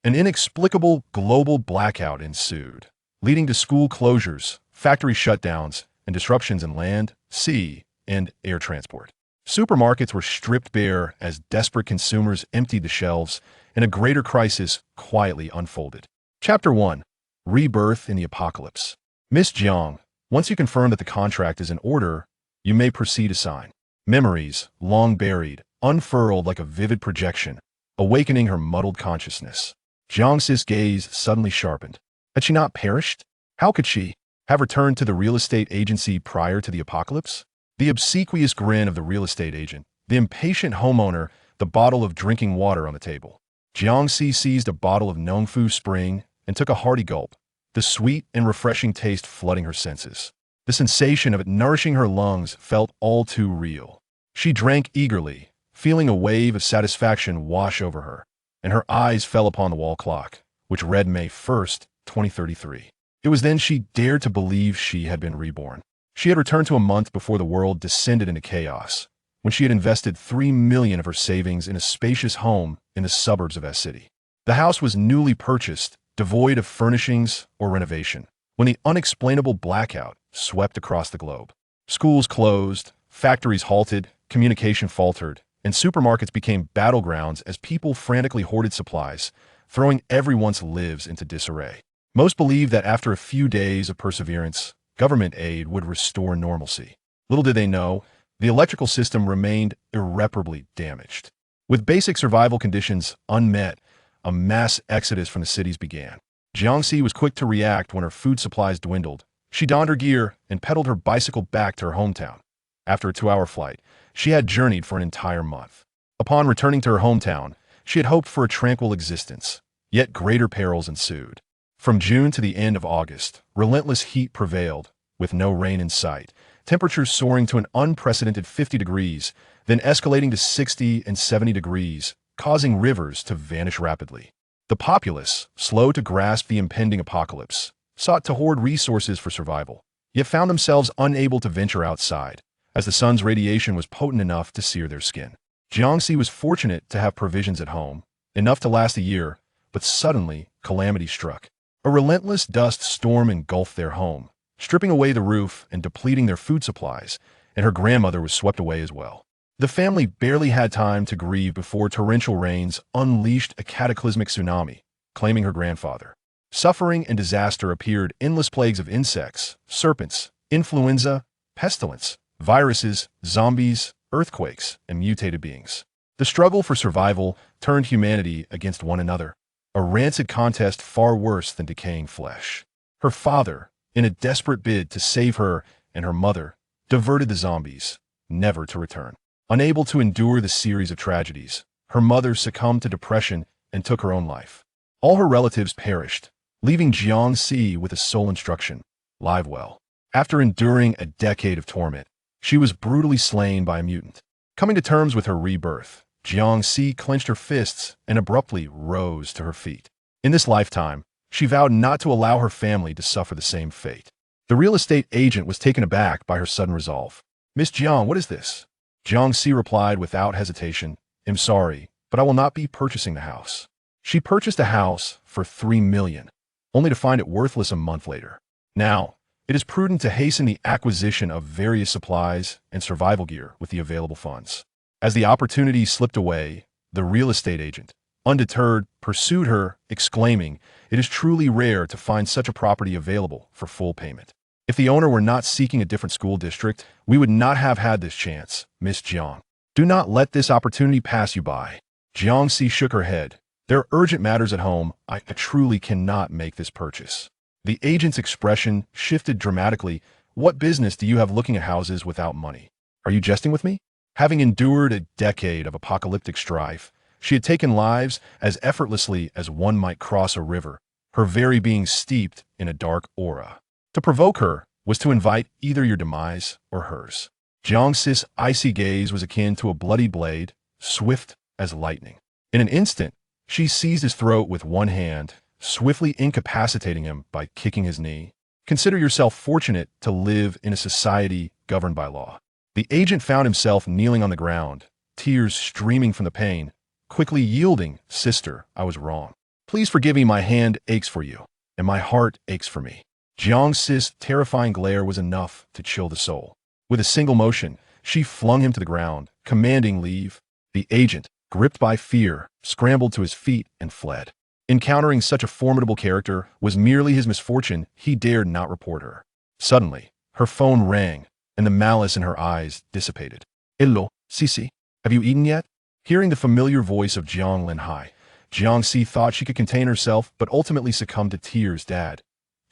An inexplicable global blackout ensued, leading to school closures, factory shutdowns, and disruptions in land, sea, and air transport. Supermarkets were stripped bare as desperate consumers emptied the shelves, and a greater crisis quietly unfolded. Chapter 1. Rebirth in the Apocalypse. Miss Jiang, once you confirm that the contract is in order, you may proceed to sign. Memories, long buried, unfurled like a vivid projection, awakening her muddled consciousness. Jiangxi's gaze suddenly sharpened. Had she not perished? How could she have returned to the real estate agency prior to the apocalypse? The obsequious grin of the real estate agent, the impatient homeowner, the bottle of drinking water on the table. Jiangxi seized a bottle of Nongfu Spring and took a hearty gulp, the sweet and refreshing taste flooding her senses. The sensation of it nourishing her lungs felt all too real. She drank eagerly, feeling a wave of satisfaction wash over her, and her eyes fell upon the wall clock, which read May 1st, 2033. It was then she dared to believe she had been reborn. She had returned to a month before the world descended into chaos, when she had invested $3 million of her savings in a spacious home in the suburbs of S-City. The house was newly purchased, devoid of furnishings or renovation, when the unexplainable blackout swept across the globe. Schools closed, factories halted, communication faltered, and supermarkets became battlegrounds as people frantically hoarded supplies, throwing everyone's lives into disarray. Most believed that after a few days of perseverance, government aid would restore normalcy. Little did they know, the electrical system remained irreparably damaged. With basic survival conditions unmet, a mass exodus from the cities began. Jiangxi was quick to react when her food supplies dwindled. She donned her gear and pedaled her bicycle back to her hometown. After a 2-hour flight, she had journeyed for an entire month. Upon returning to her hometown, she had hoped for a tranquil existence, yet greater perils ensued. From June to the end of August, relentless heat prevailed, with no rain in sight, temperatures soaring to an unprecedented 50 degrees, then escalating to 60 and 70 degrees, causing rivers to vanish rapidly. The populace, slow to grasp the impending apocalypse, sought to hoard resources for survival, yet found themselves unable to venture outside, as the sun's radiation was potent enough to sear their skin. Jiangxi was fortunate to have provisions at home, enough to last a year, but suddenly calamity struck. A relentless dust storm engulfed their home, stripping away the roof and depleting their food supplies, and her grandmother was swept away as well. The family barely had time to grieve before torrential rains unleashed a cataclysmic tsunami, claiming her grandfather. Suffering and disaster appeared endless plagues of insects, serpents, influenza, pestilence, viruses, zombies, earthquakes, and mutated beings. The struggle for survival turned humanity against one another, a rancid contest far worse than decaying flesh. Her father, in a desperate bid to save her and her mother, diverted the zombies, never to return. Unable to endure the series of tragedies, her mother succumbed to depression and took her own life. All her relatives perished, leaving Jiangxi with a sole instruction: live well. After enduring a decade of torment, she was brutally slain by a mutant. Coming to terms with her rebirth, Jiangxi clenched her fists and abruptly rose to her feet. In this lifetime, she vowed not to allow her family to suffer the same fate. The real estate agent was taken aback by her sudden resolve. "Miss Jiang, what is this?" Jiangxi replied without hesitation, "I'm sorry, but I will not be purchasing the house." She purchased a house for $3 million, only to find it worthless a month later. Now, it is prudent to hasten the acquisition of various supplies and survival gear with the available funds. As the opportunity slipped away, the real estate agent, undeterred, pursued her, exclaiming, "It is truly rare to find such a property available for full payment. If the owner were not seeking a different school district, we would not have had this chance, Miss Jiang. Do not let this opportunity pass you by." Jiangxi shook her head. "There are urgent matters at home. I truly cannot make this purchase." The agent's expression shifted dramatically. "What business do you have looking at houses without money? Are you jesting with me?" Having endured a decade of apocalyptic strife, she had taken lives as effortlessly as one might cross a river, her very being steeped in a dark aura. To provoke her was to invite either your demise or hers. Jiangxi's icy gaze was akin to a bloody blade, swift as lightning. In an instant, she seized his throat with one hand, swiftly incapacitating him by kicking his knee. "Consider yourself fortunate to live in a society governed by law." The agent found himself kneeling on the ground, tears streaming from the pain, quickly yielding. "Sister, I was wrong. Please forgive me, my hand aches for you, and my heart aches for me. Jiang Si's terrifying glare was enough to chill the soul. With a single motion, she flung him to the ground, commanding leave. The agent, gripped by fear, scrambled to his feet and fled. Encountering such a formidable character was merely his misfortune. He dared not report her. Suddenly, her phone rang, and the malice in her eyes dissipated. Hello, Sisi. Have you eaten yet? Hearing the familiar voice of Jiang Linhai, Jiang Si thought she could contain herself, but ultimately succumbed to tears. Dad.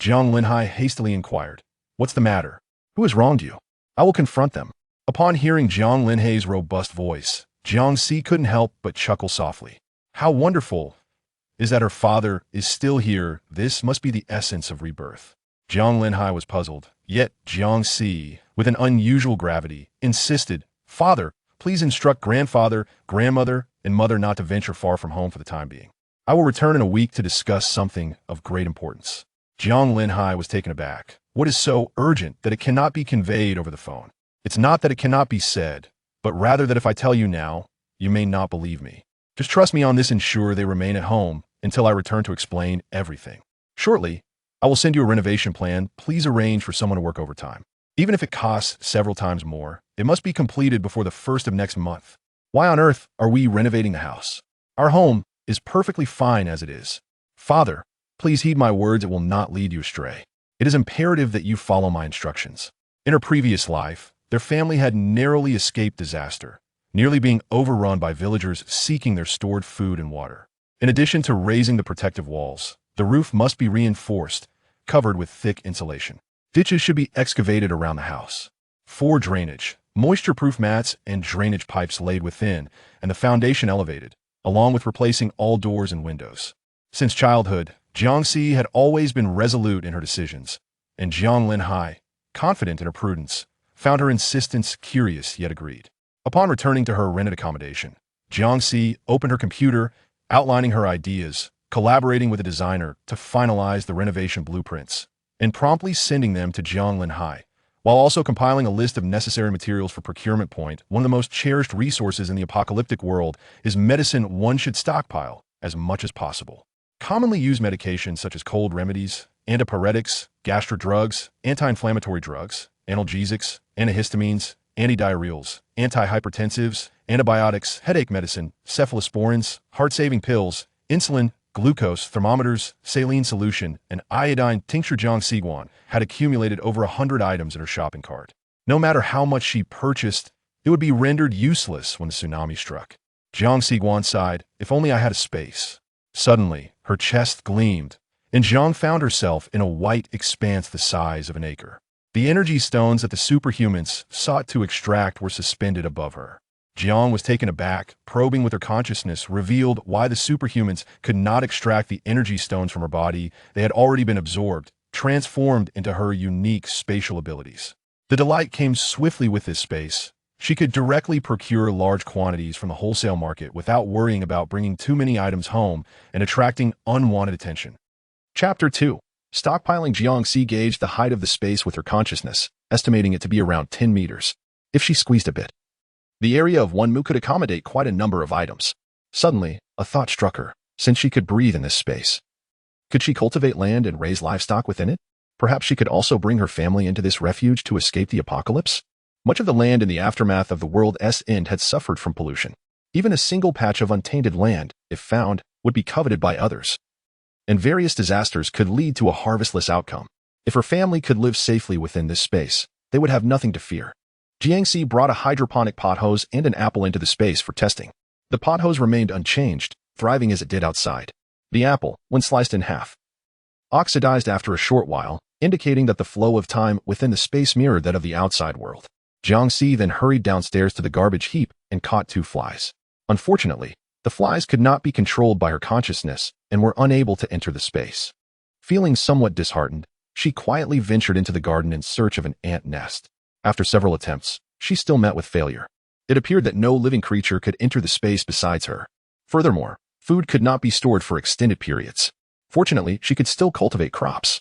Jiang Linhai hastily inquired, "What's the matter? Who has wronged you? I will confront them." Upon hearing Jiang Linhai's robust voice, Jiang Si couldn't help but chuckle softly. How wonderful is that her father is still here. This must be the essence of rebirth. Jiang Linhai was puzzled, yet Jiang Si, with an unusual gravity, insisted, "Father, please instruct grandfather, grandmother, and mother not to venture far from home for the time being. I will return in a week to discuss something of great importance." Jiang Linhai was taken aback. What is so urgent that it cannot be conveyed over the phone? It's not that it cannot be said, but rather that if I tell you now, you may not believe me. Just trust me on this. Ensure they remain at home until I return to explain everything. Shortly, I will send you a renovation plan. Please arrange for someone to work overtime. Even if it costs several times more, it must be completed before the 1st of next month. Why on earth are we renovating the house? Our home is perfectly fine as it is. Father, please heed my words. It will not lead you astray. It is imperative that you follow my instructions. In her previous life, their family had narrowly escaped disaster, nearly being overrun by villagers seeking their stored food and water. In addition to raising the protective walls, the roof must be reinforced, covered with thick insulation. Ditches should be excavated around the house. For drainage, moisture-proof mats and drainage pipes laid within, and the foundation elevated, along with replacing all doors and windows. Since childhood, Jiang Si had always been resolute in her decisions, and Jiang Linhai, confident in her prudence, found her insistence curious yet agreed. Upon returning to her rented accommodation, Jiang Si opened her computer, outlining her ideas, collaborating with a designer to finalize the renovation blueprints, and promptly sending them to Jiang Linhai, while also compiling a list of necessary materials for procurement. Point: one of the most cherished resources in the apocalyptic world is medicine. One should stockpile as much as possible. Commonly used medications such as cold remedies, antipyretics, gastro drugs, anti-inflammatory drugs, analgesics, antihistamines, antidiarrheals, antihypertensives, antibiotics, headache medicine, cephalosporins, heart-saving pills, insulin, glucose thermometers, saline solution, and iodine tincture. Jiang Siguan had accumulated over 100 items in her shopping cart. No matter how much she purchased, it would be rendered useless when the tsunami struck. Jiang Siguan sighed, "If only I had a space." Suddenly, her chest gleamed, and Jiang found herself in a white expanse the size of an acre. The energy stones that the superhumans sought to extract were suspended above her. Jiang was taken aback. Probing with her consciousness revealed why the superhumans could not extract the energy stones from her body. They had already been absorbed, transformed into her unique spatial abilities. The delight came swiftly with this space. She could directly procure large quantities from the wholesale market without worrying about bringing too many items home and attracting unwanted attention. Chapter 2. Stockpiling. Jiang Si gauged the height of the space with her consciousness, estimating it to be around 10 meters. If she squeezed a bit, the area of 1 mu could accommodate quite a number of items. Suddenly, a thought struck her. Since she could breathe in this space, could she cultivate land and raise livestock within it? Perhaps she could also bring her family into this refuge to escape the apocalypse? Much of the land in the aftermath of the world's end had suffered from pollution. Even a single patch of untainted land, if found, would be coveted by others. And various disasters could lead to a harvestless outcome. If her family could live safely within this space, they would have nothing to fear. Jiang Si brought a hydroponic pothose and an apple into the space for testing. The pothose remained unchanged, thriving as it did outside. The apple, when sliced in half, oxidized after a short while, indicating that the flow of time within the space mirrored that of the outside world. Jiang Si then hurried downstairs to the garbage heap and caught 2 flies. Unfortunately, the flies could not be controlled by her consciousness and were unable to enter the space. Feeling somewhat disheartened, she quietly ventured into the garden in search of an ant nest. After several attempts, she still met with failure. It appeared that no living creature could enter the space besides her. Furthermore, food could not be stored for extended periods. Fortunately, she could still cultivate crops.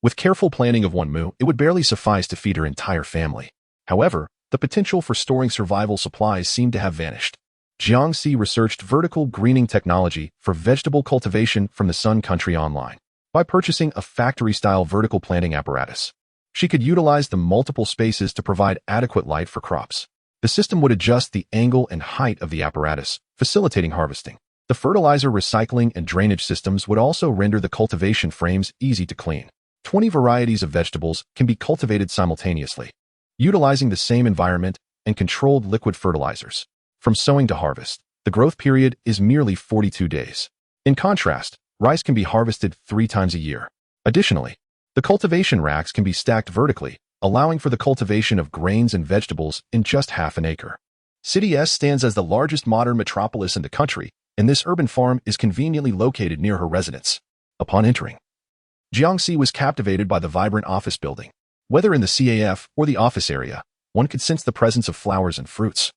With careful planning of 1 mu, it would barely suffice to feed her entire family. However, the potential for storing survival supplies seemed to have vanished. Jiangxi researched vertical greening technology for vegetable cultivation from the Sun Country online. By purchasing a factory-style vertical planting apparatus, she could utilize the multiple spaces to provide adequate light for crops. The system would adjust the angle and height of the apparatus, facilitating harvesting. The fertilizer recycling and drainage systems would also render the cultivation frames easy to clean. 20 varieties of vegetables can be cultivated simultaneously, utilizing the same environment and controlled liquid fertilizers. From sowing to harvest, the growth period is merely 42 days. In contrast, rice can be harvested 3 times a year. Additionally, the cultivation racks can be stacked vertically, allowing for the cultivation of grains and vegetables in just half an acre. City S stands as the largest modern metropolis in the country, and this urban farm is conveniently located near her residence. Upon entering, Jiangxi was captivated by the vibrant office building. Whether in the CAF or the office area, one could sense the presence of flowers and fruits,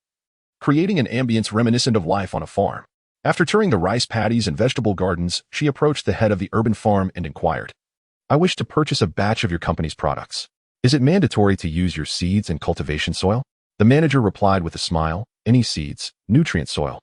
creating an ambience reminiscent of life on a farm. After touring the rice paddies and vegetable gardens, she approached the head of the urban farm and inquired, "I wish to purchase a batch of your company's products. Is it mandatory to use your seeds and cultivation soil?" The manager replied with a smile, "Any seeds, nutrient soil,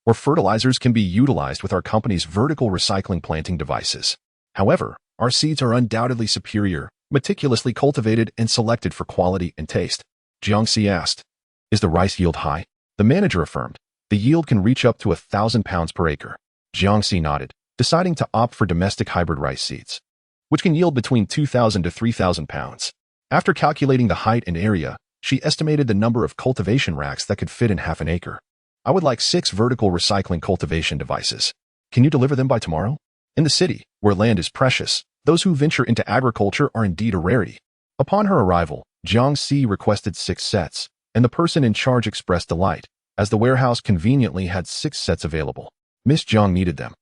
or fertilizers can be utilized with our company's vertical recycling planting devices. However, our seeds are undoubtedly superior, meticulously cultivated and selected for quality and taste." Jiangxi asked, "Is the rice yield high?" The manager affirmed, "The yield can reach up to 1,000 pounds per acre." Jiangxi nodded, deciding to opt for domestic hybrid rice seeds, which can yield between 2,000 to 3,000 pounds. After calculating the height and area, she estimated the number of cultivation racks that could fit in half an acre. "I would like 6 vertical recycling cultivation devices. Can you deliver them by tomorrow?" In the city, where land is precious, those who venture into agriculture are indeed a rarity. Upon her arrival, Jiangxi requested 6 sets, and the person in charge expressed delight, as the warehouse conveniently had 6 sets available. Miss Jiang needed them,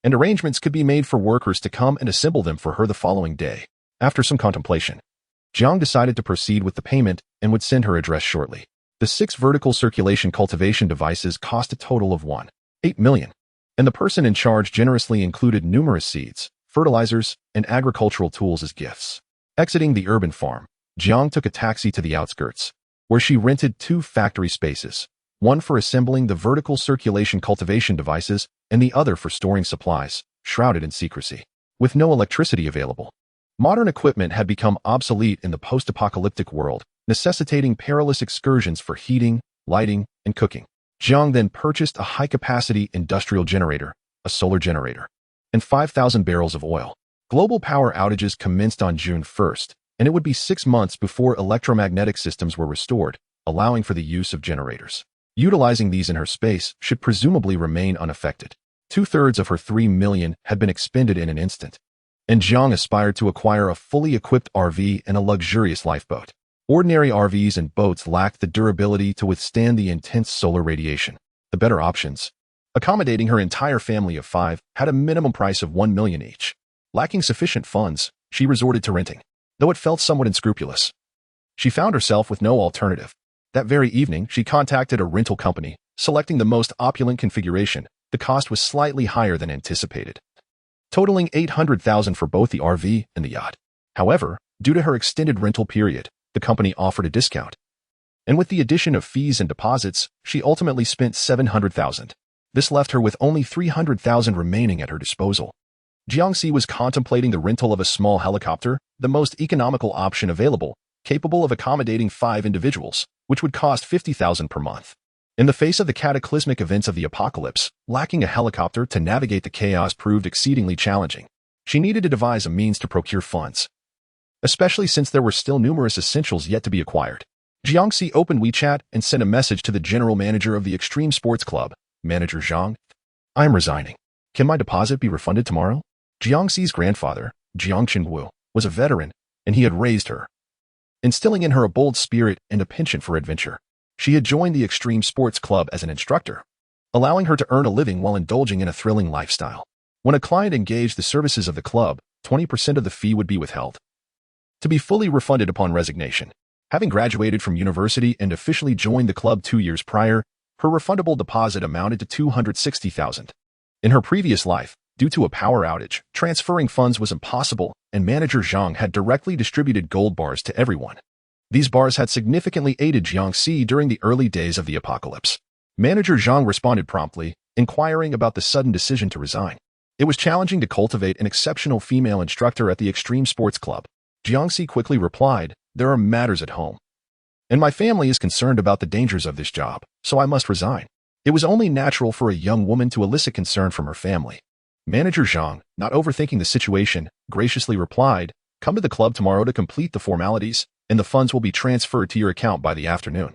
and arrangements could be made for workers to come and assemble them for her the following day. After some contemplation, Jiang decided to proceed with the payment and would send her address shortly. The 6 vertical circulation cultivation devices cost a total of 1.8 million, and the person in charge generously included numerous seeds, fertilizers, and agricultural tools as gifts. Exiting the urban farm, Jiang took a taxi to the outskirts, where she rented 2 factory spaces, one for assembling the vertical circulation cultivation devices and the other for storing supplies, shrouded in secrecy. With no electricity available, modern equipment had become obsolete in the post-apocalyptic world, necessitating perilous excursions for heating, lighting, and cooking. Jiang then purchased a high-capacity industrial generator, a solar generator, and 5,000 barrels of oil. Global power outages commenced on June 1st, and it would be 6 months before electromagnetic systems were restored, allowing for the use of generators. Utilizing these in her space should presumably remain unaffected. 2/3 of her 3 million had been expended in an instant, and Jiang aspired to acquire a fully equipped RV and a luxurious lifeboat. Ordinary RVs and boats lacked the durability to withstand the intense solar radiation. The better options, accommodating her entire family of 5, had a minimum price of 1 million each. Lacking sufficient funds, she resorted to renting, though it felt somewhat unscrupulous. She found herself with no alternative. That very evening, she contacted a rental company, selecting the most opulent configuration. The cost was slightly higher than anticipated, totaling 800,000 for both the RV and the yacht. However, due to her extended rental period, the company offered a discount, and with the addition of fees and deposits, she ultimately spent 700,000. This left her with only 300,000 remaining at her disposal. Jiangxi was contemplating the rental of a small helicopter, the most economical option available, capable of accommodating 5 individuals, which would cost 50,000 per month. In the face of the cataclysmic events of the apocalypse, lacking a helicopter to navigate the chaos proved exceedingly challenging. She needed to devise a means to procure funds, especially since there were still numerous essentials yet to be acquired. Jiangxi opened WeChat and sent a message to the general manager of the Extreme Sports Club, Manager Zhang. "I am resigning. Can my deposit be refunded tomorrow?" Jiangxi's grandfather, Jiang Qingwu, was a veteran, and he had raised her, instilling in her a bold spirit and a penchant for adventure. She had joined the Extreme Sports Club as an instructor, allowing her to earn a living while indulging in a thrilling lifestyle. When a client engaged the services of the club, 20% of the fee would be withheld, to be fully refunded upon resignation. Having graduated from university and officially joined the club 2 years prior, her refundable deposit amounted to 260,000. In her previous life, due to a power outage, transferring funds was impossible, and manager Zhang had directly distributed gold bars to everyone. These bars had significantly aided Jiangxi during the early days of the apocalypse. Manager Zhang responded promptly, inquiring about the sudden decision to resign. It was challenging to cultivate an exceptional female instructor at the extreme sports club. Jiangxi quickly replied, "There are matters at home, and my family is concerned about the dangers of this job, so I must resign." It was only natural for a young woman to elicit concern from her family. Manager Zhang, not overthinking the situation, graciously replied, "Come to the club tomorrow to complete the formalities, and the funds will be transferred to your account by the afternoon."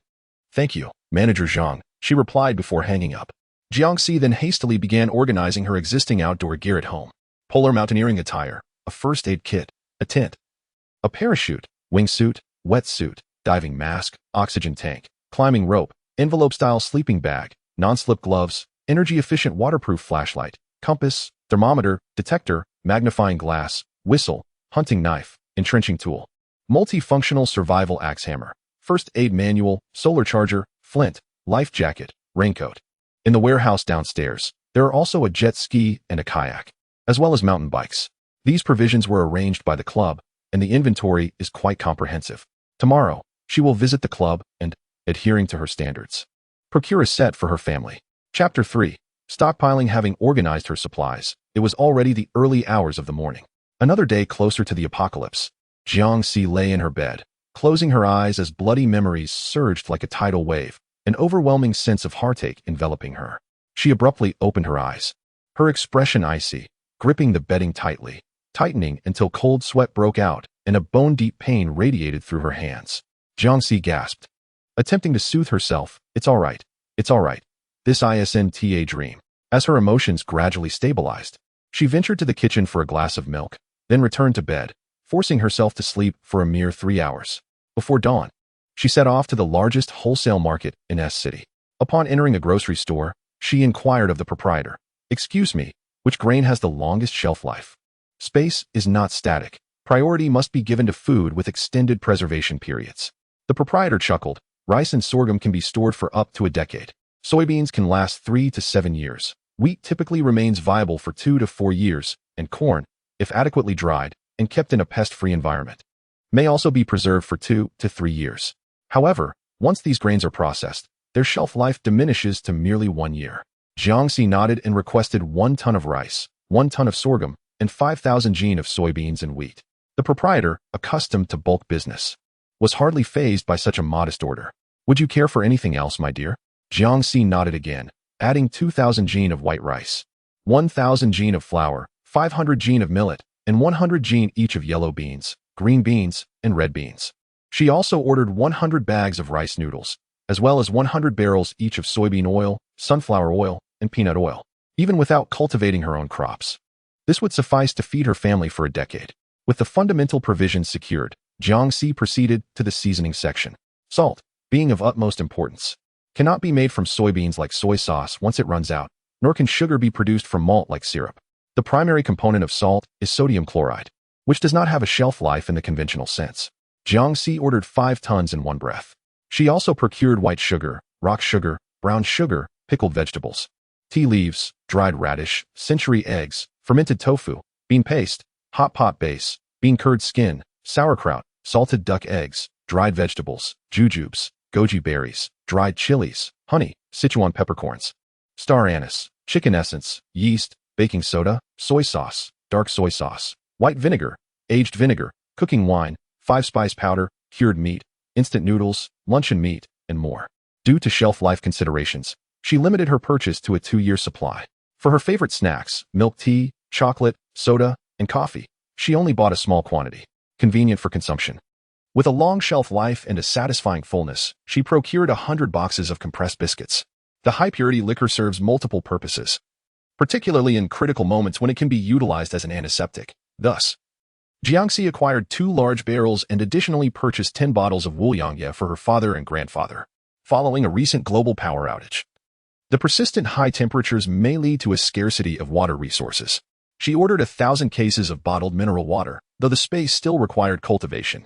"Thank you, Manager Zhang," she replied before hanging up. Jiangxi then hastily began organizing her existing outdoor gear at home. Polar mountaineering attire, a first aid kit, a tent, a parachute, wingsuit, wetsuit, diving mask, oxygen tank, climbing rope, envelope-style sleeping bag, non-slip gloves, energy-efficient waterproof flashlight, compass, thermometer, detector, magnifying glass, whistle, hunting knife, entrenching tool, multifunctional survival axe hammer, first aid manual, solar charger, flint, life jacket, raincoat. In the warehouse downstairs, there are also a jet ski and a kayak, as well as mountain bikes. These provisions were arranged by the club, and the inventory is quite comprehensive. Tomorrow, she will visit the club and, adhering to her standards, procure a set for her family. Chapter 3. Stockpiling. Having organized her supplies, it was already the early hours of the morning. Another day closer to the apocalypse. Jiangxi lay in her bed, closing her eyes as bloody memories surged like a tidal wave, an overwhelming sense of heartache enveloping her. She abruptly opened her eyes, her expression icy, gripping the bedding tightly, tightening until cold sweat broke out and a bone-deep pain radiated through her hands. Jiangxi gasped, attempting to soothe herself. "It's all right. It's all right. This isn't a dream." As her emotions gradually stabilized, she ventured to the kitchen for a glass of milk, then returned to bed, forcing herself to sleep for a mere 3 hours. Before dawn, she set off to the largest wholesale market in S City. Upon entering a grocery store, she inquired of the proprietor, "Excuse me, which grain has the longest shelf life?" Space is not static. Priority must be given to food with extended preservation periods. The proprietor chuckled. "Rice and sorghum can be stored for up to a decade. Soybeans can last 3 to 7 years. Wheat typically remains viable for 2 to 4 years, and corn, if adequately dried and kept in a pest-free environment, may also be preserved for 2 to 3 years. However, once these grains are processed, their shelf life diminishes to merely 1 year." Jiangxi nodded and requested 1 ton of rice, 1 ton of sorghum, and 5,000 jin of soybeans and wheat. The proprietor, accustomed to bulk business, was hardly fazed by such a modest order. "Would you care for anything else, my dear?" Jiangxi nodded again, adding 2,000 jin of white rice, 1,000 jin of flour, 500 jin of millet, and 100 jin each of yellow beans, green beans, and red beans. She also ordered 100 bags of rice noodles, as well as 100 barrels each of soybean oil, sunflower oil, and peanut oil, even without cultivating her own crops. This would suffice to feed her family for a decade. With the fundamental provisions secured, Jiangxi proceeded to the seasoning section. Salt, being of utmost importance, cannot be made from soybeans like soy sauce once it runs out, nor can sugar be produced from malt like syrup. The primary component of salt is sodium chloride, which does not have a shelf life in the conventional sense. Jiangxi ordered 5 tons in one breath. She also procured white sugar, rock sugar, brown sugar, pickled vegetables, tea leaves, dried radish, century eggs, fermented tofu, bean paste, hot pot base, bean curd skin, sauerkraut, salted duck eggs, dried vegetables, jujubes, goji berries, dried chilies, honey, Sichuan peppercorns, star anise, chicken essence, yeast, baking soda, soy sauce, dark soy sauce, white vinegar, aged vinegar, cooking wine, 5-spice powder, cured meat, instant noodles, luncheon meat, and more. Due to shelf life considerations, she limited her purchase to a 2-year supply. For her favorite snacks, milk tea, chocolate, soda, and coffee, she only bought a small quantity, convenient for consumption. With a long shelf life and a satisfying fullness, she procured 100 boxes of compressed biscuits. The high-purity liquor serves multiple purposes, particularly in critical moments when it can be utilized as an antiseptic. Thus, Jiangxi acquired 2 large barrels and additionally purchased 10 bottles of Wuliangye for her father and grandfather, following a recent global power outage. The persistent high temperatures may lead to a scarcity of water resources. She ordered 1,000 cases of bottled mineral water, though the space still required cultivation,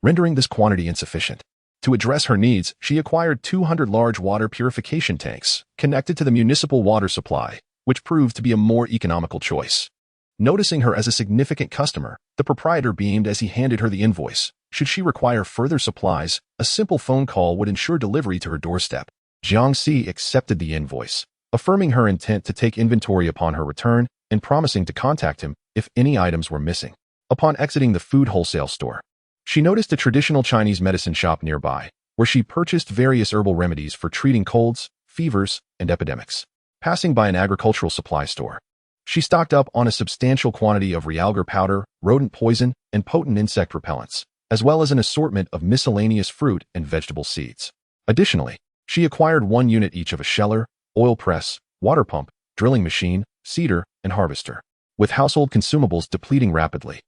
rendering this quantity insufficient. To address her needs, she acquired 200 large water purification tanks connected to the municipal water supply, which proved to be a more economical choice. Noticing her as a significant customer, the proprietor beamed as he handed her the invoice. Should she require further supplies, a simple phone call would ensure delivery to her doorstep. Jiangxi accepted the invoice, affirming her intent to take inventory upon her return and promising to contact him if any items were missing. Upon exiting the food wholesale store, she noticed a traditional Chinese medicine shop nearby, where she purchased various herbal remedies for treating colds, fevers, and epidemics. Passing by an agricultural supply store, she stocked up on a substantial quantity of realgar powder, rodent poison, and potent insect repellents, as well as an assortment of miscellaneous fruit and vegetable seeds. Additionally, she acquired 1 unit each of a sheller, oil press, water pump, drilling machine, seeder, and harvester. With household consumables depleting rapidly,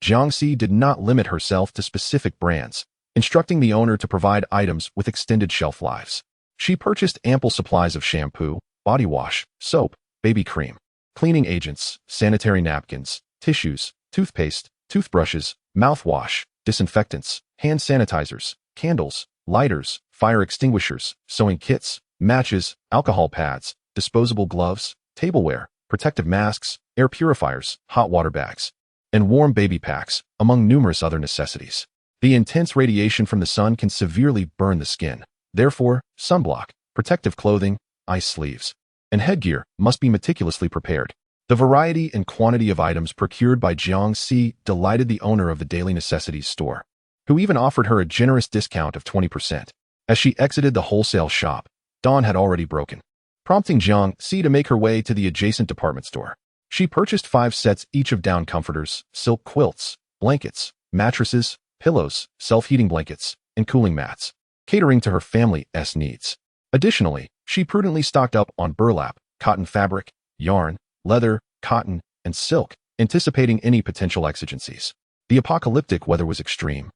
Jiangxi did not limit herself to specific brands, instructing the owner to provide items with extended shelf lives. She purchased ample supplies of shampoo, body wash, soap, baby cream, cleaning agents, sanitary napkins, tissues, toothpaste, toothbrushes, mouthwash, disinfectants, hand sanitizers, candles, lighters, fire extinguishers, sewing kits, matches, alcohol pads, disposable gloves, tableware, protective masks, air purifiers, hot water bags, and warm baby packs, among numerous other necessities. The intense radiation from the sun can severely burn the skin. Therefore, sunblock, protective clothing, ice sleeves, and headgear must be meticulously prepared. The variety and quantity of items procured by Jiangxi delighted the owner of the daily necessities store, who even offered her a generous discount of 20%. As she exited the wholesale shop, dawn had already broken, prompting Jiangxi to make her way to the adjacent department store. She purchased 5 sets each of down comforters, silk quilts, blankets, mattresses, pillows, self-heating blankets, and cooling mats, catering to her family's needs. Additionally, she prudently stocked up on burlap, cotton fabric, yarn, leather, cotton, and silk, anticipating any potential exigencies. The apocalyptic weather was extreme,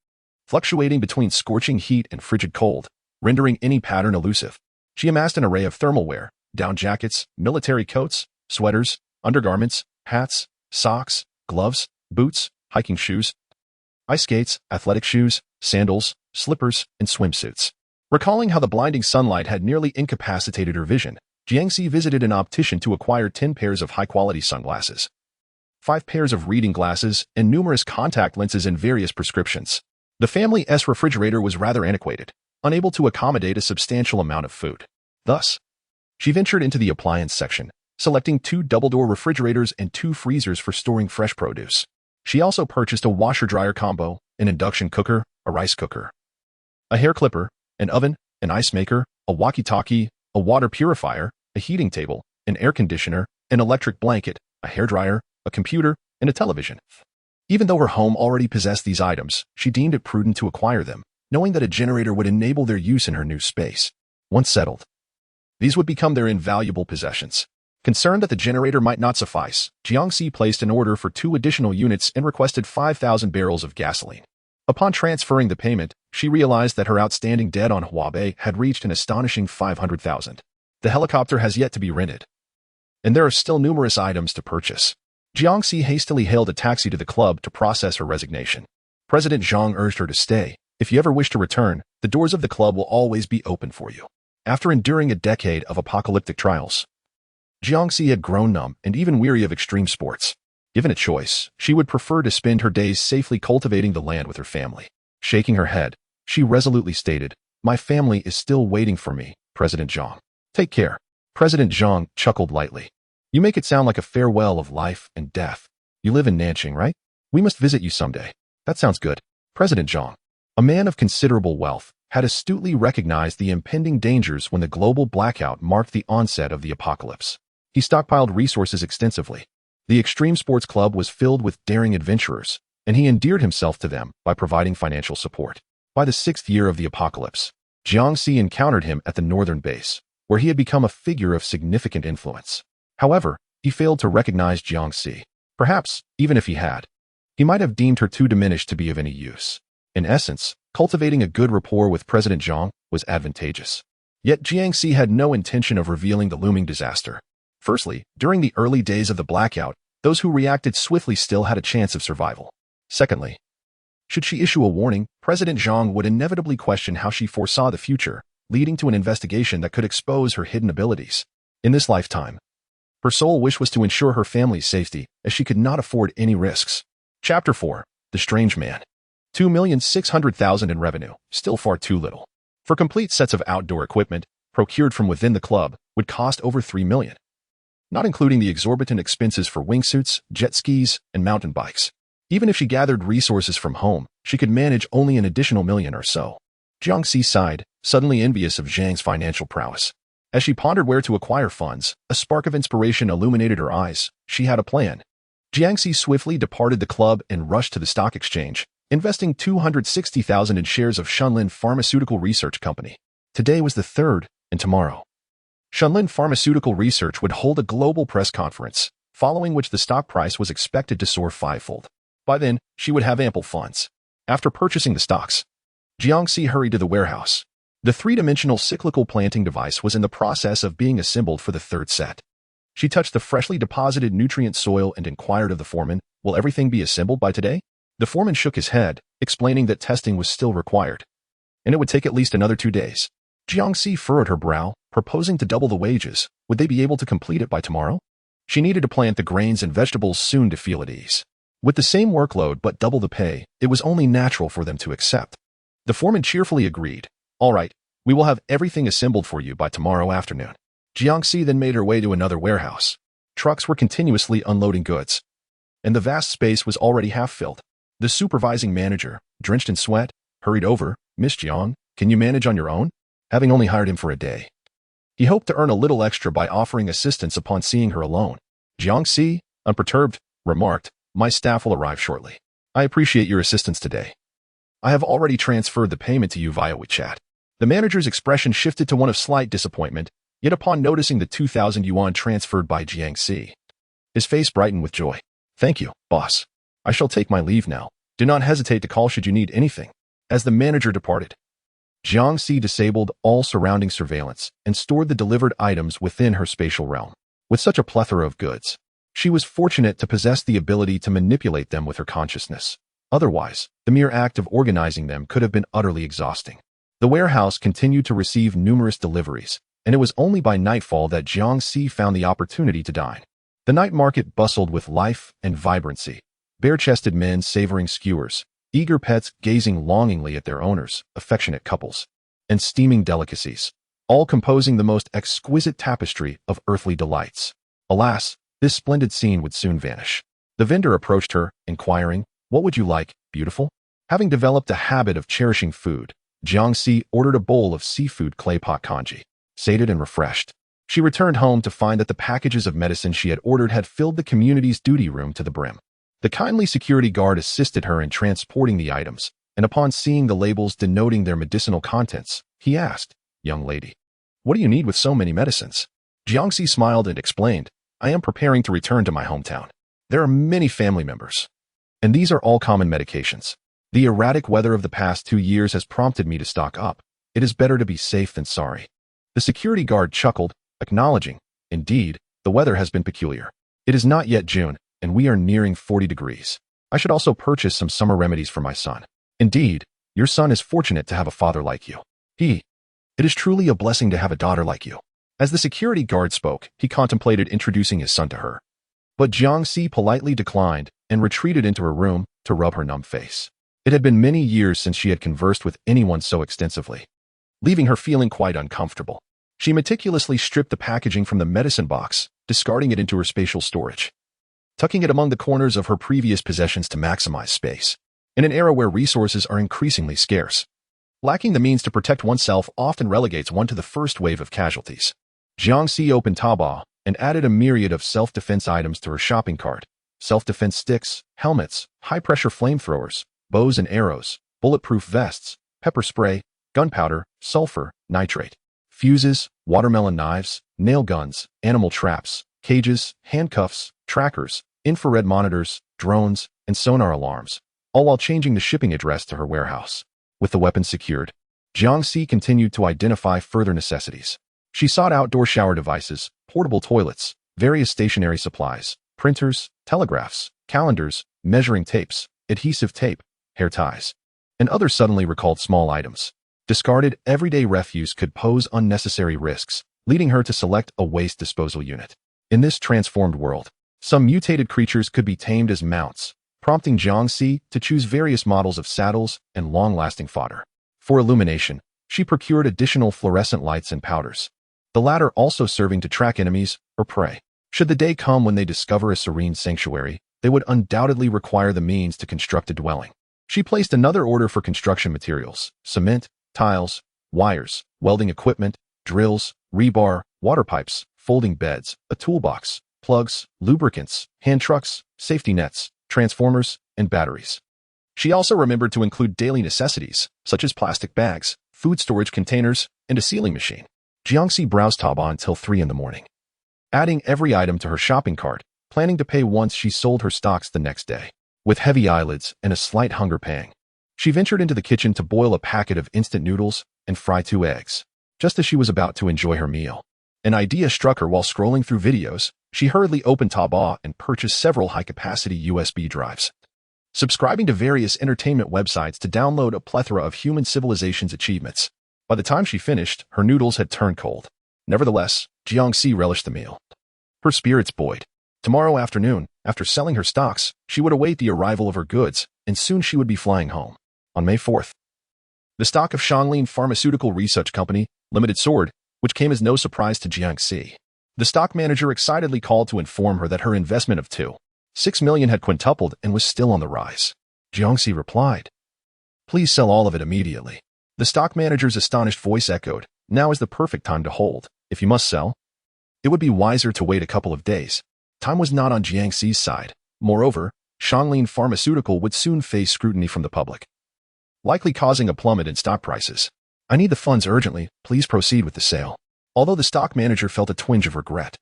fluctuating between scorching heat and frigid cold, rendering any pattern elusive. She amassed an array of thermal wear, down jackets, military coats, sweaters, undergarments, hats, socks, gloves, boots, hiking shoes, ice skates, athletic shoes, sandals, slippers, and swimsuits. Recalling how the blinding sunlight had nearly incapacitated her vision, Jiangxi visited an optician to acquire 10 pairs of high-quality sunglasses, 5 pairs of reading glasses, and numerous contact lenses in various prescriptions. The family's refrigerator was rather antiquated, unable to accommodate a substantial amount of food. Thus, she ventured into the appliance section, selecting 2 double-door refrigerators and 2 freezers for storing fresh produce. She also purchased a washer-dryer combo, an induction cooker, a rice cooker, a hair clipper, an oven, an ice maker, a walkie-talkie, a water purifier, a heating table, an air conditioner, an electric blanket, a hairdryer, a computer, and a television. Even though her home already possessed these items, she deemed it prudent to acquire them, knowing that a generator would enable their use in her new space. Once settled, these would become their invaluable possessions. Concerned that the generator might not suffice, Jiangxi placed an order for 2 additional units and requested 5,000 barrels of gasoline. Upon transferring the payment, she realized that her outstanding debt on Huabei had reached an astonishing 500,000. The helicopter has yet to be rented, and there are still numerous items to purchase. Jiangxi hastily hailed a taxi to the club to process her resignation. President Zhang urged her to stay. If you ever wish to return, the doors of the club will always be open for you. After enduring a decade of apocalyptic trials, Jiangxi had grown numb and even weary of extreme sports. Given a choice, she would prefer to spend her days safely cultivating the land with her family. Shaking her head, she resolutely stated, "My family is still waiting for me, President Zhang. Take care." President Zhang chuckled lightly. "You make it sound like a farewell of life and death. You live in Nanjing, right? We must visit you someday." "That sounds good." President Zhang, a man of considerable wealth, had astutely recognized the impending dangers when the global blackout marked the onset of the apocalypse. He stockpiled resources extensively. The Extreme Sports Club was filled with daring adventurers, and he endeared himself to them by providing financial support. By the 6th year of the apocalypse, Jiangxi encountered him at the northern base, where he had become a figure of significant influence. However, he failed to recognize Jiangxi. Perhaps, even if he had, he might have deemed her too diminished to be of any use. In essence, cultivating a good rapport with President Zhang was advantageous. Yet Jiangxi had no intention of revealing the looming disaster. Firstly, during the early days of the blackout, those who reacted swiftly still had a chance of survival. Secondly, should she issue a warning, President Zhang would inevitably question how she foresaw the future, leading to an investigation that could expose her hidden abilities. In this lifetime, her sole wish was to ensure her family's safety, as she could not afford any risks. Chapter 4. The Strange Man. 2,600,000 in revenue, still far too little. For complete sets of outdoor equipment, procured from within the club, would cost over $3 million, not including the exorbitant expenses for wingsuits, jet skis, and mountain bikes. Even if she gathered resources from home, she could manage only an additional $1 million or so. Jiangxi sighed, suddenly envious of Zhang's financial prowess. As she pondered where to acquire funds, a spark of inspiration illuminated her eyes. She had a plan. Jiangxi swiftly departed the club and rushed to the stock exchange, investing $260,000 in shares of Shunlin Pharmaceutical Research Company. Today was the 3rd, and tomorrow, Shunlin Pharmaceutical Research would hold a global press conference, following which the stock price was expected to soar fivefold. By then, she would have ample funds. After purchasing the stocks, Jiangxi hurried to the warehouse. The three-dimensional cyclical planting device was in the process of being assembled for the 3rd set. She touched the freshly deposited nutrient soil and inquired of the foreman, "Will everything be assembled by today?" The foreman shook his head, explaining that testing was still required, and it would take at least another 2 days. Jiangxi furrowed her brow, proposing to double the wages. Would they be able to complete it by tomorrow? She needed to plant the grains and vegetables soon to feel at ease. With the same workload but double the pay, it was only natural for them to accept. The foreman cheerfully agreed. "All right, we will have everything assembled for you by tomorrow afternoon." Jiangxi then made her way to another warehouse. Trucks were continuously unloading goods, and the vast space was already half-filled. The supervising manager, drenched in sweat, hurried over. "Miss Jiang, can you manage on your own?" Having only hired him for a day, he hoped to earn a little extra by offering assistance upon seeing her alone. Jiangxi, unperturbed, remarked, "My staff will arrive shortly. I appreciate your assistance today. I have already transferred the payment to you via WeChat." The manager's expression shifted to one of slight disappointment, yet upon noticing the 2,000 yuan transferred by Jiangxi, his face brightened with joy. "Thank you, boss. I shall take my leave now. Do not hesitate to call should you need anything." As the manager departed, Jiangxi disabled all surrounding surveillance and stored the delivered items within her spatial realm. With such a plethora of goods, she was fortunate to possess the ability to manipulate them with her consciousness. Otherwise, the mere act of organizing them could have been utterly exhausting. The warehouse continued to receive numerous deliveries, and it was only by nightfall that Jiangxi found the opportunity to dine. The night market bustled with life and vibrancy. Bare-chested men savoring skewers, eager pets gazing longingly at their owners, affectionate couples, and steaming delicacies, all composing the most exquisite tapestry of earthly delights. Alas, this splendid scene would soon vanish. The vendor approached her, inquiring, "What would you like, beautiful?" Having developed a habit of cherishing food, Jiangxi ordered a bowl of seafood clay pot congee. Sated and refreshed, she returned home to find that the packages of medicine she had ordered had filled the community's duty room to the brim. The kindly security guard assisted her in transporting the items, and upon seeing the labels denoting their medicinal contents, he asked, "Young lady, what do you need with so many medicines?" Jiangxi smiled and explained, "I am preparing to return to my hometown. There are many family members, and these are all common medications. The erratic weather of the past 2 years has prompted me to stock up. It is better to be safe than sorry." The security guard chuckled, acknowledging, "Indeed, the weather has been peculiar. It is not yet June, and we are nearing 40 degrees. I should also purchase some summer remedies for my son. Indeed, your son is fortunate to have a father like you. It is truly a blessing to have a daughter like you." As the security guard spoke, he contemplated introducing his son to her. But Jiangxi politely declined and retreated into her room to rub her numb face. It had been many years since she had conversed with anyone so extensively, leaving her feeling quite uncomfortable. She meticulously stripped the packaging from the medicine box, discarding it into her spatial storage, tucking it among the corners of her previous possessions to maximize space. In an era where resources are increasingly scarce, lacking the means to protect oneself often relegates one to the first wave of casualties. Jiangxi opened Taobao and added a myriad of self-defense items to her shopping cart. Self-defense sticks, helmets, high-pressure flamethrowers, bows and arrows, bulletproof vests, pepper spray, gunpowder, sulfur, nitrate, fuses, watermelon knives, nail guns, animal traps, cages, handcuffs, trackers, infrared monitors, drones, and sonar alarms, all while changing the shipping address to her warehouse. With the weapons secured, Jiangxi continued to identify further necessities. She sought outdoor shower devices, portable toilets, various stationery supplies, printers, telegraphs, calendars, measuring tapes, adhesive tape, hair ties, and other suddenly recalled small items. Discarded everyday refuse could pose unnecessary risks, leading her to select a waste disposal unit. In this transformed world, some mutated creatures could be tamed as mounts, prompting Jiangxi to choose various models of saddles and long-lasting fodder. For illumination, She procured additional fluorescent lights and powders, the latter also serving to track enemies or prey. Should the day come when they discover a serene sanctuary, they would undoubtedly require the means to construct a dwelling. She placed another order for construction materials, cement, tiles, wires, welding equipment, drills, rebar, water pipes, folding beds, a toolbox, plugs, lubricants, hand trucks, safety nets, transformers, and batteries. She also remembered to include daily necessities, such as plastic bags, food storage containers, and a sealing machine. Jiangxi browsed Taobao until 3 in the morning, adding every item to her shopping cart, planning to pay once she sold her stocks the next day. With heavy eyelids and a slight hunger pang, she ventured into the kitchen to boil a packet of instant noodles and fry 2 eggs. Just as she was about to enjoy her meal, an idea struck her while scrolling through videos. She hurriedly opened Taobao and purchased several high-capacity USB drives, subscribing to various entertainment websites to download a plethora of human civilization's achievements. By the time she finished, her noodles had turned cold. Nevertheless, Jiangxi relished the meal. Her spirits buoyed. Tomorrow afternoon, after selling her stocks, she would await the arrival of her goods, and soon she would be flying home. On May 4th, the stock of Shanglin Pharmaceutical Research Company, Limited soared, which came as no surprise to Jiangxi. The stock manager excitedly called to inform her that her investment of 2.6 million had quintupled and was still on the rise. Jiangxi replied, "Please sell all of it immediately." The stock manager's astonished voice echoed, "Now is the perfect time to hold. If you must sell, it would be wiser to wait a couple of days." Time was not on Jiangxi's side. Moreover, Shanglin Pharmaceutical would soon face scrutiny from the public, likely causing a plummet in stock prices. "I need the funds urgently. Please proceed with the sale." Although the stock manager felt a twinge of regret,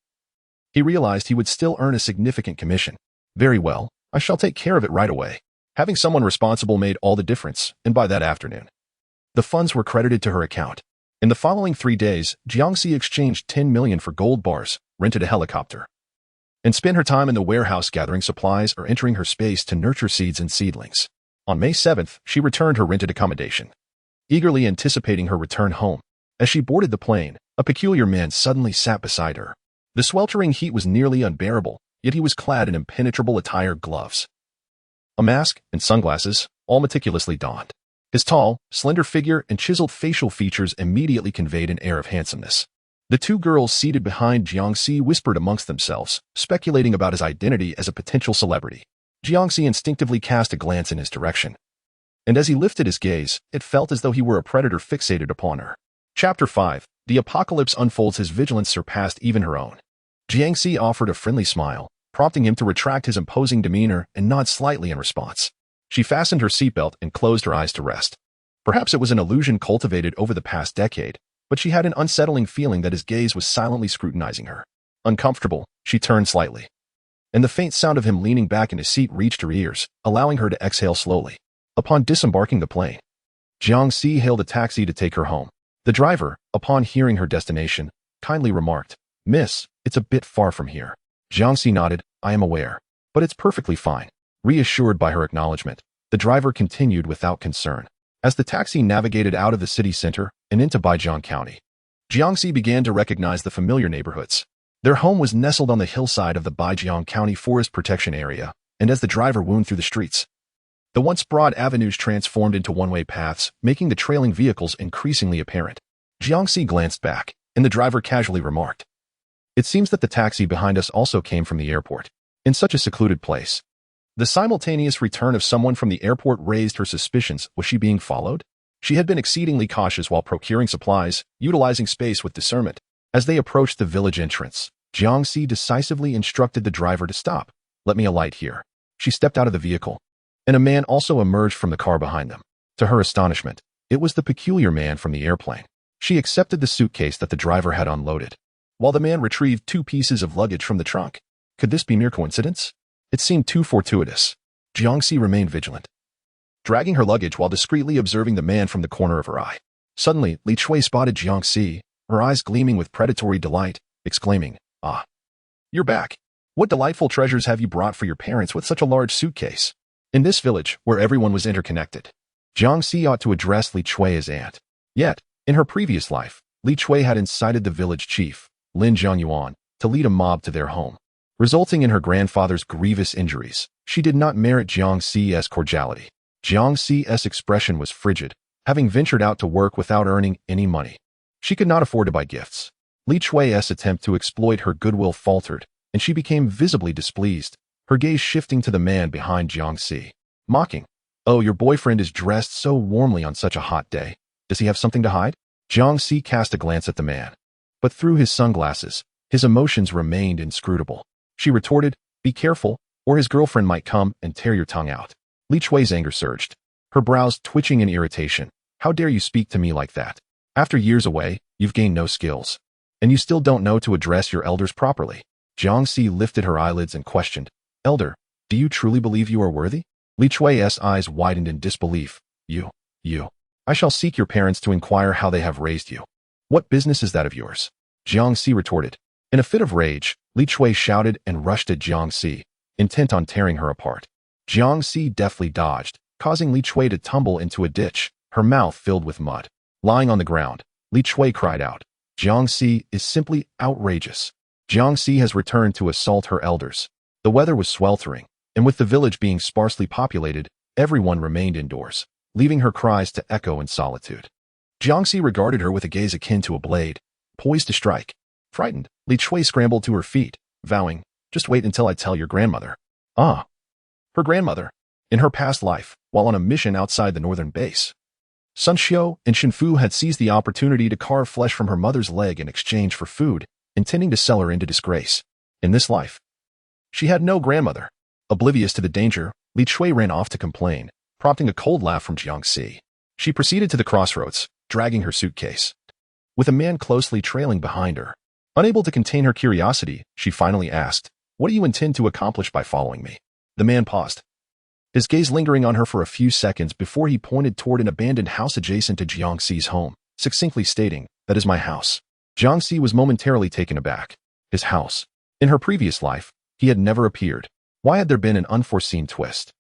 he realized he would still earn a significant commission. "Very well, I shall take care of it right away." Having someone responsible made all the difference, and by that afternoon, the funds were credited to her account. In the following 3 days, Jiangxi exchanged 10 million for gold bars, rented a helicopter, and spent her time in the warehouse gathering supplies or entering her space to nurture seeds and seedlings. On May 7th, she returned her rented accommodation, eagerly anticipating her return home. As she boarded the plane, a peculiar man suddenly sat beside her. The sweltering heat was nearly unbearable, yet he was clad in impenetrable attire, gloves, a mask, and sunglasses, all meticulously donned. His tall, slender figure and chiseled facial features immediately conveyed an air of handsomeness. The 2 girls seated behind Jiangxi whispered amongst themselves, speculating about his identity as a potential celebrity. Jiangxi instinctively cast a glance in his direction, and as he lifted his gaze, it felt as though he were a predator fixated upon her. Chapter 5. The apocalypse unfolds. His vigilance surpassed even her own. Jiangxi offered a friendly smile, prompting him to retract his imposing demeanor and nod slightly in response. She fastened her seatbelt and closed her eyes to rest. Perhaps it was an illusion cultivated over the past decade, but she had an unsettling feeling that his gaze was silently scrutinizing her. Uncomfortable, she turned slightly, and the faint sound of him leaning back in his seat reached her ears, allowing her to exhale slowly. Upon disembarking the plane, Jiangxi hailed a taxi to take her home. The driver, upon hearing her destination, kindly remarked, "Miss, it's a bit far from here." Jiangxi nodded, "I am aware, but it's perfectly fine." Reassured by her acknowledgement, the driver continued without concern. As the taxi navigated out of the city center and into Baijiang County, Jiangxi began to recognize the familiar neighborhoods. Their home was nestled on the hillside of the Baijiang County Forest Protection Area, and as the driver wound through the streets, the once broad avenues transformed into one-way paths, making the trailing vehicles increasingly apparent. Jiangxi glanced back, and the driver casually remarked, "It seems that the taxi behind us also came from the airport. In such a secluded place." The simultaneous return of someone from the airport raised her suspicions. Was she being followed? She had been exceedingly cautious while procuring supplies, utilizing space with discernment. As they approached the village entrance, Jiangxi decisively instructed the driver to stop. "Let me alight here." She stepped out of the vehicle, and a man also emerged from the car behind them. To her astonishment, it was the peculiar man from the airplane. She accepted the suitcase that the driver had unloaded, while the man retrieved 2 pieces of luggage from the trunk. Could this be mere coincidence? It seemed too fortuitous. Jiangxi remained vigilant, dragging her luggage while discreetly observing the man from the corner of her eye. Suddenly, Li Chui spotted Jiangxi, her eyes gleaming with predatory delight, exclaiming, "Ah, you're back. What delightful treasures have you brought for your parents with such a large suitcase?" In this village, where everyone was interconnected, Jiangxi ought to address Li Chui as aunt. Yet, in her previous life, Li Chui had incited the village chief, Lin Zhangyuan, to lead a mob to their home, resulting in her grandfather's grievous injuries. She did not merit Jiangxi's cordiality. Jiangxi's expression was frigid, having ventured out to work without earning any money. She could not afford to buy gifts. Li Chui's attempt to exploit her goodwill faltered, and she became visibly displeased, her gaze shifting to the man behind Jiangxi, mocking. "Oh, your boyfriend is dressed so warmly on such a hot day. Does he have something to hide?" Jiangxi cast a glance at the man. But through his sunglasses, his emotions remained inscrutable. She retorted, "Be careful, or his girlfriend might come and tear your tongue out." Li Chui's anger surged, her brows twitching in irritation. "How dare you speak to me like that? After years away, you've gained no skills. And you still don't know to address your elders properly." Jiangxi lifted her eyelids and questioned, "Elder, do you truly believe you are worthy?" Li Chui's eyes widened in disbelief. You. I shall seek your parents to inquire how they have raised you. What business is that of yours?" Jiangxi retorted. In a fit of rage, Li Chui shouted and rushed at Jiangxi, intent on tearing her apart. Jiangxi deftly dodged, causing Li Chui to tumble into a ditch, her mouth filled with mud. Lying on the ground, Li Chui cried out, "Jiangxi is simply outrageous. Jiangxi has returned to assault her elders." The weather was sweltering, and with the village being sparsely populated, everyone remained indoors, leaving her cries to echo in solitude. Jiangxi regarded her with a gaze akin to a blade, poised to strike. Frightened, Li Chui scrambled to her feet, vowing, "Just wait until I tell your grandmother." Ah, her grandmother. In her past life, while on a mission outside the northern base, Sun Xiu and Shenfu had seized the opportunity to carve flesh from her mother's leg in exchange for food, intending to sell her into disgrace. In this life, she had no grandmother. Oblivious to the danger, Li Chui ran off to complain, prompting a cold laugh from Jiangxi. She proceeded to the crossroads, dragging her suitcase, with a man closely trailing behind her. Unable to contain her curiosity, she finally asked, "What do you intend to accomplish by following me?" The man paused, his gaze lingering on her for a few seconds before he pointed toward an abandoned house adjacent to Jiangxi's home, succinctly stating, "That is my house." Jiangxi was momentarily taken aback. His house. In her previous life, he had never appeared. Why had there been an unforeseen twist?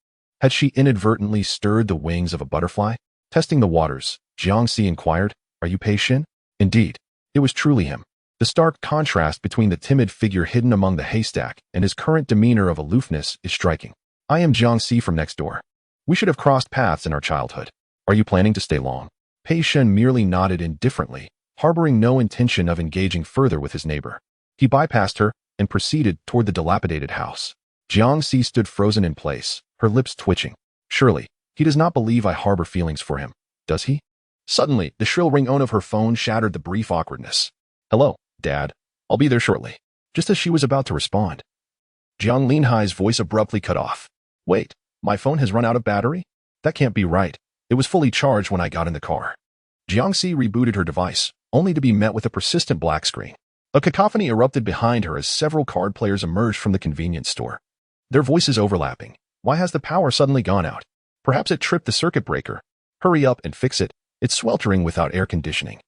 Had she inadvertently stirred the wings of a butterfly? Testing the waters, Jiangxi inquired, "Are you Pei Xin?" Indeed, it was truly him. The stark contrast between the timid figure hidden among the haystack and his current demeanor of aloofness is striking. "I am Jiangxi from next door. We should have crossed paths in our childhood. Are you planning to stay long?" Pei Xin merely nodded indifferently, harboring no intention of engaging further with his neighbor. He bypassed her and proceeded toward the dilapidated house. Jiangxi stood frozen in place, her lips twitching. Surely, he does not believe I harbor feelings for him, does he? Suddenly, the shrill ring-tone of her phone shattered the brief awkwardness. "Hello, Dad. I'll be there shortly." Just as she was about to respond, Jiang Linhai's voice abruptly cut off. "Wait, my phone has run out of battery? That can't be right. It was fully charged when I got in the car." Jiangxi rebooted her device, only to be met with a persistent black screen. A cacophony erupted behind her as several card players emerged from the convenience store, their voices overlapping. "Why has the power suddenly gone out? Perhaps it tripped the circuit breaker. Hurry up and fix it. It's sweltering without air conditioning.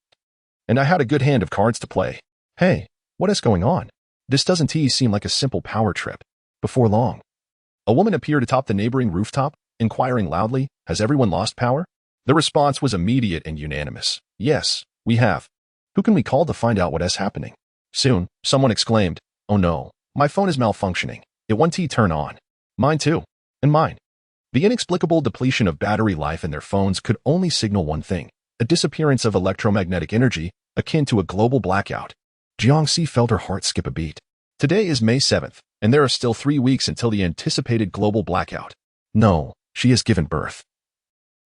And I had a good hand of cards to play. Hey, what is going on? This doesn't seem like a simple power trip." Before long, a woman appeared atop the neighboring rooftop, inquiring loudly, "Has everyone lost power?" The response was immediate and unanimous. "Yes, we have. Who can we call to find out what is happening?" Soon, someone exclaimed, "Oh no, my phone is malfunctioning. It won't turn on." "Mine too. And mine." The inexplicable depletion of battery life in their phones could only signal one thing: a disappearance of electromagnetic energy akin to a global blackout. Jiangxi felt her heart skip a beat. Today is May 7th, and there are still 3 weeks until the anticipated global blackout. No, she has given birth.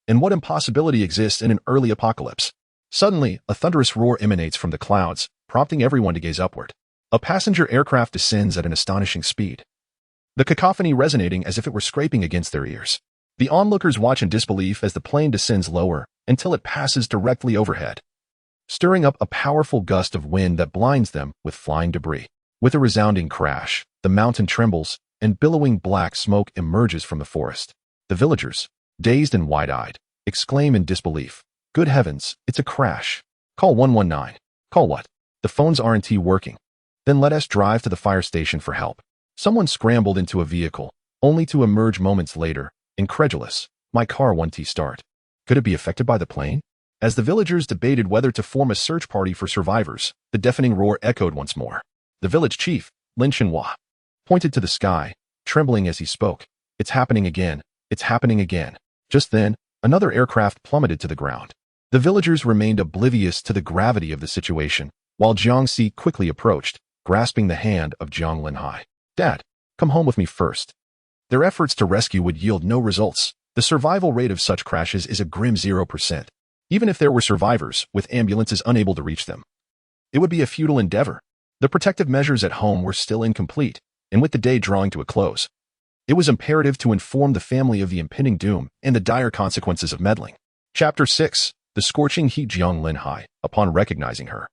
And what impossibility exists in an early apocalypse? Suddenly, a thunderous roar emanates from the clouds, prompting everyone to gaze upward. A passenger aircraft descends at an astonishing speed, the cacophony resonating as if it were scraping against their ears. The onlookers watch in disbelief as the plane descends lower until it passes directly overhead, stirring up a powerful gust of wind that blinds them with flying debris. With a resounding crash, the mountain trembles, and billowing black smoke emerges from the forest. The villagers, dazed and wide-eyed, exclaim in disbelief, "Good heavens, it's a crash. Call 119. Call what? The phones aren't working. Then let us drive to the fire station for help." Someone scrambled into a vehicle, only to emerge moments later, incredulous. "My car won't start. Could it be affected by the plane?" As the villagers debated whether to form a search party for survivors, the deafening roar echoed once more. The village chief, Lin Shenhua, pointed to the sky, trembling as he spoke. "It's happening again. It's happening again." Just then, another aircraft plummeted to the ground, The villagers remained oblivious to the gravity of the situation, while Jiangxi quickly approached, grasping the hand of Jiang Linhai. "Dad, come home with me first." Their efforts to rescue would yield no results. The survival rate of such crashes is a grim 0%. Even if there were survivors, with ambulances unable to reach them, it would be a futile endeavor. The protective measures at home were still incomplete, and with the day drawing to a close, it was imperative to inform the family of the impending doom and the dire consequences of meddling. Chapter 6. The scorching heat. Jiang Linhai, upon recognizing her,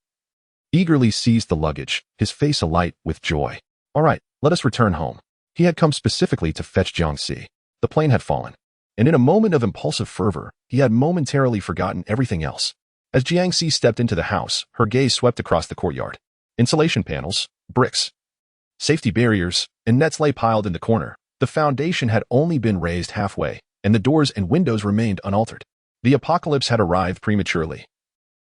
eagerly seized the luggage, his face alight with joy. "All right, let us return home." He had come specifically to fetch Jiangxi. The plane had fallen, and in a moment of impulsive fervor, he had momentarily forgotten everything else. As Jiangxi stepped into the house, her gaze swept across the courtyard. Insulation panels, bricks, safety barriers, and nets lay piled in the corner. The foundation had only been raised halfway, and the doors and windows remained unaltered. The apocalypse had arrived prematurely.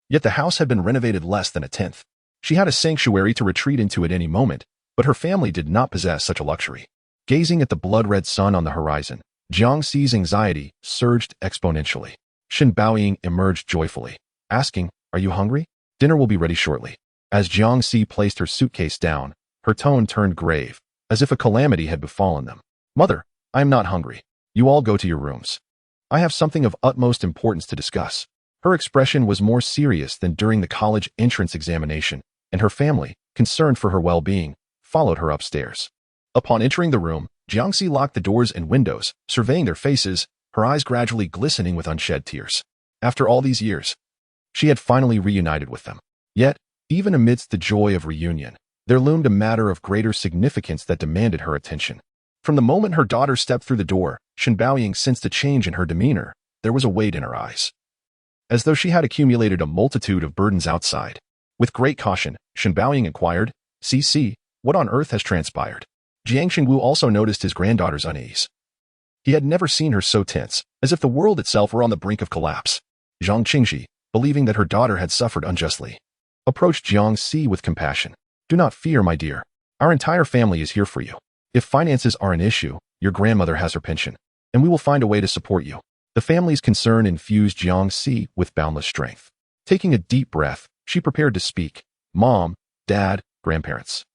Yet the house had been renovated less than a tenth. She had a sanctuary to retreat into at any moment, but her family did not possess such a luxury. Gazing at the blood-red sun on the horizon, Jiangxi's anxiety surged exponentially. Shen Baoying emerged joyfully, asking, "Are you hungry? Dinner will be ready shortly." As Jiangxi placed her suitcase down, her tone turned grave, as if a calamity had befallen them. "Mother, I am not hungry. You all go to your rooms. I have something of utmost importance to discuss." Her expression was more serious than during the college entrance examination, and her family, concerned for her well-being, followed her upstairs. Upon entering the room, Jiangxi locked the doors and windows, surveying their faces, her eyes gradually glistening with unshed tears. After all these years, she had finally reunited with them. Yet, even amidst the joy of reunion, there loomed a matter of greater significance that demanded her attention. From the moment her daughter stepped through the door, Shen Baoying sensed a change in her demeanor. There was a weight in her eyes, as though she had accumulated a multitude of burdens outside. With great caution, Shen Baoying inquired, "CC, what on earth has transpired?" Jiang Xingwu also noticed his granddaughter's unease. He had never seen her so tense, as if the world itself were on the brink of collapse. Zhang Qingji, believing that her daughter had suffered unjustly, approached Jiangxi with compassion. "Do not fear, my dear. Our entire family is here for you. If finances are an issue, your grandmother has her pension, and we will find a way to support you." The family's concern infused Jiangxi with boundless strength. Taking a deep breath, she prepared to speak. "Mom, Dad, grandparents.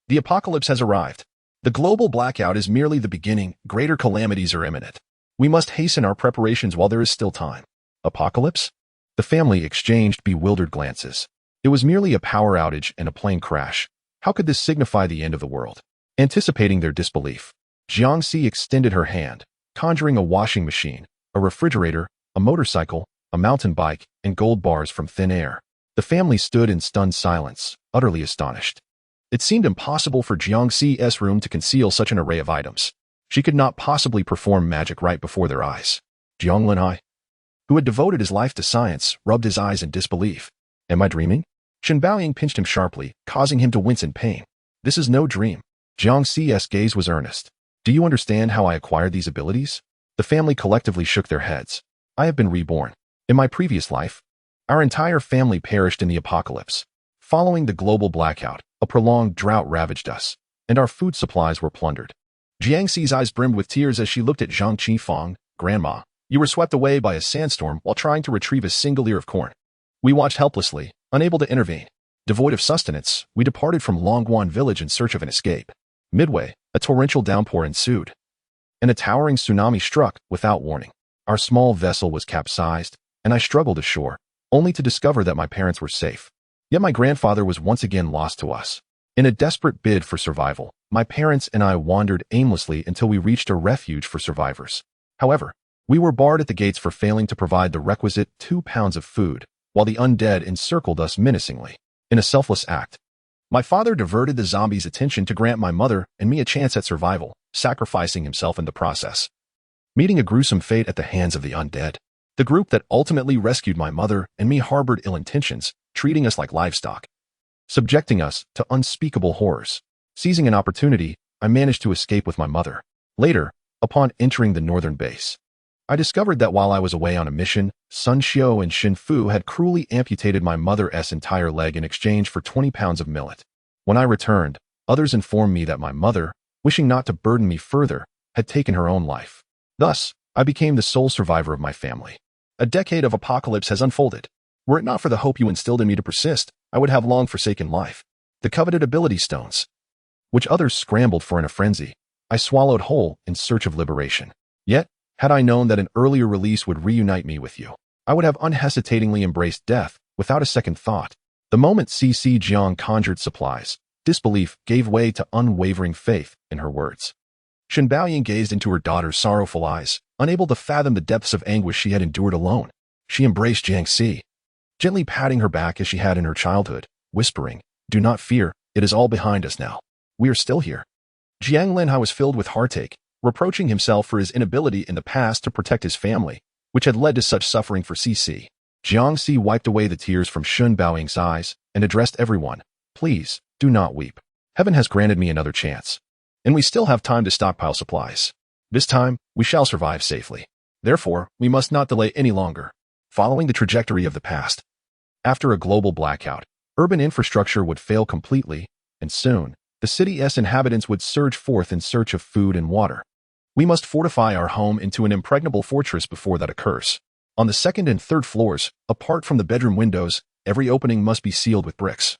The apocalypse has arrived. The global blackout is merely the beginning. Greater calamities are imminent. We must hasten our preparations while there is still time." Apocalypse? The family exchanged bewildered glances. It was merely a power outage and a plane crash. How could this signify the end of the world? Anticipating their disbelief, Jiangxi extended her hand, conjuring a washing machine, a refrigerator, a motorcycle, a mountain bike, and gold bars from thin air. The family stood in stunned silence, utterly astonished. It seemed impossible for Jiangxi's room to conceal such an array of items. She could not possibly perform magic right before their eyes. Jiang Linhai, who had devoted his life to science, rubbed his eyes in disbelief. "Am I dreaming?" Shen Baoying pinched him sharply, causing him to wince in pain. "This is no dream." Jiangxi's gaze was earnest. "Do you understand how I acquired these abilities?" The family collectively shook their heads. "I have been reborn. In my previous life, our entire family perished in the apocalypse. Following the global blackout, a prolonged drought ravaged us, and our food supplies were plundered." Jiangxi's eyes brimmed with tears as she looked at Zhang Qifeng. "Grandma, you were swept away by a sandstorm while trying to retrieve a single ear of corn. We watched helplessly, unable to intervene. Devoid of sustenance, we departed from Longguan village in search of an escape. Midway, a torrential downpour ensued, and a towering tsunami struck without warning. Our small vessel was capsized, and I struggled ashore, only to discover that my parents were safe. Yet my grandfather was once again lost to us. In a desperate bid for survival, my parents and I wandered aimlessly until we reached a refuge for survivors. However, we were barred at the gates for failing to provide the requisite 2 pounds of food, while the undead encircled us menacingly. In a selfless act, my father diverted the zombies' attention to grant my mother and me a chance at survival, sacrificing himself in the process. Meeting a gruesome fate at the hands of the undead, the group that ultimately rescued my mother and me harbored ill intentions, treating us like livestock, subjecting us to unspeakable horrors. Seizing an opportunity, I managed to escape with my mother. Later, upon entering the northern base, I discovered that while I was away on a mission, Sun Xiao and Xin Fu had cruelly amputated my mother's entire leg in exchange for 20 pounds of millet. When I returned, others informed me that my mother, wishing not to burden me further, had taken her own life. Thus, I became the sole survivor of my family. A decade of apocalypse has unfolded. Were it not for the hope you instilled in me to persist, I would have long forsaken life. The coveted ability stones, which others scrambled for in a frenzy, I swallowed whole in search of liberation. Yet, had I known that an earlier release would reunite me with you, I would have unhesitatingly embraced death without a second thought. The moment CC Jiang conjured supplies, disbelief gave way to unwavering faith in her words. Shen Baoying gazed into her daughter's sorrowful eyes, unable to fathom the depths of anguish she had endured alone. She embraced Jiang Si, gently patting her back as she had in her childhood, whispering, "Do not fear, it is all behind us now. We are still here." Jiang Linhai was filled with heartache, reproaching himself for his inability in the past to protect his family, which had led to such suffering for CC. Jiang Si wiped away the tears from Shen Baoying's eyes and addressed everyone. "Please, do not weep. Heaven has granted me another chance, and we still have time to stockpile supplies. This time, we shall survive safely. Therefore, we must not delay any longer." Following the trajectory of the past, after a global blackout, urban infrastructure would fail completely, and soon, the city's inhabitants would surge forth in search of food and water. We must fortify our home into an impregnable fortress before that occurs. On the second and third floors, apart from the bedroom windows, every opening must be sealed with bricks,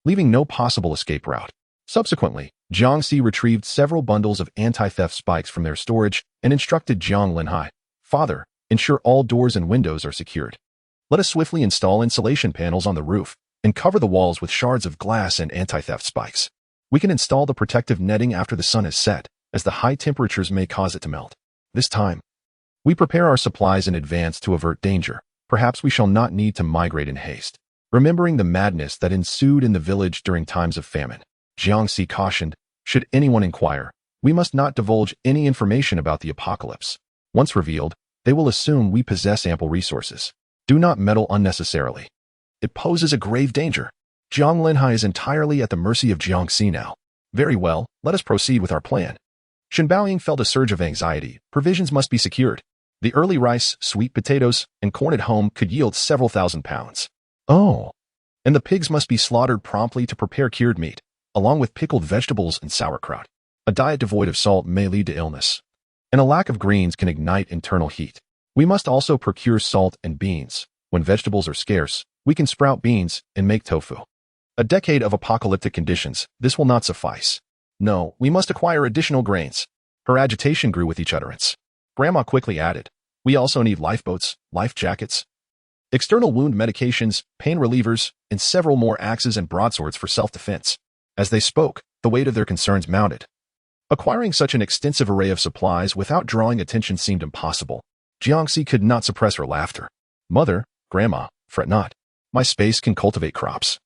leaving no possible escape route. Subsequently, Jiang Si retrieved several bundles of anti-theft spikes from their storage and instructed Jiang Linhai, "Father, ensure all doors and windows are secured. Let us swiftly install insulation panels on the roof and cover the walls with shards of glass and anti-theft spikes. We can install the protective netting after the sun has set, as the high temperatures may cause it to melt. This time, we prepare our supplies in advance to avert danger. Perhaps we shall not need to migrate in haste." Remembering the madness that ensued in the village during times of famine, Jiang Si cautioned, "Should anyone inquire, we must not divulge any information about the apocalypse. Once revealed, they will assume we possess ample resources. Do not meddle unnecessarily. It poses a grave danger." Jiang Linhai is entirely at the mercy of Jiang Si now. "Very well, let us proceed with our plan." Shen Baoying felt a surge of anxiety. Provisions must be secured. The early rice, sweet potatoes, and corn at home could yield several thousand pounds. Oh, and the pigs must be slaughtered promptly to prepare cured meat, along with pickled vegetables and sauerkraut. A diet devoid of salt may lead to illness, and a lack of greens can ignite internal heat. We must also procure salt and beans. When vegetables are scarce, we can sprout beans and make tofu. A decade of apocalyptic conditions, this will not suffice. No, we must acquire additional grains. Her agitation grew with each utterance. Grandma quickly added, "We also need lifeboats, life jackets, external wound medications, pain relievers, and several more axes and broadswords for self-defense." As they spoke, the weight of their concerns mounted. Acquiring such an extensive array of supplies without drawing attention seemed impossible. Jiang Si could not suppress her laughter. "Mother, Grandma, fret not. My space can cultivate crops,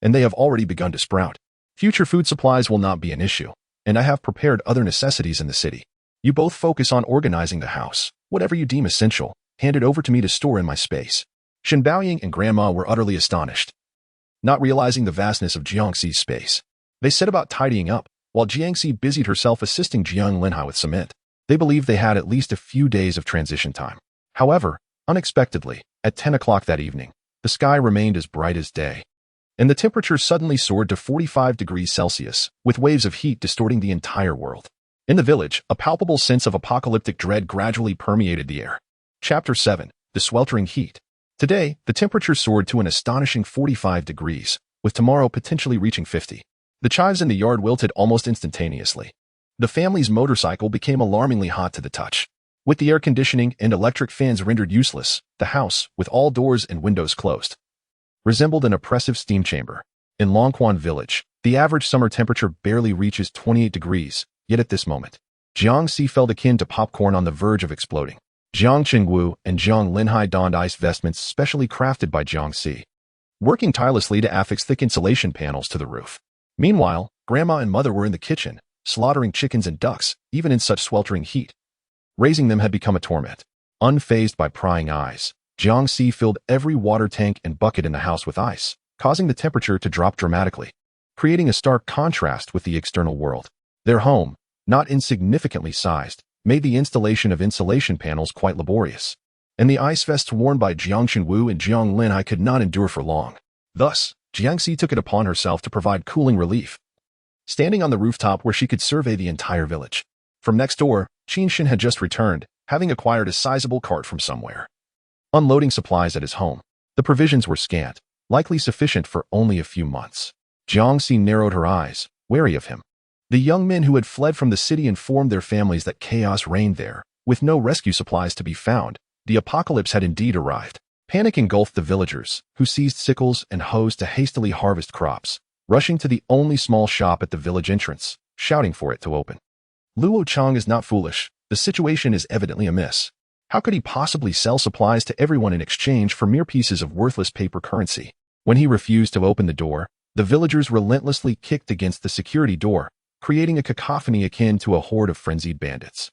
and they have already begun to sprout. Future food supplies will not be an issue, and I have prepared other necessities in the city. You both focus on organizing the house. Whatever you deem essential, hand it over to me to store in my space." Shen Baoying and Grandma were utterly astonished, not realizing the vastness of Jiang Si's space. They set about tidying up, while Jiang Si busied herself assisting Jiang Linhai with cement. They believed they had at least a few days of transition time. However, unexpectedly, at 10 o'clock that evening, the sky remained as bright as day, and the temperature suddenly soared to 45 degrees Celsius, with waves of heat distorting the entire world. In the village, a palpable sense of apocalyptic dread gradually permeated the air. Chapter 7. The Sweltering Heat. Today, the temperature soared to an astonishing 45 degrees, with tomorrow potentially reaching 50. The chives in the yard wilted almost instantaneously. The family's motorcycle became alarmingly hot to the touch. With the air conditioning and electric fans rendered useless, the house, with all doors and windows closed, resembled an oppressive steam chamber. In Longquan Village, the average summer temperature barely reaches 28 degrees, yet at this moment, Jiang Si felt akin to popcorn on the verge of exploding. Jiang Qingwu and Jiang Linhai donned ice vestments specially crafted by Jiang Si, working tirelessly to affix thick insulation panels to the roof. Meanwhile, Grandma and Mother were in the kitchen, slaughtering chickens and ducks, even in such sweltering heat. Raising them had become a torment. Unfazed by prying eyes, Jiang Si filled every water tank and bucket in the house with ice, causing the temperature to drop dramatically, creating a stark contrast with the external world. Their home, not insignificantly sized, made the installation of insulation panels quite laborious, and the ice vests worn by Jiang Qingwu and Jiang Linhai could not endure for long. Thus, Jiang Si took it upon herself to provide cooling relief, standing on the rooftop where she could survey the entire village. From next door, Qinshin had just returned, having acquired a sizable cart from somewhere. unloading supplies at his home. The provisions were scant, likely sufficient for only a few months. Jiangxi narrowed her eyes, wary of him. The young men who had fled from the city informed their families that chaos reigned there. With no rescue supplies to be found, the apocalypse had indeed arrived. Panic engulfed the villagers, who seized sickles and hoes to hastily harvest crops, rushing to the only small shop at the village entrance, shouting for it to open. Luo Chang is not foolish. The situation is evidently amiss. How could he possibly sell supplies to everyone in exchange for mere pieces of worthless paper currency? When he refused to open the door, the villagers relentlessly kicked against the security door, creating a cacophony akin to a horde of frenzied bandits,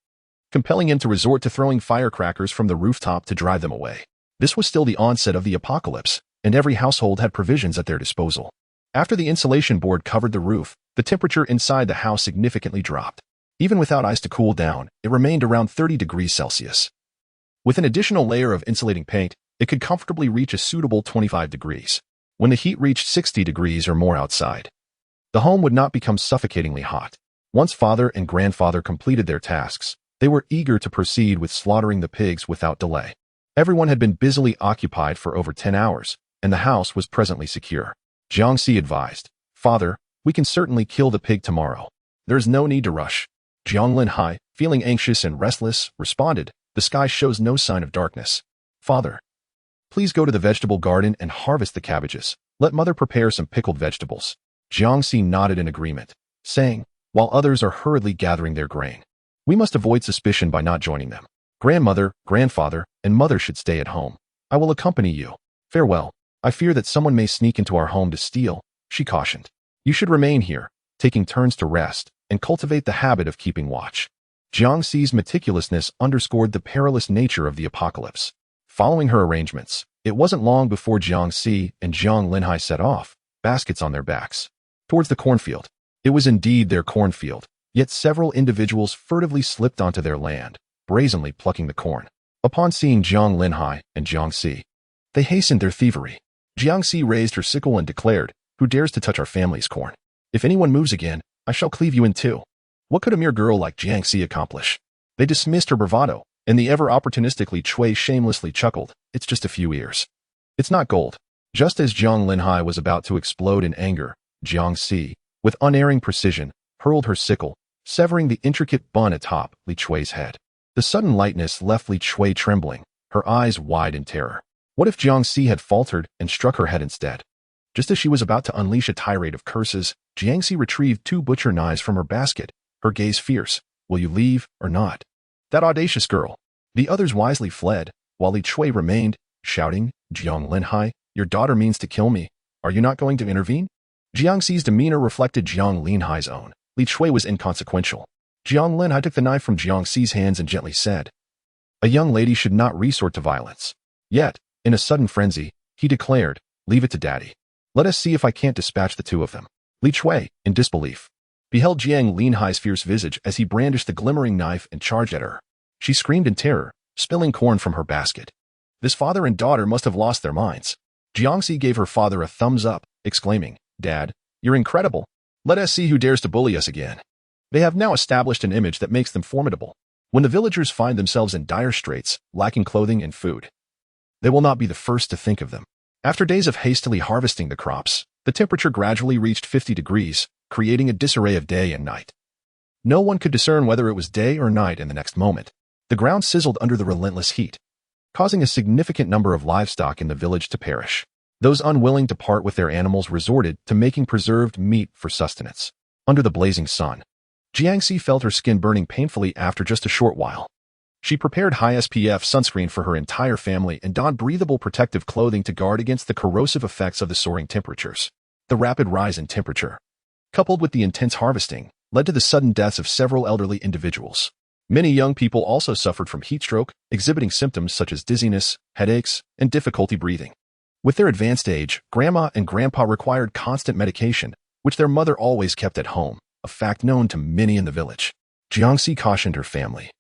compelling him to resort to throwing firecrackers from the rooftop to drive them away. This was still the onset of the apocalypse, and every household had provisions at their disposal. After the insulation board covered the roof, the temperature inside the house significantly dropped. Even without ice to cool down, it remained around 30 degrees Celsius. With an additional layer of insulating paint, it could comfortably reach a suitable 25 degrees. When the heat reached 60 degrees or more outside, the home would not become suffocatingly hot. Once father and grandfather completed their tasks, they were eager to proceed with slaughtering the pigs without delay. Everyone had been busily occupied for over 10 hours, and the house was presently secure. Jiangxi advised, "Father, we can certainly kill the pig tomorrow. There is no need to rush." Jiang Linhai, feeling anxious and restless, responded, "The sky shows no sign of darkness. Father, please go to the vegetable garden and harvest the cabbages. Let mother prepare some pickled vegetables." Jiangxi nodded in agreement, saying, while others are hurriedly gathering their grain, "We must avoid suspicion by not joining them. Grandmother, grandfather, and mother should stay at home. I will accompany you. Farewell. I fear that someone may sneak into our home to steal," she cautioned. "You should remain here, taking turns to rest, and cultivate the habit of keeping watch." Jiangxi's meticulousness underscored the perilous nature of the apocalypse. Following her arrangements, it wasn't long before Jiangxi and Jiang Linhai set off, baskets on their backs, towards the cornfield. It was indeed their cornfield, yet several individuals furtively slipped onto their land, brazenly plucking the corn. Upon seeing Jiang Linhai and Jiangxi, they hastened their thievery. Jiangxi raised her sickle and declared, "Who dares to touch our family's corn? If anyone moves again, I shall cleave you in two." What could a mere girl like Jiangxi accomplish? They dismissed her bravado, and the ever-opportunistically Cui shamelessly chuckled, "It's just a few ears. It's not gold." Just as Jiang Linhai was about to explode in anger, Jiangxi, with unerring precision, hurled her sickle, severing the intricate bun atop Li Chui's head. The sudden lightness left Li Chui trembling, her eyes wide in terror. What if Jiangxi had faltered and struck her head instead? Just as she was about to unleash a tirade of curses, Jiangxi retrieved 2 butcher knives from her basket, her gaze fierce. "Will you leave or not? That audacious girl." The others wisely fled, while Li Chui remained, shouting, "Jiang Linhai, your daughter means to kill me. Are you not going to intervene?" Jiangxi's demeanor reflected Jiang Linhai's own. Li Chui was inconsequential. Jiang Linhai took the knife from Jiangxi's hands and gently said, "A young lady should not resort to violence." Yet, in a sudden frenzy, he declared, "Leave it to daddy. Let us see if I can't dispatch the 2 of them." Li Chui, in disbelief, beheld Jiang Linhai's fierce visage as he brandished the glimmering knife and charged at her. She screamed in terror, spilling corn from her basket. This father and daughter must have lost their minds. Jiangxi gave her father a thumbs up, exclaiming, "Dad, you're incredible. Let us see who dares to bully us again." They have now established an image that makes them formidable. When the villagers find themselves in dire straits, lacking clothing and food, they will not be the first to think of them. After days of hastily harvesting the crops, the temperature gradually reached 50 degrees, creating a disarray of day and night. No one could discern whether it was day or night in the next moment. The ground sizzled under the relentless heat, causing a significant number of livestock in the village to perish. Those unwilling to part with their animals resorted to making preserved meat for sustenance. Under the blazing sun, Jiangxi felt her skin burning painfully after just a short while. She prepared high SPF sunscreen for her entire family and donned breathable protective clothing to guard against the corrosive effects of the soaring temperatures. The rapid rise in temperature, coupled with the intense harvesting, led to the sudden deaths of several elderly individuals. Many young people also suffered from heat stroke, exhibiting symptoms such as dizziness, headaches, and difficulty breathing. With their advanced age, Grandma and Grandpa required constant medication, which their mother always kept at home, a fact known to many in the village. Jiangxi cautioned her family,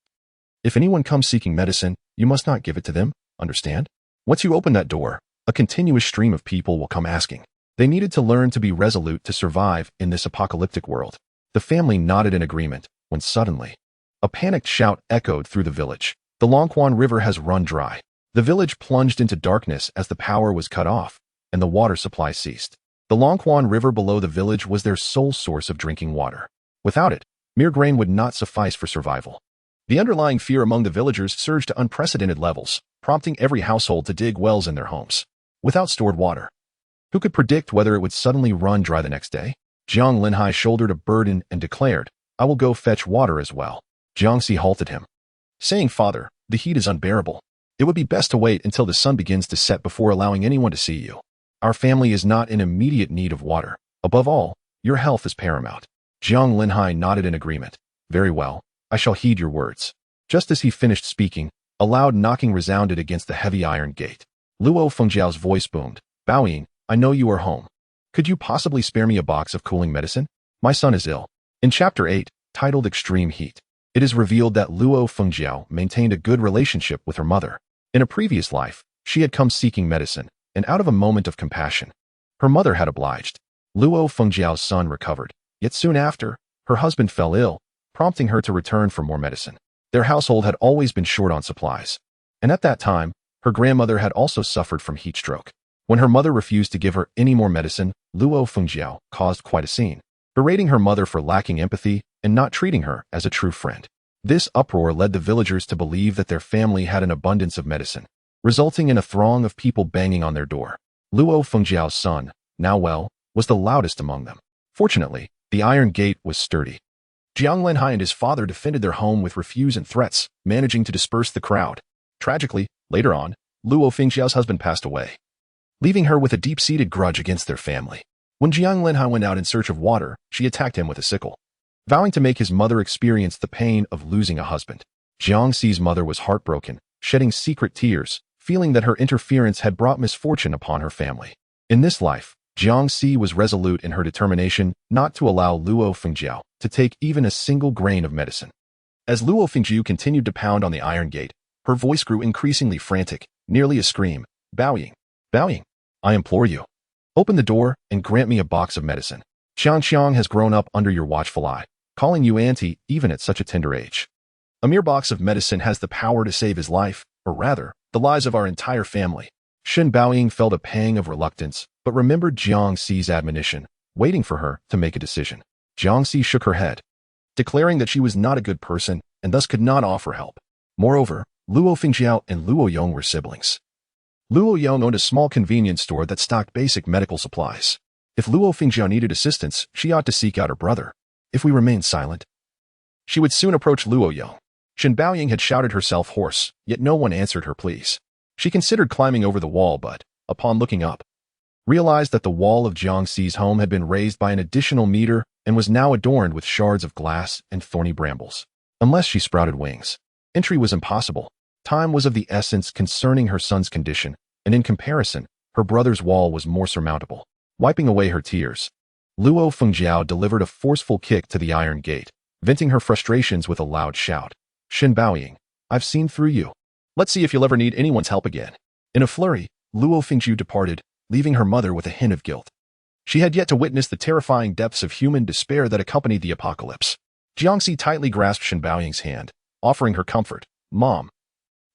"If anyone comes seeking medicine, you must not give it to them, understand? Once you open that door, a continuous stream of people will come asking." They needed to learn to be resolute to survive in this apocalyptic world. The family nodded in agreement, when suddenly, a panicked shout echoed through the village. "The Longquan River has run dry. The village plunged into darkness as the power was cut off, and the water supply ceased. The Longquan River below the village was their sole source of drinking water. Without it, mere grain would not suffice for survival. The underlying fear among the villagers surged to unprecedented levels, prompting every household to dig wells in their homes. Without stored water, who could predict whether it would suddenly run dry the next day? Jiang Linhai shouldered a burden and declared, "I will go fetch water as well." Jiangxi halted him, saying, "Father, the heat is unbearable. It would be best to wait until the sun begins to set before allowing anyone to see you. Our family is not in immediate need of water. Above all, your health is paramount." Jiang Linhai nodded in agreement. "Very well, I shall heed your words." Just as he finished speaking, a loud knocking resounded against the heavy iron gate. Luo Fengjiao's voice boomed, "Baoying, I know you are home. Could you possibly spare me a box of cooling medicine? My son is ill." In Chapter 8, titled Extreme Heat, it is revealed that Luo Fengjiao maintained a good relationship with her mother. In a previous life, she had come seeking medicine, and out of a moment of compassion, her mother had obliged. Luo Fengjiao's son recovered, yet soon after, her husband fell ill, prompting her to return for more medicine. Their household had always been short on supplies, and at that time, her grandmother had also suffered from heat stroke. When her mother refused to give her any more medicine, Luo Fengjiao caused quite a scene, berating her mother for lacking empathy and not treating her as a true friend. This uproar led the villagers to believe that their family had an abundance of medicine, resulting in a throng of people banging on their door. Luo Fengjiao's son, now well, was the loudest among them. Fortunately, the iron gate was sturdy. Jiang Linhai and his father defended their home with refuse and threats, managing to disperse the crowd. Tragically, later on, Luo Fengjiao's husband passed away, leaving her with a deep-seated grudge against their family. When Jiang Linhai went out in search of water, she attacked him with a sickle, vowing to make his mother experience the pain of losing a husband. Jiangxi's mother was heartbroken, shedding secret tears, feeling that her interference had brought misfortune upon her family. In this life, Jiangxi was resolute in her determination not to allow Luo Fengjiao to take even a single grain of medicine. As Luo Fengjiao continued to pound on the iron gate, her voice grew increasingly frantic, nearly a scream. "Baoying, Baoying, I implore you. Open the door and grant me a box of medicine. Xiang has grown up under your watchful eye, calling you auntie even at such a tender age. A mere box of medicine has the power to save his life, or rather, the lives of our entire family." Shen Baoying felt a pang of reluctance, but remembered Jiangxi's admonition, waiting for her to make a decision. Jiangxi shook her head, declaring that she was not a good person and thus could not offer help. Moreover, Luo Fengjiao and Luo Yong were siblings. Luo Yong owned a small convenience store that stocked basic medical supplies. If Luo Fengjiao needed assistance, she ought to seek out her brother. If we remained silent, she would soon approach Luo Yong. Shen Baoying had shouted herself hoarse, yet no one answered her pleas. She considered climbing over the wall but, upon looking up, realized that the wall of Jiangxi's home had been raised by an additional meter and was now adorned with shards of glass and thorny brambles. Unless she sprouted wings, entry was impossible. Time was of the essence concerning her son's condition, and in comparison, her brother's wall was more surmountable. Wiping away her tears, Luo Fengjiao delivered a forceful kick to the iron gate, venting her frustrations with a loud shout. "Shen Baoying, I've seen through you. Let's see if you'll ever need anyone's help again." In a flurry, Luo Fengjiao departed, leaving her mother with a hint of guilt. She had yet to witness the terrifying depths of human despair that accompanied the apocalypse. Jiangxi tightly grasped Shen Baoying's hand, offering her comfort. "Mom,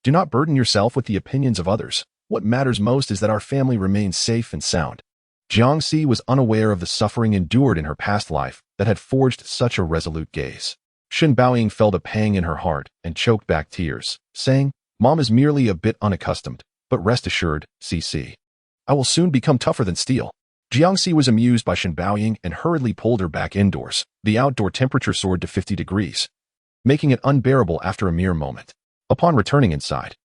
do not burden yourself with the opinions of others. What matters most is that our family remains safe and sound." Jiangxi was unaware of the suffering endured in her past life that had forged such a resolute gaze. Shen Baoying felt a pang in her heart and choked back tears, saying, "Mom is merely a bit unaccustomed, but rest assured, CC. I will soon become tougher than steel." Jiangxi was amused by Shen Baoying and hurriedly pulled her back indoors. The outdoor temperature soared to 50 degrees, making it unbearable after a mere moment. Upon returning inside,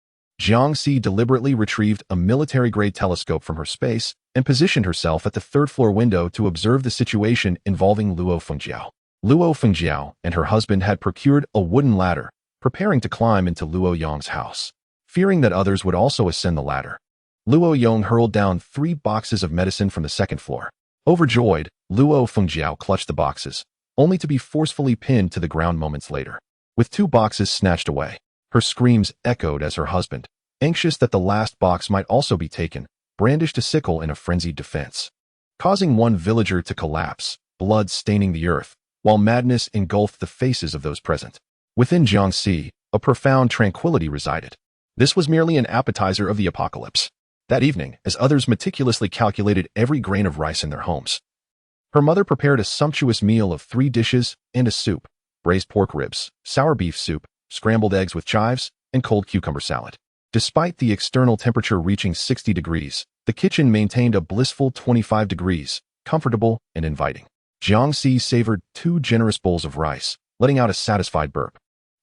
Jiangxi deliberately retrieved a military-grade telescope from her space and positioned herself at the third-floor window to observe the situation involving Luo Fengjiao. Luo Fengjiao and her husband had procured a wooden ladder, preparing to climb into Luo Yong's house. Fearing that others would also ascend the ladder, Luo Yong hurled down 3 boxes of medicine from the second floor. Overjoyed, Luo Fengjiao clutched the boxes, only to be forcefully pinned to the ground moments later. With 2 boxes snatched away, her screams echoed as her husband, anxious that the last box might also be taken, brandished a sickle in a frenzied defense, causing one villager to collapse, blood staining the earth, while madness engulfed the faces of those present. Within Jiangxi, a profound tranquility resided. This was merely an appetizer of the apocalypse. That evening, as others meticulously calculated every grain of rice in their homes, her mother prepared a sumptuous meal of 3 dishes and a soup: braised pork ribs, sour beef soup, scrambled eggs with chives, and cold cucumber salad. Despite the external temperature reaching 60 degrees, the kitchen maintained a blissful 25 degrees, comfortable and inviting. Jiangxi savored 2 generous bowls of rice, letting out a satisfied burp.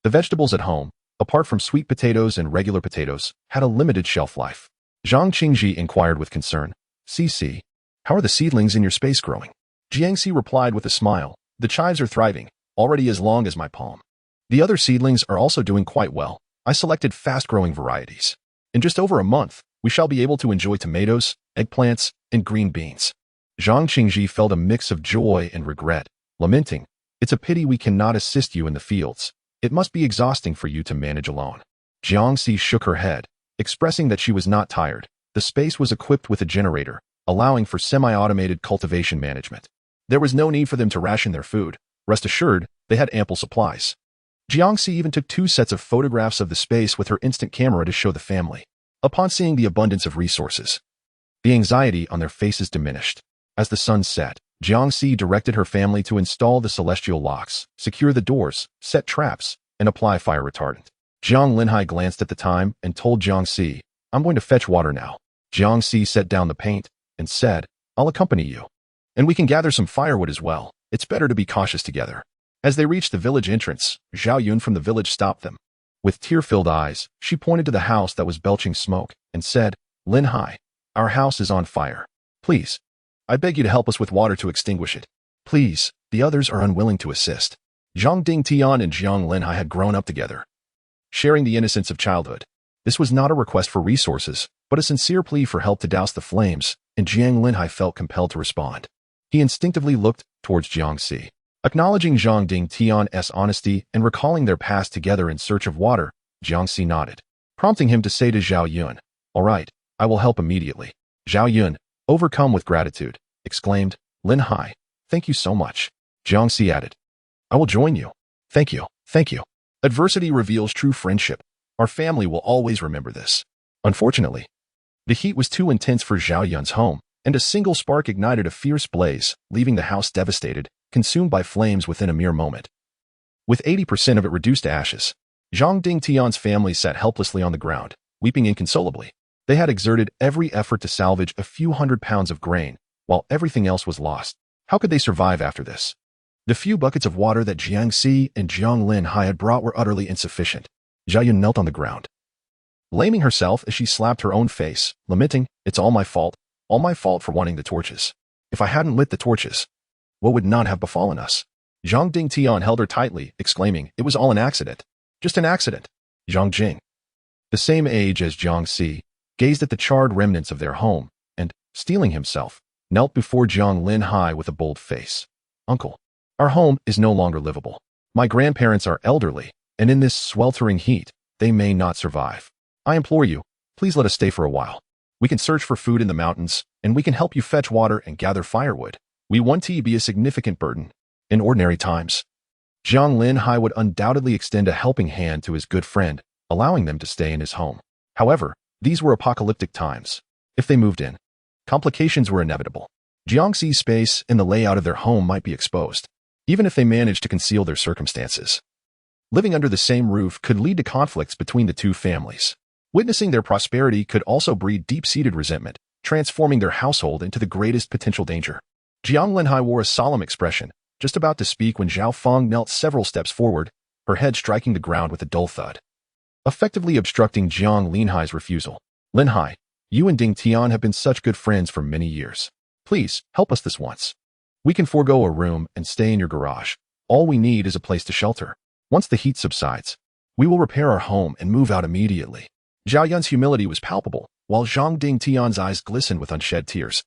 The vegetables at home, apart from sweet potatoes and regular potatoes, had a limited shelf life. Zhang Qingji inquired with concern, "Cici, how are the seedlings in your space growing?" Jiangxi replied with a smile, "The chives are thriving, already as long as my palm. The other seedlings are also doing quite well. I selected fast-growing varieties. In just over a month, we shall be able to enjoy tomatoes, eggplants, and green beans." Zhang Qingji felt a mix of joy and regret, lamenting, "It's a pity we cannot assist you in the fields. It must be exhausting for you to manage alone." Jiangxi shook her head, expressing that she was not tired. The space was equipped with a generator, allowing for semi-automated cultivation management. There was no need for them to ration their food. Rest assured, they had ample supplies. Jiangxi even took 2 sets of photographs of the space with her instant camera to show the family. Upon seeing the abundance of resources, the anxiety on their faces diminished. As the sun set, Jiangxi directed her family to install the celestial locks, secure the doors, set traps, and apply fire retardant. Jiang Linhai glanced at the time and told Jiangxi, "I'm going to fetch water now." Jiangxi set down the paint and said, "I'll accompany you. And we can gather some firewood as well. It's better to be cautious together." As they reached the village entrance, Zhao Yun from the village stopped them. With tear-filled eyes, she pointed to the house that was belching smoke and said, "Linhai, our house is on fire. Please, I beg you to help us with water to extinguish it. Please." The others are unwilling to assist. Zhang Dingtian and Jiang Linhai had grown up together, sharing the innocence of childhood. This was not a request for resources, but a sincere plea for help to douse the flames, and Jiang Linhai felt compelled to respond. He instinctively looked towards Jiangxi. Acknowledging Zhang Dingtian's honesty and recalling their past together in search of water, Jiangxi nodded, prompting him to say to Zhao Yun, "All right, I will help immediately." Zhao Yun, overcome with gratitude, exclaimed, "Linhai, thank you so much." Jiangxi added, "I will join you. Thank you, thank you. Adversity reveals true friendship. Our family will always remember this." Unfortunately, the heat was too intense for Zhao Yun's home, and a single spark ignited a fierce blaze, leaving the house devastated, consumed by flames within a mere moment. With 80% of it reduced to ashes, Zhang Dingtian's family sat helplessly on the ground, weeping inconsolably. They had exerted every effort to salvage a few hundred pounds of grain, while everything else was lost. How could they survive after this? The few buckets of water that Jiangxi and Jiang Linhai had brought were utterly insufficient. Zhao Yun knelt on the ground, blaming herself as she slapped her own face, lamenting, "It's all my fault for wanting the torches. If I hadn't lit the torches, what would not have befallen us?" Zhang Dingtian held her tightly, exclaiming, "It was all an accident. Just an accident." Zhang Jing, the same age as Jiangxi, gazed at the charred remnants of their home, and, steeling himself, knelt before Jiang Linhai with a bold face. "Uncle, our home is no longer livable. My grandparents are elderly, and in this sweltering heat, they may not survive. I implore you, please let us stay for a while. We can search for food in the mountains, and we can help you fetch water and gather firewood. We want to be a significant burden. In ordinary times, Jiang Linhai would undoubtedly extend a helping hand to his good friend, allowing them to stay in his home. However, these were apocalyptic times. If they moved in, complications were inevitable. Jiangxi's space and the layout of their home might be exposed, even if they managed to conceal their circumstances. Living under the same roof could lead to conflicts between the two families. Witnessing their prosperity could also breed deep-seated resentment, transforming their household into the greatest potential danger. Jiang Linhai wore a solemn expression, just about to speak when Zhao Feng knelt several steps forward, her head striking the ground with a dull thud, effectively obstructing Jiang Linhai's refusal. "Linhai, you and Ding Tian have been such good friends for many years. Please, help us this once. We can forego a room and stay in your garage. All we need is a place to shelter. Once the heat subsides, we will repair our home and move out immediately." Zhao Yun's humility was palpable, while Zhang Dingtian's eyes glistened with unshed tears,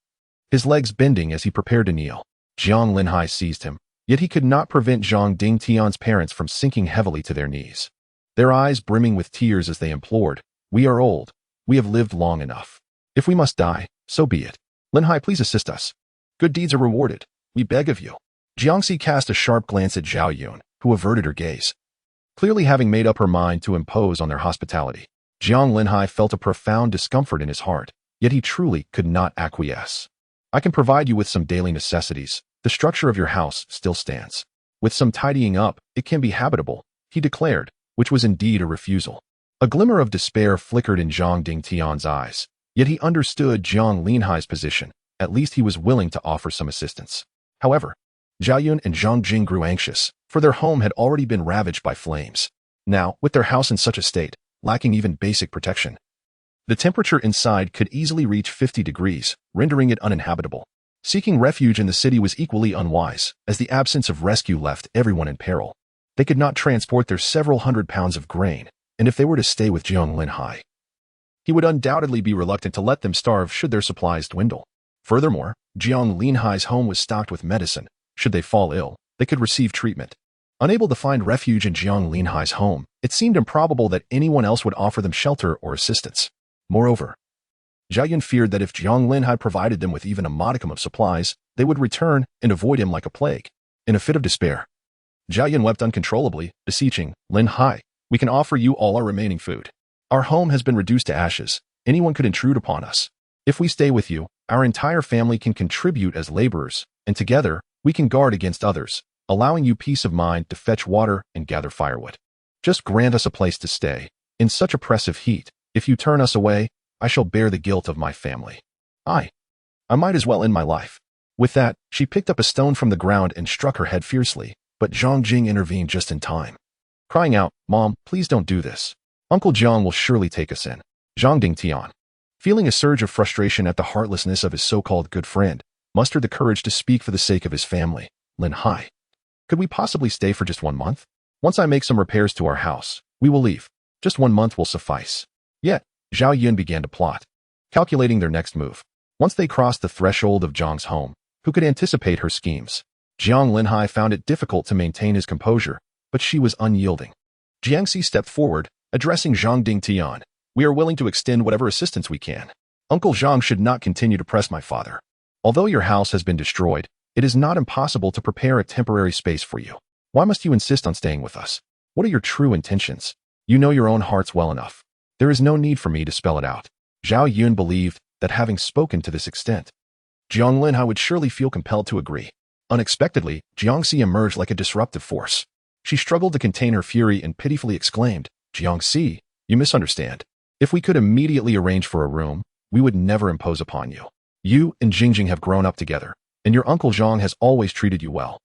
his legs bending as he prepared to kneel. Jiang Linhai seized him, yet he could not prevent Zhang Dingtian's parents from sinking heavily to their knees, their eyes brimming with tears as they implored, "We are old. We have lived long enough. If we must die, so be it. Linhai, please assist us. Good deeds are rewarded. We beg of you." Jiangxi cast a sharp glance at Zhao Yun, who averted her gaze, clearly having made up her mind to impose on their hospitality. Jiang Linhai felt a profound discomfort in his heart, yet he truly could not acquiesce. I can provide you with some daily necessities. The structure of your house still stands. With some tidying up, it can be habitable, he declared, which was indeed a refusal. A glimmer of despair flickered in Zhang Dingtian's eyes, yet he understood Jiang Linhai's position. At least he was willing to offer some assistance. However, Zhao Yun and Zhang Jing grew anxious, for their home had already been ravaged by flames. Now, with their house in such a state, lacking even basic protection, the temperature inside could easily reach 50 degrees, rendering it uninhabitable. Seeking refuge in the city was equally unwise, as the absence of rescue left everyone in peril. They could not transport their several hundred pounds of grain, and if they were to stay with Jiang Linhai, he would undoubtedly be reluctant to let them starve should their supplies dwindle. Furthermore, Jiang Linhai's home was stocked with medicine. Should they fall ill, they could receive treatment. Unable to find refuge in Jiang Linhai's home, it seemed improbable that anyone else would offer them shelter or assistance. Moreover, Zhao Yun feared that if Jiang Linhai provided them with even a modicum of supplies, they would return and avoid him like a plague. In a fit of despair, Zhao Yun wept uncontrollably, beseeching, "Linhai, we can offer you all our remaining food. Our home has been reduced to ashes. Anyone could intrude upon us. If we stay with you, our entire family can contribute as laborers, and together, we can guard against others, allowing you peace of mind to fetch water and gather firewood. Just grant us a place to stay. In such oppressive heat, if you turn us away, I shall bear the guilt of my family. I might as well end my life." With that, she picked up a stone from the ground and struck her head fiercely, but Zhang Jing intervened just in time, crying out, "Mom, please don't do this. Uncle Jiang will surely take us in." Zhang Dingtian, feeling a surge of frustration at the heartlessness of his so-called good friend, mustered the courage to speak for the sake of his family. "Linhai, could we possibly stay for just 1 month? Once I make some repairs to our house, we will leave. Just 1 month will suffice." Yet, Zhao Yun began to plot, calculating their next move. Once they crossed the threshold of Zhang's home, who could anticipate her schemes? Jiang Linhai found it difficult to maintain his composure, but she was unyielding. Jiangxi stepped forward, addressing Zhang Dingtian. "We are willing to extend whatever assistance we can. Uncle Zhang should not continue to press my father. Although your house has been destroyed, it is not impossible to prepare a temporary space for you. Why must you insist on staying with us? What are your true intentions? You know your own hearts well enough. There is no need for me to spell it out." Zhao Yun believed that having spoken to this extent, Jiang Linhai would surely feel compelled to agree. Unexpectedly, Jiangxi emerged like a disruptive force. She struggled to contain her fury and pitifully exclaimed, "Jiangxi, you misunderstand. If we could immediately arrange for a room, we would never impose upon you. You and Jingjing have grown up together, and your uncle Zhang has always treated you well.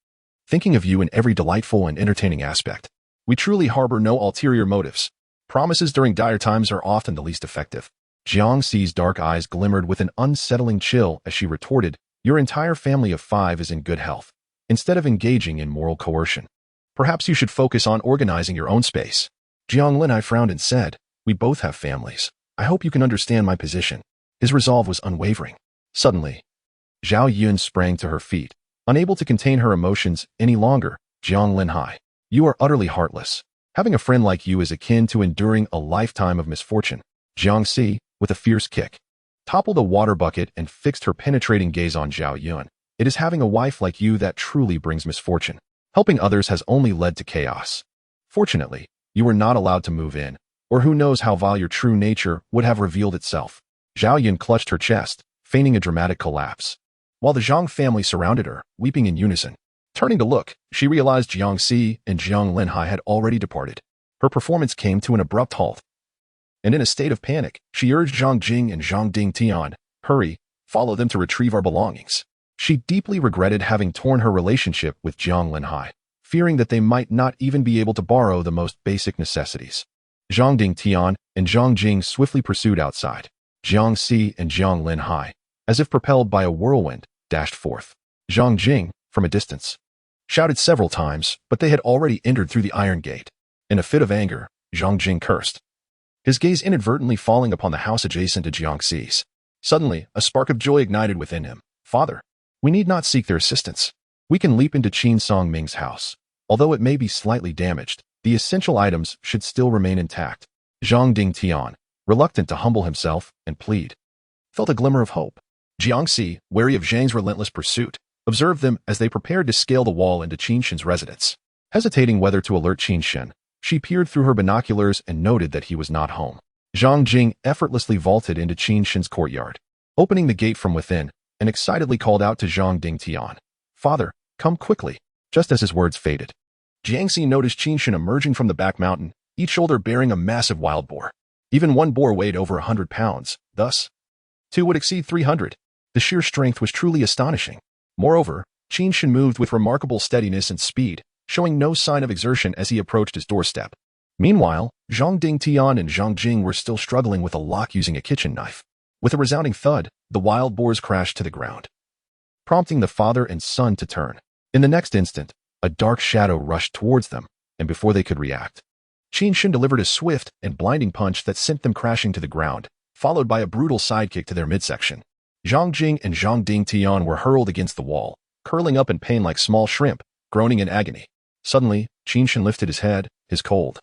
Thinking of you in every delightful and entertaining aspect. We truly harbor no ulterior motives. Promises during dire times are often the least effective." Jiangxi's dark eyes glimmered with an unsettling chill as she retorted, "Your entire family of 5 is in good health. Instead of engaging in moral coercion, perhaps you should focus on organizing your own space." Jiang Linhai frowned and said, "We both have families. I hope you can understand my position." His resolve was unwavering. Suddenly, Zhao Yun sprang to her feet, unable to contain her emotions any longer. "Jiang Linhai, you are utterly heartless. Having a friend like you is akin to enduring a lifetime of misfortune." Jiangxi, with a fierce kick, toppled a water bucket and fixed her penetrating gaze on Zhao Yun. "It is having a wife like you that truly brings misfortune. Helping others has only led to chaos. Fortunately, you were not allowed to move in, or who knows how vile your true nature would have revealed itself." Zhao Yun clutched her chest, feigning a dramatic collapse, while the Zhang family surrounded her, weeping in unison. Turning to look, she realized Jiangxi and Jiang Linhai had already departed. Her performance came to an abrupt halt, and in a state of panic, she urged Zhang Jing and Zhang Dingtian, "Hurry, follow them to retrieve our belongings." She deeply regretted having torn her relationship with Jiang Linhai, fearing that they might not even be able to borrow the most basic necessities. Zhang Dingtian and Zhang Jing swiftly pursued outside. Jiangxi and Jiang Linhai, as if propelled by a whirlwind, dashed forth. Zhang Jing, from a distance, shouted several times, but they had already entered through the iron gate. In a fit of anger, Zhang Jing cursed, his gaze inadvertently falling upon the house adjacent to Jiangxi's. Suddenly, a spark of joy ignited within him. "Father, we need not seek their assistance. We can leap into Qin Song Ming's house. Although it may be slightly damaged, the essential items should still remain intact." Zhang Dingtian, reluctant to humble himself and plead, felt a glimmer of hope. Jiangxi, wary of Zhang's relentless pursuit, observed them as they prepared to scale the wall into Qin Shen's residence. Hesitating whether to alert Qin Shen, she peered through her binoculars and noted that he was not home. Zhang Jing effortlessly vaulted into Qin Shin's courtyard, opening the gate from within, and excitedly called out to Zhang Dingtian, "Father, come quickly." Just as his words faded, Jiangxi noticed Qin Shin emerging from the back mountain, each shoulder bearing a massive wild boar. Even one boar weighed over 100 pounds, thus, two would exceed 300. The sheer strength was truly astonishing. Moreover, Qin Shin moved with remarkable steadiness and speed, showing no sign of exertion as he approached his doorstep. Meanwhile, Zhang Dingtian and Zhang Jing were still struggling with a lock using a kitchen knife. With a resounding thud, the wild boars crashed to the ground, prompting the father and son to turn. In the next instant, a dark shadow rushed towards them, and before they could react, Qin Shin delivered a swift and blinding punch that sent them crashing to the ground, followed by a brutal sidekick to their midsection. Zhang Jing and Zhang Dingtian were hurled against the wall, curling up in pain like small shrimp, groaning in agony. Suddenly, Qin Shin lifted his head, his cold,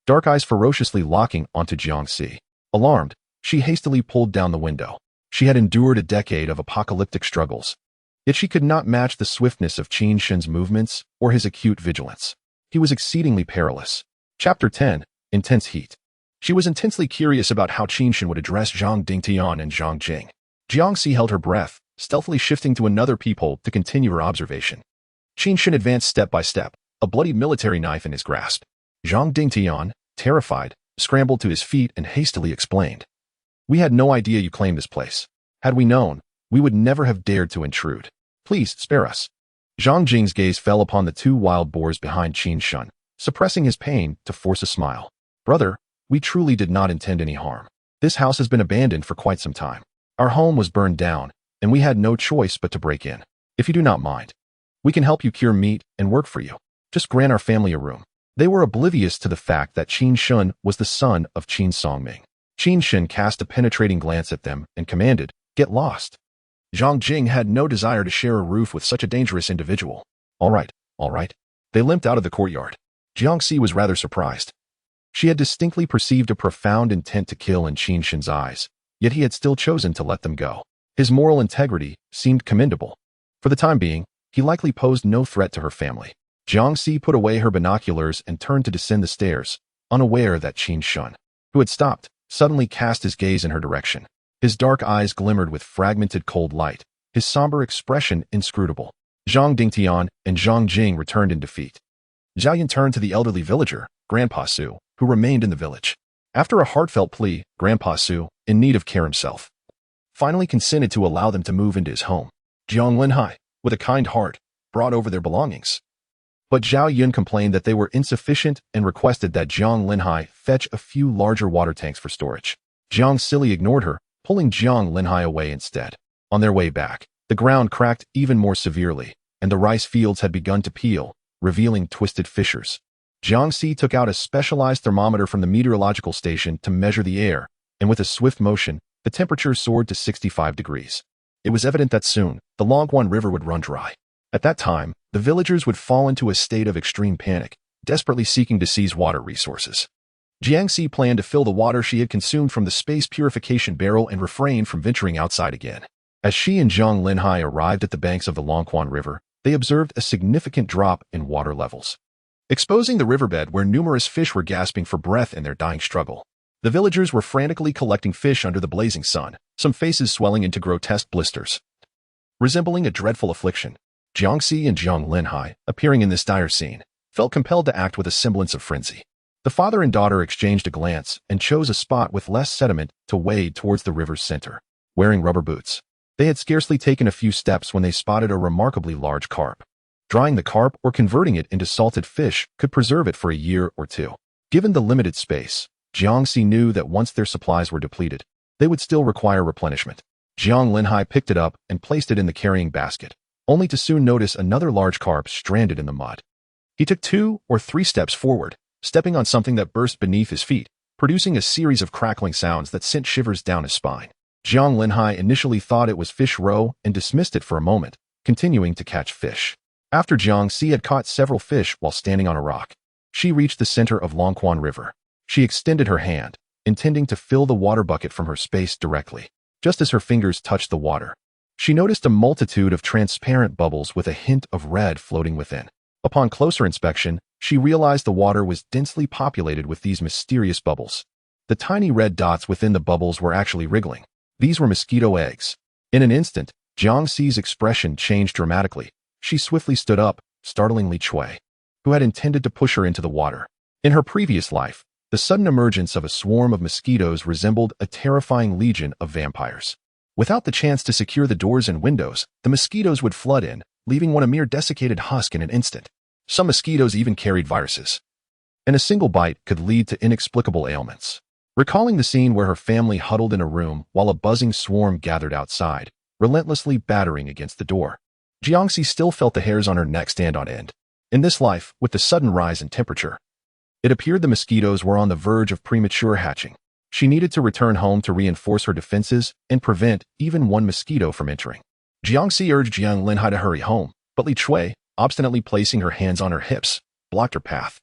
dark eyes ferociously locking onto Jiangxi. Alarmed, she hastily pulled down the window. She had endured a decade of apocalyptic struggles, yet she could not match the swiftness of Qin Shin's movements or his acute vigilance. He was exceedingly perilous. Chapter 10. Intense Heat. She was intensely curious about how Qin Shin would address Zhang Dingtian and Zhang Jing. Jiangxi held her breath, stealthily shifting to another peephole to continue her observation. Qin Shin advanced step by step, a bloody military knife in his grasp. Zhang Dingtian, terrified, scrambled to his feet and hastily explained, "We had no idea you claimed this place. Had we known, we would never have dared to intrude. Please spare us." Zhang Jing's gaze fell upon the two wild boars behind Qin Shin, suppressing his pain to force a smile. "Brother, we truly did not intend any harm. This house has been abandoned for quite some time. Our home was burned down, and we had no choice but to break in. If you do not mind, we can help you cure meat and work for you. Just grant our family a room." They were oblivious to the fact that Qin Shin was the son of Qin Songming. Qin Shin cast a penetrating glance at them and commanded, "Get lost." Zhang Jing had no desire to share a roof with such a dangerous individual. All right. They limped out of the courtyard. Jiangxi was rather surprised. She had distinctly perceived a profound intent to kill in Qin Shin's eyes, yet he had still chosen to let them go. His moral integrity seemed commendable. For the time being, he likely posed no threat to her family. Jiangxi put away her binoculars and turned to descend the stairs, unaware that Qin Shin, who had stopped, suddenly cast his gaze in her direction. His dark eyes glimmered with fragmented cold light, his somber expression inscrutable. Zhang Dingtian and Zhang Jing returned in defeat. Zhao Yan turned to the elderly villager, Grandpa Su, who remained in the village. After a heartfelt plea, Grandpa Su, in need of care himself, finally consented to allow them to move into his home. Jiang Linhai, with a kind heart, brought over their belongings. But Zhao Yun complained that they were insufficient and requested that Jiang Linhai fetch a few larger water tanks for storage. Jiang Sili ignored her, pulling Jiang Linhai away instead. On their way back, the ground cracked even more severely, and the rice fields had begun to peel, revealing twisted fissures. Jiangxi took out a specialized thermometer from the meteorological station to measure the air, and with a swift motion, the temperature soared to 65 degrees. It was evident that soon, the Longquan River would run dry. At that time, the villagers would fall into a state of extreme panic, desperately seeking to seize water resources. Jiangxi planned to fill the water she had consumed from the space purification barrel and refrain from venturing outside again. As she and Zhang Linhai arrived at the banks of the Longquan River, they observed a significant drop in water levels, exposing the riverbed where numerous fish were gasping for breath in their dying struggle. The villagers were frantically collecting fish under the blazing sun, some faces swelling into grotesque blisters, resembling a dreadful affliction. Jiangxi and Zhang Linhai, appearing in this dire scene, felt compelled to act with a semblance of frenzy. The father and daughter exchanged a glance and chose a spot with less sediment to wade towards the river's center. Wearing rubber boots, they had scarcely taken a few steps when they spotted a remarkably large carp. Drying the carp or converting it into salted fish could preserve it for a year or two. Given the limited space, Jiangxi knew that once their supplies were depleted, they would still require replenishment. Zhang Linhai picked it up and placed it in the carrying basket, only to soon notice another large carp stranded in the mud. He took 2 or 3 steps forward, stepping on something that burst beneath his feet, producing a series of crackling sounds that sent shivers down his spine. Zhang Linhai initially thought it was fish roe and dismissed it for a moment, continuing to catch fish. After Jiangxi had caught several fish while standing on a rock, she reached the center of Longquan River. She extended her hand, intending to fill the water bucket from her space directly. Just as her fingers touched the water, she noticed a multitude of transparent bubbles with a hint of red floating within. Upon closer inspection, she realized the water was densely populated with these mysterious bubbles. The tiny red dots within the bubbles were actually wriggling. These were mosquito eggs. In an instant, Jiangxi's expression changed dramatically. She swiftly stood up, startling Li Chui, who had intended to push her into the water. In her previous life, the sudden emergence of a swarm of mosquitoes resembled a terrifying legion of vampires. Without the chance to secure the doors and windows, the mosquitoes would flood in, leaving one a mere desiccated husk in an instant. Some mosquitoes even carried viruses, and a single bite could lead to inexplicable ailments. Recalling the scene where her family huddled in a room while a buzzing swarm gathered outside, relentlessly battering against the door, Jiangxi still felt the hairs on her neck stand on end. In this life, with the sudden rise in temperature, it appeared the mosquitoes were on the verge of premature hatching. She needed to return home to reinforce her defenses and prevent even one mosquito from entering. Jiangxi urged Jiang Linhai to hurry home, but Li Chui, obstinately placing her hands on her hips, blocked her path.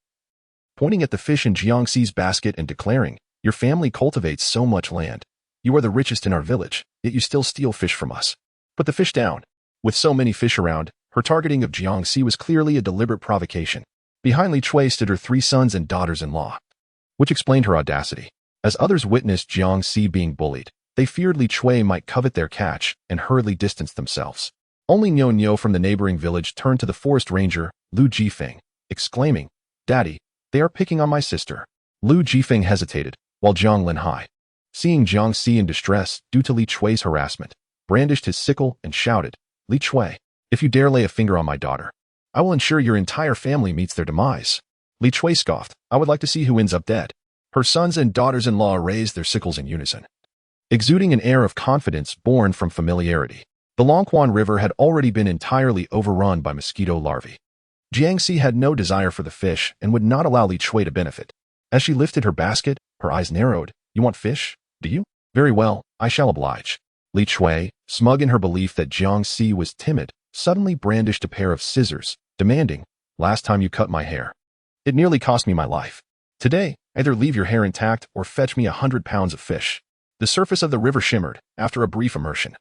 Pointing at the fish in Jiangxi's basket and declaring, "Your family cultivates so much land. You are the richest in our village, yet you still steal fish from us. Put the fish down." With so many fish around, her targeting of Jiangxi was clearly a deliberate provocation. Behind Li Chui stood her 3 sons and daughters-in-law, which explained her audacity. As others witnessed Jiangxi being bullied, they feared Li Chui might covet their catch and hurriedly distanced themselves. Only Nyo from the neighboring village turned to the forest ranger, Lu Jifeng, exclaiming, "Daddy, they are picking on my sister." Lu Jifeng hesitated, while Jiang Linhai, seeing Jiangxi in distress due to Li Chui's harassment, brandished his sickle and shouted, "Li Chui, if you dare lay a finger on my daughter, I will ensure your entire family meets their demise." Li Chui scoffed, "I would like to see who ends up dead." Her sons and daughters-in-law raised their sickles in unison, exuding an air of confidence born from familiarity. The Longquan River had already been entirely overrun by mosquito larvae. Jiangxi had no desire for the fish and would not allow Li Chui to benefit. As she lifted her basket, her eyes narrowed. "You want fish, do you? Very well, I shall oblige." Li Chui, smug in her belief that Jiangxi was timid, suddenly brandished a pair of scissors, demanding, "Last time you cut my hair, it nearly cost me my life. Today, either leave your hair intact or fetch me 100 pounds of fish." The surface of the river shimmered after a brief immersion.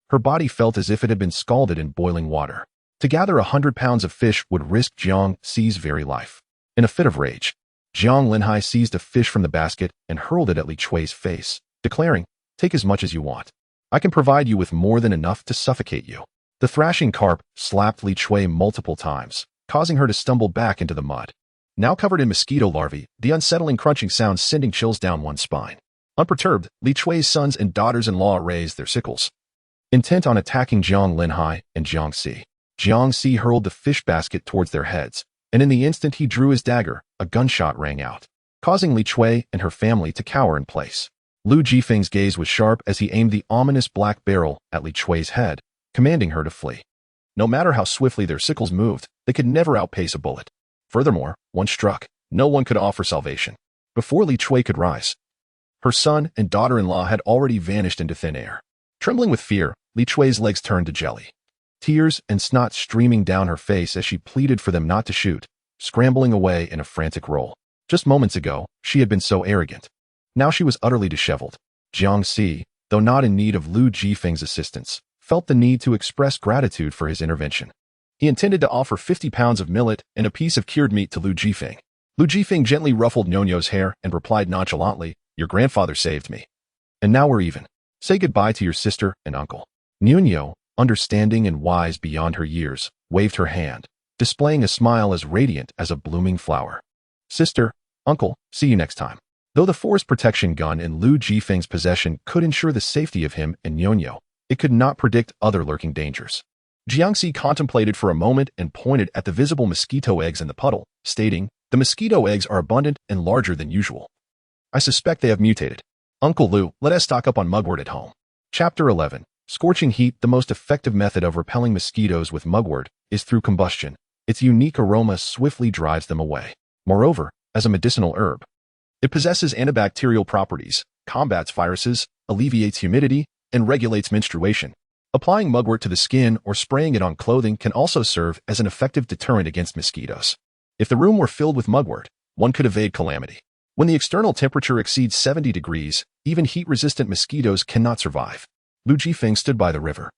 Her body felt as if it had been scalded in boiling water. To gather 100 pounds of fish would risk Jiangxi's very life. In a fit of rage, Jiang Linhai seized a fish from the basket and hurled it at Li Chui's face, declaring, "Take as much as you want. I can provide you with more than enough to suffocate you." The thrashing carp slapped Li Chui multiple times, causing her to stumble back into the mud. Now covered in mosquito larvae, the unsettling crunching sound sending chills down one's spine. Unperturbed, Li Chui's sons and daughters-in-law raised their sickles, intent on attacking Jiang Linhai and Jiangxi. Jiangxi hurled the fish basket towards their heads, and in the instant he drew his dagger, a gunshot rang out, causing Li Chui and her family to cower in place. Lu Jifeng's gaze was sharp as he aimed the ominous black barrel at Li Chui's head, commanding her to flee. No matter how swiftly their sickles moved, they could never outpace a bullet. Furthermore, once struck, no one could offer salvation. Before Li Chui could rise, her son and daughter-in-law had already vanished into thin air. Trembling with fear, Li Chui's legs turned to jelly, tears and snot streaming down her face as she pleaded for them not to shoot, scrambling away in a frantic roll. Just moments ago, she had been so arrogant. Now she was utterly disheveled. Jiangxi, though not in need of Lu Jifeng's assistance, felt the need to express gratitude for his intervention. He intended to offer 50 pounds of millet and a piece of cured meat to Lu Jifeng. Lu Jifeng gently ruffled Nyo-Nyo's hair and replied nonchalantly, "Your grandfather saved me. And now we're even. Say goodbye to your sister and uncle." Nyo-Nyo, understanding and wise beyond her years, waved her hand, displaying a smile as radiant as a blooming flower. "Sister, uncle, see you next time." Though the forest protection gun in Lu Jifeng's possession could ensure the safety of him and Nyo-Nyo, it could not predict other lurking dangers. Jiangxi contemplated for a moment and pointed at the visible mosquito eggs in the puddle, stating, "The mosquito eggs are abundant and larger than usual. I suspect they have mutated. Uncle Lu, let us stock up on mugwort at home." Chapter 11. Scorching heat. The most effective method of repelling mosquitoes with mugwort is through combustion. Its unique aroma swiftly drives them away. Moreover, as a medicinal herb, it possesses antibacterial properties, combats viruses, alleviates humidity, and regulates menstruation. Applying mugwort to the skin or spraying it on clothing can also serve as an effective deterrent against mosquitoes. If the room were filled with mugwort, one could evade calamity. When the external temperature exceeds 70 degrees, even heat-resistant mosquitoes cannot survive. Lu Jifeng stood by the river,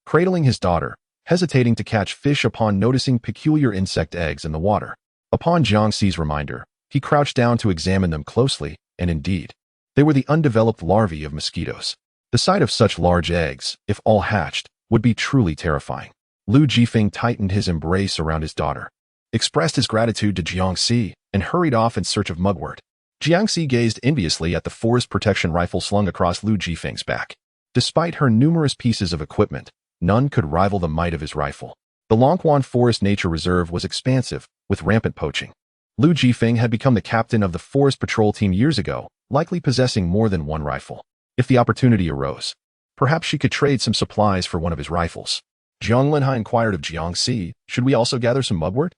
cradling his daughter, hesitating to catch fish upon noticing peculiar insect eggs in the water. Upon Jiangxi's reminder, he crouched down to examine them closely, and indeed, They were the undeveloped larvae of mosquitoes. The sight of such large eggs, if all hatched, would be truly terrifying. Lu Jifeng tightened his embrace around his daughter, expressed his gratitude to Jiangxi, and hurried off in search of mugwort. Jiangxi gazed enviously at the forest protection rifle slung across Lu Jifeng's back. Despite her numerous pieces of equipment, none could rival the might of his rifle. The Longquan Forest Nature Reserve was expansive, with rampant poaching. Lu Jifeng had become the captain of the forest patrol team years ago, likely possessing more than one rifle. If the opportunity arose, perhaps she could trade some supplies for one of his rifles. Jiang Linhai inquired of Jiangxi, should we also gather some mugwort?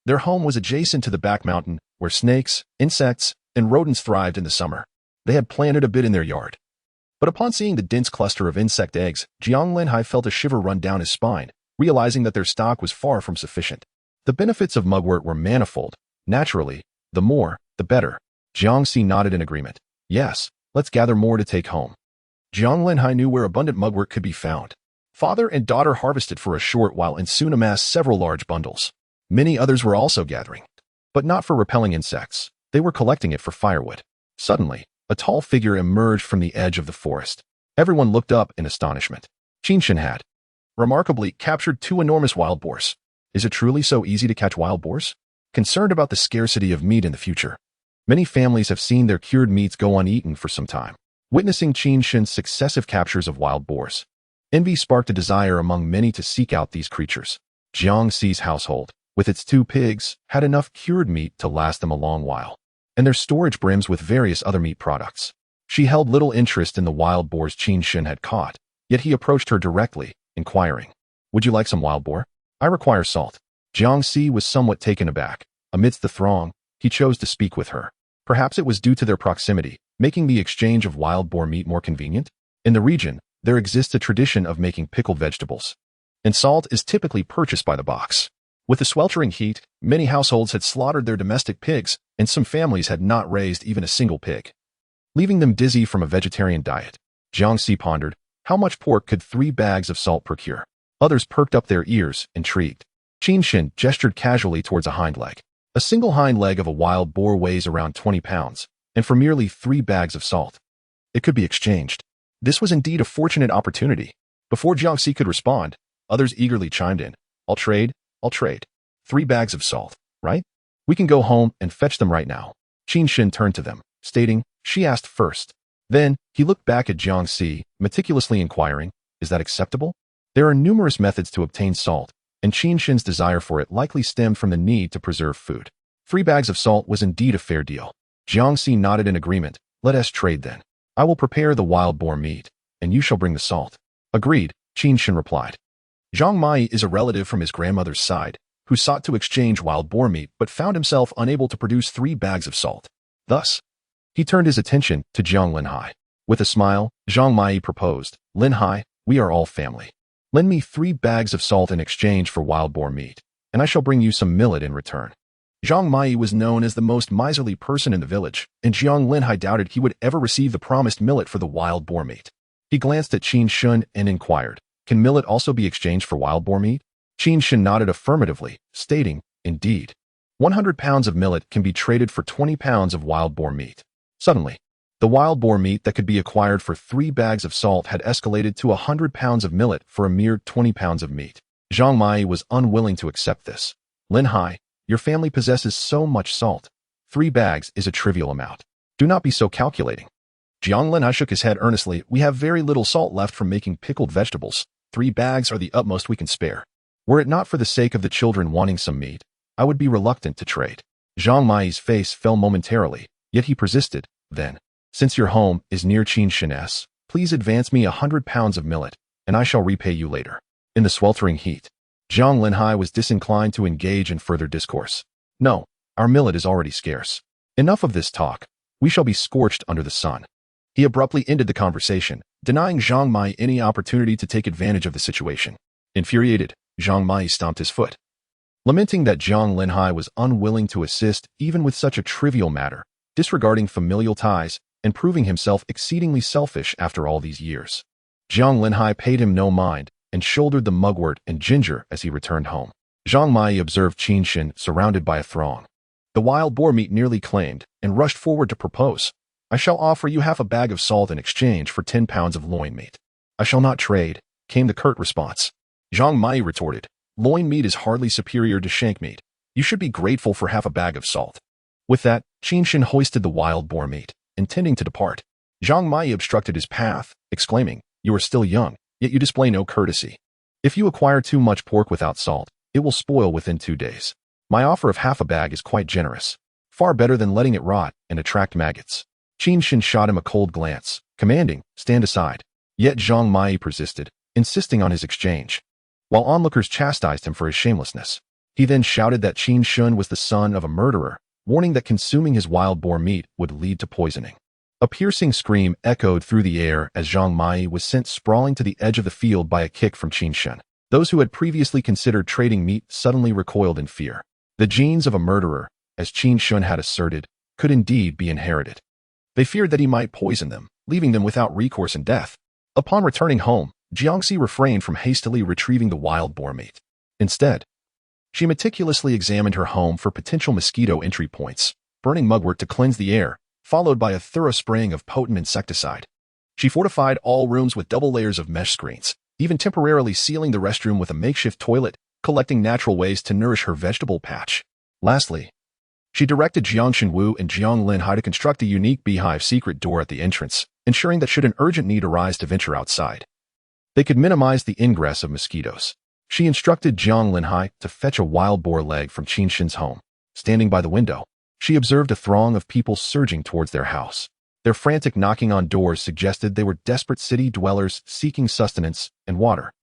Their home was adjacent to the back mountain, where snakes, insects, and rodents thrived in the summer. They had planted a bit in their yard. But upon seeing the dense cluster of insect eggs, Jiang Linhai felt a shiver run down his spine, realizing that their stock was far from sufficient. The benefits of mugwort were manifold. Naturally, the more, the better. Jiangxi nodded in agreement. Yes, let's gather more to take home. Jiang Linhai knew where abundant mugwort could be found. Father and daughter harvested for a short while and soon amassed several large bundles. Many others were also gathering, but not for repelling insects. They were collecting it for firewood. Suddenly, a tall figure emerged from the edge of the forest. Everyone looked up in astonishment. Qinshan had, remarkably, captured 2 enormous wild boars. Is it truly so easy to catch wild boars? Concerned about the scarcity of meat in the future, many families have seen their cured meats go uneaten for some time. Witnessing Qinshan's successive captures of wild boars, envy sparked a desire among many to seek out these creatures. Jiangxi's household, with its 2 pigs, had enough cured meat to last them a long while, and their storage brims with various other meat products. She held little interest in the wild boars Qinshan had caught, yet he approached her directly, inquiring, would you like some wild boar? I require salt. Jiangxi was somewhat taken aback. Amidst the throng, he chose to speak with her. Perhaps it was due to their proximity, making the exchange of wild boar meat more convenient. In the region, there exists a tradition of making pickled vegetables, and salt is typically purchased by the box. With the sweltering heat, many households had slaughtered their domestic pigs, and some families had not raised even a single pig, leaving them dizzy from a vegetarian diet. Jiangxi pondered, how much pork could 3 bags of salt procure? Others perked up their ears, intrigued. Qinshan gestured casually towards a hind leg. A single hind leg of a wild boar weighs around 20 pounds, and for merely 3 bags of salt, it could be exchanged. This was indeed a fortunate opportunity. Before Jiangxi could respond, others eagerly chimed in. I'll trade. 3 bags of salt, right? We can go home and fetch them right now. Qinshan turned to them, stating, she asked first. Then, he looked back at Jiangxi, meticulously inquiring, is that acceptable? There are numerous methods to obtain salt, and Qinshan's desire for it likely stemmed from the need to preserve food. 3 bags of salt was indeed a fair deal. Jiangxi nodded in agreement. Let us trade then. I will prepare the wild boar meat, and you shall bring the salt. Agreed, Qinshan replied. Zhang Mai is a relative from his grandmother's side, who sought to exchange wild boar meat but found himself unable to produce 3 bags of salt. Thus, he turned his attention to Jiang Linhai. With a smile, Zhang Mai proposed, Linhai, we are all family. Lend me 3 bags of salt in exchange for wild boar meat, and I shall bring you some millet in return. Zhang Mai was known as the most miserly person in the village, and Jiang Linhai doubted he would ever receive the promised millet for the wild boar meat. He glanced at Qinshan and inquired, can millet also be exchanged for wild boar meat? Qinshan nodded affirmatively, stating, indeed. 100 pounds of millet can be traded for 20 pounds of wild boar meat. Suddenly, the wild boar meat that could be acquired for 3 bags of salt had escalated to 100 pounds of millet for a mere 20 pounds of meat. Zhang Mai was unwilling to accept this. Linhai, your family possesses so much salt. 3 bags is a trivial amount. Do not be so calculating. Jiang Linhai shook his head earnestly. We have very little salt left from making pickled vegetables. 3 bags are the utmost we can spare. Were it not for the sake of the children wanting some meat, I would be reluctant to trade. Zhang Mai's face fell momentarily, yet he persisted. Then, since your home is near Qinshan's, please advance me 100 pounds of millet, and I shall repay you later. In the sweltering heat, Jiang Linhai was disinclined to engage in further discourse. No, our millet is already scarce. Enough of this talk. We shall be scorched under the sun. He abruptly ended the conversation, denying Zhang Mai any opportunity to take advantage of the situation. Infuriated, Zhang Mai stomped his foot. Lamenting that Jiang Linhai was unwilling to assist even with such a trivial matter, disregarding familial ties, and proving himself exceedingly selfish after all these years. Jiang Linhai paid him no mind and shouldered the mugwort and ginger as he returned home. Zhang Mai observed Qinshan surrounded by a throng. The wild boar meat nearly claimed and rushed forward to propose. I shall offer you half a bag of salt in exchange for 10 pounds of loin meat. I shall not trade, came the curt response. Jiang Mai retorted, loin meat is hardly superior to shank meat. You should be grateful for half a bag of salt. With that, Qin Shin hoisted the wild boar meat, intending to depart. Jiang Mai obstructed his path, exclaiming, you are still young, yet you display no courtesy. If you acquire too much pork without salt, it will spoil within 2 days. My offer of half a bag is quite generous. Far better than letting it rot and attract maggots. Qin Shin shot him a cold glance, commanding, stand aside. Yet Jiang Mai persisted, insisting on his exchange. While onlookers chastised him for his shamelessness, he then shouted that Qin Shin was the son of a murderer, warning that consuming his wild boar meat would lead to poisoning. A piercing scream echoed through the air as Jiang Mai was sent sprawling to the edge of the field by a kick from Qin Shin. Those who had previously considered trading meat suddenly recoiled in fear. The genes of a murderer, as Qin Shin had asserted, could indeed be inherited. They feared that he might poison them, leaving them without recourse and death. Upon returning home, Jiangxi refrained from hastily retrieving the wild boar meat. Instead, she meticulously examined her home for potential mosquito entry points, burning mugwort to cleanse the air, followed by a thorough spraying of potent insecticide. She fortified all rooms with double layers of mesh screens, even temporarily sealing the restroom with a makeshift toilet, collecting natural waste to nourish her vegetable patch. Lastly, she directed Jiang Xinwu and Jiang Linhai to construct a unique beehive secret door at the entrance, ensuring that should an urgent need arise to venture outside, they could minimize the ingress of mosquitoes. She instructed Jiang Linhai to fetch a wild boar leg from Qin Shin's home. Standing by the window, she observed a throng of people surging towards their house. Their frantic knocking on doors suggested they were desperate city dwellers seeking sustenance and water.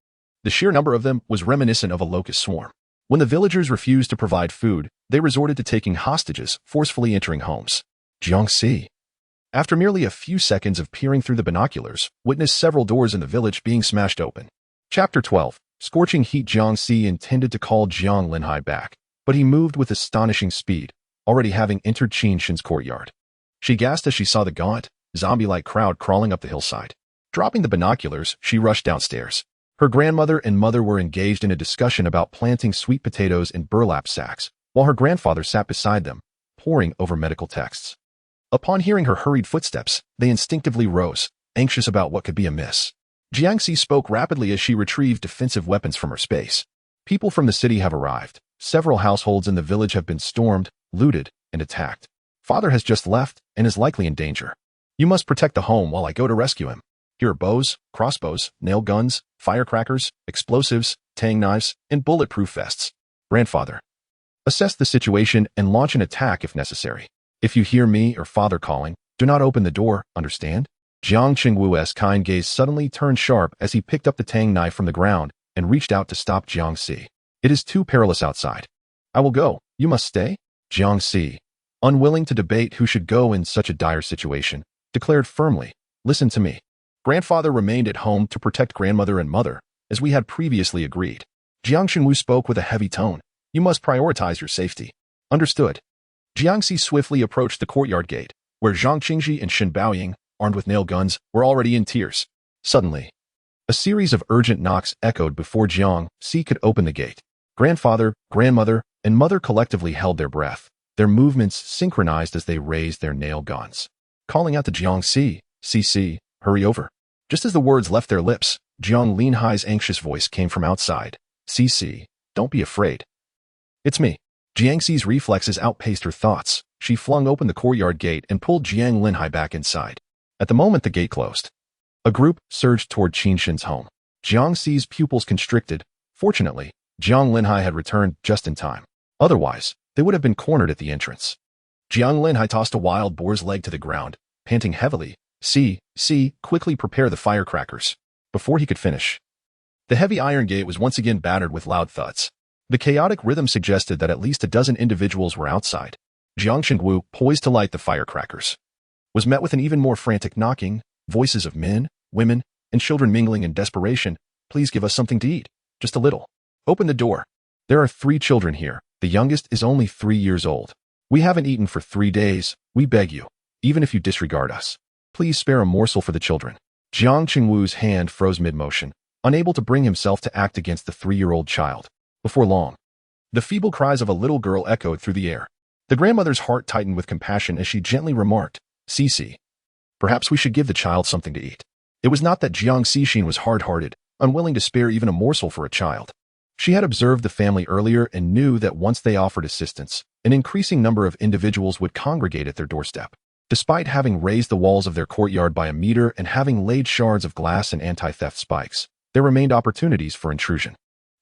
The sheer number of them was reminiscent of a locust swarm. When the villagers refused to provide food, they resorted to taking hostages, forcefully entering homes. Jiangxi, after merely a few seconds of peering through the binoculars, witnessed several doors in the village being smashed open. Chapter 12. Scorching heat. Jiangxi intended to call Jiang Linhai back, but he moved with astonishing speed, already having entered Qin Shin's courtyard. She gasped as she saw the gaunt, zombie-like crowd crawling up the hillside. Dropping the binoculars, she rushed downstairs. Her grandmother and mother were engaged in a discussion about planting sweet potatoes in burlap sacks, while her grandfather sat beside them, poring over medical texts. Upon hearing her hurried footsteps, they instinctively rose, anxious about what could be amiss. Jiangxi spoke rapidly as she retrieved defensive weapons from her space. People from the city have arrived. Several households in the village have been stormed, looted, and attacked. Father has just left and is likely in danger. You must protect the home while I go to rescue him. Here are bows, crossbows, nail guns, firecrackers, explosives, tang knives, and bulletproof vests. Grandfather, assess the situation and launch an attack if necessary. If you hear me or father calling, do not open the door, understand? Jiang Qingwu's kind gaze suddenly turned sharp as he picked up the tang knife from the ground and reached out to stop Jiangxi. It is too perilous outside. I will go. You must stay? Jiangxi, unwilling to debate who should go in such a dire situation, declared firmly, listen to me. Grandfather remained at home to protect grandmother and mother, as we had previously agreed. Jiang Xinwu spoke with a heavy tone. You must prioritize your safety. Understood. Jiangxi swiftly approached the courtyard gate, where Zhang Qingji and Shen Baoying, armed with nail guns, were already in tears. Suddenly, a series of urgent knocks echoed before Jiangxi could open the gate. Grandfather, grandmother, and mother collectively held their breath, their movements synchronized as they raised their nail guns, calling out to Jiangxi, "Cc, hurry over." Just as the words left their lips, Jiang Linhai's anxious voice came from outside. "Cc, don't be afraid. It's me." Jiangxi's reflexes outpaced her thoughts. She flung open the courtyard gate and pulled Jiang Linhai back inside. At the moment the gate closed, a group surged toward Qin Shin's home. Jiangxi's pupils constricted. Fortunately, Jiang Linhai had returned just in time. Otherwise, they would have been cornered at the entrance. Jiang Linhai tossed a wild boar's leg to the ground, panting heavily. See, quickly prepare the firecrackers. Before he could finish, the heavy iron gate was once again battered with loud thuds. The chaotic rhythm suggested that at least a dozen individuals were outside. Jiang Xingwu, poised to light the firecrackers, was met with an even more frantic knocking, voices of men, women, and children mingling in desperation. Please give us something to eat. Just a little. Open the door. There are 3 children here. The youngest is only 3 years old. We haven't eaten for 3 days. We beg you, even if you disregard us, please spare a morsel for the children. Jiang Qingwu's hand froze mid-motion, unable to bring himself to act against the 3-year-old child. Before long, the feeble cries of a little girl echoed through the air. The grandmother's heart tightened with compassion as she gently remarked, "Cece, Perhaps we should give the child something to eat. It was not that Jiang Xixin was hard-hearted, unwilling to spare even a morsel for a child. She had observed the family earlier and knew that once they offered assistance, an increasing number of individuals would congregate at their doorstep. Despite having raised the walls of their courtyard by a meter and having laid shards of glass and anti-theft spikes, there remained opportunities for intrusion.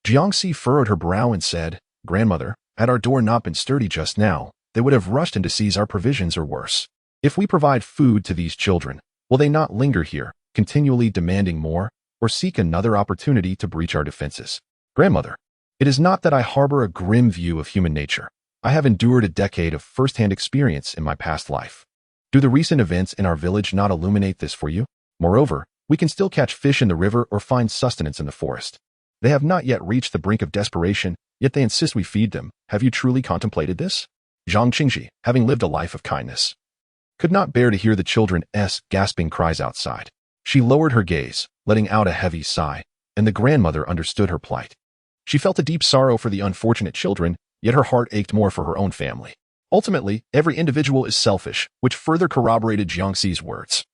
Jiangxi furrowed her brow and said, "Grandmother, had our door not been sturdy just now, they would have rushed in to seize our provisions or worse. If we provide food to these children, will they not linger here, continually demanding more, or seek another opportunity to breach our defenses? Grandmother, it is not that I harbor a grim view of human nature. I have endured a decade of first-hand experience in my past life. Do the recent events in our village not illuminate this for you? Moreover, we can still catch fish in the river or find sustenance in the forest. They have not yet reached the brink of desperation, yet they insist we feed them. Have you truly contemplated this?" Zhang Qingji, having lived a life of kindness, could not bear to hear the children's gasping cries outside. She lowered her gaze, letting out a heavy sigh, and the grandmother understood her plight. She felt a deep sorrow for the unfortunate children, yet her heart ached more for her own family. Ultimately, every individual is selfish, which further corroborated Jiangxi's words.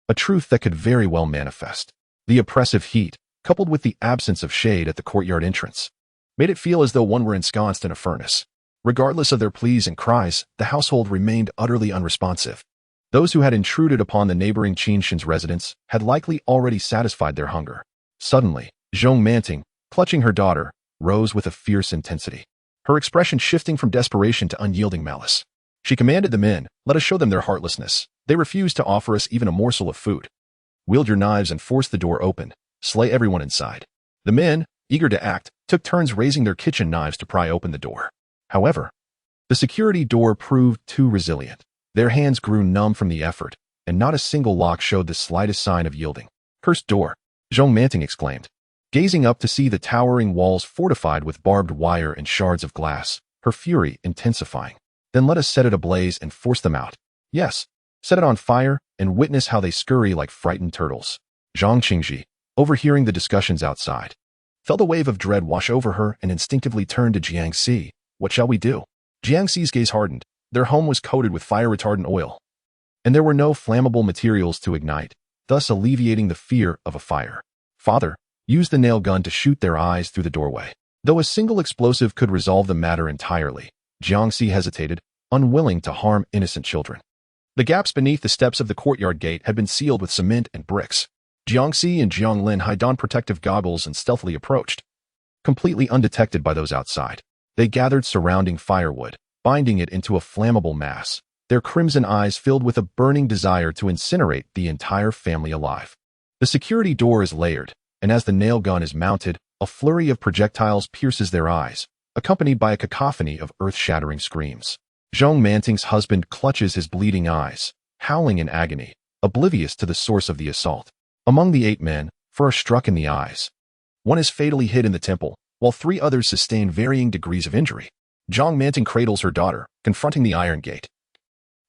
A truth that could very well manifest. The oppressive heat, coupled with the absence of shade at the courtyard entrance, made it feel as though one were ensconced in a furnace. Regardless of their pleas and cries, the household remained utterly unresponsive. Those who had intruded upon the neighboring Qinshin's residence had likely already satisfied their hunger. Suddenly, Zhong Manting, clutching her daughter, rose with a fierce intensity, her expression shifting from desperation to unyielding malice. She commanded the men, "Let us show them their heartlessness. They refuse to offer us even a morsel of food. Wield your knives and force the door open. Slay everyone inside." The men, eager to act, took turns raising their kitchen knives to pry open the door. However, the security door proved too resilient. Their hands grew numb from the effort, and not a single lock showed the slightest sign of yielding. "Cursed door," Zhong Manting exclaimed, gazing up to see the towering walls fortified with barbed wire and shards of glass, her fury intensifying. "Then let us set it ablaze and force them out. Yes, set it on fire and witness how they scurry like frightened turtles." Zhang Qingji, overhearing the discussions outside, felt a wave of dread wash over her and instinctively turned to Jiangxi. "What shall we do?" Jiangxi's gaze hardened. Their home was coated with fire-retardant oil, and there were no flammable materials to ignite, thus alleviating the fear of a fire. "Father, use the nail gun to shoot their eyes through the doorway." Though a single explosive could resolve the matter entirely, Jiangxi hesitated, unwilling to harm innocent children. The gaps beneath the steps of the courtyard gate had been sealed with cement and bricks. Jiangxi and Jianglin had donned protective goggles and stealthily approached, completely undetected by those outside. They gathered surrounding firewood, binding it into a flammable mass, their crimson eyes filled with a burning desire to incinerate the entire family alive. The security door is layered, and as the nail gun is mounted, a flurry of projectiles pierces their eyes, accompanied by a cacophony of earth-shattering screams. Zhong Manting's husband clutches his bleeding eyes, howling in agony, oblivious to the source of the assault. Among the 8 men, 4 are struck in the eyes. 1 is fatally hit in the temple, while 3 others sustain varying degrees of injury. Zhong Manting cradles her daughter, confronting the iron gate,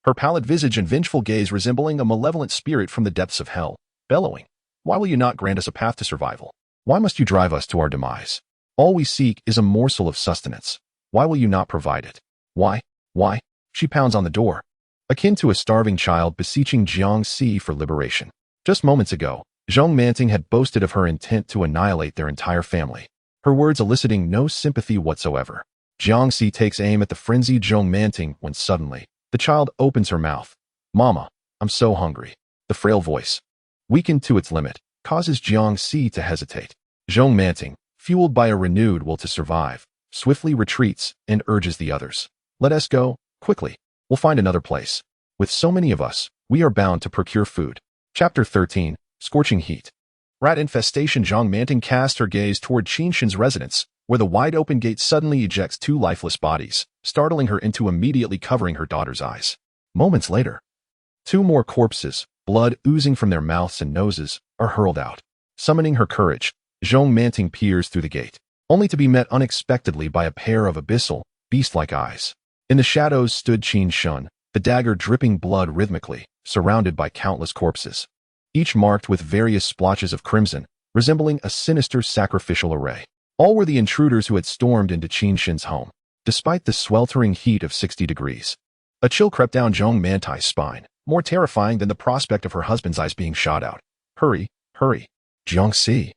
her pallid visage and vengeful gaze resembling a malevolent spirit from the depths of hell, bellowing, "Why will you not grant us a path to survival? Why must you drive us to our demise? All we seek is a morsel of sustenance. Why will you not provide it? Why? Why?" She pounds on the door, akin to a starving child beseeching Jiangxi for liberation. Just moments ago, Zhong Manting had boasted of her intent to annihilate their entire family, her words eliciting no sympathy whatsoever. Jiangxi takes aim at the frenzied Zhong Manting when suddenly, the child opens her mouth. "Mama, I'm so hungry." The frail voice, weakened to its limit, causes Jiangxi to hesitate. Zhong Manting, fueled by a renewed will to survive, swiftly retreats and urges the others. "Let us go, quickly. We'll find another place. With so many of us, we are bound to procure food." Chapter 13, Scorching Heat. Rat infestation. Zhong Manting cast her gaze toward Qinshin's residence, where the wide-open gate suddenly ejects 2 lifeless bodies, startling her into immediately covering her daughter's eyes. Moments later, 2 more corpses, blood oozing from their mouths and noses, are hurled out. Summoning her courage, Zhong Manting peers through the gate, only to be met unexpectedly by a pair of abyssal, beast-like eyes. In the shadows stood Qin Shun, the dagger dripping blood rhythmically, surrounded by countless corpses, each marked with various splotches of crimson, resembling a sinister sacrificial array. All were the intruders who had stormed into Qin Shin's home. Despite the sweltering heat of 60 degrees, a chill crept down Zhong Manting's spine. more terrifying than the prospect of her husband's eyes being shot out. Hurry, hurry. Jiangxi,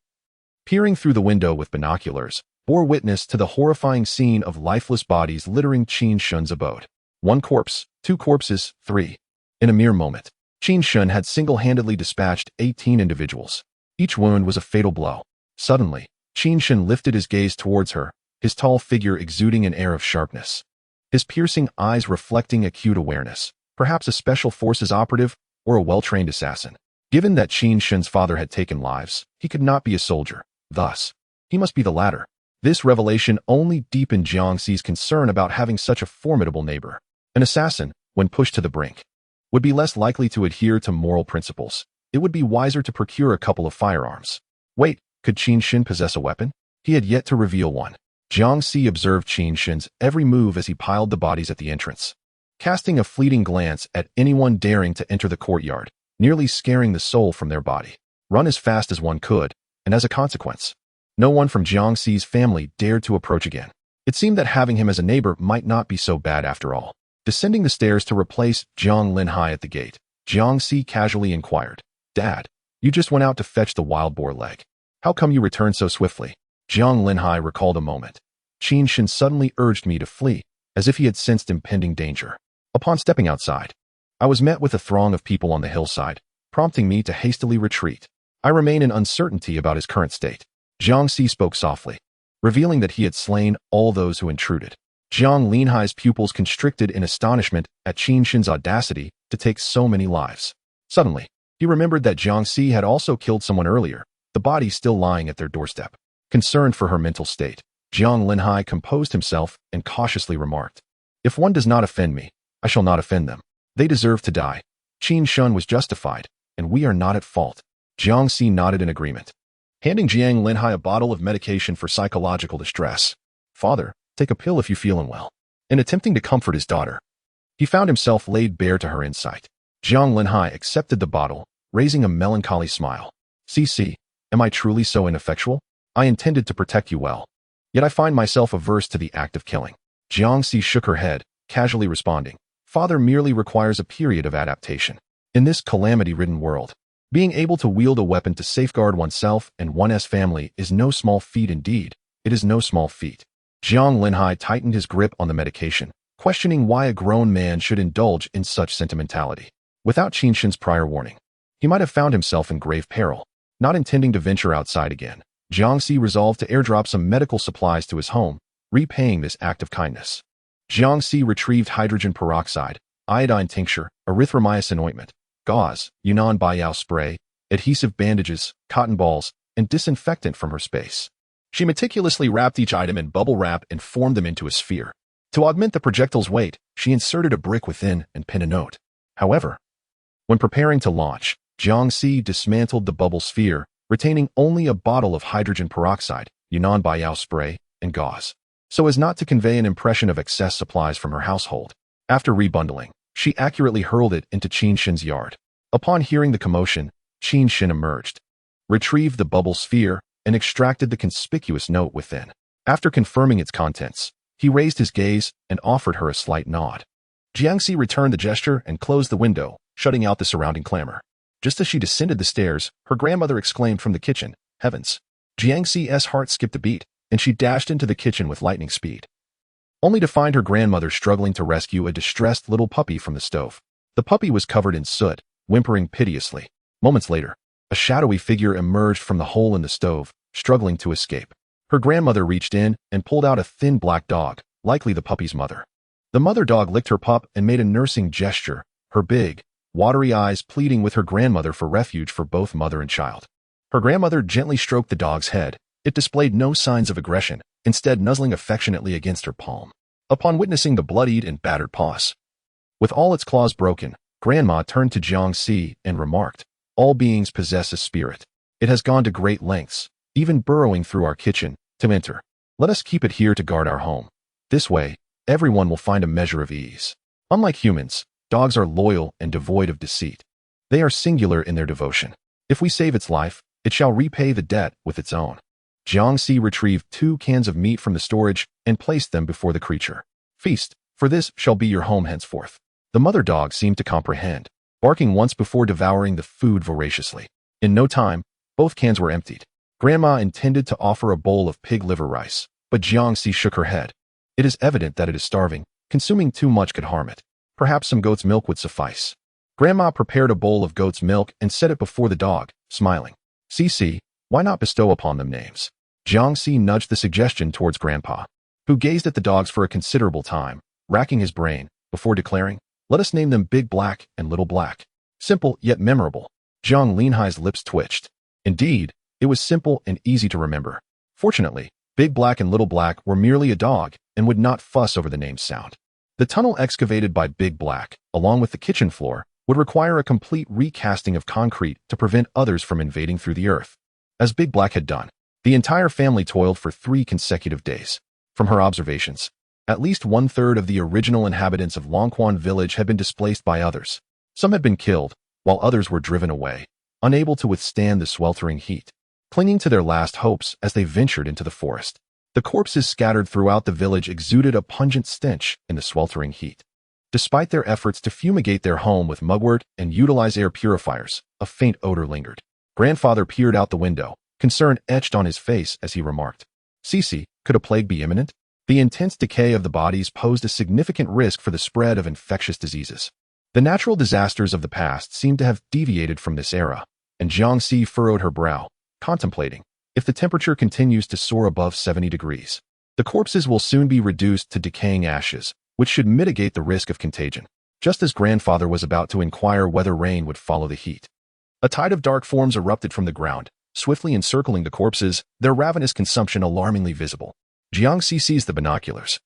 peering through the window with binoculars, bore witness to the horrifying scene of lifeless bodies littering Qin Shun's abode. 1 corpse, 2 corpses, 3. In a mere moment, Qin Shun had single-handedly dispatched 18 individuals. Each wound was a fatal blow. Suddenly, Qin Shun lifted his gaze towards her, his tall figure exuding an air of sharpness. His piercing eyes reflecting acute awareness, perhaps a special forces operative or a well-trained assassin. Given that Qin Shun's father had taken lives, he could not be a soldier. Thus, he must be the latter. This revelation only deepened Jiangxi's concern about having such a formidable neighbor. An assassin, when pushed to the brink, would be less likely to adhere to moral principles. It would be wiser to procure a couple of firearms. Wait, could Qin Shun possess a weapon? He had yet to reveal one. Jiangxi observed Qin Shun's every move as he piled the bodies at the entrance, casting a fleeting glance at anyone daring to enter the courtyard, nearly scaring the soul from their body. Run as fast as one could, and as a consequence, no one from Jiangxi's family dared to approach again. It seemed that having him as a neighbor might not be so bad after all. Descending the stairs to replace Jiang Linhai at the gate, Jiangxi casually inquired, "Dad, you just went out to fetch the wild boar leg. How come you returned so swiftly?" Jiang Linhai recalled a moment. Qin Shun suddenly urged me to flee, as if he had sensed impending danger. Upon stepping outside, I was met with a throng of people on the hillside, prompting me to hastily retreat. I remain in uncertainty about his current state. Jiangxi spoke softly, revealing that he had slain all those who intruded. Jiang Linhai's pupils constricted in astonishment at Qin Shun's audacity to take so many lives. Suddenly, he remembered that Jiangxi had also killed someone earlier, the body still lying at their doorstep. Concerned for her mental state, Jiang Linhai composed himself and cautiously remarked, "If one does not offend me, I shall not offend them. They deserve to die. Qin Shun was justified, and we are not at fault." Jiangxi nodded in agreement, handing Jiang Linhai a bottle of medication for psychological distress. "Father, take a pill if you feel unwell." In attempting to comfort his daughter, he found himself laid bare to her insight. Jiang Linhai accepted the bottle, raising a melancholy smile. "CC, am I truly so ineffectual? I intended to protect you well, yet I find myself averse to the act of killing." Jiangxi shook her head, casually responding, "Father merely requires a period of adaptation. In this calamity-ridden world, being able to wield a weapon to safeguard oneself and one's family is no small feat indeed. It is no small feat." Jiang Linhai tightened his grip on the medication, questioning why a grown man should indulge in such sentimentality. Without Qin Shun's prior warning, he might have found himself in grave peril. Not intending to venture outside again, Jiangxi resolved to airdrop some medical supplies to his home, repaying this act of kindness. Jiangxi retrieved hydrogen peroxide, iodine tincture, erythromycin ointment, gauze, Yunnan Baiyao spray, adhesive bandages, cotton balls, and disinfectant from her space. She meticulously wrapped each item in bubble wrap and formed them into a sphere. To augment the projectile's weight, she inserted a brick within and pinned a note. However, when preparing to launch, Jiangxi dismantled the bubble sphere, retaining only a bottle of hydrogen peroxide, Yunnan Baiyao spray, and gauze, so as not to convey an impression of excess supplies from her household. After rebundling, she accurately hurled it into Qin Shun's yard. Upon hearing the commotion, Qin Shun emerged, retrieved the bubble sphere, and extracted the conspicuous note within. After confirming its contents, he raised his gaze and offered her a slight nod. Jiangxi returned the gesture and closed the window, shutting out the surrounding clamor. Just as she descended the stairs, her grandmother exclaimed from the kitchen, "Heavens!" Jiangxi's heart skipped a beat, and she dashed into the kitchen with lightning speed, only to find her grandmother struggling to rescue a distressed little puppy from the stove. The puppy was covered in soot, whimpering piteously. Moments later, a shadowy figure emerged from the hole in the stove, struggling to escape. Her grandmother reached in and pulled out a thin black dog, likely the puppy's mother. The mother dog licked her pup and made a nursing gesture, her big, watery eyes pleading with her grandmother for refuge for both mother and child. Her grandmother gently stroked the dog's head. It displayed no signs of aggression, instead nuzzling affectionately against her palm. Upon witnessing the bloodied and battered paws, with all its claws broken, Grandma turned to Jiangxi and remarked, "All beings possess a spirit. It has gone to great lengths, even burrowing through our kitchen, to enter. Let us keep it here to guard our home. This way, everyone will find a measure of ease." Unlike humans, dogs are loyal and devoid of deceit. They are singular in their devotion. If we save its life, it shall repay the debt with its own. Jiangxi retrieved 2 cans of meat from the storage and placed them before the creature. "Feast, for this shall be your home henceforth." The mother dog seemed to comprehend. barking once before devouring the food voraciously. In no time, both cans were emptied. Grandma intended to offer a bowl of pig liver rice, but Jiangxi shook her head. It is evident that it is starving. Consuming too much could harm it. Perhaps some goat's milk would suffice. Grandma prepared a bowl of goat's milk and set it before the dog, smiling. "Cici, why not bestow upon them names?" Jiangxi nudged the suggestion towards Grandpa, who gazed at the dogs for a considerable time, racking his brain, before declaring, "Let us name them Big Black and Little Black." Simple yet memorable. Jiang Linhai's lips twitched. Indeed, it was simple and easy to remember. Fortunately, Big Black and Little Black were merely a dog and would not fuss over the name's sound. The tunnel excavated by Big Black, along with the kitchen floor, would require a complete recasting of concrete to prevent others from invading through the earth. As Big Black had done, the entire family toiled for 3 consecutive days. From her observations, at least 1/3 of the original inhabitants of Longquan village had been displaced by others. Some had been killed, while others were driven away, unable to withstand the sweltering heat, clinging to their last hopes as they ventured into the forest. The corpses scattered throughout the village exuded a pungent stench in the sweltering heat. Despite their efforts to fumigate their home with mugwort and utilize air purifiers, a faint odor lingered. Grandfather peered out the window, concern etched on his face as he remarked, "Cici, could a plague be imminent?" The intense decay of the bodies posed a significant risk for the spread of infectious diseases. The natural disasters of the past seemed to have deviated from this era, and Jiangxi furrowed her brow, contemplating, if the temperature continues to soar above 70 degrees, the corpses will soon be reduced to decaying ashes, which should mitigate the risk of contagion. Just as Grandfather was about to inquire whether rain would follow the heat, a tide of dark forms erupted from the ground, swiftly encircling the corpses, their ravenous consumption alarmingly visible. Jiangxi seized the binoculars,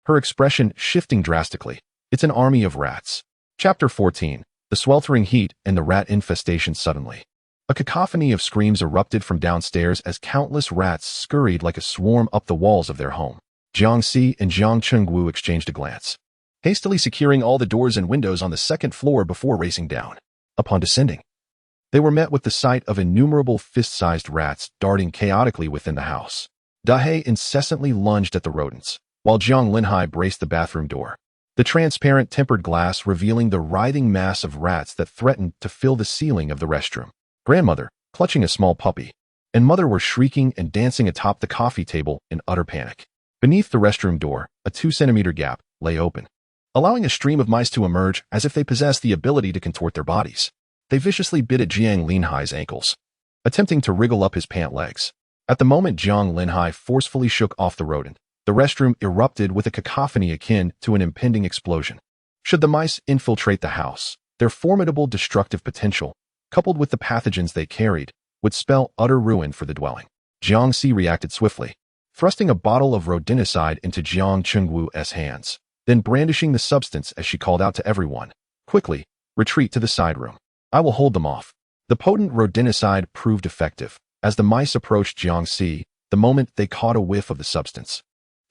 her expression shifting drastically. "It's an army of rats." Chapter 14. The sweltering heat and the rat infestation. Suddenly, a cacophony of screams erupted from downstairs as countless rats scurried like a swarm up the walls of their home. Jiangxi and Jiang Chengwu exchanged a glance, hastily securing all the doors and windows on the second floor before racing down. Upon descending, they were met with the sight of innumerable fist-sized rats darting chaotically within the house. Dahe incessantly lunged at the rodents, while Jiang Linhai braced the bathroom door, the transparent tempered glass revealing the writhing mass of rats that threatened to fill the ceiling of the restroom. Grandmother, clutching a small puppy, and mother were shrieking and dancing atop the coffee table in utter panic. Beneath the restroom door, a 2-centimeter gap lay open, allowing a stream of mice to emerge as if they possessed the ability to contort their bodies. They viciously bit at Jiang Linhai's ankles, attempting to wriggle up his pant legs. At the moment Jiang Linhai forcefully shook off the rodent, the restroom erupted with a cacophony akin to an impending explosion. Should the mice infiltrate the house, their formidable destructive potential, coupled with the pathogens they carried, would spell utter ruin for the dwelling. Jiangxi reacted swiftly, thrusting a bottle of rodenticide into Jiang Chengwu's hands, then brandishing the substance as she called out to everyone, "Quickly, retreat to the side room. I will hold them off." The potent rodenticide proved effective. As the mice approached Jiangxi, the moment they caught a whiff of the substance,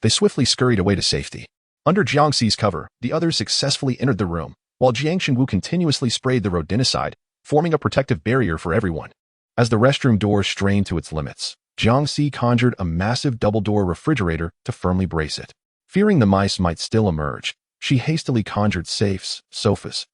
they swiftly scurried away to safety. Under Jiangxi's cover, the others successfully entered the room, while Jiang Chengwu continuously sprayed the rodenticide, forming a protective barrier for everyone. As the restroom door strained to its limits, Jiangxi conjured a massive double-door refrigerator to firmly brace it. Fearing the mice might still emerge, she hastily conjured safes, sofas,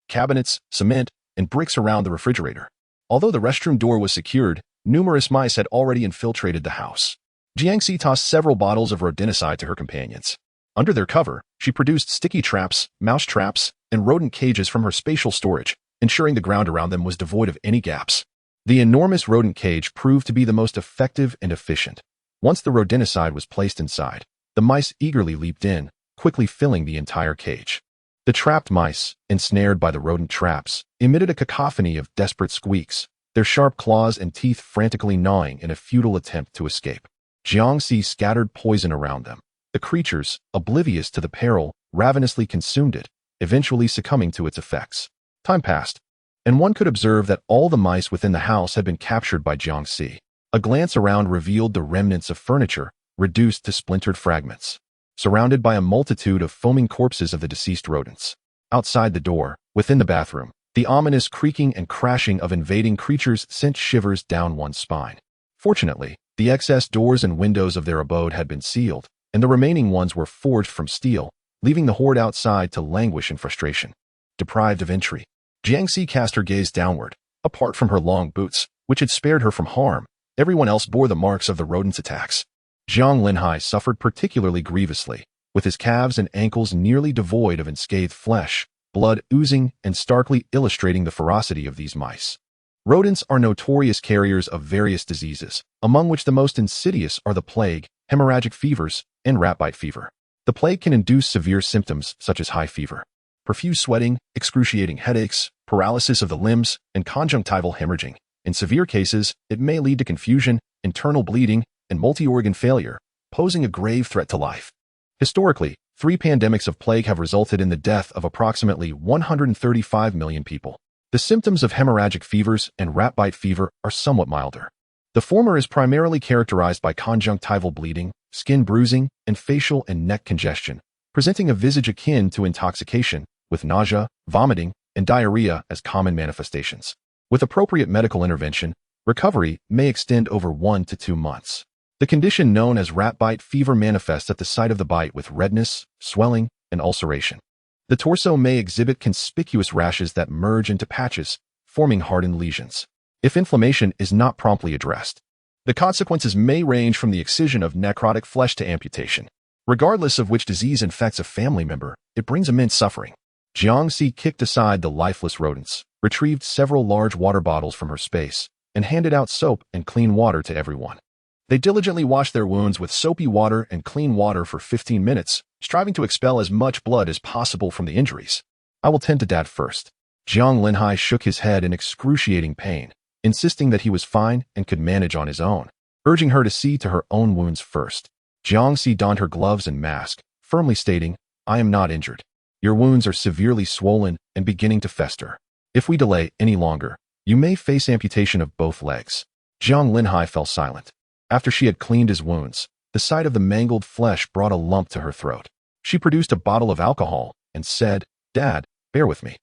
cabinets, cement, and bricks around the refrigerator. Although the restroom door was secured, numerous mice had already infiltrated the house. Jiangxi tossed several bottles of rodenticide to her companions. Under their cover, she produced sticky traps, mouse traps, and rodent cages from her spatial storage, ensuring the ground around them was devoid of any gaps. The enormous rodent cage proved to be the most effective and efficient. Once the rodenticide was placed inside, the mice eagerly leaped in, quickly filling the entire cage. The trapped mice, ensnared by the rodent traps, emitted a cacophony of desperate squeaks, their sharp claws and teeth frantically gnawing in a futile attempt to escape. Jiangxi scattered poison around them. The creatures, oblivious to the peril, ravenously consumed it, eventually succumbing to its effects. Time passed, and one could observe that all the mice within the house had been captured by Jiangxi. A glance around revealed the remnants of furniture, reduced to splintered fragments, surrounded by a multitude of foaming corpses of the deceased rodents. Outside the door, within the bathroom, the ominous creaking and crashing of invading creatures sent shivers down one's spine. Fortunately, the excess doors and windows of their abode had been sealed, and the remaining ones were forged from steel, leaving the horde outside to languish in frustration. Deprived of entry, Jiangxi cast her gaze downward. Apart from her long boots, which had spared her from harm, everyone else bore the marks of the rodent's attacks. Jiang Linhai suffered particularly grievously, with his calves and ankles nearly devoid of unscathed flesh, blood oozing and starkly illustrating the ferocity of these mice. Rodents are notorious carriers of various diseases, among which the most insidious are the plague, hemorrhagic fevers, and rat bite fever. The plague can induce severe symptoms such as high fever, profuse sweating, excruciating headaches, paralysis of the limbs, and conjunctival hemorrhaging. In severe cases, it may lead to confusion, internal bleeding, and multi-organ failure, posing a grave threat to life. Historically, 3 pandemics of plague have resulted in the death of approximately 135 million people. The symptoms of hemorrhagic fevers and rat bite fever are somewhat milder. The former is primarily characterized by conjunctival bleeding, skin bruising, and facial and neck congestion, presenting a visage akin to intoxication, with nausea, vomiting, and diarrhea as common manifestations. With appropriate medical intervention, recovery may extend over 1 to 2 months. The condition known as rat bite fever manifests at the site of the bite with redness, swelling, and ulceration. The torso may exhibit conspicuous rashes that merge into patches, forming hardened lesions. If inflammation is not promptly addressed, the consequences may range from the excision of necrotic flesh to amputation. Regardless of which disease infects a family member, it brings immense suffering. Jiangxi kicked aside the lifeless rodents, retrieved several large water bottles from her space, and handed out soap and clean water to everyone. They diligently washed their wounds with soapy water and clean water for 15 minutes, striving to expel as much blood as possible from the injuries. I will tend to Dad first. Jiang Linhai shook his head in excruciating pain, insisting that he was fine and could manage on his own, urging her to see to her own wounds first. Jiangxi donned her gloves and mask, firmly stating, "I am not injured. Your wounds are severely swollen and beginning to fester. If we delay any longer, you may face amputation of both legs." Jiang Linhai fell silent. After she had cleaned his wounds, the sight of the mangled flesh brought a lump to her throat. She produced a bottle of alcohol and said, "Dad, bear with me.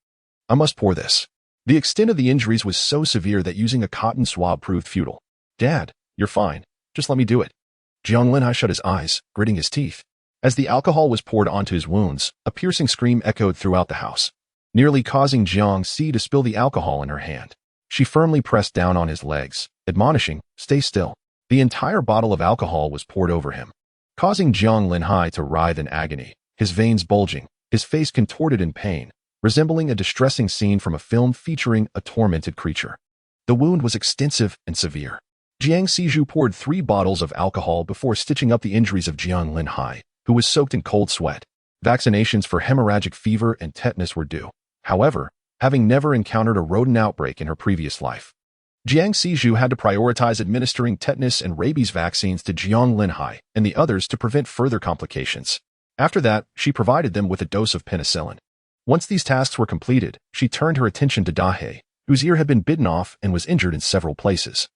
I must pour this." The extent of the injuries was so severe that using a cotton swab proved futile. "Dad, you're fine. Just let me do it." Jiang Linhai shut his eyes, gritting his teeth. As the alcohol was poured onto his wounds, a piercing scream echoed throughout the house, nearly causing Jiangxi to spill the alcohol in her hand. She firmly pressed down on his legs, admonishing, "Stay still." The entire bottle of alcohol was poured over him, causing Jiang Linhai to writhe in agony, his veins bulging, his face contorted in pain, resembling a distressing scene from a film featuring a tormented creature. The wound was extensive and severe. Jiangxi poured 3 bottles of alcohol before stitching up the injuries of Jiang Linhai, who was soaked in cold sweat. Vaccinations for hemorrhagic fever and tetanus were due, however, having never encountered a rodent outbreak in her previous life. Jiangxi had to prioritize administering tetanus and rabies vaccines to Jiang Linhai and the others to prevent further complications. After that, she provided them with a dose of penicillin. Once these tasks were completed, she turned her attention to Dahe, whose ear had been bitten off and was injured in several places.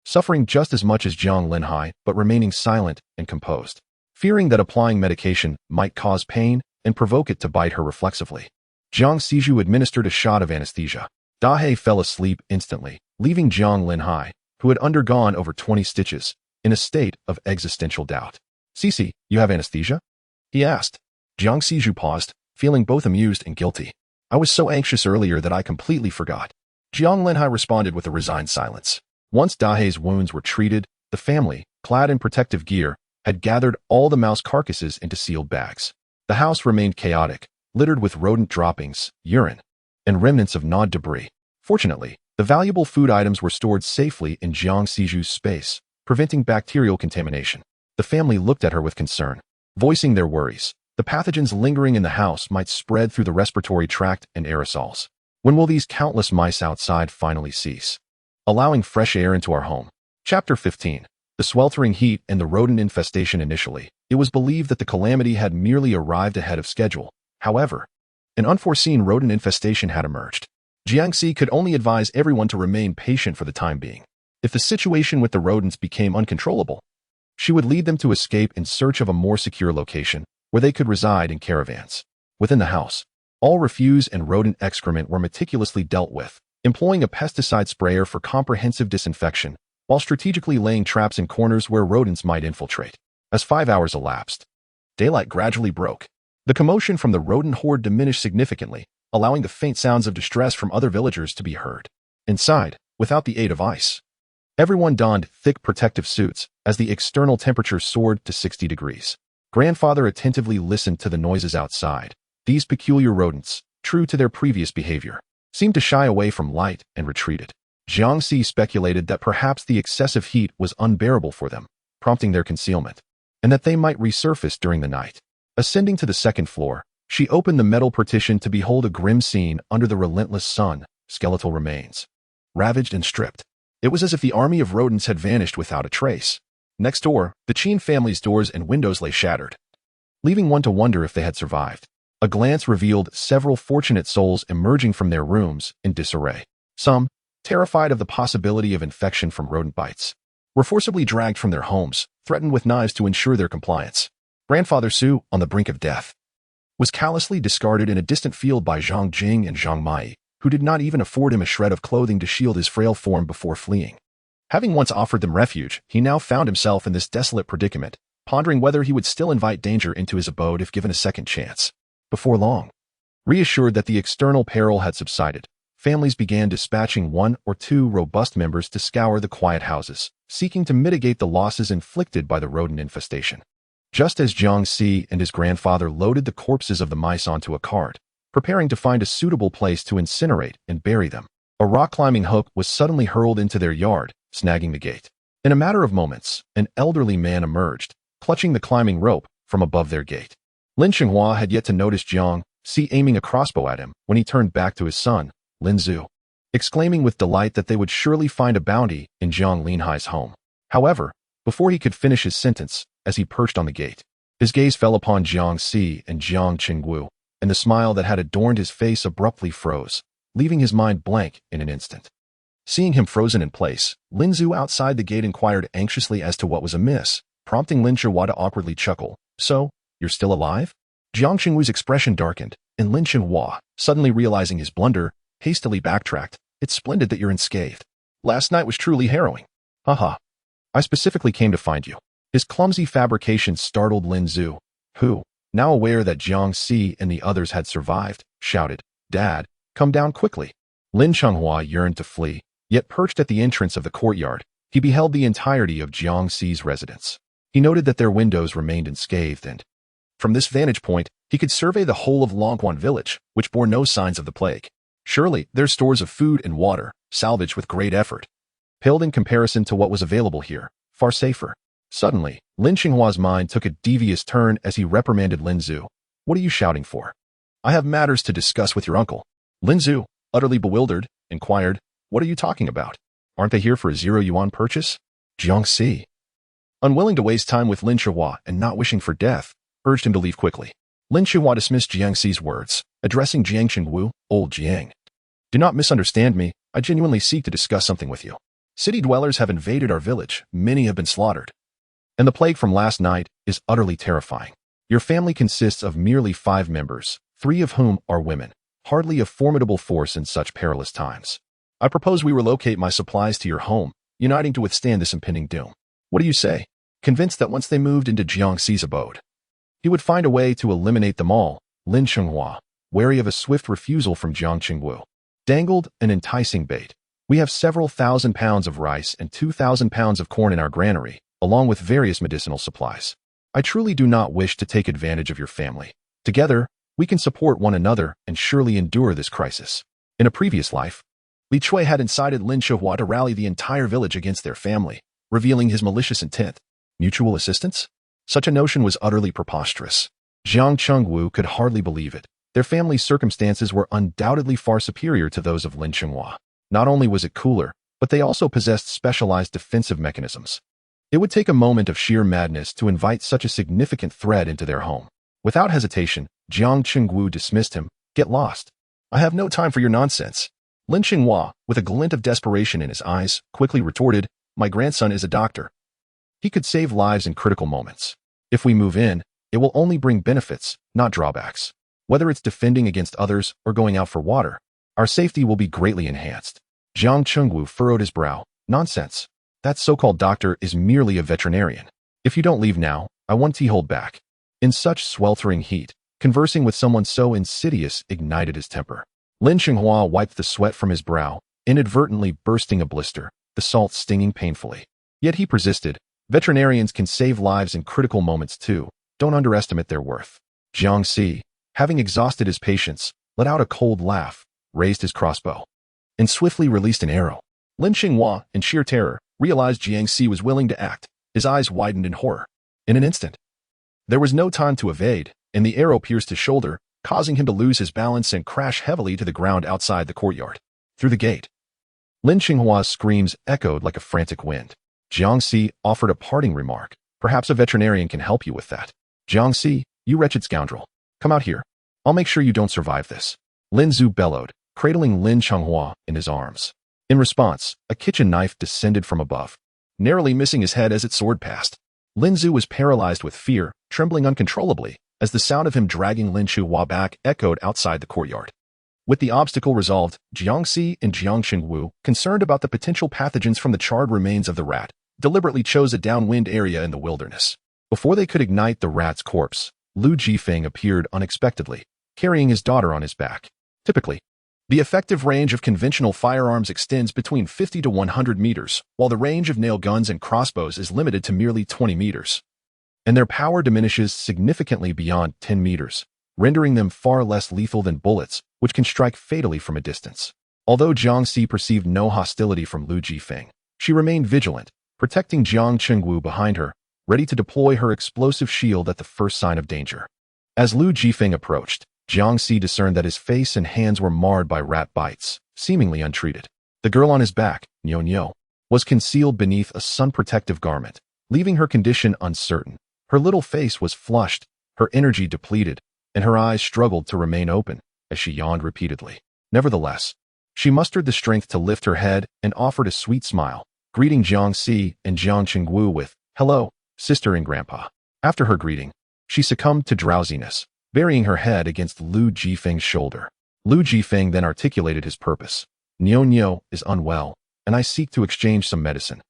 Suffering just as much as Jiang Linhai, but remaining silent and composed, fearing that applying medication might cause pain and provoke it to bite her reflexively. Jiangxi administered a shot of anesthesia. Dahe fell asleep instantly, leaving Jiang Linhai, who had undergone over 20 stitches, in a state of existential doubt. "Cici, you have anesthesia?" he asked. Jiangxi paused, feeling both amused and guilty. "I was so anxious earlier that I completely forgot." Jiang Linhai responded with a resigned silence. Once Dahe's wounds were treated, the family, clad in protective gear, had gathered all the mouse carcasses into sealed bags. The house remained chaotic, littered with rodent droppings, urine, and remnants of gnawed debris. Fortunately, the valuable food items were stored safely in Jiangxi's space, preventing bacterial contamination. The family looked at her with concern, voicing their worries. The pathogens lingering in the house might spread through the respiratory tract and aerosols. When will these countless mice outside finally cease, allowing fresh air into our home? Chapter 15. The sweltering heat and the rodent infestation. Initially, it was believed that the calamity had merely arrived ahead of schedule. However, an unforeseen rodent infestation had emerged. Jiangxi could only advise everyone to remain patient for the time being. If the situation with the rodents became uncontrollable, she would lead them to escape in search of a more secure location where they could reside in caravans. Within the house, all refuse and rodent excrement were meticulously dealt with, employing a pesticide sprayer for comprehensive disinfection, while strategically laying traps in corners where rodents might infiltrate. As 5 hours elapsed, daylight gradually broke. The commotion from the rodent horde diminished significantly, allowing the faint sounds of distress from other villagers to be heard. Inside, without the aid of ice, everyone donned thick protective suits as the external temperature soared to 60 degrees. Grandfather attentively listened to the noises outside. These peculiar rodents, true to their previous behavior, seemed to shy away from light and retreated. Jiangxi speculated that perhaps the excessive heat was unbearable for them, prompting their concealment, and that they might resurface during the night. Ascending to the second floor, she opened the metal partition to behold a grim scene under the relentless sun: skeletal remains, ravaged and stripped. It was as if the army of rodents had vanished without a trace. Next door, the Qin family's doors and windows lay shattered, leaving one to wonder if they had survived. A glance revealed several fortunate souls emerging from their rooms in disarray. Some, terrified of the possibility of infection from rodent bites, were forcibly dragged from their homes, threatened with knives to ensure their compliance. Grandfather Su, on the brink of death, was callously discarded in a distant field by Zhang Jing and Zhang Mai, who did not even afford him a shred of clothing to shield his frail form before fleeing. Having once offered them refuge, he now found himself in this desolate predicament, pondering whether he would still invite danger into his abode if given a second chance. Before long, reassured that the external peril had subsided, families began dispatching 1 or 2 robust members to scour the quiet houses, seeking to mitigate the losses inflicted by the rodent infestation. Just as Jiangxi and his grandfather loaded the corpses of the mice onto a cart, preparing to find a suitable place to incinerate and bury them, a rock-climbing hook was suddenly hurled into their yard, snagging the gate. In a matter of moments, an elderly man emerged, clutching the climbing rope from above their gate. Lin Xinghua had yet to notice Jiangxi aiming a crossbow at him when he turned back to his son, Lin Zhu, exclaiming with delight that they would surely find a bounty in Jiang Linhai's home. However, before he could finish his sentence, as he perched on the gate, his gaze fell upon Jiangxi and Jiang Qingwu, and the smile that had adorned his face abruptly froze, leaving his mind blank in an instant. Seeing him frozen in place, Lin Zhu outside the gate inquired anxiously as to what was amiss, prompting Lin Xinghua to awkwardly chuckle. "So, you're still alive?" Jiang Qingwu's expression darkened, and Lin Xinghua, suddenly realizing his blunder, hastily backtracked. "It's splendid that you're unscathed. Last night was truly harrowing." "Haha. I specifically came to find you." His clumsy fabrication startled Lin Zhu, who, now aware that Jiangxi and the others had survived, shouted, "Dad, come down quickly." Lin Xinghua yearned to flee, yet perched at the entrance of the courtyard, he beheld the entirety of Jiangxi's residence. He noted that their windows remained unscathed and, from this vantage point, he could survey the whole of Longquan village, which bore no signs of the plague. Surely, their stores of food and water, salvaged with great effort, paled in comparison to what was available here, far safer. Suddenly, Lin Xinghua's mind took a devious turn as he reprimanded Lin Zhu. "What are you shouting for?" "I have matters to discuss with your uncle." Lin Zhu, utterly bewildered, inquired, "What are you talking about? Aren't they here for a 0 yuan purchase?" Jiangxi, unwilling to waste time with Lin Xinghua and not wishing for death, urged him to leave quickly. Lin Xinghua dismissed Jiangxi's words, addressing Jiang Qingwu, "Old Jiang, do not misunderstand me. I genuinely seek to discuss something with you. City dwellers have invaded our village, many have been slaughtered, and the plague from last night is utterly terrifying. Your family consists of merely 5 members, 3 of whom are women, hardly a formidable force in such perilous times. I propose we relocate my supplies to your home, uniting to withstand this impending doom. What do you say?" Convinced that once they moved into Jiangxi's abode, he would find a way to eliminate them all, Lin Xinghua, wary of a swift refusal from Jiang Qingwu, dangled an enticing bait. "We have several thousand pounds of rice and 2,000 pounds of corn in our granary, along with various medicinal supplies. I truly do not wish to take advantage of your family. Together, we can support one another and surely endure this crisis." In a previous life, Li Chui had incited Lin Xinghua to rally the entire village against their family, revealing his malicious intent. Mutual assistance? Such a notion was utterly preposterous. Jiang Qingwu could hardly believe it. Their family's circumstances were undoubtedly far superior to those of Lin Xinghua. Not only was it cooler, but they also possessed specialized defensive mechanisms. It would take a moment of sheer madness to invite such a significant threat into their home. Without hesitation, Jiang Qingwu dismissed him. "Get lost. I have no time for your nonsense." Lin Xinghua, with a glint of desperation in his eyes, quickly retorted, "My grandson is a doctor. He could save lives in critical moments. If we move in, it will only bring benefits, not drawbacks. Whether it's defending against others or going out for water, our safety will be greatly enhanced." Jiang Qingwu furrowed his brow. "Nonsense. That so-called doctor is merely a veterinarian. If you don't leave now, I won't hold back." In such sweltering heat, Conversing with someone so insidious ignited his temper. Lin Xinghua wiped the sweat from his brow, inadvertently bursting a blister, the salt stinging painfully. Yet he persisted. Veterinarians can save lives in critical moments too. Don't underestimate their worth. Jiangxi, having exhausted his patience, let out a cold laugh, raised his crossbow, and swiftly released an arrow. Lin Xinghua, in sheer terror, realized Jiangxi was willing to act. His eyes widened in horror. In an instant, there was no time to evade, and the arrow pierced his shoulder, causing him to lose his balance and crash heavily to the ground outside the courtyard. Through the gate, Lin Xinghua's screams echoed like a frantic wind. Jiangxi offered a parting remark. Perhaps a veterinarian can help you with that. Jiangxi, you wretched scoundrel. Come out here. I'll make sure you don't survive this. Lin Zhu bellowed, cradling Lin Xinghua in his arms. In response, a kitchen knife descended from above, narrowly missing his head as it soared past. Lin Zhu was paralyzed with fear, trembling uncontrollably, as the sound of him dragging Lin Xinghua back echoed outside the courtyard. With the obstacle resolved, Jiangxi and Jiang Qingwu, concerned about the potential pathogens from the charred remains of the rat, deliberately chose a downwind area in the wilderness. Before they could ignite the rat's corpse, Lu Jifeng appeared unexpectedly, carrying his daughter on his back. Typically, the effective range of conventional firearms extends between 50 to 100 meters, while the range of nail guns and crossbows is limited to merely 20 meters. And their power diminishes significantly beyond 10 meters, rendering them far less lethal than bullets, which can strike fatally from a distance. Although Jiangxi perceived no hostility from Lu Jifeng, she remained vigilant, protecting Jiang Qingwu behind her, ready to deploy her explosive shield at the first sign of danger. As Lu Jifeng approached, Jiangxi discerned that his face and hands were marred by rat bites, seemingly untreated. The girl on his back, Nyo, was concealed beneath a sun-protective garment, leaving her condition uncertain. Her little face was flushed, her energy depleted, and her eyes struggled to remain open as she yawned repeatedly. Nevertheless, she mustered the strength to lift her head and offered a sweet smile, greeting Jiangxi and Jiang Qingwu with, "Hello, sister and grandpa." After her greeting, she succumbed to drowsiness, burying her head against Lu Jifeng's shoulder. Lu Jifeng then articulated his purpose. Nyo is unwell, and I seek to exchange some medicine,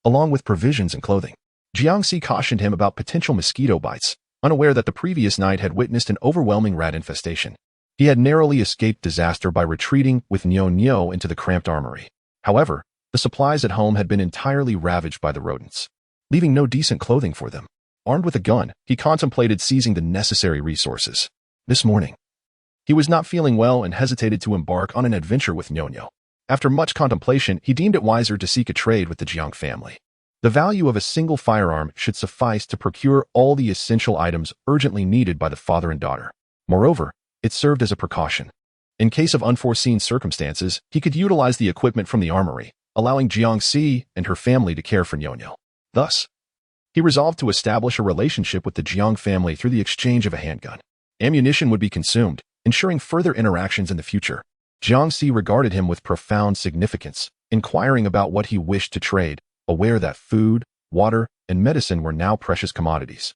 along with provisions and clothing. Jiangxi cautioned him about potential mosquito bites, unaware that the previous night had witnessed an overwhelming rat infestation. He had narrowly escaped disaster by retreating with Nyo into the cramped armory. However, the supplies at home had been entirely ravaged by the rodents, leaving no decent clothing for them. Armed with a gun, he contemplated seizing the necessary resources. This morning, he was not feeling well and hesitated to embark on an adventure with Nyo. After much contemplation, he deemed it wiser to seek a trade with the Jiang family. The value of a single firearm should suffice to procure all the essential items urgently needed by the father and daughter. Moreover, it served as a precaution. In case of unforeseen circumstances, he could utilize the equipment from the armory, allowing Jiangxi and her family to care for Nyo. Thus, he resolved to establish a relationship with the Jiang family through the exchange of a handgun. Ammunition would be consumed, ensuring further interactions in the future. Jiangxi regarded him with profound significance, inquiring about what he wished to trade, aware that food, water, and medicine were now precious commodities.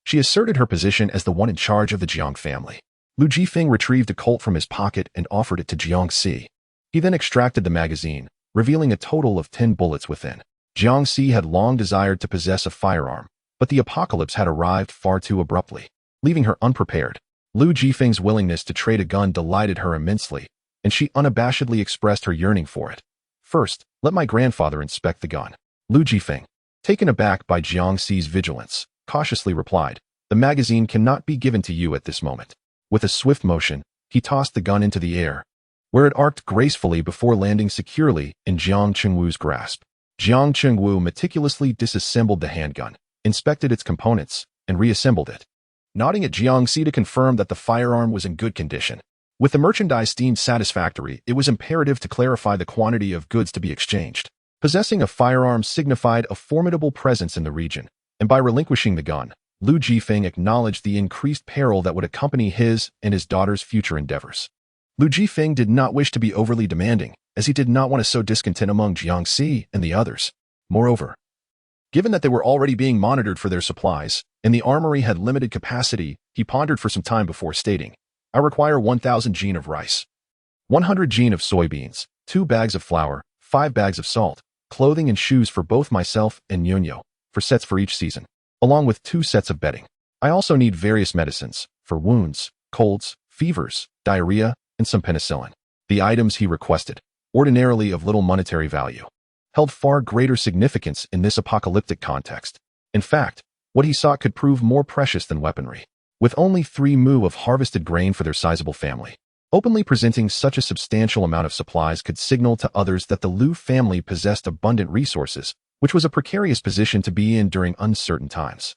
She asserted her position as the one in charge of the Jiang family. Lu Jifeng retrieved a Colt from his pocket and offered it to Jiangxi. He then extracted the magazine, revealing a total of 10 bullets within. Jiangxi had long desired to possess a firearm, but the apocalypse had arrived far too abruptly, leaving her unprepared. Lu Jifeng's willingness to trade a gun delighted her immensely, and she unabashedly expressed her yearning for it. "First, let my grandfather inspect the gun." Lu Jifeng, taken aback by Jiangxi's vigilance, cautiously replied, "The magazine cannot be given to you at this moment." With a swift motion, he tossed the gun into the air, where it arced gracefully before landing securely in Jiang Qingwu's grasp. Jiang Qingwu meticulously disassembled the handgun, inspected its components, and reassembled it, nodding at Jiangxi to confirm that the firearm was in good condition. With the merchandise deemed satisfactory, it was imperative to clarify the quantity of goods to be exchanged. Possessing a firearm signified a formidable presence in the region, and by relinquishing the gun, Lu Jifeng acknowledged the increased peril that would accompany his and his daughter's future endeavors. Lu Jifeng did not wish to be overly demanding, as he did not want to sow discontent among Jiangxi and the others. Moreover, given that they were already being monitored for their supplies, and the armory had limited capacity, he pondered for some time before stating, "I require 1,000 jin of rice, 100 jin of soybeans, 2 bags of flour, 5 bags of salt, clothing and shoes for both myself and Nyo, for sets for each season, along with 2 sets of bedding. I also need various medicines, for wounds, colds, fevers, diarrhea, and some penicillin. The items he requested, ordinarily of little monetary value, held far greater significance in this apocalyptic context. In fact, what he sought could prove more precious than weaponry. With only 3 mu of harvested grain for their sizable family, openly presenting such a substantial amount of supplies could signal to others that the Liu family possessed abundant resources, which was a precarious position to be in during uncertain times.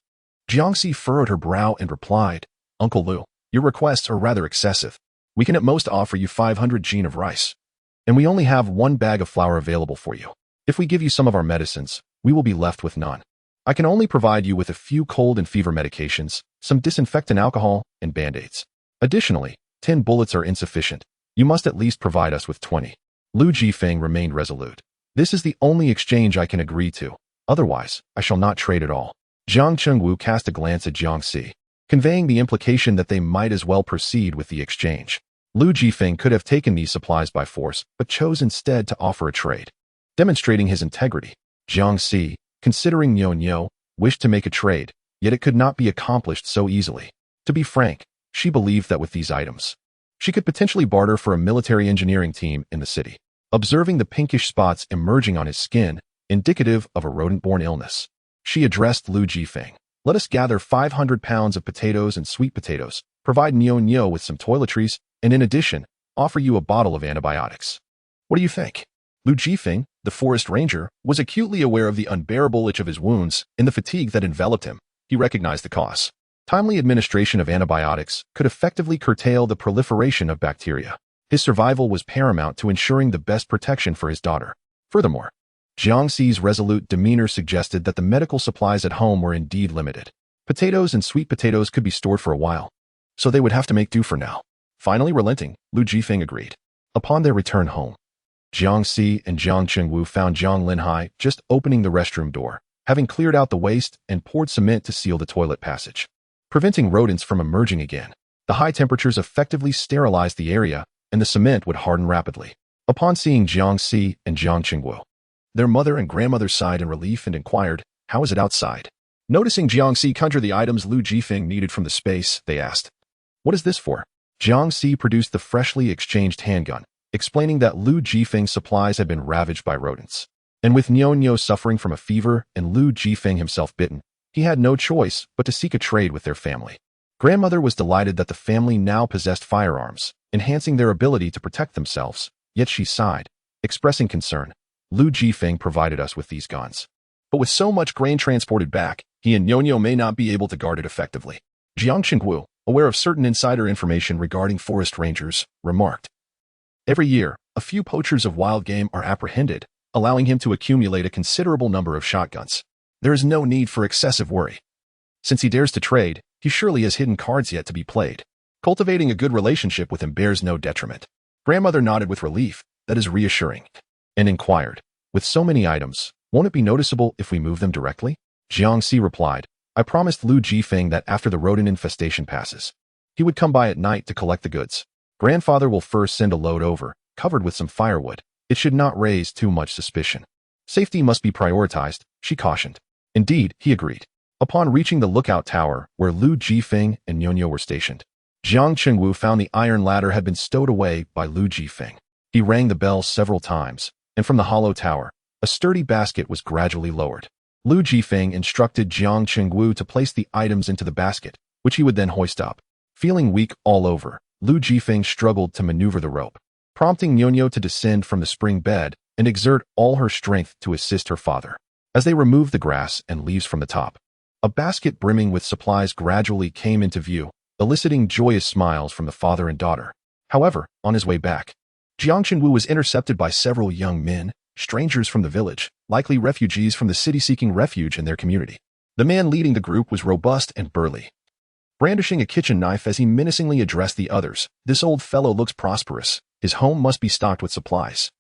Jiangxi furrowed her brow and replied, "Uncle Liu, your requests are rather excessive. We can at most offer you 500 jin of rice, and we only have 1 bag of flour available for you. If we give you some of our medicines, we will be left with none. I can only provide you with a few cold and fever medications, some disinfectant alcohol, and band-aids. Additionally, 10 bullets are insufficient. You must at least provide us with 20. Lu Jifeng remained resolute. "This is the only exchange I can agree to. Otherwise, I shall not trade at all." Jiang Chengwu cast a glance at Jiangxi, conveying the implication that they might as well proceed with the exchange. Lu Jifeng could have taken these supplies by force, but chose instead to offer a trade. Demonstrating his integrity, Jiangxi, considering Niu, wished to make a trade, yet it could not be accomplished so easily. To be frank, she believed that with these items, she could potentially barter for a military engineering team in the city. Observing the pinkish spots emerging on his skin, indicative of a rodent-borne illness, she addressed Lu Jifeng. "Let us gather 500 pounds of potatoes and sweet potatoes, provide Niu with some toiletries, and in addition, offer you a bottle of antibiotics. What do you think?" Lu Jifeng, the forest ranger, was acutely aware of the unbearable itch of his wounds and the fatigue that enveloped him. He recognized the cause. Timely administration of antibiotics could effectively curtail the proliferation of bacteria. His survival was paramount to ensuring the best protection for his daughter. Furthermore, Jiangxi's resolute demeanor suggested that the medical supplies at home were indeed limited. Potatoes and sweet potatoes could be stored for a while, so they would have to make do for now. Finally relenting, Lu Jifeng agreed. Upon their return home, Jiangxi and Jiang Chengwu found Jiang Linhai just opening the restroom door, having cleared out the waste and poured cement to seal the toilet passage, preventing rodents from emerging again. The high temperatures effectively sterilized the area, and the cement would harden rapidly. Upon seeing Jiangxi and Jiang Chengwu, their mother and grandmother sighed in relief and inquired, "How is it outside?" Noticing Jiangxi conjure the items Lu Jifeng needed from the space, they asked, "What is this for?" Jiangxi produced the freshly exchanged handgun, explaining that Lu Jifeng's supplies had been ravaged by rodents. And with Niu suffering from a fever and Lu Jifeng himself bitten, he had no choice but to seek a trade with their family. Grandmother was delighted that the family now possessed firearms, enhancing their ability to protect themselves, yet she sighed, expressing concern. "Lu Jifeng provided us with these guns, but with so much grain transported back, he and Niu may not be able to guard it effectively." Jiang Chengwu, aware of certain insider information regarding forest rangers, remarked, "Every year, a few poachers of wild game are apprehended, allowing him to accumulate a considerable number of shotguns. There is no need for excessive worry. Since he dares to trade, he surely has hidden cards yet to be played. Cultivating a good relationship with him bears no detriment." Grandmother nodded with relief. "That is reassuring," and inquired, "With so many items, won't it be noticeable if we move them directly?" Jiangxi replied, "I promised Lu Jifeng that after the rodent infestation passes, he would come by at night to collect the goods. Grandfather will first send a load over, covered with some firewood. It should not raise too much suspicion. Safety must be prioritized," she cautioned. "Indeed," he agreed. Upon reaching the lookout tower where Lu Jifeng and Niu were stationed, Jiang Chengwu found the iron ladder had been stowed away by Lu Jifeng. He rang the bell several times, and from the hollow tower, a sturdy basket was gradually lowered. Lu Jifeng instructed Jiang Chengwu to place the items into the basket, which he would then hoist up. Feeling weak all over, Lu Jifeng struggled to maneuver the rope, prompting Niu to descend from the spring bed and exert all her strength to assist her father. As they removed the grass and leaves from the top, a basket brimming with supplies gradually came into view, eliciting joyous smiles from the father and daughter. However, on his way back, Jiang Chengwu was intercepted by several young men, strangers from the village, likely refugees from the city seeking refuge in their community. The man leading the group was robust and burly, brandishing a kitchen knife as he menacingly addressed the others. "This old fellow looks prosperous. His home must be stocked with supplies.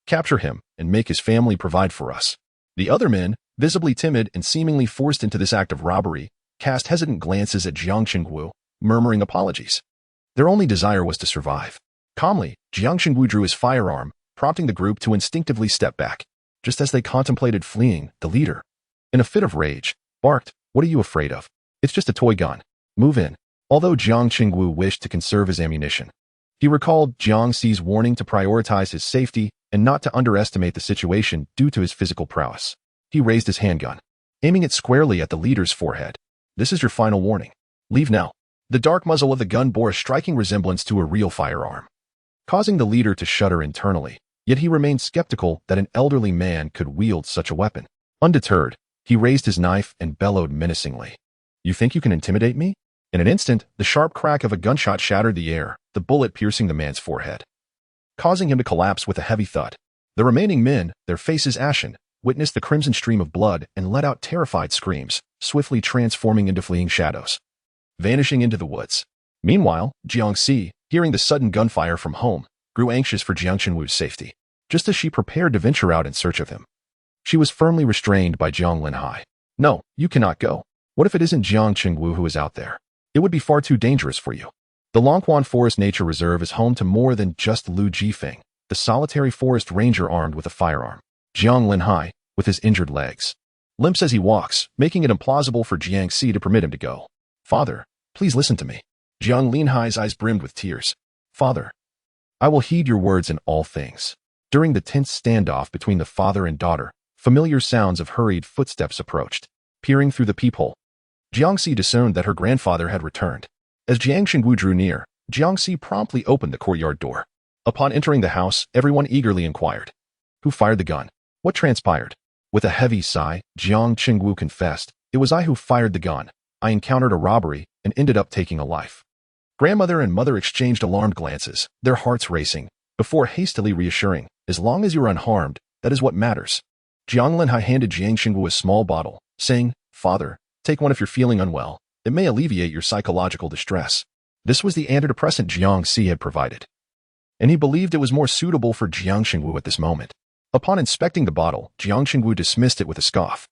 Capture him and make his family provide for us." The other men, visibly timid and seemingly forced into this act of robbery, cast hesitant glances at Jiang Chengwu, murmuring apologies. Their only desire was to survive. Calmly, Jiang Chengwu drew his firearm, prompting the group to instinctively step back. Just as they contemplated fleeing, the leader, in a fit of rage, barked, "What are you afraid of? It's just a toy gun. Move in." Although Jiang Qingwu wished to conserve his ammunition, he recalled Jiang Xi's warning to prioritize his safety and not to underestimate the situation due to his physical prowess. He raised his handgun, aiming it squarely at the leader's forehead. "This is your final warning. Leave now." The dark muzzle of the gun bore a striking resemblance to a real firearm, causing the leader to shudder internally, yet he remained skeptical that an elderly man could wield such a weapon. Undeterred, he raised his knife and bellowed menacingly. "You think you can intimidate me?" In an instant, the sharp crack of a gunshot shattered the air, the bullet piercing the man's forehead, causing him to collapse with a heavy thud. The remaining men, their faces ashen, witnessed the crimson stream of blood and let out terrified screams, swiftly transforming into fleeing shadows, vanishing into the woods. Meanwhile, Jiang Xi, hearing the sudden gunfire from home, grew anxious for Jiang Qingwu's safety. Just as she prepared to venture out in search of him, she was firmly restrained by Jiang Linhai. "No, you cannot go. What if it isn't Jiang Qingwu who is out there? It would be far too dangerous for you." The Longquan Forest Nature Reserve is home to more than just Lu Jifeng, the solitary forest ranger armed with a firearm. Jiang Linhai, with his injured legs, limps as he walks, making it implausible for Jiang Xi to permit him to go. "Father, please listen to me." Jiang Linhai's eyes brimmed with tears. "Father, I will heed your words in all things." During the tense standoff between the father and daughter, familiar sounds of hurried footsteps approached. Peering through the peephole, Jiang Xi discerned that her grandfather had returned. As Jiang Qingwu drew near, Jiang Xi promptly opened the courtyard door. Upon entering the house, everyone eagerly inquired, "Who fired the gun? What transpired?" With a heavy sigh, Jiang Qingwu confessed, "It was I who fired the gun. I encountered a robbery and ended up taking a life." Grandmother and mother exchanged alarmed glances, their hearts racing, before hastily reassuring, "As long as you're unharmed, that is what matters." Jiang Linhai handed Jiang Qingwu a small bottle, saying, "Father, take one if you're feeling unwell. It may alleviate your psychological distress." This was the antidepressant Jiang Xi had provided, and he believed it was more suitable for Jiang Qingwu at this moment. Upon inspecting the bottle, Jiang Qingwu dismissed it with a scoff.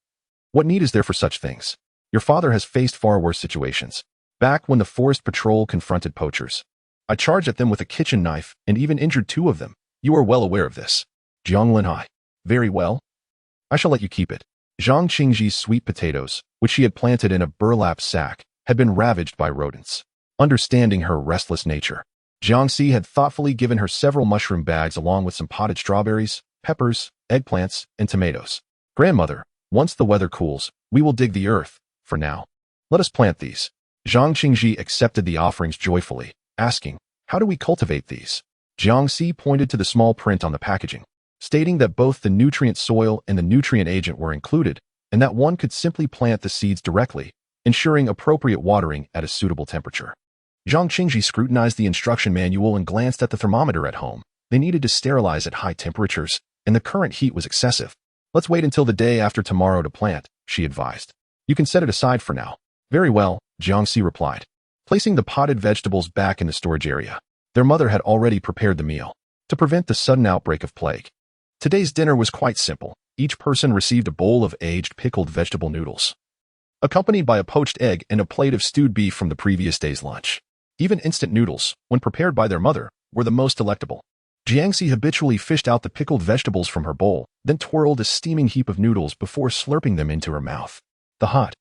"What need is there for such things? Your father has faced far worse situations. Back when the forest patrol confronted poachers, I charged at them with a kitchen knife and even injured 2 of them. You are well aware of this." Jiang Linhai. "Very well. I shall let you keep it." Zhang Qingji's sweet potatoes, which she had planted in a burlap sack, had been ravaged by rodents. Understanding her restless nature, Jiang Xi had thoughtfully given her several mushroom bags along with some potted strawberries, peppers, eggplants, and tomatoes. "Grandmother, once the weather cools, we will dig the earth. For now, let us plant these." Zhang Qingji accepted the offerings joyfully, asking, "How do we cultivate these?" Jiang Xi pointed to the small print on the packaging, stating that both the nutrient soil and the nutrient agent were included, and that one could simply plant the seeds directly, ensuring appropriate watering at a suitable temperature. Zhang Qingji scrutinized the instruction manual and glanced at the thermometer at home. They needed to sterilize at high temperatures, and the current heat was excessive. "Let's wait until the day after tomorrow to plant," she advised. "You can set it aside for now." "Very well," Jiang Xi replied, placing the potted vegetables back in the storage area. Their mother had already prepared the meal to prevent the sudden outbreak of plague. Today's dinner was quite simple. Each person received a bowl of aged pickled vegetable noodles, accompanied by a poached egg and a plate of stewed beef from the previous day's lunch. Even instant noodles, when prepared by their mother, were the most delectable. Jiang Xi habitually fished out the pickled vegetables from her bowl, then twirled a steaming heap of noodles before slurping them into her mouth. The hot,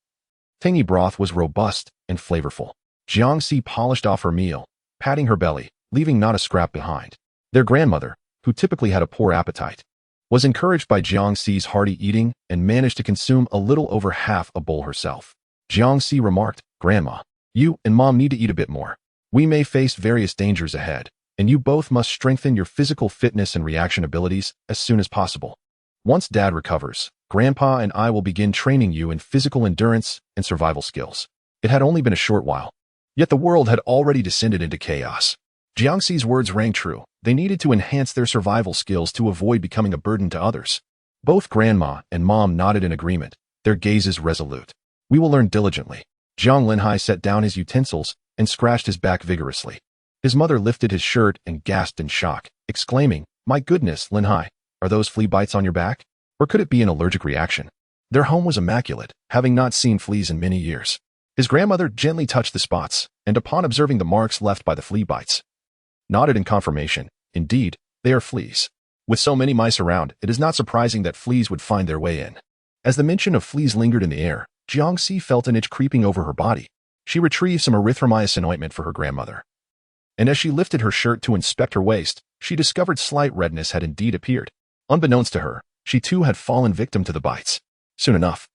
tangy broth was robust and flavorful. Jiang Xi polished off her meal, patting her belly, leaving not a scrap behind. Their grandmother, who typically had a poor appetite, was encouraged by Jiang Xi's hearty eating and managed to consume a little over half a bowl herself. Jiang Xi remarked, "Grandma, you and Mom need to eat a bit more. We may face various dangers ahead, and you both must strengthen your physical fitness and reaction abilities as soon as possible. Once Dad recovers, Grandpa and I will begin training you in physical endurance and survival skills." It had only been a short while, yet the world had already descended into chaos. Jiang Xi's words rang true. They needed to enhance their survival skills to avoid becoming a burden to others. Both Grandma and Mom nodded in agreement, their gazes resolute. "We will learn diligently." Jiang Linhai set down his utensils and scratched his back vigorously. His mother lifted his shirt and gasped in shock, exclaiming, "My goodness, Linhai, are those flea bites on your back? Or could it be an allergic reaction?" Their home was immaculate, having not seen fleas in many years. His grandmother gently touched the spots, and upon observing the marks left by the flea bites, nodded in confirmation. Indeed, they are fleas. With so many mice around, it is not surprising that fleas would find their way in. As the mention of fleas lingered in the air, Jiang Xi felt an itch creeping over her body. She retrieved some erythromycin ointment for her grandmother. And as she lifted her shirt to inspect her waist, she discovered slight redness had indeed appeared. Unbeknownst to her, she too had fallen victim to the bites. Soon enough,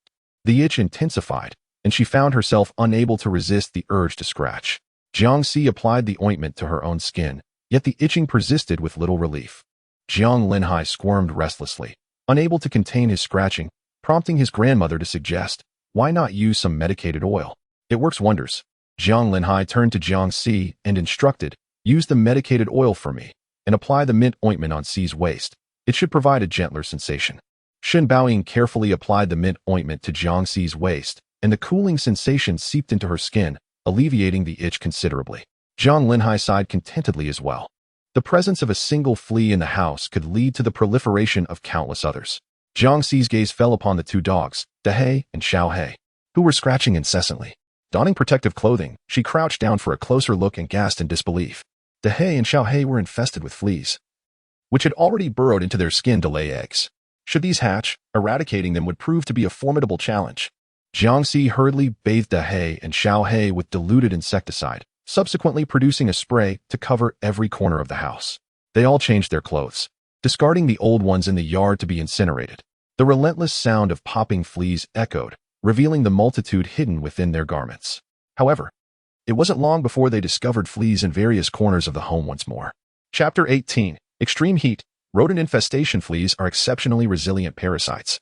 the itch intensified, and she found herself unable to resist the urge to scratch. Jiangxi applied the ointment to her own skin, yet the itching persisted with little relief. Jiang Linhai squirmed restlessly, unable to contain his scratching, prompting his grandmother to suggest, why not use some medicated oil? It works wonders. Jiang Linhai turned to Jiangxi and instructed, use the medicated oil for me, and apply the mint ointment on Xi's waist. It should provide a gentler sensation. Shen Baoying carefully applied the mint ointment to Jiangxi's waist, and the cooling sensation seeped into her skin, alleviating the itch considerably. Jiang Linhai sighed contentedly as well. The presence of a single flea in the house could lead to the proliferation of countless others. Jiangxi's gaze fell upon the two dogs, Dehei and Xiaohei, who were scratching incessantly. Donning protective clothing, she crouched down for a closer look and gasped in disbelief. Dehei and Xiaohei were infested with fleas, which had already burrowed into their skin to lay eggs. Should these hatch, eradicating them would prove to be a formidable challenge. Jiangxi hurriedly bathed Dehei and Xiaohei with diluted insecticide, subsequently producing a spray to cover every corner of the house. They all changed their clothes, discarding the old ones in the yard to be incinerated. The relentless sound of popping fleas echoed, revealing the multitude hidden within their garments. However, it wasn't long before they discovered fleas in various corners of the home once more. Chapter 18. Extreme Heat. Rodent infestation. Fleas are exceptionally resilient parasites,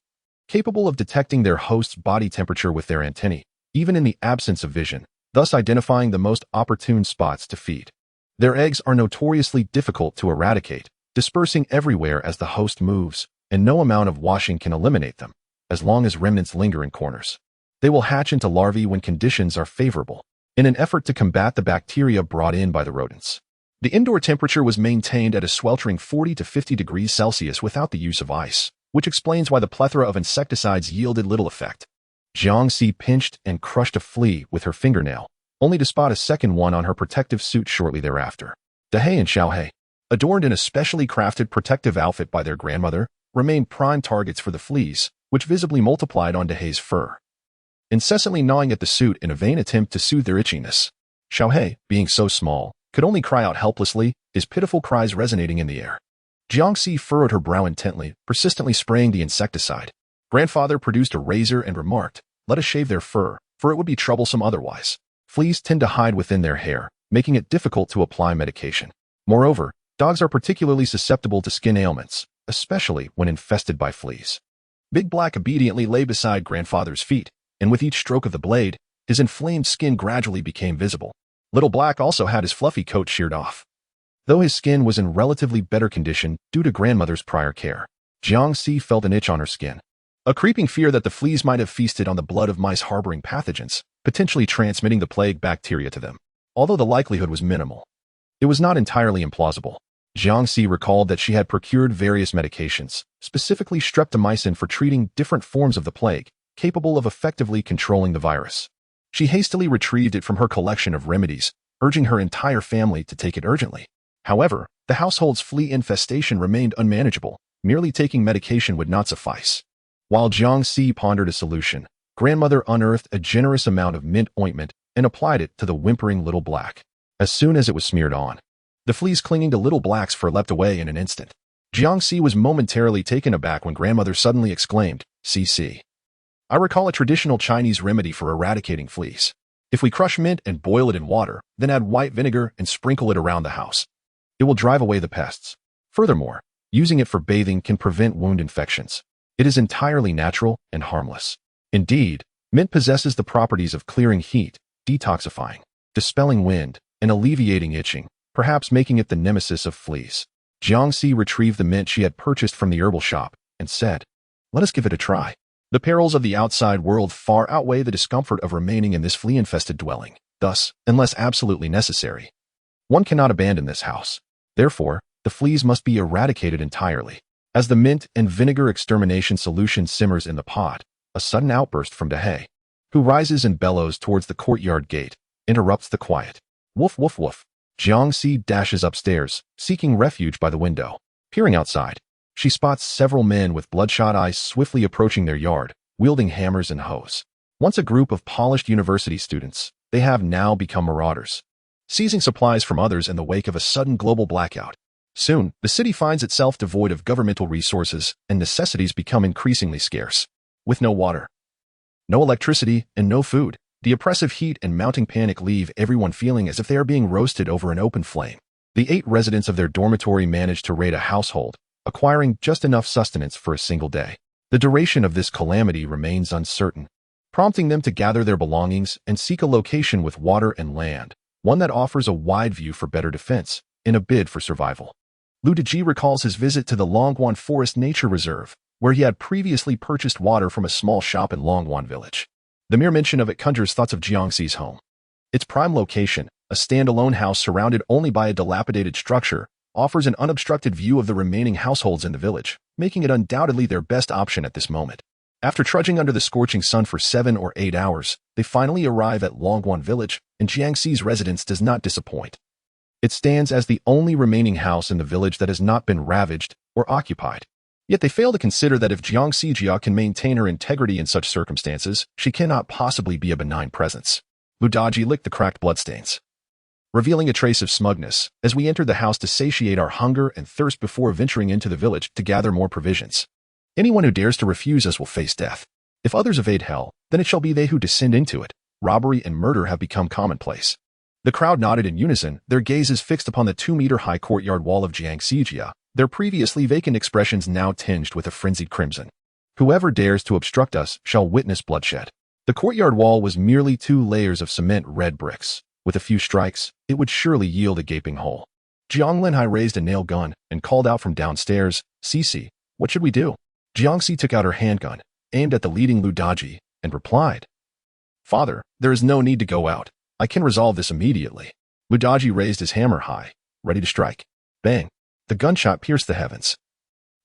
capable of detecting their host's body temperature with their antennae, even in the absence of vision, thus identifying the most opportune spots to feed. Their eggs are notoriously difficult to eradicate, dispersing everywhere as the host moves, and no amount of washing can eliminate them, as long as remnants linger in corners. They will hatch into larvae when conditions are favorable, in an effort to combat the bacteria brought in by the rodents. The indoor temperature was maintained at a sweltering 40 to 50 degrees Celsius without the use of ice, which explains why the plethora of insecticides yielded little effect. Jiangxi pinched and crushed a flea with her fingernail, only to spot a second one on her protective suit shortly thereafter. Dehei and Xiaohei, adorned in a specially crafted protective outfit by their grandmother, remained prime targets for the fleas, which visibly multiplied on Dehei's fur, incessantly gnawing at the suit in a vain attempt to soothe their itchiness. Xiaohei, being so small, could only cry out helplessly, his pitiful cries resonating in the air. Jiangxi furrowed her brow intently, persistently spraying the insecticide. Grandfather produced a razor and remarked, let us shave their fur, for it would be troublesome otherwise. Fleas tend to hide within their hair, making it difficult to apply medication. Moreover, dogs are particularly susceptible to skin ailments, especially when infested by fleas. Big Black obediently lay beside grandfather's feet, and with each stroke of the blade, his inflamed skin gradually became visible. Little Black also had his fluffy coat sheared off, though his skin was in relatively better condition due to grandmother's prior care. Jiangxi felt an itch on her skin, a creeping fear that the fleas might have feasted on the blood of mice harboring pathogens, potentially transmitting the plague bacteria to them. Although the likelihood was minimal, it was not entirely implausible. Jiangxi recalled that she had procured various medications, specifically streptomycin for treating different forms of the plague, capable of effectively controlling the virus. She hastily retrieved it from her collection of remedies, urging her entire family to take it urgently. However, the household's flea infestation remained unmanageable. Merely taking medication would not suffice. While Jiangxi pondered a solution, grandmother unearthed a generous amount of mint ointment and applied it to the whimpering Little Black. As soon as it was smeared on, the fleas clinging to Little Black's fur leapt away in an instant. Jiangxi was momentarily taken aback when grandmother suddenly exclaimed, "CC. I recall a traditional Chinese remedy for eradicating fleas. If we crush mint and boil it in water, then add white vinegar and sprinkle it around the house, it will drive away the pests. Furthermore, using it for bathing can prevent wound infections. It is entirely natural and harmless. Indeed, mint possesses the properties of clearing heat, detoxifying, dispelling wind, and alleviating itching, perhaps making it the nemesis of fleas." Jiangxi retrieved the mint she had purchased from the herbal shop and said, "Let us give it a try. The perils of the outside world far outweigh the discomfort of remaining in this flea-infested dwelling. Thus, unless absolutely necessary, one cannot abandon this house. Therefore, the fleas must be eradicated entirely." As the mint and vinegar extermination solution simmers in the pot, a sudden outburst from Dehei, who rises and bellows towards the courtyard gate, interrupts the quiet. Woof woof woof. Jiangxi dashes upstairs, seeking refuge by the window. Peering outside, she spots several men with bloodshot eyes swiftly approaching their yard, wielding hammers and hoes. Once a group of polished university students, they have now become marauders, seizing supplies from others in the wake of a sudden global blackout. Soon, the city finds itself devoid of governmental resources and necessities become increasingly scarce. With no water, no electricity, and no food, the oppressive heat and mounting panic leave everyone feeling as if they are being roasted over an open flame. The 8 residents of their dormitory manage to raid a household, acquiring just enough sustenance for a single day. The duration of this calamity remains uncertain, prompting them to gather their belongings and seek a location with water and land, one that offers a wide view for better defense, in a bid for survival. Ludaji recalls his visit to the Longwan Forest Nature Reserve, where he had previously purchased water from a small shop in Longwan Village. The mere mention of it conjures thoughts of Jiangxi's home. Its prime location, a standalone house surrounded only by a dilapidated structure, offers an unobstructed view of the remaining households in the village, making it undoubtedly their best option at this moment. After trudging under the scorching sun for 7 or 8 hours, they finally arrive at Longwan Village, and Jiangxi's residence does not disappoint. It stands as the only remaining house in the village that has not been ravaged or occupied. Yet they fail to consider that if Jiangxi Jia can maintain her integrity in such circumstances, she cannot possibly be a benign presence. Ludaji licked the cracked bloodstains, revealing a trace of smugness, as we entered the house to satiate our hunger and thirst before venturing into the village to gather more provisions. Anyone who dares to refuse us will face death. If others evade hell, then it shall be they who descend into it. Robbery and murder have become commonplace. The crowd nodded in unison, their gazes fixed upon the 2-meter-high courtyard wall of Jiangxi Jia, their previously vacant expressions now tinged with a frenzied crimson. Whoever dares to obstruct us shall witness bloodshed. The courtyard wall was merely 2 layers of cement red bricks. With a few strikes, it would surely yield a gaping hole. Jiang Linhai raised a nail gun and called out from downstairs, "Cici, what should we do?" Jiangxi took out her handgun, aimed at the leading Ludaji, and replied, "Father, there is no need to go out. I can resolve this immediately." Ludaji raised his hammer high, ready to strike. Bang! The gunshot pierced the heavens,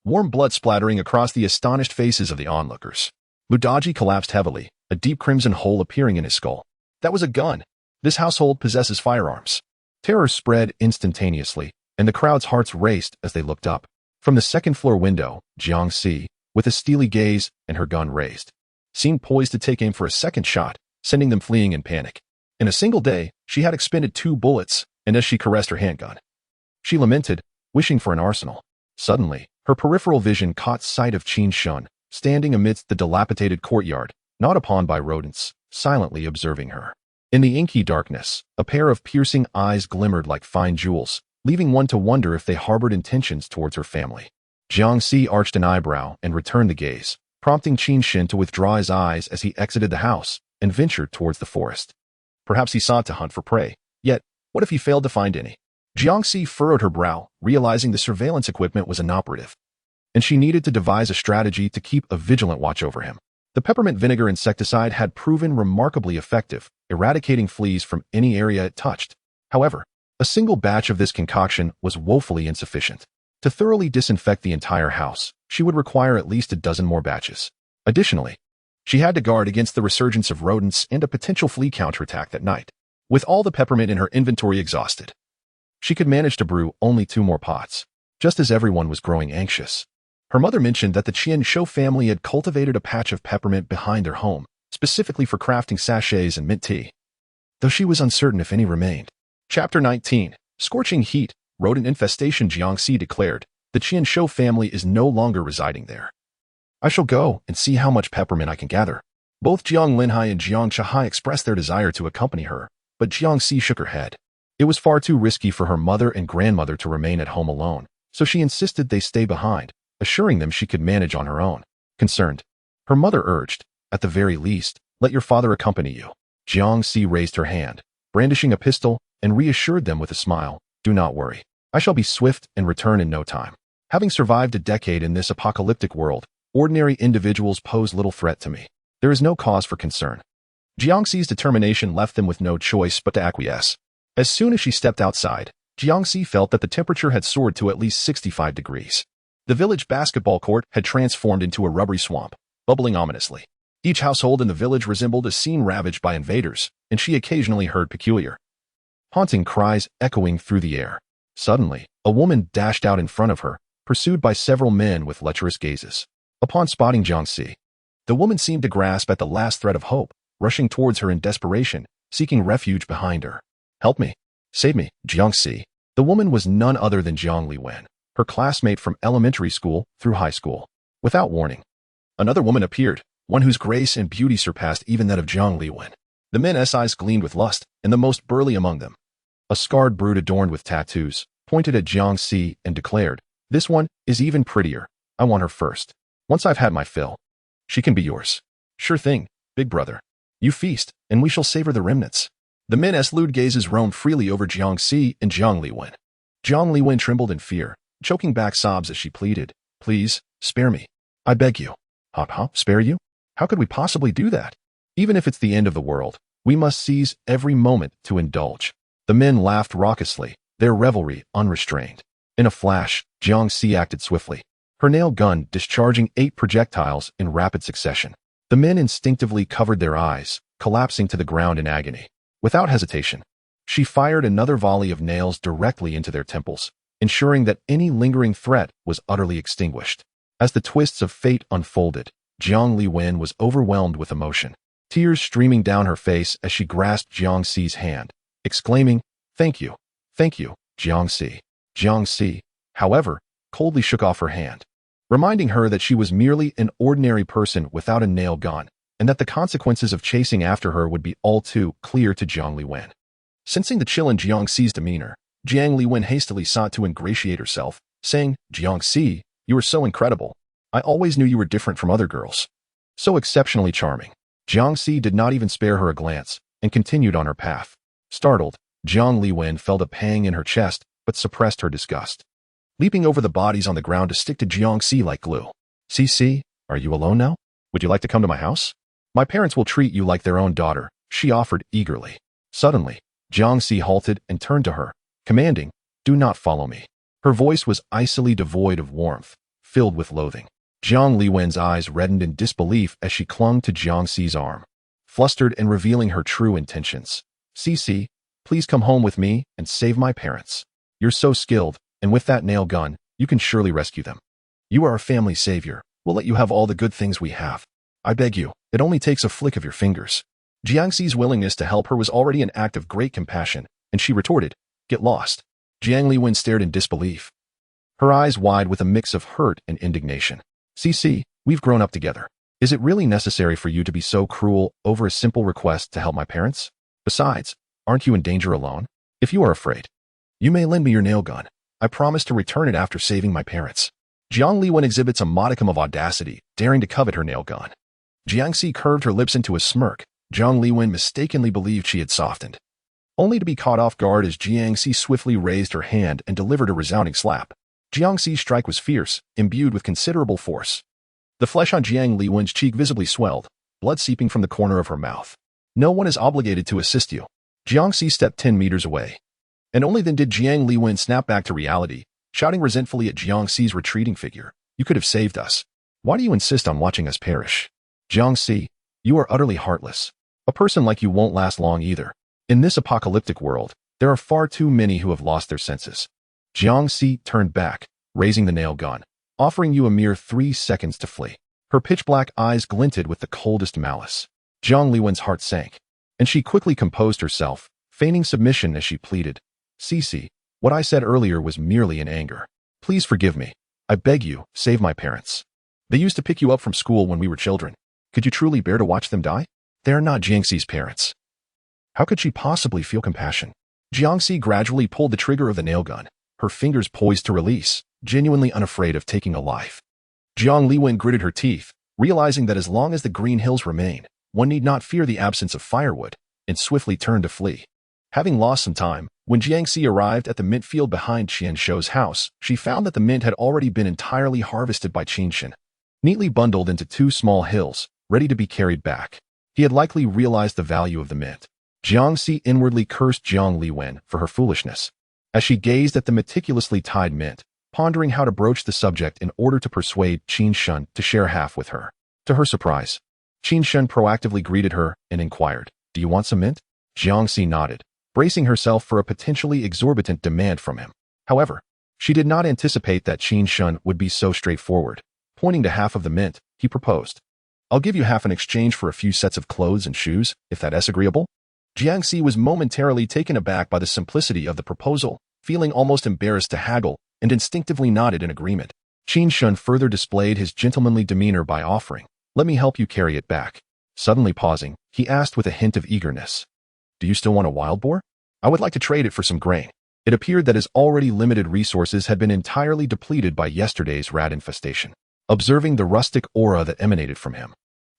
warm blood splattering across the astonished faces of the onlookers. Ludaji collapsed heavily, a deep crimson hole appearing in his skull. That was a gun. This household possesses firearms. Terror spread instantaneously, and the crowd's hearts raced as they looked up. From the second-floor window, Jiangxi, with a steely gaze and her gun raised, seemed poised to take aim for a second shot, sending them fleeing in panic. In a single day, she had expended 2 bullets, and as she caressed her handgun, she lamented, wishing for an arsenal. Suddenly, her peripheral vision caught sight of Qin Shun, standing amidst the dilapidated courtyard, gnawed upon by rodents, silently observing her. In the inky darkness, a pair of piercing eyes glimmered like fine jewels, leaving one to wonder if they harbored intentions towards her family. Jiangxi arched an eyebrow and returned the gaze, prompting Qin Shin to withdraw his eyes as he exited the house and ventured towards the forest. Perhaps he sought to hunt for prey, yet what if he failed to find any? Jiangxi furrowed her brow, realizing the surveillance equipment was inoperative, and she needed to devise a strategy to keep a vigilant watch over him. The peppermint vinegar insecticide had proven remarkably effective, eradicating fleas from any area it touched. However, a single batch of this concoction was woefully insufficient. To thoroughly disinfect the entire house, she would require at least a dozen more batches. Additionally, she had to guard against the resurgence of rodents and a potential flea counterattack that night. With all the peppermint in her inventory exhausted, she could manage to brew only 2 more pots, just as everyone was growing anxious. Her mother mentioned that the Qian Shou family had cultivated a patch of peppermint behind their home, specifically for crafting sachets and mint tea, though she was uncertain if any remained. Chapter 19. Scorching heat, rodent infestation. Jiangxi declared, the Qian Shou family is no longer residing there. I shall go and see how much peppermint I can gather. Both Jiang Linhai and Jiang Chahai expressed their desire to accompany her, but Jiangxi shook her head. It was far too risky for her mother and grandmother to remain at home alone, so she insisted they stay behind, assuring them she could manage on her own. Concerned, her mother urged, at the very least, let your father accompany you. Jiangxi raised her hand, brandishing a pistol, and reassured them with a smile, do not worry. I shall be swift and return in no time. Having survived a decade in this apocalyptic world, ordinary individuals pose little threat to me. There is no cause for concern. Jiangxi's determination left them with no choice but to acquiesce. As soon as she stepped outside, Jiangxi felt that the temperature had soared to at least 65 degrees. The village basketball court had transformed into a rubbery swamp, bubbling ominously. Each household in the village resembled a scene ravaged by invaders, and she occasionally heard peculiar, haunting cries echoing through the air. Suddenly, a woman dashed out in front of her, pursued by several men with lecherous gazes. Upon spotting Jiangxi, the woman seemed to grasp at the last thread of hope, rushing towards her in desperation, seeking refuge behind her. Help me. Save me, Jiangxi. The woman was none other than Jiang Liwen, her classmate from elementary school through high school. Without warning, another woman appeared, one whose grace and beauty surpassed even that of Jiang Liwen. The men's eyes gleamed with lust, and the most burly among them, a scarred brute adorned with tattoos, pointed at Jiangxi and declared, "This one is even prettier. I want her first. Once I've had my fill, she can be yours." "Sure thing, big brother. You feast, and we shall savor the remnants." The men's lewd gazes roamed freely over Jiangxi and Jiang Liwen. Jiang Liwen trembled in fear, choking back sobs as she pleaded, "Please, spare me. I beg you." Huh? Spare you? How could we possibly do that? Even if it's the end of the world, we must seize every moment to indulge. The men laughed raucously, their revelry unrestrained. In a flash, Jiangxi acted swiftly, her nail gun discharging 8 projectiles in rapid succession. The men instinctively covered their eyes, collapsing to the ground in agony. Without hesitation, she fired another volley of nails directly into their temples, ensuring that any lingering threat was utterly extinguished. As the twists of fate unfolded, Jiang Liwen was overwhelmed with emotion, tears streaming down her face as she grasped Jiangxi's hand, exclaiming, thank you, Jiangxi." Jiangxi, however, coldly shook off her hand, reminding her that she was merely an ordinary person without a nail gun, and that the consequences of chasing after her would be all too clear to Jiang Liwen. Sensing the chill in Jiangxi's demeanor, Jiang Liwen hastily sought to ingratiate herself, saying, "Jiangxi, you are so incredible. I always knew you were different from other girls. So exceptionally charming." Jiangxi did not even spare her a glance, and continued on her path. Startled, Jiang Liwen felt a pang in her chest, but suppressed her disgust, leaping over the bodies on the ground to stick to Jiangxi like glue. "Cece, are you alone now? Would you like to come to my house? My parents will treat you like their own daughter," she offered eagerly. Suddenly, Jiangxi halted and turned to her, commanding, "Do not follow me." Her voice was icily devoid of warmth, filled with loathing. Jiang Liwen's eyes reddened in disbelief as she clung to Jiangxi's arm, flustered and revealing her true intentions. "Cece, please come home with me and save my parents. You're so skilled, and with that nail gun, you can surely rescue them. You are our family savior. We'll let you have all the good things we have. I beg you, it only takes a flick of your fingers." Jiangxi's willingness to help her was already an act of great compassion, and she retorted, "Get lost." Jiang Liwen stared in disbelief, her eyes wide with a mix of hurt and indignation. "Cece, we've grown up together. Is it really necessary for you to be so cruel over a simple request to help my parents? Besides, aren't you in danger alone? If you are afraid, you may lend me your nail gun. I promise to return it after saving my parents." Jiang Liwen exhibits a modicum of audacity, daring to covet her nail gun. Jiangxi curved her lips into a smirk. Jiang Liwen mistakenly believed she had softened, only to be caught off guard as Jiangxi swiftly raised her hand and delivered a resounding slap. Jiangxi's strike was fierce, imbued with considerable force. The flesh on Jiang Liwen's cheek visibly swelled, blood seeping from the corner of her mouth. "No one is obligated to assist you." Jiangxi stepped 10 meters away, and only then did Jiang Liwen snap back to reality, shouting resentfully at Jiangxi's retreating figure, "You could have saved us. Why do you insist on watching us perish? Jiangxi, you are utterly heartless. A person like you won't last long either. In this apocalyptic world, there are far too many who have lost their senses." Jiangxi turned back, raising the nail gun, offering you a mere 3 seconds to flee. Her pitch-black eyes glinted with the coldest malice. Jiang Liwen's heart sank, and she quickly composed herself, feigning submission as she pleaded, "Cece, what I said earlier was merely in anger. Please forgive me. I beg you, save my parents. They used to pick you up from school when we were children. Could you truly bear to watch them die? They are not Jiangxi's parents." How could she possibly feel compassion? Jiangxi gradually pulled the trigger of the nail gun, her fingers poised to release, genuinely unafraid of taking a life. Jiang Liwen gritted her teeth, realizing that as long as the green hills remain, one need not fear the absence of firewood, and swiftly turned to flee. Having lost some time, when Jiangxi arrived at the mint field behind Qian Shou's house, she found that the mint had already been entirely harvested by Qin Shen, neatly bundled into 2 small hills, ready to be carried back. He had likely realized the value of the mint. Jiangxi inwardly cursed Jiang Liwen for her foolishness, as she gazed at the meticulously tied mint, pondering how to broach the subject in order to persuade Qin Shen to share half with her. To her surprise, Qin Shen proactively greeted her and inquired, "Do you want some mint?" Jiangxi nodded, bracing herself for a potentially exorbitant demand from him. However, she did not anticipate that Qin Shen would be so straightforward. Pointing to half of the mint, he proposed, "I'll give you half in exchange for a few sets of clothes and shoes, if that is agreeable." Jiangxi was momentarily taken aback by the simplicity of the proposal, feeling almost embarrassed to haggle, and instinctively nodded in agreement. Qin Shun further displayed his gentlemanly demeanor by offering, "Let me help you carry it back." Suddenly pausing, he asked with a hint of eagerness, "Do you still want a wild boar? I would like to trade it for some grain." It appeared that his already limited resources had been entirely depleted by yesterday's rat infestation. Observing the rustic aura that emanated from him,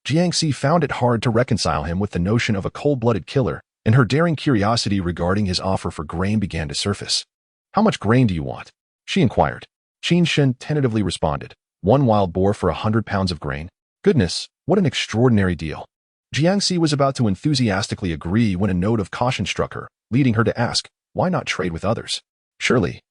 Jiangxi found it hard to reconcile him with the notion of a cold-blooded killer, and her daring curiosity regarding his offer for grain began to surface. "How much grain do you want?" she inquired. Qin Shun tentatively responded, "1 wild boar for 100 pounds of grain. Goodness, what an extraordinary deal." Jiangxi was about to enthusiastically agree when a note of caution struck her, leading her to ask, why not trade with others? Surely,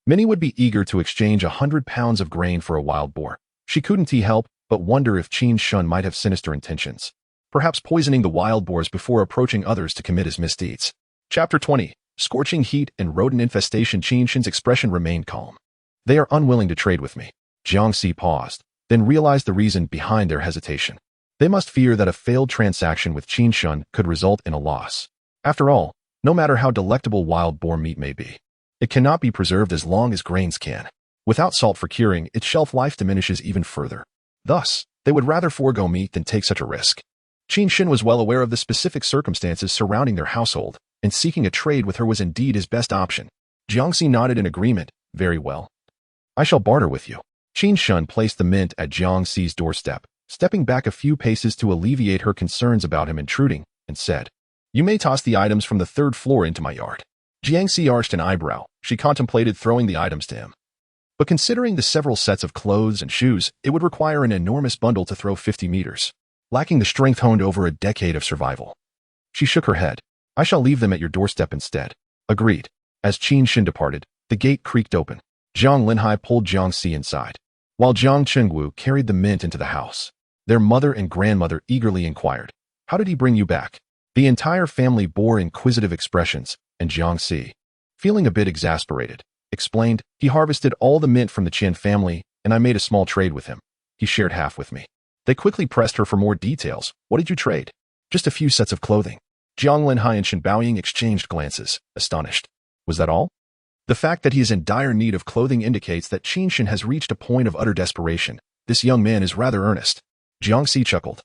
many would be eager to exchange 100 pounds of grain for a wild boar. She couldn't help but wonder if Qin Shun might have sinister intentions, perhaps poisoning the wild boars before approaching others to commit his misdeeds. Chapter 20. Scorching heat and rodent infestation. Qin Shun's expression remained calm. "They are unwilling to trade with me." Jiangxi paused, then realized the reason behind their hesitation. They must fear that a failed transaction with Qin Shun could result in a loss. After all, no matter how delectable wild boar meat may be, it cannot be preserved as long as grains can. Without salt for curing, its shelf life diminishes even further. Thus, they would rather forego meat than take such a risk. Qin Shun was well aware of the specific circumstances surrounding their household, and seeking a trade with her was indeed his best option. Jiangxi nodded in agreement. "Very well. I shall barter with you." Qin Shun placed the mint at Jiangxi's doorstep, stepping back a few paces to alleviate her concerns about him intruding, and said, "You may toss the items from the 3rd floor into my yard." Jiangxi arched an eyebrow. She contemplated throwing the items to him. But considering the several sets of clothes and shoes, it would require an enormous bundle to throw 50 meters, lacking the strength honed over a decade of survival. She shook her head. "I shall leave them at your doorstep instead." Agreed. As Qin Shun departed, the gate creaked open. Zhang Linhai pulled Jiangxi inside, while Zhang Chengwu carried the mint into the house. Their mother and grandmother eagerly inquired, "How did he bring you back?" The entire family bore inquisitive expressions, and Jiangxi, feeling a bit exasperated, explained, "He harvested all the mint from the Qian family, and I made a small trade with him. He shared half with me." They quickly pressed her for more details. "What did you trade?" "Just a few sets of clothing." Zhang Linhai and Shen Baoying exchanged glances, astonished. "Was that all?" The fact that he is in dire need of clothing indicates that Qin Shun has reached a point of utter desperation. This young man is rather earnest. Jiangxi chuckled,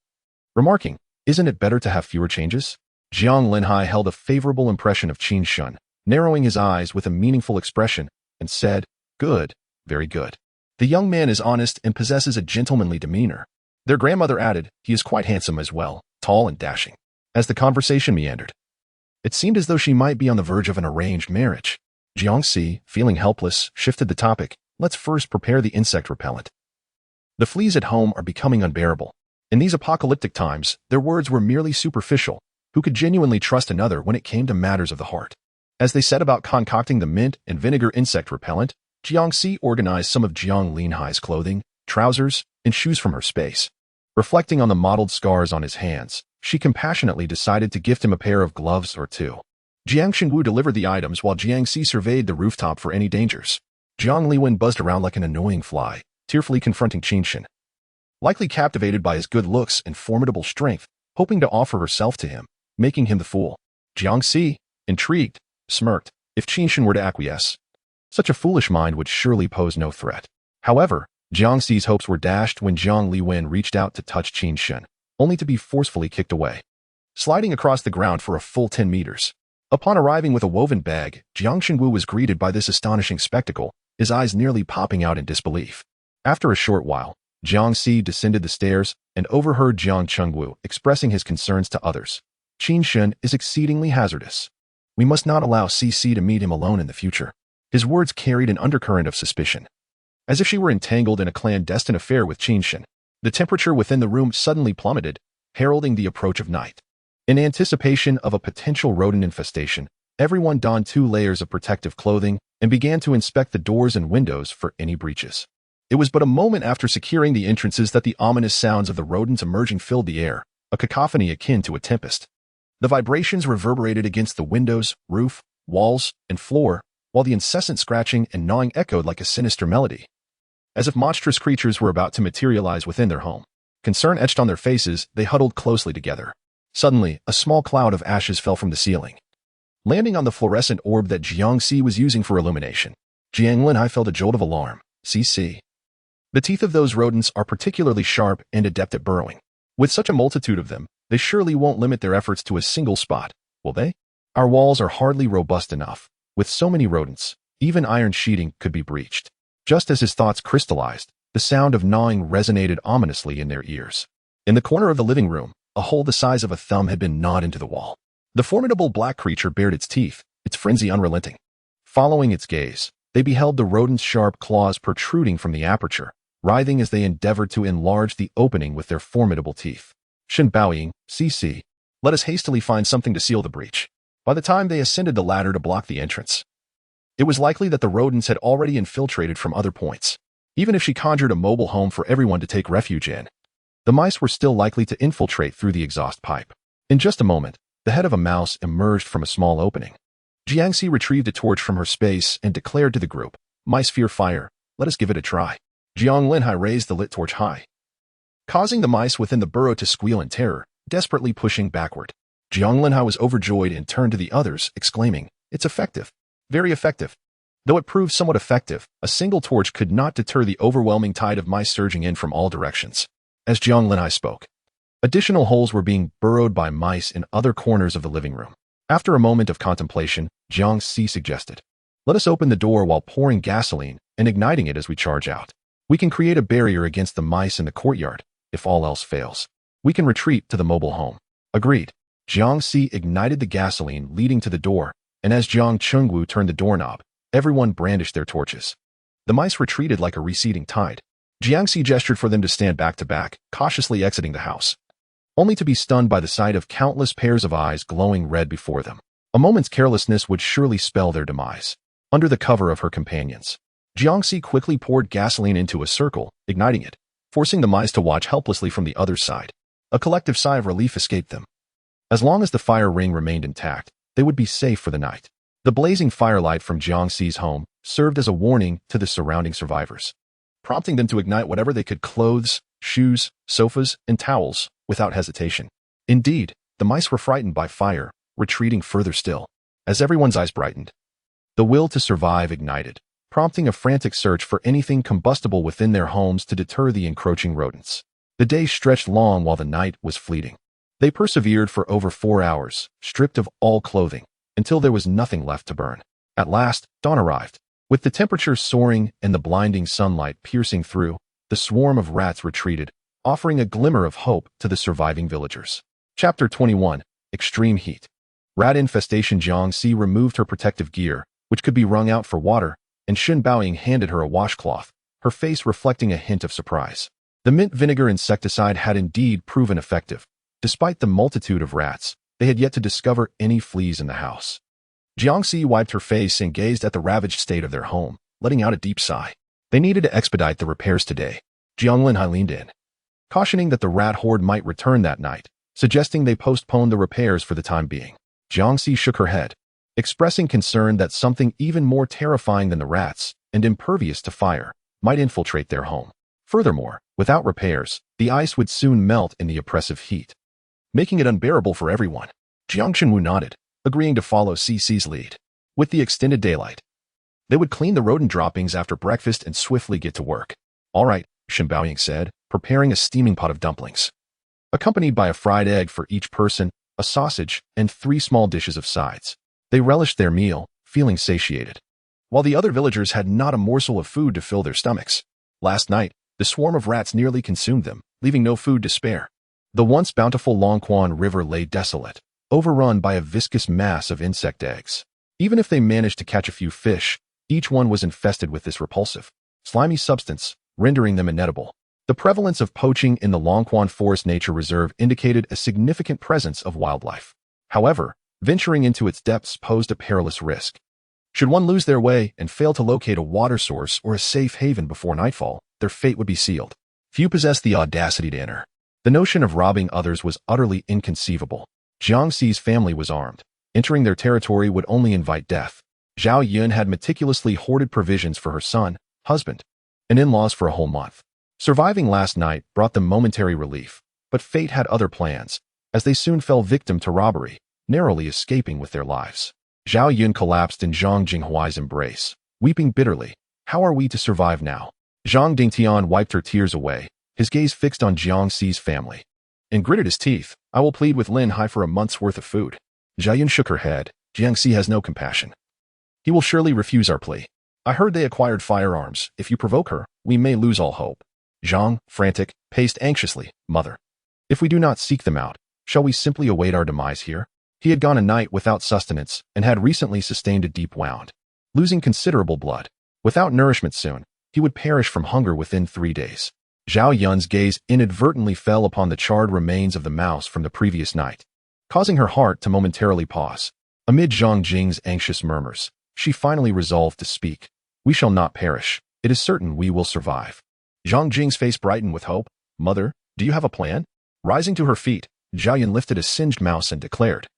remarking, "Isn't it better to have fewer changes?" Zhang Linhai held a favorable impression of Qin Shun, narrowing his eyes with a meaningful expression, and said, "Good, very good. The young man is honest and possesses a gentlemanly demeanor." Their grandmother added, "He is quite handsome as well, tall and dashing." As the conversation meandered, it seemed as though she might be on the verge of an arranged marriage. Jiangxi, feeling helpless, shifted the topic. "Let's first prepare the insect repellent. The fleas at home are becoming unbearable. In these apocalyptic times, their words were merely superficial. Who could genuinely trust another when it came to matters of the heart?" As they set about concocting the mint and vinegar insect repellent, Jiangxi organized some of Zhang Linhai's clothing, trousers, and shoes from her space. Reflecting on the mottled scars on his hands, she compassionately decided to gift him a pair of gloves or two. Jiang Xingwu delivered the items while Jiangxi surveyed the rooftop for any dangers. Jiang Liwen buzzed around like an annoying fly, tearfully confronting Qin Shun. Likely captivated by his good looks and formidable strength, hoping to offer herself to him, making him the fool. Jiangxi, intrigued, smirked. If Qin Shun were to acquiesce, such a foolish mind would surely pose no threat. However, Jiangxi's hopes were dashed when Zhang Liwen reached out to touch Qin Shun, only to be forcefully kicked away, sliding across the ground for a full 10 meters. Upon arriving with a woven bag, Jiang Xingwu was greeted by this astonishing spectacle, his eyes nearly popping out in disbelief. After a short while, Jiangxi descended the stairs and overheard Jiang Chengwu expressing his concerns to others. Qin Shun is exceedingly hazardous. We must not allow CC to meet him alone in the future. His words carried an undercurrent of suspicion, as if she were entangled in a clandestine affair with Qin Shun. The temperature within the room suddenly plummeted, heralding the approach of night. In anticipation of a potential rodent infestation, everyone donned 2 layers of protective clothing and began to inspect the doors and windows for any breaches. It was but a moment after securing the entrances that the ominous sounds of the rodents emerging filled the air, a cacophony akin to a tempest. The vibrations reverberated against the windows, roof, walls, and floor, while the incessant scratching and gnawing echoed like a sinister melody, as if monstrous creatures were about to materialize within their home. Concern etched on their faces, they huddled closely together. Suddenly, a small cloud of ashes fell from the ceiling, landing on the fluorescent orb that Jiangxi was using for illumination. Jiang Linhai felt a jolt of alarm. CC. The teeth of those rodents are particularly sharp and adept at burrowing. With such a multitude of them, they surely won't limit their efforts to a single spot, will they? Our walls are hardly robust enough. With so many rodents, even iron sheeting could be breached. Just as his thoughts crystallized, the sound of gnawing resonated ominously in their ears. In the corner of the living room, a hole the size of a thumb had been gnawed into the wall. The formidable black creature bared its teeth, its frenzy unrelenting. Following its gaze, they beheld the rodent's sharp claws protruding from the aperture, writhing as they endeavored to enlarge the opening with their formidable teeth. Shen Baoying, CC. Let us hastily find something to seal the breach. By the time they ascended the ladder to block the entrance, it was likely that the rodents had already infiltrated from other points. Even if she conjured a mobile home for everyone to take refuge in, the mice were still likely to infiltrate through the exhaust pipe. In just a moment, the head of a mouse emerged from a small opening. Jiangxi retrieved a torch from her space and declared to the group, "Mice fear fire, let us give it a try." Jiang Linhai raised the lit torch high, causing the mice within the burrow to squeal in terror, desperately pushing backward. Jiang Linhai was overjoyed and turned to the others, exclaiming, "It's effective. Very effective." Though it proved somewhat effective, a single torch could not deter the overwhelming tide of mice surging in from all directions. As Jiang Linhai spoke, additional holes were being burrowed by mice in other corners of the living room. After a moment of contemplation, Jiang Si suggested, "Let us open the door while pouring gasoline and igniting it as we charge out. We can create a barrier against the mice in the courtyard. If all else fails, we can retreat to the mobile home." Agreed. Jiang Si ignited the gasoline leading to the door, and as Jiang Chengwu turned the doorknob, everyone brandished their torches. The mice retreated like a receding tide. Jiang Si gestured for them to stand back to back, cautiously exiting the house, only to be stunned by the sight of countless pairs of eyes glowing red before them. A moment's carelessness would surely spell their demise. Under the cover of her companions, Jiangxi quickly poured gasoline into a circle, igniting it, forcing the mice to watch helplessly from the other side. A collective sigh of relief escaped them. As long as the fire ring remained intact, they would be safe for the night. The blazing firelight from Jiangxi's home served as a warning to the surrounding survivors, prompting them to ignite whatever they could: clothes, shoes, sofas, and towels, without hesitation. Indeed, the mice were frightened by fire, retreating further still. As everyone's eyes brightened, the will to survive ignited, prompting a frantic search for anything combustible within their homes to deter the encroaching rodents. The day stretched long while the night was fleeting. They persevered for over 4 hours, stripped of all clothing, until there was nothing left to burn. At last, dawn arrived. With the temperature soaring and the blinding sunlight piercing through, the swarm of rats retreated, offering a glimmer of hope to the surviving villagers. Chapter 21. Extreme Heat. Rat infestation. Jiangxi removed her protective gear, which could be wrung out for water, and Shen Baoying handed her a washcloth, her face reflecting a hint of surprise. The mint vinegar insecticide had indeed proven effective. Despite the multitude of rats, they had yet to discover any fleas in the house. Jiangxi wiped her face and gazed at the ravaged state of their home, letting out a deep sigh. They needed to expedite the repairs today. Jiang Linhai leaned in, cautioning that the rat horde might return that night, suggesting they postpone the repairs for the time being. Jiangxi shook her head, expressing concern that something even more terrifying than the rats, and impervious to fire, might infiltrate their home. Furthermore, without repairs, the ice would soon melt in the oppressive heat, making it unbearable for everyone. Jiang Chengwu nodded, agreeing to follow CC's lead. With the extended daylight, they would clean the rodent droppings after breakfast and swiftly get to work. "All right," Shen Baoying said, preparing a steaming pot of dumplings, accompanied by a fried egg for each person, a sausage, and 3 small dishes of sides. They relished their meal, feeling satiated, while the other villagers had not a morsel of food to fill their stomachs. Last night, the swarm of rats nearly consumed them, leaving no food to spare. The once bountiful Longquan River lay desolate, overrun by a viscous mass of insect eggs. Even if they managed to catch a few fish, each one was infested with this repulsive, slimy substance, rendering them inedible. The prevalence of poaching in the Longquan Forest Nature Reserve indicated a significant presence of wildlife. However, venturing into its depths posed a perilous risk. Should one lose their way and fail to locate a water source or a safe haven before nightfall, their fate would be sealed. Few possessed the audacity to enter. The notion of robbing others was utterly inconceivable. Jiangxi's family was armed. Entering their territory would only invite death. Zhao Yun had meticulously hoarded provisions for her son, husband, and in-laws for a whole month. Surviving last night brought them momentary relief, but fate had other plans, as they soon fell victim to robbery, narrowly escaping with their lives. Zhao Yun collapsed in Zhang Jinghuai's embrace, weeping bitterly. How are we to survive now? Zhang Dingtian wiped her tears away, his gaze fixed on Jiang Xi's family, and gritted his teeth. I will plead with Lin Hai for a month's worth of food. Zhao Yun shook her head. Jiang Xi has no compassion. He will surely refuse our plea. I heard they acquired firearms. If you provoke her, we may lose all hope. Zhang, frantic, paced anxiously. Mother, if we do not seek them out, shall we simply await our demise here? He had gone a night without sustenance and had recently sustained a deep wound, losing considerable blood. Without nourishment soon, he would perish from hunger within 3 days. Zhao Yun's gaze inadvertently fell upon the charred remains of the mouse from the previous night, causing her heart to momentarily pause. Amid Zhang Jing's anxious murmurs, she finally resolved to speak. We shall not perish. It is certain we will survive. Zhang Jing's face brightened with hope. Mother, do you have a plan? Rising to her feet, Zhao Yun lifted a singed mouse and declared,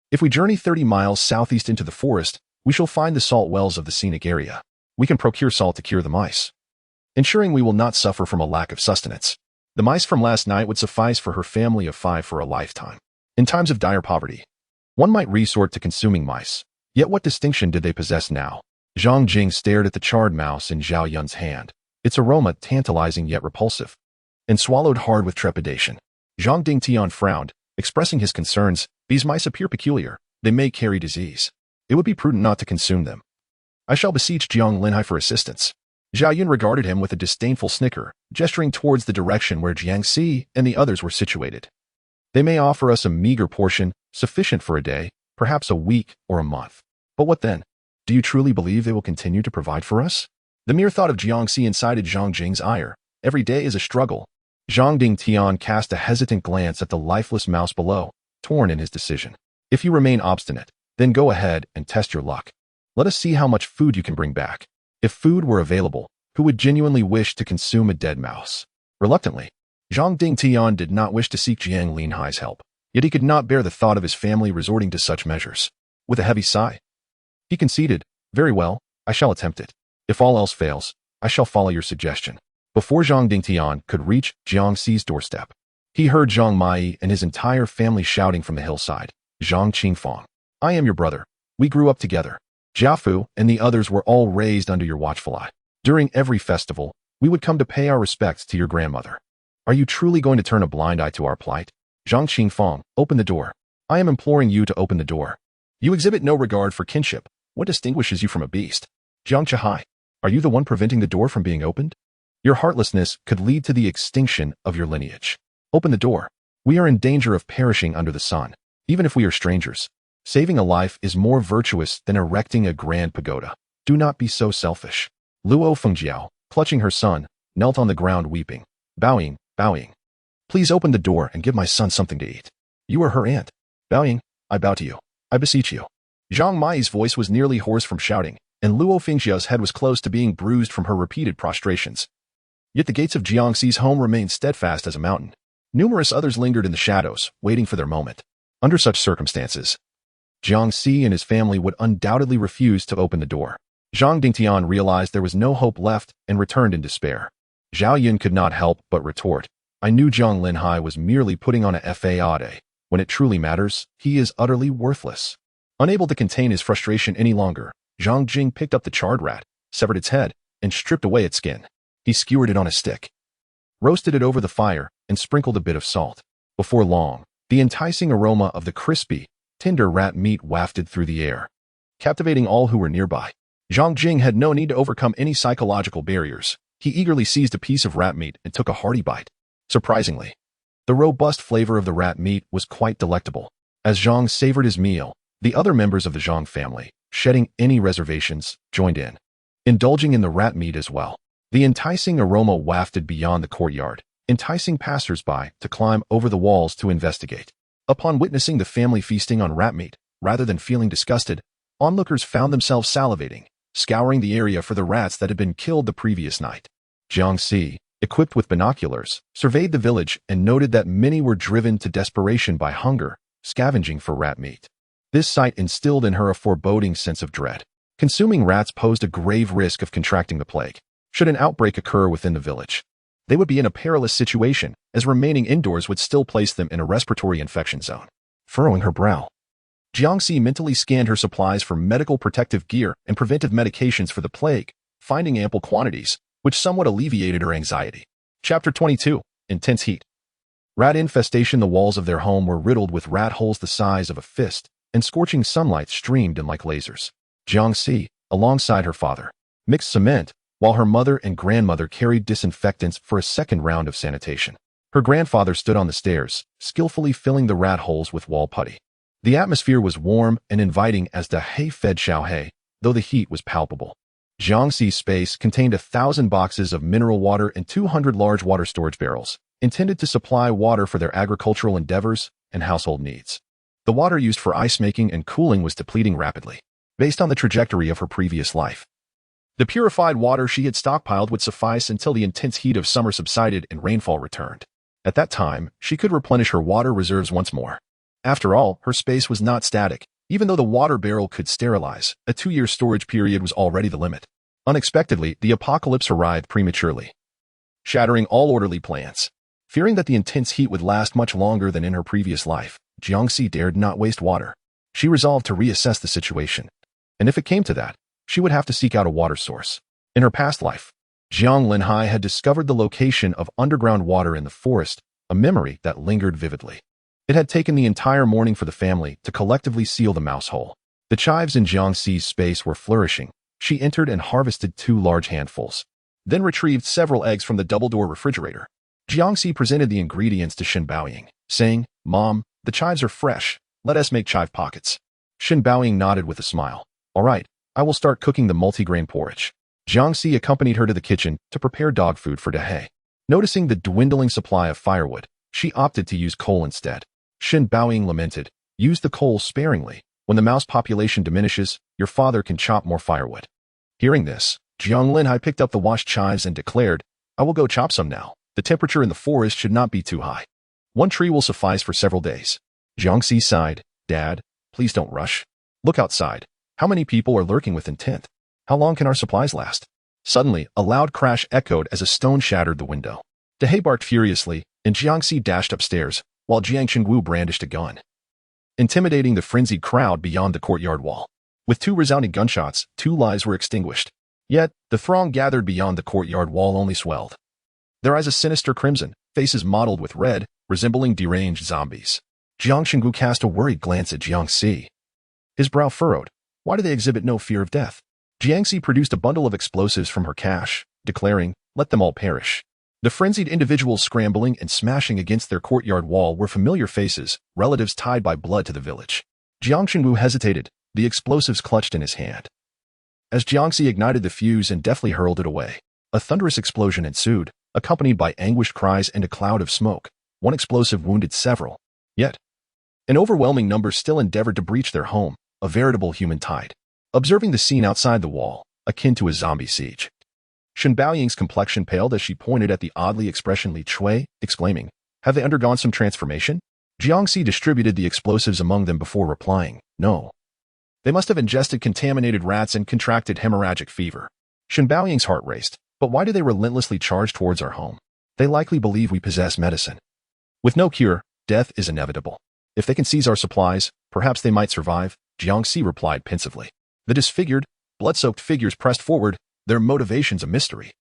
if we journey 30 miles southeast into the forest, we shall find the salt wells of the scenic area. We can procure salt to cure the mice, ensuring we will not suffer from a lack of sustenance. The mice from last night would suffice for her family of 5 for a lifetime. In times of dire poverty, one might resort to consuming mice. Yet what distinction did they possess now? Zhang Jing stared at the charred mouse in Zhao Yun's hand, its aroma tantalizing yet repulsive, and swallowed hard with trepidation. Zhang Dingtian frowned, expressing his concerns. These mice appear peculiar. They may carry disease. It would be prudent not to consume them. I shall beseech Jiang Linhai for assistance. Zhao Yun regarded him with a disdainful snicker, gesturing towards the direction where Jiang Xi and the others were situated. They may offer us a meager portion, sufficient for a day, perhaps a week or a month. But what then? Do you truly believe they will continue to provide for us? The mere thought of Jiang Xi incited Zhang Jing's ire. Every day is a struggle. Zhang Dingtian cast a hesitant glance at the lifeless mouse below, torn in his decision. If you remain obstinate, then go ahead and test your luck. Let us see how much food you can bring back. If food were available, who would genuinely wish to consume a dead mouse? Reluctantly, Zhang Dingtian did not wish to seek Jiang Linhai's help, yet he could not bear the thought of his family resorting to such measures. With a heavy sigh, he conceded, very well, I shall attempt it. If all else fails, I shall follow your suggestion. Before Zhang Dingtian could reach Jiang Xi's doorstep, he heard Zhang Mai and his entire family shouting from the hillside, Zhang Qingfang, I am your brother. We grew up together. Jiafu and the others were all raised under your watchful eye. During every festival, we would come to pay our respects to your grandmother. Are you truly going to turn a blind eye to our plight? Zhang Qingfang, open the door. I am imploring you to open the door. You exhibit no regard for kinship. What distinguishes you from a beast? Jiang Chihai, are you the one preventing the door from being opened? Your heartlessness could lead to the extinction of your lineage. Open the door. We are in danger of perishing under the sun, even if we are strangers. Saving a life is more virtuous than erecting a grand pagoda. Do not be so selfish. Luo Fengjiao, clutching her son, knelt on the ground weeping, bowing. Please open the door and give my son something to eat. You are her aunt. Bowing, I bow to you. I beseech you. Zhang Mai's voice was nearly hoarse from shouting, and Luo Fengjiao's head was close to being bruised from her repeated prostrations. Yet the gates of Jiang Xi's home remained steadfast as a mountain. Numerous others lingered in the shadows, waiting for their moment. Under such circumstances, Jiang Xi and his family would undoubtedly refuse to open the door. Zhang Dingtian realized there was no hope left and returned in despair. Zhao Yun could not help but retort, I knew Jiang Linhai was merely putting on a facade. When it truly matters, he is utterly worthless. Unable to contain his frustration any longer, Zhang Jing picked up the charred rat, severed its head, and stripped away its skin. He skewered it on a stick, roasted it over the fire, and sprinkled a bit of salt. Before long, the enticing aroma of the crispy, tender rat meat wafted through the air, captivating all who were nearby. Zhang Jing had no need to overcome any psychological barriers. He eagerly seized a piece of rat meat and took a hearty bite. Surprisingly, the robust flavor of the rat meat was quite delectable. As Zhang savored his meal, the other members of the Zhang family, shedding any reservations, joined in, indulging in the rat meat as well. The enticing aroma wafted beyond the courtyard, enticing passers-by to climb over the walls to investigate. Upon witnessing the family feasting on rat meat, rather than feeling disgusted, onlookers found themselves salivating, scouring the area for the rats that had been killed the previous night. Jiang Xi, equipped with binoculars, surveyed the village and noted that many were driven to desperation by hunger, scavenging for rat meat. This sight instilled in her a foreboding sense of dread. Consuming rats posed a grave risk of contracting the plague, should an outbreak occur within the village. They would be in a perilous situation, as remaining indoors would still place them in a respiratory infection zone. Furrowing her brow, Jiangxi mentally scanned her supplies for medical protective gear and preventive medications for the plague, finding ample quantities, which somewhat alleviated her anxiety. Chapter 22. Intense Heat. Rat infestation. The walls of their home were riddled with rat holes the size of a fist, and scorching sunlight streamed in like lasers. Jiangxi, alongside her father, mixed cement, while her mother and grandmother carried disinfectants for a second round of sanitation. Her grandfather stood on the stairs, skillfully filling the rat holes with wall putty. The atmosphere was warm and inviting as the hay fed Xiaohei, though the heat was palpable. Jiangxi's space contained 1,000 boxes of mineral water and 200 large water storage barrels, intended to supply water for their agricultural endeavors and household needs. The water used for ice making and cooling was depleting rapidly, based on the trajectory of her previous life. The purified water she had stockpiled would suffice until the intense heat of summer subsided and rainfall returned. At that time, she could replenish her water reserves once more. After all, her space was not static. Even though the water barrel could sterilize, a 2-year storage period was already the limit. Unexpectedly, the apocalypse arrived prematurely, shattering all orderly plans. Fearing that the intense heat would last much longer than in her previous life, Jiangxi dared not waste water. She resolved to reassess the situation. And if it came to that, she would have to seek out a water source. In her past life, Jiang Linhai had discovered the location of underground water in the forest, a memory that lingered vividly. It had taken the entire morning for the family to collectively seal the mouse hole. The chives in Jiangxi's space were flourishing. She entered and harvested 2 large handfuls, then retrieved several eggs from the double-door refrigerator. Jiangxi presented the ingredients to Shen Baoying, saying, "Mom, the chives are fresh. Let us make chive pockets." Shen Baoying nodded with a smile. "All right, I will start cooking the multigrain porridge." Jiangxi accompanied her to the kitchen to prepare dog food for Dehei. Noticing the dwindling supply of firewood, she opted to use coal instead. Shen Baoying lamented, "Use the coal sparingly. When the mouse population diminishes, your father can chop more firewood." Hearing this, Jiang Linhai picked up the washed chives and declared, "I will go chop some now. The temperature in the forest should not be too high. 1 tree will suffice for several days." Jiangxi sighed, "Dad, please don't rush. Look outside. How many people are lurking with intent? How long can our supplies last?" Suddenly, a loud crash echoed as a stone shattered the window. Dehei barked furiously, and Jiangxi dashed upstairs, while Jiang Chengwu brandished a gun, intimidating the frenzied crowd beyond the courtyard wall. With 2 resounding gunshots, 2 lives were extinguished. Yet, the throng gathered beyond the courtyard wall only swelled. Their eyes a sinister crimson, faces mottled with red, resembling deranged zombies. Jiang Chengwu cast a worried glance at Jiangxi. His brow furrowed. Why do they exhibit no fear of death? Jiangxi produced a bundle of explosives from her cache, declaring, "Let them all perish." The frenzied individuals scrambling and smashing against their courtyard wall were familiar faces, relatives tied by blood to the village. Jiang Chengwu hesitated, the explosives clutched in his hand. As Jiangxi ignited the fuse and deftly hurled it away, a thunderous explosion ensued, accompanied by anguished cries and a cloud of smoke. 1 explosive wounded several. Yet, an overwhelming number still endeavored to breach their home, a veritable human tide. Observing the scene outside the wall, akin to a zombie siege, Shen Baoying's complexion paled as she pointed at the oddly expressioned Li Chui, exclaiming, "Have they undergone some transformation?" Jiangxi distributed the explosives among them before replying, "No. They must have ingested contaminated rats and contracted hemorrhagic fever." Shen Baoying's heart raced. "But why do they relentlessly charge towards our home? They likely believe we possess medicine. With no cure, death is inevitable. If they can seize our supplies, perhaps they might survive," Jiangxi replied pensively. The disfigured, blood-soaked figures pressed forward, their motivations a mystery.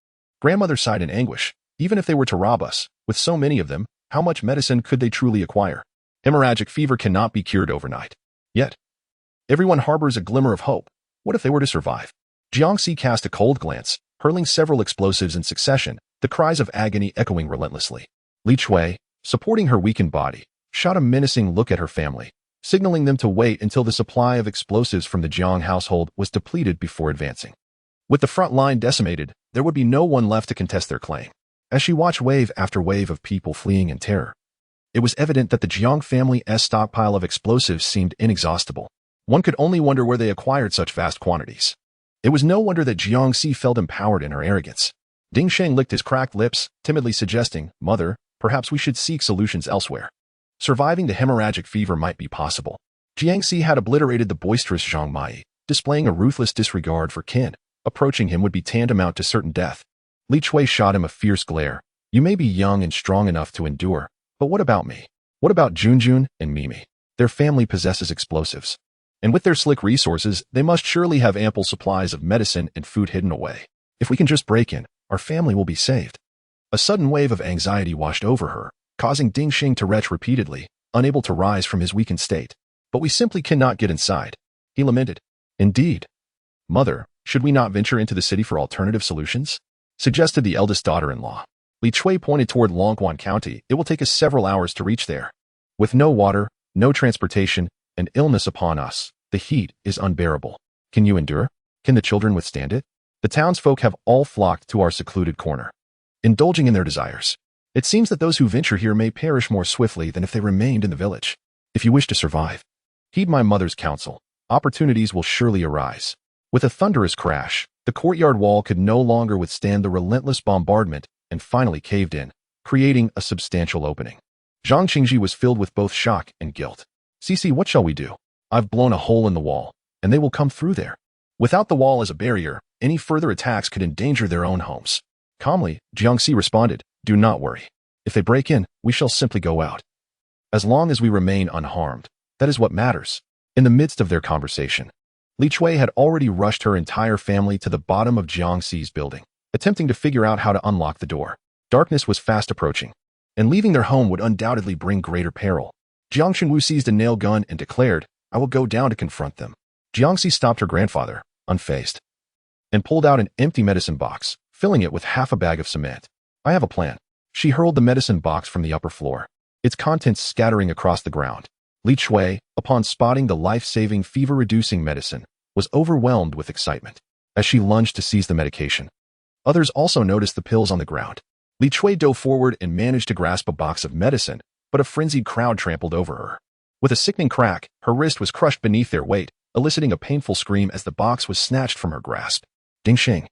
Grandmother sighed in anguish. Even if they were to rob us, with so many of them, how much medicine could they truly acquire? Hemorrhagic fever cannot be cured overnight. Yet, everyone harbors a glimmer of hope. What if they were to survive? Jiangxi cast a cold glance, hurling several explosives in succession, the cries of agony echoing relentlessly. Li Chui, supporting her weakened body, shot a menacing look at her family, signaling them to wait until the supply of explosives from the Jiang household was depleted before advancing. With the front line decimated, there would be no one left to contest their claim. As she watched wave after wave of people fleeing in terror, it was evident that the Jiang family's stockpile of explosives seemed inexhaustible. One could only wonder where they acquired such vast quantities. It was no wonder that Jiangxi felt empowered in her arrogance. Ding Sheng licked his cracked lips, timidly suggesting, "Mother, perhaps we should seek solutions elsewhere. Surviving the hemorrhagic fever might be possible." Jiangxi had obliterated the boisterous Zhang Mai, displaying a ruthless disregard for kin. Approaching him would be tantamount to certain death. Li Chui shot him a fierce glare, You may be young and strong enough to endure, but what about me? What about Junjun and Mimi? Their family possesses explosives. And with their slick resources, they must surely have ample supplies of medicine and food hidden away. If we can just break in, our family will be saved. A sudden wave of anxiety washed over her, causing Ding Xing to retch repeatedly, unable to rise from his weakened state. But we simply cannot get inside. He lamented. Indeed. Mother, should we not venture into the city for alternative solutions? Suggested the eldest daughter-in-law. Li Chui pointed toward Longquan County. It will take us several hours to reach there. With no water, no transportation, and illness upon us, the heat is unbearable. Can you endure? Can the children withstand it? The townsfolk have all flocked to our secluded corner, indulging in their desires. It seems that those who venture here may perish more swiftly than if they remained in the village. If you wish to survive, heed my mother's counsel. Opportunities will surely arise. With a thunderous crash, the courtyard wall could no longer withstand the relentless bombardment and finally caved in, creating a substantial opening. Zhang Qingji was filled with both shock and guilt. Cici, what shall we do? I've blown a hole in the wall, and they will come through there. Without the wall as a barrier, any further attacks could endanger their own homes. Calmly, Jiangxi responded, do not worry. If they break in, we shall simply go out. As long as we remain unharmed, that is what matters. In the midst of their conversation, Li Chui had already rushed her entire family to the bottom of Jiangxi's building, attempting to figure out how to unlock the door. Darkness was fast approaching, and leaving their home would undoubtedly bring greater peril. Jiang Xinwu seized a nail gun and declared, I will go down to confront them. Jiangxi stopped her grandfather, unfazed, and pulled out an empty medicine box, filling it with half a bag of cement. I have a plan. She hurled the medicine box from the upper floor, its contents scattering across the ground. Li Chui, upon spotting the life-saving fever-reducing medicine, was overwhelmed with excitement as she lunged to seize the medication. Others also noticed the pills on the ground. Li Chui dove forward and managed to grasp a box of medicine, but a frenzied crowd trampled over her. With a sickening crack, her wrist was crushed beneath their weight, eliciting a painful scream as the box was snatched from her grasp. Ding Xing,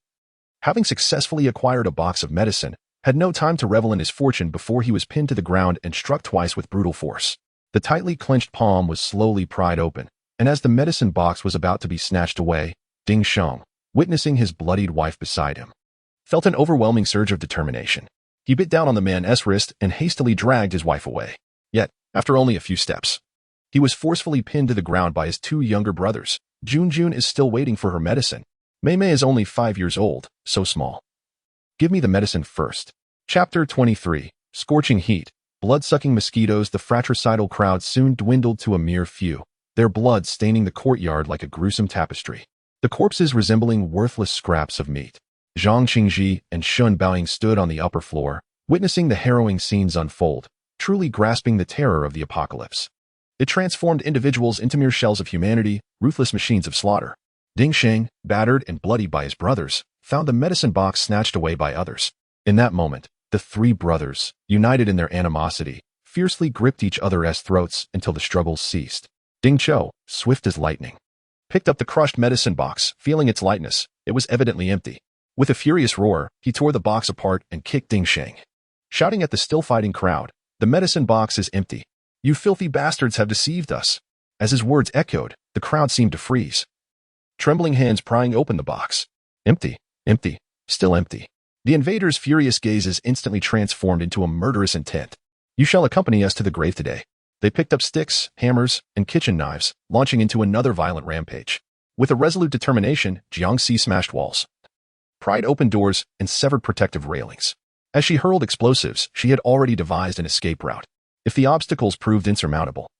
having successfully acquired a box of medicine, had no time to revel in his fortune before he was pinned to the ground and struck twice with brutal force. The tightly clenched palm was slowly pried open, and as the medicine box was about to be snatched away, Ding Sheng, witnessing his bloodied wife beside him, felt an overwhelming surge of determination. He bit down on the man's wrist and hastily dragged his wife away. Yet, after only a few steps, he was forcefully pinned to the ground by his two younger brothers. Junjun is still waiting for her medicine. Mei Mei is only 5 years old, so small. Give me the medicine first. Chapter 23. Scorching heat. Blood-sucking mosquitoes. The fratricidal crowd soon dwindled to a mere few, their blood staining the courtyard like a gruesome tapestry. The corpses resembling worthless scraps of meat. Zhang Qingji and Shun Baoying stood on the upper floor, witnessing the harrowing scenes unfold, truly grasping the terror of the apocalypse. It transformed individuals into mere shells of humanity, ruthless machines of slaughter. Ding Sheng, battered and bloodied by his brothers, found the medicine box snatched away by others. In that moment, the three brothers, united in their animosity, fiercely gripped each other's throats until the struggles ceased. Ding Chou, swift as lightning, picked up the crushed medicine box, feeling its lightness. It was evidently empty. With a furious roar, he tore the box apart and kicked Ding Sheng, shouting at the still fighting crowd, the medicine box is empty. You filthy bastards have deceived us. As his words echoed, the crowd seemed to freeze, trembling hands prying open the box. Empty, empty, still empty. The invaders' furious gazes instantly transformed into a murderous intent. You shall accompany us to the grave today. They picked up sticks, hammers, and kitchen knives, launching into another violent rampage. With a resolute determination, Jiangxi smashed walls, pried open doors, and severed protective railings. As she hurled explosives, she had already devised an escape route. If the obstacles proved insurmountable,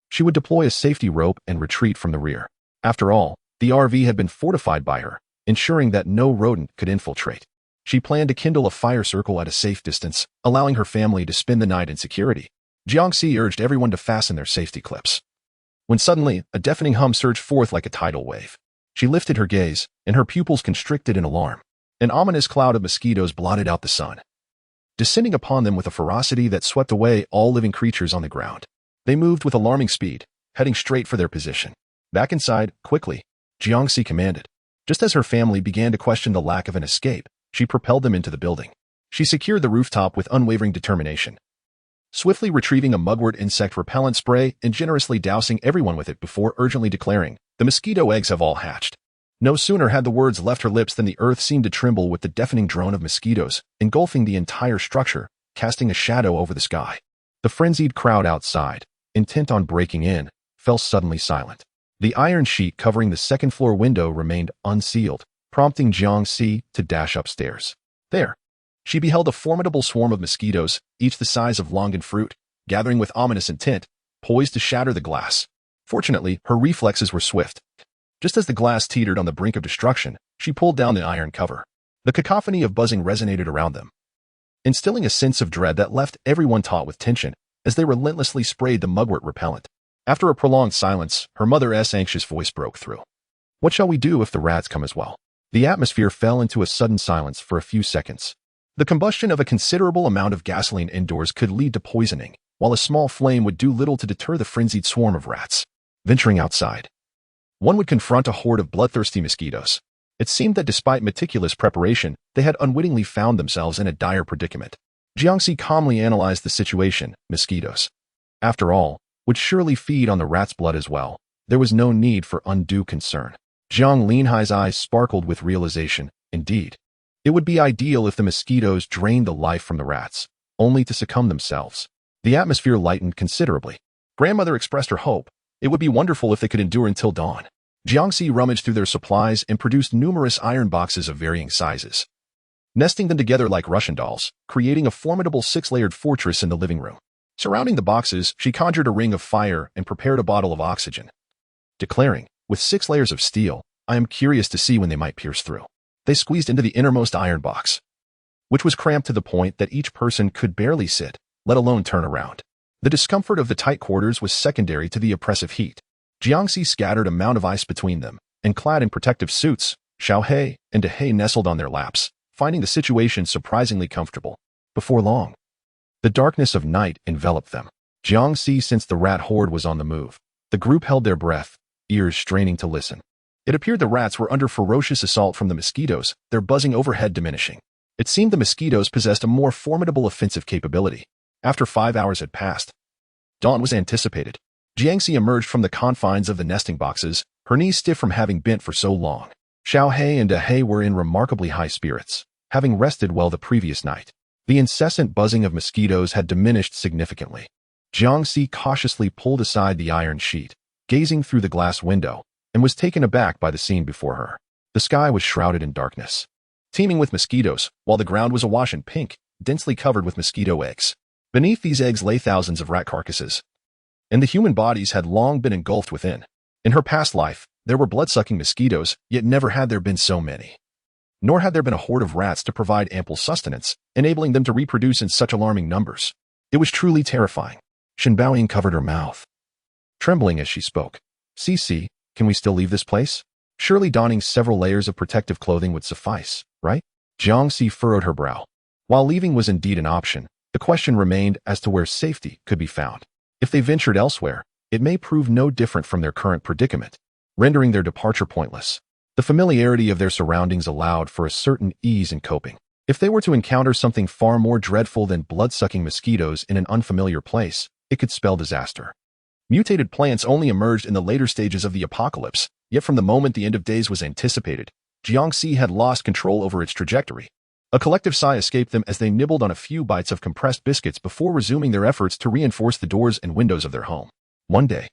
she would deploy a safety rope and retreat from the rear. After all, the RV had been fortified by her, ensuring that no rodent could infiltrate. She planned to kindle a fire circle at a safe distance, allowing her family to spend the night in security. Jiangxi urged everyone to fasten their safety clips, when suddenly, a deafening hum surged forth like a tidal wave. She lifted her gaze, and her pupils constricted in alarm. An ominous cloud of mosquitoes blotted out the sun, descending upon them with a ferocity that swept away all living creatures on the ground. They moved with alarming speed, heading straight for their position. Back inside, quickly, Jiangxi commanded. Just as her family began to question the lack of an escape, she propelled them into the building. She secured the rooftop with unwavering determination, swiftly retrieving a mugwort insect repellent spray and generously dousing everyone with it before urgently declaring, the mosquito eggs have all hatched. No sooner had the words left her lips than the earth seemed to tremble with the deafening drone of mosquitoes, engulfing the entire structure, casting a shadow over the sky. The frenzied crowd outside, intent on breaking in, fell suddenly silent. The iron sheet covering the second-floor window remained unsealed, prompting Jiangxi to dash upstairs. There, she beheld a formidable swarm of mosquitoes, each the size of longan fruit, gathering with ominous intent, poised to shatter the glass. Fortunately, her reflexes were swift. Just as the glass teetered on the brink of destruction, she pulled down the iron cover. The cacophony of buzzing resonated around them, instilling a sense of dread that left everyone taut with tension as they relentlessly sprayed the mugwort repellent. After a prolonged silence, her mother's anxious voice broke through. "What shall we do if the rats come as well?" The atmosphere fell into a sudden silence for a few seconds. The combustion of a considerable amount of gasoline indoors could lead to poisoning, while a small flame would do little to deter the frenzied swarm of rats. Venturing outside, one would confront a horde of bloodthirsty mosquitoes. It seemed that despite meticulous preparation, they had unwittingly found themselves in a dire predicament. Jiangxi calmly analyzed the situation. Mosquitoes, after all, would surely feed on the rat's blood as well. There was no need for undue concern. Jiang Linhai's eyes sparkled with realization. Indeed, it would be ideal if the mosquitoes drained the life from the rats, only to succumb themselves. The atmosphere lightened considerably. Grandmother expressed her hope. It would be wonderful if they could endure until dawn. Jiangxi rummaged through their supplies and produced numerous iron boxes of varying sizes, nesting them together like Russian dolls, creating a formidable six-layered fortress in the living room. Surrounding the boxes, she conjured a ring of fire and prepared a bottle of oxygen, declaring, "With 6 layers of steel, I am curious to see when they might pierce through." They squeezed into the innermost iron box, which was cramped to the point that each person could barely sit, let alone turn around. The discomfort of the tight quarters was secondary to the oppressive heat. Jiangxi scattered a mound of ice between them, and clad in protective suits, Xiaohei and Dehei nestled on their laps, finding the situation surprisingly comfortable. Before long, the darkness of night enveloped them. Jiangxi sensed the rat horde was on the move. The group held their breath, ears straining to listen. It appeared the rats were under ferocious assault from the mosquitoes, their buzzing overhead diminishing. It seemed the mosquitoes possessed a more formidable offensive capability. After 5 hours had passed, dawn was anticipated. Jiangxi emerged from the confines of the nesting boxes, her knees stiff from having bent for so long. Xiaohei and Dehei were in remarkably high spirits, having rested well the previous night. The incessant buzzing of mosquitoes had diminished significantly. Jiangxi cautiously pulled aside the iron sheet, gazing through the glass window, and was taken aback by the scene before her. The sky was shrouded in darkness, teeming with mosquitoes, while the ground was awash in pink, densely covered with mosquito eggs. Beneath these eggs lay thousands of rat carcasses, and the human bodies had long been engulfed within. In her past life, there were blood-sucking mosquitoes, yet never had there been so many. Nor had there been a horde of rats to provide ample sustenance, enabling them to reproduce in such alarming numbers. It was truly terrifying. Shenbaoying covered her mouth, trembling as she spoke. "Cici, can we still leave this place? Surely donning several layers of protective clothing would suffice, right?" Jiangxi furrowed her brow. While leaving was indeed an option, the question remained as to where safety could be found. If they ventured elsewhere, it may prove no different from their current predicament, rendering their departure pointless. The familiarity of their surroundings allowed for a certain ease in coping. If they were to encounter something far more dreadful than blood-sucking mosquitoes in an unfamiliar place, it could spell disaster. Mutated plants only emerged in the later stages of the apocalypse, yet from the moment the end of days was anticipated, Jiangxi had lost control over its trajectory. A collective sigh escaped them as they nibbled on a few bites of compressed biscuits before resuming their efforts to reinforce the doors and windows of their home. 1 day.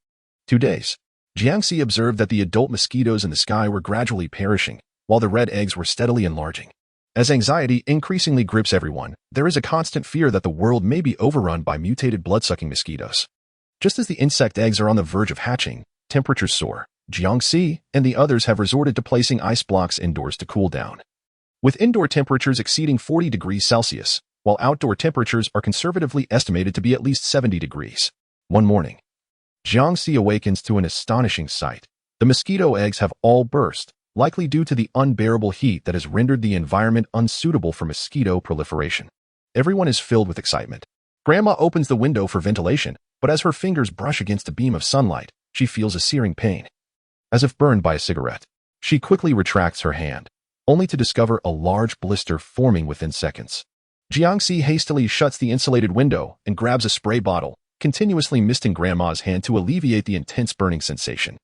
2 days. Jiangxi observed that the adult mosquitoes in the sky were gradually perishing, while the red eggs were steadily enlarging. As anxiety increasingly grips everyone, there is a constant fear that the world may be overrun by mutated blood-sucking mosquitoes. Just as the insect eggs are on the verge of hatching, temperatures soar. Jiangxi and the others have resorted to placing ice blocks indoors to cool down, with indoor temperatures exceeding 40 degrees Celsius, while outdoor temperatures are conservatively estimated to be at least 70 degrees. One morning, Jiangxi awakens to an astonishing sight. The mosquito eggs have all burst, likely due to the unbearable heat that has rendered the environment unsuitable for mosquito proliferation. Everyone is filled with excitement. Grandma opens the window for ventilation, but as her fingers brush against a beam of sunlight, she feels a searing pain, as if burned by a cigarette. She quickly retracts her hand, only to discover a large blister forming within seconds. Jiangxi hastily shuts the insulated window and grabs a spray bottle, continuously misting Grandma's hand to alleviate the intense burning sensation.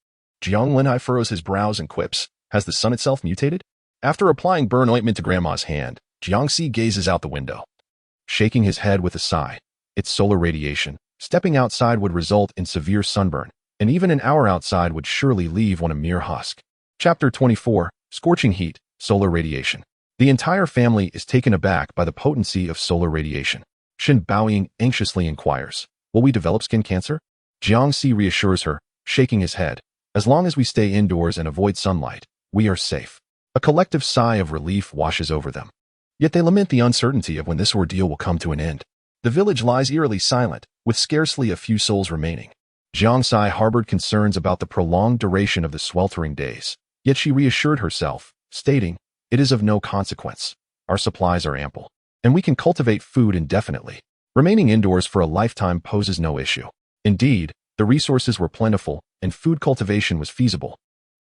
Jiang Linhai furrows his brows and quips, Has the sun itself mutated? After applying burn ointment to Grandma's hand, Jiangxi gazes out the window, shaking his head with a sigh. It's solar radiation. Stepping outside would result in severe sunburn, and even an hour outside would surely leave one a mere husk. Chapter 24, Scorching Heat, Solar Radiation. The entire family is taken aback by the potency of solar radiation. Shen Baoying anxiously inquires, will we develop skin cancer? Jiangxi reassures her, shaking his head. As long as we stay indoors and avoid sunlight, we are safe. A collective sigh of relief washes over them. Yet they lament the uncertainty of when this ordeal will come to an end. The village lies eerily silent, with scarcely a few souls remaining. Jiangxi harbored concerns about the prolonged duration of the sweltering days, yet she reassured herself, stating, it is of no consequence. Our supplies are ample, and we can cultivate food indefinitely. Remaining indoors for a lifetime poses no issue. Indeed, the resources were plentiful, and food cultivation was feasible.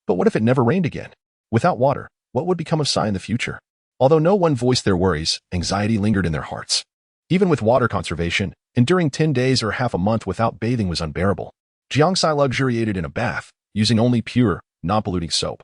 But what if it never rained again? Without water, what would become of Sai in the future? Although no one voiced their worries, anxiety lingered in their hearts. Even with water conservation, enduring 10 days or half a month without bathing was unbearable. Jiangxi luxuriated in a bath, using only pure, non-polluting soap.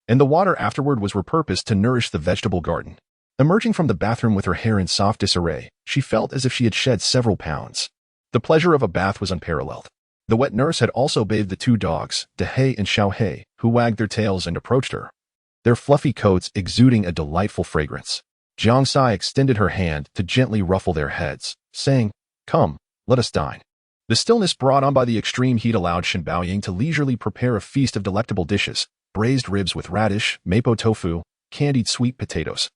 And the water afterward was repurposed to nourish the vegetable garden. Emerging from the bathroom with her hair in soft disarray, she felt as if she had shed several pounds. The pleasure of a bath was unparalleled. The wet nurse had also bathed the two dogs, Dehei and Xiaohei, who wagged their tails and approached her, their fluffy coats exuding a delightful fragrance. Jiangxi extended her hand to gently ruffle their heads, saying, come, let us dine. The stillness brought on by the extreme heat allowed Shen Baoying to leisurely prepare a feast of delectable dishes, braised ribs with radish, mapo tofu, candied sweet potatoes,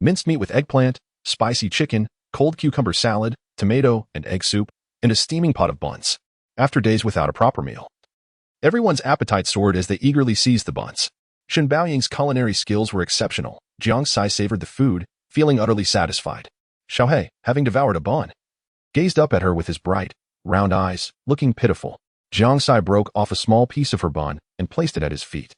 minced meat with eggplant, spicy chicken, cold cucumber salad, tomato and egg soup, and a steaming pot of buns. After days without a proper meal, everyone's appetite soared as they eagerly seized the buns. Shen Baoying's culinary skills were exceptional. Jiangxi savored the food, feeling utterly satisfied. Xiaohei, having devoured a bun, gazed up at her with his bright, round eyes, looking pitiful. Jiangxi broke off a small piece of her bun and placed it at his feet.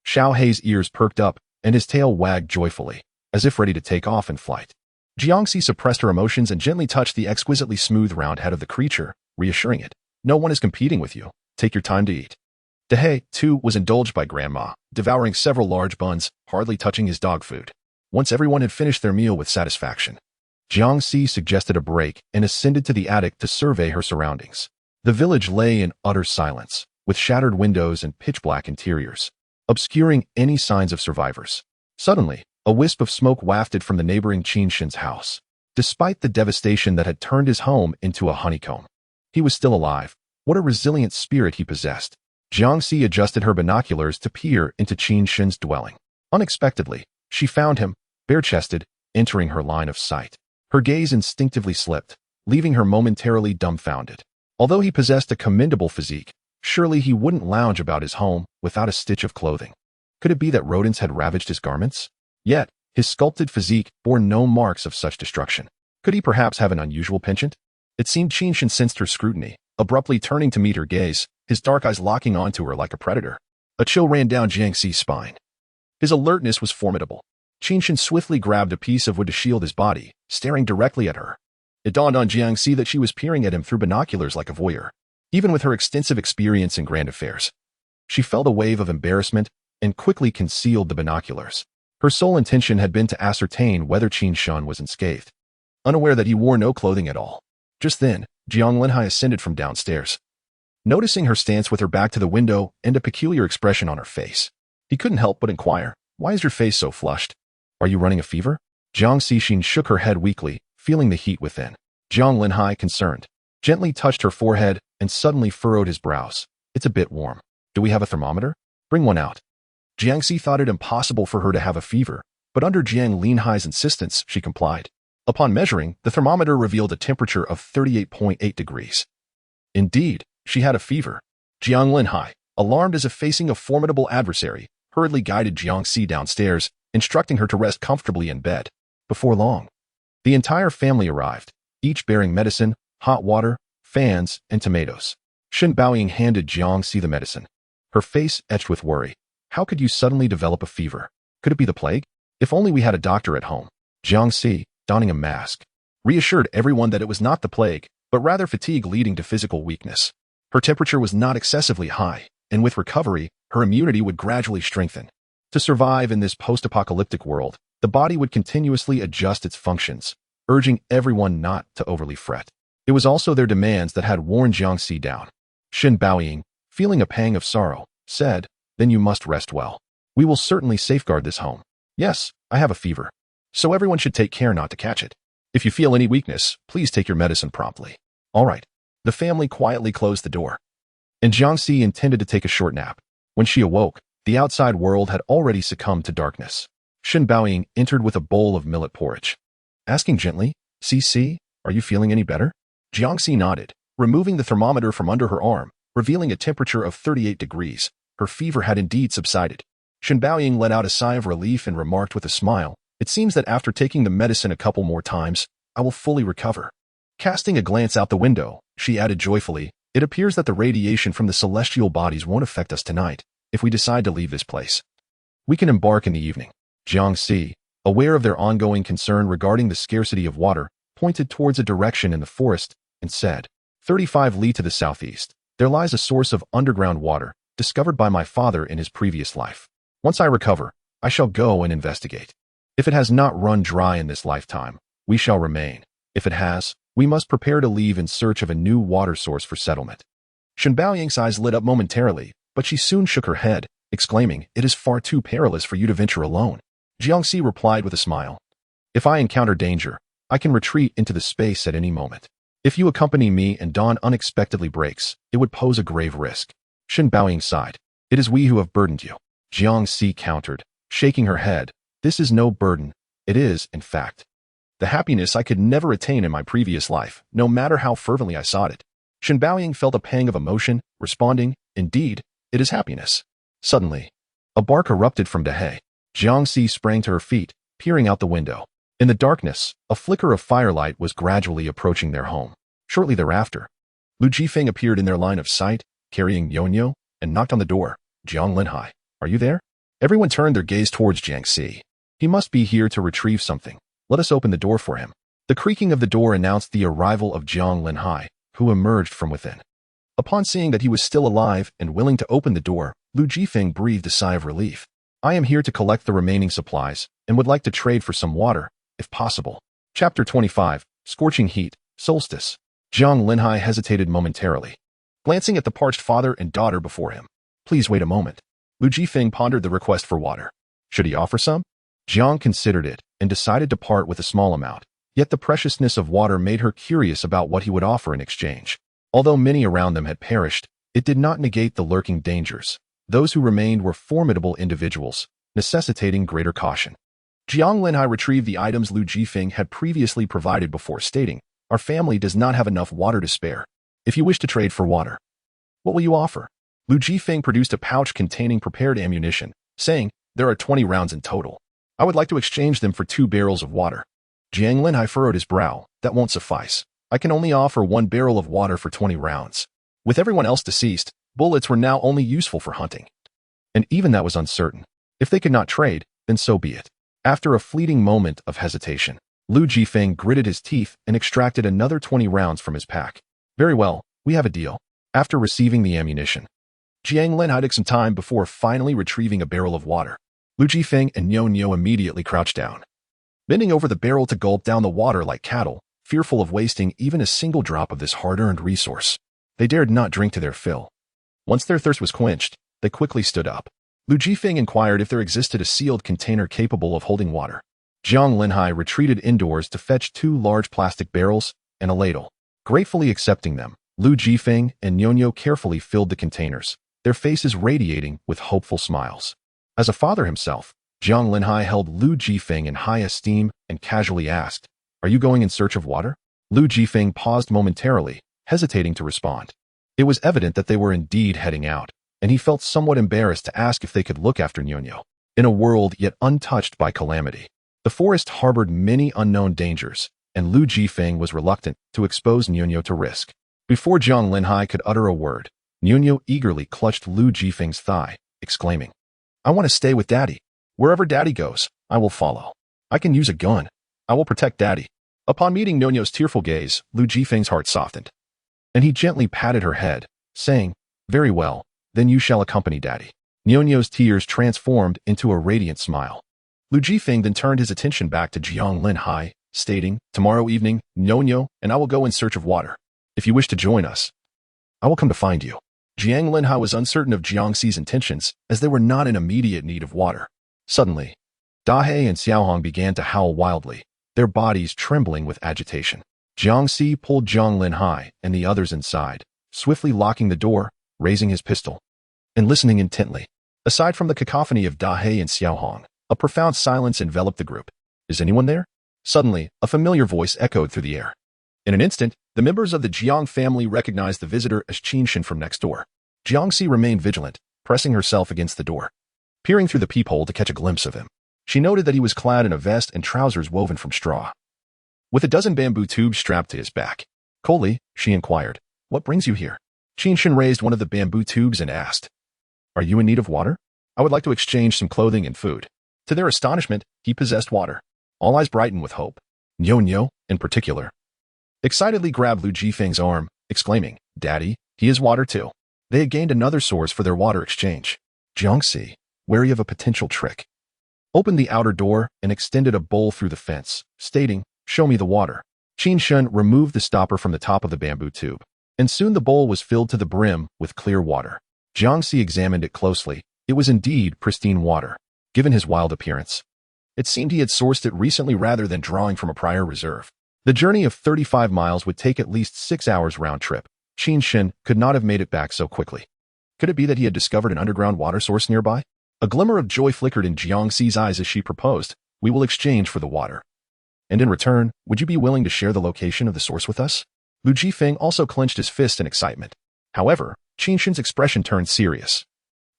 Xiaohei's ears perked up, and his tail wagged joyfully, as if ready to take off in flight. Jiangxi suppressed her emotions and gently touched the exquisitely smooth round head of the creature, reassuring it. No one is competing with you. Take your time to eat. Dehei, too, was indulged by Grandma, devouring several large buns, hardly touching his dog food. Once everyone had finished their meal with satisfaction, Jiangxi suggested a break and ascended to the attic to survey her surroundings. The village lay in utter silence, with shattered windows and pitch-black interiors, obscuring any signs of survivors. Suddenly, a wisp of smoke wafted from the neighboring Qin Shen's house. Despite the devastation that had turned his home into a honeycomb, he was still alive. What a resilient spirit he possessed. Jiangxi adjusted her binoculars to peer into Qin Shen's dwelling. Unexpectedly, she found him, bare-chested, entering her line of sight. Her gaze instinctively slipped, leaving her momentarily dumbfounded. Although he possessed a commendable physique, surely he wouldn't lounge about his home without a stitch of clothing. Could it be that rodents had ravaged his garments? Yet, his sculpted physique bore no marks of such destruction. Could he perhaps have an unusual penchant? It seemed Qin Shen sensed her scrutiny, abruptly turning to meet her gaze, his dark eyes locking onto her like a predator. A chill ran down Jiangxi's spine. His alertness was formidable. Qin Shen swiftly grabbed a piece of wood to shield his body, staring directly at her. It dawned on Jiangxi that she was peering at him through binoculars like a voyeur. Even with her extensive experience in grand affairs, she felt a wave of embarrassment and quickly concealed the binoculars. Her sole intention had been to ascertain whether Qin Shen was unscathed, unaware that he wore no clothing at all. Just then, Jiang Linhai ascended from downstairs. Noticing her stance with her back to the window and a peculiar expression on her face, he couldn't help but inquire, why is your face so flushed? Are you running a fever? Jiang Xixin shook her head weakly, feeling the heat within. Jiang Linhai, concerned, gently touched her forehead and suddenly furrowed his brows. It's a bit warm. Do we have a thermometer? Bring one out. Jiangxi thought it impossible for her to have a fever, but under Jiang Linhai's insistence, she complied. Upon measuring, the thermometer revealed a temperature of 38.8 degrees. Indeed, she had a fever. Jiang Linhai, alarmed as if facing a formidable adversary, hurriedly guided Jiangxi downstairs, instructing her to rest comfortably in bed. Before long, the entire family arrived, each bearing medicine, hot water, fans, and tomatoes. Shen Baoying handed Jiangxi the medicine, her face etched with worry. How could you suddenly develop a fever? Could it be the plague? If only we had a doctor at home. Jiangxi, donning a mask, reassured everyone that it was not the plague, but rather fatigue leading to physical weakness. Her temperature was not excessively high, and with recovery, her immunity would gradually strengthen. To survive in this post-apocalyptic world, the body would continuously adjust its functions, urging everyone not to overly fret. It was also their demands that had worn Jiangxi down. Shen Baoying, feeling a pang of sorrow, said, "Then you must rest well. We will certainly safeguard this home. Yes, I have a fever, so everyone should take care not to catch it. If you feel any weakness, please take your medicine promptly." All right. The family quietly closed the door, and Jiangxi intended to take a short nap. When she awoke, the outside world had already succumbed to darkness. Shen Baoying entered with a bowl of millet porridge, asking gently, "CC, are you feeling any better?" Jiangxi nodded, removing the thermometer from under her arm, revealing a temperature of 38 degrees. Her fever had indeed subsided. Shen Baoying let out a sigh of relief and remarked with a smile, "It seems that after taking the medicine a couple more times, I will fully recover." Casting a glance out the window, she added joyfully, "It appears that the radiation from the celestial bodies won't affect us tonight. If we decide to leave this place, we can embark in the evening." Jiangxi, aware of their ongoing concern regarding the scarcity of water, pointed towards a direction in the forest and said, 35 li to the southeast, there lies a source of underground water, discovered by my father in his previous life. Once I recover, I shall go and investigate. If it has not run dry in this lifetime, we shall remain. If it has, we must prepare to leave in search of a new water source for settlement. Shen Baoying's eyes lit up momentarily, but she soon shook her head, exclaiming, "It is far too perilous for you to venture alone." Jiangxi replied with a smile, "If I encounter danger, I can retreat into the space at any moment. If you accompany me and dawn unexpectedly breaks, it would pose a grave risk." Shen Baoying sighed, "It is we who have burdened you." Jiangxi countered, shaking her head, "This is no burden. It is, in fact, the happiness I could never attain in my previous life, no matter how fervently I sought it." Shen Baoying felt a pang of emotion, responding, "Indeed, it is happiness." Suddenly, a bark erupted from Dehei. Jiangxi sprang to her feet, peering out the window. In the darkness, a flicker of firelight was gradually approaching their home. Shortly thereafter, Lu Jifeng appeared in their line of sight, carrying Yonyo, and knocked on the door. "Jiang Linhai, are you there?" Everyone turned their gaze towards Jiangxi. "He must be here to retrieve something. Let us open the door for him." The creaking of the door announced the arrival of Jiang Linhai, who emerged from within. Upon seeing that he was still alive and willing to open the door, Lu Jifeng breathed a sigh of relief. "I am here to collect the remaining supplies and would like to trade for some water, if possible." Chapter 25, Scorching Heat, Solstice. Jiang Linhai hesitated momentarily, glancing at the parched father and daughter before him. "Please wait a moment." Lu Jifeng pondered the request for water. Should he offer some? Jiang considered it and decided to part with a small amount, yet the preciousness of water made her curious about what he would offer in exchange. Although many around them had perished, it did not negate the lurking dangers. Those who remained were formidable individuals, necessitating greater caution. Jiang Linhai retrieved the items Lu Jifeng had previously provided before stating, "Our family does not have enough water to spare. If you wish to trade for water, what will you offer?" Lu Jifeng produced a pouch containing prepared ammunition, saying, "There are 20 rounds in total. I would like to exchange them for 2 barrels of water." Jiang Linhai furrowed his brow. "That won't suffice. I can only offer 1 barrel of water for 20 rounds. With everyone else deceased, bullets were now only useful for hunting. And even that was uncertain. If they could not trade, then so be it." After a fleeting moment of hesitation, Lu Jifeng gritted his teeth and extracted another 20 rounds from his pack. "Very well, we have a deal." After receiving the ammunition, Jiang Linhai took some time before finally retrieving a barrel of water. Lu Jifeng and Nyo immediately crouched down, bending over the barrel to gulp down the water like cattle, fearful of wasting even a single drop of this hard-earned resource. They dared not drink to their fill. Once their thirst was quenched, they quickly stood up. Lu Jifeng inquired if there existed a sealed container capable of holding water. Jiang Linhai retreated indoors to fetch 2 large plastic barrels and a ladle. Gratefully accepting them, Lu Jifeng and Nyo carefully filled the containers, their faces radiating with hopeful smiles. As a father himself, Jiang Linhai held Lu Jifeng in high esteem and casually asked, "Are you going in search of water?" Lu Jifeng paused momentarily, hesitating to respond. It was evident that they were indeed heading out, and he felt somewhat embarrassed to ask if they could look after Nyo. In a world yet untouched by calamity, the forest harbored many unknown dangers, and Lu Jifeng was reluctant to expose Nyo to risk. Before Jiang Linhai could utter a word, Nyo eagerly clutched Lu Jifeng's thigh, exclaiming, "I want to stay with Daddy. Wherever Daddy goes, I will follow. I can use a gun. I will protect Daddy." Upon meeting Nyo's tearful gaze, Lu Jifeng's heart softened, and he gently patted her head, saying, "Very well, then you shall accompany Daddy." Nianyo's tears transformed into a radiant smile. Lu Jifeng then turned his attention back to Jiang Linhai, stating, "Tomorrow evening, Nianyo and I will go in search of water. If you wish to join us, I will come to find you." Jiang Linhai was uncertain of Jiangxi's intentions, as they were not in immediate need of water. Suddenly, Dahe and Xiaohong began to howl wildly, their bodies trembling with agitation. Jiangxi pulled Jiang Linhai and the others inside, swiftly locking the door, raising his pistol, and listening intently. Aside from the cacophony of Dahe and Xiaohong, a profound silence enveloped the group. "Is anyone there?" Suddenly, a familiar voice echoed through the air. In an instant, the members of the Jiang family recognized the visitor as Qinshin from next door. Jiangxi remained vigilant, pressing herself against the door, peering through the peephole to catch a glimpse of him. She noted that he was clad in a vest and trousers woven from straw, with a dozen bamboo tubes strapped to his back. "Coldly," she inquired, "what brings you here?" Qinshin raised one of the bamboo tubes and asked, "Are you in need of water? I would like to exchange some clothing and food." To their astonishment, he possessed water. All eyes brightened with hope. Nianyo, in particular, excitedly grabbed Lu Jifeng's arm, exclaiming, "Daddy, he is water too." They had gained another source for their water exchange. Jiangxi, wary of a potential trick, opened the outer door and extended a bowl through the fence, stating, "Show me the water." Qinshin removed the stopper from the top of the bamboo tube, and soon the bowl was filled to the brim with clear water. Jiangxi examined it closely. It was indeed pristine water, given his wild appearance. It seemed he had sourced it recently rather than drawing from a prior reserve. The journey of 35 miles would take at least 6 hours round trip. Qinshin could not have made it back so quickly. Could it be that he had discovered an underground water source nearby? A glimmer of joy flickered in Jiangxi's eyes as she proposed, "We will exchange for the water. And in return, would you be willing to share the location of the source with us?" Lu Jifeng also clenched his fist in excitement. However, Qinshin's expression turned serious.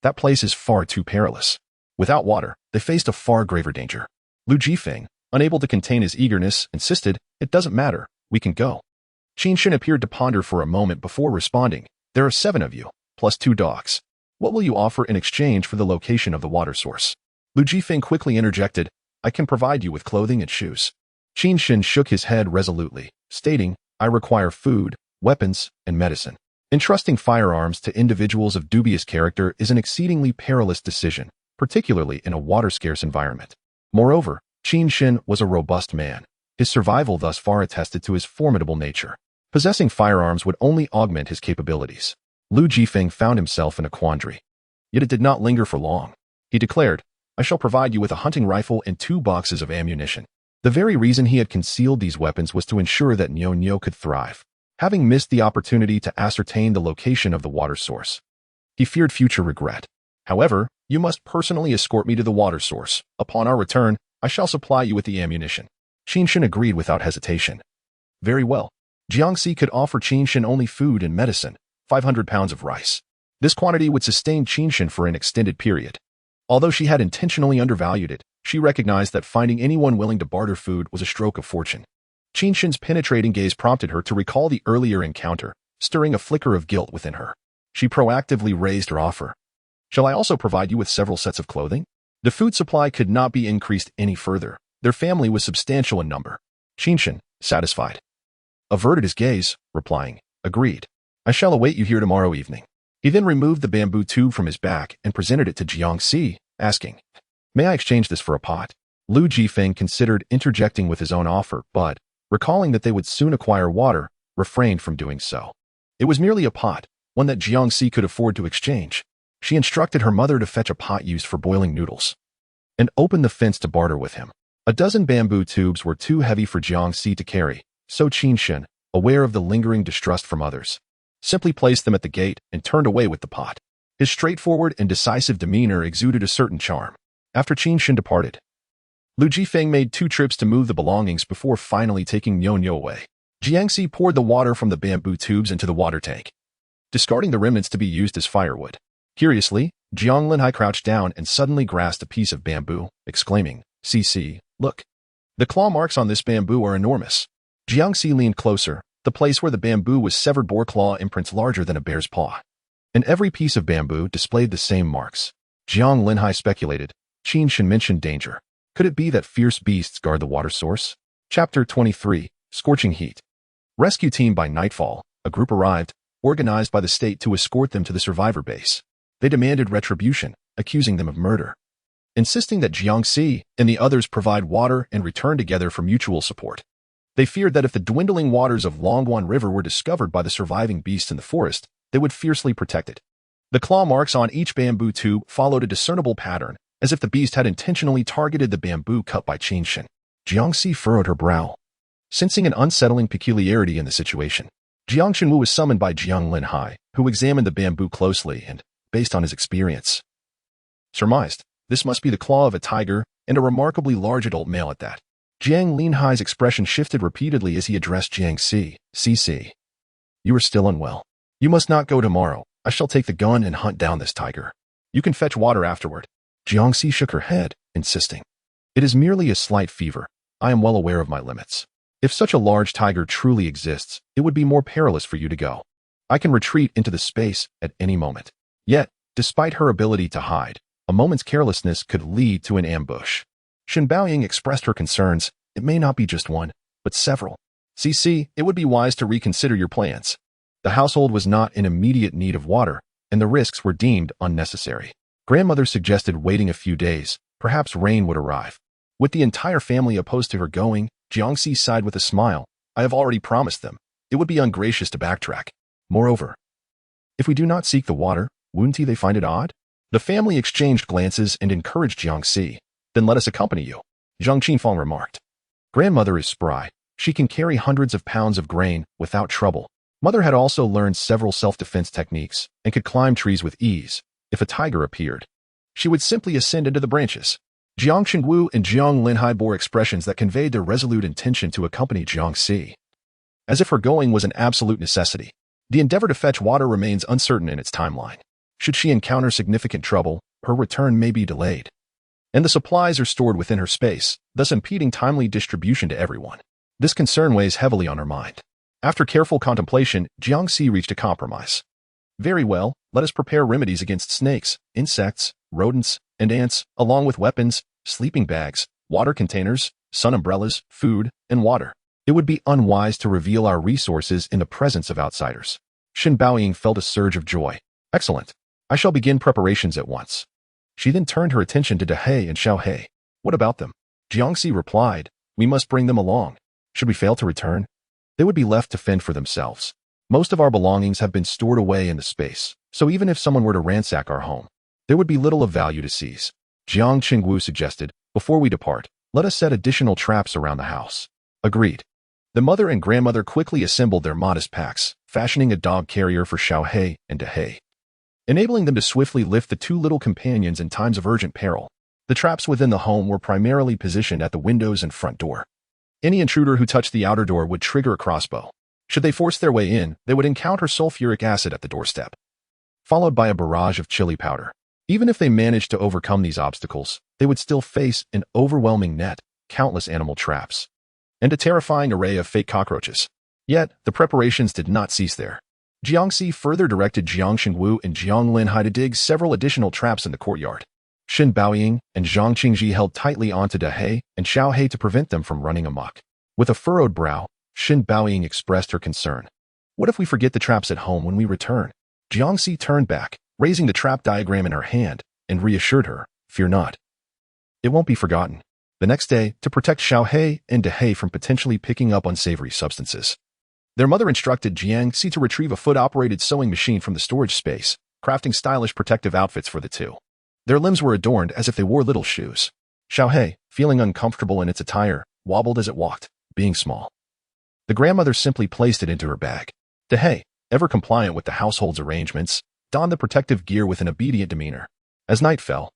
"That place is far too perilous." Without water, they faced a far graver danger. Lu Jifeng, unable to contain his eagerness, insisted, "It doesn't matter, we can go." Qinshin appeared to ponder for a moment before responding, "There are 7 of you, plus 2 dogs. What will you offer in exchange for the location of the water source?" Lu Jifeng quickly interjected, "I can provide you with clothing and shoes." Qinshin shook his head resolutely, stating, "I require food, weapons, and medicine." Entrusting firearms to individuals of dubious character is an exceedingly perilous decision, particularly in a water-scarce environment. Moreover, Qinshin was a robust man. His survival thus far attested to his formidable nature. Possessing firearms would only augment his capabilities. Lu Jifeng found himself in a quandary. Yet it did not linger for long. He declared, "I shall provide you with a hunting rifle and 2 boxes of ammunition." The very reason he had concealed these weapons was to ensure that Nianyo could thrive. Having missed the opportunity to ascertain the location of the water source, he feared future regret. "However, you must personally escort me to the water source. Upon our return, I shall supply you with the ammunition." Qinshin agreed without hesitation. Very well. Jiangxi could offer Qinshin only food and medicine, 500 pounds of rice. This quantity would sustain Qinshin for an extended period. Although she had intentionally undervalued it, she recognized that finding anyone willing to barter food was a stroke of fortune. Qinshin's penetrating gaze prompted her to recall the earlier encounter, stirring a flicker of guilt within her. She proactively raised her offer. "Shall I also provide you with several sets of clothing?" The food supply could not be increased any further. Their family was substantial in number. Qinshin, satisfied, averted his gaze, replying, "Agreed. I shall await you here tomorrow evening." He then removed the bamboo tube from his back and presented it to Jiangxi, asking, "May I exchange this for a pot?" Lu Jifeng considered interjecting with his own offer, but, recalling that they would soon acquire water, refrained from doing so. It was merely a pot, one that Jiangxi could afford to exchange. She instructed her mother to fetch a pot used for boiling noodles, and opened the fence to barter with him. A dozen bamboo tubes were too heavy for Jiangxi to carry, so Qinshin, aware of the lingering distrust from others, simply placed them at the gate and turned away with the pot. His straightforward and decisive demeanor exuded a certain charm. After Qinshin departed, Lu Jifeng made 2 trips to move the belongings before finally taking Nianyo away. Jiangxi poured the water from the bamboo tubes into the water tank, discarding the remnants to be used as firewood. Curiously, Jiang Linhai crouched down and suddenly grasped a piece of bamboo, exclaiming, "See, look. The claw marks on this bamboo are enormous." Jiangxi leaned closer. The place where the bamboo was severed bore claw imprints larger than a bear's paw, and every piece of bamboo displayed the same marks. Jiang Linhai speculated. Qinshin mentioned danger. Could it be that fierce beasts guard the water source? Chapter 23, Scorching Heat. Rescue team. By nightfall, a group arrived, organized by the state to escort them to the survivor base. They demanded retribution, accusing them of murder. Insisting that Jiangxi and the others provide water and return together for mutual support. They feared that if the dwindling waters of Longguan River were discovered by the surviving beasts in the forest, they would fiercely protect it. The claw marks on each bamboo tube followed a discernible pattern, as if the beast had intentionally targeted the bamboo cut by Qingshan. Jiangxi furrowed her brow, sensing an unsettling peculiarity in the situation. Jiang Xinwu was summoned by Jiang Linhai, who examined the bamboo closely and, based on his experience, surmised this must be the claw of a tiger and a remarkably large adult male at that. Jiang Linhai's expression shifted repeatedly as he addressed Jiangxi. "CC, you are still unwell. You must not go tomorrow. I shall take the gun and hunt down this tiger. You can fetch water afterward." Jiangxi shook her head, insisting, "It is merely a slight fever. I am well aware of my limits. If such a large tiger truly exists, it would be more perilous for you to go. I can retreat into the space at any moment." Yet, despite her ability to hide, a moment's carelessness could lead to an ambush. Shen Baoying expressed her concerns. "It may not be just one, but several. CC, it would be wise to reconsider your plans." The household was not in immediate need of water, and the risks were deemed unnecessary. Grandmother suggested waiting a few days. Perhaps rain would arrive. With the entire family opposed to her going, Jiangxi sighed with a smile. "I have already promised them. It would be ungracious to backtrack. Moreover, if we do not seek the water, wouldn't they find it odd?" The family exchanged glances and encouraged Jiangxi. "Then let us accompany you," Zhang Qinfeng remarked. "Grandmother is spry. She can carry hundreds of pounds of grain without trouble." Mother had also learned several self-defense techniques and could climb trees with ease. If a tiger appeared, she would simply ascend into the branches. Jiang Xinwu and Jiang Linhai bore expressions that conveyed their resolute intention to accompany Jiangxi, as if her going was an absolute necessity. The endeavor to fetch water remains uncertain in its timeline. Should she encounter significant trouble, her return may be delayed. And the supplies are stored within her space, thus impeding timely distribution to everyone. This concern weighs heavily on her mind. After careful contemplation, Jiangxi reached a compromise. "Very well, let us prepare remedies against snakes, insects, rodents, and ants, along with weapons, sleeping bags, water containers, sun umbrellas, food, and water. It would be unwise to reveal our resources in the presence of outsiders." Shen Baoying felt a surge of joy. "Excellent. I shall begin preparations at once." She then turned her attention to Dehei and Xiaohei. "What about them?" Jiangxi replied, "We must bring them along. Should we fail to return, they would be left to fend for themselves. Most of our belongings have been stored away in the space, so even if someone were to ransack our home, there would be little of value to seize." Jiang Qingwu suggested, "Before we depart, let us set additional traps around the house." Agreed. The mother and grandmother quickly assembled their modest packs, fashioning a dog carrier for Xiaohei and Dehei, enabling them to swiftly lift the two little companions in times of urgent peril. The traps within the home were primarily positioned at the windows and front door. Any intruder who touched the outer door would trigger a crossbow. Should they force their way in, they would encounter sulfuric acid at the doorstep, followed by a barrage of chili powder. Even if they managed to overcome these obstacles, they would still face an overwhelming net, countless animal traps, and a terrifying array of fake cockroaches. Yet, the preparations did not cease there. Jiangxi further directed Jiang Xinwu and Jiang Linhai to dig several additional traps in the courtyard. Shen Baoying and Zhang Qingji held tightly onto Dehei and Xiaohei to prevent them from running amok. With a furrowed brow, Shen Baoying expressed her concern. "What if we forget the traps at home when we return?" Jiangxi turned back, raising the trap diagram in her hand, and reassured her, "Fear not. It won't be forgotten." The next day, to protect Xiaohei and Dehei from potentially picking up unsavory substances, their mother instructed Jiangxi to retrieve a foot-operated sewing machine from the storage space, crafting stylish protective outfits for the two. Their limbs were adorned as if they wore little shoes. Xiaohei, feeling uncomfortable in its attire, wobbled as it walked, being small. The grandmother simply placed it into her bag. Dehei, ever compliant with the household's arrangements, donned the protective gear with an obedient demeanor. As night fell,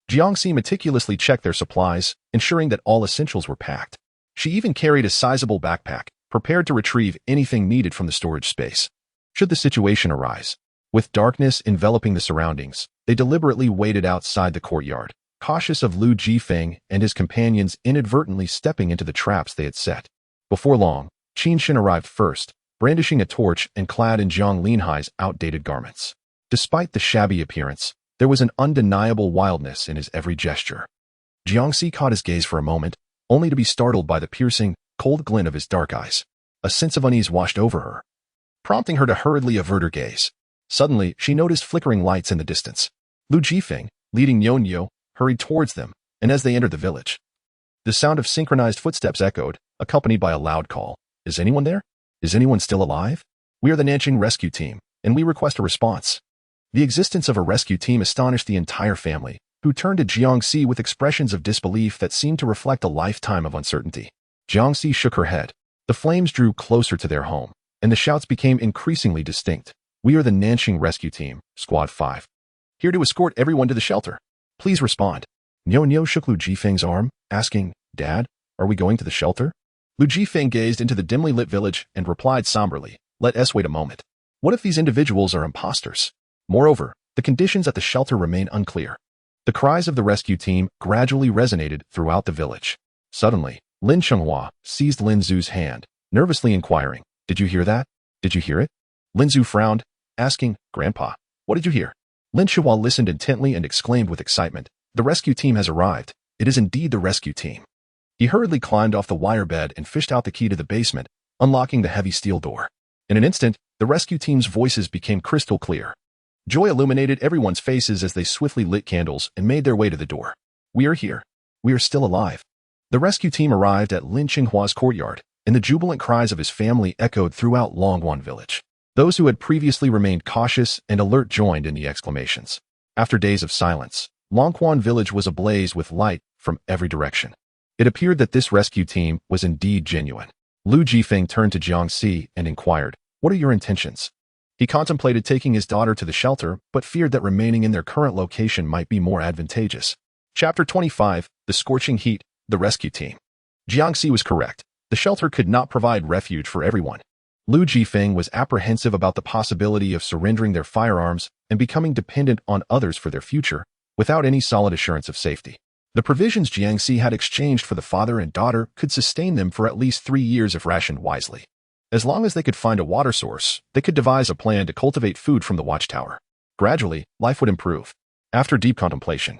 Jiangxi meticulously checked their supplies, ensuring that all essentials were packed. She even carried a sizable backpack, prepared to retrieve anything needed from the storage space, should the situation arise. With darkness enveloping the surroundings, they deliberately waited outside the courtyard, cautious of Lu Jifeng and his companions inadvertently stepping into the traps they had set. Before long, Qingshan arrived first, brandishing a torch and clad in Jiang Linhai's outdated garments. Despite the shabby appearance, there was an undeniable wildness in his every gesture. Jiangxi caught his gaze for a moment, only to be startled by the piercing, cold glint of his dark eyes. A sense of unease washed over her, prompting her to hurriedly avert her gaze. Suddenly, she noticed flickering lights in the distance. Lu Jifeng, leading Nyo hurried towards them, and as they entered the village, the sound of synchronized footsteps echoed, accompanied by a loud call. Is anyone there? Is anyone still alive? We are the Nanjing rescue team, and we request a response. The existence of a rescue team astonished the entire family, who turned to Jiangxi with expressions of disbelief that seemed to reflect a lifetime of uncertainty. Jiangxi shook her head. The flames drew closer to their home, and the shouts became increasingly distinct. We are the Nanjing rescue team, Squad 5. Here to escort everyone to the shelter. Please respond. Nyo shook Lu Jifeng's arm, asking, Dad, are we going to the shelter? Lu Jifeng gazed into the dimly lit village and replied somberly, let us wait a moment. What if these individuals are imposters? Moreover, the conditions at the shelter remain unclear. The cries of the rescue team gradually resonated throughout the village. Suddenly, Lin Chenghua seized Lin Zhu's hand, nervously inquiring, Did you hear that? Did you hear it? Lin Zhu frowned, asking, Grandpa, what did you hear? Lin Chenghua listened intently and exclaimed with excitement, The rescue team has arrived. It is indeed the rescue team. He hurriedly climbed off the wire bed and fished out the key to the basement, unlocking the heavy steel door. In an instant, the rescue team's voices became crystal clear. Joy illuminated everyone's faces as they swiftly lit candles and made their way to the door. We are here. We are still alive. The rescue team arrived at Lin Chenghua's courtyard, and the jubilant cries of his family echoed throughout Longwan village. Those who had previously remained cautious and alert joined in the exclamations. After days of silence, Longwan village was ablaze with light from every direction. It appeared that this rescue team was indeed genuine. Lu Jifeng turned to Jiangxi and inquired, What are your intentions? He contemplated taking his daughter to the shelter, but feared that remaining in their current location might be more advantageous. Chapter 25, The Scorching Heat, The Rescue Team. Jiangxi was correct. The shelter could not provide refuge for everyone. Lu Jifeng was apprehensive about the possibility of surrendering their firearms and becoming dependent on others for their future, without any solid assurance of safety. The provisions Jiangxi had exchanged for the father and daughter could sustain them for at least 3 years if rationed wisely. As long as they could find a water source, they could devise a plan to cultivate food from the watchtower. Gradually, life would improve. After deep contemplation,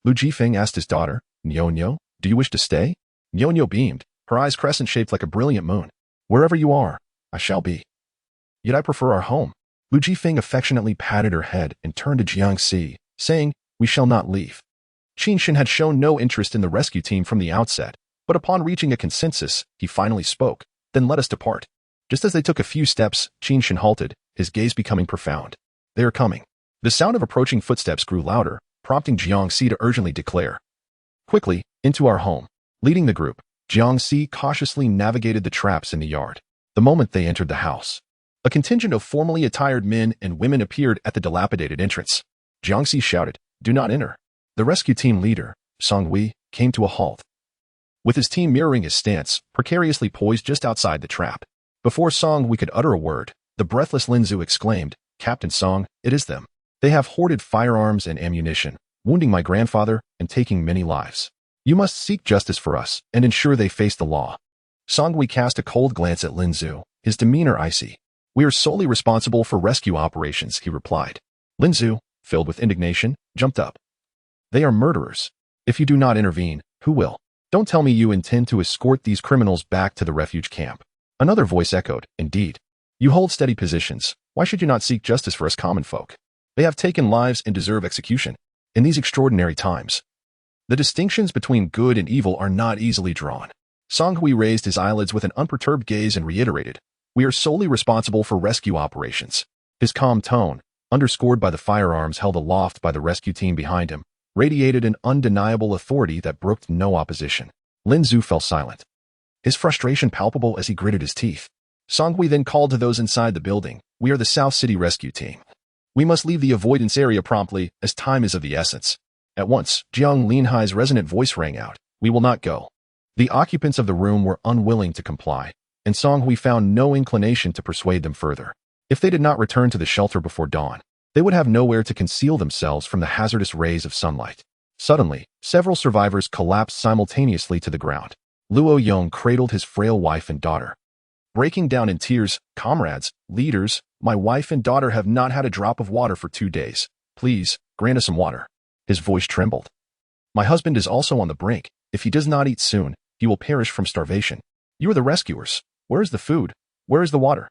Lu Jifeng asked his daughter, Nyo, do you wish to stay? Nyo beamed, her eyes crescent-shaped like a brilliant moon. Wherever you are, I shall be. Yet I prefer our home. Lu Jifeng affectionately patted her head and turned to Jiangxi, saying, We shall not leave. Qinshin had shown no interest in the rescue team from the outset, but upon reaching a consensus, he finally spoke, Then let us depart. Just as they took a few steps, Qinshin halted, his gaze becoming profound. They are coming. The sound of approaching footsteps grew louder, prompting Jiangxi to urgently declare, Quickly, into our home. Leading the group, Jiangxi cautiously navigated the traps in the yard. The moment they entered the house, a contingent of formally attired men and women appeared at the dilapidated entrance. Jiangxi shouted, Do not enter. The rescue team leader, Song Wei, came to a halt, with his team mirroring his stance, precariously poised just outside the trap. Before Song Wei could utter a word, the breathless Lin Zhu exclaimed, Captain Song, it is them. They have hoarded firearms and ammunition, wounding my grandfather and taking many lives. You must seek justice for us and ensure they face the law. Song Wei cast a cold glance at Lin Zhu, his demeanor icy. We are solely responsible for rescue operations, he replied. Lin Zhu, filled with indignation, jumped up. They are murderers. If you do not intervene, who will? Don't tell me you intend to escort these criminals back to the refuge camp. Another voice echoed, Indeed. You hold steady positions. Why should you not seek justice for us common folk? They have taken lives and deserve execution. In these extraordinary times, the distinctions between good and evil are not easily drawn. Song Hui raised his eyelids with an unperturbed gaze and reiterated, We are solely responsible for rescue operations. His calm tone, underscored by the firearms held aloft by the rescue team behind him, radiated an undeniable authority that brooked no opposition. Lin Zhu fell silent, his frustration palpable as he gritted his teeth. Song Hui then called to those inside the building, We are the South City Rescue Team. We must leave the avoidance area promptly, as time is of the essence. At once, Jiang Linhai's resonant voice rang out, We will not go. The occupants of the room were unwilling to comply, and Song Hui found no inclination to persuade them further. If they did not return to the shelter before dawn, they would have nowhere to conceal themselves from the hazardous rays of sunlight. Suddenly, several survivors collapsed simultaneously to the ground. Luo Yong cradled his frail wife and daughter, breaking down in tears, Comrades, leaders, my wife and daughter have not had a drop of water for 2 days. Please, grant us some water. His voice trembled. My husband is also on the brink. If he does not eat soon, he will perish from starvation. You are the rescuers. Where is the food? Where is the water?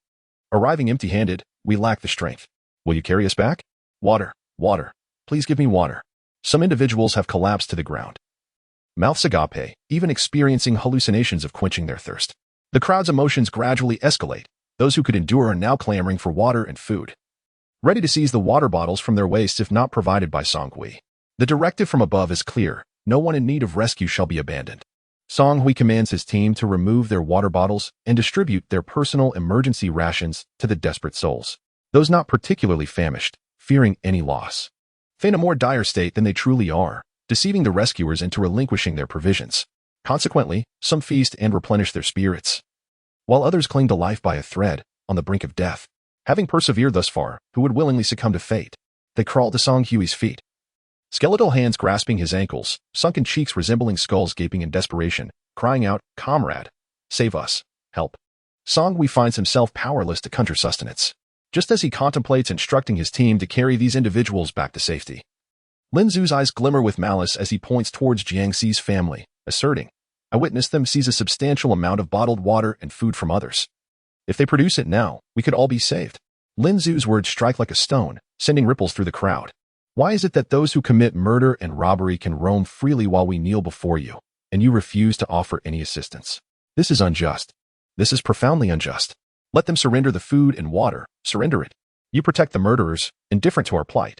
Arriving empty-handed, we lack the strength. Will you carry us back? Water, water. Please give me water. Some individuals have collapsed to the ground, mouths agape, even experiencing hallucinations of quenching their thirst. The crowd's emotions gradually escalate. Those who could endure are now clamoring for water and food, ready to seize the water bottles from their waists if not provided by Song Hui. The directive from above is clear. No one in need of rescue shall be abandoned. Song Hui commands his team to remove their water bottles and distribute their personal emergency rations to the desperate souls, those not particularly famished, fearing any loss. Feign a more dire state than they truly are, deceiving the rescuers into relinquishing their provisions. Consequently, some feast and replenish their spirits, while others cling to life by a thread, on the brink of death. Having persevered thus far, who would willingly succumb to fate? They crawled to Song Hui's feet, skeletal hands grasping his ankles, sunken cheeks resembling skulls gaping in desperation, crying out, "Comrade, save us, help." Song Hui finds himself powerless to conjure sustenance, just as he contemplates instructing his team to carry these individuals back to safety. Lin Zhu's eyes glimmer with malice as he points towards Jiangxi's family, asserting, "I witnessed them seize a substantial amount of bottled water and food from others. If they produce it now, we could all be saved." Lin Zhu's words strike like a stone, sending ripples through the crowd. Why is it that those who commit murder and robbery can roam freely while we kneel before you, and you refuse to offer any assistance? This is unjust. This is profoundly unjust. Let them surrender the food and water. Surrender it. You protect the murderers, indifferent to our plight.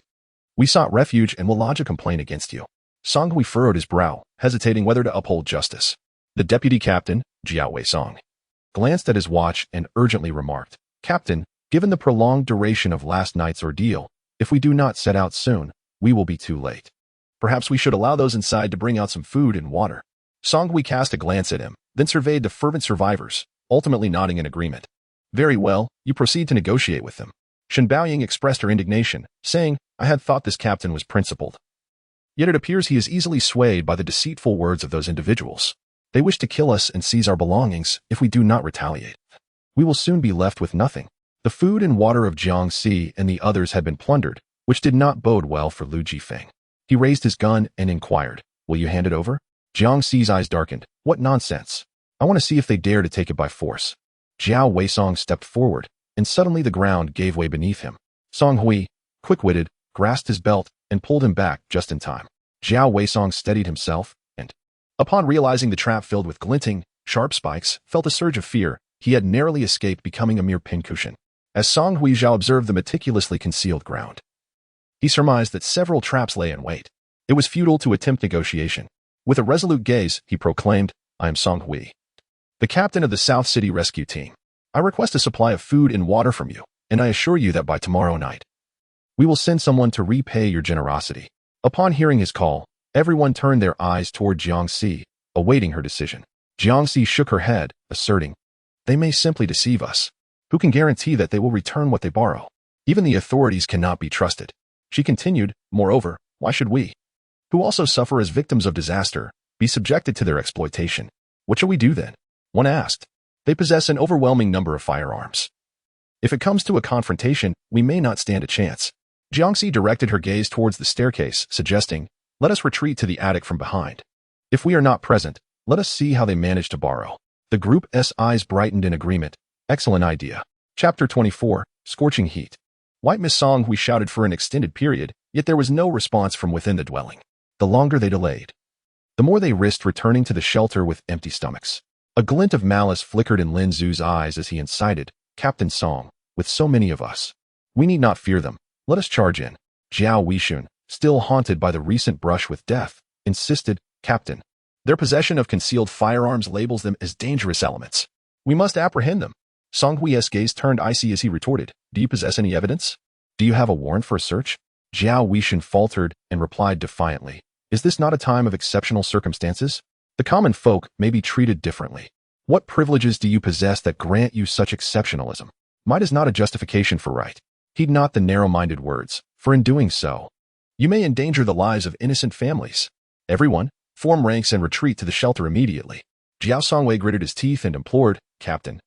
We sought refuge and will lodge a complaint against you. Song Hui furrowed his brow, hesitating whether to uphold justice. The deputy captain, Jiao Weisong, glanced at his watch and urgently remarked, "Captain, given the prolonged duration of last night's ordeal, if we do not set out soon, we will be too late. Perhaps we should allow those inside to bring out some food and water." Song Hui cast a glance at him, then surveyed the fervent survivors, ultimately nodding in agreement. "Very well, you proceed to negotiate with them." Shen Baoying expressed her indignation, saying, "I had thought this captain was principled. Yet it appears he is easily swayed by the deceitful words of those individuals. They wish to kill us and seize our belongings if we do not retaliate. We will soon be left with nothing." The food and water of Jiangxi and the others had been plundered, which did not bode well for Lu Jifeng. He raised his gun and inquired, "Will you hand it over?" Jiangxi's eyes darkened. "What nonsense. I want to see if they dare to take it by force." Jiao Weisong stepped forward, and suddenly the ground gave way beneath him. Song Hui, quick-witted, grasped his belt and pulled him back just in time. Jiao Weisong steadied himself, and, upon realizing the trap filled with glinting, sharp spikes, felt a surge of fear. He had narrowly escaped becoming a mere pincushion. As Song Hui Zhao observed the meticulously concealed ground, he surmised that several traps lay in wait. It was futile to attempt negotiation. With a resolute gaze, he proclaimed, "I am Song Hui, the captain of the South City Rescue Team. I request a supply of food and water from you, and I assure you that by tomorrow night, we will send someone to repay your generosity." Upon hearing his call, everyone turned their eyes toward Jiangxi, awaiting her decision. Jiangxi shook her head, asserting, "They may simply deceive us. Who can guarantee that they will return what they borrow? Even the authorities cannot be trusted." She continued, "Moreover, why should we, who also suffer as victims of disaster, be subjected to their exploitation? What shall we do then?" One asked. "They possess an overwhelming number of firearms. If it comes to a confrontation, we may not stand a chance." Jiangxi directed her gaze towards the staircase, suggesting, "Let us retreat to the attic from behind. If we are not present, let us see how they manage to borrow." The group's eyes brightened in agreement. "Excellent idea." Chapter 24, Scorching Heat. White Miss Song Hui shouted for an extended period, yet there was no response from within the dwelling. The longer they delayed, the more they risked returning to the shelter with empty stomachs. A glint of malice flickered in Lin Zhu's eyes as he incited, "Captain Song, with so many of us, we need not fear them. Let us charge in." Jiao Weishun, still haunted by the recent brush with death, insisted, "Captain, their possession of concealed firearms labels them as dangerous elements. We must apprehend them." Song Hui's gaze turned icy as he retorted, "Do you possess any evidence? Do you have a warrant for a search?" Jiao Weishun faltered and replied defiantly, "Is this not a time of exceptional circumstances? The common folk may be treated differently. What privileges do you possess that grant you such exceptionalism? Might is not a justification for right. Heed not the narrow-minded words, for in doing so, you may endanger the lives of innocent families. Everyone, form ranks and retreat to the shelter immediately." Jiao Songwei gritted his teeth and implored, "Captain,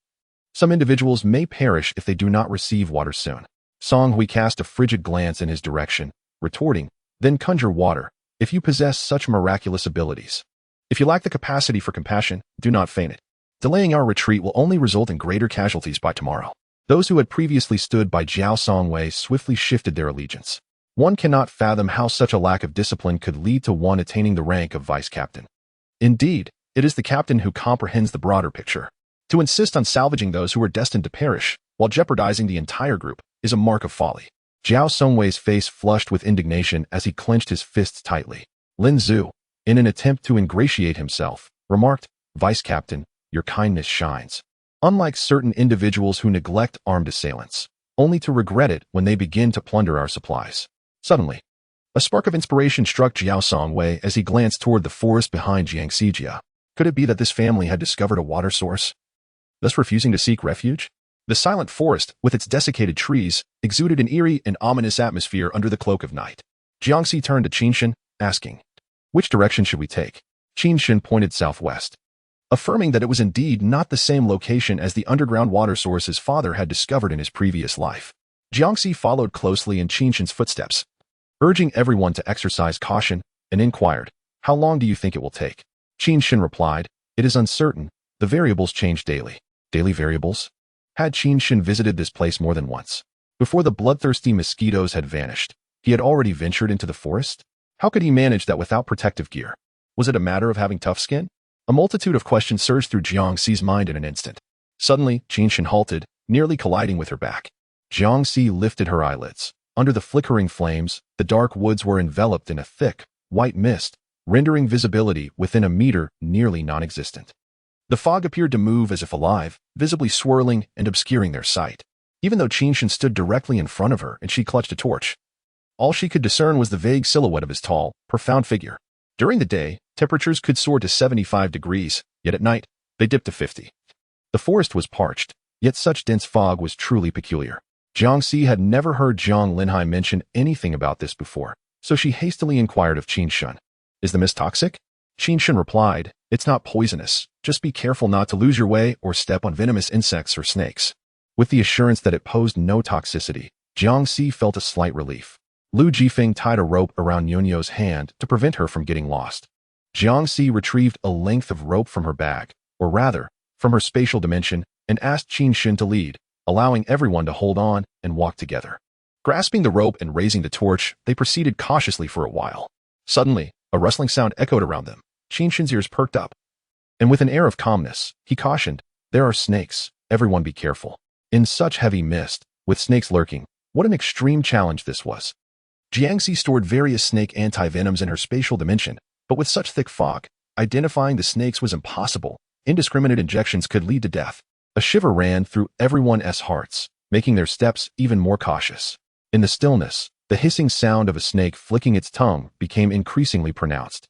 some individuals may perish if they do not receive water soon." Song Hui cast a frigid glance in his direction, retorting, "Then conjure water, if you possess such miraculous abilities. If you lack the capacity for compassion, do not feign it. Delaying our retreat will only result in greater casualties by tomorrow." Those who had previously stood by Jiao Songwei swiftly shifted their allegiance. One cannot fathom how such a lack of discipline could lead to one attaining the rank of vice captain. Indeed, it is the captain who comprehends the broader picture. To insist on salvaging those who are destined to perish, while jeopardizing the entire group, is a mark of folly. Jiao Songwei's face flushed with indignation as he clenched his fists tightly. Lin Zhu, in an attempt to ingratiate himself, remarked, "Vice Captain, your kindness shines. Unlike certain individuals who neglect armed assailants, only to regret it when they begin to plunder our supplies." Suddenly, a spark of inspiration struck Jiao Songwei as he glanced toward the forest behind Jiangxijia. Could it be that this family had discovered a water source, thus refusing to seek refuge? The silent forest, with its desiccated trees, exuded an eerie and ominous atmosphere under the cloak of night. Jiangxi turned to Qinshin, asking, "Which direction should we take?" Qinshin pointed southwest, affirming that it was indeed not the same location as the underground water source his father had discovered in his previous life. Jiangxi followed closely in Qinshin's footsteps, urging everyone to exercise caution, and inquired, "How long do you think it will take?" Qinshin replied, "It is uncertain. The variables change daily." Daily variables? Had Qinshin visited this place more than once? Before the bloodthirsty mosquitoes had vanished, he had already ventured into the forest? How could he manage that without protective gear? Was it a matter of having tough skin? A multitude of questions surged through Jiangxi's mind in an instant. Suddenly, Qinshin halted, nearly colliding with her back. Jiangxi lifted her eyelids. Under the flickering flames, the dark woods were enveloped in a thick, white mist, rendering visibility within a meter nearly non-existent. The fog appeared to move as if alive, visibly swirling and obscuring their sight. Even though Qinshin stood directly in front of her and she clutched a torch, all she could discern was the vague silhouette of his tall, profound figure. During the day, temperatures could soar to 75 degrees, yet at night, they dipped to 50. The forest was parched, yet such dense fog was truly peculiar. Jiangxi had never heard Zhang Linhai mention anything about this before, so she hastily inquired of Qinshin, "Is the mist toxic?" Qinshin replied, "It's not poisonous. Just be careful not to lose your way or step on venomous insects or snakes." With the assurance that it posed no toxicity, Jiangxi felt a slight relief. Lu Jifeng tied a rope around Nyonyo's hand to prevent her from getting lost. Jiangxi retrieved a length of rope from her bag, or rather, from her spatial dimension, and asked Qinshin to lead, allowing everyone to hold on and walk together. Grasping the rope and raising the torch, they proceeded cautiously for a while. Suddenly, a rustling sound echoed around them. Qinshin's ears perked up, and with an air of calmness, he cautioned, "There are snakes. Everyone be careful." In such heavy mist, with snakes lurking, what an extreme challenge this was. Jiangxi stored various snake anti-venoms in her spatial dimension, but with such thick fog, identifying the snakes was impossible. Indiscriminate injections could lead to death. A shiver ran through everyone's hearts, making their steps even more cautious. In the stillness, the hissing sound of a snake flicking its tongue became increasingly pronounced.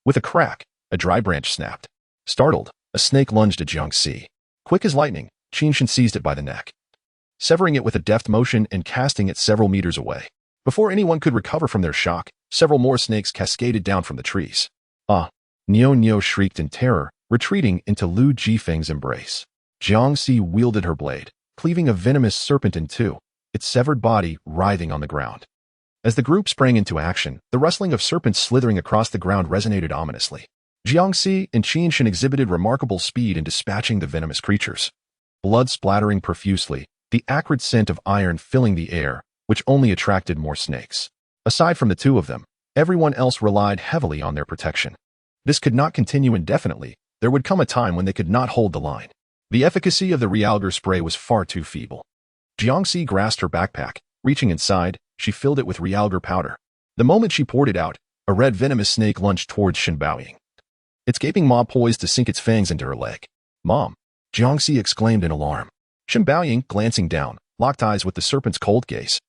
With a crack, a dry branch snapped. Startled, a snake lunged at Jiangxi. Quick as lightning, Qinshin seized it by the neck, severing it with a deft motion and casting it several meters away. Before anyone could recover from their shock, several more snakes cascaded down from the trees. "Ah!" Nyo shrieked in terror, retreating into Lu Jifeng's embrace. Jiangxi wielded her blade, cleaving a venomous serpent in two, its severed body writhing on the ground. As the group sprang into action, the rustling of serpents slithering across the ground resonated ominously. Jiangxi and Qinshin exhibited remarkable speed in dispatching the venomous creatures. Blood splattering profusely, the acrid scent of iron filling the air, which only attracted more snakes. Aside from the two of them, everyone else relied heavily on their protection. This could not continue indefinitely. There would come a time when they could not hold the line. The efficacy of the realgar spray was far too feeble. Jiangxi grasped her backpack. Reaching inside, she filled it with realgar powder. The moment she poured it out, a red venomous snake lunged towards Shen Baoying, its gaping maw poised to sink its fangs into her leg. "Mom!" Jiangxi exclaimed in alarm. Shen Baoying, glancing down, locked eyes with the serpent's cold gaze,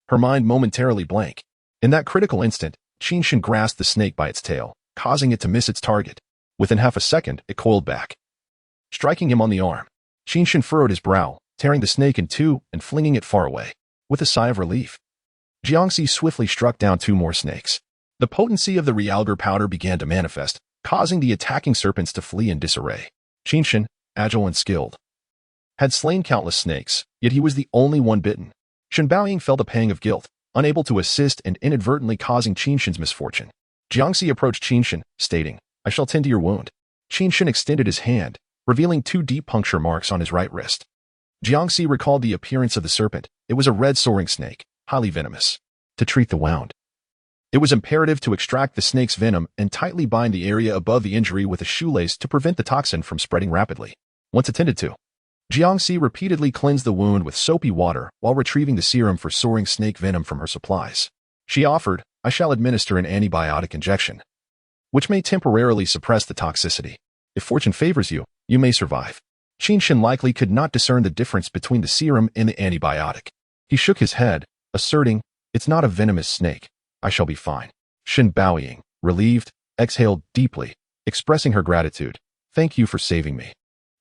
her mind momentarily blank. In that critical instant, Qinshin grasped the snake by its tail, causing it to miss its target. Within half a second, it coiled back, striking him on the arm. Qinshin furrowed his brow, tearing the snake in two and flinging it far away. With a sigh of relief, Jiangxi swiftly struck down two more snakes. The potency of the realgar powder began to manifest, causing the attacking serpents to flee in disarray. Qinshin, agile and skilled, had slain countless snakes, yet he was the only one bitten. Shen Baoying felt a pang of guilt, unable to assist and inadvertently causing Qinshin's misfortune. Jiangxi approached Qinshin, stating, "I shall tend to your wound." Qinshin extended his hand, revealing two deep puncture marks on his right wrist. Jiangxi recalled the appearance of the serpent. It was a red soaring snake, highly venomous. to treat the wound. It was imperative to extract the snake's venom and tightly bind the area above the injury with a shoelace to prevent the toxin from spreading rapidly. Once attended to, Jiangxi repeatedly cleansed the wound with soapy water while retrieving the serum for soaring snake venom from her supplies. She offered, "I shall administer an antibiotic injection, which may temporarily suppress the toxicity. If fortune favors you, you may survive." Qinshin likely could not discern the difference between the serum and the antibiotic. He shook his head, asserting, "It's not a venomous snake. I shall be fine." Shen Baoying, relieved, exhaled deeply, expressing her gratitude. "Thank you for saving me."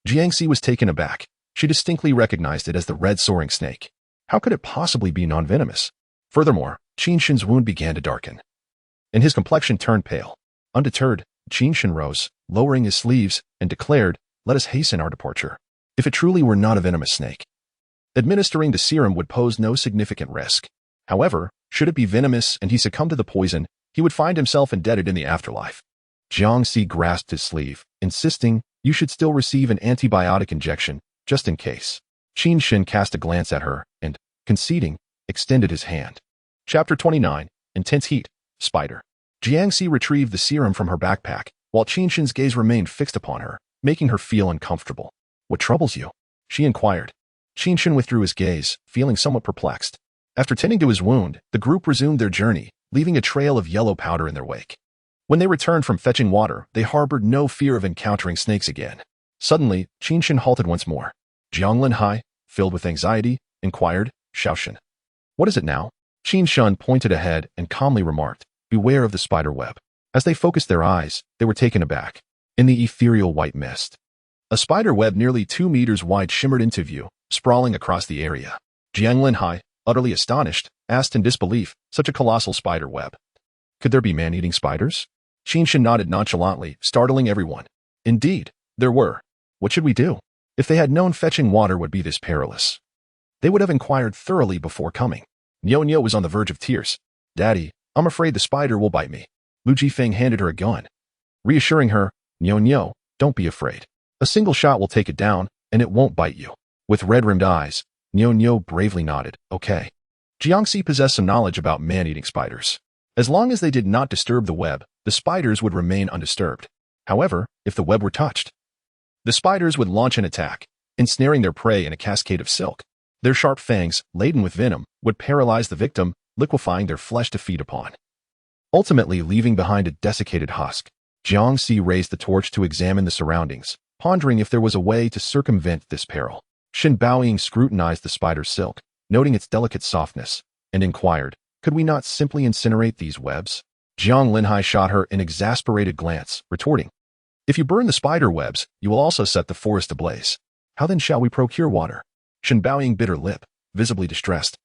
Jiangxi was taken aback. She distinctly recognized it as the red soaring snake. How could it possibly be non-venomous? Furthermore, Qinshin's wound began to darken, and his complexion turned pale. Undeterred, Qinshin rose, lowering his sleeves, and declared, "Let us hasten our departure. If it truly were not a venomous snake, administering the serum would pose no significant risk. However, should it be venomous and he succumb to the poison, he would find himself indebted in the afterlife." Jiangxi grasped his sleeve, insisting, "You should still receive an antibiotic injection, just in case." Qinshin cast a glance at her and, conceding, extended his hand. Chapter 29, Intense Heat, Spider. Jiangxi retrieved the serum from her backpack, while Qinshin's gaze remained fixed upon her, making her feel uncomfortable. "What troubles you?" she inquired. Qinshin withdrew his gaze, feeling somewhat perplexed. After tending to his wound, the group resumed their journey, leaving a trail of yellow powder in their wake. When they returned from fetching water, they harbored no fear of encountering snakes again. Suddenly, Qinshin halted once more. Jiang Linhai, filled with anxiety, inquired, "Shaoshan, what is it now?" Qinshin pointed ahead and calmly remarked, "Beware of the spider web." As they focused their eyes, they were taken aback. In the ethereal white mist, a spider web nearly 2 meters wide shimmered into view, sprawling across the area. Jiang Linhai, utterly astonished, asked in disbelief, "Such a colossal spider web. Could there be man-eating spiders?" Qinshin nodded nonchalantly, startling everyone. "Indeed, there were. What should we do?" If they had known fetching water would be this perilous, they would have inquired thoroughly before coming. Niao was on the verge of tears. "Daddy, I'm afraid the spider will bite me." Lu Jifeng handed her a gun, reassuring her, Niao, don't be afraid. A single shot will take it down, and it won't bite you." With red-rimmed eyes, Niao bravely nodded, "Okay." Jiangxi possessed some knowledge about man-eating spiders. As long as they did not disturb the web, the spiders would remain undisturbed. However, if the web were touched, the spiders would launch an attack, ensnaring their prey in a cascade of silk. Their sharp fangs, laden with venom, would paralyze the victim, liquefying their flesh to feed upon, ultimately leaving behind a desiccated husk. Jiangxi raised the torch to examine the surroundings, pondering if there was a way to circumvent this peril. Shen Baoying scrutinized the spider's silk, noting its delicate softness, and inquired, "Could we not simply incinerate these webs?" Jiang Linhai shot her an exasperated glance, retorting, "If you burn the spider webs, you will also set the forest ablaze. How then shall we procure water?" Shen Baoying bit her lip, visibly distressed.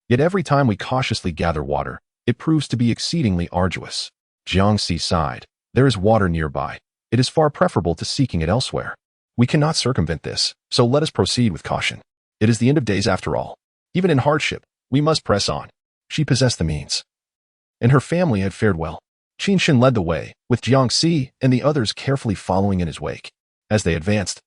"Yet every time we cautiously gather water, it proves to be exceedingly arduous." Jiangxi sighed. "There is water nearby. It is far preferable to seeking it elsewhere. We cannot circumvent this, so let us proceed with caution. It is the end of days after all. Even in hardship, we must press on." She possessed the means, and her family had fared well. Qinshin led the way, with Jiangxi and the others carefully following in his wake. As they advanced,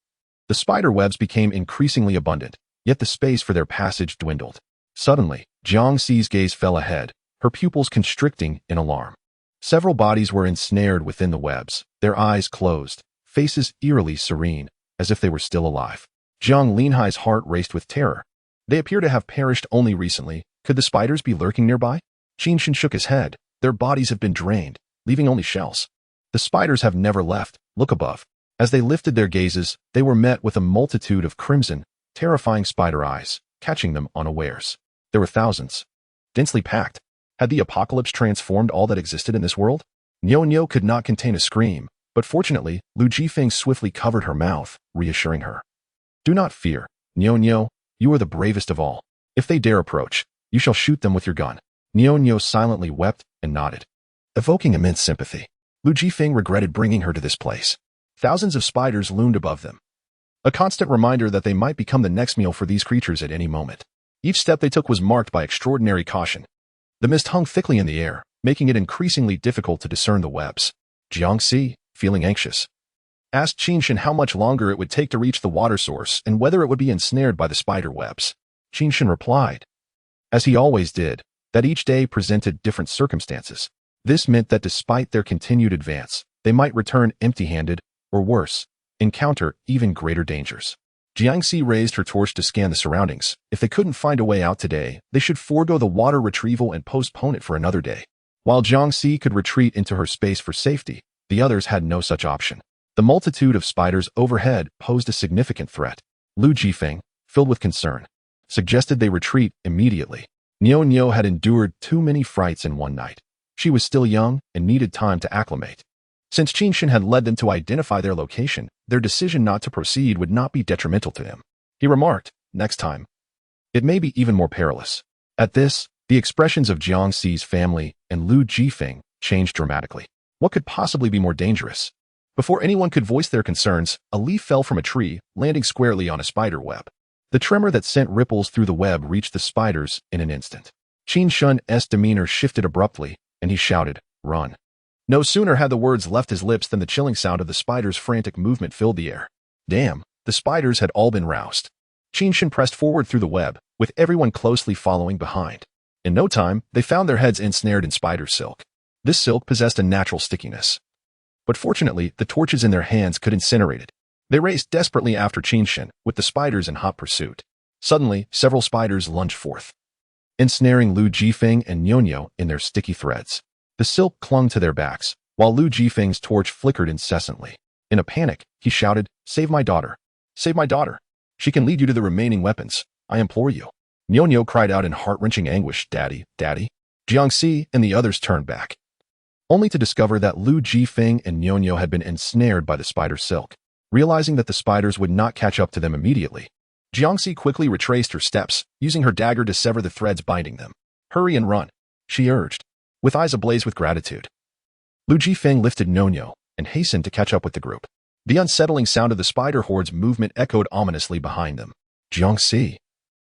the spider webs became increasingly abundant, yet the space for their passage dwindled. Suddenly, Jiangxi's gaze fell ahead, her pupils constricting in alarm. Several bodies were ensnared within the webs, their eyes closed, faces eerily serene, as if they were still alive. Jiang Linhai's heart raced with terror. They appear to have perished only recently. Could the spiders be lurking nearby? Qinshin shook his head. Their bodies have been drained, leaving only shells. The spiders have never left. Look above. As they lifted their gazes, they were met with a multitude of crimson, terrifying spider eyes, catching them unawares. There were thousands, densely packed. Had the apocalypse transformed all that existed in this world? Niao could not contain a scream, but fortunately, Lu Jifeng swiftly covered her mouth, reassuring her. "Do not fear, Niao, you are the bravest of all. If they dare approach, you shall shoot them with your gun." Niao silently wept and nodded, evoking immense sympathy. Lu Jifeng regretted bringing her to this place. Thousands of spiders loomed above them, a constant reminder that they might become the next meal for these creatures at any moment. Each step they took was marked by extraordinary caution. The mist hung thickly in the air, making it increasingly difficult to discern the webs. Jiangxi, feeling anxious, asked Qinshin how much longer it would take to reach the water source and whether it would be ensnared by the spider webs. Qinshin replied, as he always did, that each day presented different circumstances. This meant that despite their continued advance, they might return empty-handed, or worse, encounter even greater dangers. Jiangxi raised her torch to scan the surroundings. If they couldn't find a way out today, they should forego the water retrieval and postpone it for another day. While Jiangxi could retreat into her space for safety, the others had no such option. The multitude of spiders overhead posed a significant threat. Lu Jifeng, filled with concern, suggested they retreat immediately. Niu had endured too many frights in one night. She was still young and needed time to acclimate. Since Qinshin had led them to identify their location, their decision not to proceed would not be detrimental to him. He remarked, "Next time, it may be even more perilous." At this, the expressions of Jiangxi's family and Lu Jifeng changed dramatically. What could possibly be more dangerous? Before anyone could voice their concerns, a leaf fell from a tree, landing squarely on a spider web. The tremor that sent ripples through the web reached the spiders in an instant. Qin Shun's demeanor shifted abruptly, and he shouted, "Run." No sooner had the words left his lips than the chilling sound of the spider's frantic movement filled the air. Damn, the spiders had all been roused. Qin Shun pressed forward through the web, with everyone closely following behind. In no time, they found their heads ensnared in spider silk. This silk possessed a natural stickiness. But fortunately, the torches in their hands could incinerate it. They raced desperately after Qin Shun, with the spiders in hot pursuit. Suddenly, several spiders lunged forth, ensnaring Lu Jifeng and Niu in their sticky threads. The silk clung to their backs, while Lu Jifeng's torch flickered incessantly. In a panic, he shouted, "Save my daughter! Save my daughter! She can lead you to the remaining weapons. I implore you." Niu cried out in heart-wrenching anguish, "Daddy, Daddy!" Jiangxi and the others turned back, only to discover that Lu Jifeng and Niu had been ensnared by the spider silk. Realizing that the spiders would not catch up to them immediately, Jiangxi quickly retraced her steps, using her dagger to sever the threads binding them. "Hurry and run," she urged, with eyes ablaze with gratitude. Lu Jifeng lifted Niu and hastened to catch up with the group. The unsettling sound of the spider horde's movement echoed ominously behind them. Jiangxi,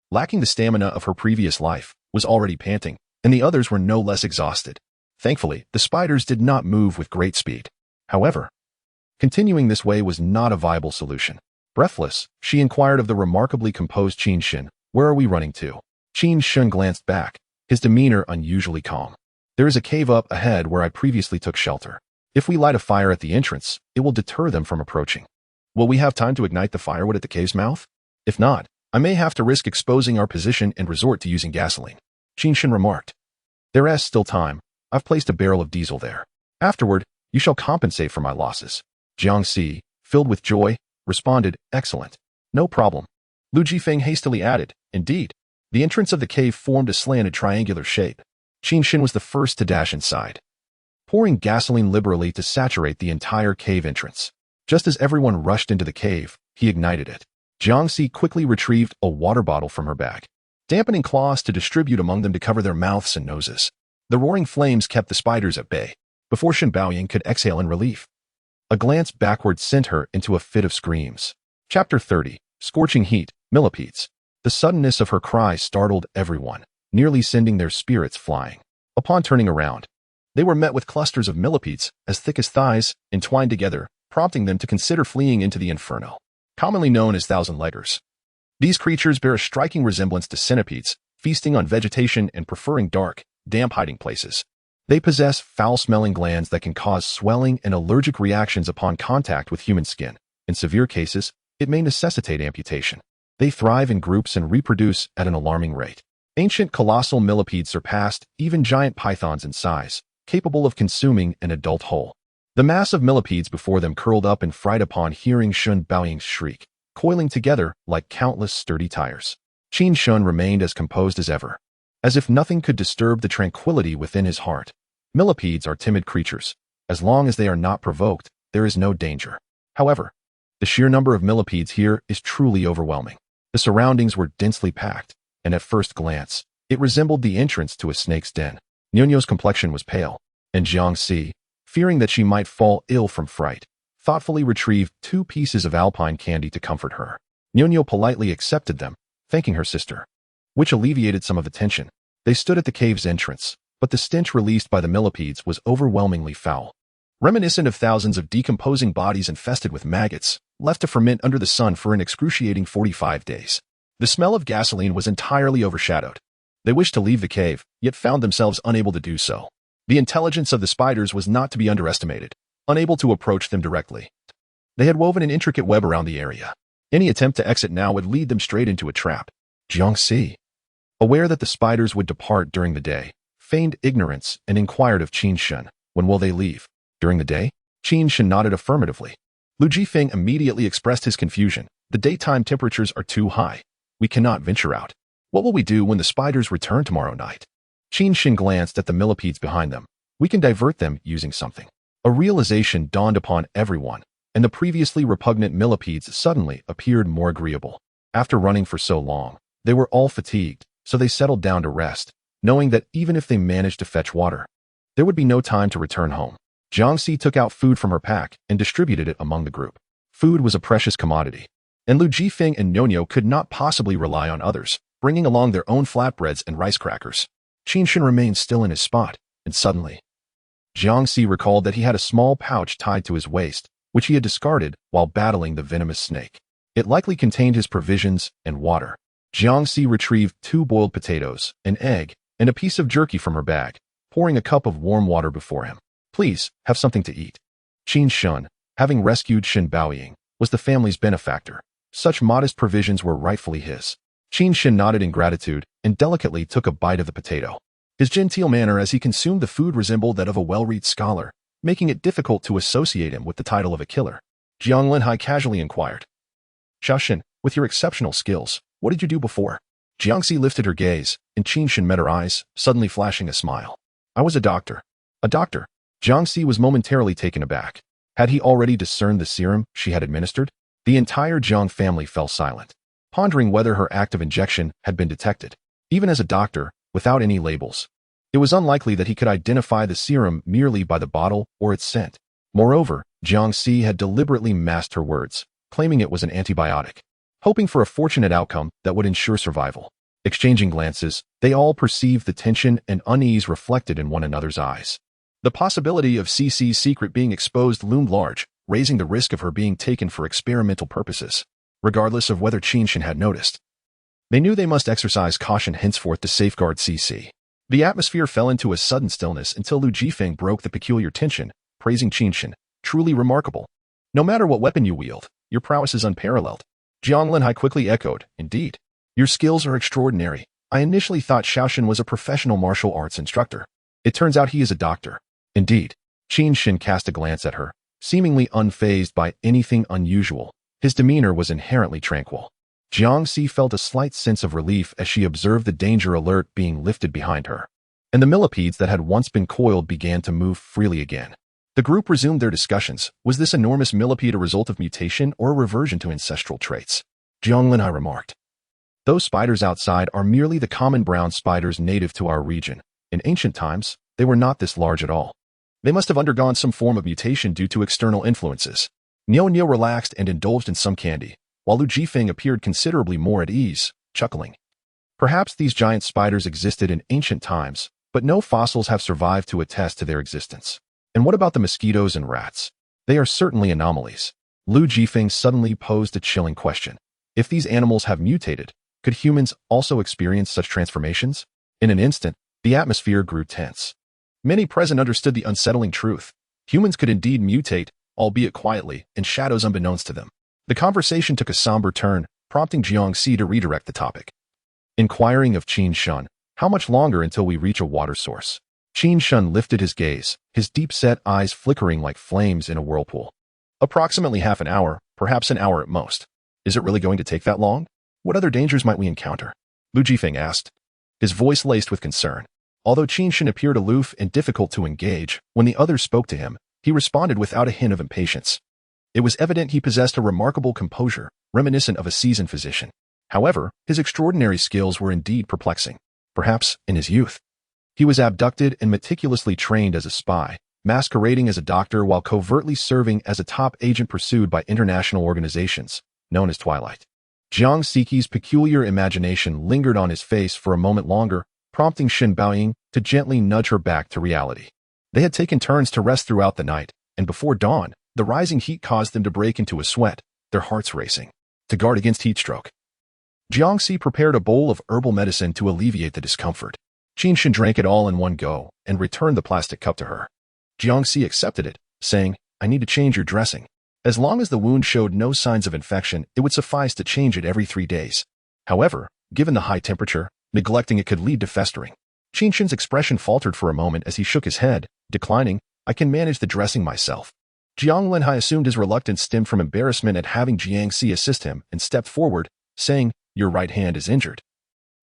lacking the stamina of her previous life, was already panting, and the others were no less exhausted. Thankfully, the spiders did not move with great speed. However, continuing this way was not a viable solution. Breathless, she inquired of the remarkably composed Qin Shun, "Where are we running to?" Qin Shun glanced back, his demeanor unusually calm. "There is a cave up ahead where I previously took shelter. If we light a fire at the entrance, it will deter them from approaching." "Will we have time to ignite the firewood at the cave's mouth? If not, I may have to risk exposing our position and resort to using gasoline," Qin Shun remarked. "There is still time. I've placed a barrel of diesel there. Afterward, you shall compensate for my losses." Jiangxi, filled with joy, responded, "Excellent. No problem." Lu Jifeng hastily added, "Indeed." The entrance of the cave formed a slanted triangular shape. Qin Shun was the first to dash inside, pouring gasoline liberally to saturate the entire cave entrance. Just as everyone rushed into the cave, he ignited it. Jiangxi quickly retrieved a water bottle from her bag, dampening cloths to distribute among them to cover their mouths and noses. The roaring flames kept the spiders at bay, before Shen Baoying could exhale in relief. A glance backward sent her into a fit of screams. Chapter 30, Scorching Heat, Millipedes. The suddenness of her cry startled everyone, nearly sending their spirits flying. Upon turning around, they were met with clusters of millipedes, as thick as thighs, entwined together, prompting them to consider fleeing into the inferno, commonly known as thousand-leggers. These creatures bear a striking resemblance to centipedes, feasting on vegetation and preferring dark, damp hiding places. They possess foul-smelling glands that can cause swelling and allergic reactions upon contact with human skin. In severe cases, it may necessitate amputation. They thrive in groups and reproduce at an alarming rate. Ancient colossal millipedes surpassed even giant pythons in size, capable of consuming an adult whole. The mass of millipedes before them curled up in fright upon hearing Shen Baoying's shriek, coiling together like countless sturdy tires. Qin Shun remained as composed as ever, as if nothing could disturb the tranquility within his heart. Millipedes are timid creatures. As long as they are not provoked, there is no danger. However, the sheer number of millipedes here is truly overwhelming. The surroundings were densely packed, and at first glance, it resembled the entrance to a snake's den. Niu's complexion was pale, and Jiangxi, fearing that she might fall ill from fright, thoughtfully retrieved 2 pieces of alpine candy to comfort her. Niu politely accepted them, thanking her sister, which alleviated some of the tension. They stood at the cave's entrance, but the stench released by the millipedes was overwhelmingly foul, reminiscent of thousands of decomposing bodies infested with maggots, left to ferment under the sun for an excruciating 45 days. The smell of gasoline was entirely overshadowed. They wished to leave the cave, yet found themselves unable to do so. The intelligence of the spiders was not to be underestimated, unable to approach them directly. They had woven an intricate web around the area. Any attempt to exit now would lead them straight into a trap. Jiangxi, aware that the spiders would depart during the day, feigned ignorance and inquired of Qin Shen, "When will they leave?" During the day? Qin Shen nodded affirmatively. Lu Jifeng immediately expressed his confusion. "The daytime temperatures are too high. We cannot venture out. What will we do when the spiders return tomorrow night?" Qin Shen glanced at the millipedes behind them. "We can divert them using something." A realization dawned upon everyone, and the previously repugnant millipedes suddenly appeared more agreeable. After running for so long, they were all fatigued, so they settled down to rest, knowing that even if they managed to fetch water, there would be no time to return home. Jiangxi took out food from her pack and distributed it among the group. Food was a precious commodity, and Lu Jifeng and Nonyo could not possibly rely on others, bringing along their own flatbreads and rice crackers. Qin Shen remained still in his spot, and suddenly, Jiangxi recalled that he had a small pouch tied to his waist, which he had discarded while battling the venomous snake. It likely contained his provisions and water. Jiangxi retrieved 2 boiled potatoes, an egg, and a piece of jerky from her bag, pouring a cup of warm water before him. "Please, have something to eat." Qin Shen, having rescued Shen Baoying, was the family's benefactor. Such modest provisions were rightfully his. Qin Shen nodded in gratitude and delicately took a bite of the potato. His genteel manner as he consumed the food resembled that of a well-read scholar, making it difficult to associate him with the title of a killer. Jiang Linhai casually inquired, "Xiaoshen, with your exceptional skills, what did you do before?" Jiangxi lifted her gaze, and Qin Shen met her eyes, suddenly flashing a smile. "I was a doctor." "A doctor?" Jiangxi was momentarily taken aback. Had he already discerned the serum she had administered? The entire Jiang family fell silent, pondering whether her act of injection had been detected. Even as a doctor, without any labels, it was unlikely that he could identify the serum merely by the bottle or its scent. Moreover, Jiangxi had deliberately masked her words, claiming it was an antibiotic, hoping for a fortunate outcome that would ensure survival. Exchanging glances, they all perceived the tension and unease reflected in one another's eyes. The possibility of CC's secret being exposed loomed large, raising the risk of her being taken for experimental purposes, regardless of whether Qin Shen had noticed. They knew they must exercise caution henceforth to safeguard CC. The atmosphere fell into a sudden stillness until Lu Jifeng broke the peculiar tension, praising Qin Shen, "Truly remarkable. No matter what weapon you wield, your prowess is unparalleled." Jiang Linhai quickly echoed, "Indeed. Your skills are extraordinary. I initially thought Xiaoshen was a professional martial arts instructor. It turns out he is a doctor." "Indeed." Qin Shen cast a glance at her, seemingly unfazed by anything unusual. His demeanor was inherently tranquil. Jiangxi felt a slight sense of relief as she observed the danger alert being lifted behind her, and the millipedes that had once been coiled began to move freely again. The group resumed their discussions. Was this enormous millipede a result of mutation or a reversion to ancestral traits? Jiang Linhai remarked, "Those spiders outside are merely the common brown spiders native to our region. In ancient times, they were not this large at all. They must have undergone some form of mutation due to external influences." Nyo relaxed and indulged in some candy, while Lu Jifeng appeared considerably more at ease, chuckling. "Perhaps these giant spiders existed in ancient times, but no fossils have survived to attest to their existence. And what about the mosquitoes and rats? They are certainly anomalies." Lu Jifeng suddenly posed a chilling question. If these animals have mutated, could humans also experience such transformations? In an instant, the atmosphere grew tense. Many present understood the unsettling truth. Humans could indeed mutate, albeit quietly, in shadows unbeknownst to them. The conversation took a somber turn, prompting Jiangxi to redirect the topic. Inquiring of Qin Shen, "How much longer until we reach a water source?" Qin Shen lifted his gaze, his deep-set eyes flickering like flames in a whirlpool. "Approximately half an hour, perhaps an hour at most." "Is it really going to take that long? What other dangers might we encounter?" Lu Jifeng asked, his voice laced with concern. Although Qin Shen appeared aloof and difficult to engage, when the others spoke to him, he responded without a hint of impatience. It was evident he possessed a remarkable composure, reminiscent of a seasoned physician. However, his extraordinary skills were indeed perplexing. Perhaps, in his youth, he was abducted and meticulously trained as a spy, masquerading as a doctor while covertly serving as a top agent pursued by international organizations, known as Twilight. Jiang Siki's peculiar imagination lingered on his face for a moment longer, prompting Shen Baoying to gently nudge her back to reality. They had taken turns to rest throughout the night, and before dawn, the rising heat caused them to break into a sweat, their hearts racing, to guard against heat stroke. Jiangxi prepared a bowl of herbal medicine to alleviate the discomfort. Qinshan drank it all in one go and returned the plastic cup to her. Jiangxi accepted it, saying, "I need to change your dressing. As long as the wound showed no signs of infection, it would suffice to change it every 3 days. However, given the high temperature, neglecting it could lead to festering." Qinshan's expression faltered for a moment as he shook his head, declining, "I can manage the dressing myself." Jiang Linhai assumed his reluctance stemmed from embarrassment at having Jiangxi assist him and stepped forward, saying, "Your right hand is injured.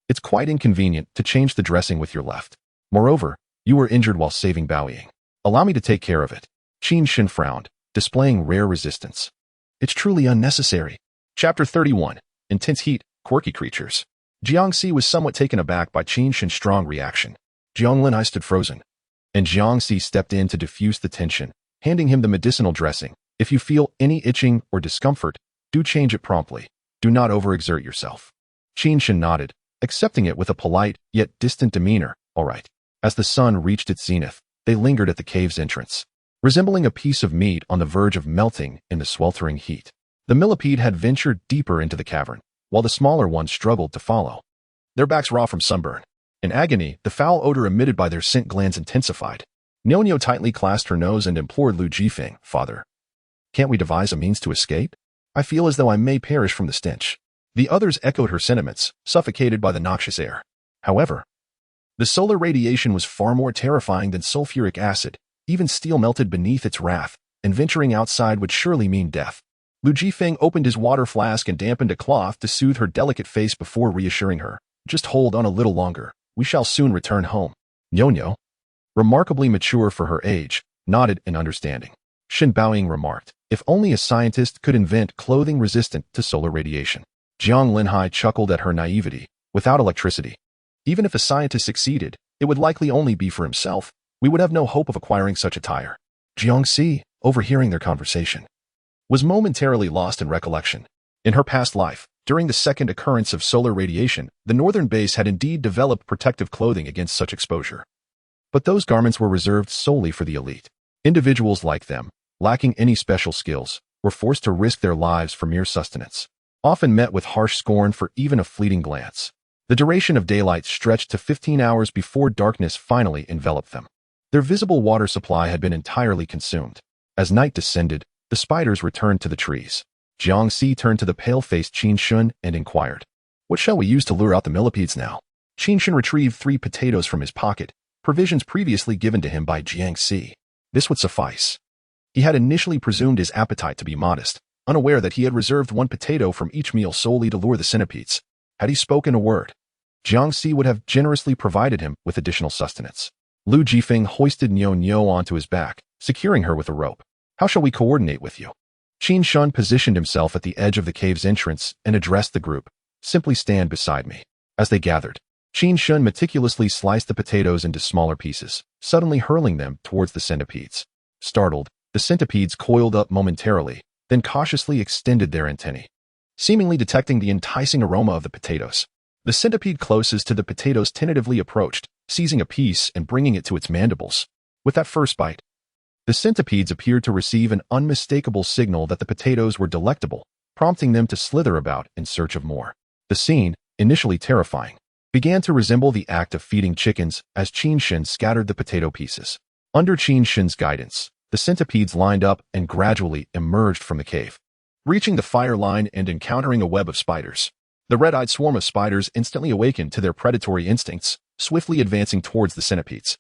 It's quite inconvenient to change the dressing with your left. Moreover, you were injured while saving Baoying. Allow me to take care of it." Qinshan frowned, displaying rare resistance. "It's truly unnecessary." Chapter 31. Intense Heat, Quirky Creatures. Jiangxi was somewhat taken aback by Qinshan's strong reaction. Jiang Linhai stood frozen, and Jiangxi stepped in to diffuse the tension, handing him the medicinal dressing. "If you feel any itching or discomfort, do change it promptly. Do not overexert yourself." Qinshan nodded, accepting it with a polite yet distant demeanor. "All right." As the sun reached its zenith, they lingered at the cave's entrance, resembling a piece of meat on the verge of melting in the sweltering heat. The millipede had ventured deeper into the cavern, while the smaller ones struggled to follow, their backs raw from sunburn. In agony, the foul odor emitted by their scent glands intensified. Nyo tightly clasped her nose and implored Lu Jifeng, "Father, can't we devise a means to escape? I feel as though I may perish from the stench." The others echoed her sentiments, suffocated by the noxious air. However, the solar radiation was far more terrifying than sulfuric acid. Even steel melted beneath its wrath, and venturing outside would surely mean death. Lu Jifeng opened his water flask and dampened a cloth to soothe her delicate face before reassuring her. "Just hold on a little longer. We shall soon return home." Nyo, remarkably mature for her age, nodded in understanding. Shen Baoying remarked, "If only a scientist could invent clothing resistant to solar radiation." Jiang Linhai chuckled at her naivety. "Without electricity, even if a scientist succeeded, it would likely only be for himself. We would have no hope of acquiring such attire." Jiangxi, overhearing their conversation, was momentarily lost in recollection. In her past life, during the second occurrence of solar radiation, the northern base had indeed developed protective clothing against such exposure. But those garments were reserved solely for the elite. Individuals like them, lacking any special skills, were forced to risk their lives for mere sustenance, often met with harsh scorn for even a fleeting glance. The duration of daylight stretched to 15 hours before darkness finally enveloped them. Their visible water supply had been entirely consumed. As night descended, the spiders returned to the trees. Jiangxi turned to the pale-faced Qinshan and inquired, "What shall we use to lure out the millipedes now?" Qinshan retrieved 3 potatoes from his pocket, provisions previously given to him by Jiangxi. This would suffice. He had initially presumed his appetite to be modest, unaware that he had reserved 1 potato from each meal solely to lure the centipedes. Had he spoken a word, Jiangxi would have generously provided him with additional sustenance. Lu Jifeng hoisted Nyo onto his back, securing her with a rope. "How shall we coordinate with you?" Qinshan positioned himself at the edge of the cave's entrance and addressed the group. "Simply stand beside me." As they gathered, Qinshan meticulously sliced the potatoes into smaller pieces, suddenly hurling them towards the centipedes. Startled, the centipedes coiled up momentarily, then cautiously extended their antennae, seemingly detecting the enticing aroma of the potatoes. The centipede closest to the potatoes tentatively approached, seizing a piece and bringing it to its mandibles. With that first bite, the centipedes appeared to receive an unmistakable signal that the potatoes were delectable, prompting them to slither about in search of more. The scene, initially terrifying, began to resemble the act of feeding chickens as Qinshan scattered the potato pieces. Under Qinshan's guidance, the centipedes lined up and gradually emerged from the cave, reaching the fire line and encountering a web of spiders. The red-eyed swarm of spiders instantly awakened to their predatory instincts, swiftly advancing towards the centipedes.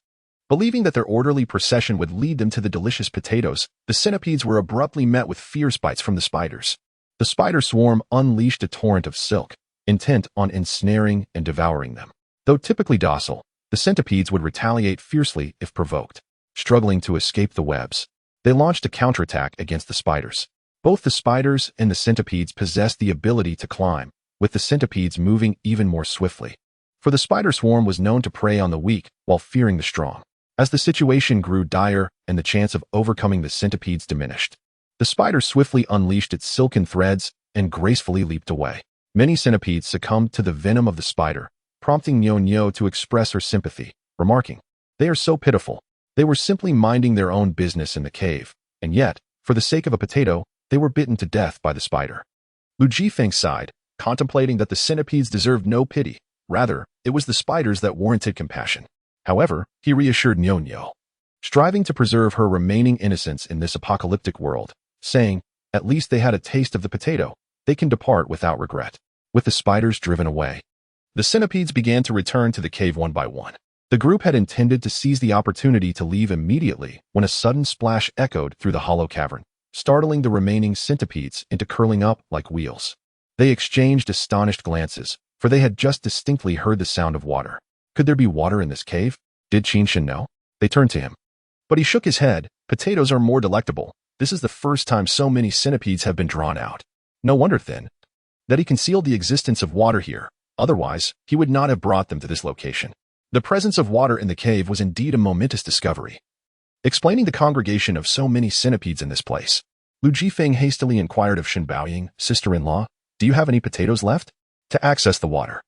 Believing that their orderly procession would lead them to the delicious potatoes, the centipedes were abruptly met with fierce bites from the spiders. The spider swarm unleashed a torrent of silk, intent on ensnaring and devouring them. Though typically docile, the centipedes would retaliate fiercely if provoked. Struggling to escape the webs, they launched a counterattack against the spiders. Both the spiders and the centipedes possessed the ability to climb, with the centipedes moving even more swiftly. For the spider swarm was known to prey on the weak while fearing the strong. As the situation grew dire and the chance of overcoming the centipedes diminished, the spider swiftly unleashed its silken threads and gracefully leaped away. Many centipedes succumbed to the venom of the spider, prompting Nyo to express her sympathy, remarking, "They are so pitiful. They were simply minding their own business in the cave, and yet, for the sake of a potato, they were bitten to death by the spider." Lu Jifeng sighed, contemplating that the centipedes deserved no pity. Rather, it was the spiders that warranted compassion. However, he reassured Nyo-Nyo, striving to preserve her remaining innocence in this apocalyptic world, saying, at least they had a taste of the potato. They can depart without regret. With the spiders driven away, the centipedes began to return to the cave one by one. The group had intended to seize the opportunity to leave immediately when a sudden splash echoed through the hollow cavern, startling the remaining centipedes into curling up like wheels. They exchanged astonished glances, for they had just distinctly heard the sound of water. Could there be water in this cave? Did Qinshan know? They turned to him. But he shook his head. Potatoes are more delectable. This is the first time so many centipedes have been drawn out. No wonder, then, that he concealed the existence of water here. Otherwise, he would not have brought them to this location. The presence of water in the cave was indeed a momentous discovery. Explaining the congregation of so many centipedes in this place, Lu Jifeng hastily inquired of Shen Baoying, sister-in-law, do you have any potatoes left? To access the water,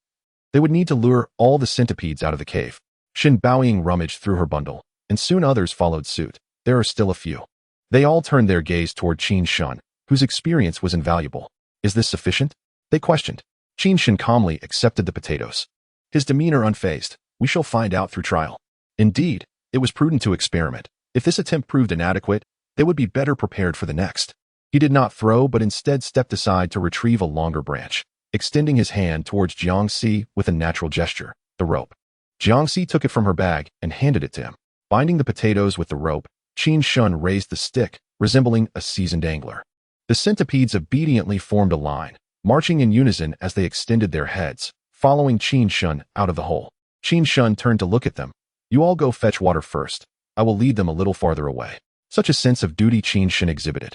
they would need to lure all the centipedes out of the cave. Shen Baoying rummaged through her bundle, and soon others followed suit. There are still a few. They all turned their gaze toward Qinshan, whose experience was invaluable. Is this sufficient? They questioned. Qinshan calmly accepted the potatoes, his demeanor unfazed. We shall find out through trial. Indeed, it was prudent to experiment. If this attempt proved inadequate, they would be better prepared for the next. He did not throw but instead stepped aside to retrieve a longer branch, extending his hand towards Jiangxi with a natural gesture, the rope. Jiangxi took it from her bag and handed it to him. Binding the potatoes with the rope, Qinshan raised the stick, resembling a seasoned angler. The centipedes obediently formed a line, marching in unison as they extended their heads, following Qinshan out of the hole. Qinshan turned to look at them. You all go fetch water first. I will lead them a little farther away. Such a sense of duty Qinshan exhibited.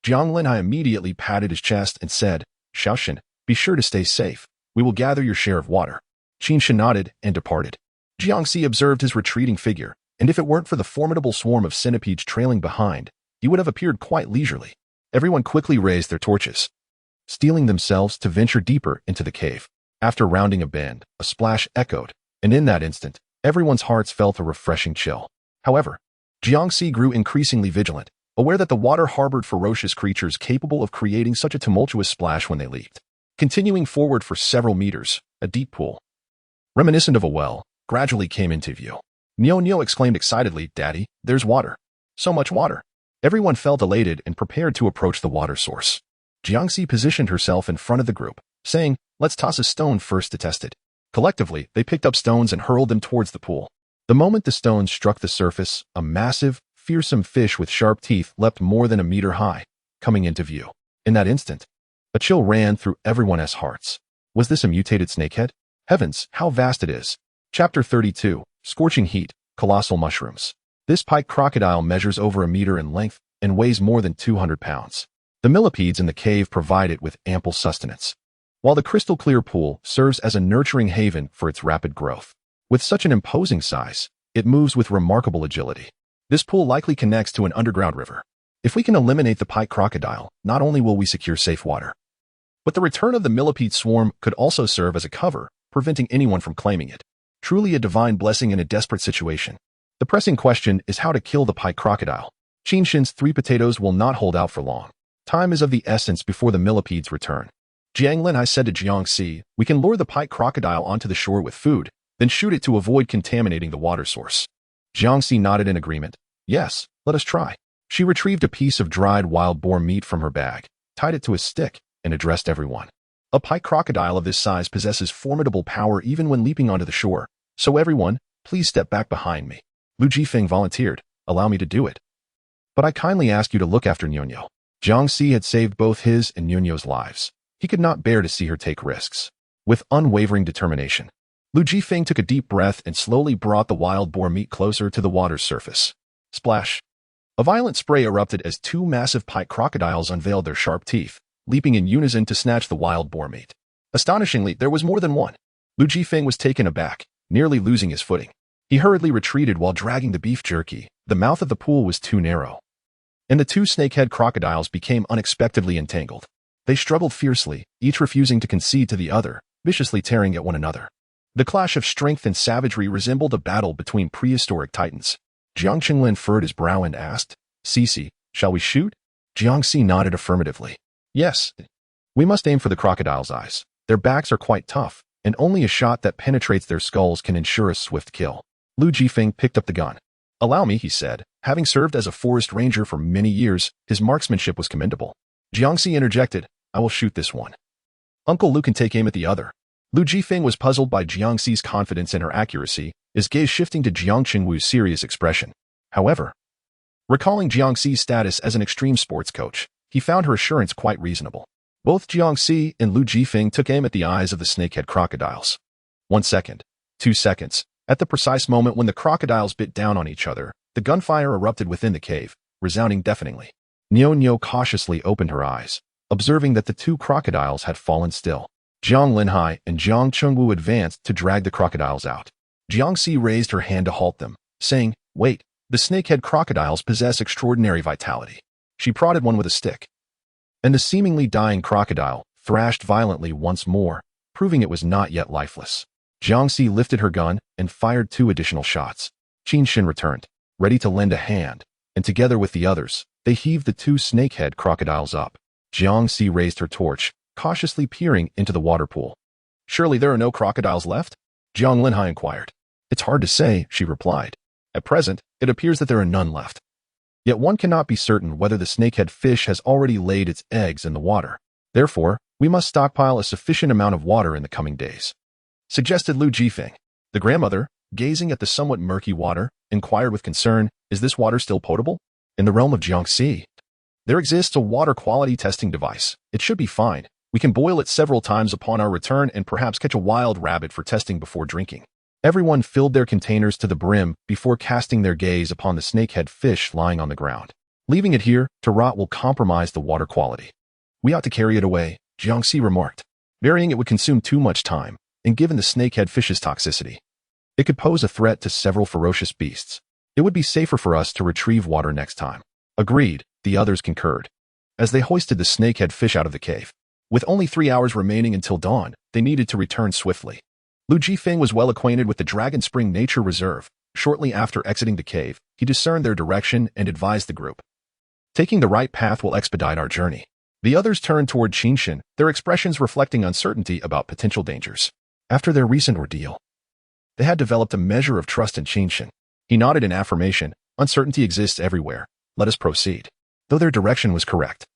Jiang Linhai immediately patted his chest and said, Shaoshan, be sure to stay safe. We will gather your share of water. Qinshan nodded and departed. Jiangxi observed his retreating figure, and if it weren't for the formidable swarm of centipedes trailing behind, he would have appeared quite leisurely. Everyone quickly raised their torches, steeling themselves to venture deeper into the cave. After rounding a bend, a splash echoed, and in that instant, everyone's hearts felt a refreshing chill. However, Jiangxi grew increasingly vigilant, aware that the water harbored ferocious creatures capable of creating such a tumultuous splash when they leaped. Continuing forward for several meters, a deep pool, reminiscent of a well, gradually came into view. Nyo-Nyo exclaimed excitedly, Daddy, there's water. So much water. Everyone felt elated and prepared to approach the water source. Jiangxi positioned herself in front of the group, saying, let's toss a stone first to test it. Collectively, they picked up stones and hurled them towards the pool. The moment the stones struck the surface, a massive, fearsome fish with sharp teeth leapt more than a meter high, coming into view. In that instant, a chill ran through everyone's hearts. Was this a mutated snakehead? Heavens, how vast it is. Chapter 32, Scorching Heat, Colossal Mushrooms. This pike crocodile measures over a meter in length and weighs more than 200 pounds. The millipedes in the cave provide it with ample sustenance, while the crystal-clear pool serves as a nurturing haven for its rapid growth. With such an imposing size, it moves with remarkable agility. This pool likely connects to an underground river. If we can eliminate the pike crocodile, not only will we secure safe water, but the return of the millipede swarm could also serve as a cover, preventing anyone from claiming it. Truly a divine blessing in a desperate situation. The pressing question is how to kill the pike crocodile. Qinshan's 3 potatoes will not hold out for long. Time is of the essence before the millipedes return. Jiang Linhai said to Jiangxi, we can lure the pike crocodile onto the shore with food, then shoot it to avoid contaminating the water source. Jiangxi nodded in agreement. Yes, let us try. She retrieved a piece of dried wild boar meat from her bag, tied it to a stick, and addressed everyone. A pike crocodile of this size possesses formidable power even when leaping onto the shore, so everyone, please step back behind me. Lu Jifeng volunteered, allow me to do it. But I kindly ask you to look after Nyo-Nyo. Jiangxi had saved both his and Nyo-Nyo's lives. He could not bear to see her take risks. With unwavering determination, Lu Jifeng took a deep breath and slowly brought the wild boar meat closer to the water's surface. Splash! A violent spray erupted as 2 massive pike crocodiles unveiled their sharp teeth, leaping in unison to snatch the wild boar meat. Astonishingly, there was more than one. Lu Jifeng was taken aback, nearly losing his footing. He hurriedly retreated while dragging the beef jerky. The mouth of the pool was too narrow, and the 2 snakehead crocodiles became unexpectedly entangled. They struggled fiercely, each refusing to concede to the other, viciously tearing at one another. The clash of strength and savagery resembled a battle between prehistoric titans. Jiang Qinglin furrowed his brow and asked, Cici, shall we shoot? Jiangxi nodded affirmatively. Yes. We must aim for the crocodile's eyes. Their backs are quite tough, and only a shot that penetrates their skulls can ensure a swift kill. Lu Jifeng picked up the gun. Allow me, he said. Having served as a forest ranger for many years, his marksmanship was commendable. Jiangxi interjected, I will shoot this one. Uncle Lu can take aim at the other. Lu Jifeng was puzzled by Jiangxi's confidence in her accuracy, his gaze shifting to Jiang Qingwu's serious expression. However, recalling Jiangxi's status as an extreme sports coach, he found her assurance quite reasonable. Both Jiangxi and Lu Jifeng took aim at the eyes of the snakehead crocodiles. 1 second. 2 seconds. At the precise moment when the crocodiles bit down on each other, the gunfire erupted within the cave, resounding deafeningly. Niu cautiously opened her eyes, observing that the two crocodiles had fallen still. Jiang Linhai and Jiang Chengwu advanced to drag the crocodiles out. Jiangxi raised her hand to halt them, saying, Wait, the snakehead crocodiles possess extraordinary vitality. She prodded one with a stick. And the seemingly dying crocodile thrashed violently once more, proving it was not yet lifeless. Jiangxi lifted her gun and fired 2 additional shots. Qin Shin returned, ready to lend a hand, and together with the others, they heaved the 2 snakehead crocodiles up. Jiangxi raised her torch, cautiously peering into the water pool. Surely there are no crocodiles left? Jiang Linhai inquired. It's hard to say, she replied. At present, it appears that there are none left. Yet one cannot be certain whether the snakehead fish has already laid its eggs in the water. Therefore, we must stockpile a sufficient amount of water in the coming days, suggested Lu Jifeng. The grandmother, gazing at the somewhat murky water, inquired with concern, Is this water still potable? In the realm of Jiangxi, there exists a water quality testing device. It should be fine. We can boil it several times upon our return and perhaps catch a wild rabbit for testing before drinking. Everyone filled their containers to the brim before casting their gaze upon the snakehead fish lying on the ground. Leaving it here to rot will compromise the water quality. We ought to carry it away, Jiangxi remarked. Burying it would consume too much time, and given the snakehead fish's toxicity, it could pose a threat to several ferocious beasts. It would be safer for us to retrieve water next time. Agreed, the others concurred. As they hoisted the snakehead fish out of the cave, with only 3 hours remaining until dawn, they needed to return swiftly. Lu Jifeng was well acquainted with the Dragon Spring Nature Reserve. Shortly after exiting the cave, he discerned their direction and advised the group. Taking the right path will expedite our journey. The others turned toward Qinshin, their expressions reflecting uncertainty about potential dangers. After their recent ordeal, they had developed a measure of trust in Qinshin. He nodded in affirmation. Uncertainty exists everywhere. Let us proceed. Though their direction was correct,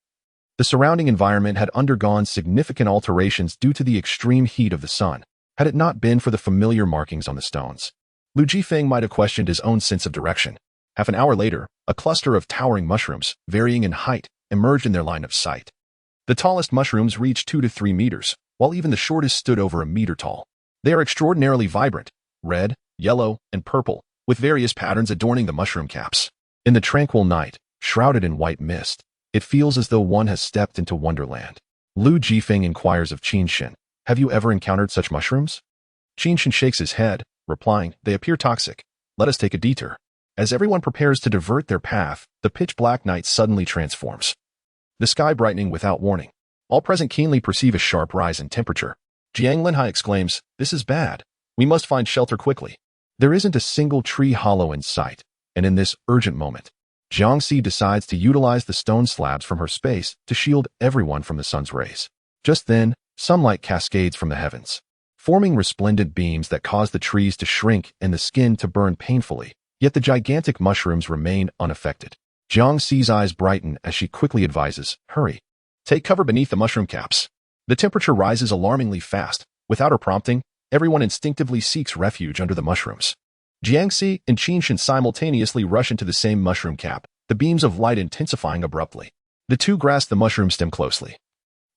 the surrounding environment had undergone significant alterations due to the extreme heat of the sun. Had it not been for the familiar markings on the stones, Lu Jifeng might have questioned his own sense of direction. Half an hour later, a cluster of towering mushrooms, varying in height, emerged in their line of sight. The tallest mushrooms reached 2 to 3 meters, while even the shortest stood over a meter tall. They are extraordinarily vibrant, red, yellow, and purple, with various patterns adorning the mushroom caps. In the tranquil night, shrouded in white mist, it feels as though one has stepped into Wonderland. Lu Jifeng inquires of Qinshin, Have you ever encountered such mushrooms? Qinshin shakes his head, replying, They appear toxic. Let us take a detour. As everyone prepares to divert their path, the pitch-black night suddenly transforms, the sky brightening without warning. All present keenly perceive a sharp rise in temperature. Jiang Linhai exclaims, This is bad. We must find shelter quickly. There isn't a single tree hollow in sight, and in this urgent moment, Jiangxi decides to utilize the stone slabs from her space to shield everyone from the sun's rays. Just then, sunlight cascades from the heavens, forming resplendent beams that cause the trees to shrink and the skin to burn painfully, yet the gigantic mushrooms remain unaffected. Jiangxi's eyes brighten as she quickly advises, Hurry. Take cover beneath the mushroom caps. The temperature rises alarmingly fast. Without her prompting, everyone instinctively seeks refuge under the mushrooms. Jiangxi and Qinshin simultaneously rush into the same mushroom cap, the beams of light intensifying abruptly. The two grasp the mushroom stem closely,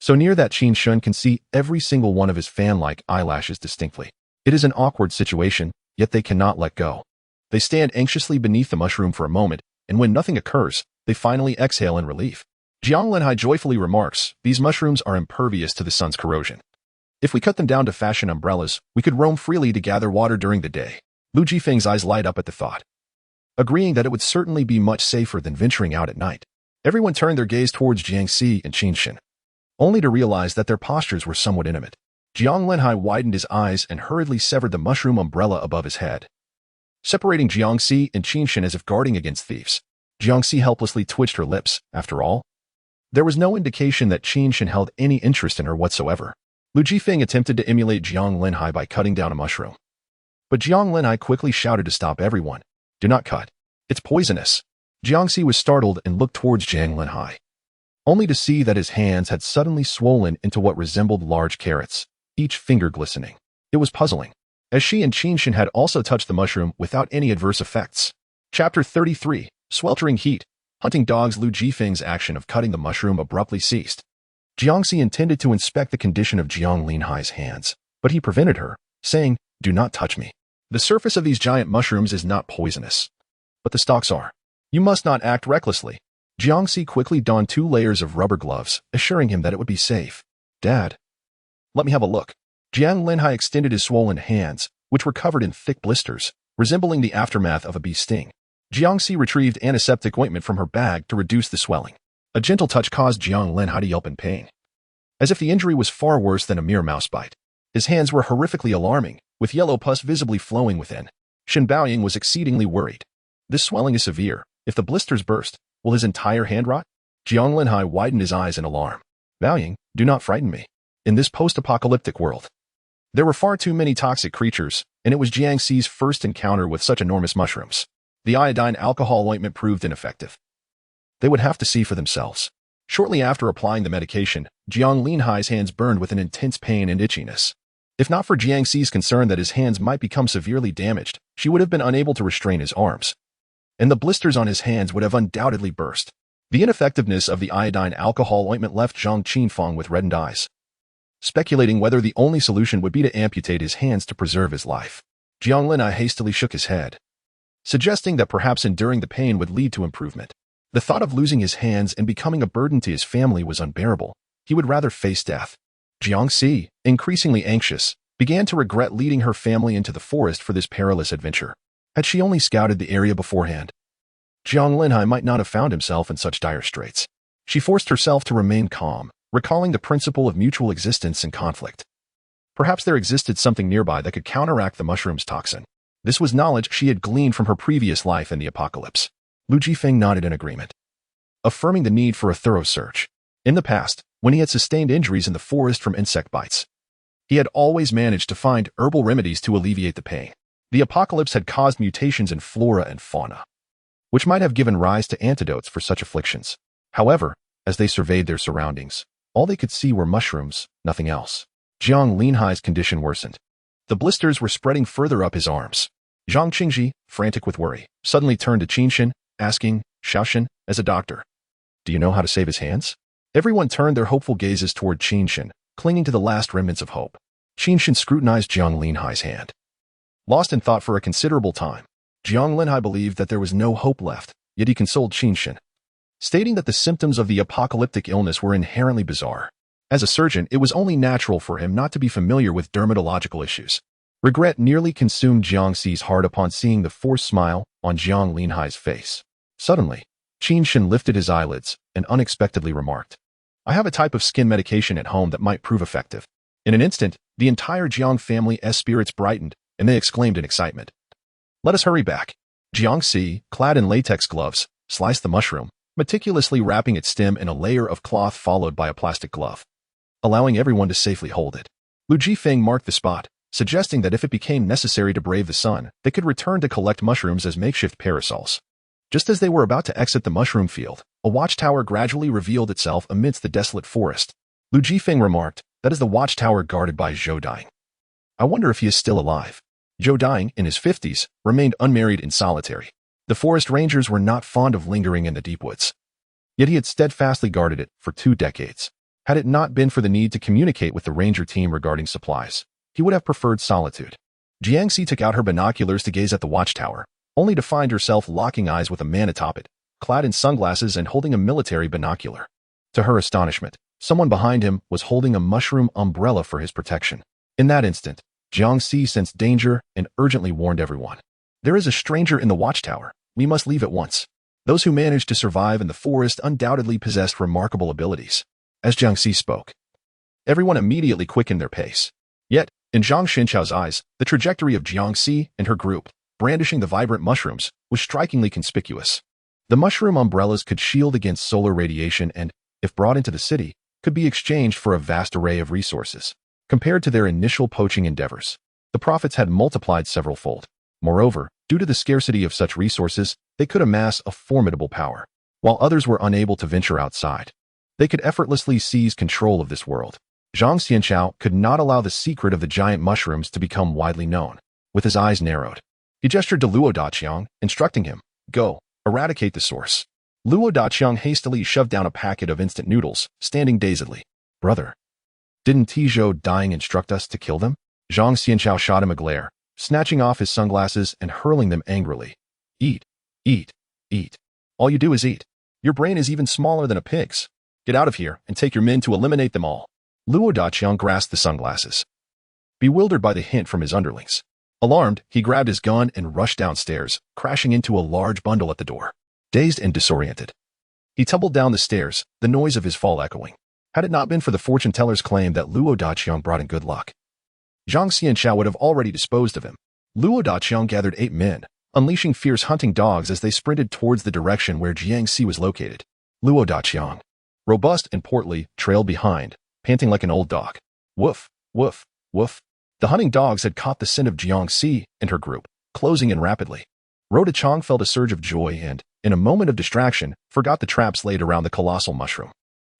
so near that Qinshin can see every single one of his fan-like eyelashes distinctly. It is an awkward situation, yet they cannot let go. They stand anxiously beneath the mushroom for a moment, and when nothing occurs, they finally exhale in relief. Jiang Linhai joyfully remarks, These mushrooms are impervious to the sun's corrosion. If we cut them down to fashion umbrellas, we could roam freely to gather water during the day. Lu Jifeng's eyes light up at the thought, agreeing that it would certainly be much safer than venturing out at night. Everyone turned their gaze towards Jiangxi and Qinshin, only to realize that their postures were somewhat intimate. Jiang Linhai widened his eyes and hurriedly severed the mushroom umbrella above his head, separating Jiangxi and Qinshin as if guarding against thieves. Jiangxi helplessly twitched her lips. After all, There was no indication that Qin Shen held any interest in her whatsoever. Lu Jifeng attempted to emulate Jiang Linhai by cutting down a mushroom. But Jiang Linhai quickly shouted to stop everyone. Do not cut. It's poisonous. Jiangxi was startled and looked towards Jiang Linhai, only to see that his hands had suddenly swollen into what resembled large carrots, each finger glistening. It was puzzling, as she and Qin Shen had also touched the mushroom without any adverse effects. Chapter 33, Sweltering Heat. Hunting dogs. Lu Jifeng's action of cutting the mushroom abruptly ceased. Jiangxi intended to inspect the condition of Jiang Linhai's hands, but he prevented her, saying, "Do not touch me. The surface of these giant mushrooms is not poisonous, but the stalks are. You must not act recklessly." Jiangxi quickly donned 2 layers of rubber gloves, assuring him that it would be safe. "Dad, let me have a look." Jiang Linhai extended his swollen hands, which were covered in thick blisters, resembling the aftermath of a bee sting. Jiangxi retrieved antiseptic ointment from her bag to reduce the swelling. A gentle touch caused Jiang Linhai to yelp in pain, as if the injury was far worse than a mere mouse bite. His hands were horrifically alarming, with yellow pus visibly flowing within. Shen Baoying was exceedingly worried. This swelling is severe. If the blisters burst, will his entire hand rot? Jiang Linhai widened his eyes in alarm. "Baoying, do not frighten me. In this post-apocalyptic world, there were far too many toxic creatures, and it was Jiangxi's first encounter with such enormous mushrooms. The iodine alcohol ointment proved ineffective. They would have to see for themselves." Shortly after applying the medication, Jiang Linhai's hands burned with an intense pain and itchiness. If not for Jiangxi's concern that his hands might become severely damaged, she would have been unable to restrain his arms, and the blisters on his hands would have undoubtedly burst. The ineffectiveness of the iodine alcohol ointment left Zhang Qinfeng with reddened eyes, speculating whether the only solution would be to amputate his hands to preserve his life. Jiang Linhai hastily shook his head, suggesting that perhaps enduring the pain would lead to improvement. The thought of losing his hands and becoming a burden to his family was unbearable. He would rather face death. Jiangxi, increasingly anxious, began to regret leading her family into the forest for this perilous adventure. Had she only scouted the area beforehand, Jiang Linhai might not have found himself in such dire straits. She forced herself to remain calm, recalling the principle of mutual existence and conflict. Perhaps there existed something nearby that could counteract the mushroom's toxin. This was knowledge she had gleaned from her previous life in the apocalypse. Lu Jifeng nodded in agreement, affirming the need for a thorough search. In the past, when he had sustained injuries in the forest from insect bites, he had always managed to find herbal remedies to alleviate the pain. The apocalypse had caused mutations in flora and fauna, which might have given rise to antidotes for such afflictions. However, as they surveyed their surroundings, all they could see were mushrooms, nothing else. Jiang Linhai's condition worsened. The blisters were spreading further up his arms. Zhang Qingji, frantic with worry, suddenly turned to Qin Shen, asking, "Xiaoshen, as a doctor, do you know how to save his hands?" Everyone turned their hopeful gazes toward Qin Shen, clinging to the last remnants of hope. Qin Shen scrutinized Jiang Linhai's hand, lost in thought for a considerable time. Jiang Linhai believed that there was no hope left, yet he consoled Qin Shen, stating that the symptoms of the apocalyptic illness were inherently bizarre. As a surgeon, it was only natural for him not to be familiar with dermatological issues. Regret nearly consumed Jiangxi's heart upon seeing the forced smile on Jiang Linhai's face. Suddenly, Qin Shen lifted his eyelids and unexpectedly remarked, "I have a type of skin medication at home that might prove effective." In an instant, the entire Jiang family's spirits brightened, and they exclaimed in excitement, "Let us hurry back." Jiangxi, clad in latex gloves, sliced the mushroom, meticulously wrapping its stem in a layer of cloth followed by a plastic glove, allowing everyone to safely hold it. Lu Jifeng marked the spot, suggesting that if it became necessary to brave the sun, they could return to collect mushrooms as makeshift parasols. Just as they were about to exit the mushroom field, a watchtower gradually revealed itself amidst the desolate forest. Lu Jifeng remarked, "That is the watchtower guarded by Zhou Daing. I wonder if he is still alive." Zhou Daing, in his 50s, remained unmarried and solitary. The forest rangers were not fond of lingering in the deep woods, yet he had steadfastly guarded it for 2 decades. Had it not been for the need to communicate with the ranger team regarding supplies, he would have preferred solitude. Jiangxi took out her binoculars to gaze at the watchtower, only to find herself locking eyes with a man atop it, clad in sunglasses and holding a military binocular. To her astonishment, someone behind him was holding a mushroom umbrella for his protection. In that instant, Jiangxi sensed danger and urgently warned everyone. "There is a stranger in the watchtower. We must leave at once." Those who managed to survive in the forest undoubtedly possessed remarkable abilities. As Jiangxi spoke, everyone immediately quickened their pace. Yet, in Zhang Xinchao's eyes, the trajectory of Jiangxi and her group, brandishing the vibrant mushrooms, was strikingly conspicuous. The mushroom umbrellas could shield against solar radiation and, if brought into the city, could be exchanged for a vast array of resources. Compared to their initial poaching endeavors, the profits had multiplied several-fold. Moreover, due to the scarcity of such resources, they could amass a formidable power. While others were unable to venture outside, they could effortlessly seize control of this world. Zhang Xianchao could not allow the secret of the giant mushrooms to become widely known. With his eyes narrowed, he gestured to Luo Daqiang, instructing him, "Go, eradicate the source." Luo Daqiang hastily shoved down a packet of instant noodles, standing dazedly. "Brother, didn't Tizhou dying instruct us to kill them?" Zhang Xianchao shot him a glare, snatching off his sunglasses and hurling them angrily. "Eat, eat, eat. All you do is eat. Your brain is even smaller than a pig's. Get out of here and take your men to eliminate them all." Luo Daqiang grasped the sunglasses, bewildered by the hint from his underlings. Alarmed, he grabbed his gun and rushed downstairs, crashing into a large bundle at the door. Dazed and disoriented, he tumbled down the stairs, the noise of his fall echoing. Had it not been for the fortune-teller's claim that Luo Daqiang brought in good luck, Zhang Xianchao would have already disposed of him. Luo Daqiang gathered 8 men, unleashing fierce hunting dogs as they sprinted towards the direction where Jiangxi was located. Luo Daqiang, robust and portly, trailed behind, panting like an old dog. Woof, woof, woof. The hunting dogs had caught the scent of Jiangxi and her group, closing in rapidly. Rodachang felt a surge of joy and, in a moment of distraction, forgot the traps laid around the colossal mushroom.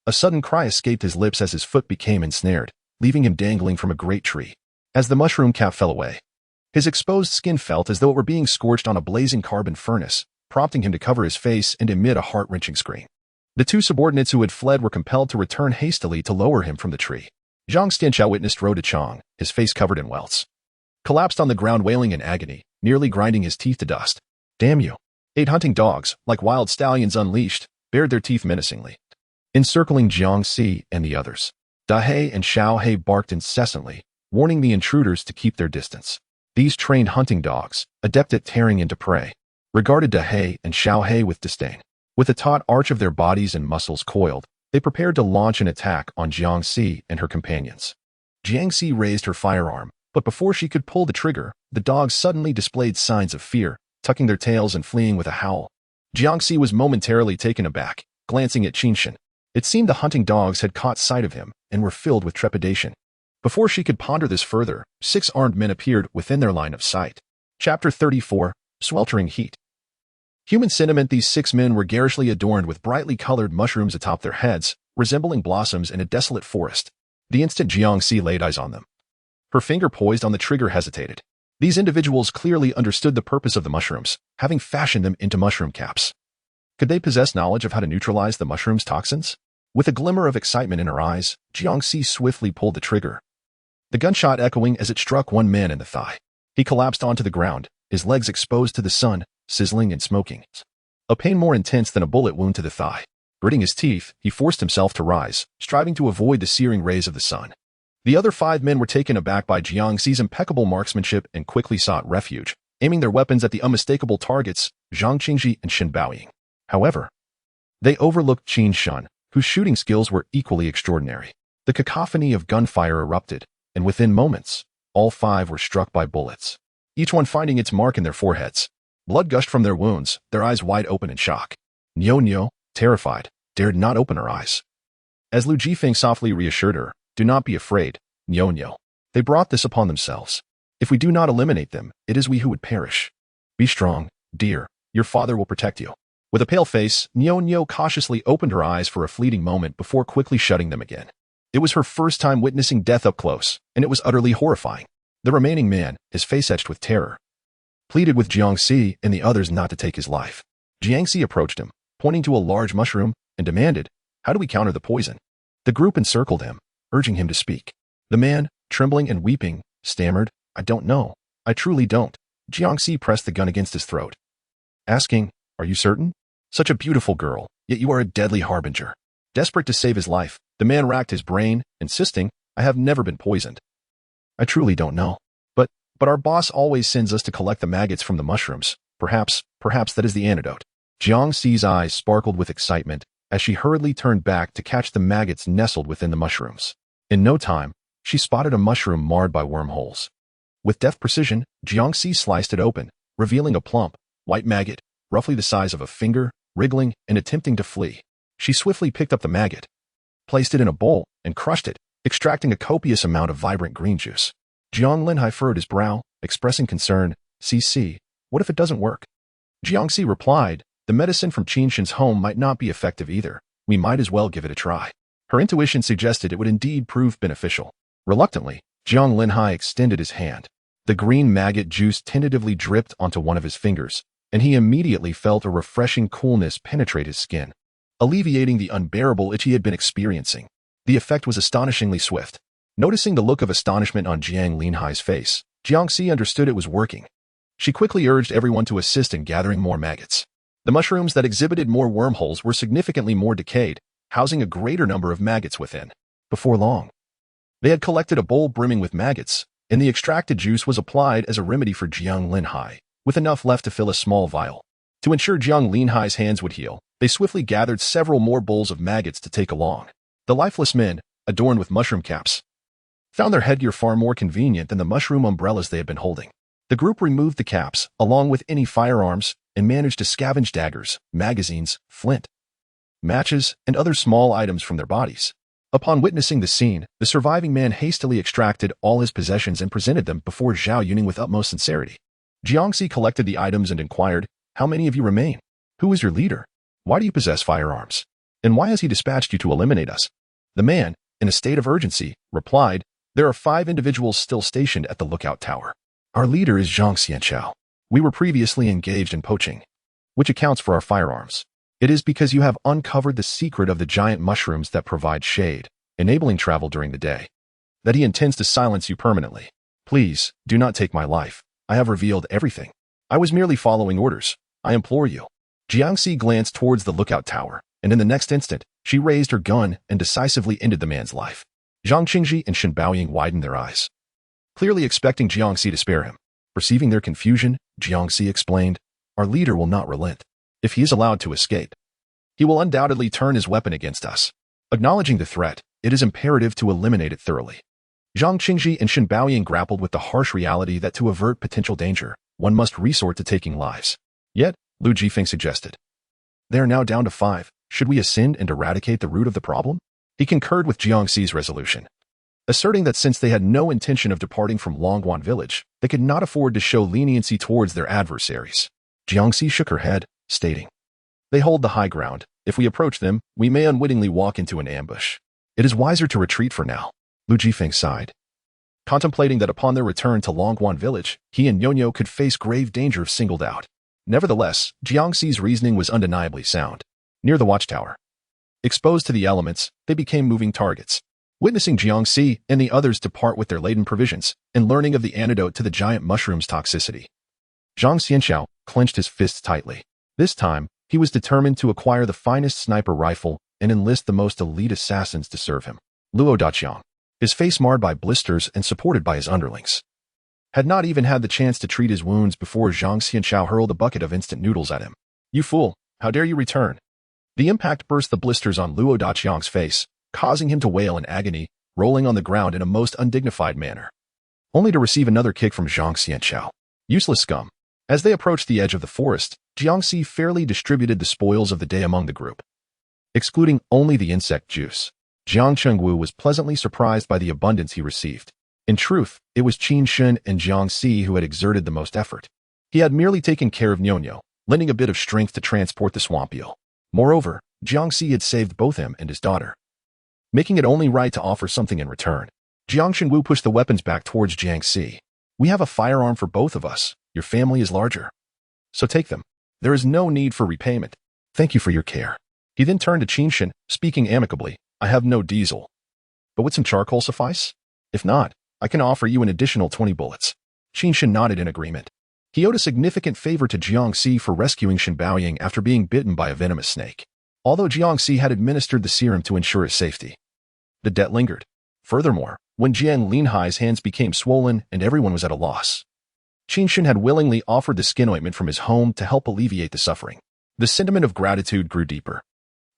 A sudden cry escaped his lips as his foot became ensnared, leaving him dangling from a great tree. As the mushroom cap fell away, his exposed skin felt as though it were being scorched on a blazing carbon furnace, prompting him to cover his face and emit a heart-wrenching scream. The 2 subordinates who had fled were compelled to return hastily to lower him from the tree. Zhang Xianchao witnessed Rodachang, his face covered in welts, collapsed on the ground wailing in agony, nearly grinding his teeth to dust. "Damn you." 8 hunting dogs, like wild stallions unleashed, bared their teeth menacingly, encircling Jiangxi and the others. Dahei and Xiaohei barked incessantly, warning the intruders to keep their distance. These trained hunting dogs, adept at tearing into prey, regarded Dahei and Xiaohei with disdain. With a taut arch of their bodies and muscles coiled, they prepared to launch an attack on Jiangxi and her companions. Jiangxi raised her firearm, but before she could pull the trigger, the dogs suddenly displayed signs of fear, tucking their tails and fleeing with a howl. Jiangxi was momentarily taken aback, glancing at Qinshan. It seemed the hunting dogs had caught sight of him and were filled with trepidation. Before she could ponder this further, 6 armed men appeared within their line of sight. Chapter 34, Sweltering Heat. Human sentiment. These 6 men were garishly adorned with brightly colored mushrooms atop their heads, resembling blossoms in a desolate forest. The instant Jiangxi laid eyes on them, her finger poised on the trigger hesitated. These individuals clearly understood the purpose of the mushrooms, having fashioned them into mushroom caps. Could they possess knowledge of how to neutralize the mushroom's toxins? With a glimmer of excitement in her eyes, Jiangxi swiftly pulled the trigger, the gunshot echoing as it struck one man in the thigh. He collapsed onto the ground, his legs exposed to the sun, sizzling and smoking. A pain more intense than a bullet wound to the thigh. Gritting his teeth, he forced himself to rise, striving to avoid the searing rays of the sun. The other 5 men were taken aback by Jiangxi's impeccable marksmanship and quickly sought refuge, aiming their weapons at the unmistakable targets, Zhang Qingji and Shen Baoying. However, they overlooked Qin Shan, whose shooting skills were equally extraordinary. The cacophony of gunfire erupted, and within moments, all 5 were struck by bullets, each one finding its mark in their foreheads. Blood gushed from their wounds, their eyes wide open in shock. Niu, terrified, dared not open her eyes. As Lu Jifeng softly reassured her, "Do not be afraid, Niu. They brought this upon themselves. If we do not eliminate them, it is we who would perish. Be strong, dear, your father will protect you." With a pale face, Niu cautiously opened her eyes for a fleeting moment before quickly shutting them again. It was her first time witnessing death up close, and it was utterly horrifying. The remaining man, his face etched with terror, pleaded with Jiangxi and the others not to take his life. Jiangxi approached him, pointing to a large mushroom, and demanded, "How do we counter the poison?" The group encircled him, urging him to speak. The man, trembling and weeping, stammered, "I don't know. I truly don't." Jiangxi pressed the gun against his throat, asking, "Are you certain? Such a beautiful girl, yet you are a deadly harbinger." Desperate to save his life, the man racked his brain, insisting, "I have never been poisoned. I truly don't know. But our boss always sends us to collect the maggots from the mushrooms. Perhaps that is the antidote." Jiangxi's eyes sparkled with excitement as she hurriedly turned back to catch the maggots nestled within the mushrooms. In no time, she spotted a mushroom marred by wormholes. With deft precision, Jiangxi sliced it open, revealing a plump, white maggot, roughly the size of a finger, wriggling and attempting to flee. She swiftly picked up the maggot, placed it in a bowl, and crushed it, extracting a copious amount of vibrant green juice. Jiang Linhai furrowed his brow, expressing concern. CC, what if it doesn't work? Jiangxi replied, the medicine from Qinshin's home might not be effective either. We might as well give it a try. Her intuition suggested it would indeed prove beneficial. Reluctantly, Jiang Linhai extended his hand. The green maggot juice tentatively dripped onto one of his fingers, and he immediately felt a refreshing coolness penetrate his skin, alleviating the unbearable itch he had been experiencing. The effect was astonishingly swift. Noticing the look of astonishment on Jiang Linhai's face, Jiangxi understood it was working. She quickly urged everyone to assist in gathering more maggots. The mushrooms that exhibited more wormholes were significantly more decayed, housing a greater number of maggots within. Before long, they had collected a bowl brimming with maggots, and the extracted juice was applied as a remedy for Jiang Linhai, with enough left to fill a small vial. To ensure Jiang Linhai's hands would heal, they swiftly gathered several more bowls of maggots to take along. The lifeless men, adorned with mushroom caps, found their headgear far more convenient than the mushroom umbrellas they had been holding. The group removed the caps, along with any firearms, and managed to scavenge daggers, magazines, flint, matches, and other small items from their bodies. Upon witnessing the scene, the surviving man hastily extracted all his possessions and presented them before Zhao Yuning with utmost sincerity. Jiangxi collected the items and inquired, how many of you remain? Who is your leader? Why do you possess firearms? And why has he dispatched you to eliminate us? The man, in a state of urgency, replied, there are 5 individuals still stationed at the lookout tower. Our leader is Zhang Xianchao. We were previously engaged in poaching, which accounts for our firearms. It is because you have uncovered the secret of the giant mushrooms that provide shade, enabling travel during the day, that he intends to silence you permanently. Please, do not take my life. I have revealed everything. I was merely following orders. I implore you. Jiangxi glanced towards the lookout tower, and in the next instant, she raised her gun and decisively ended the man's life. Zhang Qingji and Shen Baoying widened their eyes, clearly expecting Jiangxi to spare him. Perceiving their confusion, Jiangxi explained, our leader will not relent. If he is allowed to escape, he will undoubtedly turn his weapon against us. Acknowledging the threat, it is imperative to eliminate it thoroughly. Zhang Qingji and Shen Baoying grappled with the harsh reality that to avert potential danger, one must resort to taking lives. Yet, Lu Jifeng suggested, they are now down to 5. Should we ascend and eradicate the root of the problem? He concurred with Jiangxi's resolution, asserting that since they had no intention of departing from Longguan village, they could not afford to show leniency towards their adversaries. Jiangxi shook her head, stating, they hold the high ground. If we approach them, we may unwittingly walk into an ambush. It is wiser to retreat for now. Lu Jifeng sighed, contemplating that upon their return to Longguan village, he and Nyonyo could face grave danger if singled out. Nevertheless, Jiangxi's reasoning was undeniably sound. Near the watchtower, exposed to the elements, they became moving targets. Witnessing Jiangxi and the others depart with their laden provisions, and learning of the antidote to the giant mushroom's toxicity, Zhang Xianchao clenched his fists tightly. This time, he was determined to acquire the finest sniper rifle and enlist the most elite assassins to serve him. Luo Daqiang, his face marred by blisters and supported by his underlings, had not even had the chance to treat his wounds before Zhang Xianchao hurled a bucket of instant noodles at him. You fool, how dare you return? The impact burst the blisters on Luo Daqiang's face, causing him to wail in agony, rolling on the ground in a most undignified manner, only to receive another kick from Zhang Xianchao. Useless scum. As they approached the edge of the forest, Jiangxi fairly distributed the spoils of the day among the group, excluding only the insect juice. Jiang Chengwu was pleasantly surprised by the abundance he received. In truth, it was Qin Shen and Jiangxi who had exerted the most effort. He had merely taken care of Nyonyo, lending a bit of strength to transport the swamp eel. Moreover, Jiangxi had saved both him and his daughter, making it only right to offer something in return. Jiang Chengwu pushed the weapons back towards Jiangxi. We have a firearm for both of us. Your family is larger, so take them. There is no need for repayment. Thank you for your care. He then turned to Qin Shen, speaking amicably. I have no diesel, but would some charcoal suffice? If not, I can offer you an additional 20 bullets. Qin Shen nodded in agreement. He owed a significant favor to Jiangxi for rescuing Shen Baoying after being bitten by a venomous snake, although Jiangxi had administered the serum to ensure his safety. The debt lingered. Furthermore, when Jiang Linhai's hands became swollen and everyone was at a loss, Qin Shen had willingly offered the skin ointment from his home to help alleviate the suffering. The sentiment of gratitude grew deeper.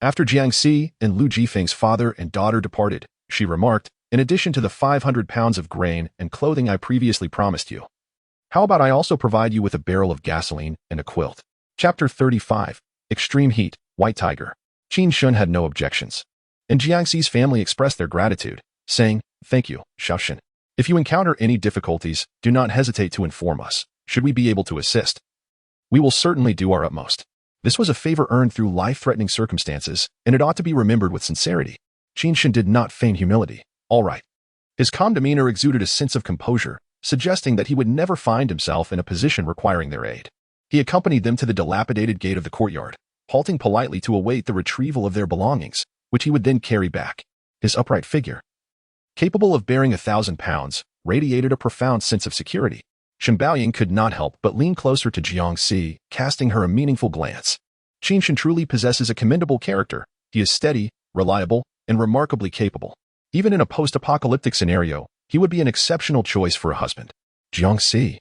After Jiangxi and Lu Jifeng's father and daughter departed, she remarked, in addition to the 500 pounds of grain and clothing I previously promised you, how about I also provide you with a barrel of gasoline and a quilt? Chapter 35, Extreme Heat, White Tiger. Qin Shen had no objections. and Jiangxi's family expressed their gratitude, saying, "Thank you, Xiaoshen. If you encounter any difficulties, do not hesitate to inform us. Should we be able to assist, we will certainly do our utmost." This was a favor earned through life-threatening circumstances, and it ought to be remembered with sincerity. Qinshan did not feign humility. All right. His calm demeanor exuded a sense of composure, suggesting that he would never find himself in a position requiring their aid. He accompanied them to the dilapidated gate of the courtyard, halting politely to await the retrieval of their belongings, which he would then carry back. His upright figure, capable of bearing 1,000 pounds, radiated a profound sense of security. Shen Baoying could not help but lean closer to Jiangxi, casting her a meaningful glance. Qinshan truly possesses a commendable character. He is steady, reliable, and remarkably capable. Even in a post-apocalyptic scenario, he would be an exceptional choice for a husband. Jiangxi,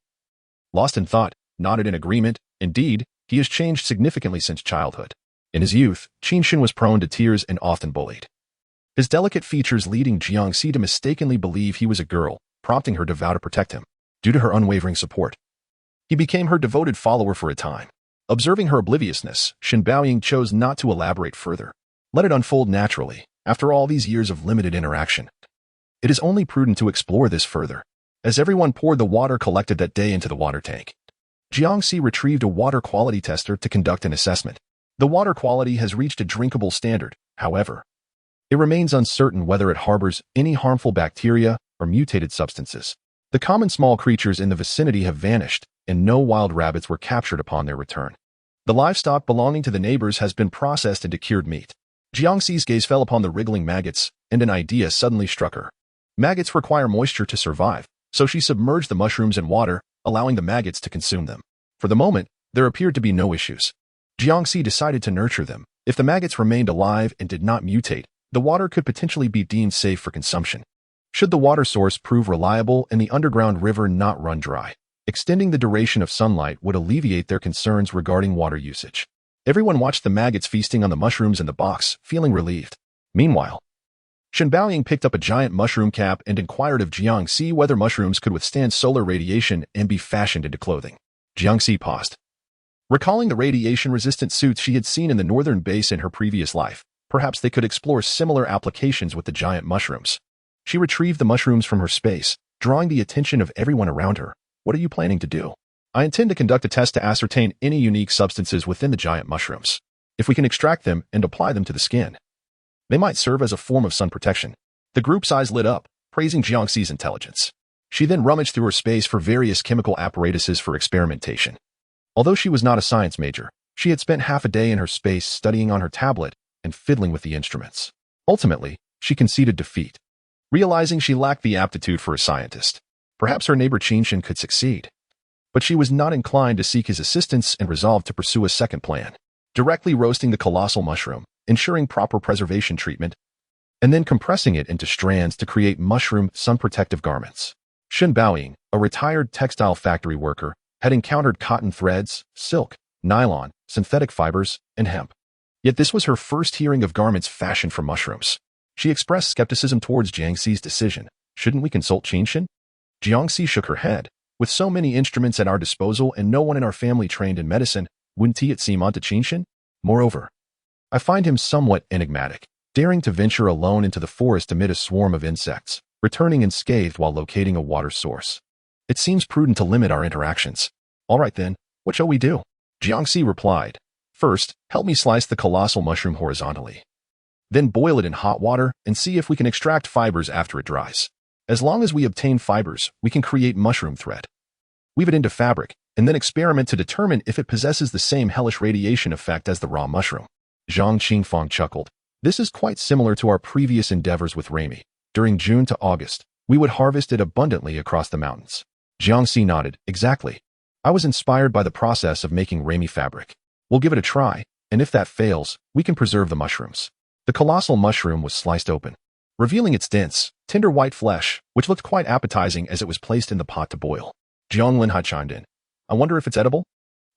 lost in thought, nodded in agreement. Indeed, he has changed significantly since childhood. In his youth, Qinshan was prone to tears and often bullied. His delicate features leading Jiangxi to mistakenly believe he was a girl, prompting her to vow to protect him. Due to her unwavering support, he became her devoted follower for a time. Observing her obliviousness, Shen Baoying chose not to elaborate further. Let it unfold naturally. After all these years of limited interaction, it is only prudent to explore this further. As everyone poured the water collected that day into the water tank, Jiangxi retrieved a water quality tester to conduct an assessment. The water quality has reached a drinkable standard. However, it remains uncertain whether it harbors any harmful bacteria or mutated substances. The common small creatures in the vicinity have vanished, and no wild rabbits were captured upon their return. The livestock belonging to the neighbors has been processed into cured meat. Jiangxi's gaze fell upon the wriggling maggots, and an idea suddenly struck her. Maggots require moisture to survive, so she submerged the mushrooms in water, allowing the maggots to consume them. For the moment, there appeared to be no issues. Jiangxi decided to nurture them. If the maggots remained alive and did not mutate, the water could potentially be deemed safe for consumption. Should the water source prove reliable and the underground river not run dry, extending the duration of sunlight would alleviate their concerns regarding water usage. Everyone watched the maggots feasting on the mushrooms in the box, feeling relieved. Meanwhile, Shen Baoying picked up a giant mushroom cap and inquired of Jiangxi whether mushrooms could withstand solar radiation and be fashioned into clothing. Jiangxi paused. Recalling the radiation-resistant suits she had seen in the northern base in her previous life, perhaps they could explore similar applications with the giant mushrooms. She retrieved the mushrooms from her space, drawing the attention of everyone around her. "What are you planning to do?" "I intend to conduct a test to ascertain any unique substances within the giant mushrooms. If we can extract them and apply them to the skin, they might serve as a form of sun protection." The group's eyes lit up, praising Jiangxi's intelligence. She then rummaged through her space for various chemical apparatuses for experimentation. Although she was not a science major, she had spent half a day in her space studying on her tablet and fiddling with the instruments. Ultimately, she conceded defeat, realizing she lacked the aptitude for a scientist. Perhaps her neighbor Qinshan could succeed. But she was not inclined to seek his assistance and resolved to pursue a second plan, directly roasting the colossal mushroom, ensuring proper preservation treatment, and then compressing it into strands to create mushroom sun-protective garments. Shen Baoying, a retired textile factory worker, had encountered cotton threads, silk, nylon, synthetic fibers, and hemp. Yet this was her first hearing of garments fashioned from mushrooms. She expressed skepticism towards Jiangxi's decision. "Shouldn't we consult Qinshan?" Jiangxi shook her head. "With so many instruments at our disposal and no one in our family trained in medicine, wouldn't it seem odd to Qinshan? Moreover, I find him somewhat enigmatic, daring to venture alone into the forest amid a swarm of insects, returning unscathed while locating a water source. It seems prudent to limit our interactions." "All right then, what shall we do?" Jiangxi replied. "First, help me slice the colossal mushroom horizontally. Then boil it in hot water and see if we can extract fibers after it dries. As long as we obtain fibers, we can create mushroom thread. Weave it into fabric, and then experiment to determine if it possesses the same hellish radiation effect as the raw mushroom." Zhang Qingfang chuckled. "This is quite similar to our previous endeavors with Rami. During June to August, we would harvest it abundantly across the mountains." Jiangxi nodded. "Exactly. I was inspired by the process of making Rami fabric. We'll give it a try, and if that fails, we can preserve the mushrooms." The colossal mushroom was sliced open, revealing its dense, tender white flesh, which looked quite appetizing as it was placed in the pot to boil. Jiang Linhai chimed in. "I wonder if it's edible?"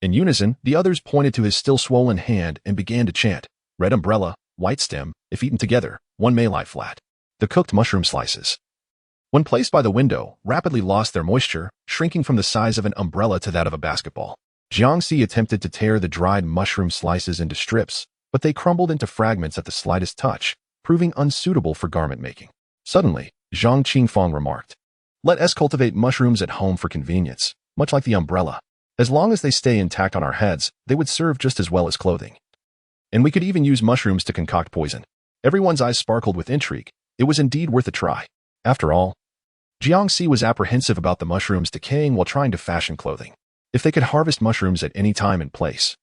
In unison, the others pointed to his still swollen hand and began to chant, "Red umbrella, white stem, if eaten together, one may lie flat." The cooked mushroom slices, when placed by the window, rapidly lost their moisture, shrinking from the size of an umbrella to that of a basketball. Jiangxi attempted to tear the dried mushroom slices into strips, but they crumbled into fragments at the slightest touch, proving unsuitable for garment making. Suddenly, Zhang Qingfang remarked, "Let us cultivate mushrooms at home for convenience, much like the umbrella. As long as they stay intact on our heads, they would serve just as well as clothing. And we could even use mushrooms to concoct poison." Everyone's eyes sparkled with intrigue. It was indeed worth a try. After all, Jiangxi was apprehensive about the mushrooms decaying while trying to fashion clothing. If they could harvest mushrooms at any time and place,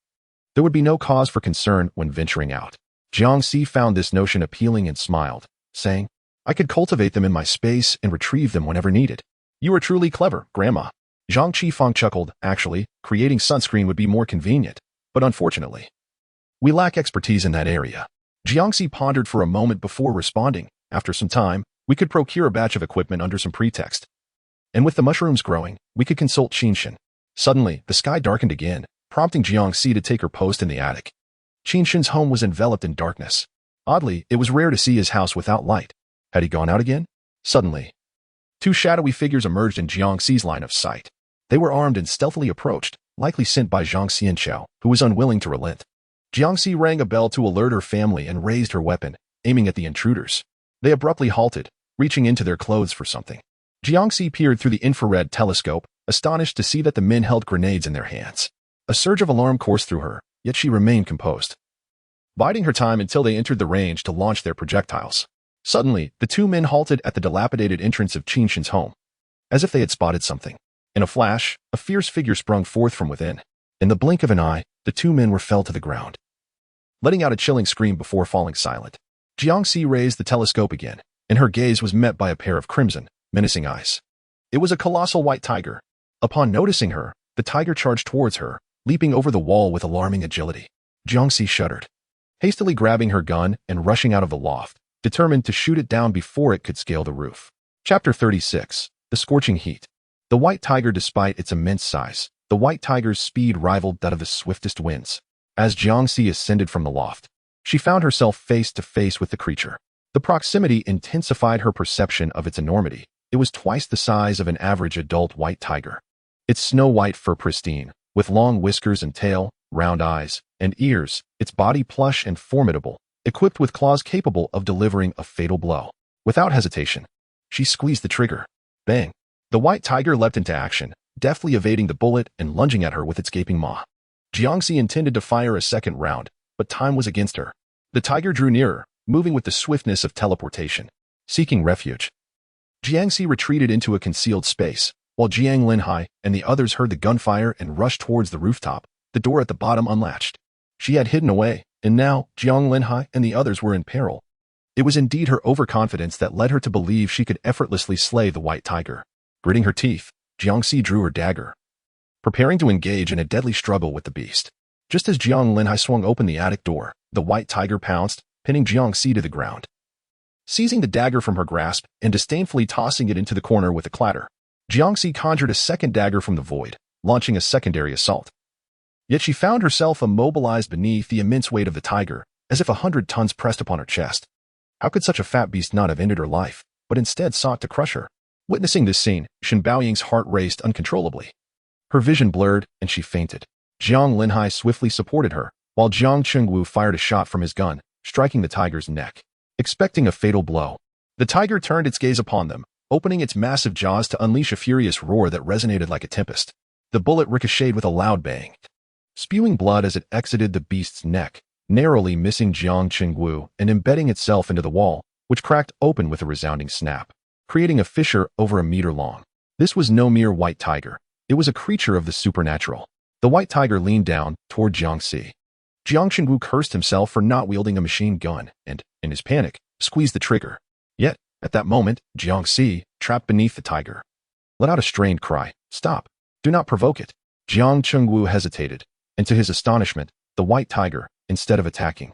there would be no cause for concern when venturing out. Jiangxi found this notion appealing and smiled, saying, "I could cultivate them in my space and retrieve them whenever needed." "You are truly clever, Grandma." Zhang Qifang chuckled. "Actually, creating sunscreen would be more convenient, but unfortunately, we lack expertise in that area." Jiangxi pondered for a moment before responding. "After some time, we could procure a batch of equipment under some pretext. And with the mushrooms growing, we could consult Qinshin." Suddenly, the sky darkened again, prompting Jiangxi to take her post in the attic. Qinshin's home was enveloped in darkness. Oddly, it was rare to see his house without light. Had he gone out again? Suddenly, two shadowy figures emerged in Jiangxi's line of sight. They were armed and stealthily approached, likely sent by Zhang Xianqiao, who was unwilling to relent. Jiangxi rang a bell to alert her family and raised her weapon, aiming at the intruders. They abruptly halted, reaching into their clothes for something. Jiangxi peered through the infrared telescope, astonished to see that the men held grenades in their hands. A surge of alarm coursed through her, yet she remained composed, biding her time until they entered the range to launch their projectiles. Suddenly, the two men halted at the dilapidated entrance of Qinshin's home, as if they had spotted something. In a flash, a fierce figure sprung forth from within. In the blink of an eye, the two men were felled to the ground, letting out a chilling scream before falling silent. Jiangxi raised the telescope again, and her gaze was met by a pair of crimson, menacing eyes. It was a colossal white tiger. Upon noticing her, the tiger charged towards her, leaping over the wall with alarming agility. Jiangxi shuddered, hastily grabbing her gun and rushing out of the loft, determined to shoot it down before it could scale the roof. Chapter 36. The Scorching Heat. The white tiger, despite its immense size, the white tiger's speed rivaled that of the swiftest winds. As Jiangxi ascended from the loft, she found herself face to face with the creature. The proximity intensified her perception of its enormity. It was twice the size of an average adult white tiger. Its snow-white fur pristine, with long whiskers and tail, round eyes, and ears, its body plush and formidable, equipped with claws capable of delivering a fatal blow. Without hesitation, she squeezed the trigger. Bang! The white tiger leapt into action, deftly evading the bullet and lunging at her with its gaping maw. Jiangxi intended to fire a second round, but time was against her. The tiger drew nearer, moving with the swiftness of teleportation. Seeking refuge, Jiangxi retreated into a concealed space, while Jiang Linhai and the others heard the gunfire and rushed towards the rooftop, the door at the bottom unlatched. She had hidden away, and now Jiang Linhai and the others were in peril. It was indeed her overconfidence that led her to believe she could effortlessly slay the white tiger. Gritting her teeth, Jiangxi drew her dagger, preparing to engage in a deadly struggle with the beast. Just as Jiang Linhai swung open the attic door, the white tiger pounced, pinning Jiangxi to the ground. Seizing the dagger from her grasp and disdainfully tossing it into the corner with a clatter, Jiangxi conjured a second dagger from the void, launching a secondary assault. Yet she found herself immobilized beneath the immense weight of the tiger, as if 100 tons pressed upon her chest. How could such a fat beast not have ended her life, but instead sought to crush her? Witnessing this scene, Shen Baoying's heart raced uncontrollably. Her vision blurred, and she fainted. Jiang Linhai swiftly supported her, while Jiang Chengwu fired a shot from his gun, striking the tiger's neck. Expecting a fatal blow, the tiger turned its gaze upon them, opening its massive jaws to unleash a furious roar that resonated like a tempest. The bullet ricocheted with a loud bang, spewing blood as it exited the beast's neck, narrowly missing Jiang Chengwu and embedding itself into the wall, which cracked open with a resounding snap, creating a fissure over a meter long. This was no mere white tiger. It was a creature of the supernatural. The white tiger leaned down toward Jiangxi. Jiang Chengwu cursed himself for not wielding a machine gun and, in his panic, squeezed the trigger. Yet, at that moment, Jiangxi, trapped beneath the tiger, let out a strained cry. "Stop! Do not provoke it!" Jiang Chengwu hesitated, and to his astonishment, the white tiger, instead of attacking,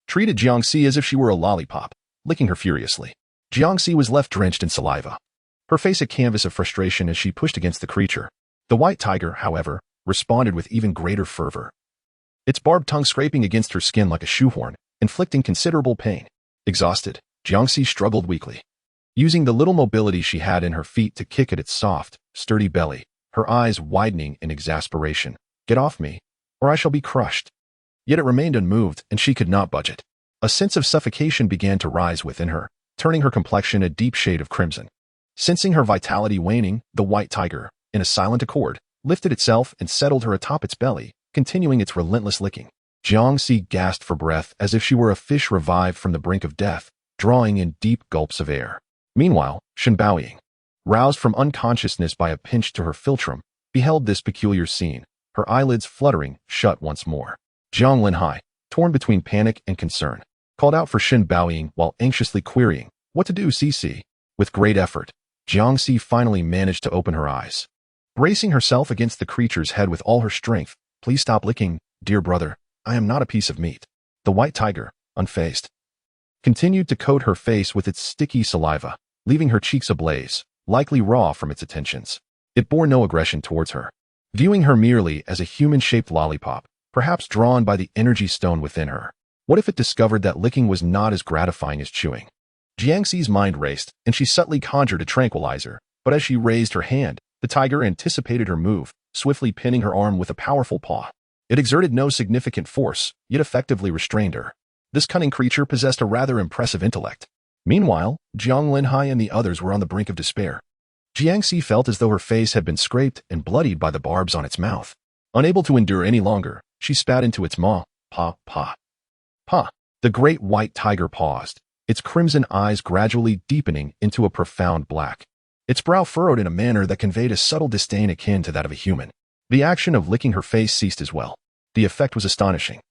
treated Jiangxi as if she were a lollipop, licking her furiously. Jiangxi was left drenched in saliva, her face a canvas of frustration as she pushed against the creature. The white tiger, however, responded with even greater fervor, its barbed tongue scraping against her skin like a shoehorn, inflicting considerable pain. Exhausted, Jiangxi struggled weakly, using the little mobility she had in her feet to kick at its soft, sturdy belly, her eyes widening in exasperation. "Get off me, or I shall be crushed." Yet it remained unmoved, and she could not budge it. A sense of suffocation began to rise within her, turning her complexion a deep shade of crimson. Sensing her vitality waning, the white tiger, in a silent accord, lifted itself and settled her atop its belly, continuing its relentless licking. Jiangxi gasped for breath as if she were a fish revived from the brink of death, drawing in deep gulps of air. Meanwhile, Shen Baoying, roused from unconsciousness by a pinch to her philtrum, beheld this peculiar scene, her eyelids fluttering shut once more. Jiang Linhai, torn between panic and concern, called out for Shen Baoying while anxiously querying, "What to do, CC?" With great effort, Jiangxi finally managed to open her eyes. Bracing herself against the creature's head with all her strength, "Please stop licking, dear brother. I am not a piece of meat." The white tiger, unfazed, continued to coat her face with its sticky saliva, leaving her cheeks ablaze, likely raw from its attentions. It bore no aggression towards her, viewing her merely as a human-shaped lollipop, perhaps drawn by the energy stone within her. What if it discovered that licking was not as gratifying as chewing? Jiangxi's mind raced, and she subtly conjured a tranquilizer, but as she raised her hand, the tiger anticipated her move, swiftly pinning her arm with a powerful paw. It exerted no significant force, yet effectively restrained her. This cunning creature possessed a rather impressive intellect. Meanwhile, Jiang Linhai and the others were on the brink of despair. Jiangxi felt as though her face had been scraped and bloodied by the barbs on its mouth. Unable to endure any longer, she spat into its maw. "Pa, pa, pa." The great white tiger paused, its crimson eyes gradually deepening into a profound black. Its brow furrowed in a manner that conveyed a subtle disdain akin to that of a human. The action of licking her face ceased as well. The effect was astonishing.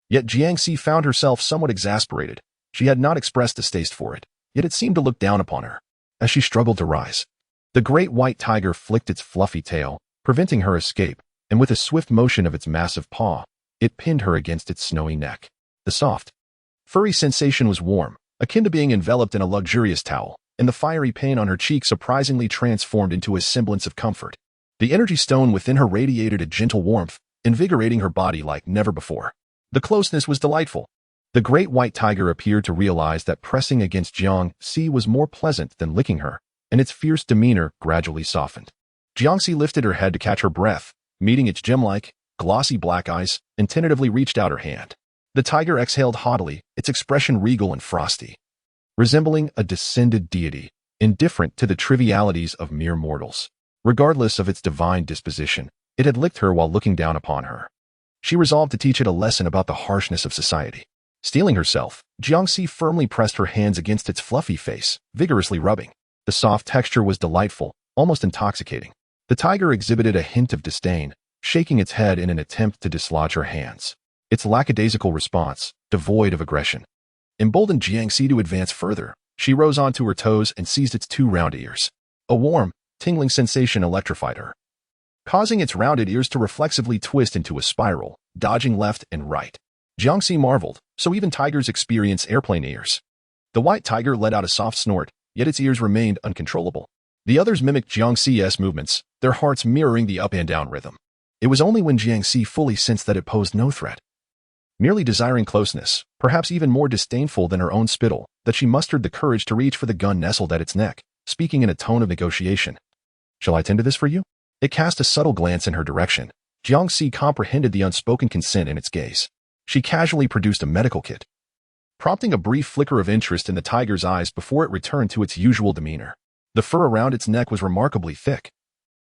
Yet Jiangxi found herself somewhat exasperated. She had not expressed distaste for it, yet it seemed to look down upon her. As she struggled to rise, the great white tiger flicked its fluffy tail, preventing her escape, and with a swift motion of its massive paw, it pinned her against its snowy neck. The soft, furry sensation was warm, akin to being enveloped in a luxurious towel, and the fiery pain on her cheek surprisingly transformed into a semblance of comfort. The energy stone within her radiated a gentle warmth, invigorating her body like never before. The closeness was delightful. The great white tiger appeared to realize that pressing against Jiangxi was more pleasant than licking her, and its fierce demeanor gradually softened. Jiangxi lifted her head to catch her breath, meeting its gem-like, glossy black eyes, and tentatively reached out her hand. The tiger exhaled haughtily, its expression regal and frosty, resembling a descended deity, indifferent to the trivialities of mere mortals. Regardless of its divine disposition, it had licked her while looking down upon her. She resolved to teach it a lesson about the harshness of society. Steeling herself, Jiangxi firmly pressed her hands against its fluffy face, vigorously rubbing. The soft texture was delightful, almost intoxicating. The tiger exhibited a hint of disdain, shaking its head in an attempt to dislodge her hands. Its lackadaisical response, devoid of aggression, emboldened Jiangxi to advance further. She rose onto her toes and seized its two round ears. A warm, tingling sensation electrified her, causing its rounded ears to reflexively twist into a spiral, dodging left and right. Jiangxi marveled, so even tigers experience airplane ears. The white tiger let out a soft snort, yet its ears remained uncontrollable. The others mimicked Jiangxi's movements, their hearts mirroring the up and down rhythm. It was only when Jiangxi fully sensed that it posed no threat, merely desiring closeness, perhaps even more disdainful than her own spittle, that she mustered the courage to reach for the gun nestled at its neck, speaking in a tone of negotiation. "Shall I tend to this for you?" It cast a subtle glance in her direction. Jiangxi comprehended the unspoken consent in its gaze. She casually produced a medical kit, prompting a brief flicker of interest in the tiger's eyes before it returned to its usual demeanor. The fur around its neck was remarkably thick,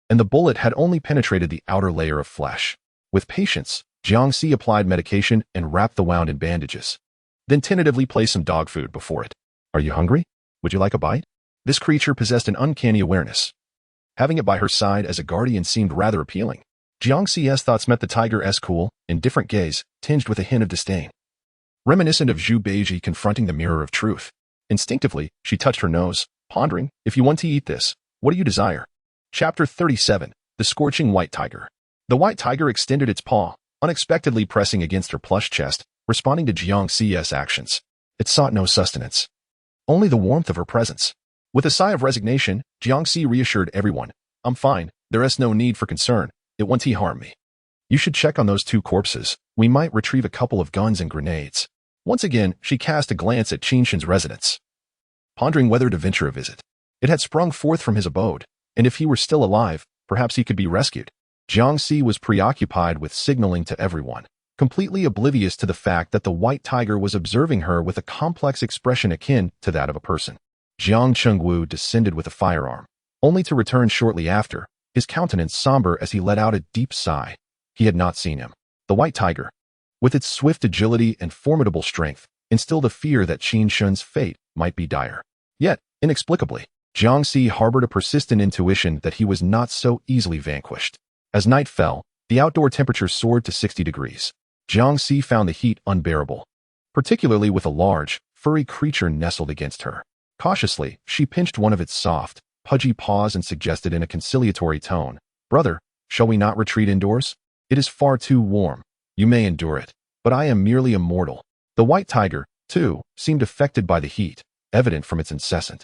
and the bullet had only penetrated the outer layer of flesh. With patience, Jiangxi applied medication and wrapped the wound in bandages, then tentatively placed some dog food before it. "Are you hungry? Would you like a bite?" This creature possessed an uncanny awareness. Having it by her side as a guardian seemed rather appealing. Jiangxi's thoughts met the tiger's cool, indifferent gaze, tinged with a hint of disdain, reminiscent of Zhu Beiji confronting the mirror of truth. Instinctively, she touched her nose, pondering, "If you want to eat this, what do you desire?" Chapter 37, The Scorching White Tiger. The white tiger extended its paw, unexpectedly pressing against her plush chest, responding to Jiangxi's actions. It sought no sustenance, only the warmth of her presence. With a sigh of resignation, Jiangxi reassured everyone, "I'm fine, there is no need for concern, it won't harm me. You should check on those two corpses, we might retrieve a couple of guns and grenades." Once again, she cast a glance at Qinshin's residence, pondering whether to venture a visit. It had sprung forth from his abode, and if he were still alive, perhaps he could be rescued. Jiangxi was preoccupied with signaling to everyone, completely oblivious to the fact that the white tiger was observing her with a complex expression akin to that of a person. Jiang Chengwu descended with a firearm, only to return shortly after, his countenance somber as he let out a deep sigh. He had not seen him. The white tiger, with its swift agility and formidable strength, instilled a fear that Qin Shun's fate might be dire. Yet, inexplicably, Jiang Si harbored a persistent intuition that he was not so easily vanquished. As night fell, the outdoor temperature soared to 60 degrees. Jiang Si found the heat unbearable, particularly with a large, furry creature nestled against her. Cautiously, she pinched one of its soft, pudgy paws and suggested in a conciliatory tone, "Brother, shall we not retreat indoors? It is far too warm. You may endure it, but I am merely a mortal." The white tiger, too, seemed affected by the heat, evident from its incessant,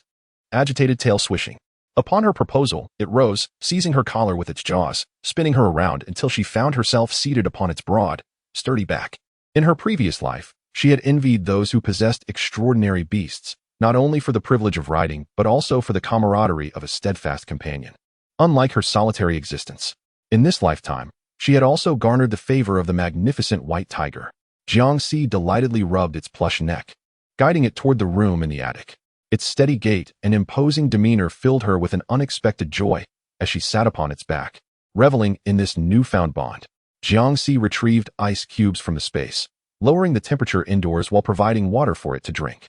agitated tail swishing. Upon her proposal, it rose, seizing her collar with its jaws, spinning her around until she found herself seated upon its broad, sturdy back. In her previous life, she had envied those who possessed extraordinary beasts, not only for the privilege of riding, but also for the camaraderie of a steadfast companion. Unlike her solitary existence, in this lifetime, she had also garnered the favor of the magnificent white tiger. Jiang Si delightedly rubbed its plush neck, guiding it toward the room in the attic. Its steady gait and imposing demeanor filled her with an unexpected joy as she sat upon its back, reveling in this newfound bond. Jiang Si retrieved ice cubes from the space, lowering the temperature indoors while providing water for it to drink.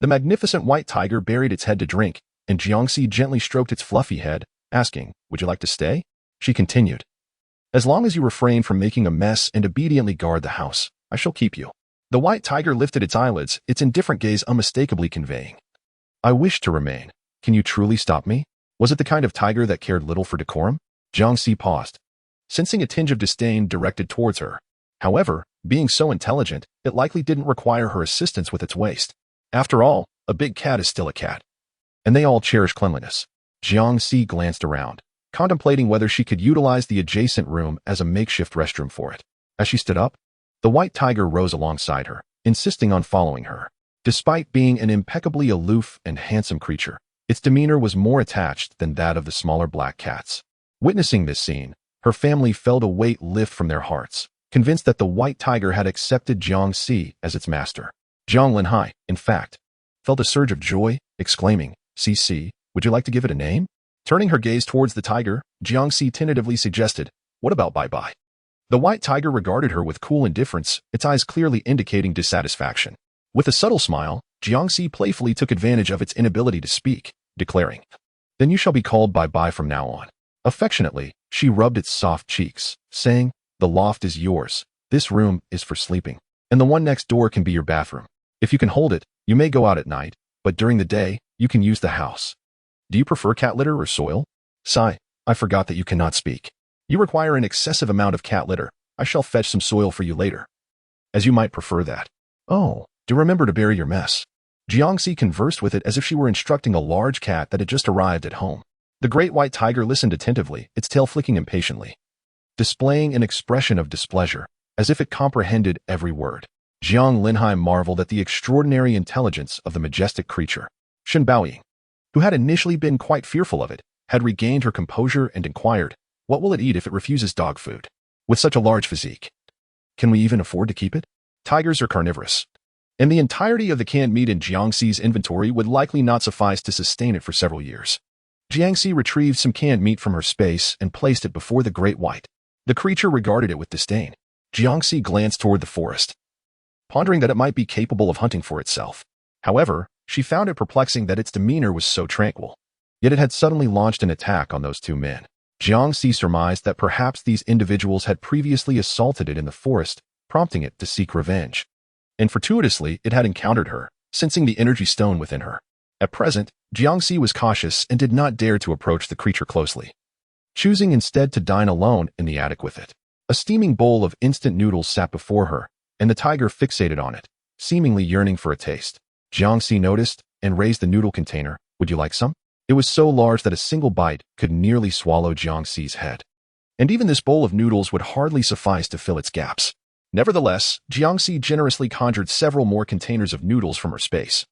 The magnificent white tiger buried its head to drink, and Jiang Si gently stroked its fluffy head, asking, "Would you like to stay?" She continued, "As long as you refrain from making a mess and obediently guard the house, I shall keep you." The white tiger lifted its eyelids, its indifferent gaze unmistakably conveying, "I wish to remain. Can you truly stop me?" Was it the kind of tiger that cared little for decorum? Jiang Si paused, sensing a tinge of disdain directed towards her. However, being so intelligent, it likely didn't require her assistance with its waste. After all, a big cat is still a cat. And they all cherish cleanliness. Jiang Si glanced around, contemplating whether she could utilize the adjacent room as a makeshift restroom for it. As she stood up, the white tiger rose alongside her, insisting on following her. Despite being an impeccably aloof and handsome creature, its demeanor was more attached than that of the smaller black cats. Witnessing this scene, her family felt a weight lift from their hearts, convinced that the white tiger had accepted Jiang Si as its master. Jiang Linhai, in fact, felt a surge of joy, exclaiming, "CC, would you like to give it a name?" Turning her gaze towards the tiger, Jiang Si tentatively suggested, "What about Bye-Bye?" The white tiger regarded her with cool indifference, its eyes clearly indicating dissatisfaction. With a subtle smile, Jiang Si playfully took advantage of its inability to speak, declaring, "Then you shall be called Bye-Bye from now on." Affectionately, she rubbed its soft cheeks, saying, "The loft is yours, this room is for sleeping, and the one next door can be your bathroom. If you can hold it, you may go out at night, but during the day, you can use the house. Do you prefer cat litter or soil?" "Sigh, I forgot that you cannot speak. You require an excessive amount of cat litter. I shall fetch some soil for you later, as you might prefer that. Oh, do remember to bury your mess." Jiang Si conversed with it as if she were instructing a large cat that had just arrived at home. The great white tiger listened attentively, its tail flicking impatiently, displaying an expression of displeasure, as if it comprehended every word. Jiang Linhai marveled at the extraordinary intelligence of the majestic creature. Shen Baoying, who had initially been quite fearful of it, had regained her composure and inquired, "What will it eat if it refuses dog food? With such a large physique, can we even afford to keep it?" Tigers are carnivorous, and the entirety of the canned meat in Jiang Si's inventory would likely not suffice to sustain it for several years. Jiang Si retrieved some canned meat from her space and placed it before the great white. The creature regarded it with disdain. Jiang Si glanced toward the forest, pondering that it might be capable of hunting for itself. However, she found it perplexing that its demeanor was so tranquil. Yet it had suddenly launched an attack on those two men. Jiang Si surmised that perhaps these individuals had previously assaulted it in the forest, prompting it to seek revenge. And fortuitously, it had encountered her, sensing the energy stone within her. At present, Jiang Si was cautious and did not dare to approach the creature closely, choosing instead to dine alone in the attic with it. A steaming bowl of instant noodles sat before her, and the tiger fixated on it, seemingly yearning for a taste. Jiang Si noticed and raised the noodle container. "Would you like some?" It was so large that a single bite could nearly swallow Jiang Si's head. And even this bowl of noodles would hardly suffice to fill its gaps. Nevertheless, Jiang Si generously conjured several more containers of noodles from her space,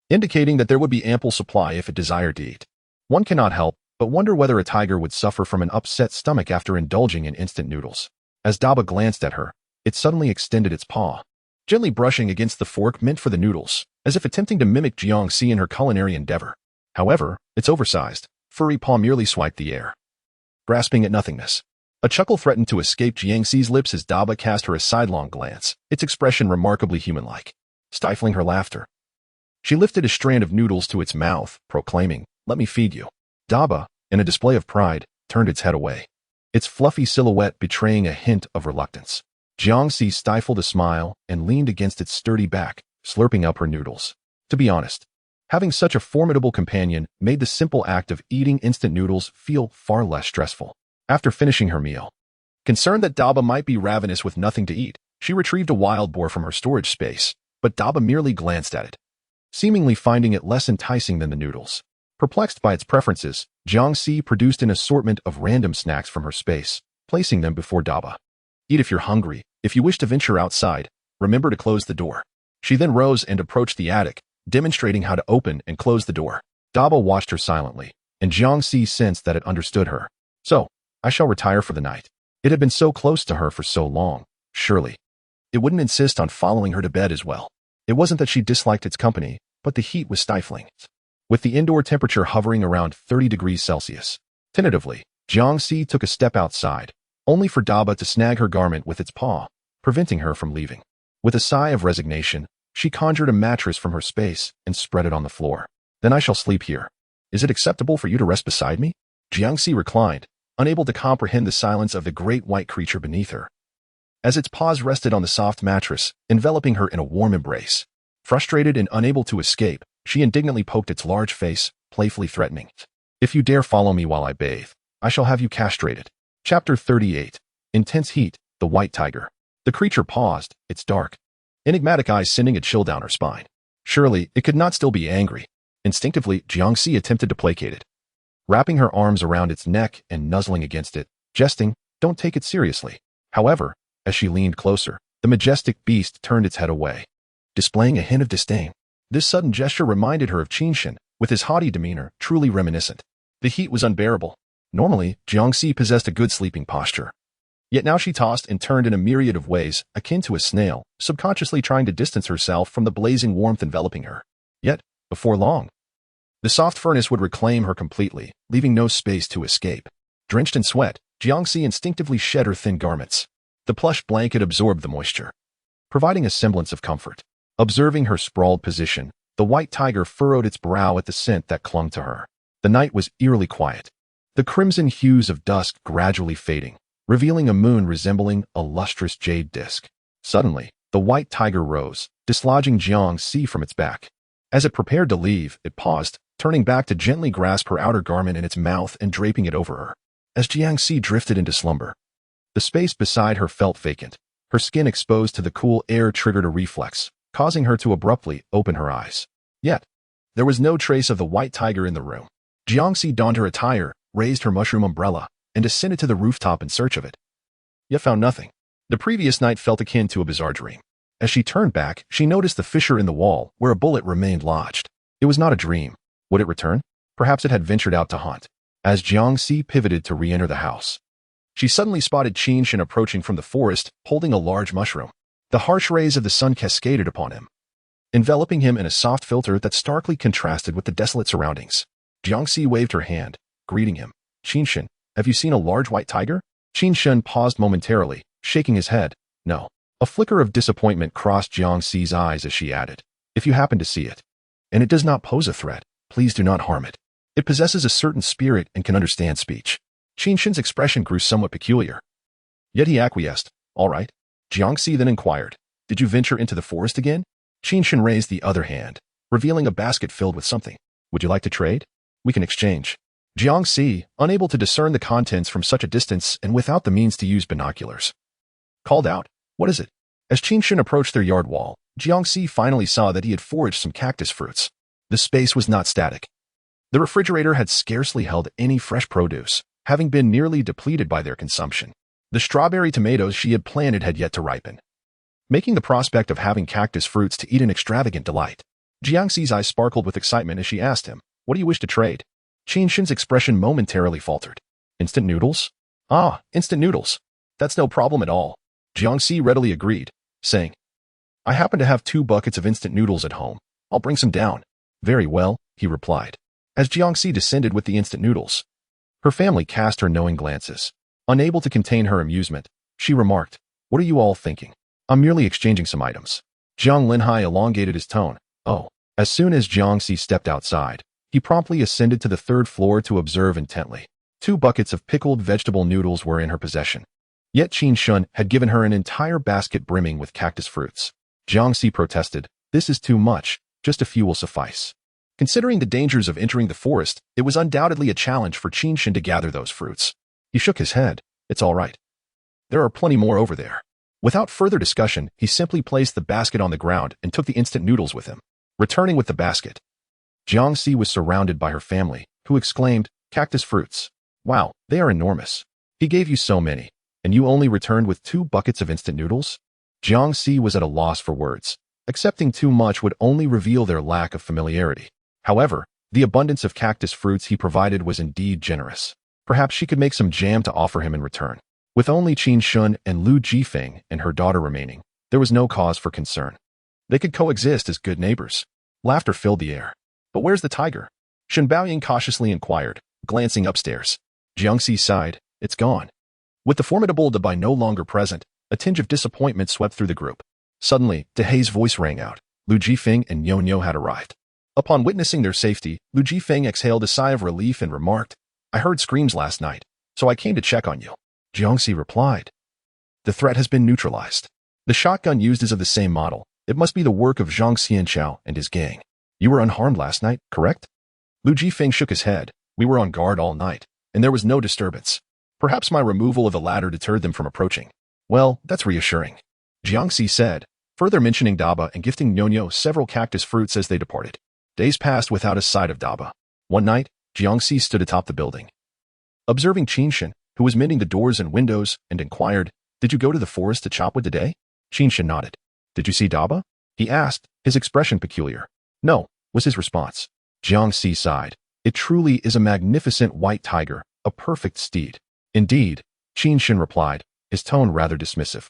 indicating that there would be ample supply if it desired to eat. One cannot help but wonder whether a tiger would suffer from an upset stomach after indulging in instant noodles. As Daba glanced at her, it suddenly extended its paw, gently brushing against the fork meant for the noodles, as if attempting to mimic Jiangxi in her culinary endeavor. However, its oversized, furry paw merely swiped the air, grasping at nothingness. A chuckle threatened to escape Jiangxi's lips as Daba cast her a sidelong glance, its expression remarkably human-like. Stifling her laughter, she lifted a strand of noodles to its mouth, proclaiming, "Let me feed you." Daba, in a display of pride, turned its head away, its fluffy silhouette betraying a hint of reluctance. Jiangxi stifled a smile and leaned against its sturdy back, slurping up her noodles. To be honest, having such a formidable companion made the simple act of eating instant noodles feel far less stressful. After finishing her meal, concerned that Daba might be ravenous with nothing to eat, she retrieved a wild boar from her storage space, but Daba merely glanced at it, seemingly finding it less enticing than the noodles. Perplexed by its preferences, Jiangxi produced an assortment of random snacks from her space, placing them before Daba. "Eat if you're hungry. If you wish to venture outside, remember to close the door." She then rose and approached the attic, demonstrating how to open and close the door. Daba watched her silently, and Jiangxi sensed that it understood her. "So, I shall retire for the night." It had been so close to her for so long, surely it wouldn't insist on following her to bed as well. It wasn't that she disliked its company, but the heat was stifling, with the indoor temperature hovering around 30 degrees Celsius. Tentatively, Jiangxi took a step outside, only for Daba to snag her garment with its paw, preventing her from leaving. With a sigh of resignation, she conjured a mattress from her space and spread it on the floor. "Then I shall sleep here. Is it acceptable for you to rest beside me?" Jiangxi reclined, unable to comprehend the silence of the great white creature beneath her, as its paws rested on the soft mattress, enveloping her in a warm embrace. Frustrated and unable to escape, she indignantly poked its large face, playfully threatening, "If you dare follow me while I bathe, I shall have you castrated." Chapter 38. Intense Heat, the White Tiger. The creature paused, its dark, enigmatic eyes sending a chill down her spine. Surely, it could not still be angry. Instinctively, Jiangxi attempted to placate it, wrapping her arms around its neck and nuzzling against it, jesting, "Don't take it seriously." However, as she leaned closer, the majestic beast turned its head away, displaying a hint of disdain. This sudden gesture reminded her of Qinshan, with his haughty demeanor, truly reminiscent. The heat was unbearable. Normally, Jiangxi possessed a good sleeping posture. Yet now she tossed and turned in a myriad of ways, akin to a snail, subconsciously trying to distance herself from the blazing warmth enveloping her. Yet, before long, the soft furnace would reclaim her completely, leaving no space to escape. Drenched in sweat, Jiangxi instinctively shed her thin garments. The plush blanket absorbed the moisture, providing a semblance of comfort. Observing her sprawled position, the white tiger furrowed its brow at the scent that clung to her. The night was eerily quiet, the crimson hues of dusk gradually fading, revealing a moon resembling a lustrous jade disk. Suddenly, the white tiger rose, dislodging Jiangxi from its back. As it prepared to leave, it paused, turning back to gently grasp her outer garment in its mouth and draping it over her. As Jiangxi drifted into slumber, the space beside her felt vacant. Her skin exposed to the cool air triggered a reflex, causing her to abruptly open her eyes. Yet, there was no trace of the white tiger in the room. Jiangxi donned her attire, raised her mushroom umbrella, and ascended to the rooftop in search of it. Yet found nothing. The previous night felt akin to a bizarre dream. As she turned back, she noticed the fissure in the wall where a bullet remained lodged. It was not a dream. Would it return? Perhaps it had ventured out to hunt. As Jiangxi pivoted to re-enter the house, she suddenly spotted Qinshan approaching from the forest, holding a large mushroom. The harsh rays of the sun cascaded upon him, enveloping him in a soft filter that starkly contrasted with the desolate surroundings. Jiangxi waved her hand, greeting him. "Qinshan, have you seen a large white tiger?" Qinshan paused momentarily, shaking his head. "No." A flicker of disappointment crossed Jiangxi's eyes as she added, "If you happen to see it, and it does not pose a threat, please do not harm it. It possesses a certain spirit and can understand speech." Qinshan's expression grew somewhat peculiar. Yet he acquiesced. "All right." Jiangxi then inquired, "Did you venture into the forest again?" Qinshan raised the other hand, revealing a basket filled with something. "Would you like to trade? We can exchange." Jiangxi, unable to discern the contents from such a distance and without the means to use binoculars, called out, "What is it?" As Qinshan approached their yard wall, Jiangxi finally saw that he had foraged some cactus fruits. The space was not static. The refrigerator had scarcely held any fresh produce, having been nearly depleted by their consumption. The strawberry tomatoes she had planted had yet to ripen, making the prospect of having cactus fruits to eat an extravagant delight. Jiangxi's eyes sparkled with excitement as she asked him, "What do you wish to trade?" Qinshan's expression momentarily faltered. "Instant noodles?" "Ah, instant noodles. That's no problem at all. Jiangxi readily agreed, saying, I happen to have 2 buckets of instant noodles at home. I'll bring some down. Very well, he replied, as Jiangxi descended with the instant noodles. Her family cast her knowing glances. Unable to contain her amusement, she remarked, What are you all thinking? I'm merely exchanging some items. Jiang Linhai elongated his tone. Oh. As soon as Jiangxi stepped outside, he promptly ascended to the 3rd floor to observe intently. 2 buckets of pickled vegetable noodles were in her possession. Yet Qin Shun had given her an entire basket brimming with cactus fruits. Jiangxi protested, This is too much, just a few will suffice. Considering the dangers of entering the forest, it was undoubtedly a challenge for Qin Shun to gather those fruits. He shook his head. It's all right. There are plenty more over there. Without further discussion, he simply placed the basket on the ground and took the instant noodles with him. Returning with the basket, Jiangxi was surrounded by her family, who exclaimed, Cactus fruits. Wow, they are enormous. He gave you so many, and you only returned with 2 buckets of instant noodles? Jiangxi was at a loss for words. Accepting too much would only reveal their lack of familiarity. However, the abundance of cactus fruits he provided was indeed generous. Perhaps she could make some jam to offer him in return. With only Qin Shun and Lu Jifeng and her daughter remaining, there was no cause for concern. They could coexist as good neighbors. Laughter filled the air. But where's the tiger? Shen Baoying cautiously inquired, glancing upstairs. Jiangxi sighed, It's gone. With the formidable Dabai no longer present, a tinge of disappointment swept through the group. Suddenly, Dehai's voice rang out. Lu Jifeng and Nyo had arrived. Upon witnessing their safety, Lu Jifeng exhaled a sigh of relief and remarked, I heard screams last night, so I came to check on you. Jiangxi replied, The threat has been neutralized. The shotgun used is of the same model. It must be the work of Zhang Xianchao and his gang. You were unharmed last night, correct? Lu Jifeng shook his head. We were on guard all night, and there was no disturbance. Perhaps my removal of the ladder deterred them from approaching. Well, that's reassuring. Jiangxi said, further mentioning Daba and gifting Nyo several cactus fruits as they departed. Days passed without a sight of Daba. One night, Jiangxi stood atop the building. Observing Qin Shun, who was mending the doors and windows, and inquired, Did you go to the forest to chop wood today? Qin Shun nodded. Did you see Daba? He asked, his expression peculiar. No, was his response. Jiangxi sighed. It truly is a magnificent white tiger, a perfect steed. Indeed, Qin Shun replied, his tone rather dismissive.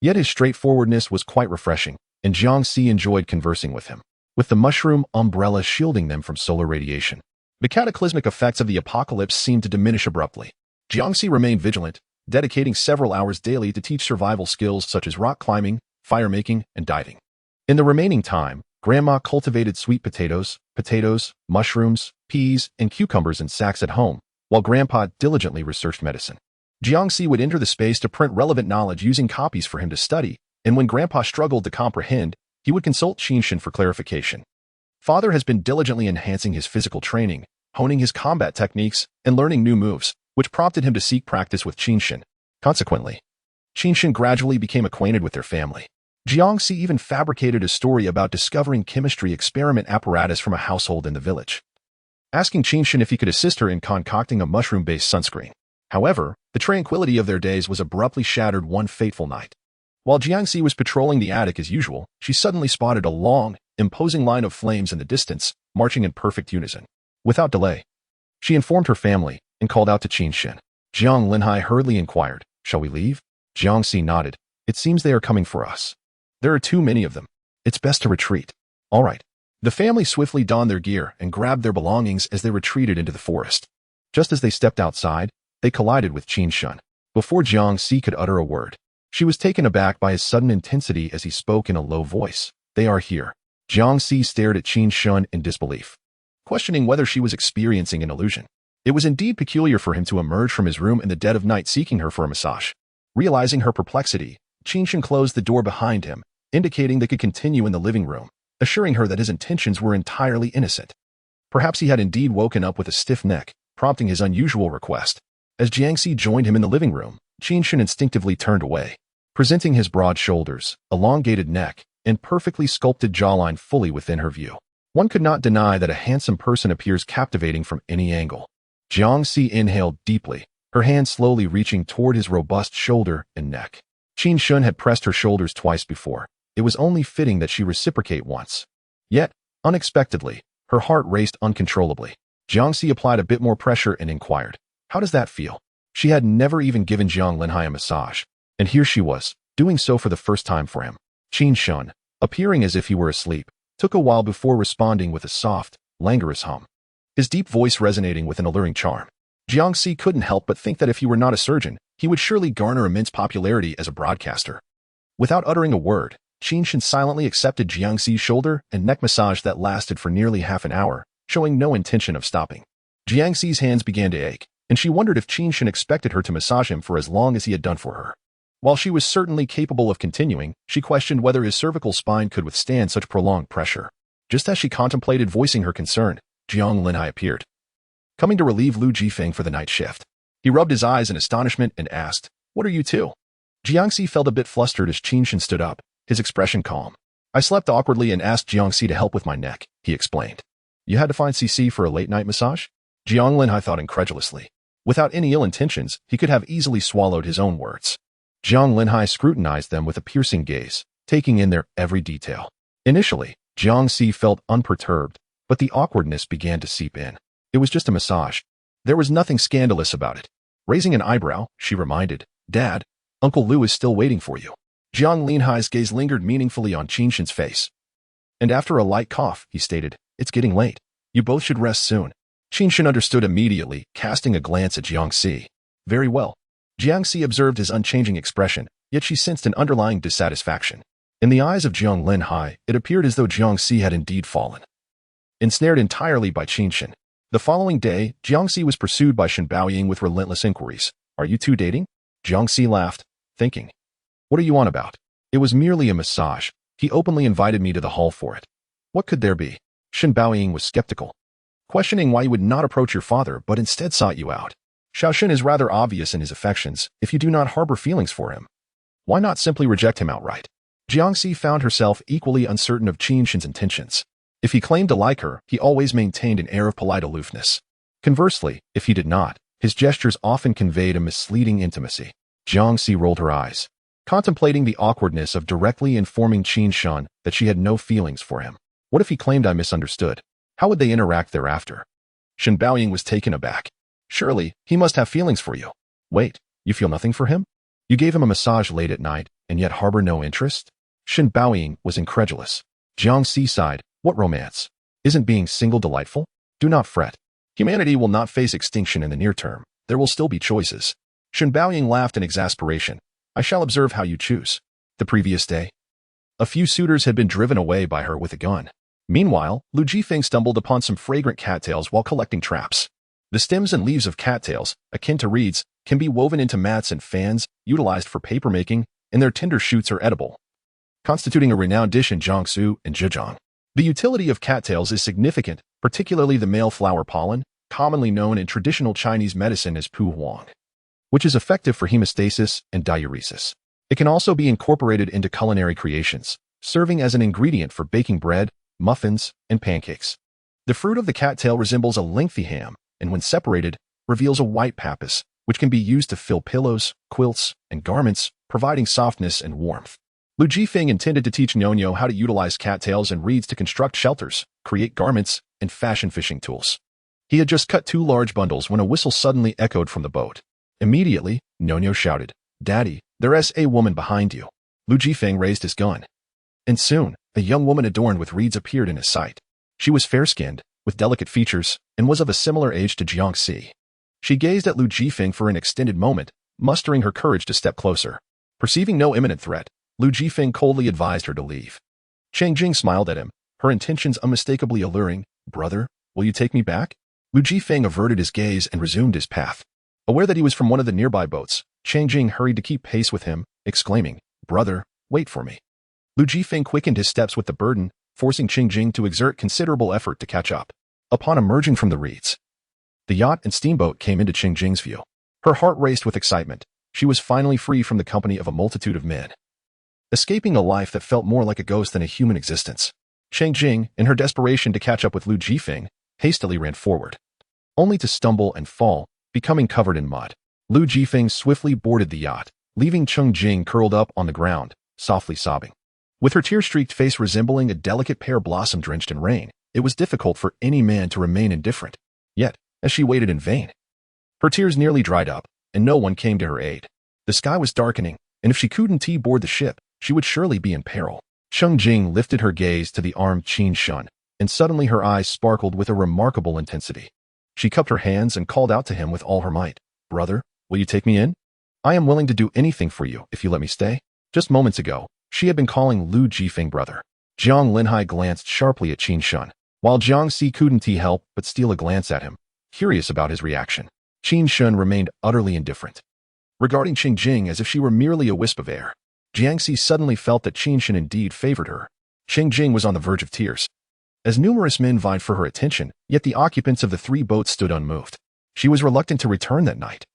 Yet his straightforwardness was quite refreshing, and Jiangxi enjoyed conversing with him. With the mushroom umbrella shielding them from solar radiation, the cataclysmic effects of the apocalypse seemed to diminish abruptly. Jiangxi remained vigilant, dedicating several hours daily to teach survival skills such as rock climbing, fire making, and diving. In the remaining time, Grandma cultivated sweet potatoes, mushrooms, peas, and cucumbers in sacks at home, while Grandpa diligently researched medicine. Jiangxi would enter the space to print relevant knowledge using copies for him to study, and when Grandpa struggled to comprehend, he would consult Qin Shun for clarification. Father has been diligently enhancing his physical training, honing his combat techniques, and learning new moves, which prompted him to seek practice with Qin Shun. Consequently, Qin Shun gradually became acquainted with their family. Jiangxi even fabricated a story about discovering chemistry experiment apparatus from a household in the village, asking Qin Shun if he could assist her in concocting a mushroom-based sunscreen. However, the tranquility of their days was abruptly shattered one fateful night. While Jiangxi was patrolling the attic as usual, she suddenly spotted a long, imposing line of flames in the distance, marching in perfect unison. Without delay, she informed her family and called out to Qin Shun. Jiang Linhai hurriedly inquired, Shall we leave? Jiangxi nodded. It seems they are coming for us. There are too many of them. It's best to retreat. All right. The family swiftly donned their gear and grabbed their belongings as they retreated into the forest. Just as they stepped outside, they collided with Qin Shun. Before Jiangxi could utter a word, she was taken aback by his sudden intensity as he spoke in a low voice. They are here. Jiangxi stared at Qin Shun in disbelief, questioning whether she was experiencing an illusion. It was indeed peculiar for him to emerge from his room in the dead of night seeking her for a massage. Realizing her perplexity, Qin Shun closed the door behind him, indicating they could continue in the living room, assuring her that his intentions were entirely innocent. Perhaps he had indeed woken up with a stiff neck, prompting his unusual request. As Jiangxi joined him in the living room, Qin Shun instinctively turned away, presenting his broad shoulders, elongated neck, and perfectly sculpted jawline fully within her view. One could not deny that a handsome person appears captivating from any angle. Jiangxi inhaled deeply, her hand slowly reaching toward his robust shoulder and neck. Qin Shun had pressed her shoulders twice before. It was only fitting that she reciprocate once. Yet, unexpectedly, her heart raced uncontrollably. Jiangxi applied a bit more pressure and inquired, How does that feel? She had never even given Jiang Linhai a massage, and here she was, doing so for the first time for him. Qin Shun, appearing as if he were asleep, took a while before responding with a soft, languorous hum, his deep voice resonating with an alluring charm. Jiangxi couldn't help but think that if he were not a surgeon, he would surely garner immense popularity as a broadcaster. Without uttering a word, Qin Shun silently accepted Jiangxi's shoulder and neck massage that lasted for nearly half an hour, showing no intention of stopping. Jiangxi's hands began to ache, and she wondered if Qin Shun expected her to massage him for as long as he had done for her. While she was certainly capable of continuing, she questioned whether his cervical spine could withstand such prolonged pressure. Just as she contemplated voicing her concern, Jiang Linhai appeared, coming to relieve Lu Jifeng for the night shift. He rubbed his eyes in astonishment and asked, "What are you two?" Jiangxi felt a bit flustered as Qin Shun stood up, his expression calm. "I slept awkwardly and asked Jiangxi to help with my neck," he explained. "You had to find CC for a late-night massage?" Jiang Linhai thought incredulously. Without any ill intentions, he could have easily swallowed his own words. Jiang Linhai scrutinized them with a piercing gaze, taking in their every detail. Initially, Jiangxi felt unperturbed, but the awkwardness began to seep in. It was just a massage. There was nothing scandalous about it. Raising an eyebrow, she reminded, "Dad, Uncle Lu is still waiting for you." Jiang Linhai's gaze lingered meaningfully on Qin Shun's face. And after a light cough, he stated, "It's getting late. You both should rest soon." Qin Shun understood immediately, casting a glance at Jiangxi. "Very well." Jiangxi observed his unchanging expression, yet she sensed an underlying dissatisfaction. In the eyes of Jiang Linhai, it appeared as though Jiangxi had indeed fallen. Ensnared entirely by Qin Shun. The following day, Jiangxi was pursued by Shen Baoying with relentless inquiries. "Are you two dating?" Jiangxi laughed, thinking, "What are you on about? It was merely a massage. He openly invited me to the hall for it. What could there be?" Shen Baoying was skeptical, questioning why you would not approach your father but instead sought you out. Xiaoxun is rather obvious in his affections if you do not harbor feelings for him. Why not simply reject him outright? Jiangxi found herself equally uncertain of Qin Shun's intentions. If he claimed to like her, he always maintained an air of polite aloofness. Conversely, if he did not, his gestures often conveyed a misleading intimacy. Jiangxi rolled her eyes, contemplating the awkwardness of directly informing Qin Shun that she had no feelings for him. What if he claimed I misunderstood? How would they interact thereafter? Shen Baoying was taken aback. Surely, he must have feelings for you. Wait, you feel nothing for him? You gave him a massage late at night, and yet harbor no interest? Shen Baoying was incredulous. Jiangxi sighed, what romance? Isn't being single delightful? Do not fret. Humanity will not face extinction in the near term. There will still be choices. Shen Baoying laughed in exasperation. I shall observe how you choose. The previous day, a few suitors had been driven away by her with a gun. Meanwhile, Lu Jifeng stumbled upon some fragrant cattails while collecting traps. The stems and leaves of cattails, akin to reeds, can be woven into mats and fans, utilized for papermaking, and their tender shoots are edible, constituting a renowned dish in Jiangsu and Zhejiang. The utility of cattails is significant, particularly the male flower pollen, commonly known in traditional Chinese medicine as pu huang, which is effective for hemostasis and diuresis. It can also be incorporated into culinary creations, serving as an ingredient for baking bread, muffins, and pancakes. The fruit of the cattail resembles a lengthy ham, and when separated, reveals a white pappus, which can be used to fill pillows, quilts, and garments, providing softness and warmth. Lu Jifeng intended to teach Nonyo how to utilize cattails and reeds to construct shelters, create garments, and fashion fishing tools. He had just cut 2 large bundles when a whistle suddenly echoed from the boat. Immediately, Nonyo shouted, Daddy, there's a woman behind you. Lu Jifeng raised his gun. And soon, a young woman adorned with reeds appeared in his sight. She was fair-skinned, with delicate features, and was of a similar age to Jiangxi. She gazed at Lu Jifeng for an extended moment, mustering her courage to step closer. Perceiving no imminent threat, Lu Jifeng coldly advised her to leave. Cheng Jing smiled at him, her intentions unmistakably alluring. Brother, will you take me back? Lu Jifeng averted his gaze and resumed his path. Aware that he was from one of the nearby boats, Cheng Jing hurried to keep pace with him, exclaiming, Brother, wait for me. Lu Jifeng quickened his steps with the burden, forcing Cheng Jing to exert considerable effort to catch up. Upon emerging from the reeds, the yacht and steamboat came into Cheng Jing's view. Her heart raced with excitement. She was finally free from the company of a multitude of men, escaping a life that felt more like a ghost than a human existence. Cheng Jing, in her desperation to catch up with Lu Jifeng, hastily ran forward, only to stumble and fall, becoming covered in mud. Lu Jifeng swiftly boarded the yacht, leaving Cheng Jing curled up on the ground, softly sobbing. With her tear-streaked face resembling a delicate pear blossom drenched in rain, it was difficult for any man to remain indifferent. Yet, as she waited in vain, her tears nearly dried up, and no one came to her aid. The sky was darkening, and if she couldn't board the ship, she would surely be in peril. Cheng Jing lifted her gaze to the armed Qin Shun, and suddenly her eyes sparkled with a remarkable intensity. She cupped her hands and called out to him with all her might. "Brother, will you take me in? I am willing to do anything for you if you let me stay." Just moments ago, she had been calling Lu Jifeng brother. Jiang Linhai glanced sharply at Qin Shun, while Jiang Si couldn't help but steal a glance at him, curious about his reaction. Qin Shun remained utterly indifferent, regarding Cheng Jing as if she were merely a wisp of air. Jiang Si suddenly felt that Qin Shun indeed favored her. Cheng Jing was on the verge of tears, as numerous men vied for her attention, yet the occupants of the 3 boats stood unmoved. She was reluctant to return that night,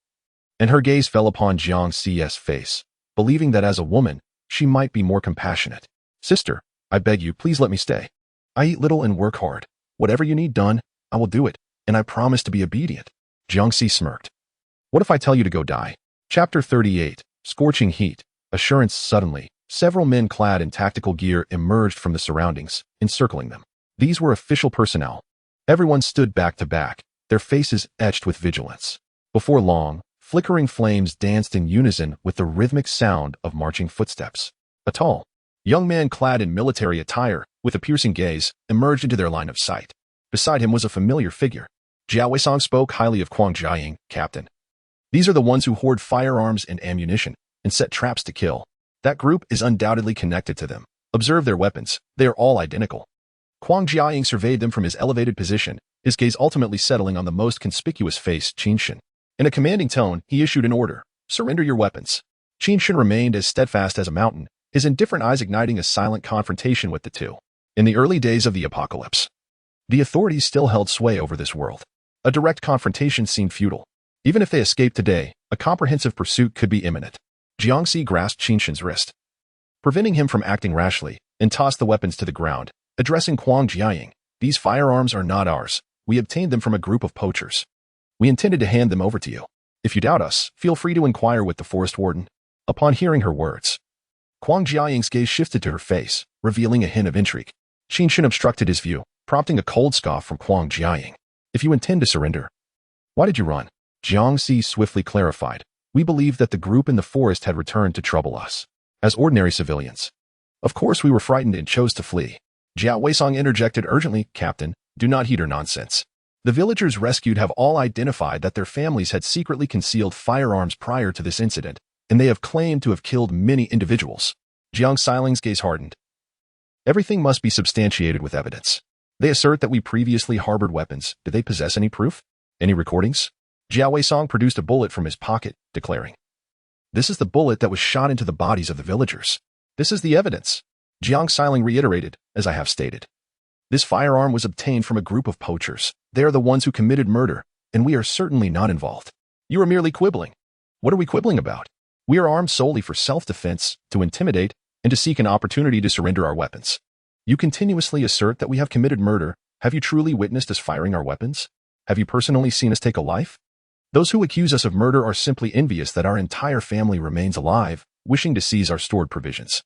and her gaze fell upon Jiang Si's face, believing that as a woman, she might be more compassionate. "Sister, I beg you, please let me stay. I eat little and work hard. Whatever you need done, I will do it, and I promise to be obedient." Jiang Si smirked. "What if I tell you to go die?" Chapter 38, Scorching Heat. Assurance. Suddenly, several men clad in tactical gear emerged from the surroundings, encircling them. These were official personnel. Everyone stood back to back, their faces etched with vigilance. Before long, flickering flames danced in unison with the rhythmic sound of marching footsteps. A tall, young man clad in military attire, with a piercing gaze, emerged into their line of sight. Beside him was a familiar figure. Jiao Weisong spoke highly of Quang Jiaying, "Captain. These are the ones who hoard firearms and ammunition, and set traps to kill. That group is undoubtedly connected to them. Observe their weapons, they are all identical." Quang Jiaying surveyed them from his elevated position, his gaze ultimately settling on the most conspicuous face, Qin Shun. In a commanding tone, he issued an order: "Surrender your weapons." Qin Shun remained as steadfast as a mountain, his indifferent eyes igniting a silent confrontation with the two. In the early days of the apocalypse, the authorities still held sway over this world. A direct confrontation seemed futile. Even if they escaped today, a comprehensive pursuit could be imminent. Jiang Si grasped Qin Shun's wrist, preventing him from acting rashly, and tossed the weapons to the ground. Addressing Quang Jiaying, "These firearms are not ours. We obtained them from a group of poachers. We intended to hand them over to you. If you doubt us, feel free to inquire with the forest warden." Upon hearing her words, Quang Jiaying's gaze shifted to her face, revealing a hint of intrigue. Qin Shun obstructed his view, prompting a cold scoff from Quang Jiaying. "If you intend to surrender, why did you run?" Jiang Si swiftly clarified. "We believed that the group in the forest had returned to trouble us, as ordinary civilians. Of course we were frightened and chose to flee." Jiao Weisong interjected urgently, "Captain, do not heed her nonsense. The villagers rescued have all identified that their families had secretly concealed firearms prior to this incident, and they have claimed to have killed many individuals." Jiang Siling's gaze hardened. "Everything must be substantiated with evidence. They assert that we previously harbored weapons. Do they possess any proof? Any recordings?" Jiao Weisong produced a bullet from his pocket, declaring, "This is the bullet that was shot into the bodies of the villagers. This is the evidence." Jiang Siling reiterated, "As I have stated, this firearm was obtained from a group of poachers. They are the ones who committed murder, and we are certainly not involved." "You are merely quibbling." "What are we quibbling about? We are armed solely for self-defense, to intimidate, and to seek an opportunity to surrender our weapons. You continuously assert that we have committed murder. Have you truly witnessed us firing our weapons? Have you personally seen us take a life? Those who accuse us of murder are simply envious that our entire family remains alive, wishing to seize our stored provisions.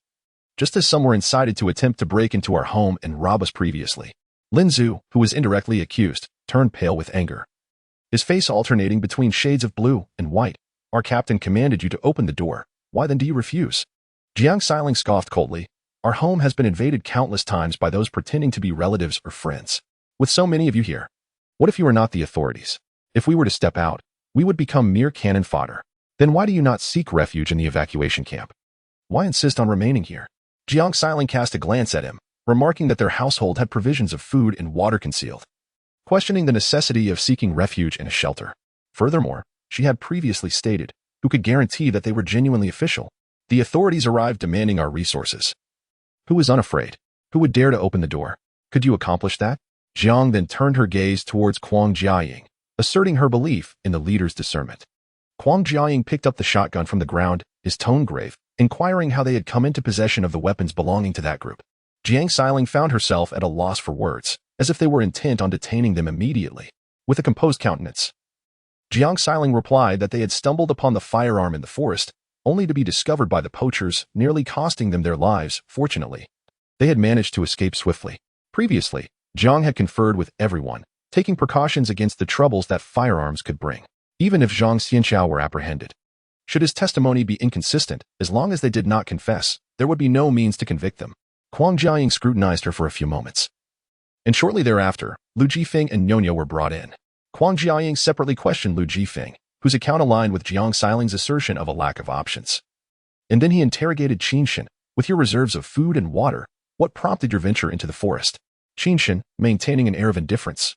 Just as some were incited to attempt to break into our home and rob us previously." Lin Zhu, who was indirectly accused, turned pale with anger, his face alternating between shades of blue and white. "Our captain commanded you to open the door. Why then do you refuse?" Jiang Siling scoffed coldly. "Our home has been invaded countless times by those pretending to be relatives or friends. With so many of you here, what if you are not the authorities? If we were to step out, we would become mere cannon fodder. Then why do you not seek refuge in the evacuation camp? Why insist on remaining here?" Jiang Siling cast a glance at him, remarking that their household had provisions of food and water concealed, questioning the necessity of seeking refuge in a shelter. Furthermore, she had previously stated, who could guarantee that they were genuinely official? The authorities arrived demanding our resources. Who is unafraid? Who would dare to open the door? Could you accomplish that? Jiang then turned her gaze towards Quang Jiaying, asserting her belief in the leader's discernment. Quang Jiaying picked up the shotgun from the ground, his tone grave, inquiring how they had come into possession of the weapons belonging to that group. Jiang Siling found herself at a loss for words, as if they were intent on detaining them immediately. With a composed countenance, Jiang Siling replied that they had stumbled upon the firearm in the forest, only to be discovered by the poachers, nearly costing them their lives. Fortunately, they had managed to escape swiftly. Previously, Jiang had conferred with everyone, taking precautions against the troubles that firearms could bring. Even if Zhang Xianxiao were apprehended, Should his testimony be inconsistent, as long as they did not confess, there would be no means to convict them. Huang Jiaying scrutinized her for a few moments. And shortly thereafter, Lu Jifeng and Nyonya were brought in. Huang Jiaying separately questioned Lu Jifeng, whose account aligned with Jiang Xiling's assertion of a lack of options. And then he interrogated Qinshan, with your reserves of food and water, what prompted your venture into the forest? Qinshan, maintaining an air of indifference,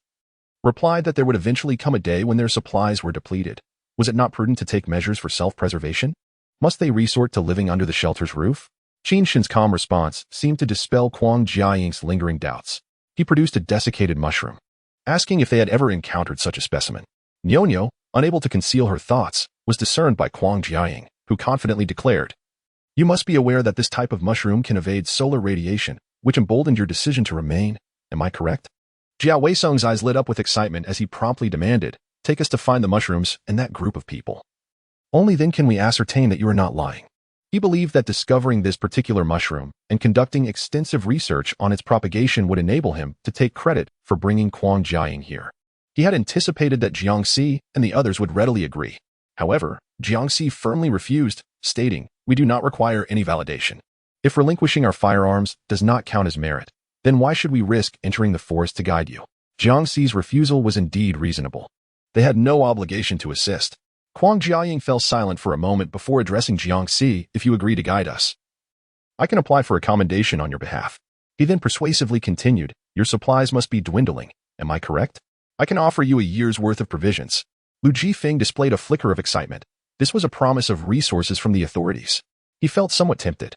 replied that there would eventually come a day when their supplies were depleted. Was it not prudent to take measures for self-preservation? Must they resort to living under the shelter's roof? Qinshan's calm response seemed to dispel Huang Jiaying's lingering doubts. He produced a desiccated mushroom, asking if they had ever encountered such a specimen. Nyonya, unable to conceal her thoughts, was discerned by Huang Jiaying, who confidently declared, "You must be aware that this type of mushroom can evade solar radiation, which emboldened your decision to remain. Am I correct?" Jiao Weisong's eyes lit up with excitement as he promptly demanded, "Take us to find the mushrooms and that group of people. Only then can we ascertain that you are not lying." He believed that discovering this particular mushroom and conducting extensive research on its propagation would enable him to take credit for bringing Huang Jiaying here. He had anticipated that Jiangxi and the others would readily agree. However, Jiangxi firmly refused, stating, "We do not require any validation. If relinquishing our firearms does not count as merit, then why should we risk entering the forest to guide you?" Jiangxi's refusal was indeed reasonable. They had no obligation to assist. Huang Jiaying fell silent for a moment before addressing Jiangxi. "If you agree to guide us, I can apply for a commendation on your behalf." He then persuasively continued, "Your supplies must be dwindling. Am I correct? I can offer you a year's worth of provisions." Lu Jifeng displayed a flicker of excitement. This was a promise of resources from the authorities. He felt somewhat tempted,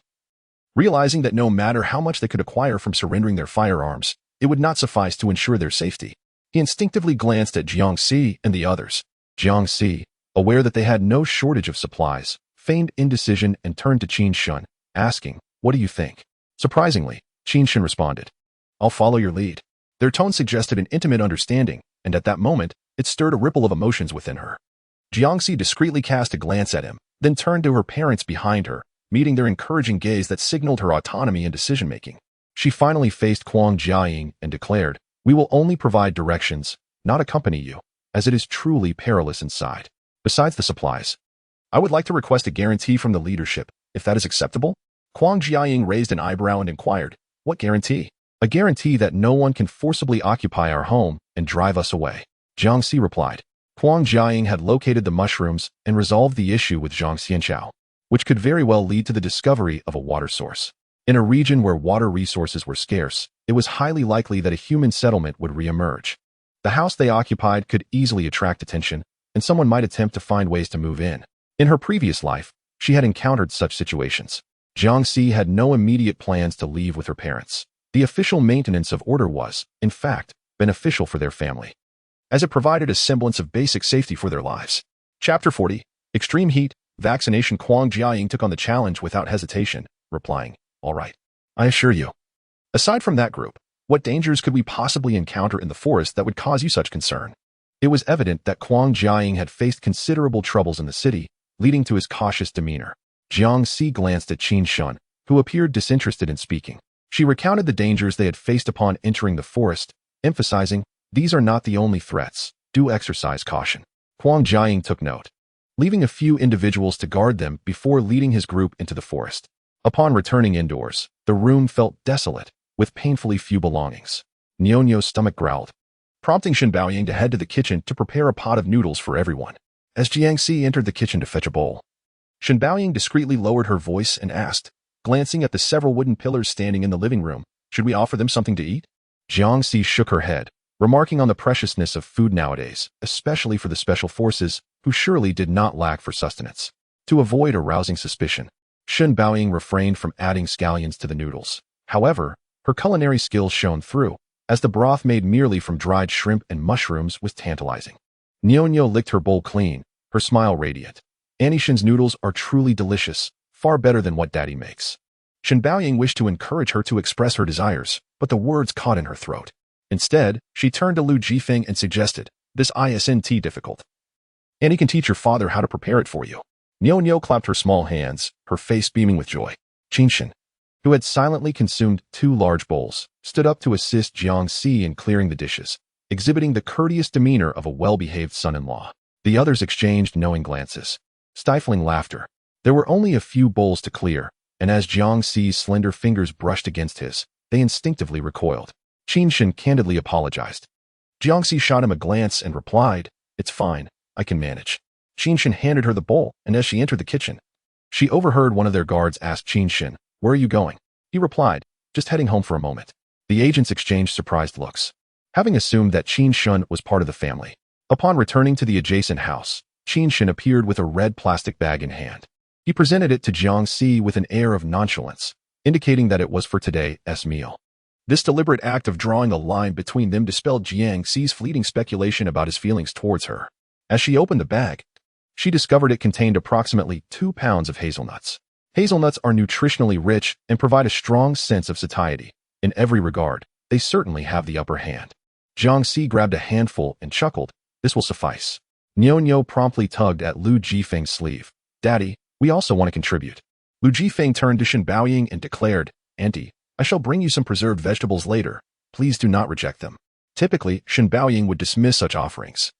realizing that no matter how much they could acquire from surrendering their firearms, it would not suffice to ensure their safety. He instinctively glanced at Jiangxi and the others. Jiangxi, aware that they had no shortage of supplies, feigned indecision and turned to Qinshan, asking, "What do you think?" Surprisingly, Qinshan responded, "I'll follow your lead." Their tone suggested an intimate understanding, and at that moment, it stirred a ripple of emotions within her. Jiangxi discreetly cast a glance at him, then turned to her parents behind her, meeting their encouraging gaze that signaled her autonomy and decision-making. She finally faced Huang Jiaying and declared, "We will only provide directions, not accompany you, as it is truly perilous inside. Besides the supplies, I would like to request a guarantee from the leadership, if that is acceptable." Huang Jiaying raised an eyebrow and inquired, "What guarantee?" "A guarantee that no one can forcibly occupy our home and drive us away," Jiangxi replied. Huang Jiaying had located the mushrooms and resolved the issue with Zhang Xianchao, which could very well lead to the discovery of a water source. In a region where water resources were scarce, it was highly likely that a human settlement would re-emerge. The house they occupied could easily attract attention, and someone might attempt to find ways to move in. In her previous life, she had encountered such situations. Jiangxi had no immediate plans to leave with her parents. The official maintenance of order was, in fact, beneficial for their family, as it provided a semblance of basic safety for their lives. Chapter 40. Extreme Heat, Vaccination. Huang Jiaying took on the challenge without hesitation, replying, "All right. I assure you. Aside from that group, what dangers could we possibly encounter in the forest that would cause you such concern?" It was evident that Huang Jiaying had faced considerable troubles in the city, leading to his cautious demeanor. Jiangxi glanced at Qinshan, who appeared disinterested in speaking. She recounted the dangers they had faced upon entering the forest, emphasizing, "These are not the only threats. Do exercise caution." Huang Jiaying took note, leaving a few individuals to guard them before leading his group into the forest. Upon returning indoors, the room felt desolate, with painfully few belongings. Nyonyo's stomach growled, prompting Shen Baoying to head to the kitchen to prepare a pot of noodles for everyone. As Jiangxi entered the kitchen to fetch a bowl, Shen Baoying discreetly lowered her voice and asked, glancing at the several wooden pillars standing in the living room, "Should we offer them something to eat?" Jiangxi shook her head, remarking on the preciousness of food nowadays, especially for the special forces, who surely did not lack for sustenance. To avoid arousing suspicion, Shen Baoying refrained from adding scallions to the noodles. However, her culinary skills shone through, as the broth made merely from dried shrimp and mushrooms was tantalizing. Nyonyo licked her bowl clean, her smile radiant. "Annie Shen's noodles are truly delicious, far better than what Daddy makes." Shen Baoying wished to encourage her to express her desires, but the words caught in her throat. Instead, she turned to Lu Jifeng and suggested, "This isn't difficult. Annie can teach your father how to prepare it for you." Nyonyo clapped her small hands, her face beaming with joy. Qinshan, who had silently consumed 2 large bowls, stood up to assist Jiangxi in clearing the dishes, exhibiting the courteous demeanor of a well-behaved son-in-law. The others exchanged knowing glances. stifling laughter. There were only a few bowls to clear, and as Jiang Xi's slender fingers brushed against his, they instinctively recoiled. Qin Shin candidly apologized. Jiang Xi shot him a glance and replied, "It's fine, I can manage." Qin Shin handed her the bowl, and as she entered the kitchen, she overheard one of their guards ask Qin Shin, "Where are you going?" He replied, "Just heading home for a moment." The agents exchanged surprised looks, having assumed that Qin Shin was part of the family. Upon returning to the adjacent house, Qin Shin appeared with a red plastic bag in hand. He presented it to Jiang Xi with an air of nonchalance, indicating that it was for today's meal. This deliberate act of drawing a line between them dispelled Jiang Xi's fleeting speculation about his feelings towards her. As she opened the bag, she discovered it contained approximately 2 pounds of hazelnuts. Hazelnuts are nutritionally rich and provide a strong sense of satiety. In every regard, they certainly have the upper hand. Jiang Xi grabbed a handful and chuckled, "This will suffice." Nyo promptly tugged at Lu Jifeng's sleeve. "Daddy, we also want to contribute." Lu Jifeng turned to Shen Baoying and declared, "Auntie, I shall bring you some preserved vegetables later. Please do not reject them." Typically, Shen Baoying would dismiss such offerings,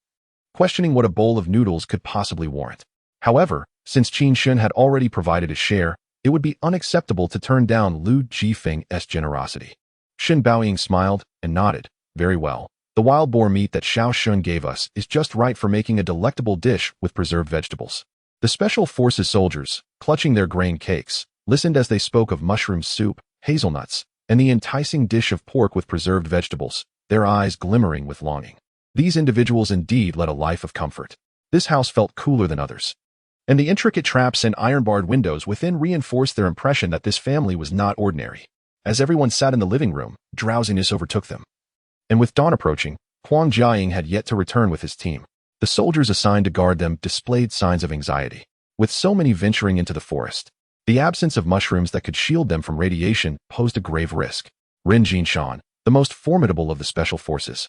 questioning what a bowl of noodles could possibly warrant. However, since Qin Shin had already provided a share, it would be unacceptable to turn down Lu Jifeng's generosity. Shen Baoying smiled and nodded. "Very well. The wild boar meat that Xiao Shun gave us is just right for making a delectable dish with preserved vegetables." The Special Forces soldiers, clutching their grain cakes, listened as they spoke of mushroom soup, hazelnuts, and the enticing dish of pork with preserved vegetables, their eyes glimmering with longing. These individuals indeed led a life of comfort. This house felt cooler than others, and the intricate traps and iron-barred windows within reinforced their impression that this family was not ordinary. As everyone sat in the living room, drowsiness overtook them. And with dawn approaching, Huang Jiaying had yet to return with his team. The soldiers assigned to guard them displayed signs of anxiety. With so many venturing into the forest, the absence of mushrooms that could shield them from radiation posed a grave risk. Ren Jinshan, the most formidable of the special forces,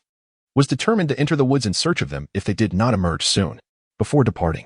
was determined to enter the woods in search of them if they did not emerge soon. Before departing,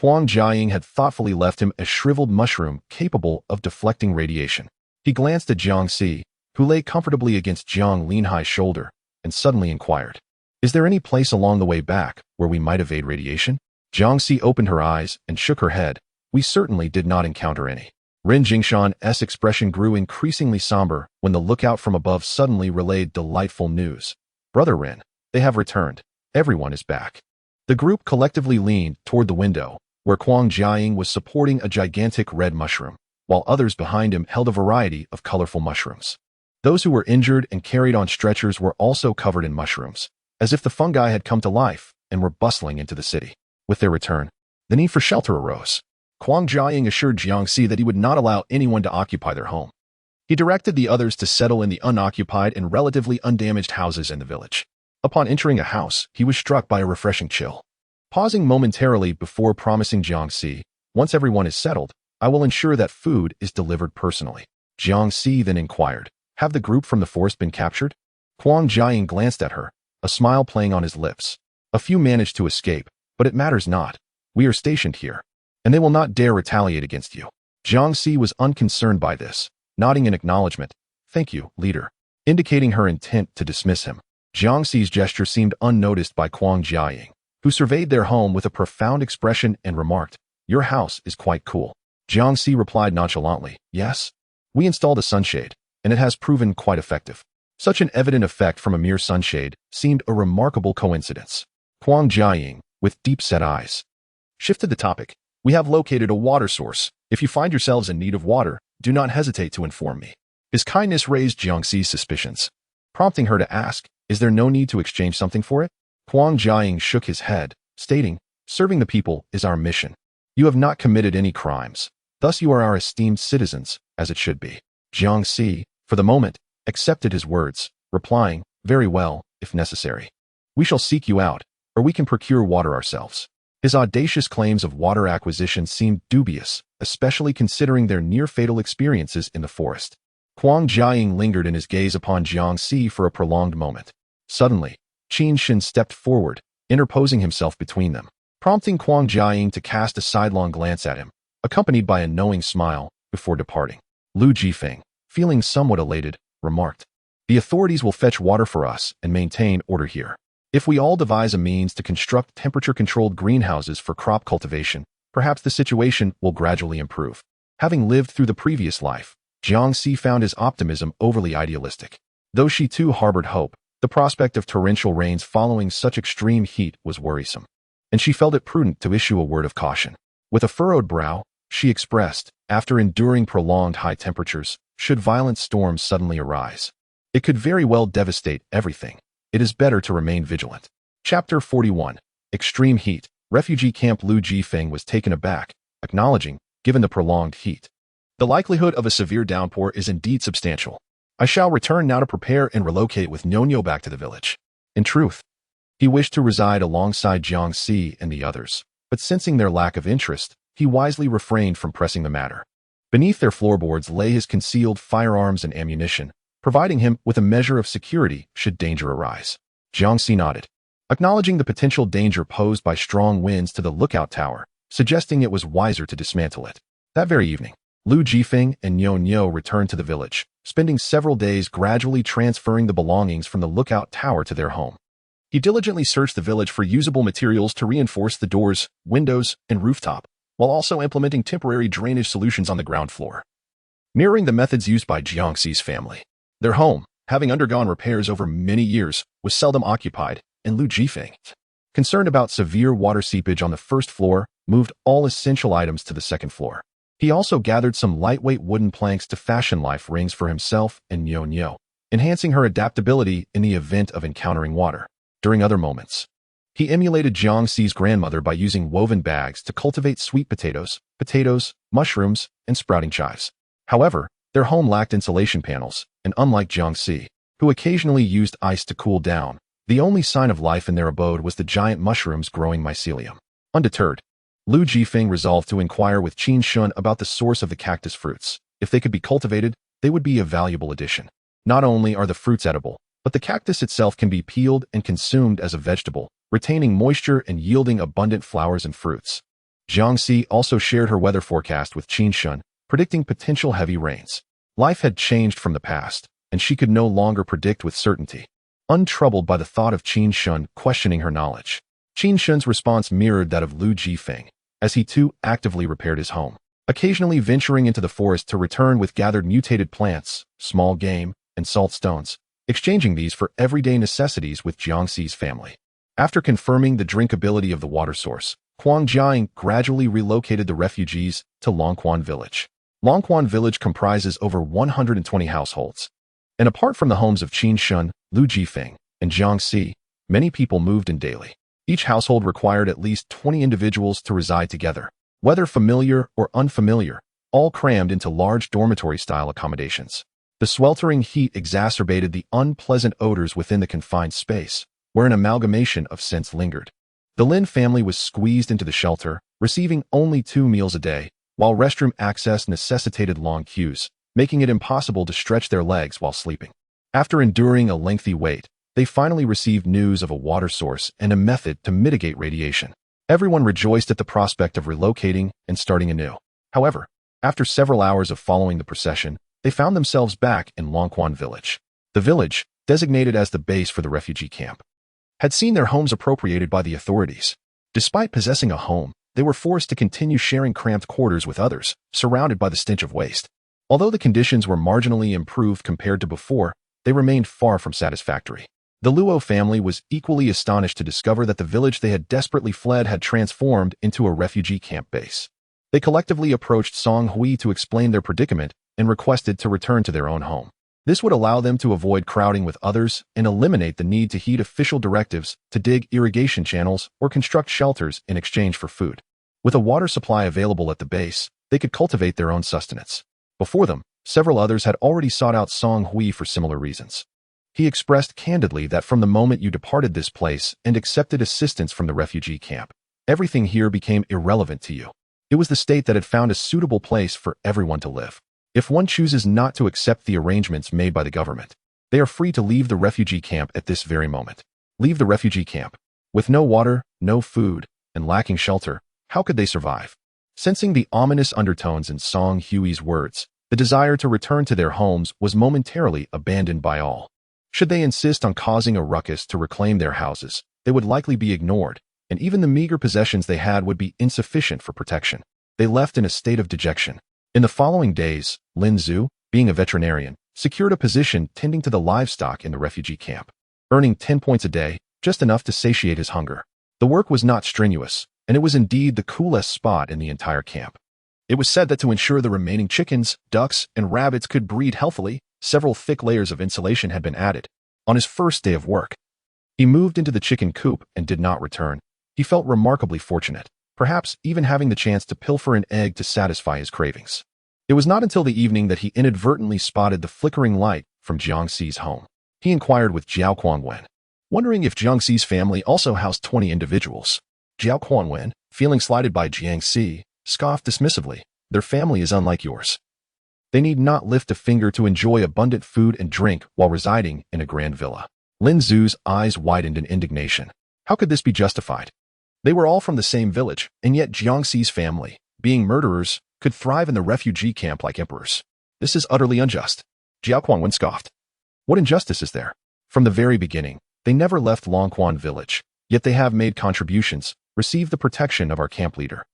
Huang Jiaying had thoughtfully left him a shriveled mushroom capable of deflecting radiation. He glanced at Jiang Xi, who lay comfortably against Jiang Linhai's shoulder, and suddenly inquired, "Is there any place along the way back where we might evade radiation?" Jiang Xi opened her eyes and shook her head. "We certainly did not encounter any." Ren Jingshan's expression grew increasingly somber when the lookout from above suddenly relayed delightful news. "Brother Ren, they have returned. Everyone is back." The group collectively leaned toward the window, where Huang Jiaying was supporting a gigantic red mushroom, while others behind him held a variety of colorful mushrooms. Those who were injured and carried on stretchers were also covered in mushrooms, as if the fungi had come to life and were bustling into the city. With their return, the need for shelter arose. Huang Jiaying assured Jiang Xi that he would not allow anyone to occupy their home. He directed the others to settle in the unoccupied and relatively undamaged houses in the village. Upon entering a house, he was struck by a refreshing chill. Pausing momentarily before promising Jiang Xi, "Once everyone is settled, I will ensure that food is delivered personally." Jiang Xi then inquired, "Have the group from the forest been captured?" Huang Jiaying glanced at her, a smile playing on his lips. "A few managed to escape, but it matters not. We are stationed here, and they will not dare retaliate against you." Jiang Xi was unconcerned by this, nodding in acknowledgement. "Thank you, leader," indicating her intent to dismiss him. Jiang Xi's gesture seemed unnoticed by Huang Jiaying, who surveyed their home with a profound expression and remarked, "Your house is quite cool." Jiang Xi replied nonchalantly, "Yes. We installed a sunshade, and it has proven quite effective." Such an evident effect from a mere sunshade seemed a remarkable coincidence. Huang Jiaying, with deep-set eyes, shifted the topic. "We have located a water source. If you find yourselves in need of water, do not hesitate to inform me." His kindness raised Jiang Xi's suspicions, prompting her to ask, "Is there no need to exchange something for it?" Huang Jiaying shook his head, stating, "Serving the people is our mission. You have not committed any crimes. Thus you are our esteemed citizens, as it should be." Jiang Xi, for the moment, accepted his words, replying, "Very well, if necessary. We shall seek you out, or we can procure water ourselves." His audacious claims of water acquisition seemed dubious, especially considering their near-fatal experiences in the forest. Huang Jiaying lingered in his gaze upon Jiang Xi for a prolonged moment. Suddenly, Qin Shin stepped forward, interposing himself between them, prompting Huang Jiaying to cast a sidelong glance at him, accompanied by a knowing smile, before departing. Lu Jifeng, feeling somewhat elated, remarked, "The authorities will fetch water for us and maintain order here. If we all devise a means to construct temperature-controlled greenhouses for crop cultivation, Perhaps the situation will gradually improve. Having lived through the previous life, Jiangxi found his optimism overly idealistic. Though she too harbored hope, the prospect of torrential rains following such extreme heat was worrisome, and she felt it prudent to issue a word of caution. With a furrowed brow, she expressed, after enduring prolonged high temperatures, should violent storms suddenly arise, it could very well devastate everything. It is better to remain vigilant. Chapter 41. Extreme Heat. Refugee camp. Lu Jifeng was taken aback, acknowledging, given the prolonged heat, the likelihood of a severe downpour is indeed substantial. I shall return now to prepare and relocate with Nyo back to the village. In truth, he wished to reside alongside Jiangxi and the others, but sensing their lack of interest, he wisely refrained from pressing the matter. Beneath their floorboards lay his concealed firearms and ammunition, providing him with a measure of security should danger arise. Jiangxi nodded, acknowledging the potential danger posed by strong winds to the lookout tower, suggesting it was wiser to dismantle it. That very evening, Lu Jifeng and Nyo returned to the village, spending several days gradually transferring the belongings from the lookout tower to their home. He diligently searched the village for usable materials to reinforce the doors, windows, and rooftop, while also implementing temporary drainage solutions on the ground floor, mirroring the methods used by Jiangxi's family. Their home, having undergone repairs over many years, was seldom occupied, and Lu Jifeng, concerned about severe water seepage on the first floor, moved all essential items to the second floor. He also gathered some lightweight wooden planks to fashion life rings for himself and Nyo, enhancing her adaptability in the event of encountering water. During other moments, he emulated Jiangxi's grandmother by using woven bags to cultivate sweet potatoes, mushrooms, and sprouting chives. However, their home lacked insulation panels, and unlike Jiangxi, who occasionally used ice to cool down, the only sign of life in their abode was the giant mushrooms growing mycelium. Undeterred, Lu Jifeng resolved to inquire with Qin Shun about the source of the cactus fruits. If they could be cultivated, they would be a valuable addition. Not only are the fruits edible, but the cactus itself can be peeled and consumed as a vegetable, retaining moisture and yielding abundant flowers and fruits. Jiangxi also shared her weather forecast with Qin Shun, predicting potential heavy rains. Life had changed from the past, and she could no longer predict with certainty. Untroubled by the thought of Qin Shun questioning her knowledge, Qin Shun's response mirrored that of Lu Jifeng, as he too actively repaired his home, occasionally venturing into the forest to return with gathered mutated plants, small game, and salt stones, exchanging these for everyday necessities with Jiangxi's family. After confirming the drinkability of the water source, Huang Jiang gradually relocated the refugees to Longquan Village. Longquan Village comprises over 120 households, and apart from the homes of Qin Shun, Lu Jifeng, and Jiangxi, many people moved in daily. Each household required at least 20 individuals to reside together, whether familiar or unfamiliar, all crammed into large dormitory-style accommodations. The sweltering heat exacerbated the unpleasant odors within the confined space, where an amalgamation of scents lingered. The Lin family was squeezed into the shelter, receiving only 2 meals a day, while restroom access necessitated long queues, making it impossible to stretch their legs while sleeping. After enduring a lengthy wait, they finally received news of a water source and a method to mitigate radiation. Everyone rejoiced at the prospect of relocating and starting anew. However, after several hours of following the procession, they found themselves back in Longquan Village. The village, designated as the base for the refugee camp, had seen their homes appropriated by the authorities. Despite possessing a home, they were forced to continue sharing cramped quarters with others, surrounded by the stench of waste. Although the conditions were marginally improved compared to before, they remained far from satisfactory. The Luo family was equally astonished to discover that the village they had desperately fled had transformed into a refugee camp base. They collectively approached Song Hui to explain their predicament and requested to return to their own home. This would allow them to avoid crowding with others and eliminate the need to heed official directives to dig irrigation channels or construct shelters in exchange for food. With a water supply available at the base, they could cultivate their own sustenance. Before them, several others had already sought out Song Hui for similar reasons. He expressed candidly that from the moment you departed this place and accepted assistance from the refugee camp, everything here became irrelevant to you. It was the state that had found a suitable place for everyone to live. If one chooses not to accept the arrangements made by the government, they are free to leave the refugee camp at this very moment. Leave the refugee camp. With no water, no food, and lacking shelter, how could they survive? Sensing the ominous undertones in Song Hui's words, the desire to return to their homes was momentarily abandoned by all. Should they insist on causing a ruckus to reclaim their houses, they would likely be ignored, and even the meager possessions they had would be insufficient for protection. They left in a state of dejection. In the following days, Lin Zhu, being a veterinarian, secured a position tending to the livestock in the refugee camp, earning 10 points a day, just enough to satiate his hunger. The work was not strenuous, and it was indeed the coolest spot in the entire camp. It was said that to ensure the remaining chickens, ducks, and rabbits could breed healthily, several thick layers of insulation had been added. On his first day of work, he moved into the chicken coop and did not return. He felt remarkably fortunate, perhaps even having the chance to pilfer an egg to satisfy his cravings. It was not until the evening that he inadvertently spotted the flickering light from Jiang Xi's home. He inquired with Jiao Quanwen, wondering if Jiang Xi's family also housed 20 individuals. Jiao Quanwen, feeling slighted by Jiang Xi, scoffed dismissively, "Their family is unlike yours. They need not lift a finger to enjoy abundant food and drink while residing in a grand villa." Lin Zhu's eyes widened in indignation. How could this be justified? They were all from the same village, and yet Jiang Xi's family, being murderers, could thrive in the refugee camp like emperors. This is utterly unjust. Jiao Quanwen scoffed. What injustice is there? From the very beginning, they never left Longquan village, yet they have made contributions, received the protection of our camp leader,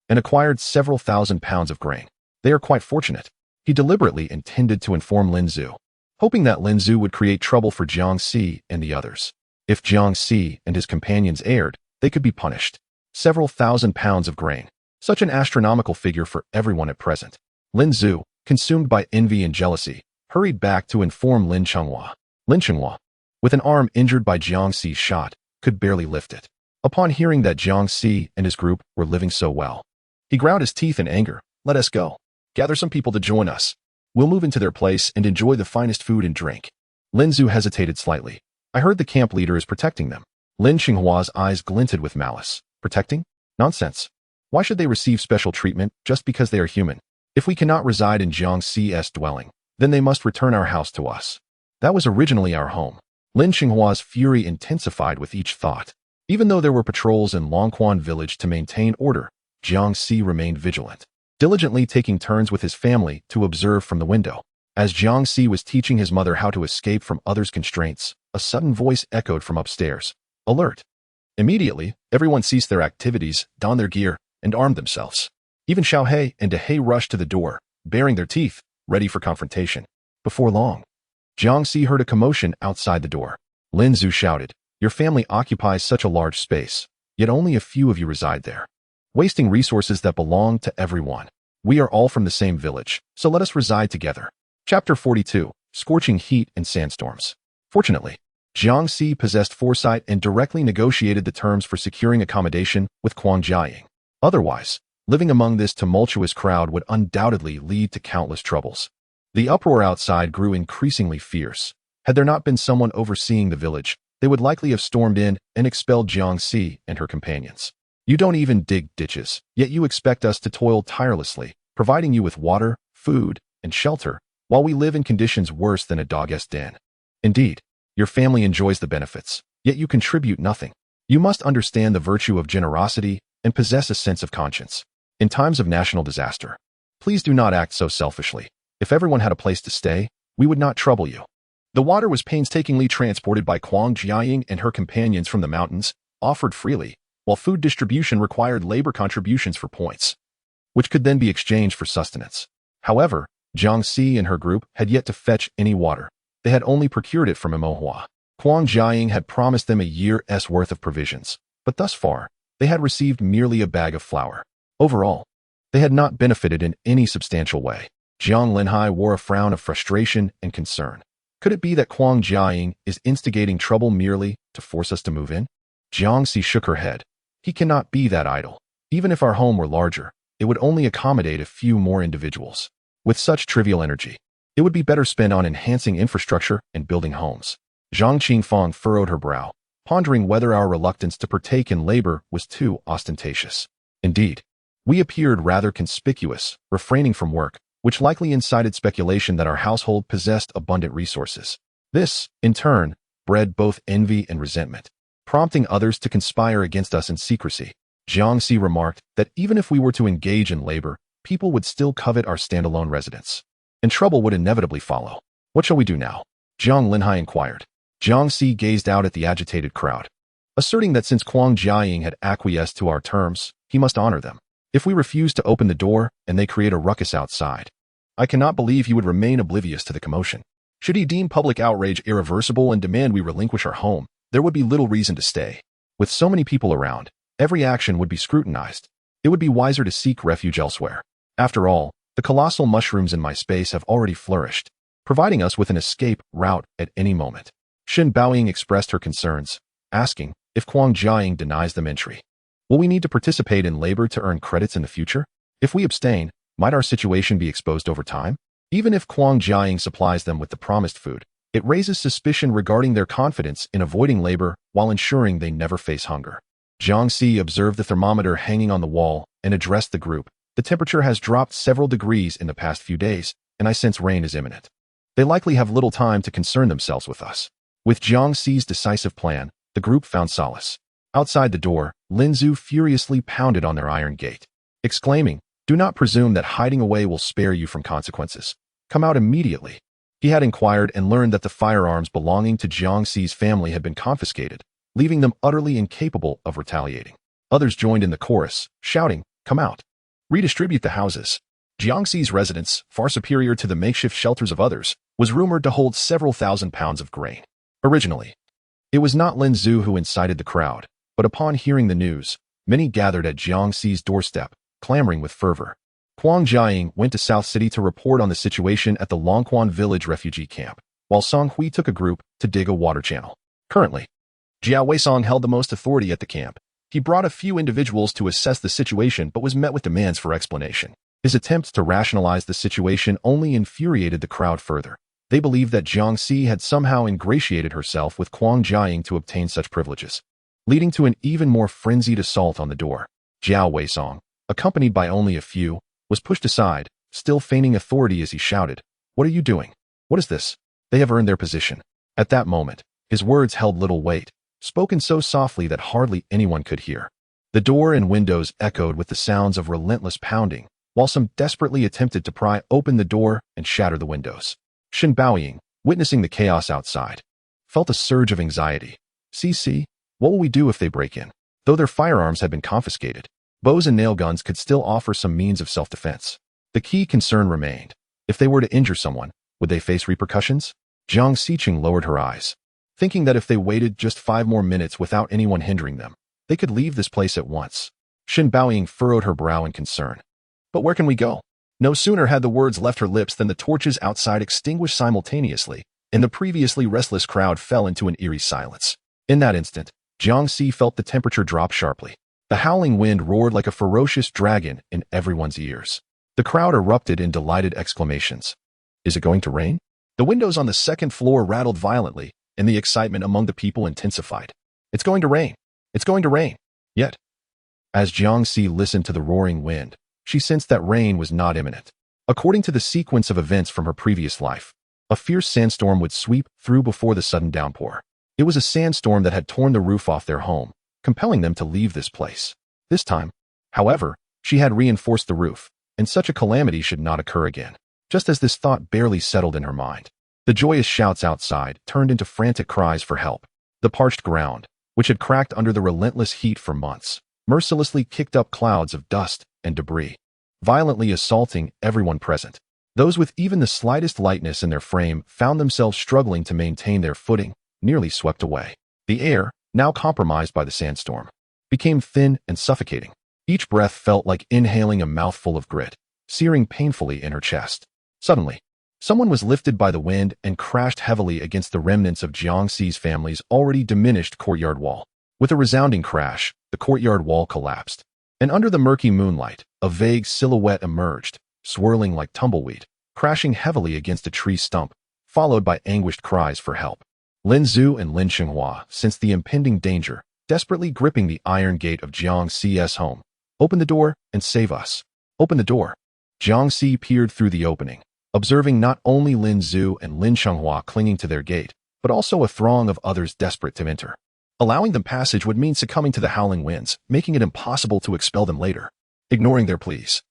and acquired several thousand pounds of grain. They are quite fortunate. He deliberately intended to inform Lin Zhu, hoping that Lin Zhu would create trouble for Jiang Xi and the others. If Jiang Xi and his companions erred, they could be punished. Several thousand pounds of grain. Such an astronomical figure for everyone at present. Lin Zhu, consumed by envy and jealousy, hurried back to inform Lin Chenghua. Lin Chenghua, with an arm injured by Jiang Xi's shot, could barely lift it. Upon hearing that Jiang Xi and his group were living so well, he ground his teeth in anger. "Let us go. Gather some people to join us. We'll move into their place and enjoy the finest food and drink." Lin Zhu hesitated slightly. "I heard the camp leader is protecting them." Lin Chenghua's eyes glinted with malice. "Protecting? Nonsense. Why should they receive special treatment just because they are human? If we cannot reside in Jiang Xi's dwelling, then they must return our house to us. That was originally our home." Lin Chenghua's fury intensified with each thought. Even though there were patrols in Longquan village to maintain order, Jiang Xi remained vigilant, diligently taking turns with his family to observe from the window. As Jiang Xi was teaching his mother how to escape from others' constraints, a sudden voice echoed from upstairs. "Alert!" Immediately, everyone ceased their activities, donned their gear, and armed themselves. Even Xiaohei and Dehei rushed to the door, baring their teeth, ready for confrontation. Before long, Jiang Xi heard a commotion outside the door. Lin Zhu shouted, "Your family occupies such a large space, yet only a few of you reside there, wasting resources that belong to everyone. We are all from the same village, so let us reside together." Chapter 42, Scorching Heat and Sandstorms. Fortunately, Jiang Xi possessed foresight and directly negotiated the terms for securing accommodation with Quang Jiaying. Otherwise, living among this tumultuous crowd would undoubtedly lead to countless troubles. The uproar outside grew increasingly fierce. Had there not been someone overseeing the village, they would likely have stormed in and expelled Jiang Xi and her companions. "You don't even dig ditches, yet you expect us to toil tirelessly, providing you with water, food, and shelter, while we live in conditions worse than a dog's den. Indeed, your family enjoys the benefits, yet you contribute nothing. You must understand the virtue of generosity and possess a sense of conscience. In times of national disaster, please do not act so selfishly. If everyone had a place to stay, we would not trouble you." The water was painstakingly transported by Quang Jiaying and her companions from the mountains, offered freely, while food distribution required labor contributions for points, which could then be exchanged for sustenance. However, Jiang Xi and her group had yet to fetch any water. They had only procured it from Imohua. Quang Jiaying had promised them a year's worth of provisions, but thus far, they had received merely a bag of flour. Overall, they had not benefited in any substantial way. Jiang Linhai wore a frown of frustration and concern. Could it be that Quang Jiaying is instigating trouble merely to force us to move in? Jiang Xi shook her head. He cannot be that idle. Even if our home were larger, it would only accommodate a few more individuals. With such trivial energy, it would be better spent on enhancing infrastructure and building homes. Zhang Qingfang furrowed her brow, pondering whether our reluctance to partake in labor was too ostentatious. Indeed, we appeared rather conspicuous, refraining from work, which likely incited speculation that our household possessed abundant resources. This, in turn, bred both envy and resentment, prompting others to conspire against us in secrecy. Jiang Xi remarked that even if we were to engage in labor, people would still covet our standalone residence, and trouble would inevitably follow. "What shall we do now?" Jiang Linhai inquired. Jiang Xi gazed out at the agitated crowd. asserting that since Kwang Jiaying had acquiesced to our terms, he must honor them. If we refuse to open the door and they create a ruckus outside, I cannot believe he would remain oblivious to the commotion. Should he deem public outrage irreversible and demand we relinquish our home, there would be little reason to stay. With so many people around, every action would be scrutinized. It would be wiser to seek refuge elsewhere. After all, the colossal mushrooms in my space have already flourished, providing us with an escape route at any moment. Shin Baoying expressed her concerns, asking if Kwang Jiaying denies them entry. Will we need to participate in labor to earn credits in the future? If we abstain, might our situation be exposed over time? Even if Kwang Jiaying supplies them with the promised food, it raises suspicion regarding their confidence in avoiding labor while ensuring they never face hunger. Jiang Si observed the thermometer hanging on the wall and addressed the group. The temperature has dropped several degrees in the past few days, and I sense rain is imminent. They likely have little time to concern themselves with us. With Jiang Si's decisive plan, the group found solace. Outside the door, Lin Zhu furiously pounded on their iron gate, exclaiming, "Do not presume that hiding away will spare you from consequences. Come out immediately." He had inquired and learned that the firearms belonging to Jiang Si's family had been confiscated, leaving them utterly incapable of retaliating. Others joined in the chorus, shouting, "Come out. Redistribute the houses." Jiang Si's residence, far superior to the makeshift shelters of others, was rumored to hold several thousand pounds of grain. Originally, it was not Lin Zhu who incited the crowd, but upon hearing the news, many gathered at Jiang Si's doorstep, clamoring with fervor. Kwang Jiaying went to South City to report on the situation at the Longquan village refugee camp, while Song Hui took a group to dig a water channel. Currently, Jiao Weisong held the most authority at the camp. He brought a few individuals to assess the situation but was met with demands for explanation. His attempts to rationalize the situation only infuriated the crowd further. They believed that Jiang Si had somehow ingratiated herself with Kwang Jiaying to obtain such privileges, leading to an even more frenzied assault on the door. Jiao Weisong, accompanied by only a few, was pushed aside, still feigning authority as he shouted, "What are you doing? What is this? They have earned their position." At that moment, his words held little weight, spoken so softly that hardly anyone could hear. The door and windows echoed with the sounds of relentless pounding, while some desperately attempted to pry open the door and shatter the windows. Shin Baoying, witnessing the chaos outside, felt a surge of anxiety. "CC, what will we do if they break in?" Though their firearms had been confiscated, bows and nail guns could still offer some means of self-defense. The key concern remained. If they were to injure someone, would they face repercussions? Jiang Siqing lowered her eyes, thinking that if they waited just 5 more minutes without anyone hindering them, they could leave this place at once. Shin Baoying furrowed her brow in concern. "But where can we go?" No sooner had the words left her lips than the torches outside extinguished simultaneously, and the previously restless crowd fell into an eerie silence. In that instant, Jiang Si felt the temperature drop sharply. The howling wind roared like a ferocious dragon in everyone's ears. The crowd erupted in delighted exclamations. "Is it going to rain?" The windows on the second floor rattled violently, and the excitement among the people intensified. "It's going to rain! It's going to rain!" Yet, as Jiang Si listened to the roaring wind, she sensed that rain was not imminent. According to the sequence of events from her previous life, a fierce sandstorm would sweep through before the sudden downpour. It was a sandstorm that had torn the roof off their home, compelling them to leave this place. This time, however, she had reinforced the roof, and such a calamity should not occur again. Just as this thought barely settled in her mind, the joyous shouts outside turned into frantic cries for help. The parched ground, which had cracked under the relentless heat for months, mercilessly kicked up clouds of dust and debris, violently assaulting everyone present. Those with even the slightest lightness in their frame found themselves struggling to maintain their footing, nearly swept away. The air, now compromised by the sandstorm, became thin and suffocating. Each breath felt like inhaling a mouthful of grit, searing painfully in her chest. Suddenly, someone was lifted by the wind and crashed heavily against the remnants of Jiang Si's family's already diminished courtyard wall. With a resounding crash, the courtyard wall collapsed, and under the murky moonlight, a vague silhouette emerged, swirling like tumbleweed, crashing heavily against a tree stump, followed by anguished cries for help. Lin Zhu and Lin Xinghua sensed the impending danger, desperately gripping the iron gate of Jiang Si's home. "Open the door and save us. Open the door." Jiang Si peered through the opening, observing not only Lin Zhu and Lin Xinghua clinging to their gate, but also a throng of others desperate to enter. Allowing them passage would mean succumbing to the howling winds, making it impossible to expel them later. Ignoring their pleas,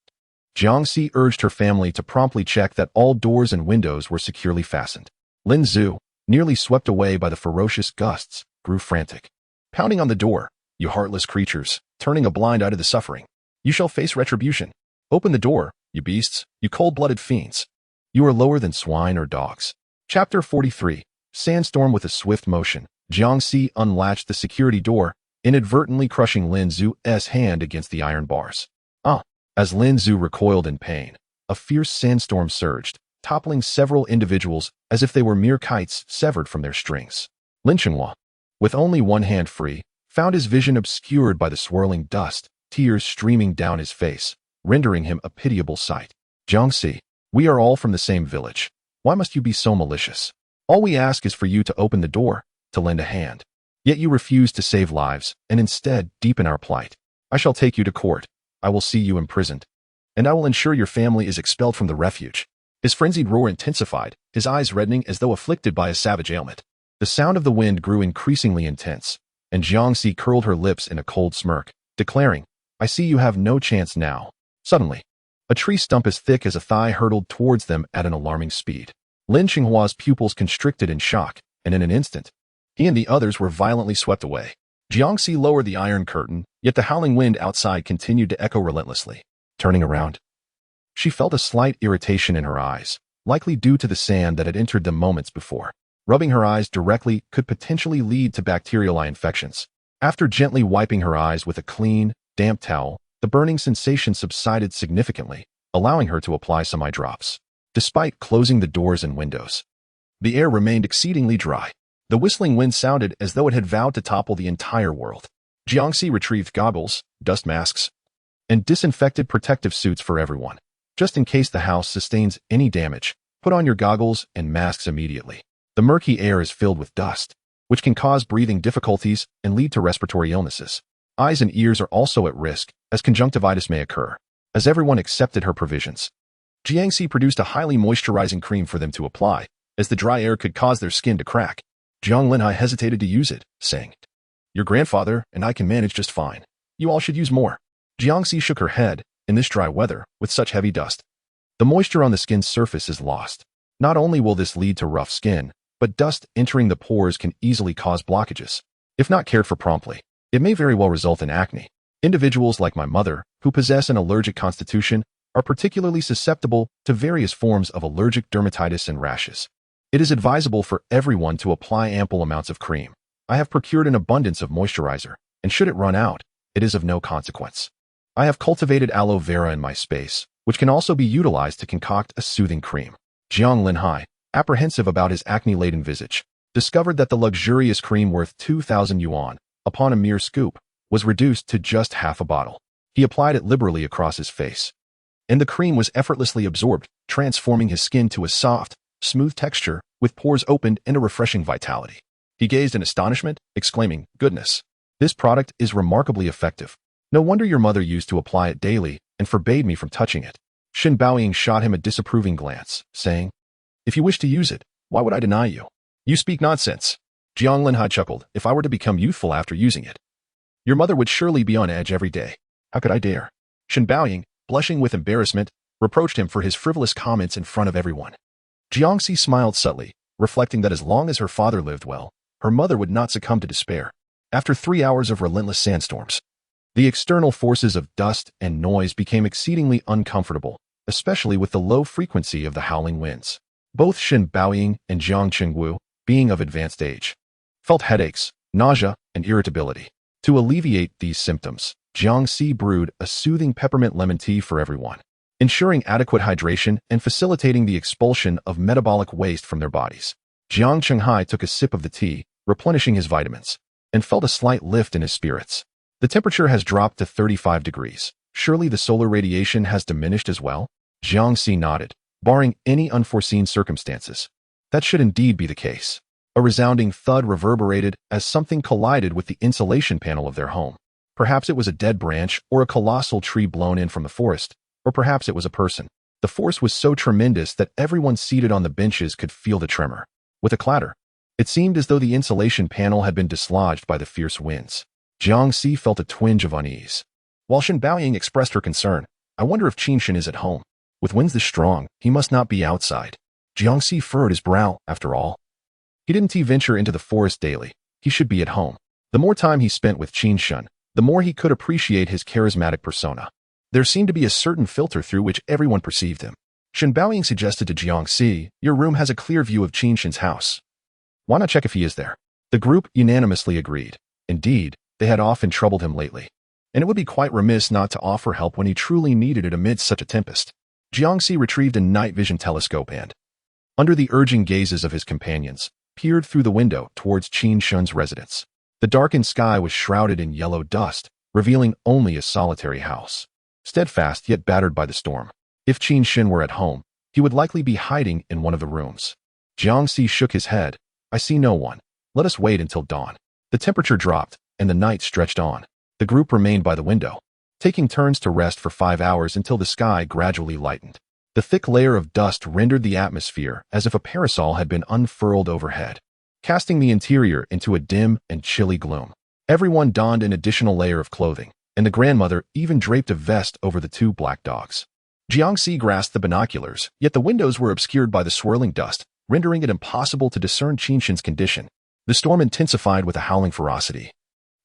Jiang Si urged her family to promptly check that all doors and windows were securely fastened. Lin Zhu, nearly swept away by the ferocious gusts, grew frantic. pounding on the door. You heartless creatures, turning a blind eye to the suffering. You shall face retribution. Open the door, you beasts, you cold-blooded fiends. You are lower than swine or dogs. Chapter 43. Sandstorm. With a swift motion, Jiangxi unlatched the security door, inadvertently crushing Lin Zhu's hand against the iron bars. As Lin Zhu recoiled in pain, a fierce sandstorm surged, toppling several individuals as if they were mere kites severed from their strings. Lin Chenghua, with only one hand free, found his vision obscured by the swirling dust, tears streaming down his face, rendering him a pitiable sight. Jiangxi, we are all from the same village. Why must you be so malicious? All we ask is for you to open the door, to lend a hand. Yet you refuse to save lives, and instead deepen our plight. I shall take you to court. I will see you imprisoned. And I will ensure your family is expelled from the refuge. His frenzied roar intensified, his eyes reddening as though afflicted by a savage ailment. The sound of the wind grew increasingly intense, and Jiangxi curled her lips in a cold smirk, declaring, I see you have no chance now. Suddenly, a tree stump as thick as a thigh hurtled towards them at an alarming speed. Lin Chenghua's pupils constricted in shock, and in an instant, he and the others were violently swept away. Jiangxi lowered the iron curtain, yet the howling wind outside continued to echo relentlessly. Turning around, she felt a slight irritation in her eyes, likely due to the sand that had entered them moments before. Rubbing her eyes directly could potentially lead to bacterial eye infections. After gently wiping her eyes with a clean, damp towel, the burning sensation subsided significantly, allowing her to apply some eye drops. Despite closing the doors and windows, the air remained exceedingly dry. The whistling wind sounded as though it had vowed to topple the entire world. Jiangxi retrieved goggles, dust masks, and disinfected protective suits for everyone. Just in case the house sustains any damage, put on your goggles and masks immediately. The murky air is filled with dust, which can cause breathing difficulties and lead to respiratory illnesses. Eyes and ears are also at risk, as conjunctivitis may occur. As everyone accepted her provisions, Jiangxi produced a highly moisturizing cream for them to apply, as the dry air could cause their skin to crack. Jiang Linhai hesitated to use it, saying, Your grandfather and I can manage just fine. You all should use more. Jiangxi shook her head. In this dry weather, with such heavy dust, the moisture on the skin's surface is lost. Not only will this lead to rough skin, but dust entering the pores can easily cause blockages. If not cared for promptly, it may very well result in acne. Individuals like my mother, who possess an allergic constitution, are particularly susceptible to various forms of allergic dermatitis and rashes. It is advisable for everyone to apply ample amounts of cream. I have procured an abundance of moisturizer, and should it run out, it is of no consequence. I have cultivated aloe vera in my space, which can also be utilized to concoct a soothing cream. Jiang Linhai, apprehensive about his acne-laden visage, discovered that the luxurious cream worth 2,000 yuan, upon a mere scoop, was reduced to just half a bottle. He applied it liberally across his face, and the cream was effortlessly absorbed, transforming his skin to a soft, smooth texture, with pores opened and a refreshing vitality. He gazed in astonishment, exclaiming, Goodness, this product is remarkably effective. No wonder your mother used to apply it daily and forbade me from touching it. Shen Baoying shot him a disapproving glance, saying, If you wish to use it, why would I deny you? You speak nonsense. Jiang Linhai chuckled. If I were to become youthful after using it, your mother would surely be on edge every day. How could I dare? Shen Baoying, blushing with embarrassment, reproached him for his frivolous comments in front of everyone. Jiangxi smiled subtly, reflecting that as long as her father lived well, her mother would not succumb to despair. After 3 hours of relentless sandstorms, the external forces of dust and noise became exceedingly uncomfortable, especially with the low frequency of the howling winds. Both Shen Baoying and Jiang Chengwu, being of advanced age, felt headaches, nausea, and irritability. To alleviate these symptoms, Jiangxi brewed a soothing peppermint lemon tea for everyone, ensuring adequate hydration and facilitating the expulsion of metabolic waste from their bodies. Jiang Chenghai took a sip of the tea, replenishing his vitamins, and felt a slight lift in his spirits. The temperature has dropped to 35 degrees. Surely the solar radiation has diminished as well? Jiangxi nodded, barring any unforeseen circumstances. That should indeed be the case. A resounding thud reverberated as something collided with the insulation panel of their home. Perhaps it was a dead branch or a colossal tree blown in from the forest, or perhaps it was a person. The force was so tremendous that everyone seated on the benches could feel the tremor. With a clatter, it seemed as though the insulation panel had been dislodged by the fierce winds. Jiangxi felt a twinge of unease. While Shen Baoying expressed her concern, I wonder if Qin Shen is at home. With winds this strong, he must not be outside. Jiangxi furrowed his brow, after all. He didn't venture into the forest daily. He should be at home. The more time he spent with Qin Shun, the more he could appreciate his charismatic persona. There seemed to be a certain filter through which everyone perceived him. Shen Baoying suggested to Jiangxi, "Your room has a clear view of Qin Shan's house. Why not check if he is there?" The group unanimously agreed. Indeed, they had often troubled him lately, and it would be quite remiss not to offer help when he truly needed it amid such a tempest. Jiangxi retrieved a night vision telescope and, under the urging gazes of his companions, peered through the window towards Qin Shun's residence. The darkened sky was shrouded in yellow dust, revealing only a solitary house, steadfast yet battered by the storm. If Qin Shun were at home, he would likely be hiding in one of the rooms. Jiangxi shook his head. "I see no one. Let us wait until dawn." The temperature dropped, and the night stretched on. The group remained by the window, taking turns to rest for 5 hours until the sky gradually lightened. The thick layer of dust rendered the atmosphere as if a parasol had been unfurled overhead, casting the interior into a dim and chilly gloom. Everyone donned an additional layer of clothing, and the grandmother even draped a vest over the 2 black dogs. Jiangxi grasped the binoculars, yet the windows were obscured by the swirling dust, rendering it impossible to discern Qin Shan's condition. The storm intensified with a howling ferocity,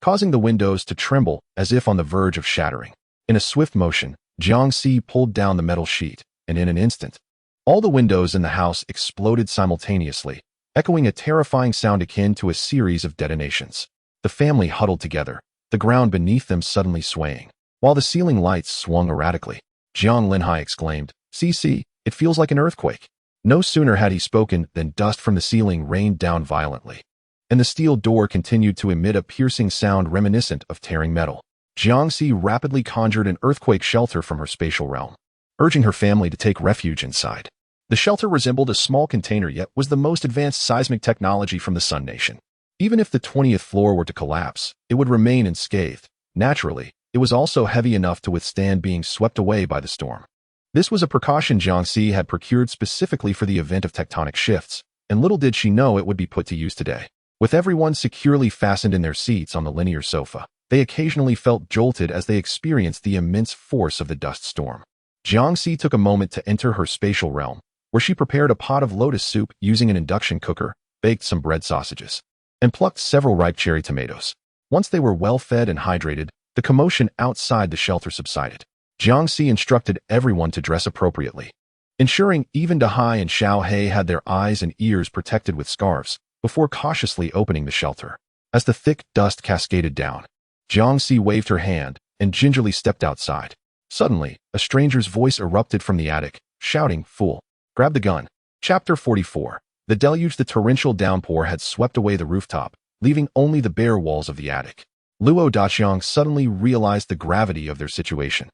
causing the windows to tremble as if on the verge of shattering. In a swift motion, Jiangxi pulled down the metal sheet, and in an instant, all the windows in the house exploded simultaneously, echoing a terrifying sound akin to a series of detonations. The family huddled together, the ground beneath them suddenly swaying, while the ceiling lights swung erratically. Jiang Linhai exclaimed, "See, it feels like an earthquake." No sooner had he spoken than dust from the ceiling rained down violently, and the steel door continued to emit a piercing sound reminiscent of tearing metal. Jiangxi rapidly conjured an earthquake shelter from her spatial realm, urging her family to take refuge inside. The shelter resembled a small container yet was the most advanced seismic technology from the Sun Nation. Even if the 20th floor were to collapse, it would remain unscathed. Naturally, it was also heavy enough to withstand being swept away by the storm. This was a precaution Jiangxi had procured specifically for the event of tectonic shifts, and little did she know it would be put to use today. With everyone securely fastened in their seats on the linear sofa, they occasionally felt jolted as they experienced the immense force of the dust storm. Jiangxi took a moment to enter her spatial realm, where she prepared a pot of lotus soup using an induction cooker, baked some bread sausages, and plucked several ripe cherry tomatoes. Once they were well fed and hydrated, the commotion outside the shelter subsided. Jiangxi instructed everyone to dress appropriately, ensuring even Dahai and Xiao He had their eyes and ears protected with scarves, before cautiously opening the shelter. As the thick dust cascaded down, Jiangxi waved her hand and gingerly stepped outside. Suddenly, a stranger's voice erupted from the attic, shouting, "Fool! Grab the gun." Chapter 44. The deluge. The torrential downpour had swept away the rooftop, leaving only the bare walls of the attic. Luo Daqiang suddenly realized the gravity of their situation.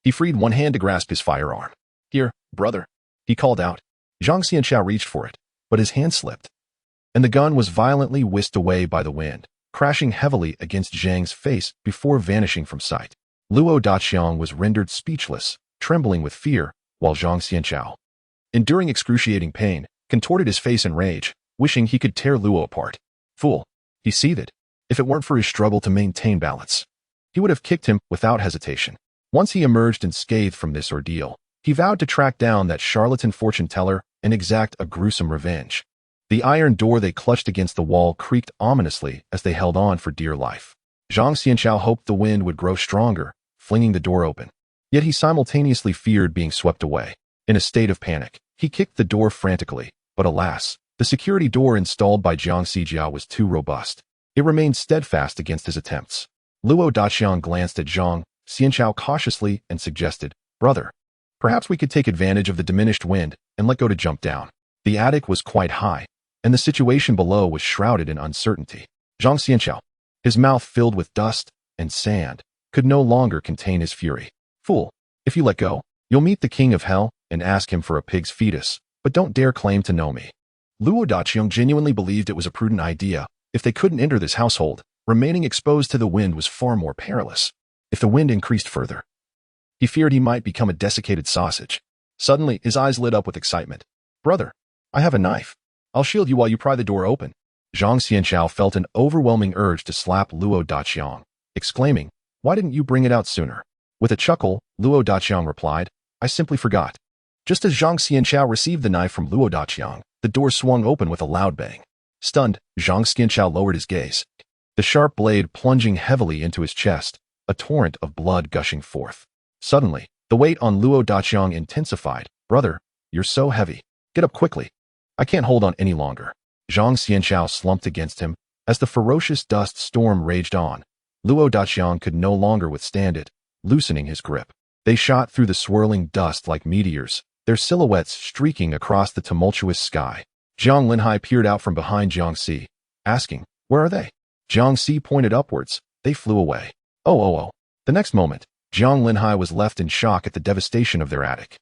He freed one hand to grasp his firearm. "Here, brother," he called out. Zhang Xianxiao reached for it, but his hand slipped, and the gun was violently whisked away by the wind, crashing heavily against Zhang's face before vanishing from sight. Luo Daqiang was rendered speechless, trembling with fear, while Zhang Xianxiao, enduring excruciating pain, contorted his face in rage, wishing he could tear Luo apart. "Fool," he seethed. If it weren't for his struggle to maintain balance, he would have kicked him without hesitation. Once he emerged unscathed from this ordeal, he vowed to track down that charlatan fortune teller and exact a gruesome revenge. The iron door they clutched against the wall creaked ominously as they held on for dear life. Zhang Xianxiao hoped the wind would grow stronger, flinging the door open. Yet he simultaneously feared being swept away. In a state of panic, he kicked the door frantically, but alas, the security door installed by Jiang Xijiao was too robust. It remained steadfast against his attempts. Luo Daqiang glanced at Zhang Xianxiao cautiously and suggested, "Brother, perhaps we could take advantage of the diminished wind and let go to jump down." The attic was quite high, and the situation below was shrouded in uncertainty. Zhang Xianxiao, his mouth filled with dust and sand, could no longer contain his fury. "Fool, if you let go, you'll meet the king of hell and ask him for a pig's fetus, but don't dare claim to know me." Luo Daqiang genuinely believed it was a prudent idea. If they couldn't enter this household, remaining exposed to the wind was far more perilous. If the wind increased further, he feared he might become a desiccated sausage. Suddenly, his eyes lit up with excitement. "Brother, I have a knife. I'll shield you while you pry the door open." Zhang Xianxiao felt an overwhelming urge to slap Luo Daqiang, exclaiming, "Why didn't you bring it out sooner?" With a chuckle, Luo Daqiang replied, "I simply forgot." Just as Zhang Xianxiao received the knife from Luo Daqiang, the door swung open with a loud bang. Stunned, Zhang Xianxiao lowered his gaze. the sharp blade plunging heavily into his chest, a torrent of blood gushing forth. Suddenly, the weight on Luo Daqiang intensified. "Brother, you're so heavy. Get up quickly. I can't hold on any longer." Zhang Xianxiao slumped against him. As the ferocious dust storm raged on, Luo Daqiang could no longer withstand it, loosening his grip. They shot through the swirling dust like meteors, their silhouettes streaking across the tumultuous sky. Jiang Linhai peered out from behind Jiang Si, asking, "Where are they?" Jiang Si pointed upwards. They flew away. Oh. The next moment, Jiang Linhai was left in shock at the devastation of their attic.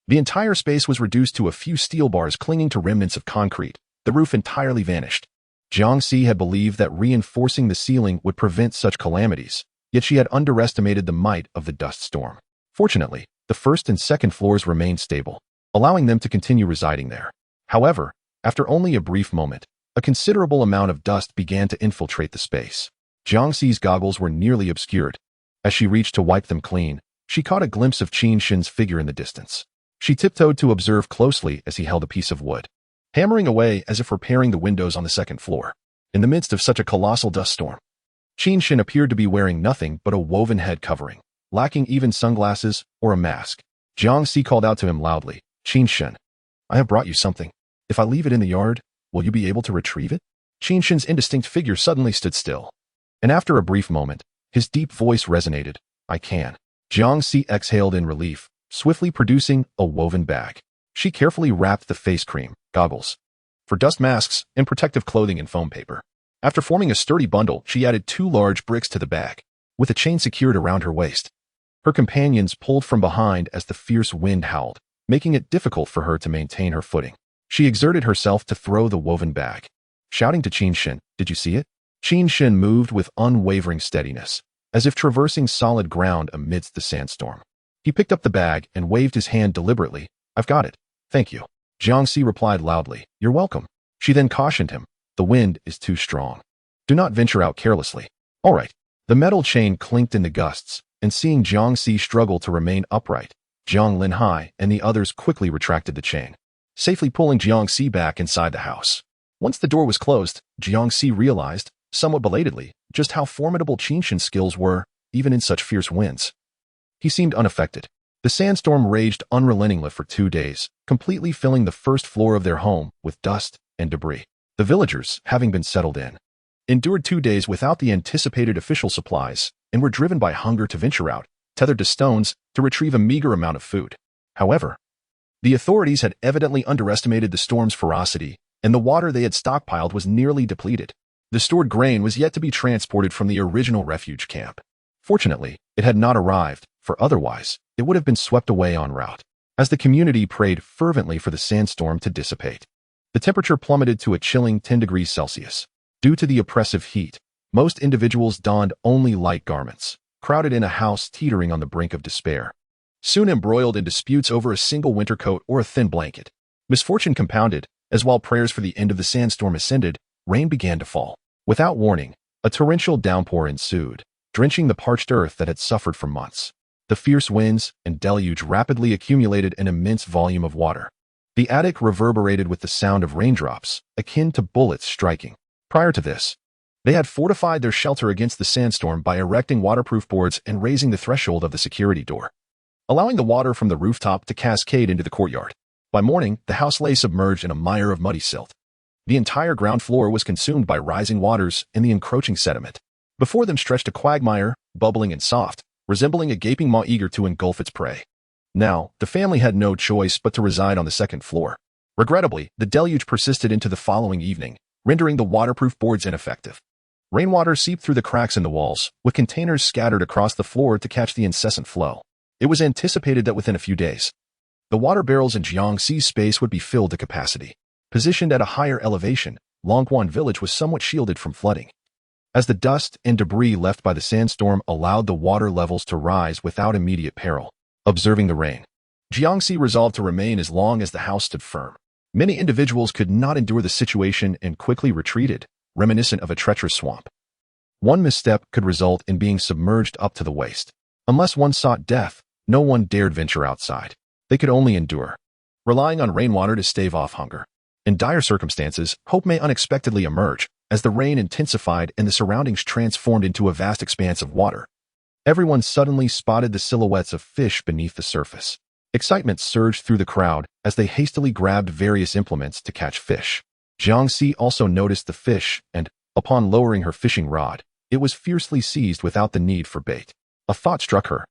The entire space was reduced to a few steel bars clinging to remnants of concrete. The roof entirely vanished. Jiang Si had believed that reinforcing the ceiling would prevent such calamities, yet she had underestimated the might of the dust storm. Fortunately, the first and second floors remained stable, allowing them to continue residing there. However, after only a brief moment, a considerable amount of dust began to infiltrate the space. Jiang Si's goggles were nearly obscured. As she reached to wipe them clean, she caught a glimpse of Qin Shin's figure in the distance. She tiptoed to observe closely as he held a piece of wood, hammering away as if repairing the windows on the second floor. In the midst of such a colossal dust storm, Qin Shin appeared to be wearing nothing but a woven head covering, lacking even sunglasses or a mask. Jiang Si called out to him loudly, "Qin Shin, I have brought you something. If I leave it in the yard, will you be able to retrieve it?" Qin Shin's indistinct figure suddenly stood still, and after a brief moment, his deep voice resonated, "I can." Jiang Si exhaled in relief, swiftly producing a woven bag. She carefully wrapped the face cream, goggles, for dust masks, and protective clothing in foam paper. After forming a sturdy bundle, she added 2 large bricks to the bag, with a chain secured around her waist. Her companions pulled from behind as the fierce wind howled, making it difficult for her to maintain her footing. She exerted herself to throw the woven bag, shouting to Qin Shin, "Did you see it?" Qin Shin moved with unwavering steadiness, as if traversing solid ground amidst the sandstorm. He picked up the bag and waved his hand deliberately. "I've got it. Thank you." Jiang Si replied loudly, "You're welcome." She then cautioned him, "The wind is too strong. Do not venture out carelessly." "All right." The metal chain clinked in the gusts, and seeing Jiang Si struggle to remain upright, Jiang Linhai and the others quickly retracted the chain, safely pulling Jiang Si back inside the house. Once the door was closed, Jiang Si realized, somewhat belatedly, just how formidable Qin Shin's skills were, even in such fierce winds. He seemed unaffected. The sandstorm raged unrelentingly for 2 days, completely filling the first floor of their home with dust and debris. The villagers, having been settled in, endured 2 days without the anticipated official supplies and were driven by hunger to venture out, tethered to stones, to retrieve a meager amount of food. However, the authorities had evidently underestimated the storm's ferocity, and the water they had stockpiled was nearly depleted. The stored grain was yet to be transported from the original refuge camp. Fortunately, it had not arrived, for otherwise, it would have been swept away en route. As the community prayed fervently for the sandstorm to dissipate, the temperature plummeted to a chilling 10 degrees Celsius. Due to the oppressive heat, most individuals donned only light garments, crowded in a house teetering on the brink of despair, soon embroiled in disputes over a single winter coat or a thin blanket. Misfortune compounded, as while prayers for the end of the sandstorm ascended, rain began to fall. Without warning, a torrential downpour ensued, drenching the parched earth that had suffered for months. The fierce winds and deluge rapidly accumulated an immense volume of water. The attic reverberated with the sound of raindrops, akin to bullets striking. Prior to this, they had fortified their shelter against the sandstorm by erecting waterproof boards and raising the threshold of the security door, allowing the water from the rooftop to cascade into the courtyard. By morning, the house lay submerged in a mire of muddy silt. The entire ground floor was consumed by rising waters and the encroaching sediment. Before them stretched a quagmire, bubbling and soft, resembling a gaping maw eager to engulf its prey. Now, the family had no choice but to reside on the second floor. Regrettably, the deluge persisted into the following evening, rendering the waterproof boards ineffective. Rainwater seeped through the cracks in the walls, with containers scattered across the floor to catch the incessant flow. It was anticipated that within a few days, the water barrels in Jiang Si's space would be filled to capacity. Positioned at a higher elevation, Longquan village was somewhat shielded from flooding, as the dust and debris left by the sandstorm allowed the water levels to rise without immediate peril. Observing the rain, Jiang Si resolved to remain as long as the house stood firm. Many individuals could not endure the situation and quickly retreated, reminiscent of a treacherous swamp. One misstep could result in being submerged up to the waist. Unless one sought death, no one dared venture outside. They could only endure, relying on rainwater to stave off hunger. In dire circumstances, hope may unexpectedly emerge, as the rain intensified and the surroundings transformed into a vast expanse of water. Everyone suddenly spotted the silhouettes of fish beneath the surface. Excitement surged through the crowd as they hastily grabbed various implements to catch fish. Jiangxi also noticed the fish and, upon lowering her fishing rod, it was fiercely seized without the need for bait. A thought struck her.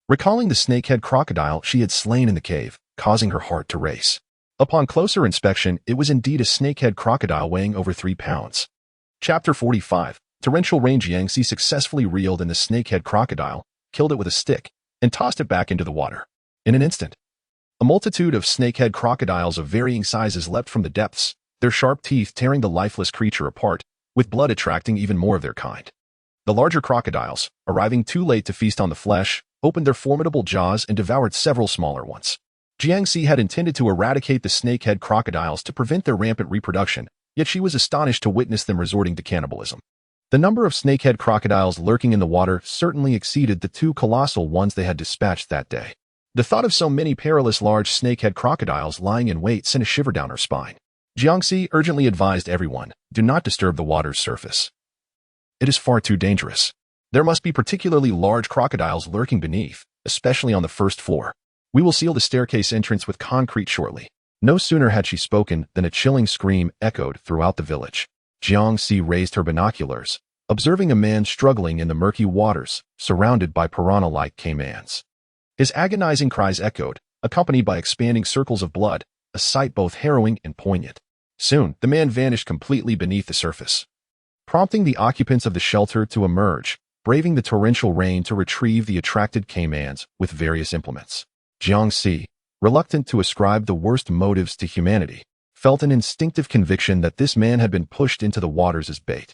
Recalling the snakehead crocodile she had slain in the cave, causing her heart to race. Upon closer inspection, it was indeed a snakehead crocodile weighing over 3 pounds. Chapter 45. Torrential rain. Jiangxi successfully reeled in the snakehead crocodile, killed it with a stick, and tossed it back into the water. In an instant, a multitude of snakehead crocodiles of varying sizes leapt from the depths, their sharp teeth tearing the lifeless creature apart, with blood attracting even more of their kind. The larger crocodiles, arriving too late to feast on the flesh, opened their formidable jaws and devoured several smaller ones. Jiangxi had intended to eradicate the snakehead crocodiles to prevent their rampant reproduction, yet she was astonished to witness them resorting to cannibalism. The number of snakehead crocodiles lurking in the water certainly exceeded the 2 colossal ones they had dispatched that day. The thought of so many perilous large snakehead crocodiles lying in wait sent a shiver down her spine. Jiangxi urgently advised everyone, do not disturb the water's surface. It is far too dangerous. There must be particularly large crocodiles lurking beneath, especially on the first floor. We will seal the staircase entrance with concrete shortly. No sooner had she spoken than a chilling scream echoed throughout the village. Jiangxi raised her binoculars, observing a man struggling in the murky waters, surrounded by piranha-like caimans. His agonizing cries echoed, accompanied by expanding circles of blood, a sight both harrowing and poignant. Soon, the man vanished completely beneath the surface, prompting the occupants of the shelter to emerge, braving the torrential rain to retrieve the attracted caimans with various implements. Jiangxi, reluctant to ascribe the worst motives to humanity, felt an instinctive conviction that this man had been pushed into the waters as bait.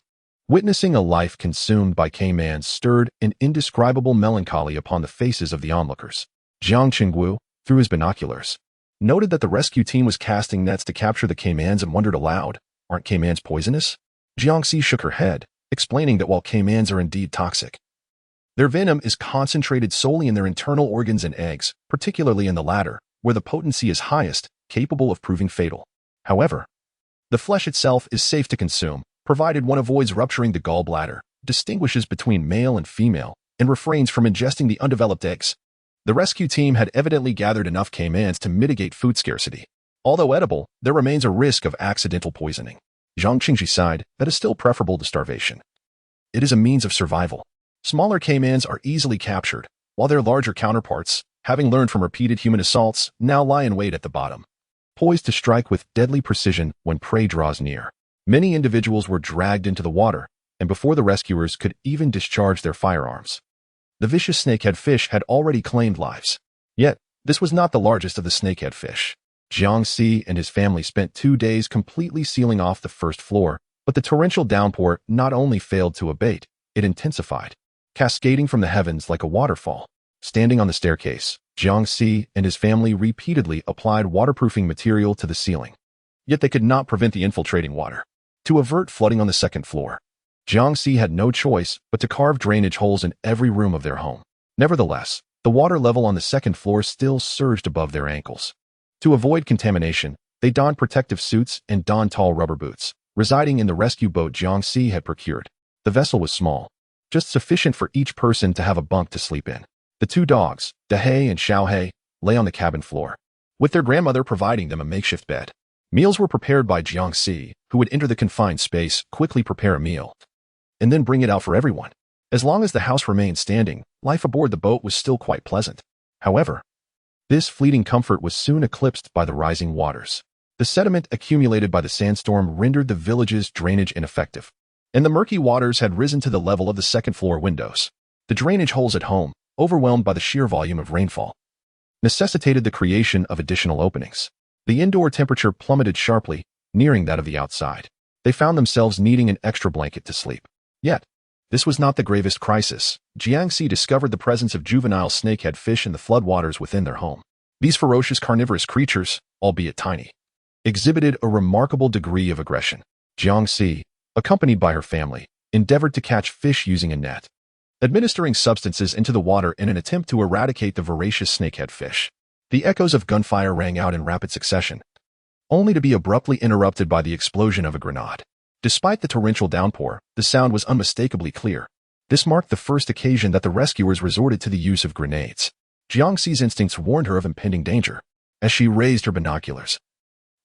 Witnessing a life consumed by caimans stirred an indescribable melancholy upon the faces of the onlookers. Jiang Qinggu, through his binoculars, noted that the rescue team was casting nets to capture the caimans and wondered aloud, aren't caimans poisonous? Jiangxi shook her head, explaining that while caimans are indeed toxic, their venom is concentrated solely in their internal organs and eggs, particularly in the latter, where the potency is highest, capable of proving fatal. However, the flesh itself is safe to consume, provided one avoids rupturing the gallbladder, distinguishes between male and female, and refrains from ingesting the undeveloped eggs. The rescue team had evidently gathered enough caimans to mitigate food scarcity. Although edible, there remains a risk of accidental poisoning. Zhang Qingji sighed, that is still preferable to starvation. It is a means of survival. Smaller caimans are easily captured, while their larger counterparts, having learned from repeated human assaults, now lie in wait at the bottom, poised to strike with deadly precision when prey draws near. Many individuals were dragged into the water, and before the rescuers could even discharge their firearms, the vicious snakehead fish had already claimed lives. Yet, this was not the largest of the snakehead fish. Jiangxi and his family spent 2 days completely sealing off the first floor, but the torrential downpour not only failed to abate, it intensified, cascading from the heavens like a waterfall. Standing on the staircase, Jiangxi and his family repeatedly applied waterproofing material to the ceiling. Yet they could not prevent the infiltrating water. To avert flooding on the second floor, Jiangxi had no choice but to carve drainage holes in every room of their home. Nevertheless, the water level on the second floor still surged above their ankles. To avoid contamination, they donned protective suits and donned tall rubber boots. Residing in the rescue boat Jiangxi had procured, the vessel was small, just sufficient for each person to have a bunk to sleep in. The 2 dogs, Dahei and Xiaohei, lay on the cabin floor, with their grandmother providing them a makeshift bed. Meals were prepared by Jiangxi, who would enter the confined space, quickly prepare a meal, and then bring it out for everyone. As long as the house remained standing, life aboard the boat was still quite pleasant. However, this fleeting comfort was soon eclipsed by the rising waters. The sediment accumulated by the sandstorm rendered the village's drainage ineffective, and the murky waters had risen to the level of the second-floor windows. The drainage holes at home, overwhelmed by the sheer volume of rainfall, necessitated the creation of additional openings. The indoor temperature plummeted sharply, nearing that of the outside. They found themselves needing an extra blanket to sleep. Yet, this was not the gravest crisis. Jiangxi discovered the presence of juvenile snakehead fish in the floodwaters within their home. These ferocious carnivorous creatures, albeit tiny, exhibited a remarkable degree of aggression. Jiangxi, accompanied by her family, endeavored to catch fish using a net, administering substances into the water in an attempt to eradicate the voracious snakehead fish. The echoes of gunfire rang out in rapid succession, only to be abruptly interrupted by the explosion of a grenade. Despite the torrential downpour, the sound was unmistakably clear. This marked the first occasion that the rescuers resorted to the use of grenades. Jiangxi's instincts warned her of impending danger. As she raised her binoculars,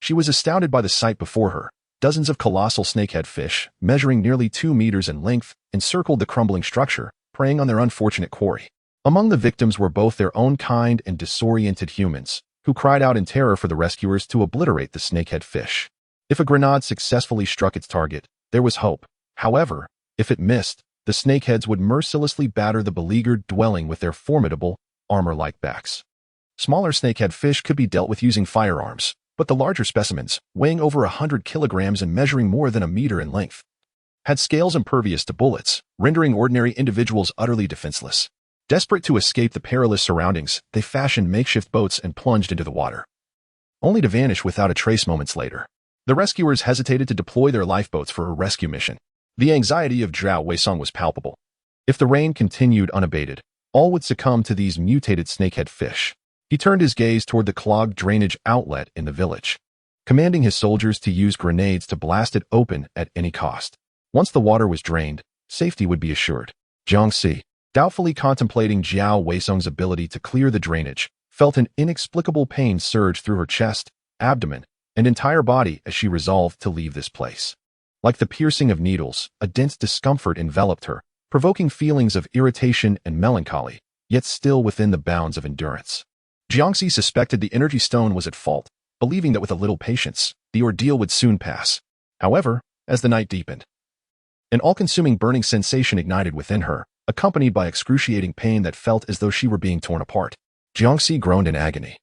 she was astounded by the sight before her. Dozens of colossal snakehead fish, measuring nearly 2 meters in length, encircled the crumbling structure, preying on their unfortunate quarry. Among the victims were both their own kind and disoriented humans, who cried out in terror for the rescuers to obliterate the snakehead fish. If a grenade successfully struck its target, there was hope. However, if it missed, the snakeheads would mercilessly batter the beleaguered dwelling with their formidable, armor-like backs. Smaller snakehead fish could be dealt with using firearms, but the larger specimens, weighing over 100 kilograms and measuring more than a meter in length, had scales impervious to bullets, rendering ordinary individuals utterly defenseless. Desperate to escape the perilous surroundings, they fashioned makeshift boats and plunged into the water, only to vanish without a trace moments later. The rescuers hesitated to deploy their lifeboats for a rescue mission. The anxiety of Zhao Weisong was palpable. If the rain continued unabated, all would succumb to these mutated snakehead fish. He turned his gaze toward the clogged drainage outlet in the village, commanding his soldiers to use grenades to blast it open at any cost. Once the water was drained, safety would be assured. Jiangxi, doubtfully contemplating Zhao Weisong's ability to clear the drainage, felt an inexplicable pain surge through her chest, abdomen, and entire body as she resolved to leave this place. Like the piercing of needles, a dense discomfort enveloped her, provoking feelings of irritation and melancholy, yet still within the bounds of endurance. Jiangxi suspected the energy stone was at fault, believing that with a little patience, the ordeal would soon pass. However, as the night deepened, an all-consuming burning sensation ignited within her, accompanied by excruciating pain that felt as though she were being torn apart. Jiangxi groaned in agony,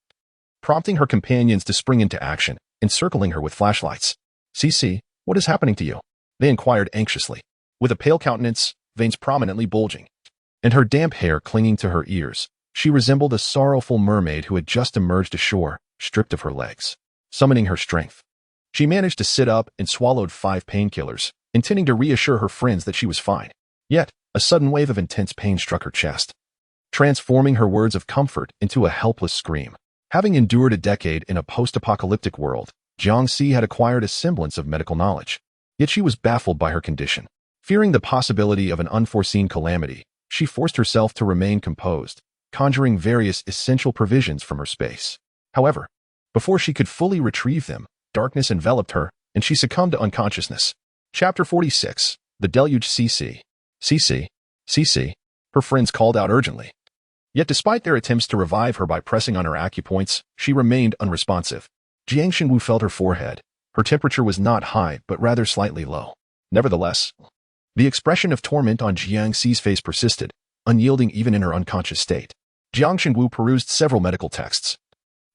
prompting her companions to spring into action, encircling her with flashlights. "Cici, what is happening to you?" they inquired anxiously. With a pale countenance, veins prominently bulging, and her damp hair clinging to her ears, she resembled a sorrowful mermaid who had just emerged ashore, stripped of her legs. Summoning her strength, she managed to sit up and swallowed 5 painkillers, intending to reassure her friends that she was fine. Yet, a sudden wave of intense pain struck her chest, transforming her words of comfort into a helpless scream. Having endured a decade in a post-apocalyptic world, Jiangxi had acquired a semblance of medical knowledge. Yet she was baffled by her condition. Fearing the possibility of an unforeseen calamity, she forced herself to remain composed, conjuring various essential provisions from her space. However, before she could fully retrieve them, darkness enveloped her, and she succumbed to unconsciousness. Chapter 46. The Deluge. Cici. Cici. Cici. Her friends called out urgently. Yet despite their attempts to revive her by pressing on her acupoints, she remained unresponsive. Jiang Xinwu felt her forehead. Her temperature was not high, but rather slightly low. Nevertheless, the expression of torment on Jiangxi's face persisted, unyielding even in her unconscious state. Jiang Xinwu perused several medical texts.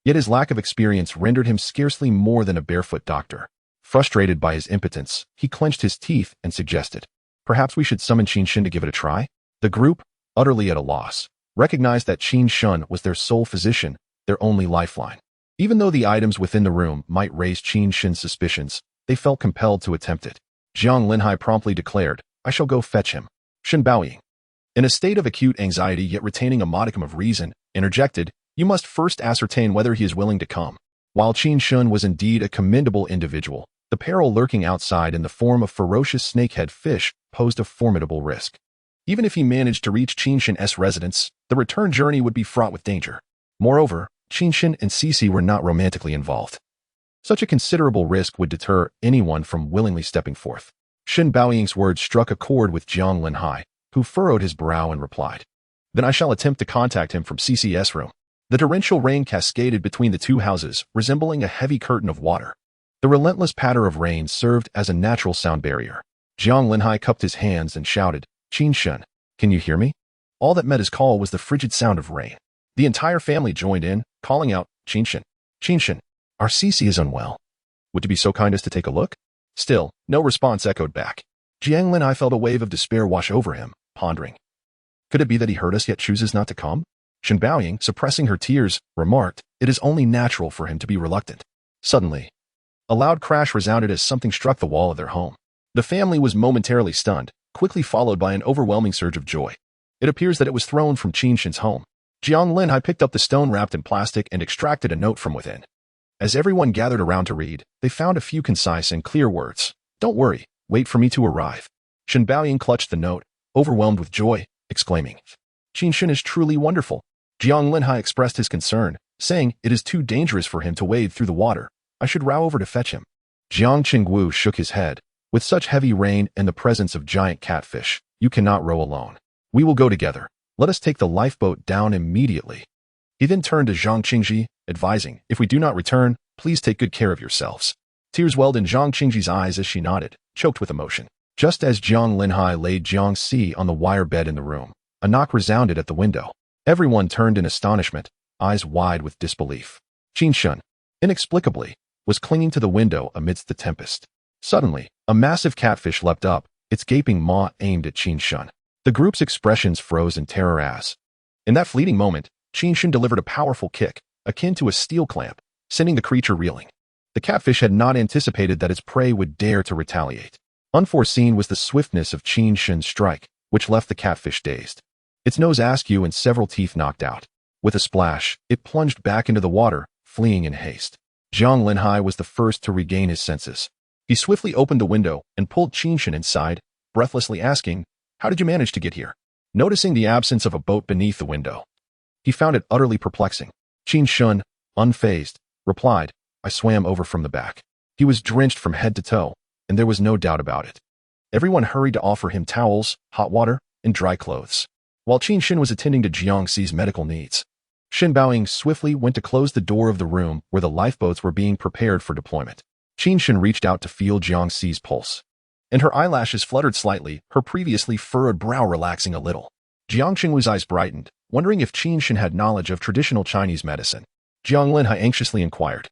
Yet his lack of experience rendered him scarcely more than a barefoot doctor. Frustrated by his impotence, he clenched his teeth and suggested, "Perhaps we should summon Qin Shen to give it a try?" The group, utterly at a loss, recognized that Qin Shen was their sole physician, their only lifeline. Even though the items within the room might raise Qin Shen's suspicions, they felt compelled to attempt it. Jiang Linhai promptly declared, "I shall go fetch him." Shen Baoying, in a state of acute anxiety yet retaining a modicum of reason, interjected, "You must first ascertain whether he is willing to come." While Qin Shen was indeed a commendable individual, the peril lurking outside in the form of ferocious snakehead fish posed a formidable risk. Even if he managed to reach Qin Shen's residence, the return journey would be fraught with danger. Moreover, Qin Shen and Cici were not romantically involved. Such a considerable risk would deter anyone from willingly stepping forth. Shen Baoying's words struck a chord with Jiang Linhai, who furrowed his brow and replied, "Then I shall attempt to contact him from CC's room." The torrential rain cascaded between the two houses, resembling a heavy curtain of water. The relentless patter of rain served as a natural sound barrier. Jiang Linhai cupped his hands and shouted, "Qin Shen, can you hear me?" All that met his call was the frigid sound of rain. The entire family joined in, calling out, "Qin Shen, Qin Shen, our Cici is unwell. Would you be so kind as to take a look?" Still, no response echoed back. Jiang Linhai felt a wave of despair wash over him, pondering. Could it be that he heard us yet chooses not to come? Shen Baoying, suppressing her tears, remarked, "It is only natural for him to be reluctant." Suddenly, a loud crash resounded as something struck the wall of their home. The family was momentarily stunned, quickly followed by an overwhelming surge of joy. It appears that it was thrown from Qin Shen's home. Jiang Linhai picked up the stone wrapped in plastic and extracted a note from within. As everyone gathered around to read, they found a few concise and clear words. "Don't worry, Wait for me to arrive. Shen Baoying clutched the note, overwhelmed with joy, exclaiming, Qin Shen is truly wonderful. Jiang Linhai expressed his concern, saying it is too dangerous for him to wade through the water. I should row over to fetch him. Jiang Qingwu shook his head. With such heavy rain and the presence of giant catfish, you cannot row alone. We will go together. Let us take the lifeboat down immediately. He then turned to Zhang Qingji, advising, if we do not return, please take good care of yourselves. Tears welled in Zhang Qingji's eyes as she nodded, choked with emotion. Just as Jiang Linhai laid Jiang Si on the wire bed in the room, a knock resounded at the window. Everyone turned in astonishment, eyes wide with disbelief. Qin Shen, inexplicably, was clinging to the window amidst the tempest. Suddenly, a massive catfish leapt up, its gaping maw aimed at Qin Shen. The group's expressions froze in terror as. In that fleeting moment, Qin Shen delivered a powerful kick, akin to a steel clamp, sending the creature reeling. The catfish had not anticipated that its prey would dare to retaliate. Unforeseen was the swiftness of Qin Shen's strike, which left the catfish dazed. Its nose askew and several teeth knocked out. With a splash, it plunged back into the water, fleeing in haste. Jiang Linhai was the first to regain his senses. He swiftly opened the window and pulled Qin Shen inside, breathlessly asking, how did you manage to get here? Noticing the absence of a boat beneath the window, he found it utterly perplexing. Qin Shen, unfazed, replied, I swam over from the back. He was drenched from head to toe, and there was no doubt about it. Everyone hurried to offer him towels, hot water, and dry clothes. While Qin Shen was attending to Jiang Si's medical needs, Shen Baoying swiftly went to close the door of the room where the lifeboats were being prepared for deployment. Qin Shen reached out to feel Jiang Si's pulse, and her eyelashes fluttered slightly, her previously furrowed brow relaxing a little. Jiang Qingwu's eyes brightened, wondering if Qin Shen had knowledge of traditional Chinese medicine. Jiang Linhai anxiously inquired,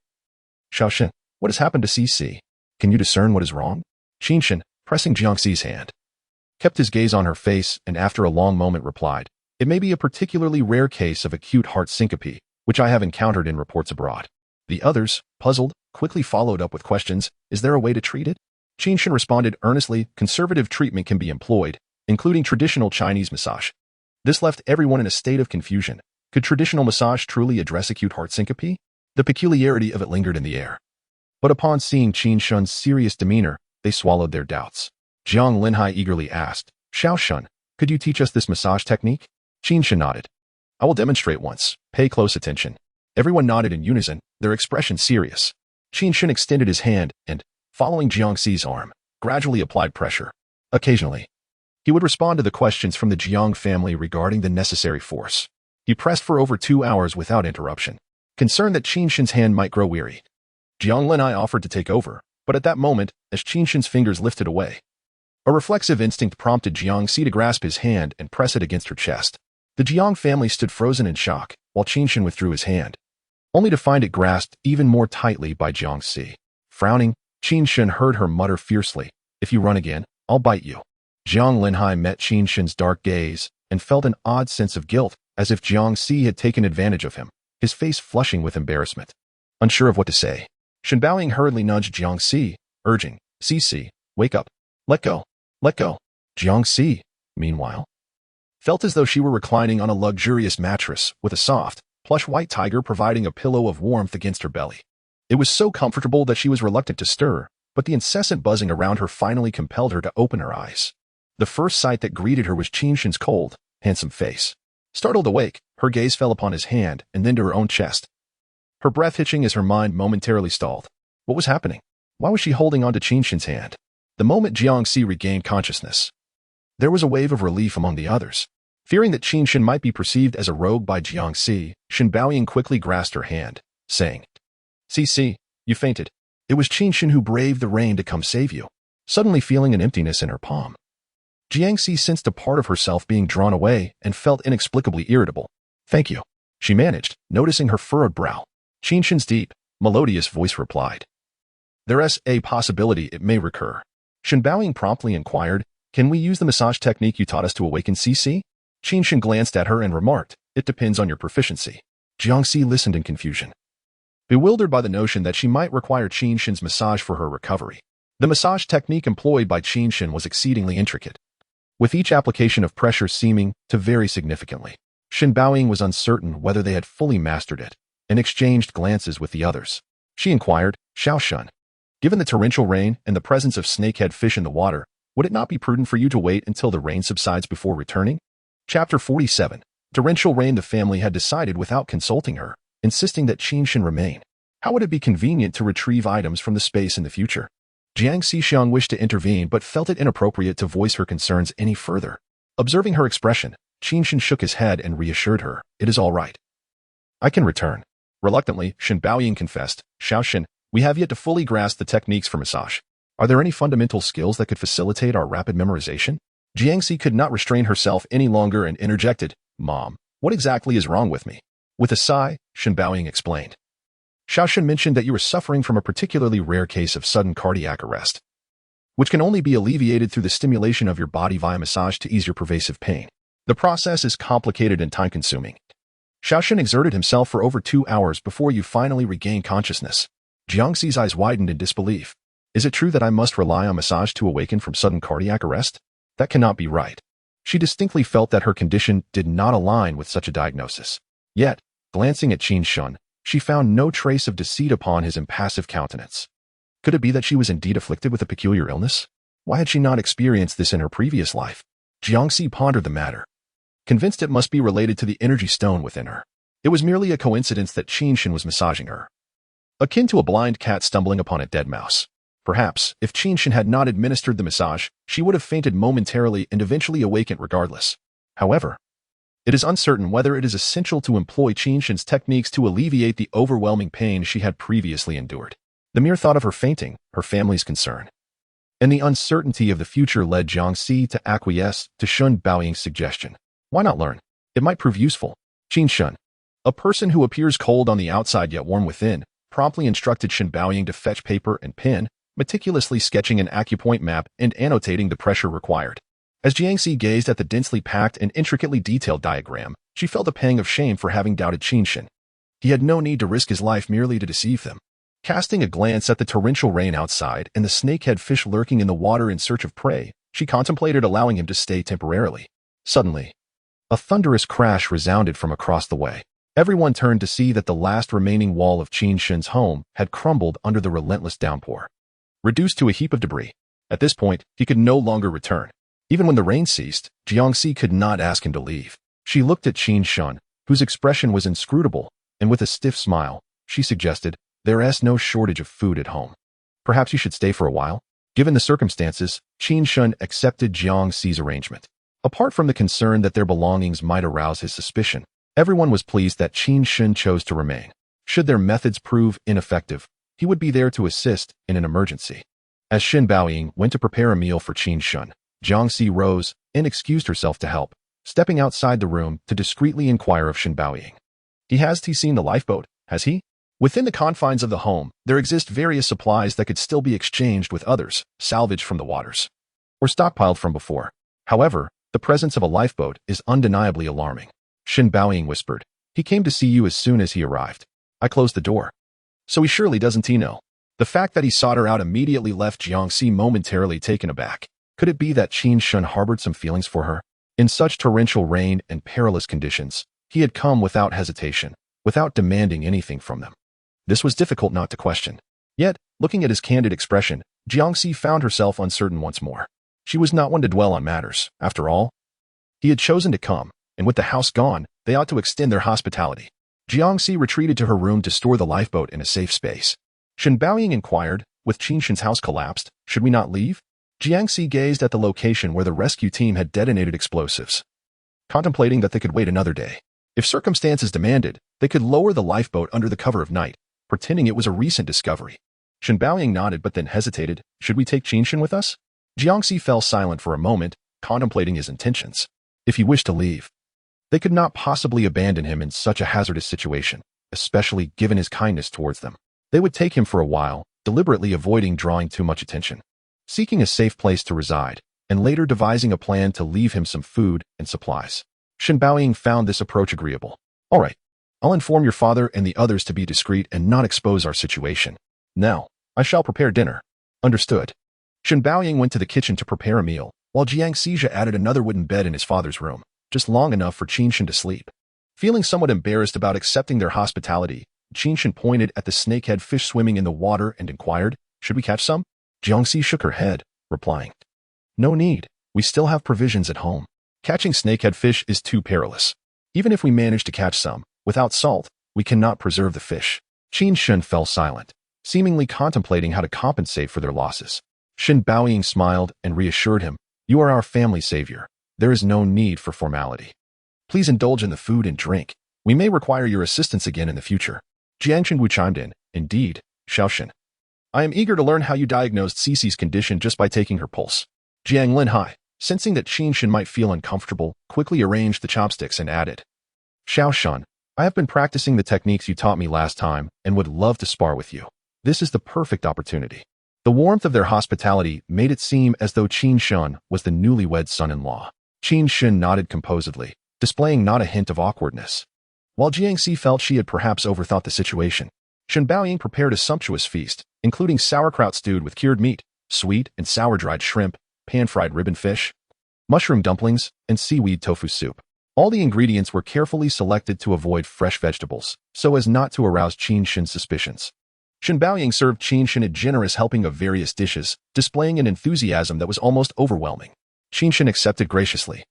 Xiao Shen, what has happened to CC? Can you discern what is wrong? Qin Shen, pressing Jiang Si's hand, kept his gaze on her face and after a long moment replied, it may be a particularly rare case of acute heart syncope, which I have encountered in reports abroad. The others, puzzled, quickly followed up with questions, is there a way to treat it? Qin Shen responded earnestly, conservative treatment can be employed, including traditional Chinese massage. This left everyone in a state of confusion. Could traditional massage truly address acute heart syncope? The peculiarity of it lingered in the air. But upon seeing Qin Shen's serious demeanor, they swallowed their doubts. Jiang Linhai eagerly asked, Xiao Shen, could you teach us this massage technique? Qin Shen nodded. I will demonstrate once. Pay close attention. Everyone nodded in unison, their expression serious. Qin Shen extended his hand and, following Jiang Si's arm, gradually applied pressure. Occasionally, he would respond to the questions from the Jiang family regarding the necessary force. He pressed for over 2 hours without interruption, concerned that Qin Shen's hand might grow weary. Jiang Linhai offered to take over, but at that moment, as Qin Shen's fingers lifted away, a reflexive instinct prompted Jiang Si to grasp his hand and press it against her chest. The Jiang family stood frozen in shock, while Qin Shen withdrew his hand, only to find it grasped even more tightly by Jiang Si. Frowning, Qin Shen heard her mutter fiercely, if you run again, I'll bite you. Jiang Linhai met Qin Shen's dark gaze and felt an odd sense of guilt, as if Jiang Si had taken advantage of him, his face flushing with embarrassment. Unsure of what to say, Shen Baoying hurriedly nudged Jiang Si, urging, Si, wake up. Let go. Let go. Jiang Si, meanwhile, felt as though she were reclining on a luxurious mattress with a soft, plush white tiger providing a pillow of warmth against her belly. It was so comfortable that she was reluctant to stir, but the incessant buzzing around her finally compelled her to open her eyes. The first sight that greeted her was Qin Shen's cold, handsome face. Startled awake, her gaze fell upon his hand and then to her own chest. Her breath hitching as her mind momentarily stalled. What was happening? Why was she holding on to Qin Shen's hand? The moment Jiang Si regained consciousness, there was a wave of relief among the others. Fearing that Qin Shen might be perceived as a rogue by Jiang Si, Shen Baoying quickly grasped her hand, saying, Si, you fainted. It was Qin Shen who braved the rain to come save you. Suddenly feeling an emptiness in her palm, Jiang Si sensed a part of herself being drawn away and felt inexplicably irritable. Thank you, she managed, noticing her furrowed brow. Qin Shen's deep, melodious voice replied, There's a possibility it may recur. Shen Baoying promptly inquired, can we use the massage technique you taught us to awaken CC? Qin Shen glanced at her and remarked, it depends on your proficiency. Jiang Si listened in confusion, bewildered by the notion that she might require Qin Shen's massage for her recovery. The massage technique employed by Qin Shen was exceedingly intricate, with each application of pressure seeming to vary significantly. Shen Baoying was uncertain whether they had fully mastered it, and exchanged glances with the others. She inquired, Xiao Shen, Given the torrential rain and the presence of snakehead fish in the water, would it not be prudent for you to wait until the rain subsides before returning? Chapter 47. Torrential rain. The family had decided without consulting her, insisting that Qinshan remain. How would it be convenient to retrieve items from the space in the future? Jiang Xixiang wished to intervene but felt it inappropriate to voice her concerns any further. Observing her expression, Qinshan shook his head and reassured her, "It is all right. I can return." Reluctantly, Shen Baoying confessed, "Xiaoshen, we have yet to fully grasp the techniques for massage. Are there any fundamental skills that could facilitate our rapid memorization?" Jiangxi could not restrain herself any longer and interjected, "Mom, what exactly is wrong with me?" With a sigh, Shen Baoying explained. Xiaoshen mentioned that you were suffering from a particularly rare case of sudden cardiac arrest, which can only be alleviated through the stimulation of your body via massage to ease your pervasive pain. The process is complicated and time-consuming. Xiaoshen exerted himself for over 2 hours before you finally regained consciousness. Jiangxi's eyes widened in disbelief. Is it true that I must rely on massage to awaken from sudden cardiac arrest? That cannot be right. She distinctly felt that her condition did not align with such a diagnosis. Yet, glancing at Qinshan, she found no trace of deceit upon his impassive countenance. Could it be that she was indeed afflicted with a peculiar illness? Why had she not experienced this in her previous life? Jiangxi pondered the matter, convinced it must be related to the energy stone within her. It was merely a coincidence that Qinshan was massaging her, akin to a blind cat stumbling upon a dead mouse. Perhaps, if Qinshan had not administered the massage, she would have fainted momentarily and eventually awakened regardless. However, it is uncertain whether it is essential to employ Qinshan's techniques to alleviate the overwhelming pain she had previously endured. The mere thought of her fainting, her family's concern, and the uncertainty of the future led Jiangxi to acquiesce to Shen Baoying's suggestion. Why not learn? It might prove useful. Qinshan, a person who appears cold on the outside yet warm within, promptly instructed Shen Baoying to fetch paper and pen, meticulously sketching an acupoint map and annotating the pressure required. As Jiangxi gazed at the densely packed and intricately detailed diagram, she felt a pang of shame for having doubted Qinshan. He had no need to risk his life merely to deceive them. Casting a glance at the torrential rain outside and the snakehead fish lurking in the water in search of prey, she contemplated allowing him to stay temporarily. Suddenly, a thunderous crash resounded from across the way. Everyone turned to see that the last remaining wall of Qinshan's home had crumbled under the relentless downpour, reduced to a heap of debris. At this point, he could no longer return. Even when the rain ceased, Jiangxi could not ask him to leave. She looked at Qinshan, whose expression was inscrutable, and with a stiff smile, she suggested, "There is no shortage of food at home. Perhaps you should stay for a while." Given the circumstances, Qinshan accepted Jiangxi's arrangement. Apart from the concern that their belongings might arouse his suspicion, everyone was pleased that Qinshan chose to remain. Should their methods prove ineffective, he would be there to assist in an emergency. As Shen Baoying went to prepare a meal for Qinshan, Jiangxi rose and excused herself to help, stepping outside the room to discreetly inquire of Shen Baoying. Has he seen the lifeboat, has he? Within the confines of the home, there exist various supplies that could still be exchanged with others, salvaged from the waters, or stockpiled from before. However, the presence of a lifeboat is undeniably alarming. Shen Baoying whispered, "He came to see you as soon as he arrived. I closed the door. So he surely doesn't know." The fact that he sought her out immediately left Jiangxi momentarily taken aback. Could it be that Qinshan harbored some feelings for her? In such torrential rain and perilous conditions, he had come without hesitation, without demanding anything from them. This was difficult not to question. Yet, looking at his candid expression, Jiangxi found herself uncertain once more. She was not one to dwell on matters. After all, he had chosen to come, and with the house gone, they ought to extend their hospitality. Jiangxi retreated to her room to store the lifeboat in a safe space. Shen Baoying inquired, "With Qinshan's house collapsed, should we not leave?" Jiangxi gazed at the location where the rescue team had detonated explosives, contemplating that they could wait another day. If circumstances demanded, they could lower the lifeboat under the cover of night, pretending it was a recent discovery. Shen Baoying nodded but then hesitated. "Should we take Qinshan with us?" Jiangxi fell silent for a moment, contemplating his intentions. If he wished to leave, they could not possibly abandon him in such a hazardous situation, especially given his kindness towards them. They would take him for a while, deliberately avoiding drawing too much attention, seeking a safe place to reside, and later devising a plan to leave him some food and supplies. Shen Baoying found this approach agreeable. "All right, I'll inform your father and the others to be discreet and not expose our situation. Now, I shall prepare dinner." "Understood." Shen Baoying went to the kitchen to prepare a meal, while Jiangxi added another wooden bed in his father's room, just long enough for Qinshan to sleep. Feeling somewhat embarrassed about accepting their hospitality, Qinshan pointed at the snakehead fish swimming in the water and inquired, Should we catch some? Jiangxi shook her head, replying, No need. We still have provisions at home. Catching snakehead fish is too perilous. Even if we manage to catch some, without salt, we cannot preserve the fish. Qin Shen fell silent, seemingly contemplating how to compensate for their losses. Shen Baoying smiled and reassured him, You are our family savior. There is no need for formality. Please indulge in the food and drink. We may require your assistance again in the future. Jiang Chenwu chimed in, Indeed, Xiaoshen. I am eager to learn how you diagnosed Cici's condition just by taking her pulse. Jiang Linhai, sensing that Qin Shen might feel uncomfortable, quickly arranged the chopsticks and added, Xiaoshen, I have been practicing the techniques you taught me last time and would love to spar with you. This is the perfect opportunity. The warmth of their hospitality made it seem as though Qin Shen was the newlywed son-in-law. Qin Shen nodded composedly, displaying not a hint of awkwardness. While Jiangxi felt she had perhaps overthought the situation, Shen Baoying prepared a sumptuous feast, including sauerkraut stewed with cured meat, sweet and sour dried shrimp, pan-fried ribbon fish, mushroom dumplings, and seaweed tofu soup. All the ingredients were carefully selected to avoid fresh vegetables, so as not to arouse Qin Shen's suspicions. Shen Baoying served Qin Shen a generous helping of various dishes, displaying an enthusiasm that was almost overwhelming. Qin Shen accepted graciously,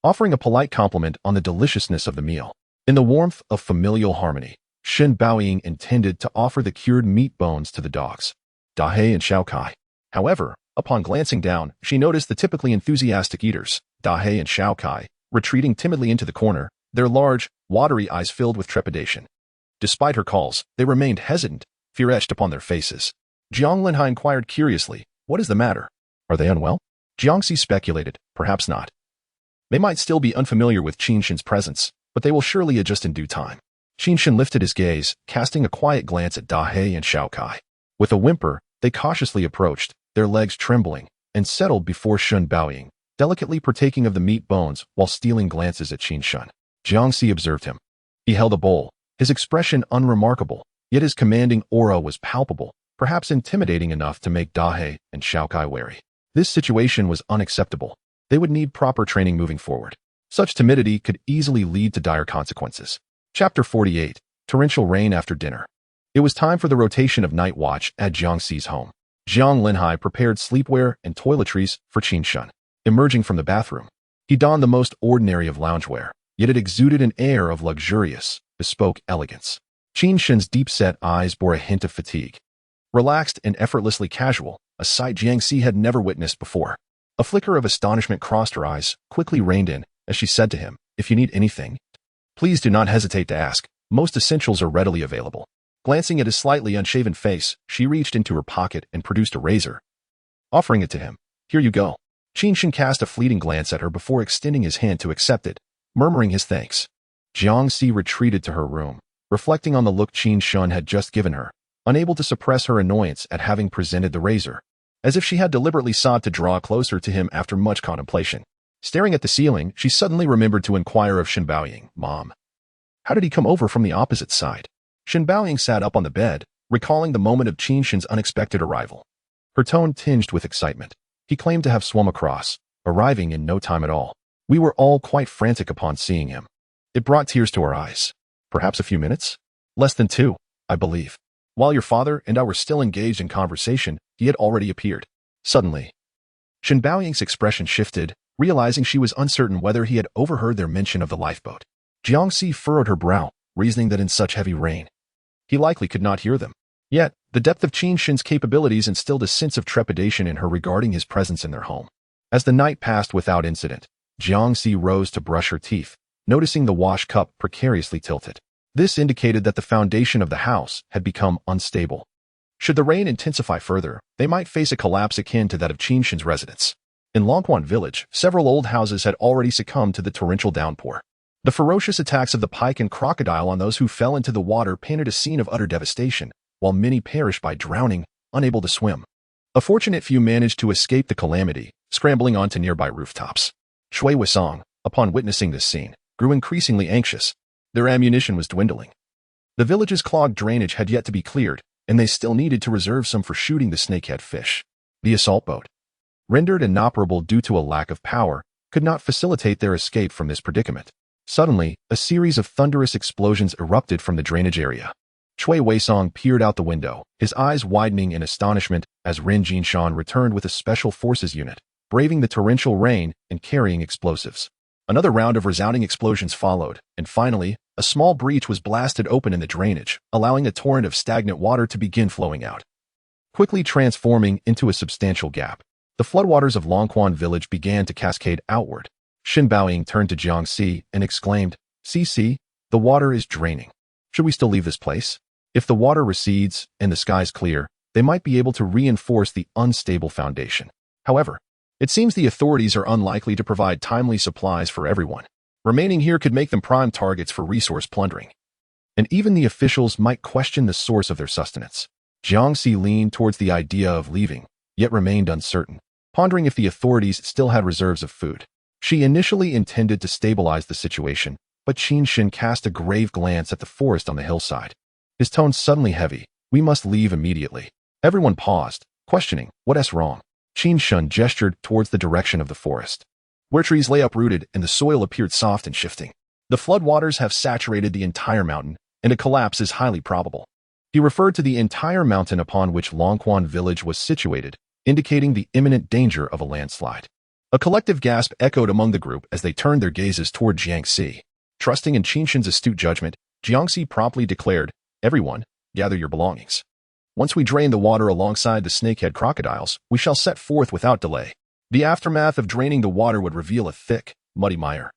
offering a polite compliment on the deliciousness of the meal. In the warmth of familial harmony, Shen Baoying intended to offer the cured meat bones to the dogs, Dahe and Xiaokai. However, upon glancing down, she noticed the typically enthusiastic eaters, Dahe and Xiaokai, retreating timidly into the corner, their large, watery eyes filled with trepidation. Despite her calls, they remained hesitant, fear etched upon their faces. Jiang Linhai inquired curiously, What is the matter? Are they unwell? Jiangxi speculated, Perhaps not. They might still be unfamiliar with Qin Shen's presence, but they will surely adjust in due time. Qin Shen lifted his gaze, casting a quiet glance at Dahe and Xiaokai. With a whimper, they cautiously approached, their legs trembling, and settled before Shen Baoying, delicately partaking of the meat bones while stealing glances at Qin Shen. Jiangxi observed him. He held a bowl, his expression unremarkable, yet his commanding aura was palpable, perhaps intimidating enough to make Dahe and Xiaokai wary. This situation was unacceptable. They would need proper training moving forward. Such timidity could easily lead to dire consequences. Chapter 48, Torrential Rain After Dinner. It was time for the rotation of night watch at Jiangxi's home. Jiang Linhai prepared sleepwear and toiletries for Qin Shen. Emerging from the bathroom, he donned the most ordinary of loungewear, yet it exuded an air of luxurious, bespoke elegance. Qin Shen's deep-set eyes bore a hint of fatigue. Relaxed and effortlessly casual, a sight Jiangxi had never witnessed before. A flicker of astonishment crossed her eyes, quickly reined in, as she said to him, If you need anything, please do not hesitate to ask. Most essentials are readily available. Glancing at his slightly unshaven face, she reached into her pocket and produced a razor. Offering it to him, Here you go. Qin Shen cast a fleeting glance at her before extending his hand to accept it, murmuring his thanks. Jiangxi retreated to her room, reflecting on the look Qin Shen had just given her, unable to suppress her annoyance at having presented the razor, as if she had deliberately sought to draw closer to him after much contemplation. Staring at the ceiling, she suddenly remembered to inquire of Shen Baoying, Mom, how did he come over from the opposite side? Shen Baoying sat up on the bed, recalling the moment of Qin Shen's unexpected arrival. Her tone tinged with excitement. He claimed to have swum across, arriving in no time at all. We were all quite frantic upon seeing him. It brought tears to our eyes. Perhaps a few minutes? Less than 2, I believe. While your father and I were still engaged in conversation, he had already appeared. Suddenly, Shen Baoying's expression shifted, realizing she was uncertain whether he had overheard their mention of the lifeboat. Jiangxi furrowed her brow, reasoning that in such heavy rain, he likely could not hear them. Yet, the depth of Qin Shen's capabilities instilled a sense of trepidation in her regarding his presence in their home. As the night passed without incident, Jiangxi rose to brush her teeth, noticing the wash cup precariously tilted. This indicated that the foundation of the house had become unstable. Should the rain intensify further, they might face a collapse akin to that of Qin Shen's residence. In Longquan village, several old houses had already succumbed to the torrential downpour. The ferocious attacks of the pike and crocodile on those who fell into the water painted a scene of utter devastation, while many perished by drowning, unable to swim. A fortunate few managed to escape the calamity, scrambling onto nearby rooftops. Shui Wusong, upon witnessing this scene, grew increasingly anxious. Their ammunition was dwindling. The village's clogged drainage had yet to be cleared, and they still needed to reserve some for shooting the snakehead fish. The assault boat, rendered inoperable due to a lack of power, could not facilitate their escape from this predicament. Suddenly, a series of thunderous explosions erupted from the drainage area. Shui Weisong peered out the window, his eyes widening in astonishment as Ren Jinshan returned with a special forces unit, braving the torrential rain and carrying explosives. Another round of resounding explosions followed, and finally, a small breach was blasted open in the drainage, allowing a torrent of stagnant water to begin flowing out, quickly transforming into a substantial gap. The floodwaters of Longquan village began to cascade outward. Shin Baoying turned to Jiangxi and exclaimed, "See, the water is draining. Should we still leave this place? If the water recedes and the skies clear, they might be able to reinforce the unstable foundation. However, it seems the authorities are unlikely to provide timely supplies for everyone. Remaining here could make them prime targets for resource plundering. And even the officials might question the source of their sustenance." Jiangxi leaned towards the idea of leaving, yet remained uncertain, pondering if the authorities still had reserves of food. She initially intended to stabilize the situation, but Qin Shin cast a grave glance at the forest on the hillside. His tone suddenly heavy. "We must leave immediately." Everyone paused, questioning, "What's wrong?" Qin Shin gestured towards the direction of the forest, where trees lay uprooted and the soil appeared soft and shifting. "The floodwaters have saturated the entire mountain, and a collapse is highly probable." He referred to the entire mountain upon which Longquan village was situated, indicating the imminent danger of a landslide. A collective gasp echoed among the group as they turned their gazes toward Jiangxi. Trusting in Qin Shin's astute judgment, Jiangxi promptly declared, "Everyone, gather your belongings. Once we drain the water alongside the snakehead crocodiles, we shall set forth without delay." The aftermath of draining the water would reveal a thick, muddy mire,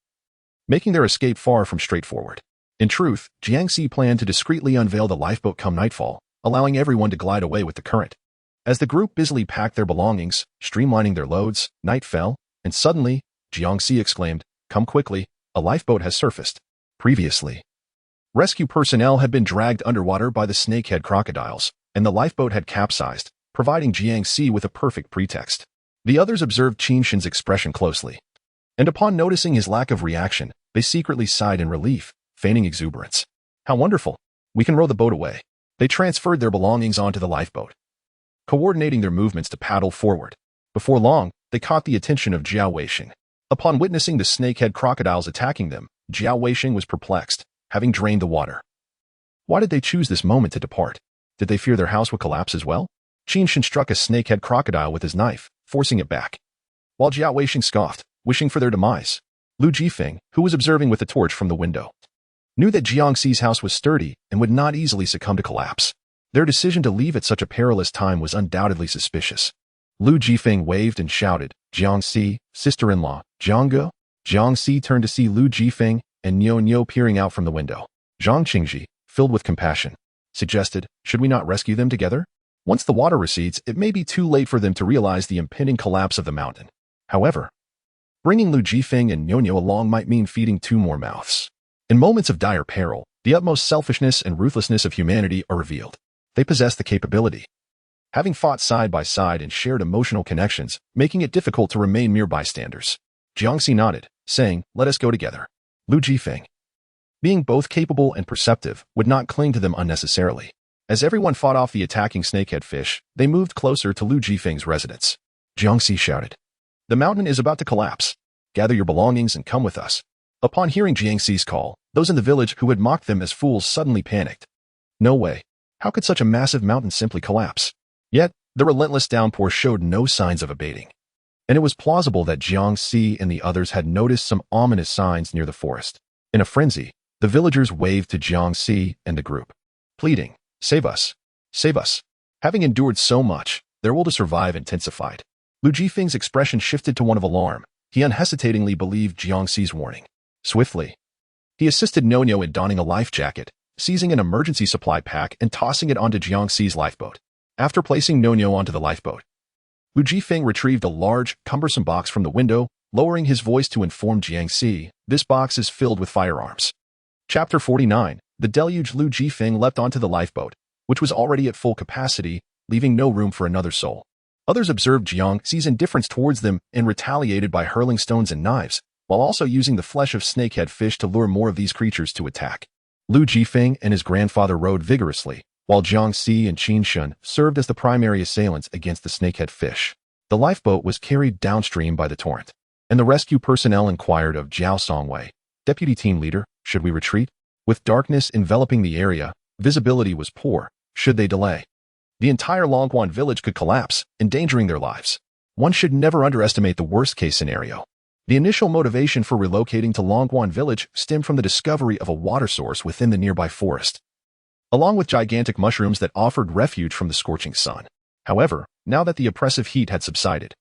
making their escape far from straightforward. In truth, Jiangxi planned to discreetly unveil the lifeboat come nightfall, allowing everyone to glide away with the current. As the group busily packed their belongings, streamlining their loads, night fell, and suddenly, Jiangxi exclaimed, "Come quickly, a lifeboat has surfaced." Previously, rescue personnel had been dragged underwater by the snakehead crocodiles, and the lifeboat had capsized, providing Jiangxi with a perfect pretext. The others observed Qin Shin's expression closely, and upon noticing his lack of reaction, they secretly sighed in relief, feigning exuberance. "How wonderful! We can row the boat away." They transferred their belongings onto the lifeboat, coordinating their movements to paddle forward. Before long, they caught the attention of Jiao Weixing. Upon witnessing the snakehead crocodiles attacking them, Jiao Weixing was perplexed, having drained the water. Why did they choose this moment to depart? Did they fear their house would collapse as well? Qin Shin struck a snakehead crocodile with his knife, forcing it back, while Jiao Weixing scoffed, wishing for their demise. Lu Jifeng, who was observing with a torch from the window, knew that Jiangxi's house was sturdy and would not easily succumb to collapse. Their decision to leave at such a perilous time was undoubtedly suspicious. Lu Jifeng waved and shouted, "Jiangxi, sister-in-law, Jiangge." Jiangxi turned to see Lu Jifeng and Niu peering out from the window. Zhang Qingji, filled with compassion, suggested, "Should we not rescue them together? Once the water recedes, it may be too late for them to realize the impending collapse of the mountain." However, bringing Lu Jifeng and Niu along might mean feeding two more mouths. In moments of dire peril, the utmost selfishness and ruthlessness of humanity are revealed. They possess the capability, having fought side by side and shared emotional connections, making it difficult to remain mere bystanders. Jiangxi nodded, saying, "Let us go together." Lu Jifeng, being both capable and perceptive, would not cling to them unnecessarily. As everyone fought off the attacking snakehead fish, they moved closer to Lu Jifeng's residence. Jiangxi shouted, "The mountain is about to collapse. Gather your belongings and come with us." Upon hearing Jiangxi's call, those in the village who had mocked them as fools suddenly panicked. No way. How could such a massive mountain simply collapse? Yet, the relentless downpour showed no signs of abating, and it was plausible that Jiangxi and the others had noticed some ominous signs near the forest. In a frenzy, the villagers waved to Jiangxi and the group, pleading, "Save us! Save us!" Having endured so much, their will to survive intensified. Lu Jifeng's expression shifted to one of alarm. He unhesitatingly believed Jiangxi's warning. Swiftly, he assisted Niu in donning a life jacket, seizing an emergency supply pack and tossing it onto Jiangxi's lifeboat. After placing Niu onto the lifeboat, Lu Jifeng retrieved a large, cumbersome box from the window, lowering his voice to inform Jiangxi, "This box is filled with firearms." Chapter 49. The deluge. Lu Jifeng leapt onto the lifeboat, which was already at full capacity, leaving no room for another soul. Others observed Jiangxi's indifference towards them and retaliated by hurling stones and knives, while also using the flesh of snakehead fish to lure more of these creatures to attack. Lu Jifeng and his grandfather rowed vigorously, while Jiangxi and Qin Shin served as the primary assailants against the snakehead fish. The lifeboat was carried downstream by the torrent, and the rescue personnel inquired of Zhao Songwei, deputy team leader, "Should we retreat?" With darkness enveloping the area, Visibility was poor. Should they delay, the entire Longquan village could collapse, endangering their lives. One should never underestimate the worst-case scenario. The initial motivation for relocating to Longquan village stemmed from the discovery of a water source within the nearby forest, along with gigantic mushrooms that offered refuge from the scorching sun. However, now that the oppressive heat had subsided,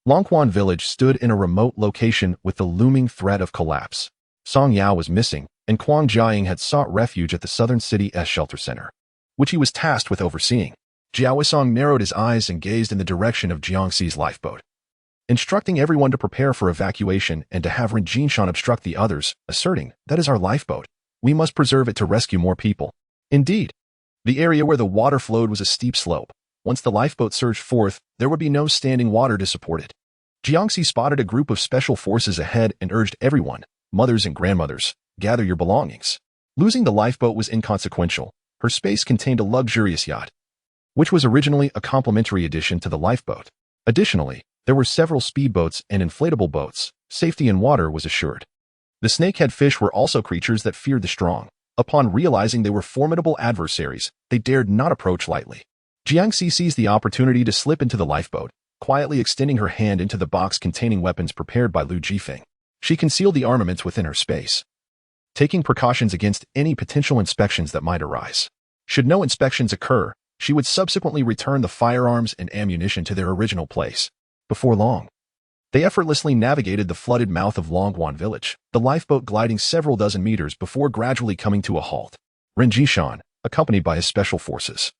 Longquan village stood in a remote location with the looming threat of collapse. Song Yao was missing, and Quang Jiaying had sought refuge at the southern city's shelter center, which he was tasked with overseeing. Jiao Wisong narrowed his eyes and gazed in the direction of Jiangxi's lifeboat, instructing everyone to prepare for evacuation and to have Ren Jinshan obstruct the others, asserting, "That is our lifeboat. We must preserve it to rescue more people." Indeed, the area where the water flowed was a steep slope. Once the lifeboat surged forth, there would be no standing water to support it. Jiangxi spotted a group of special forces ahead and urged everyone, mothers and grandmothers, gather your belongings. Losing the lifeboat was inconsequential. Her space contained a luxurious yacht, which was originally a complimentary addition to the lifeboat. Additionally, there were several speedboats and inflatable boats. Safety in water was assured. The snakehead fish were also creatures that feared the strong. Upon realizing they were formidable adversaries, they dared not approach lightly. Jiangxi seized the opportunity to slip into the lifeboat, quietly extending her hand into the box containing weapons prepared by Lu Jifeng. She concealed the armaments within her space, taking precautions against any potential inspections that might arise. Should no inspections occur, she would subsequently return the firearms and ammunition to their original place. Before long, they effortlessly navigated the flooded mouth of Longquan village, the lifeboat gliding several dozen meters before gradually coming to a halt. Ren Jishan, accompanied by his special forces,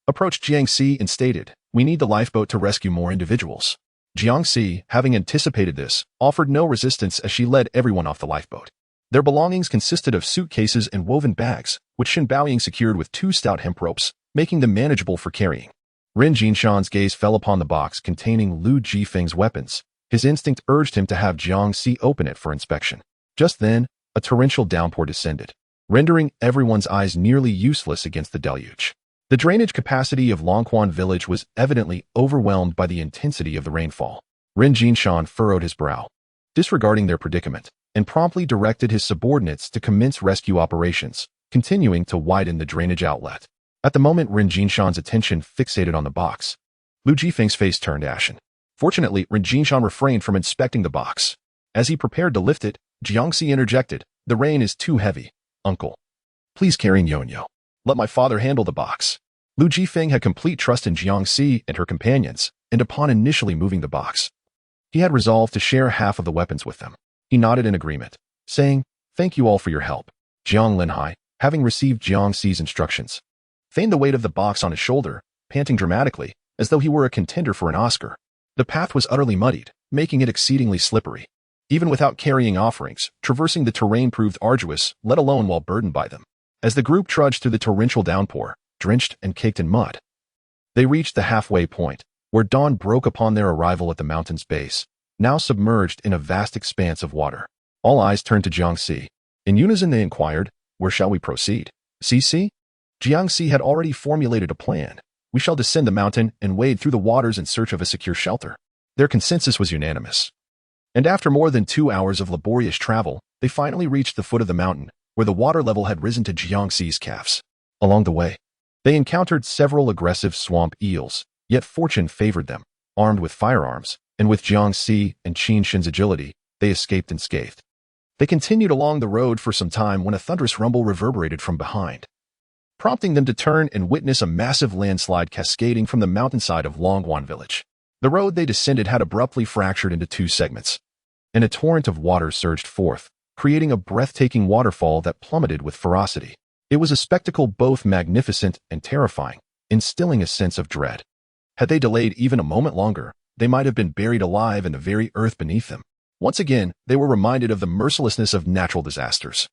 approached Jiangxi and stated, "We need the lifeboat to rescue more individuals." Jiangxi, having anticipated this, offered no resistance as she led everyone off the lifeboat. Their belongings consisted of suitcases and woven bags, which Shen Baoying secured with 2 stout hemp ropes, making them manageable for carrying. Ren Jinshan's gaze fell upon the box containing Lu Jifeng's weapons. His instinct urged him to have Jiangxi open it for inspection. Just then, a torrential downpour descended, rendering everyone's eyes nearly useless against the deluge. The drainage capacity of Longquan village was evidently overwhelmed by the intensity of the rainfall. Ren Jinshan furrowed his brow, disregarding their predicament, and promptly directed his subordinates to commence rescue operations, continuing to widen the drainage outlet. At the moment Ren Jinshan's attention fixated on the box, Lu Jifeng's face turned ashen. Fortunately, Ren Jinshan refrained from inspecting the box. As he prepared to lift it, Jiangxi interjected, "The rain is too heavy, uncle. Please carry Nyonyo. Let my father handle the box." Lu Jifeng had complete trust in Jiangxi and her companions, and upon initially moving the box, he had resolved to share half of the weapons with them. He nodded in agreement, saying, "Thank you all for your help." Jiang Linhai, having received Jiangxi's instructions, feigned the weight of the box on his shoulder, panting dramatically, as though he were a contender for an Oscar. The path was utterly muddied, making it exceedingly slippery. Even without carrying offerings, traversing the terrain proved arduous, let alone while burdened by them. As the group trudged through the torrential downpour, drenched and caked in mud, they reached the halfway point, where dawn broke upon their arrival at the mountain's base, now submerged in a vast expanse of water. All eyes turned to Jiangxi. In unison they inquired, "Where shall we proceed?" "CC?" Jiangxi had already formulated a plan. "We shall descend the mountain and wade through the waters in search of a secure shelter." Their consensus was unanimous. And after more than 2 hours of laborious travel, they finally reached the foot of the mountain, where the water level had risen to Jiangxi's calves. Along the way, they encountered several aggressive swamp eels, yet fortune favored them. Armed with firearms, and with Jiangxi and Qin Shen's agility, they escaped unscathed. They continued along the road for some time when a thunderous rumble reverberated from behind, prompting them to turn and witness a massive landslide cascading from the mountainside of Longquan village. The road they descended had abruptly fractured into 2 segments, and a torrent of water surged forth, creating a breathtaking waterfall that plummeted with ferocity. It was a spectacle both magnificent and terrifying, instilling a sense of dread. Had they delayed even a moment longer, they might have been buried alive in the very earth beneath them. Once again, they were reminded of the mercilessness of natural disasters.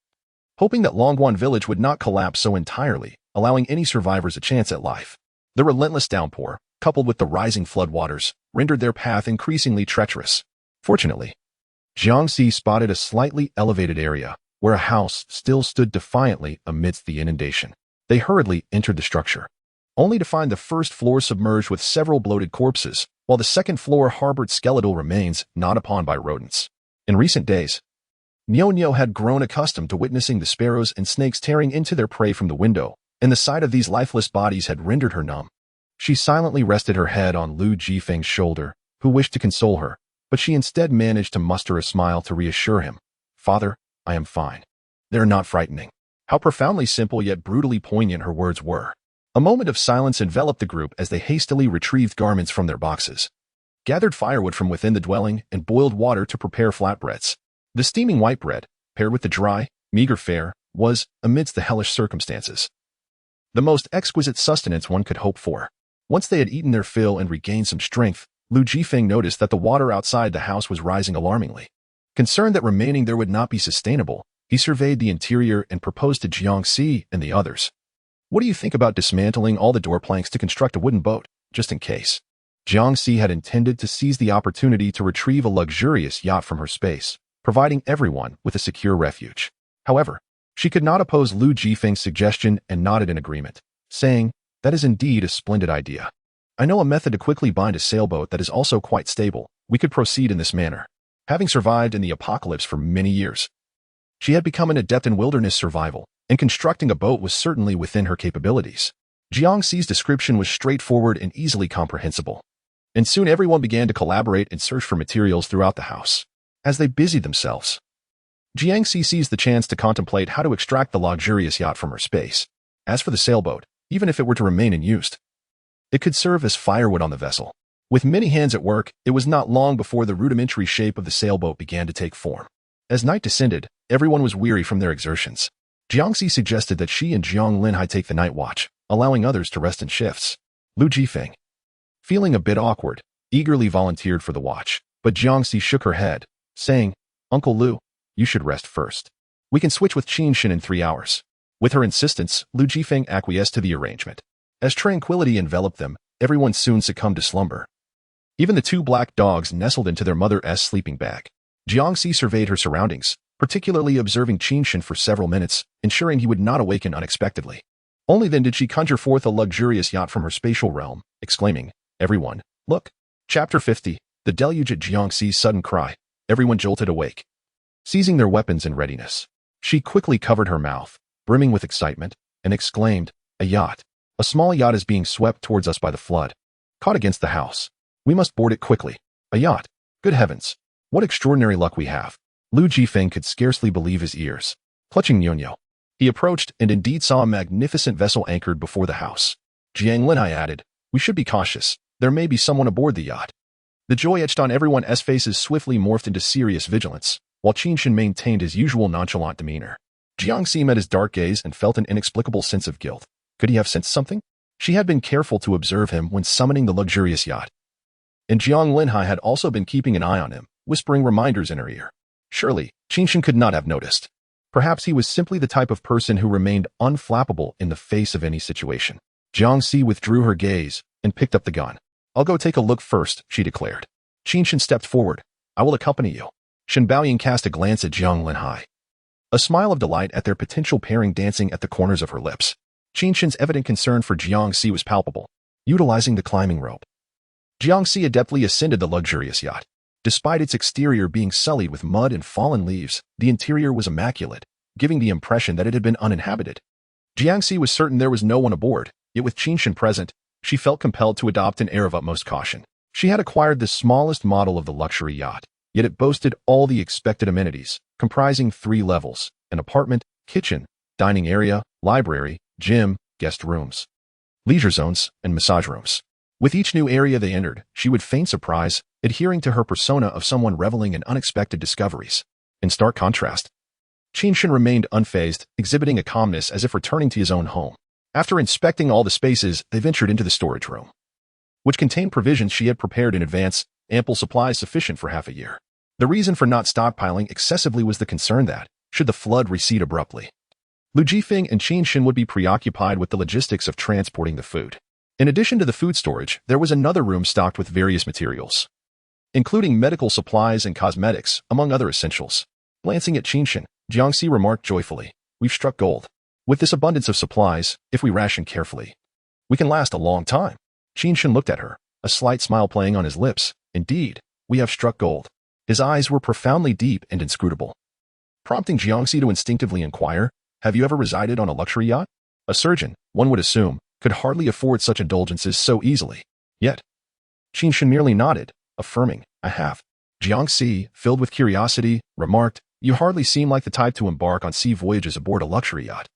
Hoping that Longquan village would not collapse so entirely, allowing any survivors a chance at life, the relentless downpour, coupled with the rising floodwaters, rendered their path increasingly treacherous. Fortunately, Jiangxi spotted a slightly elevated area, where a house still stood defiantly amidst the inundation. They hurriedly entered the structure, only to find the first floor submerged with several bloated corpses, while the second floor harbored skeletal remains gnawed upon by rodents. In recent days, Nyonyo had grown accustomed to witnessing the sparrows and snakes tearing into their prey from the window, and the sight of these lifeless bodies had rendered her numb. She silently rested her head on Lu Jifeng's shoulder, who wished to console her, but she instead managed to muster a smile to reassure him. "Father, I am fine." "They're not frightening." How profoundly simple yet brutally poignant her words were. A moment of silence enveloped the group as they hastily retrieved garments from their boxes, gathered firewood from within the dwelling, and boiled water to prepare flatbreads. The steaming white bread, paired with the dry, meager fare, was, amidst the hellish circumstances, the most exquisite sustenance one could hope for. Once they had eaten their fill and regained some strength, Lu Jifeng noticed that the water outside the house was rising alarmingly. Concerned that remaining there would not be sustainable, he surveyed the interior and proposed to Jiangxi and the others. "What do you think about dismantling all the door planks to construct a wooden boat, just in case?" Jiangxi had intended to seize the opportunity to retrieve a luxurious yacht from her space, providing everyone with a secure refuge. However, she could not oppose Lu Jifeng's suggestion and nodded in agreement, saying, "That is indeed a splendid idea. I know a method to quickly bind a sailboat that is also quite stable. We could proceed in this manner." Having survived in the apocalypse for many years, she had become an adept in wilderness survival, and constructing a boat was certainly within her capabilities. Jiangxi's description was straightforward and easily comprehensible, and soon everyone began to collaborate and search for materials throughout the house. As they busied themselves, Jiangxi seized the chance to contemplate how to extract the luxurious yacht from her space. As for the sailboat, even if it were to remain unused, it could serve as firewood on the vessel. With many hands at work, it was not long before the rudimentary shape of the sailboat began to take form. As night descended, everyone was weary from their exertions. Jiangxi suggested that she and Jiang Linhai take the night watch, allowing others to rest in shifts. Lu Jifeng, feeling a bit awkward, eagerly volunteered for the watch, but Jiangxi shook her head, saying, "Uncle Lu, you should rest first. We can switch with Qinshin in 3 hours." With her insistence, Lu Jifeng acquiesced to the arrangement. As tranquility enveloped them, everyone soon succumbed to slumber. Even the 2 black dogs nestled into their mother's sleeping bag. Jiangxi surveyed her surroundings, particularly observing Qinshin for several minutes, ensuring he would not awaken unexpectedly. Only then did she conjure forth a luxurious yacht from her spatial realm, exclaiming, "Everyone, look." Chapter 50. The deluge at Jiangxi's sudden cry. Everyone jolted awake, seizing their weapons in readiness. She quickly covered her mouth, brimming with excitement, and exclaimed, "A yacht! A small yacht is being swept towards us by the flood, caught against the house. We must board it quickly. A yacht! Good heavens! What extraordinary luck we have!" Lu Jifeng could scarcely believe his ears. Clutching Nyonyo, he approached and indeed saw a magnificent vessel anchored before the house. Jiang Linhai added, "We should be cautious. There may be someone aboard the yacht." The joy etched on everyone's faces swiftly morphed into serious vigilance, while Qinshin maintained his usual nonchalant demeanor. Jiangxi met his dark gaze and felt an inexplicable sense of guilt. Could he have sensed something? She had been careful to observe him when summoning the luxurious yacht, and Jiang Linhai had also been keeping an eye on him, whispering reminders in her ear. Surely, Qinshin could not have noticed. Perhaps he was simply the type of person who remained unflappable in the face of any situation. Jiangxi withdrew her gaze and picked up the gun. "I'll go take a look first," she declared. Qinshin stepped forward. "I will accompany you." Shen Baoying cast a glance at Jiang Linhai, a smile of delight at their potential pairing dancing at the corners of her lips. Qinshin's evident concern for Jiangxi was palpable. Utilizing the climbing rope, Jiangxi adeptly ascended the luxurious yacht. Despite its exterior being sullied with mud and fallen leaves, the interior was immaculate, giving the impression that it had been uninhabited. Jiangxi was certain there was no one aboard, yet with Qinshin present, she felt compelled to adopt an air of utmost caution. She had acquired the smallest model of the luxury yacht, yet it boasted all the expected amenities, comprising 3 levels: an apartment, kitchen, dining area, library, gym, guest rooms, leisure zones, and massage rooms. With each new area they entered, she would feign surprise, adhering to her persona of someone reveling in unexpected discoveries. In stark contrast, Qinshin remained unfazed, exhibiting a calmness as if returning to his own home. After inspecting all the spaces, they ventured into the storage room, which contained provisions she had prepared in advance, ample supplies sufficient for half a year. The reason for not stockpiling excessively was the concern that, should the flood recede abruptly, Lu Jifeng and Qinshin would be preoccupied with the logistics of transporting the food. In addition to the food storage, there was another room stocked with various materials, including medical supplies and cosmetics, among other essentials. Glancing at Qinshin, Jiangxi remarked joyfully, "We've struck gold. With this abundance of supplies, if we ration carefully, we can last a long time." Qinshin looked at her, a slight smile playing on his lips. "Indeed, we have struck gold." His eyes were profoundly deep and inscrutable, prompting Jiangxi to instinctively inquire, "Have you ever resided on a luxury yacht?" A surgeon, one would assume, could hardly afford such indulgences so easily. Yet, Qinshan merely nodded, affirming, "I have." Jiangxi, filled with curiosity, remarked, "You hardly seem like the type to embark on sea voyages aboard a luxury yacht."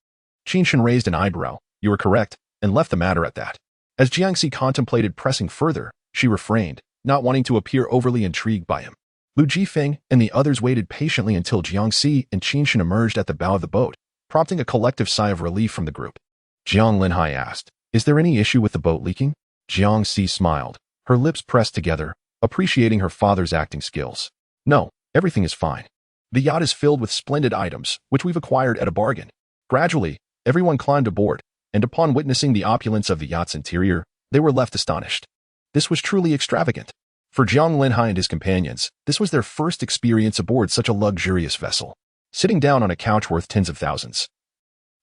Qinshan raised an eyebrow, "You are correct," and left the matter at that. As Jiangxi contemplated pressing further, she refrained, not wanting to appear overly intrigued by him. Lu Jifeng and the others waited patiently until Jiangxi and Qinshan emerged at the bow of the boat, prompting a collective sigh of relief from the group. Jiang Linhai asked, "Is there any issue with the boat leaking?" Jiangxi smiled, her lips pressed together, appreciating her father's acting skills. "No, everything is fine. The yacht is filled with splendid items, which we've acquired at a bargain." Gradually, everyone climbed aboard, and upon witnessing the opulence of the yacht's interior, they were left astonished. This was truly extravagant. For Jiang Linhai and his companions, this was their first experience aboard such a luxurious vessel. Sitting down on a couch worth tens of thousands.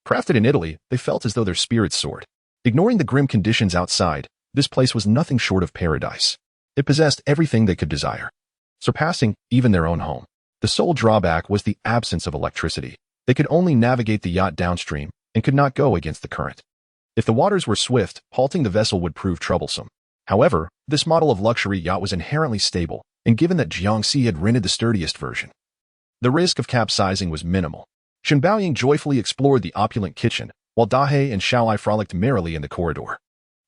Crafted in Italy, they felt as though their spirits soared. Ignoring the grim conditions outside, this place was nothing short of paradise. It possessed everything they could desire, surpassing even their own home. The sole drawback was the absence of electricity. They could only navigate the yacht downstream and could not go against the current. If the waters were swift, halting the vessel would prove troublesome. However, this model of luxury yacht was inherently stable, and given that Jiangxi had rented the sturdiest version, the risk of capsizing was minimal. Shen Baoying joyfully explored the opulent kitchen, while Dahe and Xiaolai frolicked merrily in the corridor.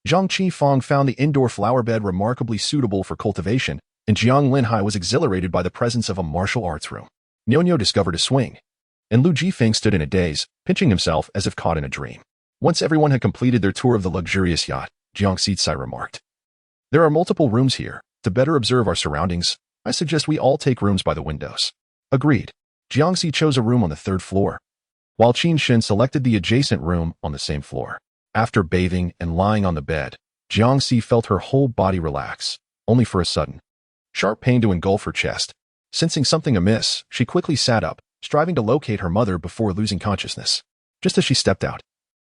Zhang Qifeng found the indoor flower bed remarkably suitable for cultivation, and Jiang Linhai was exhilarated by the presence of a martial arts room. Nyo discovered a swing, and Lu Jifeng stood in a daze, pinching himself as if caught in a dream. Once everyone had completed their tour of the luxurious yacht, Jiang Xizai remarked, "There are multiple rooms here. To better observe our surroundings, I suggest we all take rooms by the windows." Agreed. Jiangxi chose a room on the third floor, while Qinshan selected the adjacent room on the same floor. After bathing and lying on the bed, Jiangxi felt her whole body relax, only for a sudden, sharp pain to engulf her chest. Sensing something amiss, she quickly sat up, striving to locate her mother before losing consciousness. Just as she stepped out,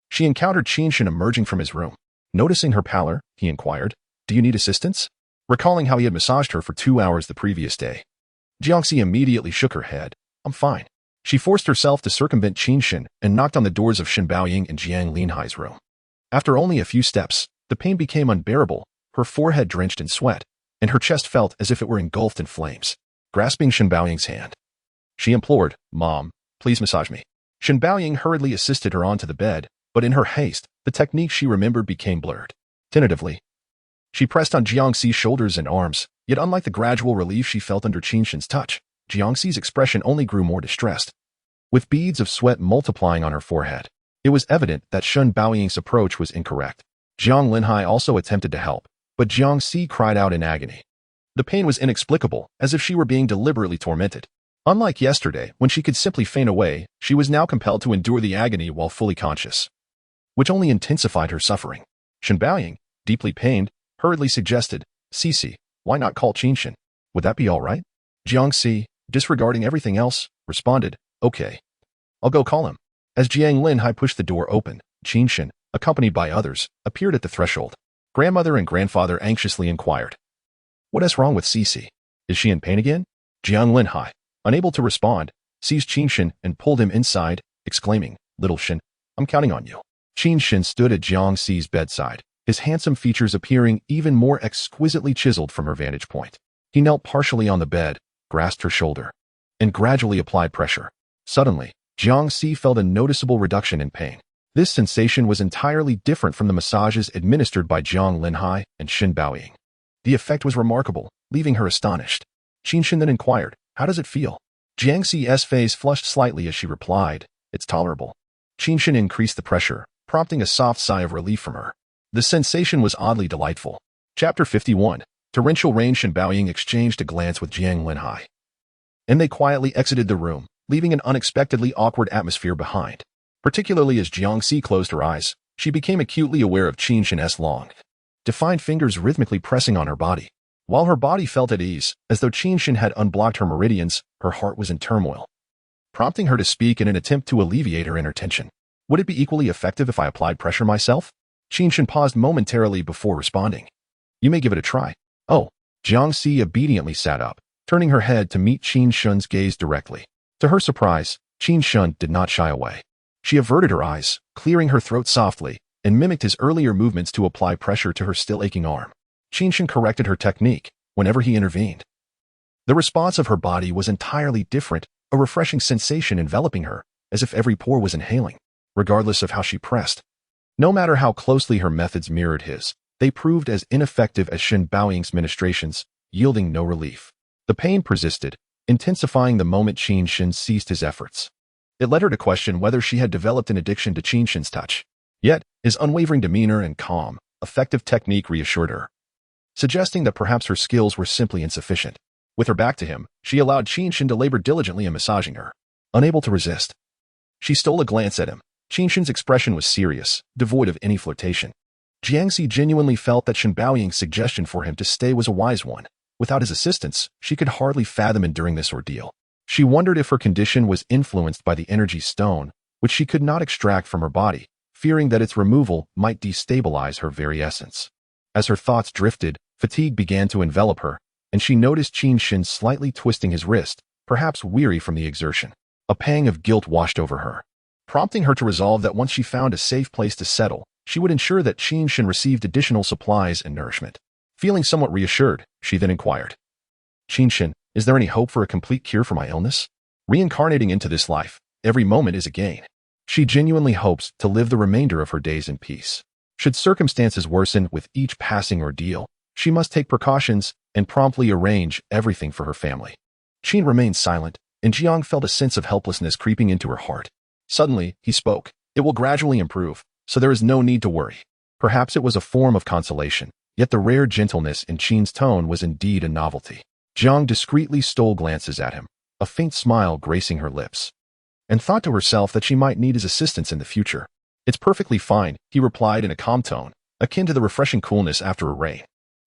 she encountered Qinshan emerging from his room. Noticing her pallor, he inquired, "Do you need assistance?" Recalling how he had massaged her for 2 hours the previous day, Jiangxi immediately shook her head. "I'm fine." She forced herself to circumvent Qinshan and knocked on the doors of Shen Baoying and Jiang Linhai's room. After only a few steps, the pain became unbearable, her forehead drenched in sweat, and her chest felt as if it were engulfed in flames. Grasping Shen Baoying's hand, she implored, "Mom, please massage me." Shen Baoying hurriedly assisted her onto the bed, but in her haste, the technique she remembered became blurred. Tentatively, she pressed on Jiangxi's shoulders and arms, yet unlike the gradual relief she felt under Qinshan's touch, Jiangxi's expression only grew more distressed. With beads of sweat multiplying on her forehead, it was evident that Shen Baoying's approach was incorrect. Jiang Linhai also attempted to help, but Jiangxi cried out in agony. The pain was inexplicable, as if she were being deliberately tormented. Unlike yesterday, when she could simply faint away, she was now compelled to endure the agony while fully conscious, which only intensified her suffering. Shen Baoying, deeply pained, hurriedly suggested, "Cici, why not call Qinshan? Would that be all right?" Jiangxi, disregarding everything else, responded, "Okay. I'll go call him." As Jiang Linhai pushed the door open, Qinshan, accompanied by others, appeared at the threshold. Grandmother and grandfather anxiously inquired, "What is wrong with Cici? Is she in pain again?" Jiang Linhai, unable to respond, seized Qinshan and pulled him inside, exclaiming, "Little Shen, I'm counting on you." Qinshan stood at Jiangxi's bedside, his handsome features appearing even more exquisitely chiseled from her vantage point. He knelt partially on the bed, grasped her shoulder, and gradually applied pressure. Suddenly, Jiangxi felt a noticeable reduction in pain. This sensation was entirely different from the massages administered by Jiang Linhai and Shen Baoying. The effect was remarkable, leaving her astonished. Qinshan then inquired, "How does it feel?" Jiangxi's face flushed slightly as she replied, "It's tolerable." Qinshan increased the pressure, prompting a soft sigh of relief from her. The sensation was oddly delightful. Chapter 51. Torrential rain. Shen Baoying exchanged a glance with Jiang Linhai, and they quietly exited the room, leaving an unexpectedly awkward atmosphere behind. Particularly as Jiangxi closed her eyes, she became acutely aware of Qinshan's long, defined fingers rhythmically pressing on her body. While her body felt at ease, as though Qinshan had unblocked her meridians, her heart was in turmoil, prompting her to speak in an attempt to alleviate her inner tension. "Would it be equally effective if I applied pressure myself?" Qinshan paused momentarily before responding. "You may give it a try." "Oh." Jiangxi obediently sat up, turning her head to meet Qinshan's gaze directly. To her surprise, Qinshan did not shy away. She averted her eyes, clearing her throat softly, and mimicked his earlier movements to apply pressure to her still aching arm. Qinshan corrected her technique whenever he intervened. The response of her body was entirely different, a refreshing sensation enveloping her, as if every pore was inhaling, regardless of how she pressed. No matter how closely her methods mirrored his, they proved as ineffective as Shen Baoying's ministrations, yielding no relief. The pain persisted, intensifying the moment Qinshan ceased his efforts. It led her to question whether she had developed an addiction to Qinshan's touch. Yet, his unwavering demeanor and calm, effective technique reassured her, suggesting that perhaps her skills were simply insufficient. With her back to him, she allowed Qinshan to labor diligently in massaging her. Unable to resist, she stole a glance at him. Qinshan's expression was serious, devoid of any flirtation. Jiangxi genuinely felt that Shen Baoying's suggestion for him to stay was a wise one. Without his assistance, she could hardly fathom enduring this ordeal. She wondered if her condition was influenced by the energy stone, which she could not extract from her body, fearing that its removal might destabilize her very essence. As her thoughts drifted, fatigue began to envelop her, and she noticed Qinshan slightly twisting his wrist, perhaps weary from the exertion. A pang of guilt washed over her, prompting her to resolve that once she found a safe place to settle, she would ensure that Qinshan received additional supplies and nourishment. Feeling somewhat reassured, she then inquired, "Qinshan, is there any hope for a complete cure for my illness? Reincarnating into this life, every moment is a gain." She genuinely hopes to live the remainder of her days in peace. Should circumstances worsen with each passing ordeal, she must take precautions and promptly arrange everything for her family. Qin remained silent, and Jiang felt a sense of helplessness creeping into her heart. Suddenly, he spoke. "It will gradually improve, so there is no need to worry." Perhaps it was a form of consolation, yet the rare gentleness in Qin's tone was indeed a novelty. Jiang discreetly stole glances at him, a faint smile gracing her lips, and thought to herself that she might need his assistance in the future. "It's perfectly fine," he replied in a calm tone, akin to the refreshing coolness after a rain.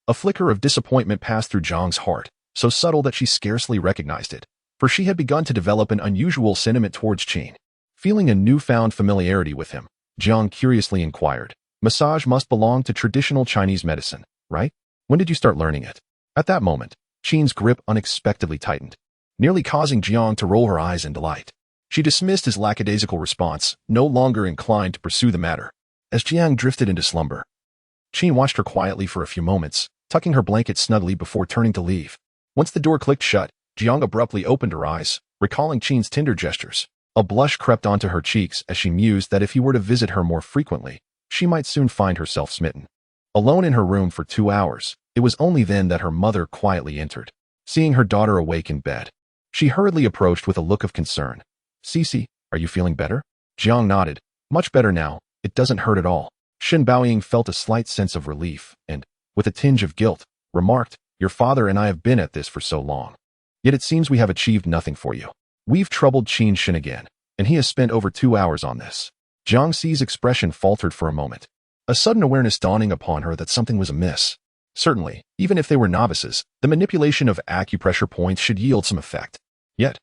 A flicker of disappointment passed through Jiang's heart, so subtle that she scarcely recognized it, for she had begun to develop an unusual sentiment towards Qin. Feeling a newfound familiarity with him, Jiang curiously inquired, "Massage must belong to traditional Chinese medicine, right? When did you start learning it?" At that moment, Qin's grip unexpectedly tightened, nearly causing Jiang to roll her eyes in delight. She dismissed his lackadaisical response, no longer inclined to pursue the matter. As Jiang drifted into slumber, Qin watched her quietly for a few moments, tucking her blanket snugly before turning to leave. Once the door clicked shut, Jiang abruptly opened her eyes, recalling Qin's tender gestures. A blush crept onto her cheeks as she mused that if he were to visit her more frequently, she might soon find herself smitten. Alone in her room for 2 hours, it was only then that her mother quietly entered. Seeing her daughter awake in bed, she hurriedly approached with a look of concern. "Cece, are you feeling better?" Jiang nodded. "Much better now. It doesn't hurt at all." Shen Baoying felt a slight sense of relief and, with a tinge of guilt, remarked, "Your father and I have been at this for so long. Yet it seems we have achieved nothing for you. We've troubled Qinshan again, and he has spent over 2 hours on this." Jiangxi's expression faltered for a moment, a sudden awareness dawning upon her that something was amiss. Certainly, even if they were novices, the manipulation of acupressure points should yield some effect. Yet,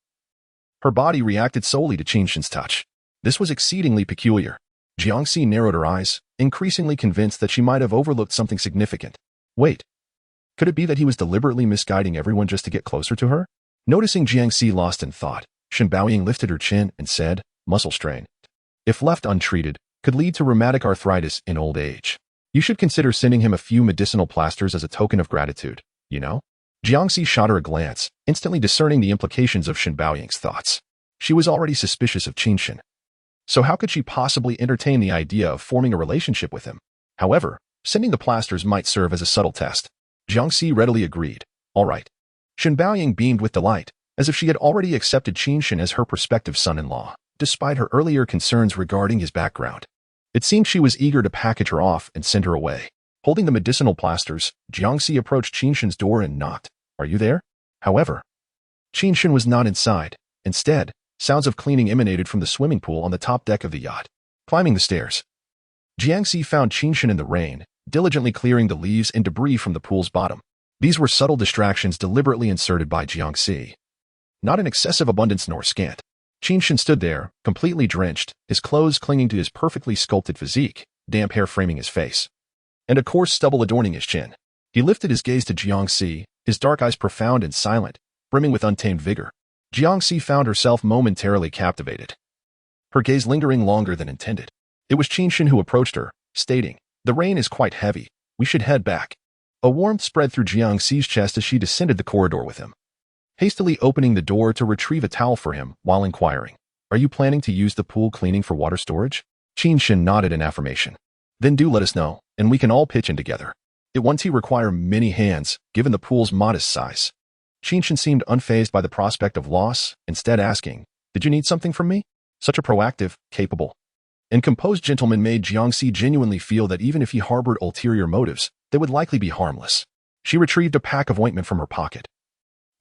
her body reacted solely to Qinshan's touch. This was exceedingly peculiar. Jiangxi narrowed her eyes, increasingly convinced that she might have overlooked something significant. Wait, could it be that he was deliberately misguiding everyone just to get closer to her? Noticing Jiangxi lost in thought, Shen Baoying lifted her chin and said, "Muscle strain, if left untreated, could lead to rheumatic arthritis in old age. You should consider sending him a few medicinal plasters as a token of gratitude, you know?" Jiangxi shot her a glance, instantly discerning the implications of Shen Baoying's thoughts. She was already suspicious of Qinshan, so how could she possibly entertain the idea of forming a relationship with him? However, sending the plasters might serve as a subtle test. Jiangxi readily agreed. "All right." Shen Baoying beamed with delight, as if she had already accepted Qinshan as her prospective son-in-law, despite her earlier concerns regarding his background. It seemed she was eager to package her off and send her away. Holding the medicinal plasters, Jiangxi approached Qinshan's door and knocked. "Are you there?" However, Qinshan was not inside. Instead, sounds of cleaning emanated from the swimming pool on the top deck of the yacht. Climbing the stairs, Jiangxi found Qinshan in the rain, diligently clearing the leaves and debris from the pool's bottom. These were subtle distractions deliberately inserted by Jiangxi. Not in excessive abundance nor scant. Qinshan stood there, completely drenched, his clothes clinging to his perfectly sculpted physique, damp hair framing his face, and a coarse stubble adorning his chin. He lifted his gaze to Jiangxi, his dark eyes profound and silent, brimming with untamed vigor. Jiangxi found herself momentarily captivated, her gaze lingering longer than intended. It was Qinshan who approached her, stating, "The rain is quite heavy. We should head back." A warmth spread through Jiangxi's chest as she descended the corridor with him, hastily opening the door to retrieve a towel for him while inquiring, "Are you planning to use the pool cleaning for water storage?" Qin Shin nodded in affirmation. "Then do let us know, and we can all pitch in together. It won't require many hands, given the pool's modest size." Qin Shin seemed unfazed by the prospect of loss, instead asking, "Did you need something from me?" Such a proactive, capable, and composed gentleman made Jiangxi genuinely feel that even if he harbored ulterior motives, they would likely be harmless. She retrieved a pack of ointment from her pocket,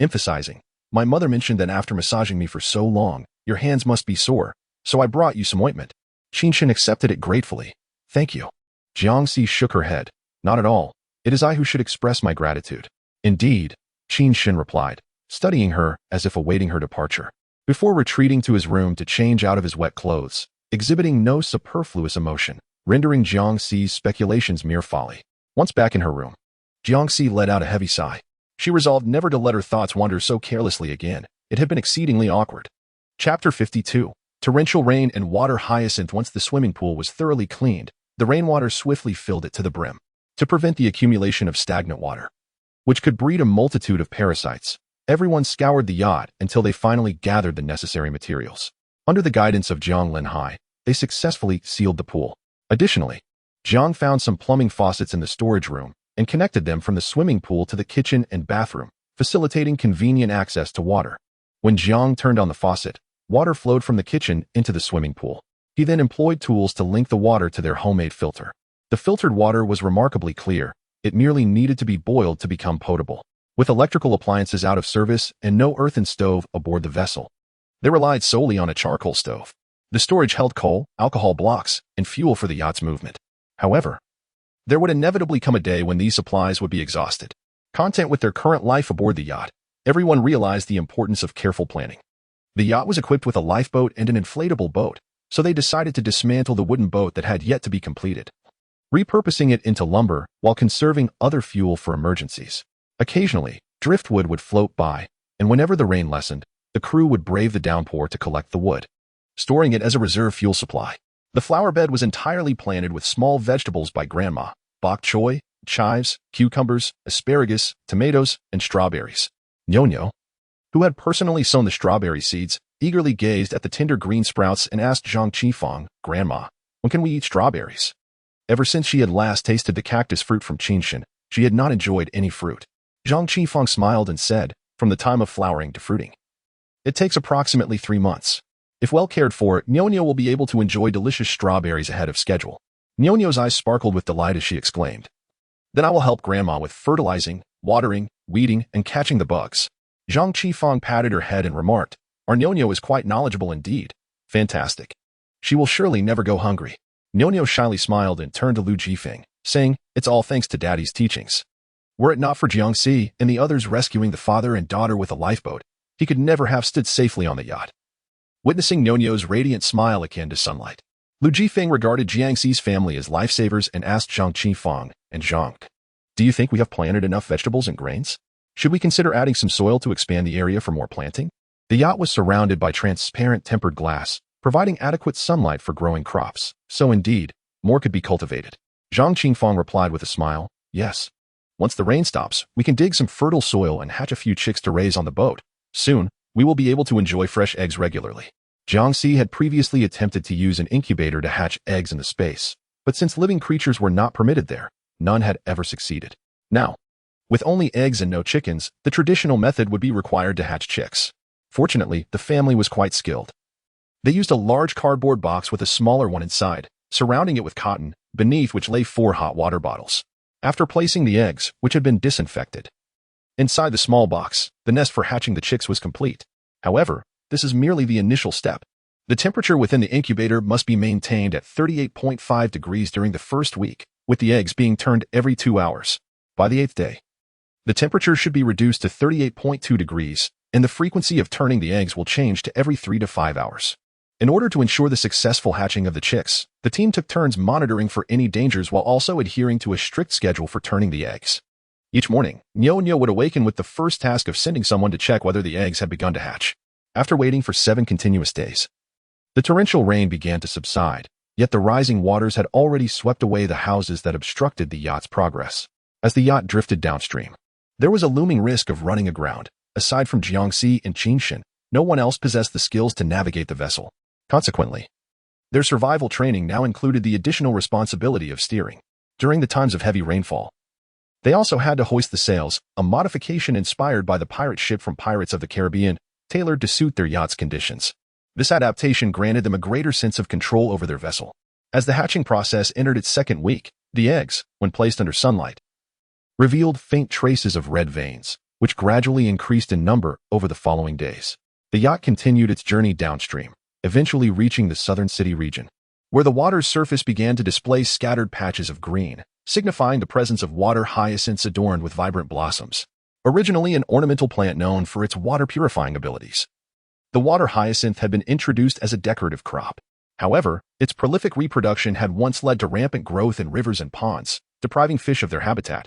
emphasizing, "My mother mentioned that after massaging me for so long, your hands must be sore, so I brought you some ointment." Qin Shin accepted it gratefully. "Thank you." Jiangxi shook her head. "Not at all. It is I who should express my gratitude." "Indeed," Qin Shin replied, studying her as if awaiting her departure, before retreating to his room to change out of his wet clothes, exhibiting no superfluous emotion, rendering Jiangxi's speculations mere folly. Once back in her room, Jiangxi let out a heavy sigh. She resolved never to let her thoughts wander so carelessly again. It had been exceedingly awkward. Chapter 52. Torrential rain and water hyacinth. Once the swimming pool was thoroughly cleaned, the rainwater swiftly filled it to the brim. To prevent the accumulation of stagnant water, which could breed a multitude of parasites, everyone scoured the yacht until they finally gathered the necessary materials. Under the guidance of Jiang Linhai, they successfully sealed the pool. Additionally, Jiang found some plumbing faucets in the storage room and connected them from the swimming pool to the kitchen and bathroom, facilitating convenient access to water. When Jiang turned on the faucet, water flowed from the kitchen into the swimming pool. He then employed tools to link the water to their homemade filter. The filtered water was remarkably clear. It merely needed to be boiled to become potable. With electrical appliances out of service and no earthen stove aboard the vessel, they relied solely on a charcoal stove. The storage held coal, alcohol blocks, and fuel for the yacht's movement. However, there would inevitably come a day when these supplies would be exhausted. Content with their current life aboard the yacht, everyone realized the importance of careful planning. The yacht was equipped with a lifeboat and an inflatable boat, so they decided to dismantle the wooden boat that had yet to be completed, repurposing it into lumber while conserving other fuel for emergencies. Occasionally, driftwood would float by, and whenever the rain lessened, the crew would brave the downpour to collect the wood, storing it as a reserve fuel supply. The flower bed was entirely planted with small vegetables by Grandma: bok choy, chives, cucumbers, asparagus, tomatoes, and strawberries. Nyo-Nyo, who had personally sown the strawberry seeds, eagerly gazed at the tender green sprouts and asked Zhang Qifang, "Grandma, when can we eat strawberries?" Ever since she had last tasted the cactus fruit from Qinshin, she had not enjoyed any fruit. Zhang Qifang smiled and said, "From the time of flowering to fruiting, it takes approximately 3 months. If well cared for, Nyo-Nyo will be able to enjoy delicious strawberries ahead of schedule." Nyo-Nyo's eyes sparkled with delight as she exclaimed, "Then I will help Grandma with fertilizing, watering, weeding, and catching the bugs." Zhang Qifang patted her head and remarked, "Our Nyo-Nyo is quite knowledgeable indeed. Fantastic. She will surely never go hungry." Nyo-Nyo shyly smiled and turned to Lu Jifeng, saying, "It's all thanks to Daddy's teachings. Were it not for Jiangxi and the others rescuing the father and daughter with a lifeboat, he could never have stood safely on the yacht." Witnessing Nyo-Nyo's radiant smile akin to sunlight, Lu Jifeng regarded Jiangxi's family as lifesavers and asked Zhang Qifang, "And Zhang, do you think we have planted enough vegetables and grains? Should we consider adding some soil to expand the area for more planting?" The yacht was surrounded by transparent tempered glass, providing adequate sunlight for growing crops, so indeed, more could be cultivated. Zhang Qifang replied with a smile, "Yes. Once the rain stops, we can dig some fertile soil and hatch a few chicks to raise on the boat. Soon, we will be able to enjoy fresh eggs regularly." Jiangxi had previously attempted to use an incubator to hatch eggs in the space, but since living creatures were not permitted there, none had ever succeeded. Now, with only eggs and no chickens, the traditional method would be required to hatch chicks. Fortunately, the family was quite skilled. They used a large cardboard box with a smaller one inside, surrounding it with cotton, beneath which lay 4 hot water bottles. After placing the eggs, which had been disinfected inside the small box, the nest for hatching the chicks was complete. However, this is merely the initial step. The temperature within the incubator must be maintained at 38.5 degrees during the first week, with the eggs being turned every 2 hours. By the 8th day, the temperature should be reduced to 38.2 degrees, and the frequency of turning the eggs will change to every 3 to 5 hours. In order to ensure the successful hatching of the chicks, the team took turns monitoring for any dangers while also adhering to a strict schedule for turning the eggs. Each morning, Nyo-Nyo would awaken with the first task of sending someone to check whether the eggs had begun to hatch. After waiting for 7 continuous days, the torrential rain began to subside, Yet the rising waters had already swept away the houses that obstructed the yacht's progress. As the yacht drifted downstream, there was a looming risk of running aground. Aside from Jiangxi and Qinshan, no one else possessed the skills to navigate the vessel. Consequently, their survival training now included the additional responsibility of steering during the times of heavy rainfall. They also had to hoist the sails, a modification inspired by the pirate ship from Pirates of the Caribbean, tailored to suit their yacht's conditions. This adaptation granted them a greater sense of control over their vessel. As the hatching process entered its second week, the eggs, when placed under sunlight, revealed faint traces of red veins, which gradually increased in number over the following days. The yacht continued its journey downstream, eventually reaching the southern city region, where the water's surface began to display scattered patches of green, signifying the presence of water hyacinths adorned with vibrant blossoms. Originally an ornamental plant known for its water-purifying abilities, the water hyacinth had been introduced as a decorative crop. However, its prolific reproduction had once led to rampant growth in rivers and ponds, depriving fish of their habitat,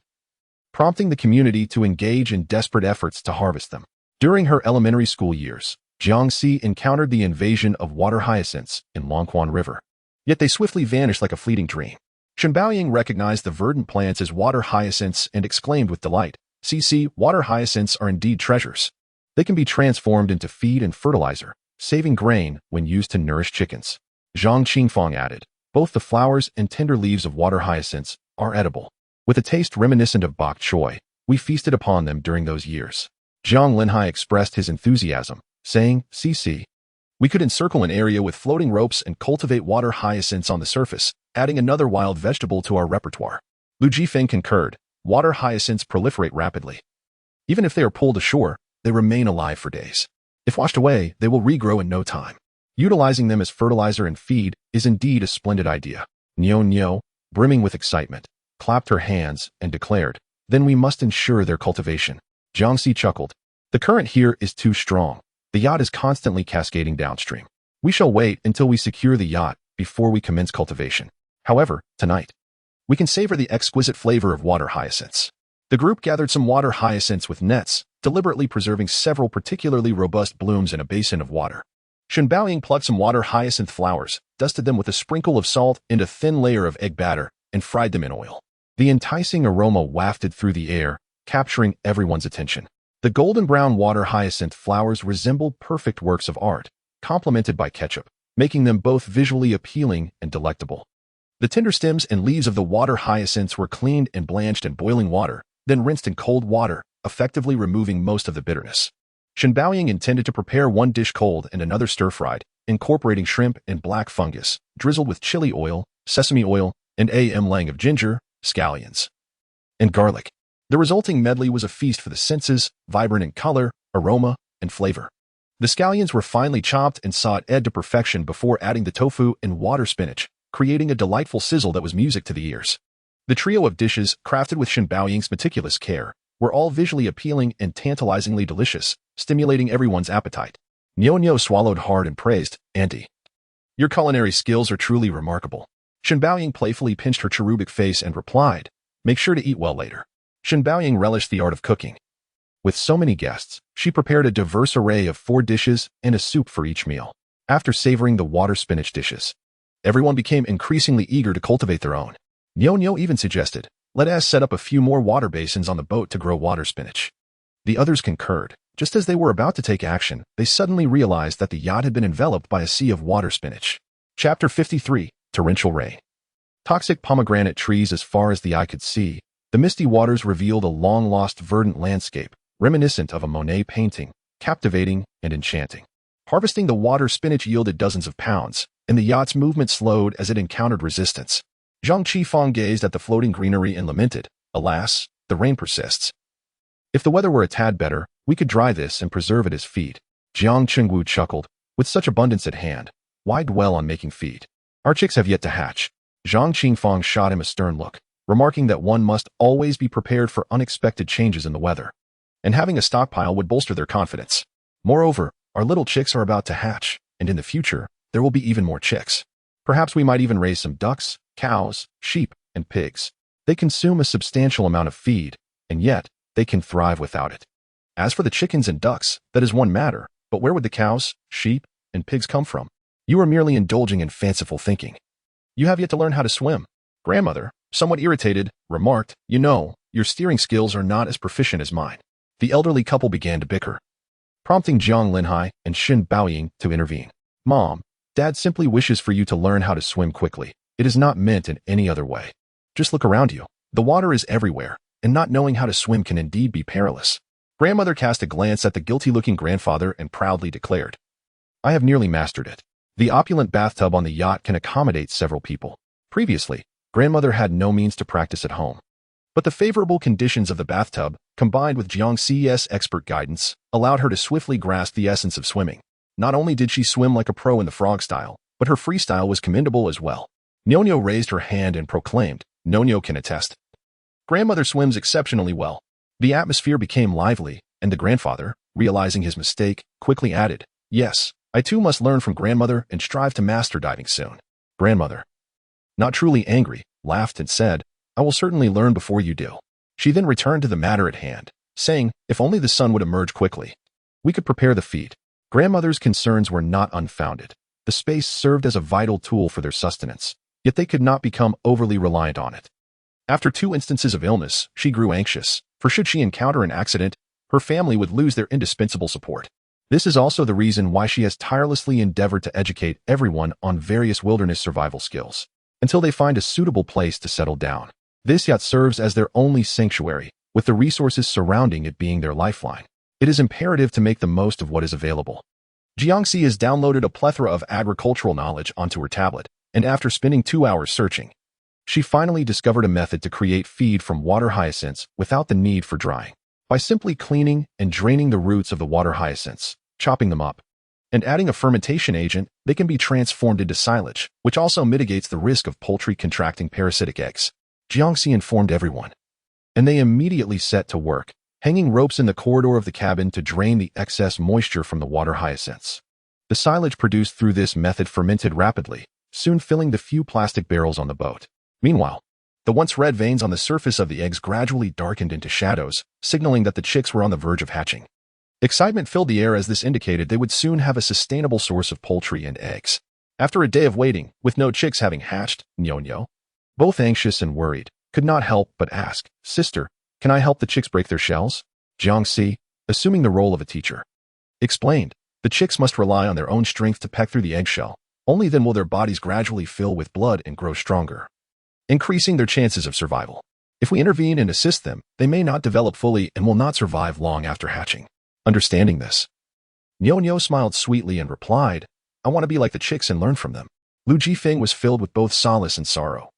prompting the community to engage in desperate efforts to harvest them. During her elementary school years, Jiangxi encountered the invasion of water hyacinths in Longquan River. Yet they swiftly vanished like a fleeting dream. Shenbaoying recognized the verdant plants as water hyacinths and exclaimed with delight, "CC, water hyacinths are indeed treasures. They can be transformed into feed and fertilizer, saving grain when used to nourish chickens." Zhang Qingfang added, "Both the flowers and tender leaves of water hyacinths are edible. With a taste reminiscent of bok choy, we feasted upon them during those years." Zhang Linhai expressed his enthusiasm, saying, "CC, we could encircle an area with floating ropes and cultivate water hyacinths on the surface, adding another wild vegetable to our repertoire." Lu Jifeng concurred, "Water hyacinths proliferate rapidly. Even if they are pulled ashore, they remain alive for days. If washed away, they will regrow in no time. Utilizing them as fertilizer and feed is indeed a splendid idea." Niao Niao, brimming with excitement, clapped her hands and declared, "Then we must ensure their cultivation." Jiangxi chuckled, "The current here is too strong. The yacht is constantly cascading downstream. We shall wait until we secure the yacht before we commence cultivation. However, tonight, we can savor the exquisite flavor of water hyacinths." The group gathered some water hyacinths with nets, deliberately preserving several particularly robust blooms in a basin of water. Shenbaoying plucked some water hyacinth flowers, dusted them with a sprinkle of salt and a thin layer of egg batter, and fried them in oil. The enticing aroma wafted through the air, capturing everyone's attention. The golden-brown water hyacinth flowers resembled perfect works of art, complemented by ketchup, making them both visually appealing and delectable. The tender stems and leaves of the water hyacinths were cleaned and blanched in boiling water, then rinsed in cold water, effectively removing most of the bitterness. Shenbaoying intended to prepare one dish cold and another stir-fried, incorporating shrimp and black fungus, drizzled with chili oil, sesame oil, and lang of ginger, scallions, and garlic. The resulting medley was a feast for the senses, vibrant in color, aroma, and flavor. The scallions were finely chopped and sautéed to perfection before adding the tofu and water spinach, creating a delightful sizzle that was music to the ears. The trio of dishes, crafted with Shenbaoying's meticulous care, were all visually appealing and tantalizingly delicious, stimulating everyone's appetite. Niao Niao swallowed hard and praised, "Auntie, your culinary skills are truly remarkable." Shenbaoying playfully pinched her cherubic face and replied, "Make sure to eat well later." Shenbaoying relished the art of cooking. With so many guests, she prepared a diverse array of 4 dishes and a soup for each meal. After savoring the water spinach dishes, everyone became increasingly eager to cultivate their own. Niao Niao even suggested, "Let us set up a few more water basins on the boat to grow water spinach." The others concurred. Just as they were about to take action, they suddenly realized that the yacht had been enveloped by a sea of water spinach. Chapter 53, Torrential Rain. Toxic pomegranate trees as far as the eye could see, the misty waters revealed a long-lost verdant landscape, reminiscent of a Monet painting, captivating and enchanting. Harvesting the water spinach yielded dozens of pounds, and the yacht's movement slowed as it encountered resistance. Zhang Qifang gazed at the floating greenery and lamented, "Alas, the rain persists. If the weather were a tad better, we could dry this and preserve it as feed." Jiang Chengwu chuckled, "With such abundance at hand, why dwell on making feed? Our chicks have yet to hatch." Zhang Qingfang shot him a stern look, remarking that one must always be prepared for unexpected changes in the weather, and having a stockpile would bolster their confidence. "Moreover, our little chicks are about to hatch, and in the future, there will be even more chicks. Perhaps we might even raise some ducks, cows, sheep, and pigs. They consume a substantial amount of feed, and yet they can thrive without it. As for the chickens and ducks, that is one matter, but where would the cows, sheep, and pigs come from? You are merely indulging in fanciful thinking." You have yet to learn how to swim. Grandmother, somewhat irritated, remarked, "You know, your steering skills are not as proficient as mine." The elderly couple began to bicker, prompting Jiang Linhai and Xin Baoying to intervene. "Mom, Dad simply wishes for you to learn how to swim quickly. It is not meant in any other way. Just look around you. The water is everywhere, and not knowing how to swim can indeed be perilous." Grandmother cast a glance at the guilty-looking grandfather and proudly declared, "I have nearly mastered it. The opulent bathtub on the yacht can accommodate several people." Previously, Grandmother had no means to practice at home. But the favorable conditions of the bathtub, combined with Jiangxi's expert guidance, allowed her to swiftly grasp the essence of swimming. Not only did she swim like a pro in the frog style, but her freestyle was commendable as well. Nyo raised her hand and proclaimed, "Nyo can attest. Grandmother swims exceptionally well." The atmosphere became lively, and the grandfather, realizing his mistake, quickly added, "Yes, I too must learn from Grandmother and strive to master diving soon." Grandmother, not truly angry, laughed and said, "I will certainly learn before you do." She then returned to the matter at hand, saying, "If only the sun would emerge quickly, we could prepare the feed." Grandmother's concerns were not unfounded. The space served as a vital tool for their sustenance, yet they could not become overly reliant on it. After 2 instances of illness, she grew anxious, for should she encounter an accident, her family would lose their indispensable support. This is also the reason why she has tirelessly endeavored to educate everyone on various wilderness survival skills, until they find a suitable place to settle down. This yacht serves as their only sanctuary, with the resources surrounding it being their lifeline. It is imperative to make the most of what is available. Jiangxi has downloaded a plethora of agricultural knowledge onto her tablet, and after spending 2 hours searching, she finally discovered a method to create feed from water hyacinths without the need for drying. By simply cleaning and draining the roots of the water hyacinths, chopping them up, and adding a fermentation agent, they can be transformed into silage, which also mitigates the risk of poultry contracting parasitic eggs. Jiangxi informed everyone, and they immediately set to work, hanging ropes in the corridor of the cabin to drain the excess moisture from the water hyacinths. The silage produced through this method fermented rapidly, soon filling the few plastic barrels on the boat. Meanwhile, the once red veins on the surface of the eggs gradually darkened into shadows, signaling that the chicks were on the verge of hatching. Excitement filled the air as this indicated they would soon have a sustainable source of poultry and eggs. After a day of waiting, with no chicks having hatched, Nyo, both anxious and worried, could not help but ask, "Sister, can I help the chicks break their shells?" Jiangxi, assuming the role of a teacher, explained, "The chicks must rely on their own strength to peck through the eggshell. Only then will their bodies gradually fill with blood and grow stronger, increasing their chances of survival. If we intervene and assist them, they may not develop fully and will not survive long after hatching." Understanding this, Nyo smiled sweetly and replied, "I want to be like the chicks and learn from them." Lu Jifeng was filled with both solace and sorrow.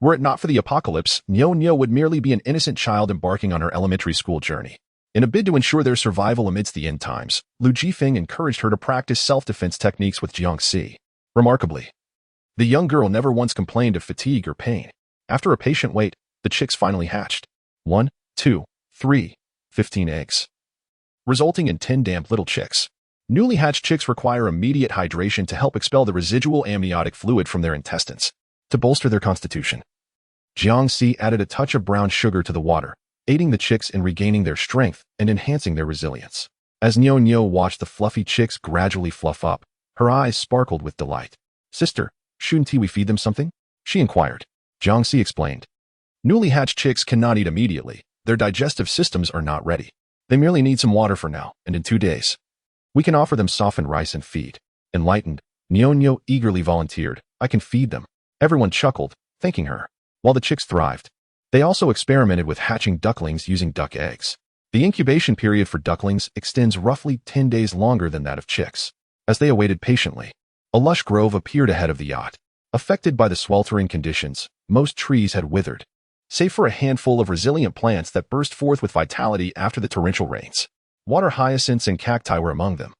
Were it not for the apocalypse, Nyo would merely be an innocent child embarking on her elementary school journey. In a bid to ensure their survival amidst the end times, Lu Jifeng encouraged her to practice self-defense techniques with Jiangxi. Remarkably, the young girl never once complained of fatigue or pain. After a patient wait, the chicks finally hatched. 1, 2, 3, 15 eggs, resulting in 10 damp little chicks. Newly hatched chicks require immediate hydration to help expel the residual amniotic fluid from their intestines, to bolster their constitution. Jiangxi added a touch of brown sugar to the water, aiding the chicks in regaining their strength and enhancing their resilience. As Nyo watched the fluffy chicks gradually fluff up, her eyes sparkled with delight. "Sister, shouldn't we feed them something?" she inquired. Jiangxi explained, "Newly hatched chicks cannot eat immediately. Their digestive systems are not ready. They merely need some water for now, and in 2 days, we can offer them softened rice and feed." Enlightened, Nyo eagerly volunteered, "I can feed them." Everyone chuckled, thanking her. While the chicks thrived, they also experimented with hatching ducklings using duck eggs. The incubation period for ducklings extends roughly 10 days longer than that of chicks. As they awaited patiently, a lush grove appeared ahead of the yacht. Affected by the sweltering conditions, most trees had withered, save for a handful of resilient plants that burst forth with vitality after the torrential rains. Water hyacinths and cacti were among them,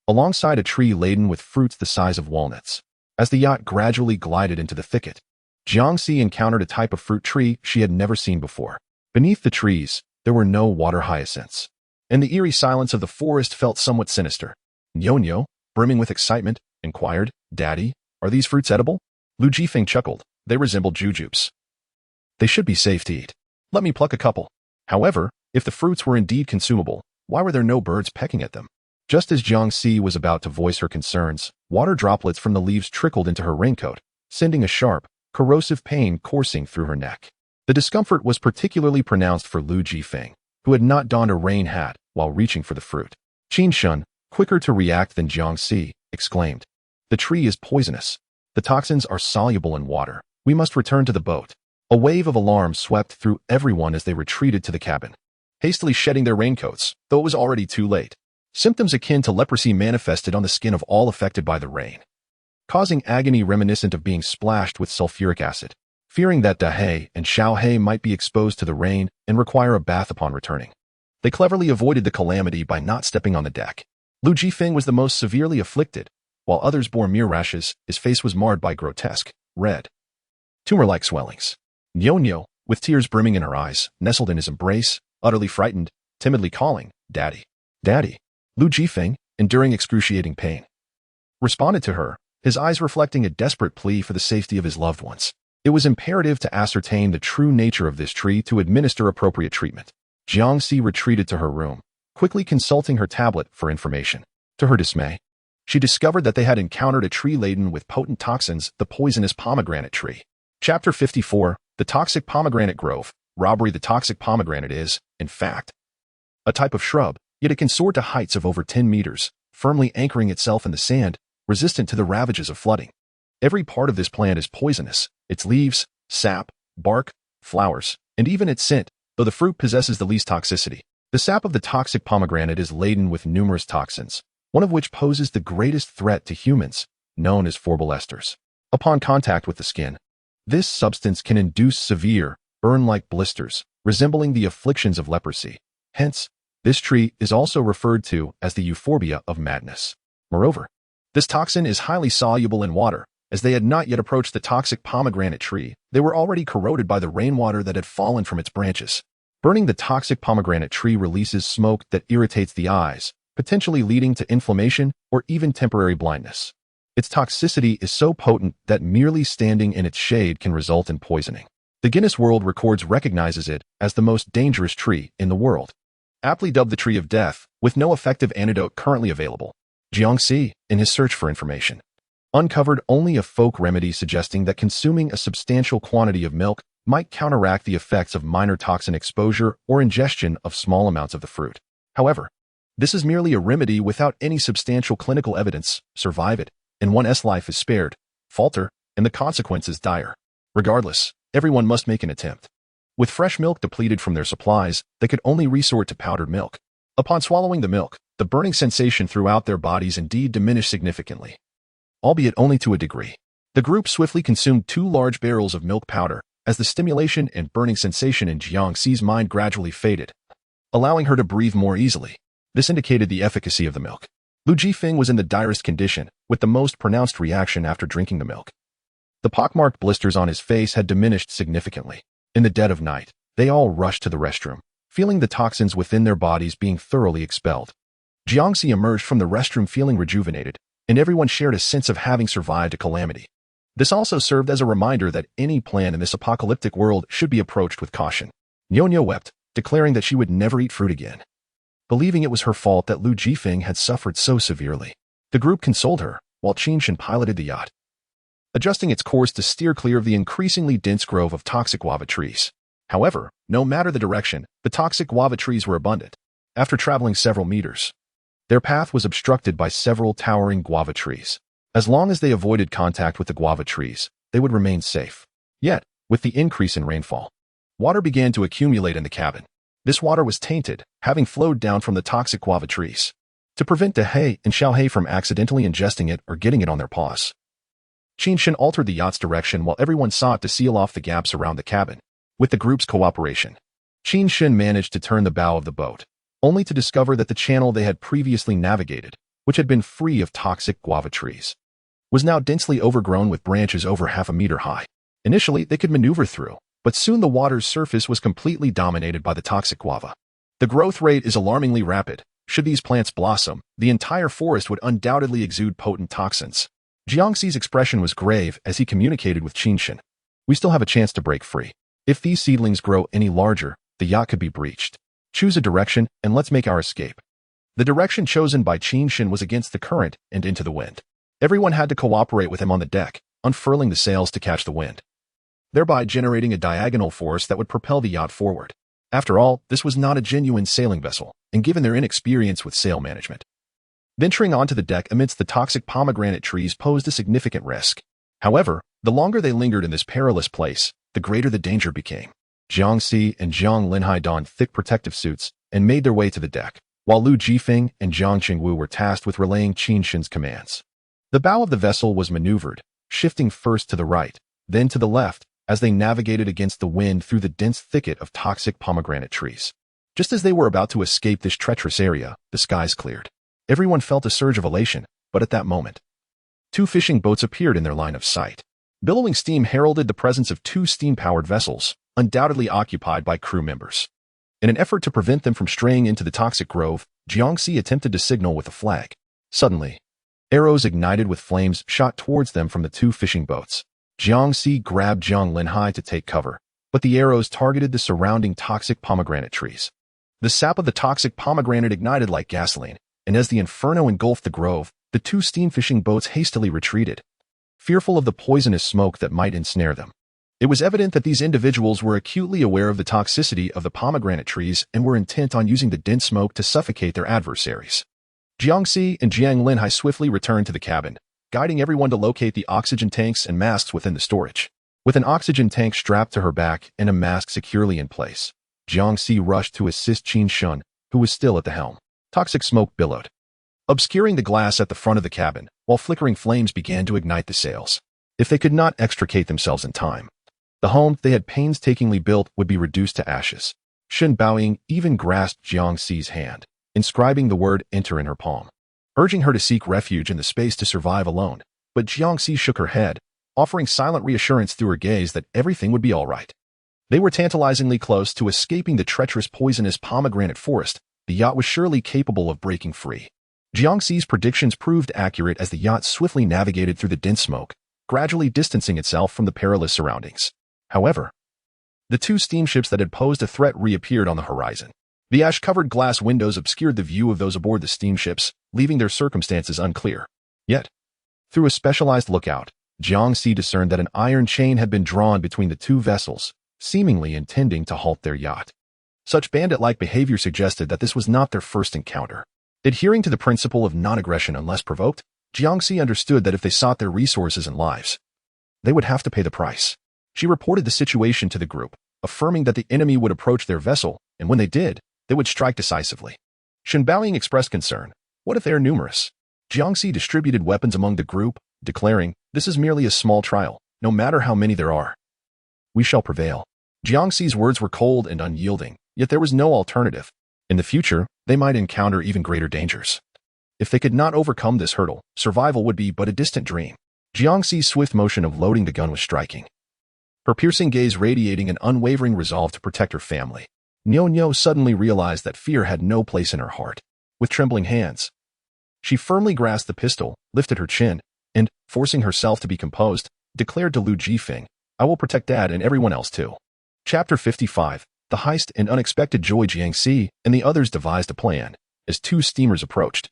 alongside a tree laden with fruits the size of walnuts. As the yacht gradually glided into the thicket, Jiangxi encountered a type of fruit tree she had never seen before. Beneath the trees, there were no water hyacinths, and the eerie silence of the forest felt somewhat sinister. Nyo, brimming with excitement, inquired, "Daddy, are these fruits edible?" Lu Jifeng chuckled. "They resemble jujubes. They should be safe to eat. Let me pluck a couple." However, if the fruits were indeed consumable, why were there no birds pecking at them? Just as Jiangxi was about to voice her concerns, water droplets from the leaves trickled into her raincoat, sending a sharp, corrosive pain coursing through her neck. The discomfort was particularly pronounced for Lu Jifeng, who had not donned a rain hat while reaching for the fruit. Qin Shun, quicker to react than Jiangxi, exclaimed, "The tree is poisonous. The toxins are soluble in water. We must return to the boat." A wave of alarm swept through everyone as they retreated to the cabin, hastily shedding their raincoats, though it was already too late. Symptoms akin to leprosy manifested on the skin of all affected by the rain, causing agony reminiscent of being splashed with sulfuric acid. Fearing that Dahei and Xiaohei might be exposed to the rain and require a bath upon returning, they cleverly avoided the calamity by not stepping on the deck. Lu Jifeng was the most severely afflicted. While others bore mere rashes, his face was marred by grotesque, red, tumor-like swellings. Nyo, with tears brimming in her eyes, nestled in his embrace, utterly frightened, timidly calling, "Daddy, Daddy." Lu Jifeng, enduring excruciating pain, responded to her, his eyes reflecting a desperate plea for the safety of his loved ones. It was imperative to ascertain the true nature of this tree to administer appropriate treatment. Jiangxi retreated to her room, quickly consulting her tablet for information. To her dismay, she discovered that they had encountered a tree laden with potent toxins, the poisonous pomegranate tree. Chapter 54, The Toxic Pomegranate Grove. Robbery. The toxic pomegranate is, in fact, a type of shrub, yet it can soar to heights of over 10 meters, firmly anchoring itself in the sand, resistant to the ravages of flooding. Every part of this plant is poisonous: its leaves, sap, bark, flowers, and even its scent, though the fruit possesses the least toxicity. The sap of the toxic pomegranate is laden with numerous toxins, one of which poses the greatest threat to humans, known as phorbol esters. Upon contact with the skin, this substance can induce severe, burn-like blisters, resembling the afflictions of leprosy. Hence, this tree is also referred to as the euphorbia of madness. Moreover, this toxin is highly soluble in water. As they had not yet approached the toxic pomegranate tree, they were already corroded by the rainwater that had fallen from its branches. Burning the toxic pomegranate tree releases smoke that irritates the eyes, potentially leading to inflammation or even temporary blindness. Its toxicity is so potent that merely standing in its shade can result in poisoning. The Guinness World Records recognizes it as the most dangerous tree in the world, aptly dubbed the Tree of Death, with no effective antidote currently available. Jiangxi, in his search for information, uncovered only a folk remedy suggesting that consuming a substantial quantity of milk might counteract the effects of minor toxin exposure or ingestion of small amounts of the fruit. However, this is merely a remedy without any substantial clinical evidence. Survive it, and one's life is spared. Falter, and the consequences dire. Regardless, everyone must make an attempt. With fresh milk depleted from their supplies, they could only resort to powdered milk. Upon swallowing the milk, the burning sensation throughout their bodies indeed diminished significantly, albeit only to a degree. The group swiftly consumed 2 large barrels of milk powder, as the stimulation and burning sensation in Jiangxi's mind gradually faded, allowing her to breathe more easily. This indicated the efficacy of the milk. Lu Jifeng was in the direst condition, with the most pronounced reaction after drinking the milk. The pockmarked blisters on his face had diminished significantly. In the dead of night, they all rushed to the restroom, feeling the toxins within their bodies being thoroughly expelled. Jiangxi emerged from the restroom feeling rejuvenated, and everyone shared a sense of having survived a calamity. This also served as a reminder that any plan in this apocalyptic world should be approached with caution. Nyo wept, declaring that she would never eat fruit again, believing it was her fault that Lu Jifeng had suffered so severely. The group consoled her, while Qin Shen piloted the yacht, adjusting its course to steer clear of the increasingly dense grove of toxic guava trees. However, no matter the direction, the toxic guava trees were abundant. After traveling several meters, their path was obstructed by several towering guava trees. As long as they avoided contact with the guava trees, they would remain safe. Yet, with the increase in rainfall, water began to accumulate in the cabin. This water was tainted, having flowed down from the toxic guava trees. To prevent Dahei and Xiaohei from accidentally ingesting it or getting it on their paws, Qin Shen altered the yacht's direction while everyone sought to seal off the gaps around the cabin. With the group's cooperation, Qin Shen managed to turn the bow of the boat, only to discover that the channel they had previously navigated, which had been free of toxic guava trees, was now densely overgrown with branches over half a meter high. Initially, they could maneuver through, but soon the water's surface was completely dominated by the toxic guava. The growth rate is alarmingly rapid. Should these plants blossom, the entire forest would undoubtedly exude potent toxins. Jiangxi's expression was grave as he communicated with Qin Shen. We still have a chance to break free. If these seedlings grow any larger, the yacht could be breached. Choose a direction and let's make our escape. The direction chosen by Qin Shen was against the current and into the wind. Everyone had to cooperate with him on the deck, unfurling the sails to catch the wind, thereby generating a diagonal force that would propel the yacht forward. After all, this was not a genuine sailing vessel, and given their inexperience with sail management, venturing onto the deck amidst the toxic pomegranate trees posed a significant risk. However, the longer they lingered in this perilous place, the greater the danger became. Jiangxi and Jiang Linhai donned thick protective suits and made their way to the deck, while Lu Jifeng and Jiang Qingwu were tasked with relaying Qin Shin's commands. The bow of the vessel was maneuvered, shifting first to the right, then to the left, as they navigated against the wind through the dense thicket of toxic pomegranate trees. Just as they were about to escape this treacherous area, the skies cleared. Everyone felt a surge of elation, but at that moment, 2 fishing boats appeared in their line of sight. Billowing steam heralded the presence of 2 steam-powered vessels, undoubtedly occupied by crew members. In an effort to prevent them from straying into the toxic grove, Jiangxi attempted to signal with a flag. Suddenly, arrows ignited with flames shot towards them from the 2 fishing boats. Jiangxi grabbed Jiang Linhai to take cover, but the arrows targeted the surrounding toxic pomegranate trees. The sap of the toxic pomegranate ignited like gasoline, and as the inferno engulfed the grove, the 2 steam fishing boats hastily retreated, fearful of the poisonous smoke that might ensnare them. It was evident that these individuals were acutely aware of the toxicity of the pomegranate trees and were intent on using the dense smoke to suffocate their adversaries. Jiangxi and Jiang Linhai swiftly returned to the cabin, guiding everyone to locate the oxygen tanks and masks within the storage. With an oxygen tank strapped to her back and a mask securely in place, Jiangxi rushed to assist Qin Shin, who was still at the helm. Toxic smoke billowed, obscuring the glass at the front of the cabin, while flickering flames began to ignite the sails. If they could not extricate themselves in time, the home they had painstakingly built would be reduced to ashes. Shen Baoying even grasped Jiangxi's hand, inscribing the word enter in her palm, urging her to seek refuge in the space to survive alone. But Jiangxi shook her head, offering silent reassurance through her gaze that everything would be all right. They were tantalizingly close to escaping the treacherous poisonous pomegranate forest. The yacht was surely capable of breaking free. Jiangxi's predictions proved accurate as the yacht swiftly navigated through the dense smoke, gradually distancing itself from the perilous surroundings. However, the 2 steamships that had posed a threat reappeared on the horizon. The ash-covered glass windows obscured the view of those aboard the steamships, leaving their circumstances unclear. Yet, through a specialized lookout, Jiangxi discerned that an iron chain had been drawn between the 2 vessels, seemingly intending to halt their yacht. Such bandit-like behavior suggested that this was not their first encounter. Adhering to the principle of non-aggression unless provoked, Jiangxi understood that if they sought their resources and lives, they would have to pay the price. She reported the situation to the group, affirming that the enemy would approach their vessel, and when they did, they would strike decisively. Shen Baoying expressed concern. What if they are numerous? Jiangxi distributed weapons among the group, declaring, this is merely a small trial, no matter how many there are. We shall prevail. Jiangxi's words were cold and unyielding, yet there was no alternative. In the future, they might encounter even greater dangers. If they could not overcome this hurdle, survival would be but a distant dream. Jiangxi's swift motion of loading the gun was striking, her piercing gaze radiating an unwavering resolve to protect her family. Niu suddenly realized that fear had no place in her heart. With trembling hands, she firmly grasped the pistol, lifted her chin, and, forcing herself to be composed, declared to Lu Jifeng, I will protect Dad and everyone else too. Chapter 55. The heist and unexpected joy. Jiangxi and the others devised a plan. As 2 steamers approached,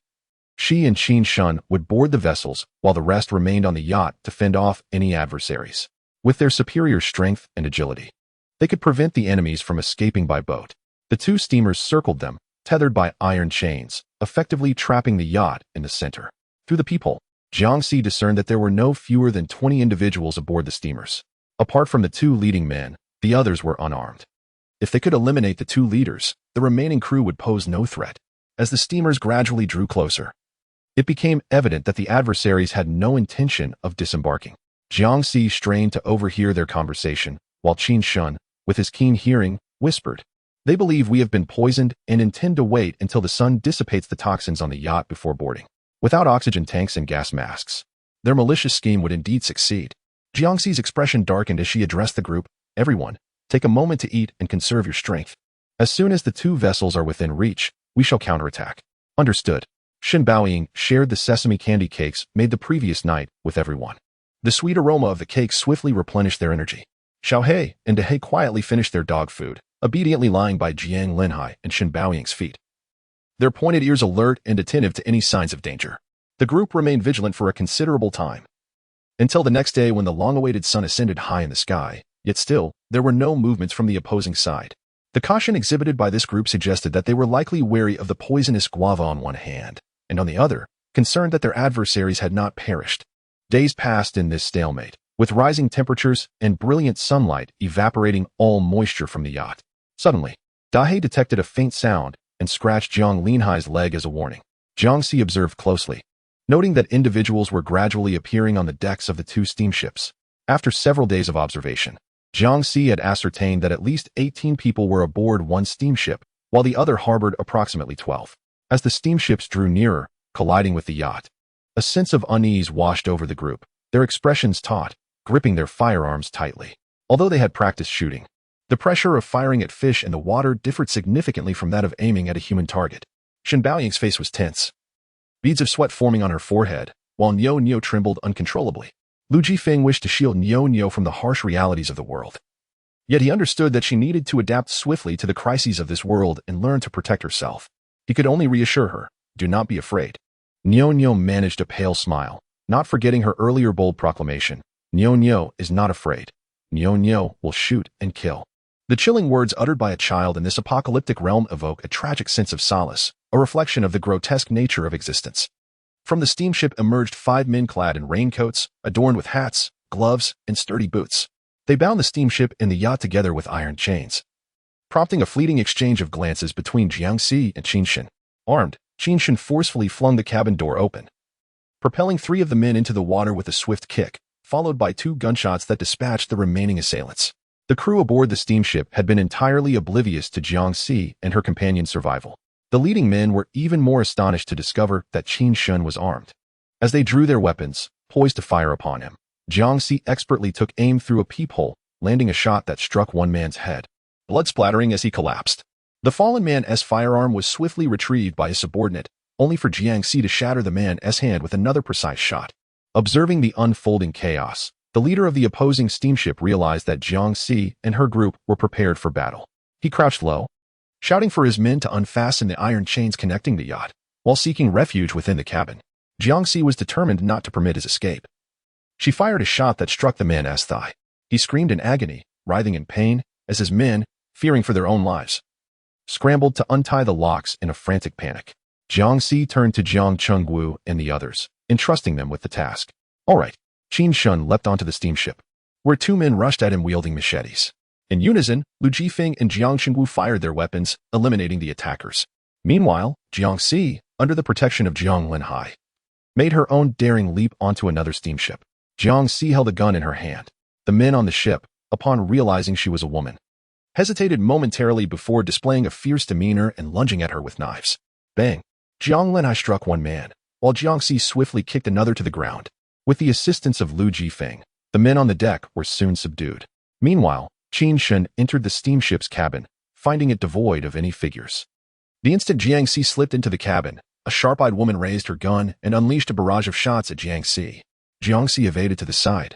she and Qin Shin would board the vessels, while the rest remained on the yacht to fend off any adversaries. With their superior strength and agility, they could prevent the enemies from escaping by boat. The 2 steamers circled them, tethered by iron chains, effectively trapping the yacht in the center. Through the peephole, Jiangxi discerned that there were no fewer than 20 individuals aboard the steamers. Apart from the 2 leading men, the others were unarmed. If they could eliminate the 2 leaders, the remaining crew would pose no threat. As the steamers gradually drew closer, it became evident that the adversaries had no intention of disembarking. Jiangxi strained to overhear their conversation, while Qin Shin, with his keen hearing, whispered, they believe we have been poisoned and intend to wait until the sun dissipates the toxins on the yacht before boarding. Without oxygen tanks and gas masks, their malicious scheme would indeed succeed. Jiangxi's expression darkened as she addressed the group. Everyone, take a moment to eat and conserve your strength. As soon as the 2 vessels are within reach, we shall counterattack. Understood. Shen Baoying shared the sesame candy cakes made the previous night with everyone. The sweet aroma of the cakes swiftly replenished their energy. Xiaohei and Dehei quietly finished their dog food, obediently lying by Jiang Linhai and Shen Baoying's feet, their pointed ears alert and attentive to any signs of danger. The group remained vigilant for a considerable time, Until the next day when the long-awaited sun ascended high in the sky, yet still, there were no movements from the opposing side. The caution exhibited by this group suggested that they were likely wary of the poisonous guava on one hand, and on the other, concerned that their adversaries had not perished. Days passed in this stalemate, with rising temperatures and brilliant sunlight evaporating all moisture from the yacht. Suddenly, Dahei detected a faint sound and scratched Jiang Linhai's leg as a warning. Jiangxi observed closely, noting that individuals were gradually appearing on the decks of the two steamships. After several days of observation, Jiangxi had ascertained that at least 18 people were aboard one steamship, while the other harbored approximately 12. As the steamships drew nearer, colliding with the yacht, a sense of unease washed over the group, their expressions taut, gripping their firearms tightly. Although they had practiced shooting, the pressure of firing at fish in the water differed significantly from that of aiming at a human target. Shen Baoying's face was tense, beads of sweat forming on her forehead, while Niu Niu trembled uncontrollably. Lu Jifeng wished to shield Niu Niu from the harsh realities of the world. Yet he understood that she needed to adapt swiftly to the crises of this world and learn to protect herself. He could only reassure her, do not be afraid. Niu Niu managed a pale smile, not forgetting her earlier bold proclamation. Niu Niu is not afraid. Niu Niu will shoot and kill. The chilling words uttered by a child in this apocalyptic realm evoke a tragic sense of solace, a reflection of the grotesque nature of existence. From the steamship emerged 5 men clad in raincoats, adorned with hats, gloves, and sturdy boots. They bound the steamship and the yacht together with iron chains, prompting a fleeting exchange of glances between Jiangxi and Qinshen. Armed, Qinshen forcefully flung the cabin door open, propelling 3 of the men into the water with a swift kick, followed by 2 gunshots that dispatched the remaining assailants. The crew aboard the steamship had been entirely oblivious to Jiangxi and her companion's survival. The leading men were even more astonished to discover that Qinshen was armed. As they drew their weapons, poised to fire upon him, Jiangxi expertly took aim through a peephole, landing a shot that struck one man's head, blood splattering as he collapsed. The fallen man's firearm was swiftly retrieved by his subordinate, only for Jiangxi to shatter the man's hand with another precise shot. Observing the unfolding chaos, the leader of the opposing steamship realized that Jiangxi and her group were prepared for battle. He crouched low, shouting for his men to unfasten the iron chains connecting the yacht, while seeking refuge within the cabin. Jiangxi was determined not to permit his escape. She fired a shot that struck the man's thigh. He screamed in agony, writhing in pain, as his men, fearing for their own lives, scrambled to untie the locks in a frantic panic. Jiangxi turned to Jiang Chengwu and the others, entrusting them with the task. All right. Qinshen leapt onto the steamship, where 2 men rushed at him wielding machetes. In unison, Lu Jifeng and Jiang Chengwu fired their weapons, eliminating the attackers. Meanwhile, Jiangxi, under the protection of Jiang Linhai, made her own daring leap onto another steamship. Jiangxi held a gun in her hand. The men on the ship, upon realizing she was a woman, hesitated momentarily before displaying a fierce demeanor and lunging at her with knives. Bang! Jiang Linhai struck one man, while Jiangxi swiftly kicked another to the ground. With the assistance of Lu Jifeng, the men on the deck were soon subdued. Meanwhile, Qinshen entered the steamship's cabin, finding it devoid of any figures. The instant Jiangxi slipped into the cabin, a sharp-eyed woman raised her gun and unleashed a barrage of shots at Jiangxi. Jiangxi evaded to the side,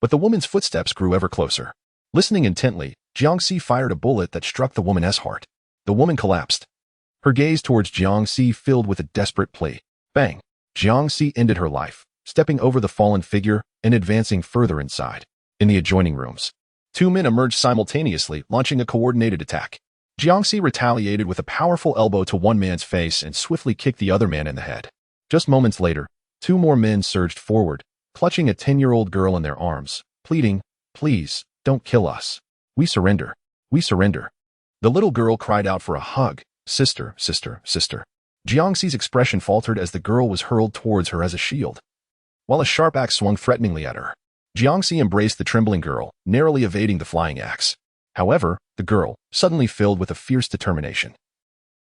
but the woman's footsteps grew ever closer. Listening intently, Jiangxi fired a bullet that struck the woman's heart. The woman collapsed, her gaze towards Jiangxi filled with a desperate plea. Bang! Jiangxi ended her life, stepping over the fallen figure and advancing further inside. In the adjoining rooms, 2 men emerged simultaneously, launching a coordinated attack. Jiangxi retaliated with a powerful elbow to one man's face and swiftly kicked the other man in the head. Just moments later, 2 more men surged forward, clutching a 10-year-old girl in their arms, pleading, "Please, don't kill us. We surrender. We surrender." The little girl cried out for a hug. "Sister, sister, sister." Jiangxi's expression faltered as the girl was hurled towards her as a shield, while a sharp axe swung threateningly at her. Jiangxi embraced the trembling girl, narrowly evading the flying axe. However, the girl, suddenly filled with a fierce determination,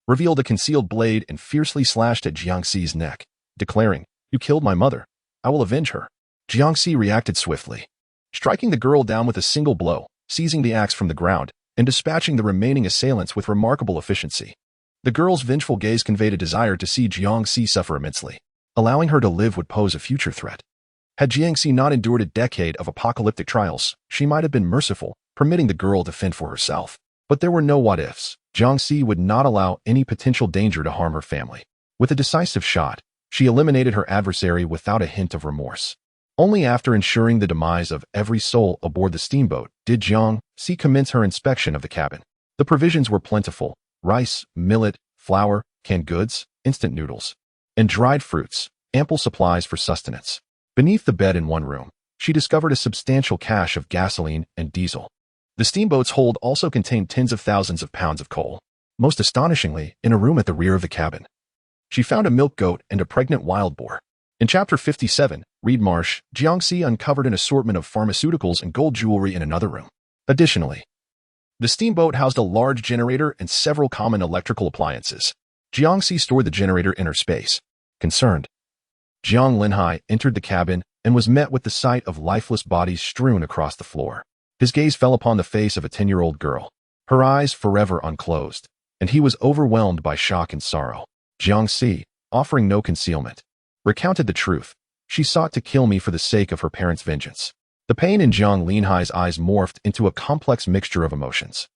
revealed a concealed blade and fiercely slashed at Jiangxi's neck, declaring, "You killed my mother. I will avenge her." Jiangxi reacted swiftly, striking the girl down with a single blow, seizing the axe from the ground, and dispatching the remaining assailants with remarkable efficiency. The girl's vengeful gaze conveyed a desire to see Jiangxi suffer immensely. Allowing her to live would pose a future threat. Had Jiangxi not endured a decade of apocalyptic trials, she might have been merciful, permitting the girl to fend for herself. But there were no what-ifs. Jiangxi would not allow any potential danger to harm her family. With a decisive shot, she eliminated her adversary without a hint of remorse. Only after ensuring the demise of every soul aboard the steamboat did Jiang Si commence her inspection of the cabin. The provisions were plentiful: rice, millet, flour, canned goods, instant noodles, and dried fruits, ample supplies for sustenance. Beneath the bed in one room, she discovered a substantial cache of gasoline and diesel. The steamboat's hold also contained tens of thousands of pounds of coal. Most astonishingly, in a room at the rear of the cabin, she found a milk goat and a pregnant wild boar. In Chapter 57, Reed Marsh, Jiangxi uncovered an assortment of pharmaceuticals and gold jewelry in another room. Additionally, the steamboat housed a large generator and several common electrical appliances. Jiangxi stored the generator in her space. Concerned, Jiang Linhai entered the cabin and was met with the sight of lifeless bodies strewn across the floor. His gaze fell upon the face of a 10-year-old girl, her eyes forever unclosed, and he was overwhelmed by shock and sorrow. Jiangxi, offering no concealment, recounted the truth. She sought to kill me for the sake of her parents' vengeance. The pain in Jiang Linhai's eyes morphed into a complex mixture of emotions.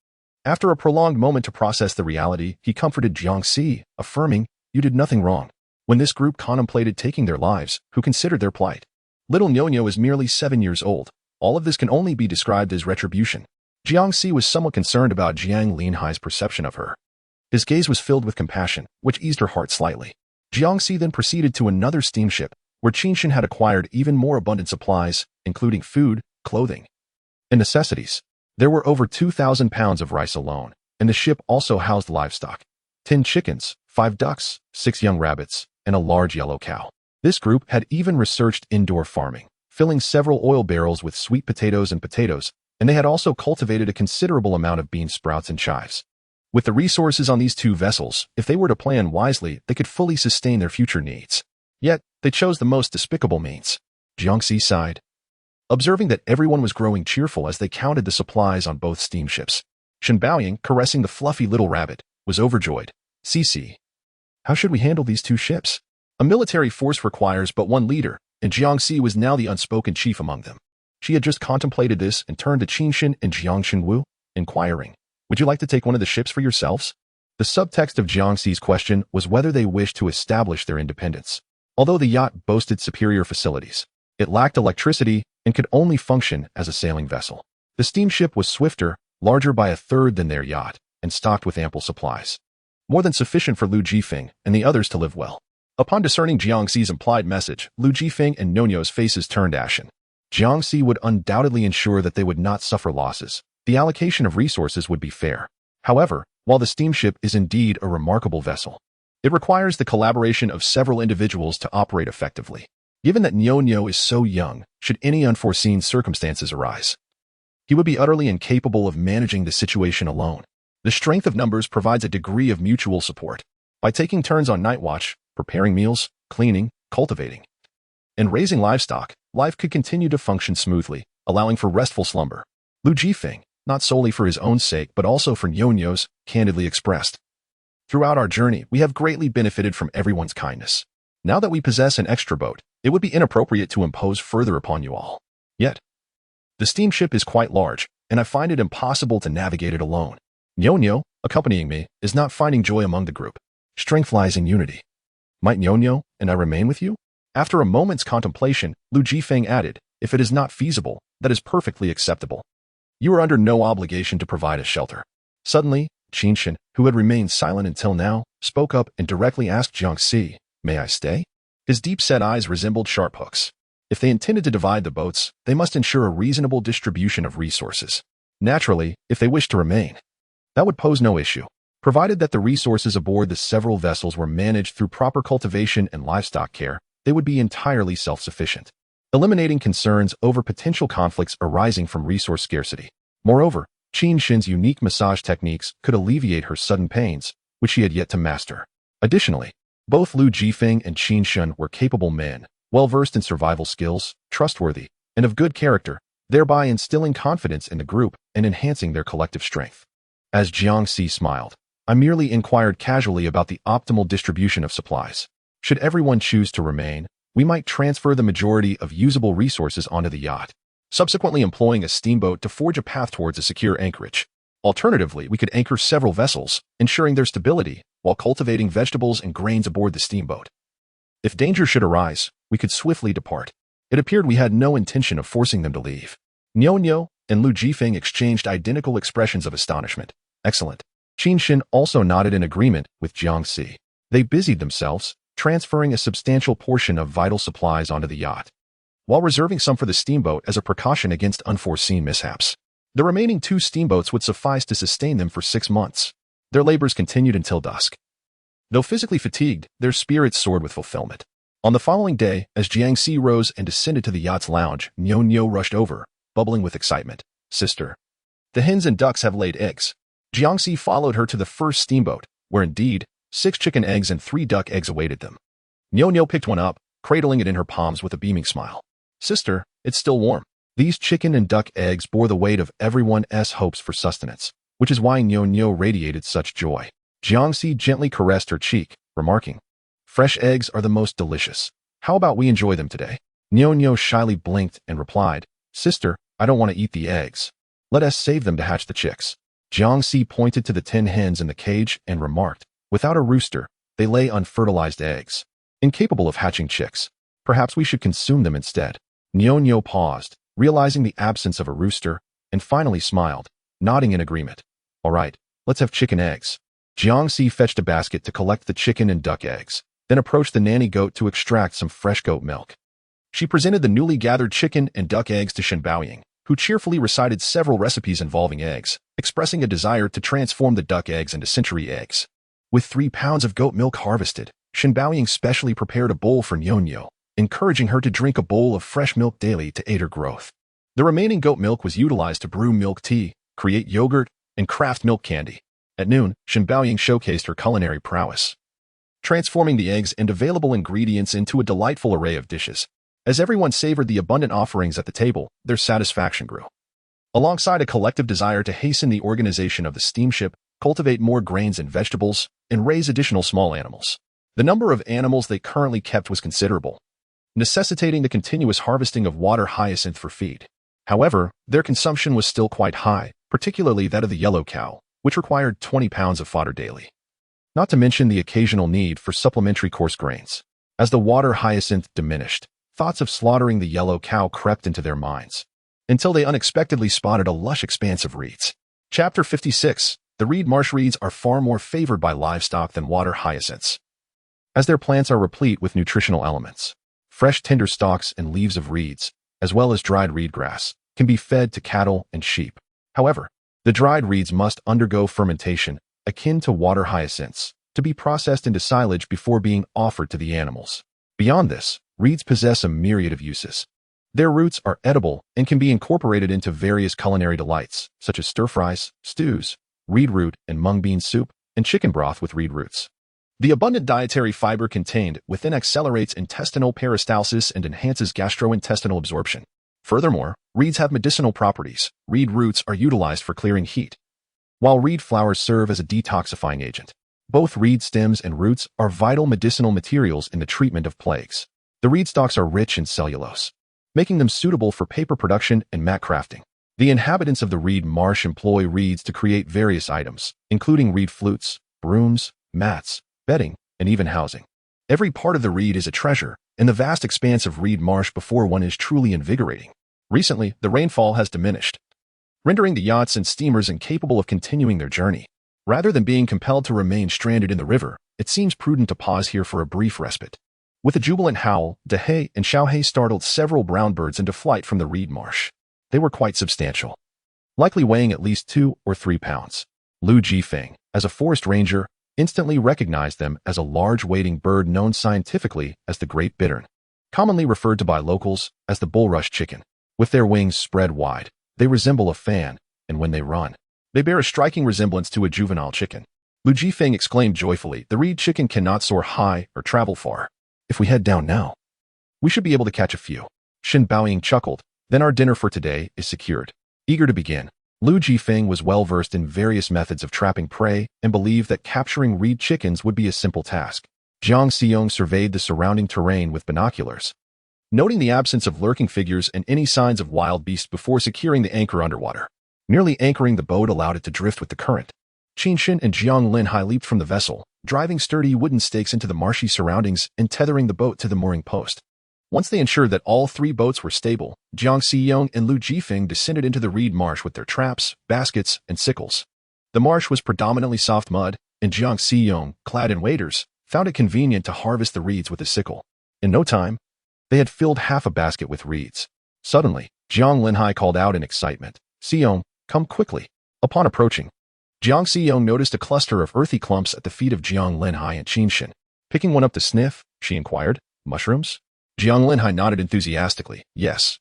After a prolonged moment to process the reality, he comforted Jiangxi, affirming, "You did nothing wrong." When this group contemplated taking their lives, who considered their plight? Little Nyonyo is merely 7 years old. All of this can only be described as retribution. Jiangxi was somewhat concerned about Jiang Linhai's perception of her. His gaze was filled with compassion, which eased her heart slightly. Jiangxi then proceeded to another steamship, where Qinshan had acquired even more abundant supplies, including food, clothing, and necessities. There were over 2,000 pounds of rice alone, and the ship also housed livestock: 10 chickens, 5 ducks, 6 young rabbits, and a large yellow cow. This group had even researched indoor farming, filling several oil barrels with sweet potatoes, and they had also cultivated a considerable amount of bean sprouts and chives. With the resources on these 2 vessels, if they were to plan wisely, they could fully sustain their future needs. Yet, they chose the most despicable means. Jiangxi sighed, observing that everyone was growing cheerful as they counted the supplies on both steamships. Shen Baoying, caressing the fluffy little rabbit, was overjoyed. "Cici, how should we handle these 2 ships? A military force requires but one leader, and Jiangxi was now the unspoken chief among them." She had just contemplated this and turned to Qinshan and Jiang Shenwu, inquiring, "Would you like to take one of the ships for yourselves?" The subtext of Jiangxi's question was whether they wished to establish their independence. Although the yacht boasted superior facilities, it lacked electricity and could only function as a sailing vessel. The steamship was swifter, larger by a third than their yacht, and stocked with ample supplies, more than sufficient for Lu Jifeng and the others to live well. Upon discerning Jiangxi's implied message, Lu Jifeng and Nonyo's faces turned ashen. Jiangxi would undoubtedly ensure that they would not suffer losses. The allocation of resources would be fair. However, while the steamship is indeed a remarkable vessel, it requires the collaboration of several individuals to operate effectively. Given that Nyonyo is so young, should any unforeseen circumstances arise, he would be utterly incapable of managing the situation alone. The strength of numbers provides a degree of mutual support. By taking turns on night watch, preparing meals, cleaning, cultivating, and raising livestock, life could continue to function smoothly, allowing for restful slumber. Lu Jifeng, not solely for his own sake but also for Nyonyo's, candidly expressed, "Throughout our journey, we have greatly benefited from everyone's kindness. Now that we possess an extra boat, it would be inappropriate to impose further upon you all. Yet, the steamship is quite large, and I find it impossible to navigate it alone. Nyonyo, accompanying me, is not finding joy among the group. Strength lies in unity. Might Nyonyo and I remain with you?" After a moment's contemplation, Lu Jifeng added, "If it is not feasible, that is perfectly acceptable. You are under no obligation to provide a shelter." Suddenly, Qinshan, who had remained silent until now, spoke up and directly asked Jiangxi, "May I stay?" His deep-set eyes resembled sharp hooks. If they intended to divide the boats, they must ensure a reasonable distribution of resources. Naturally, if they wished to remain, that would pose no issue, provided that the resources aboard the several vessels were managed through proper cultivation and livestock care. They would be entirely self-sufficient, eliminating concerns over potential conflicts arising from resource scarcity. Moreover, Qinshan's unique massage techniques could alleviate her sudden pains, which she had yet to master. Additionally, both Lu Jifeng and Qinshan were capable men, well-versed in survival skills, trustworthy, and of good character, thereby instilling confidence in the group and enhancing their collective strength. As Jiangxi smiled, "I merely inquired casually about the optimal distribution of supplies. Should everyone choose to remain, we might transfer the majority of usable resources onto the yacht, subsequently employing a steamboat to forge a path towards a secure anchorage. Alternatively, we could anchor several vessels, ensuring their stability, while cultivating vegetables and grains aboard the steamboat. If danger should arise, we could swiftly depart." It appeared we had no intention of forcing them to leave. Niu Niu and Lu Jifeng exchanged identical expressions of astonishment. Excellent. Qin Shin also nodded in agreement with Jiang Si. They busied themselves, transferring a substantial portion of vital supplies onto the yacht, while reserving some for the steamboat as a precaution against unforeseen mishaps. The remaining 2 steamboats would suffice to sustain them for 6 months. Their labors continued until dusk. Though physically fatigued, their spirits soared with fulfillment. On the following day, as Jiang Si rose and descended to the yacht's lounge, Niu Niu rushed over, bubbling with excitement. Sister, the hens and ducks have laid eggs. Jiang Si followed her to the first steamboat, where indeed, 6 chicken eggs and 3 duck eggs awaited them. Niu Niu picked one up, cradling it in her palms with a beaming smile. Sister, it's still warm. These chicken and duck eggs bore the weight of everyone's hopes for sustenance, which is why Niu Niu radiated such joy. Jiang Si gently caressed her cheek, remarking, fresh eggs are the most delicious. How about we enjoy them today? Niu Niu shyly blinked and replied, Sister, I don't want to eat the eggs. Let us save them to hatch the chicks. Jiang Si pointed to the 10 hens in the cage and remarked, without a rooster, they lay unfertilized eggs, incapable of hatching chicks. Perhaps we should consume them instead. Niu Niu paused, realizing the absence of a rooster, and finally smiled, nodding in agreement. All right, let's have chicken eggs. Jiang Si fetched a basket to collect the chicken and duck eggs, then approached the nanny goat to extract some fresh goat milk. She presented the newly gathered chicken and duck eggs to Shen Baoying, who cheerfully recited several recipes involving eggs, expressing a desire to transform the duck eggs into century eggs. With 3 pounds of goat milk harvested, Shen Baoying specially prepared a bowl for Niu Niu, encouraging her to drink a bowl of fresh milk daily to aid her growth. The remaining goat milk was utilized to brew milk tea, create yogurt, and craft milk candy. At noon, Shen Baoying showcased her culinary prowess, transforming the eggs and available ingredients into a delightful array of dishes. As everyone savored the abundant offerings at the table, their satisfaction grew. Alongside a collective desire to hasten the organization of the steamship, cultivate more grains and vegetables, and raise additional small animals. The number of animals they currently kept was considerable, necessitating the continuous harvesting of water hyacinth for feed. However, their consumption was still quite high, particularly that of the yellow cow, which required 20 pounds of fodder daily. Not to mention the occasional need for supplementary coarse grains. As the water hyacinth diminished, thoughts of slaughtering the yellow cow crept into their minds, until they unexpectedly spotted a lush expanse of reeds. Chapter 56. The reed marsh reeds are far more favored by livestock than water hyacinths, as their plants are replete with nutritional elements. Fresh tender stalks and leaves of reeds, as well as dried reed grass, can be fed to cattle and sheep. However, the dried reeds must undergo fermentation, akin to water hyacinths, to be processed into silage before being offered to the animals. Beyond this, reeds possess a myriad of uses. Their roots are edible and can be incorporated into various culinary delights, such as stir-fries, stews, reed root and mung bean soup, and chicken broth with reed roots. The abundant dietary fiber contained within accelerates intestinal peristalsis and enhances gastrointestinal absorption. Furthermore, reeds have medicinal properties. Reed roots are utilized for clearing heat, while reed flowers serve as a detoxifying agent. Both reed stems and roots are vital medicinal materials in the treatment of plagues. The reed stalks are rich in cellulose, making them suitable for paper production and mat crafting. The inhabitants of the reed marsh employ reeds to create various items, including reed flutes, brooms, mats, bedding, and even housing. Every part of the reed is a treasure, and the vast expanse of reed marsh before one is truly invigorating. Recently, the rainfall has diminished, rendering the yachts and steamers incapable of continuing their journey. Rather than being compelled to remain stranded in the river, it seems prudent to pause here for a brief respite. With a jubilant howl, Dehe and Xiaohe startled several brown birds into flight from the reed marsh. They were quite substantial, likely weighing at least 2 or 3 pounds. Lu Jifeng, as a forest ranger, instantly recognized them as a large wading bird known scientifically as the great bittern, commonly referred to by locals as the bulrush chicken. With their wings spread wide, they resemble a fan, and when they run, they bear a striking resemblance to a juvenile chicken. Lu Jifeng exclaimed joyfully, the reed chicken cannot soar high or travel far. If we head down now, we should be able to catch a few. Shen Baoying chuckled, then our dinner for today is secured. Eager to begin, Lu Jifeng was well versed in various methods of trapping prey and believed that capturing reed chickens would be a simple task. Jiang Xiong surveyed the surrounding terrain with binoculars, noting the absence of lurking figures and any signs of wild beasts before securing the anchor underwater. Nearly anchoring the boat allowed it to drift with the current. Qin Shin and Jiang Linhai leaped from the vessel, driving sturdy wooden stakes into the marshy surroundings and tethering the boat to the mooring post. Once they ensured that all three boats were stable, Jiang Xiyong and Lu Jifeng descended into the reed marsh with their traps, baskets, and sickles. The marsh was predominantly soft mud, and Jiang Xiyong, clad in waders, found it convenient to harvest the reeds with a sickle. In no time, they had filled half a basket with reeds. Suddenly, Jiang Linhai called out in excitement, "Xiyong, come quickly." Upon approaching, Jiang Xiyong noticed a cluster of earthy clumps at the feet of Jiang Linhai and Qinshin. Picking one up to sniff, she inquired, "Mushrooms?" Jiang Linhai nodded enthusiastically, "Yes.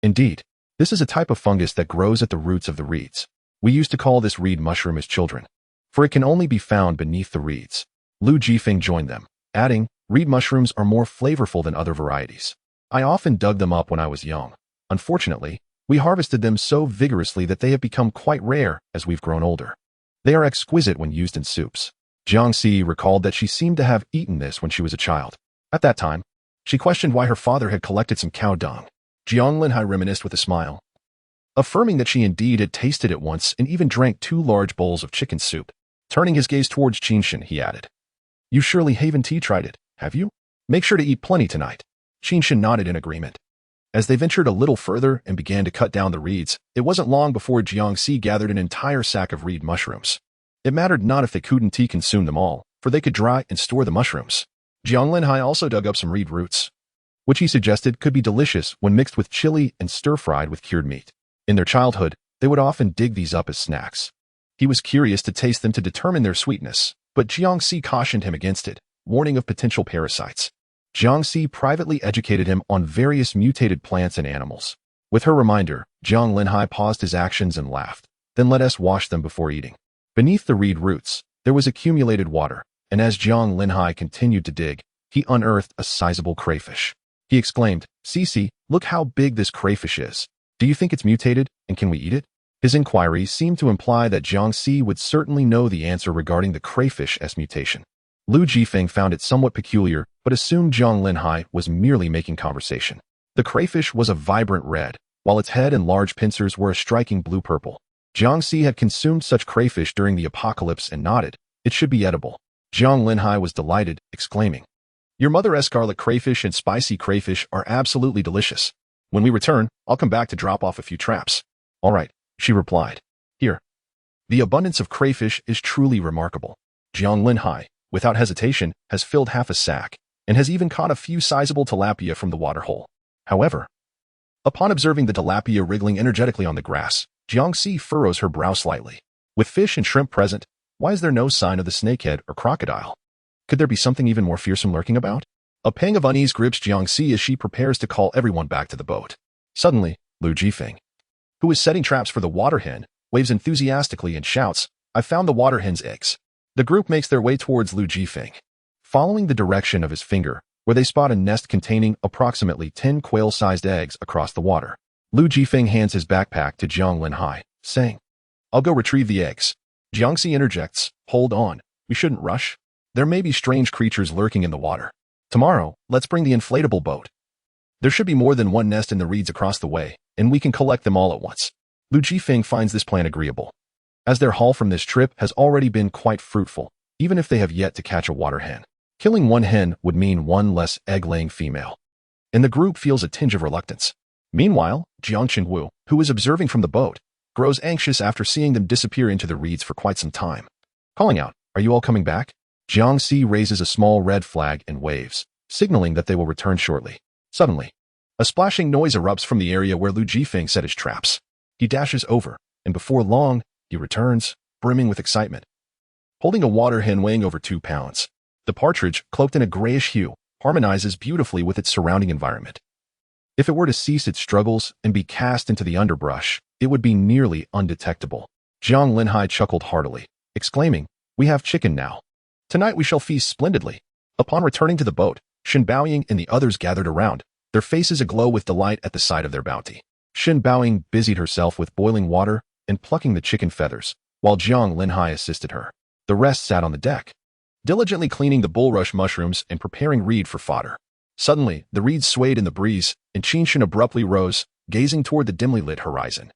Indeed, this is a type of fungus that grows at the roots of the reeds. We used to call this reed mushroom as children, for it can only be found beneath the reeds." Lu Jifeng joined them, adding, "Reed mushrooms are more flavorful than other varieties. I often dug them up when I was young. Unfortunately, we harvested them so vigorously that they have become quite rare as we've grown older. They are exquisite when used in soups." Jiang Xi recalled that she seemed to have eaten this when she was a child. At that time, she questioned why her father had collected some cow dung. Jiang Linhai reminisced with a smile, affirming that she indeed had tasted it once and even drank 2 large bowls of chicken soup. Turning his gaze towards Qinshin, he added, "You surely haven't tried it, have you? Make sure to eat plenty tonight." Qinshin nodded in agreement. As they ventured a little further and began to cut down the reeds, it wasn't long before Jiang Xi gathered an entire sack of reed mushrooms. It mattered not if they couldn't consume them all, for they could dry and store the mushrooms. Jiang Linhai also dug up some reed roots, which he suggested could be delicious when mixed with chili and stir-fried with cured meat. In their childhood, they would often dig these up as snacks. He was curious to taste them to determine their sweetness, but Jiang Xi cautioned him against it, warning of potential parasites. Jiang Xi privately educated him on various mutated plants and animals. With her reminder, Jiang Linhai paused his actions and laughed, "Then let us wash them before eating." Beneath the reed roots, there was accumulated water, and as Jiang Linhai continued to dig, he unearthed a sizable crayfish. He exclaimed, "Cici, look how big this crayfish is. Do you think it's mutated, and can we eat it?" His inquiry seemed to imply that Jiang Xi would certainly know the answer regarding the crayfish's mutation. Lu Jifeng found it somewhat peculiar, but assumed Jiang Linhai was merely making conversation. The crayfish was a vibrant red, while its head and large pincers were a striking blue-purple. Jiang Xi had consumed such crayfish during the apocalypse and nodded, "It should be edible." Jiang Linhai was delighted, exclaiming, "Your mother's scarlet crayfish and spicy crayfish are absolutely delicious. When we return, I'll come back to drop off a few traps." "All right," she replied. "Here." The abundance of crayfish is truly remarkable. Jiang Linhai, without hesitation, has filled half a sack, and has even caught a few sizable tilapia from the waterhole. However, upon observing the tilapia wriggling energetically on the grass, Jiang Xi furrows her brow slightly. With fish and shrimp present, why is there no sign of the snakehead or crocodile? Could there be something even more fearsome lurking about? A pang of unease grips Jiang Xi as she prepares to call everyone back to the boat. Suddenly, Lu Jifeng, who is setting traps for the water hen, waves enthusiastically and shouts, "I found the water hen's eggs." The group makes their way towards Lu Jifeng, following the direction of his finger, where they spot a nest containing approximately 10 quail-sized eggs across the water. Lu Jifeng hands his backpack to Jiang Linhai, saying, "I'll go retrieve the eggs." Jiang Xi interjects, "Hold on, we shouldn't rush. There may be strange creatures lurking in the water. Tomorrow, let's bring the inflatable boat. There should be more than one nest in the reeds across the way, and we can collect them all at once." Lu Jifeng finds this plan agreeable, as their haul from this trip has already been quite fruitful, even if they have yet to catch a water hen. Killing one hen would mean one less egg-laying female, and the group feels a tinge of reluctance. Meanwhile, Jiang Qingwu, who is observing from the boat, grows anxious after seeing them disappear into the reeds for quite some time. Calling out, "Are you all coming back?" Jiang Xi raises a small red flag and waves, signaling that they will return shortly. Suddenly, a splashing noise erupts from the area where Lu Jifeng set his traps. He dashes over, and before long, he returns, brimming with excitement, holding a water hen weighing over 2 pounds. The partridge, cloaked in a grayish hue, harmonizes beautifully with its surrounding environment. If it were to cease its struggles and be cast into the underbrush, it would be nearly undetectable. Jiang Linhai chuckled heartily, exclaiming, "We have chicken now. Tonight we shall feast splendidly." Upon returning to the boat, Shen Baoying and the others gathered around, their faces aglow with delight at the sight of their bounty. Shen Baoying busied herself with boiling water and plucking the chicken feathers, while Jiang Linhai assisted her. The rest sat on the deck, diligently cleaning the bulrush mushrooms and preparing reed for fodder. Suddenly, the reeds swayed in the breeze, and Qinshin abruptly rose, gazing toward the dimly lit horizon,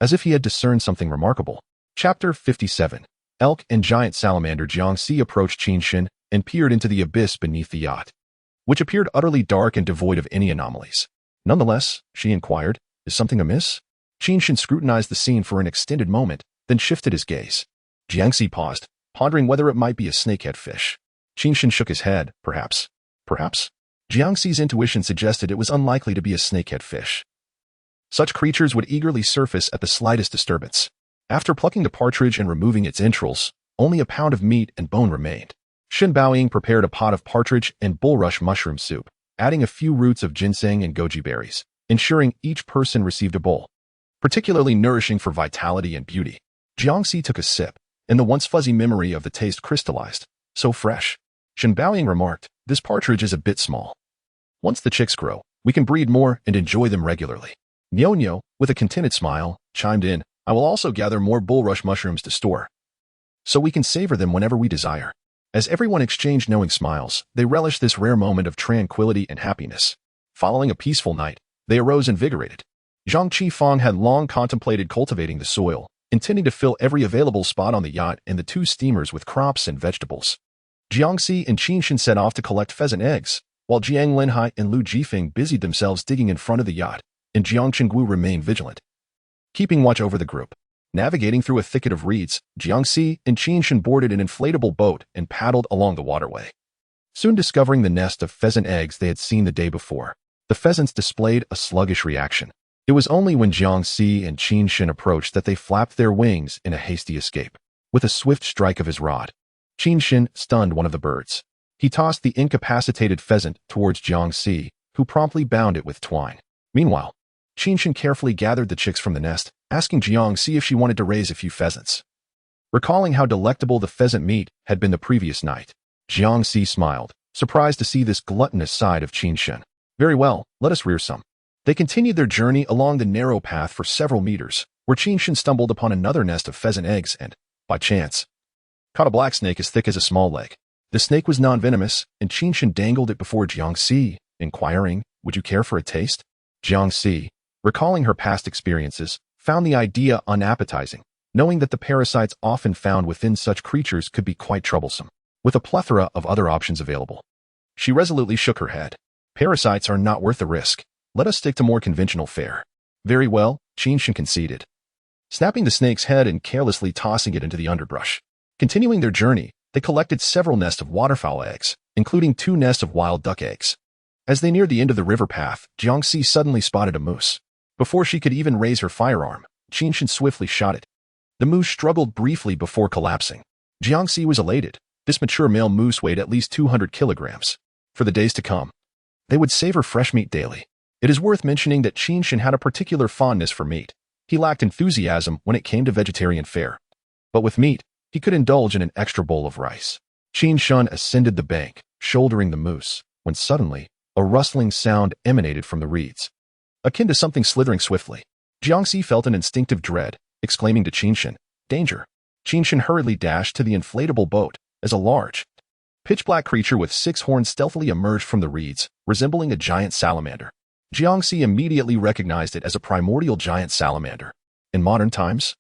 as if he had discerned something remarkable. Chapter 57. Elk and giant salamander. Jiang Xi approached Qinshin and peered into the abyss beneath the yacht. which appeared utterly dark and devoid of any anomalies. Nonetheless, she inquired, "Is something amiss?" Qinshan scrutinized the scene for an extended moment, then shifted his gaze. Jiangxi paused, pondering whether it might be a snakehead fish. Qinshan shook his head. Perhaps. Perhaps? Jiangxi's intuition suggested it was unlikely to be a snakehead fish. Such creatures would eagerly surface at the slightest disturbance. After plucking the partridge and removing its entrails, only a pound of meat and bone remained. Shen Baoying prepared a pot of partridge and bulrush mushroom soup, adding a few roots of ginseng and goji berries, ensuring each person received a bowl. Particularly nourishing for vitality and beauty. Jiangxi took a sip, and the once fuzzy memory of the taste crystallized. So fresh. Shen Baoying remarked, "This partridge is a bit small. Once the chicks grow, we can breed more and enjoy them regularly." Nyo, with a contented smile, chimed in, "I will also gather more bulrush mushrooms to store, so we can savor them whenever we desire." As everyone exchanged knowing smiles, they relished this rare moment of tranquility and happiness. Following a peaceful night, they arose invigorated. Zhang Qifang had long contemplated cultivating the soil, intending to fill every available spot on the yacht and the two steamers with crops and vegetables. Jiangxi and Qinshan set off to collect pheasant eggs, while Jiang Linhai and Lu Jifeng busied themselves digging in front of the yacht, and Jiang Chenggu remained vigilant, keeping watch over the group. Navigating through a thicket of reeds, Jiangxi and Qinshan boarded an inflatable boat and paddled along the waterway. Soon discovering the nest of pheasant eggs they had seen the day before, the pheasants displayed a sluggish reaction. It was only when Jiangxi and Qinshan approached that they flapped their wings in a hasty escape. With a swift strike of his rod, Qinshan stunned one of the birds. He tossed the incapacitated pheasant towards Jiangxi, who promptly bound it with twine. Meanwhile, Qinshan carefully gathered the chicks from the nest, asking Jiangxi if she wanted to raise a few pheasants. Recalling how delectable the pheasant meat had been the previous night, Jiangxi smiled, surprised to see this gluttonous side of Qinshan. "Very well, let us rear some." They continued their journey along the narrow path for several meters, where Qinshan stumbled upon another nest of pheasant eggs and, by chance, caught a black snake as thick as a small leg. The snake was non-venomous, and Qinshan dangled it before Jiangxi, inquiring, "Would you care for a taste?" Jiangxi, recalling her past experiences, found the idea unappetizing, knowing that the parasites often found within such creatures could be quite troublesome. With a plethora of other options available, she resolutely shook her head. "Parasites are not worth the risk. Let us stick to more conventional fare." "Very well," Qinshan conceded, snapping the snake's head and carelessly tossing it into the underbrush. Continuing their journey, they collected several nests of waterfowl eggs, including 2 nests of wild duck eggs. As they neared the end of the river path, Jiangxi suddenly spotted a moose. Before she could even raise her firearm, Qinshan swiftly shot it. The moose struggled briefly before collapsing. Jiangxi was elated. This mature male moose weighed at least 200 kilograms. For the days to come, they would savor fresh meat daily. It is worth mentioning that Qinshan had a particular fondness for meat. He lacked enthusiasm when it came to vegetarian fare. But with meat, he could indulge in an extra bowl of rice. Qinshan ascended the bank, shouldering the moose, when suddenly, a rustling sound emanated from the reeds, akin to something slithering swiftly. Jiangxi felt an instinctive dread, exclaiming to Qinshan, "Danger!" Qinshan hurriedly dashed to the inflatable boat, as a large, pitch-black creature with 6 horns stealthily emerged from the reeds, resembling a giant salamander. Jiangxi immediately recognized it as a primordial giant salamander. In modern times,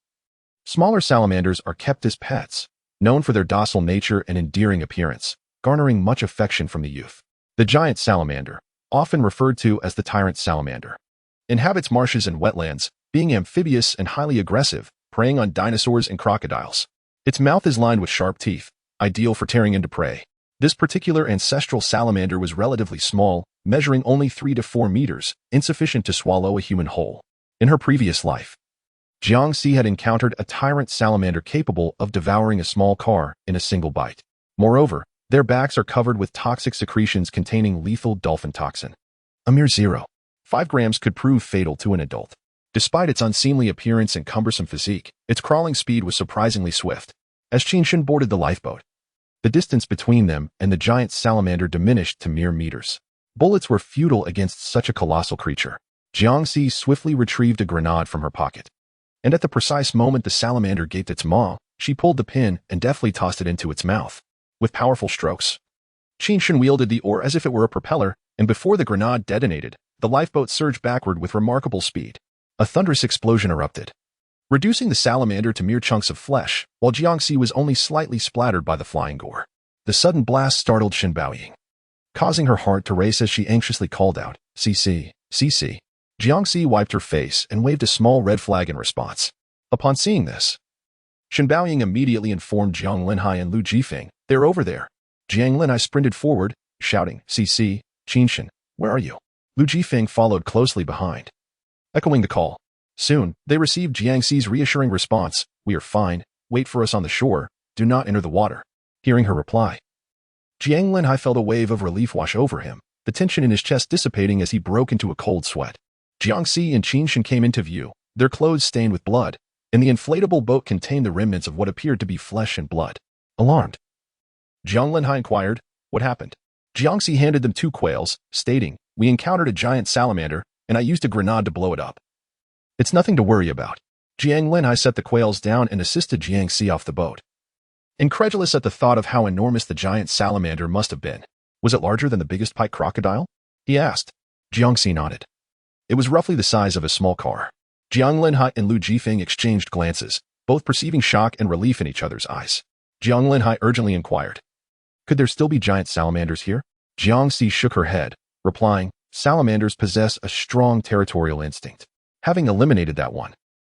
smaller salamanders are kept as pets, known for their docile nature and endearing appearance, garnering much affection from the youth. The giant salamander, often referred to as the tyrant salamander, inhabits marshes and wetlands, being amphibious and highly aggressive, preying on dinosaurs and crocodiles. Its mouth is lined with sharp teeth, ideal for tearing into prey. This particular ancestral salamander was relatively small, measuring only 3 to 4 meters, insufficient to swallow a human whole. In her previous life, Jiangxi had encountered a tyrant salamander capable of devouring a small car in a single bite. Moreover, their backs are covered with toxic secretions containing lethal dolphin toxin. A mere 0.5 grams could prove fatal to an adult. Despite its unseemly appearance and cumbersome physique, its crawling speed was surprisingly swift. As Qinshan boarded the lifeboat, the distance between them and the giant salamander diminished to mere meters. Bullets were futile against such a colossal creature. Jiangxi swiftly retrieved a grenade from her pocket, and at the precise moment the salamander gaped its maw, she pulled the pin and deftly tossed it into its mouth. With powerful strokes, Qinshan wielded the oar as if it were a propeller, and before the grenade detonated, the lifeboat surged backward with remarkable speed. A thunderous explosion erupted, reducing the salamander to mere chunks of flesh, while Jiangxi was only slightly splattered by the flying gore. The sudden blast startled Shen Baoying. causing her heart to race as she anxiously called out, "CC, CC." Jiangxi wiped her face and waved a small red flag in response. Upon seeing this, Shen Baoying immediately informed Jiang Linhai and Lu Jifeng, "They're over there." Jiang Linhai sprinted forward, shouting, "CC, Qinshen, where are you?" Lu Jifeng followed closely behind, echoing the call. Soon, they received Jiangxi's reassuring response, "We are fine, wait for us on the shore, do not enter the water." Hearing her reply, Jiang Linhai felt a wave of relief wash over him, the tension in his chest dissipating as he broke into a cold sweat. Jiangxi and Qinshen came into view, their clothes stained with blood, and the inflatable boat contained the remnants of what appeared to be flesh and blood. Alarmed, Jiang Linhai inquired, "What happened?" Jiangxi handed them 2 quails, stating, "We encountered a giant salamander, and I used a grenade to blow it up. It's nothing to worry about." Jiang Linhai set the quails down and assisted Jiangxi off the boat. Incredulous at the thought of how enormous the giant salamander must have been. "Was it larger than the biggest pike crocodile?" he asked. Jiangxi nodded. "It was roughly the size of a small car." Jiang Linhai and Lu Jifeng exchanged glances, both perceiving shock and relief in each other's eyes. Jiang Linhai urgently inquired, "Could there still be giant salamanders here?" Jiangxi shook her head, replying, "Salamanders possess a strong territorial instinct. Having eliminated that one,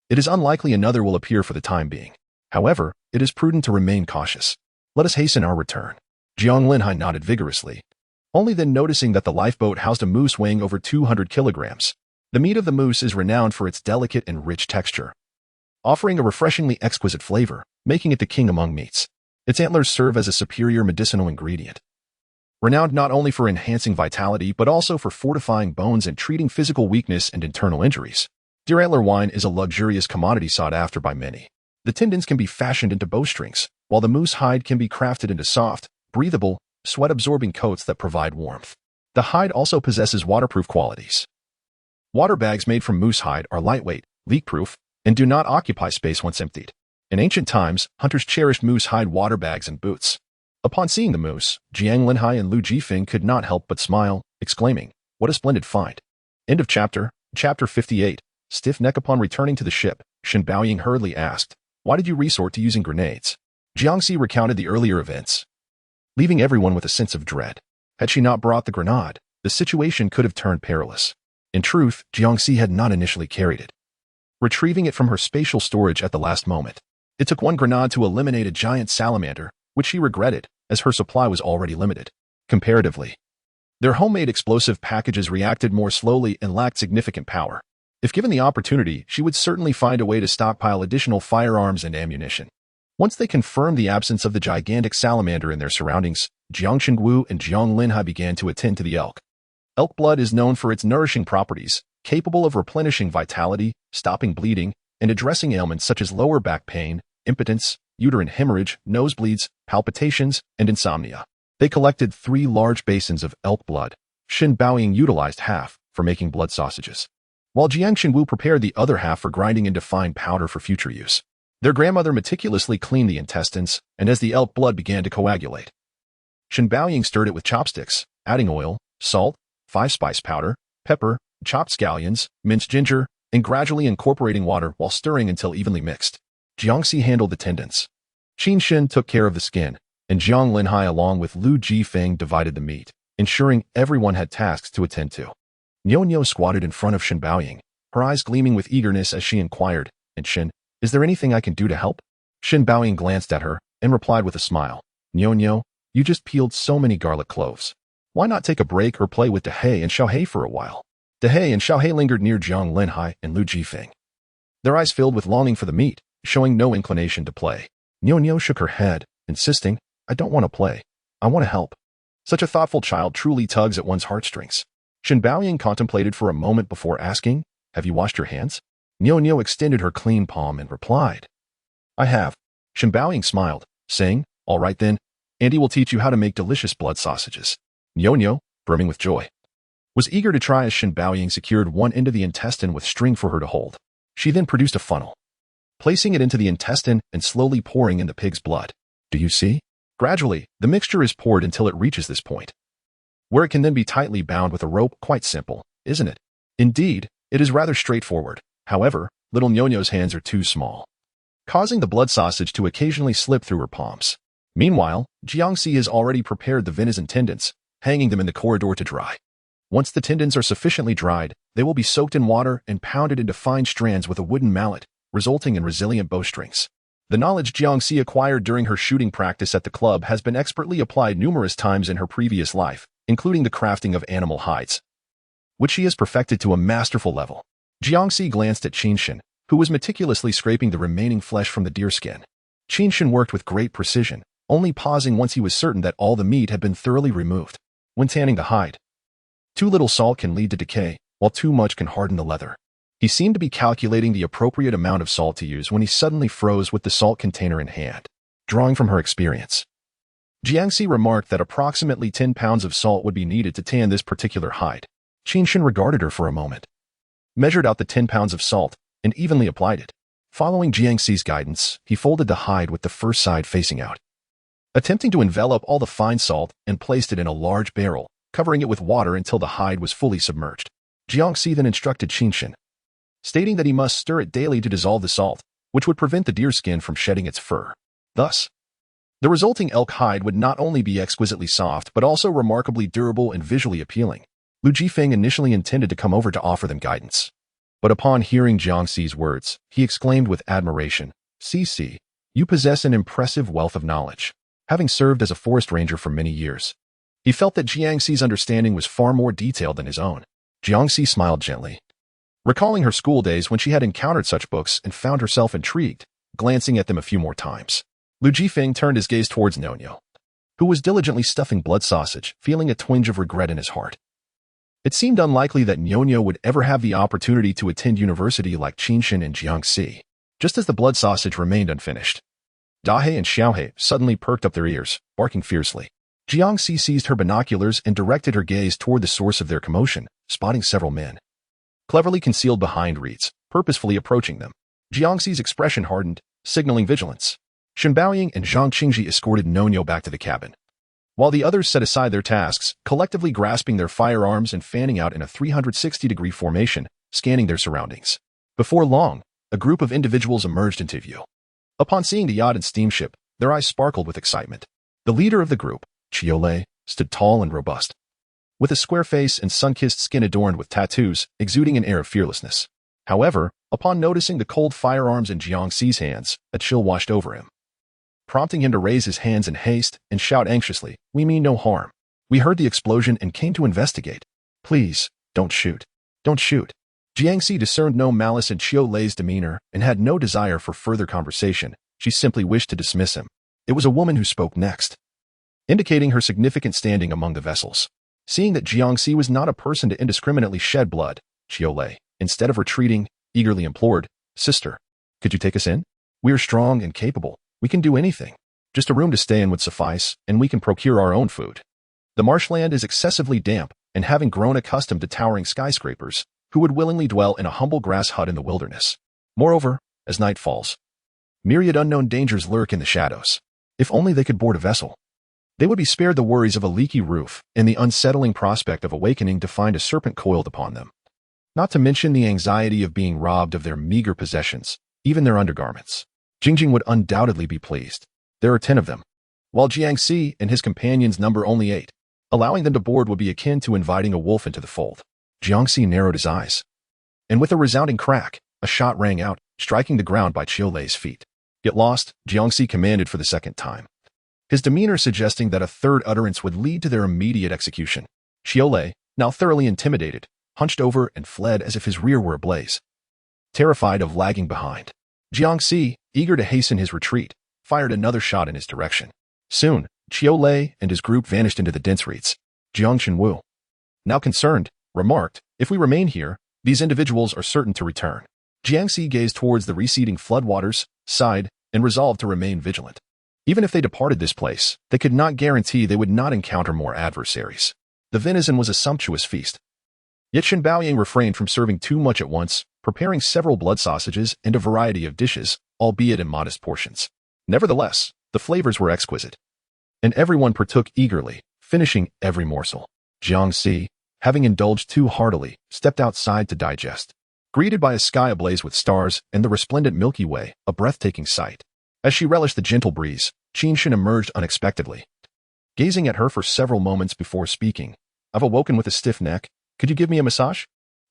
it is unlikely another will appear for the time being. However, it is prudent to remain cautious. Let us hasten our return." Jiang Linhai nodded vigorously, only then noticing that the lifeboat housed a moose weighing over 200 kilograms. The meat of the moose is renowned for its delicate and rich texture, offering a refreshingly exquisite flavor, making it the king among meats. Its antlers serve as a superior medicinal ingredient, renowned not only for enhancing vitality but also for fortifying bones and treating physical weakness and internal injuries. Deer antler wine is a luxurious commodity sought after by many. The tendons can be fashioned into bowstrings, while the moose hide can be crafted into soft, breathable, sweat-absorbing coats that provide warmth. The hide also possesses waterproof qualities. Water bags made from moose hide are lightweight, leak-proof, and do not occupy space once emptied. In ancient times, hunters cherished moose hide water bags and boots. Upon seeing the moose, Jiang Linhai and Lu Jifeng could not help but smile, exclaiming, "What a splendid find." End of chapter. Chapter 58. Stiff neck. Upon returning to the ship, Shen Baoying hurriedly asked, "Why did you resort to using grenades?" Jiangxi recounted the earlier events, leaving everyone with a sense of dread. Had she not brought the grenade, the situation could have turned perilous. In truth, Jiangxi had not initially carried it, retrieving it from her spatial storage at the last moment. It took one grenade to eliminate a giant salamander, which she regretted, as her supply was already limited. Comparatively, their homemade explosive packages reacted more slowly and lacked significant power. If given the opportunity, she would certainly find a way to stockpile additional firearms and ammunition. Once they confirmed the absence of the gigantic salamander in their surroundings, Jiang Chengwu and Jiang Linhai began to attend to the elk. Elk blood is known for its nourishing properties, capable of replenishing vitality, stopping bleeding, and addressing ailments such as lower back pain, impotence, uterine hemorrhage, nosebleeds, palpitations, and insomnia. They collected 3 large basins of elk blood. Shen Baoying utilized half for making blood sausages, while Jiang Chengwu prepared the other half for grinding into fine powder for future use. Their grandmother meticulously cleaned the intestines, and as the elk blood began to coagulate, Shen Baoying stirred it with chopsticks, adding oil, salt, 5-spice powder, pepper, chopped scallions, minced ginger, and gradually incorporating water while stirring until evenly mixed. Jiangxi handled the tendons. Qinshen took care of the skin, and Jiang Linhai along with Lu Jifeng divided the meat, ensuring everyone had tasks to attend to. Niu squatted in front of Shen Baoying, her eyes gleaming with eagerness as she inquired, "And Shen, is there anything I can do to help?" Shen Baoying glanced at her and replied with a smile, "Niu, you just peeled so many garlic cloves. Why not take a break or play with Dehei and Xiaohei for a while?" Dehei and Xiaohei lingered near Jiang Linhai and Lu Jifeng, their eyes filled with longing for the meat, showing no inclination to play. Niu shook her head, insisting, "I don't want to play. I want to help." Such a thoughtful child truly tugs at one's heartstrings. Shen Baoying contemplated for a moment before asking, "Have you washed your hands?" Niu extended her clean palm and replied, "I have." Shen Baoying smiled, saying, "All right then, Andy will teach you how to make delicious blood sausages." Niu, brimming with joy, was eager to try as Shen Baoying secured one end of the intestine with string for her to hold. She then produced a funnel, placing it into the intestine and slowly pouring in the pig's blood. "Do you see? Gradually, the mixture is poured until it reaches this point, where it can then be tightly bound with a rope. Quite simple, isn't it?" Indeed, it is rather straightforward. However, little Niu's hands are too small, causing the blood sausage to occasionally slip through her palms. Meanwhile, Jiangxi has already prepared the venison tendons, hanging them in the corridor to dry. Once the tendons are sufficiently dried, they will be soaked in water and pounded into fine strands with a wooden mallet, resulting in resilient bowstrings. The knowledge Jiangxi acquired during her shooting practice at the club has been expertly applied numerous times in her previous life, including the crafting of animal hides, which she has perfected to a masterful level. Jiangxi glanced at Qinshan, who was meticulously scraping the remaining flesh from the deerskin. Qinshan worked with great precision, only pausing once he was certain that all the meat had been thoroughly removed. When tanning the hide, too little salt can lead to decay, while too much can harden the leather. He seemed to be calculating the appropriate amount of salt to use when he suddenly froze with the salt container in hand. Drawing from her experience, Jiangxi remarked that approximately 10 pounds of salt would be needed to tan this particular hide. Qinshan regarded her for a moment, measured out the 10 pounds of salt, and evenly applied it. Following Jiangxi's guidance, he folded the hide with the first side facing out, attempting to envelop all the fine salt, and placed it in a large barrel, covering it with water until the hide was fully submerged. Jiangxi then instructed Qinshan, stating that he must stir it daily to dissolve the salt, which would prevent the deerskin from shedding its fur. Thus, the resulting elk hide would not only be exquisitely soft but also remarkably durable and visually appealing. Lu Jifeng initially intended to come over to offer them guidance, but upon hearing Jiangxi's words, he exclaimed with admiration, "Cici, you possess an impressive wealth of knowledge." Having served as a forest ranger for many years, he felt that Jiangxi's understanding was far more detailed than his own. Jiangxi smiled gently, recalling her school days when she had encountered such books and found herself intrigued, glancing at them a few more times. Lu Jifeng turned his gaze towards Nonyo, who was diligently stuffing blood sausage, feeling a twinge of regret in his heart. It seemed unlikely that Nonyo would ever have the opportunity to attend university like Qinshan and Jiangxi. Just as the blood sausage remained unfinished, Dahei and Xiaohei suddenly perked up their ears, barking fiercely. Jiangxi seized her binoculars and directed her gaze toward the source of their commotion, spotting several men, cleverly concealed behind reeds, purposefully approaching them. Jiangxi's expression hardened, signaling vigilance. Shen Baoying and Zhang Qingji escorted Nonyo back to the cabin, while the others set aside their tasks, collectively grasping their firearms and fanning out in a 360-degree formation, scanning their surroundings. Before long, a group of individuals emerged into view. Upon seeing the yacht and steamship, their eyes sparkled with excitement. The leader of the group, Chiolei, stood tall and robust, with a square face and sun-kissed skin adorned with tattoos, exuding an air of fearlessness. However, upon noticing the cold firearms in Jiangxi's hands, a chill washed over him, prompting him to raise his hands in haste and shout anxiously, "We mean no harm. We heard the explosion and came to investigate. Please, don't shoot. Don't shoot." Jiangxi discerned no malice in Chiolei's demeanor and had no desire for further conversation. She simply wished to dismiss him. It was a woman who spoke next, indicating her significant standing among the vessels. Seeing that Jiangxi was not a person to indiscriminately shed blood, Chiolei, instead of retreating, eagerly implored, "Sister, could you take us in? We are strong and capable. We can do anything. Just a room to stay in would suffice, and we can procure our own food. The marshland is excessively damp, and having grown accustomed to towering skyscrapers, who would willingly dwell in a humble grass hut in the wilderness? Moreover, as night falls, myriad unknown dangers lurk in the shadows. If only they could board a vessel, they would be spared the worries of a leaky roof and the unsettling prospect of awakening to find a serpent coiled upon them. Not to mention the anxiety of being robbed of their meager possessions, even their undergarments. Jingjing would undoubtedly be pleased. There are 10 of them, while Jiangxi and his companions number only 8. Allowing them to board would be akin to inviting a wolf into the fold. Jiangxi narrowed his eyes, and with a resounding crack, a shot rang out, striking the ground by Chiolei's feet. "Get lost," Jiangxi commanded for the second time, his demeanor suggesting that a third utterance would lead to their immediate execution. Chiolei, now thoroughly intimidated, hunched over and fled as if his rear were ablaze, terrified of lagging behind. Jiangxi, eager to hasten his retreat, fired another shot in his direction. Soon, Chiolei and his group vanished into the dense reeds. Jiang Chenwu, now concerned, remarked, "If we remain here, these individuals are certain to return." Jiangxi gazed towards the receding floodwaters, sighed, and resolved to remain vigilant. Even if they departed this place, they could not guarantee they would not encounter more adversaries. The venison was a sumptuous feast. Yet Shen Baoying refrained from serving too much at once, preparing several blood sausages and a variety of dishes, albeit in modest portions. Nevertheless, the flavors were exquisite, and everyone partook eagerly, finishing every morsel. Jiangxi, having indulged too heartily, stepped outside to digest, greeted by a sky ablaze with stars and the resplendent Milky Way, a breathtaking sight. As she relished the gentle breeze, Qinshan emerged unexpectedly, gazing at her for several moments before speaking. I've awoken with a stiff neck. Could you give me a massage?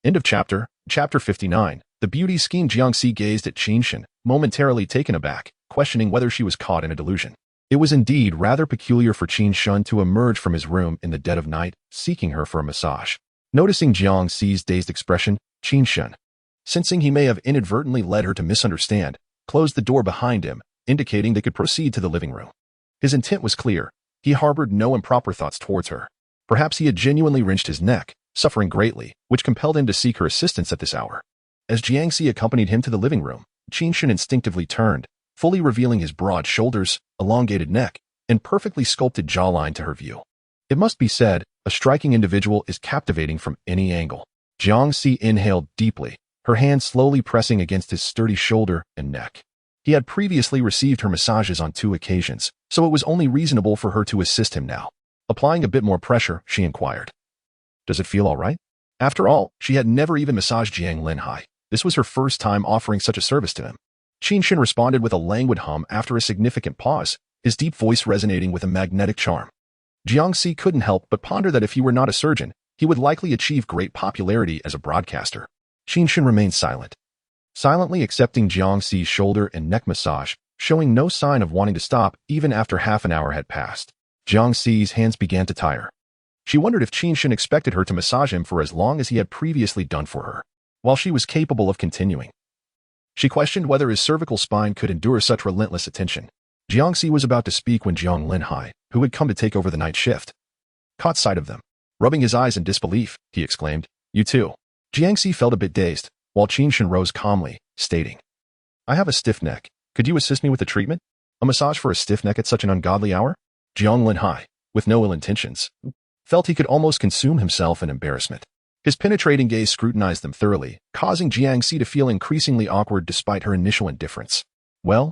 End of chapter. Chapter 59. The beauty scheme. Jiangxi gazed at Qinshan, momentarily taken aback, questioning whether she was caught in a delusion. It was indeed rather peculiar for Qinshan to emerge from his room in the dead of night, seeking her for a massage. Noticing Jiangxi's dazed expression, Qinshan, sensing he may have inadvertently led her to misunderstand, closed the door behind him, indicating they could proceed to the living room. His intent was clear. He harbored no improper thoughts towards her. Perhaps he had genuinely wrenched his neck, suffering greatly, which compelled him to seek her assistance at this hour. As Jiangxi accompanied him to the living room, Qinshan instinctively turned, fully revealing his broad shoulders, elongated neck, and perfectly sculpted jawline to her view. It must be said, a striking individual is captivating from any angle. Jiangxi inhaled deeply, her hand slowly pressing against his sturdy shoulder and neck. He had previously received her massages on 2 occasions, so it was only reasonable for her to assist him now. Applying a bit more pressure, she inquired, "Does it feel all right?" After all, she had never even massaged Jiang Linhai. This was her first time offering such a service to him. Qinshan responded with a languid hum after a significant pause, his deep voice resonating with a magnetic charm. Jiangxi couldn't help but ponder that if he were not a surgeon, he would likely achieve great popularity as a broadcaster. Qinshan remained silent, silently accepting Jiangxi's shoulder and neck massage, showing no sign of wanting to stop even after half an hour had passed. Jiangxi's hands began to tire. She wondered if Qinshan expected her to massage him for as long as he had previously done for her, while she was capable of continuing. She questioned whether his cervical spine could endure such relentless attention. Jiangxi was about to speak when Jiang Linhai, who had come to take over the night shift, caught sight of them. Rubbing his eyes in disbelief, he exclaimed, "You too." Jiangxi felt a bit dazed, while Qinshan rose calmly, stating, "I have a stiff neck. Could you assist me with the treatment? A massage for a stiff neck at such an ungodly hour?" Jiang Linhai, with no ill intentions, felt he could almost consume himself in embarrassment. His penetrating gaze scrutinized them thoroughly, causing Jiangxi to feel increasingly awkward despite her initial indifference. "Well,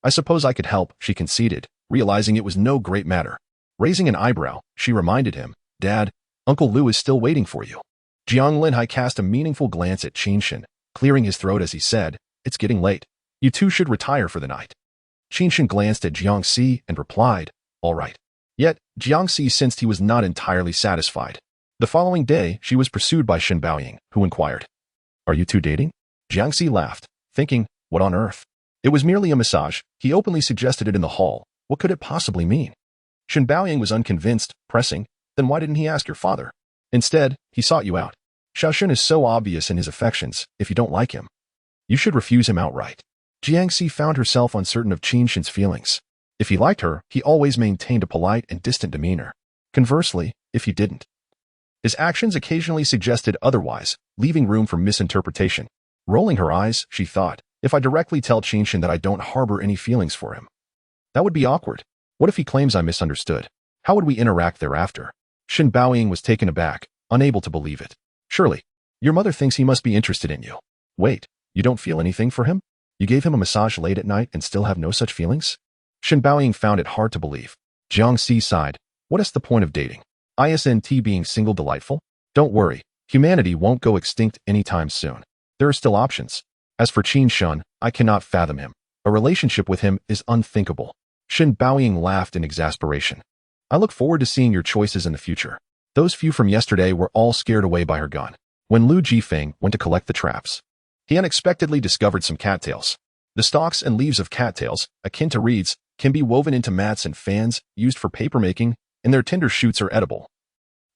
I suppose I could help," she conceded, realizing it was no great matter. Raising an eyebrow, she reminded him, "Dad, Uncle Lu is still waiting for you." Jiang Linhai cast a meaningful glance at Qinshan, clearing his throat as he said, "It's getting late. You two should retire for the night." Qinshan glanced at Jiangxi and replied, "All right." Yet, Jiangxi sensed he was not entirely satisfied. The following day, she was pursued by Shen Baoying, who inquired, "Are you two dating?" Jiangxi laughed, thinking, "What on earth?" It was merely a massage. He openly suggested it in the hall. What could it possibly mean? Shen Baoying was unconvinced, pressing, "Then why didn't he ask your father?" Instead, he sought you out. Xiaoshun is so obvious in his affections. If you don't like him, you should refuse him outright. Jiangxi found herself uncertain of Qinshan's feelings. If he liked her, he always maintained a polite and distant demeanor. Conversely, if he didn't, his actions occasionally suggested otherwise, leaving room for misinterpretation. Rolling her eyes, she thought, if I directly tell Qinshan that I don't harbor any feelings for him, that would be awkward. What if he claims I misunderstood? How would we interact thereafter? Shen Baoying was taken aback, unable to believe it. Surely, your mother thinks he must be interested in you. Wait, you don't feel anything for him? You gave him a massage late at night and still have no such feelings? Shen Baoying found it hard to believe. Jiangxi sighed. What is the point of dating? Isn't being single delightful? Don't worry, humanity won't go extinct anytime soon. There are still options. As for Qinshan, I cannot fathom him. A relationship with him is unthinkable. Shen Baoying laughed in exasperation. I look forward to seeing your choices in the future. Those few from yesterday were all scared away by her gun. When Lu Jifeng went to collect the traps, he unexpectedly discovered some cattails. The stalks and leaves of cattails, akin to reeds, can be woven into mats and fans, used for papermaking, and their tender shoots are edible.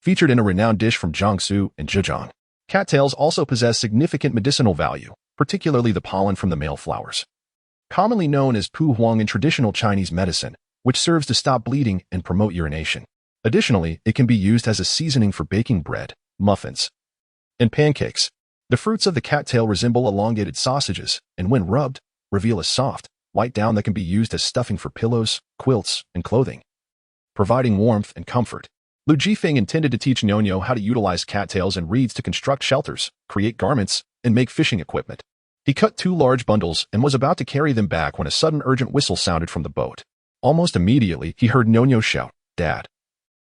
Featured in a renowned dish from Jiangsu and Zhejiang, cattails also possess significant medicinal value, particularly the pollen from the male flowers. Commonly known as pu huang in traditional Chinese medicine, which serves to stop bleeding and promote urination. Additionally, it can be used as a seasoning for baking bread, muffins, and pancakes. The fruits of the cattail resemble elongated sausages, and when rubbed, reveal a soft, white down that can be used as stuffing for pillows, quilts, and clothing, providing warmth and comfort. Lu Jifeng intended to teach Nonyo how to utilize cattails and reeds to construct shelters, create garments, and make fishing equipment. He cut 2 large bundles and was about to carry them back when a sudden urgent whistle sounded from the boat. Almost immediately, he heard Nonyo shout, "Dad,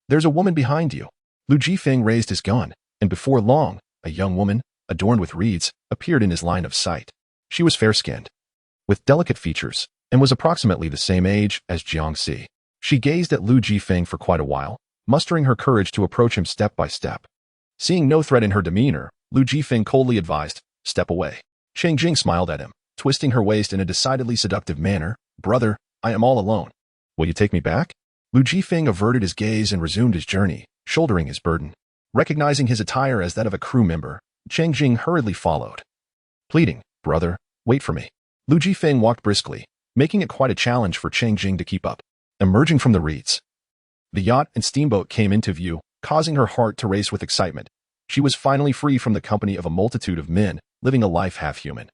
there's a woman behind you." Lu Jifeng raised his gun, and before long, a young woman, adorned with reeds, appeared in his line of sight. She was fair-skinned, with delicate features, and was approximately the same age as Jiangxi. She gazed at Lu Jifeng for quite a while, mustering her courage to approach him step by step. Seeing no threat in her demeanor, Lu Jifeng coldly advised, "Step away." Cheng Jing smiled at him, twisting her waist in a decidedly seductive manner. "Brother, I am all alone. Will you take me back?" Lu Jifeng averted his gaze and resumed his journey, shouldering his burden. Recognizing his attire as that of a crew member, Cheng Jing hurriedly followed. Pleading, "Brother, wait for me." Lu Jifeng walked briskly, making it quite a challenge for Cheng Jing to keep up. Emerging from the reeds, the yacht and steamboat came into view, causing her heart to race with excitement. She was finally free from the company of a multitude of men, living a life half human,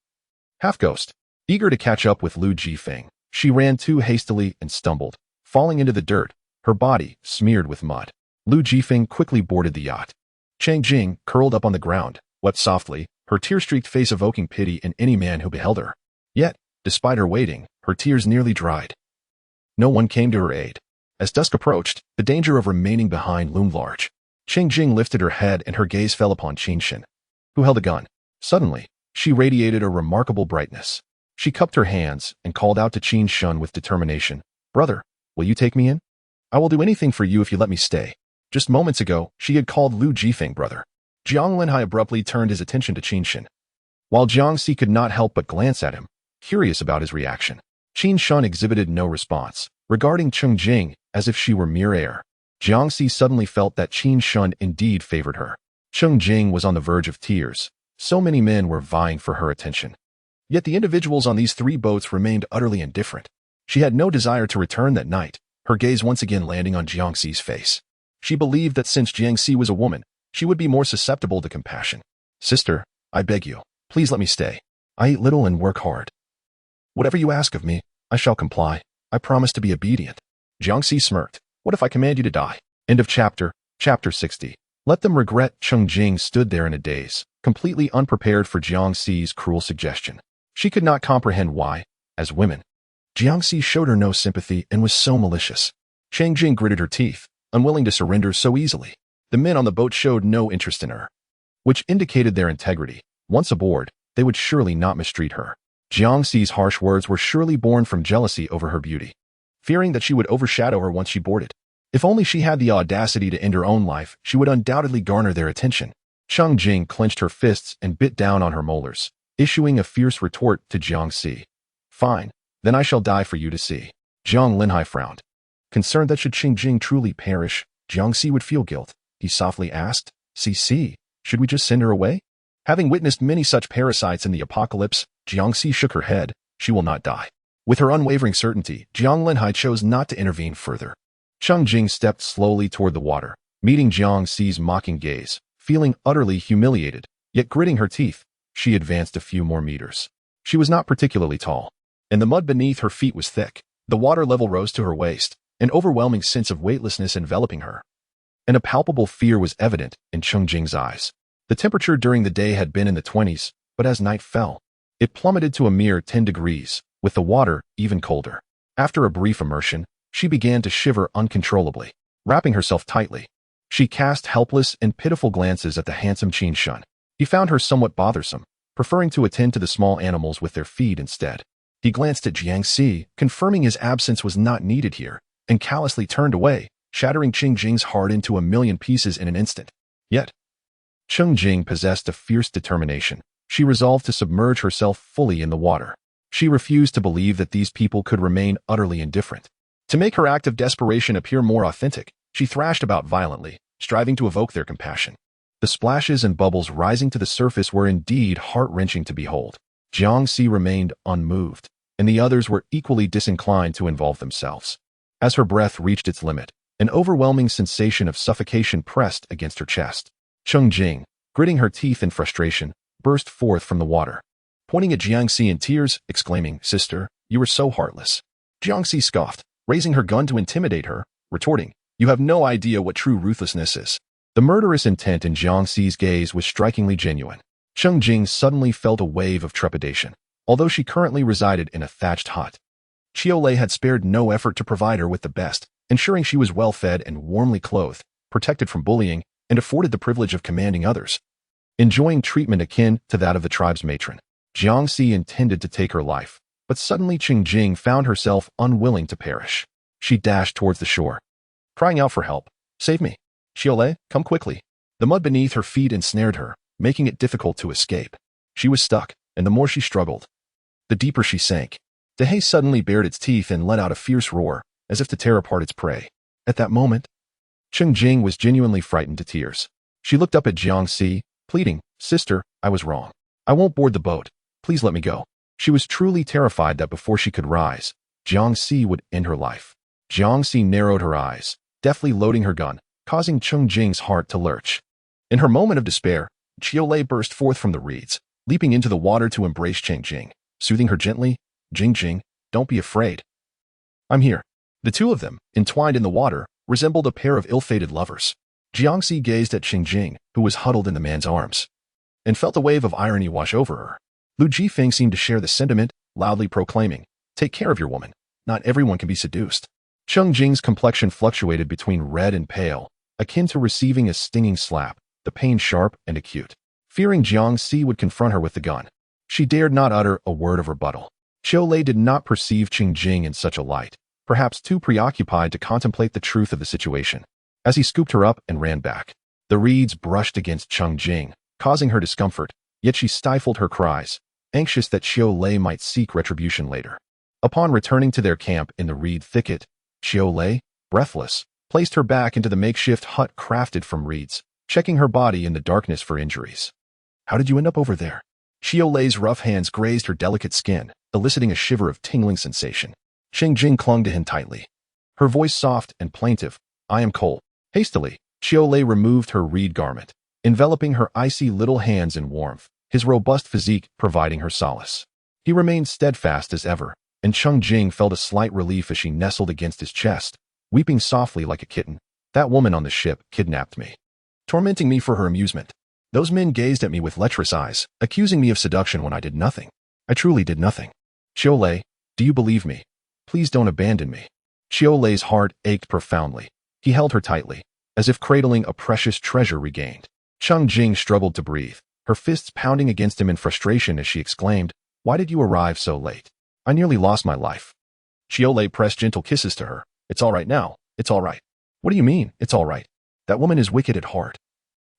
half ghost. Eager to catch up with Lu Jifeng, she ran too hastily and stumbled, falling into the dirt, her body smeared with mud. Lu Jifeng quickly boarded the yacht. Cheng Jing, curled up on the ground, wept softly, her tear-streaked face evoking pity in any man who beheld her. Yet, despite her waiting, her tears nearly dried. No one came to her aid. As dusk approached, the danger of remaining behind loomed large. Cheng Jing lifted her head and her gaze fell upon Qin Shen, who held a gun. Suddenly, she radiated a remarkable brightness. She cupped her hands and called out to Qin Shen with determination, "Brother, will you take me in? I will do anything for you if you let me stay." Just moments ago, she had called Lu Jifeng brother. Jiang Linhai abruptly turned his attention to Qin Shen. While Jiangxi could not help but glance at him, curious about his reaction, Qin Shen exhibited no response, regarding Cheng Jing as if she were mere air. Jiangxi suddenly felt that Qin Shen indeed favored her. Cheng Jing was on the verge of tears. So many men were vying for her attention. Yet the individuals on these three boats remained utterly indifferent. She had no desire to return that night, her gaze once again landing on Jiangxi's face. She believed that since Jiangxi was a woman, she would be more susceptible to compassion. "Sister, I beg you, please let me stay. I eat little and work hard. Whatever you ask of me, I shall comply. I promise to be obedient." Jiangxi smirked. "What if I command you to die?" End of chapter. Chapter 60. Let them regret. Cheng Jing stood there in a daze, completely unprepared for Jiangxi's cruel suggestion. She could not comprehend why, as women, Jiangxi showed her no sympathy and was so malicious. Cheng Jing gritted her teeth, unwilling to surrender so easily. The men on the boat showed no interest in her, which indicated their integrity. Once aboard, they would surely not mistreat her. Jiangxi's harsh words were surely born from jealousy over her beauty, fearing that she would overshadow her once she boarded. If only she had the audacity to end her own life, she would undoubtedly garner their attention. Cheng Jing clenched her fists and bit down on her molars, issuing a fierce retort to Jiangxi. "Fine, then I shall die for you to see." Jiang Linhai frowned, concerned that should Cheng Jing truly perish, Jiangxi would feel guilt. He softly asked, "CC, should we just send her away?" Having witnessed many such parasites in the apocalypse, Jiangxi shook her head. She will not die. With her unwavering certainty, Jiang Linhai chose not to intervene further. Cheng Jing stepped slowly toward the water, meeting Jiangxi's mocking gaze. Feeling utterly humiliated, yet gritting her teeth, she advanced a few more meters. She was not particularly tall, and the mud beneath her feet was thick. The water level rose to her waist, an overwhelming sense of weightlessness enveloping her. And a palpable fear was evident in Cheng Jing's eyes. The temperature during the day had been in the 20s, but as night fell, it plummeted to a mere 10 degrees, with the water even colder. After a brief immersion, she began to shiver uncontrollably. Wrapping herself tightly, she cast helpless and pitiful glances at the handsome Qin Shen. He found her somewhat bothersome, preferring to attend to the small animals with their feed instead. He glanced at Jiangxi, confirming his absence was not needed here, and callously turned away, shattering Cheng Jing's heart into a million pieces in an instant. Yet, Cheng Jing possessed a fierce determination. She resolved to submerge herself fully in the water. She refused to believe that these people could remain utterly indifferent. To make her act of desperation appear more authentic, she thrashed about violently, striving to evoke their compassion. The splashes and bubbles rising to the surface were indeed heart-wrenching to behold. Jiangxi remained unmoved, and the others were equally disinclined to involve themselves. As her breath reached its limit, an overwhelming sensation of suffocation pressed against her chest. Cheng Jing, gritting her teeth in frustration, burst forth from the water, pointing at Jiangxi in tears, exclaiming, "Sister, you are so heartless." Jiangxi scoffed, raising her gun to intimidate her, retorting, "You have no idea what true ruthlessness is." The murderous intent in Jiangxi's gaze was strikingly genuine. Cheng Jing suddenly felt a wave of trepidation. Although she currently resided in a thatched hut, Chiolei had spared no effort to provide her with the best, ensuring she was well-fed and warmly clothed, protected from bullying, and afforded the privilege of commanding others, enjoying treatment akin to that of the tribe's matron. Jiangxi intended to take her life, but suddenly Cheng Jing found herself unwilling to perish. She dashed towards the shore, crying out for help. Save me. Xiaolei, come quickly. The mud beneath her feet ensnared her, making it difficult to escape. She was stuck, and the more she struggled, the deeper she sank. Dehe suddenly bared its teeth and let out a fierce roar, as if to tear apart its prey. At that moment, Cheng Jing was genuinely frightened to tears. She looked up at Jiangxi, pleading, Sister, I was wrong. I won't board the boat. Please let me go. She was truly terrified that before she could rise, Jiangxi would end her life. Jiangxi narrowed her eyes, deftly loading her gun, causing Cheng Jing's heart to lurch. In her moment of despair, Xiaolei burst forth from the reeds, leaping into the water to embrace Cheng Jing, soothing her gently, Jing, don't be afraid. I'm here. The two of them, entwined in the water, resembled a pair of ill-fated lovers. Jiangxi gazed at Cheng Jing, who was huddled in the man's arms, and felt a wave of irony wash over her. Lu Jifeng seemed to share the sentiment, loudly proclaiming, Take care of your woman. Not everyone can be seduced. Cheng Jing's complexion fluctuated between red and pale, akin to receiving a stinging slap, the pain sharp and acute. Fearing Jiangxi would confront her with the gun, she dared not utter a word of rebuttal. Xiaolei did not perceive Cheng Jing in such a light, perhaps too preoccupied to contemplate the truth of the situation. As he scooped her up and ran back, the reeds brushed against Cheng Jing, causing her discomfort, yet she stifled her cries, anxious that Xiaolei might seek retribution later. Upon returning to their camp in the reed thicket, Xiaolei, breathless, placed her back into the makeshift hut crafted from reeds, checking her body in the darkness for injuries. How did you end up over there? Xiaolei's rough hands grazed her delicate skin, eliciting a shiver of tingling sensation. Cheng Jing clung to him tightly, her voice soft and plaintive. I am cold. Hastily, Xiaolei removed her reed garment, enveloping her icy little hands in warmth, his robust physique providing her solace. He remained steadfast as ever, and Cheng Jing felt a slight relief as she nestled against his chest, weeping softly like a kitten. That woman on the ship kidnapped me, tormenting me for her amusement. Those men gazed at me with lecherous eyes, accusing me of seduction when I did nothing. I truly did nothing. Xiaolei, do you believe me? Please don't abandon me. Xiaolei's heart ached profoundly. He held her tightly, as if cradling a precious treasure regained. Cheng Jing struggled to breathe, her fists pounding against him in frustration as she exclaimed, Why did you arrive so late? I nearly lost my life. Xiaolei pressed gentle kisses to her. It's all right now. It's all right. What do you mean, it's all right? That woman is wicked at heart.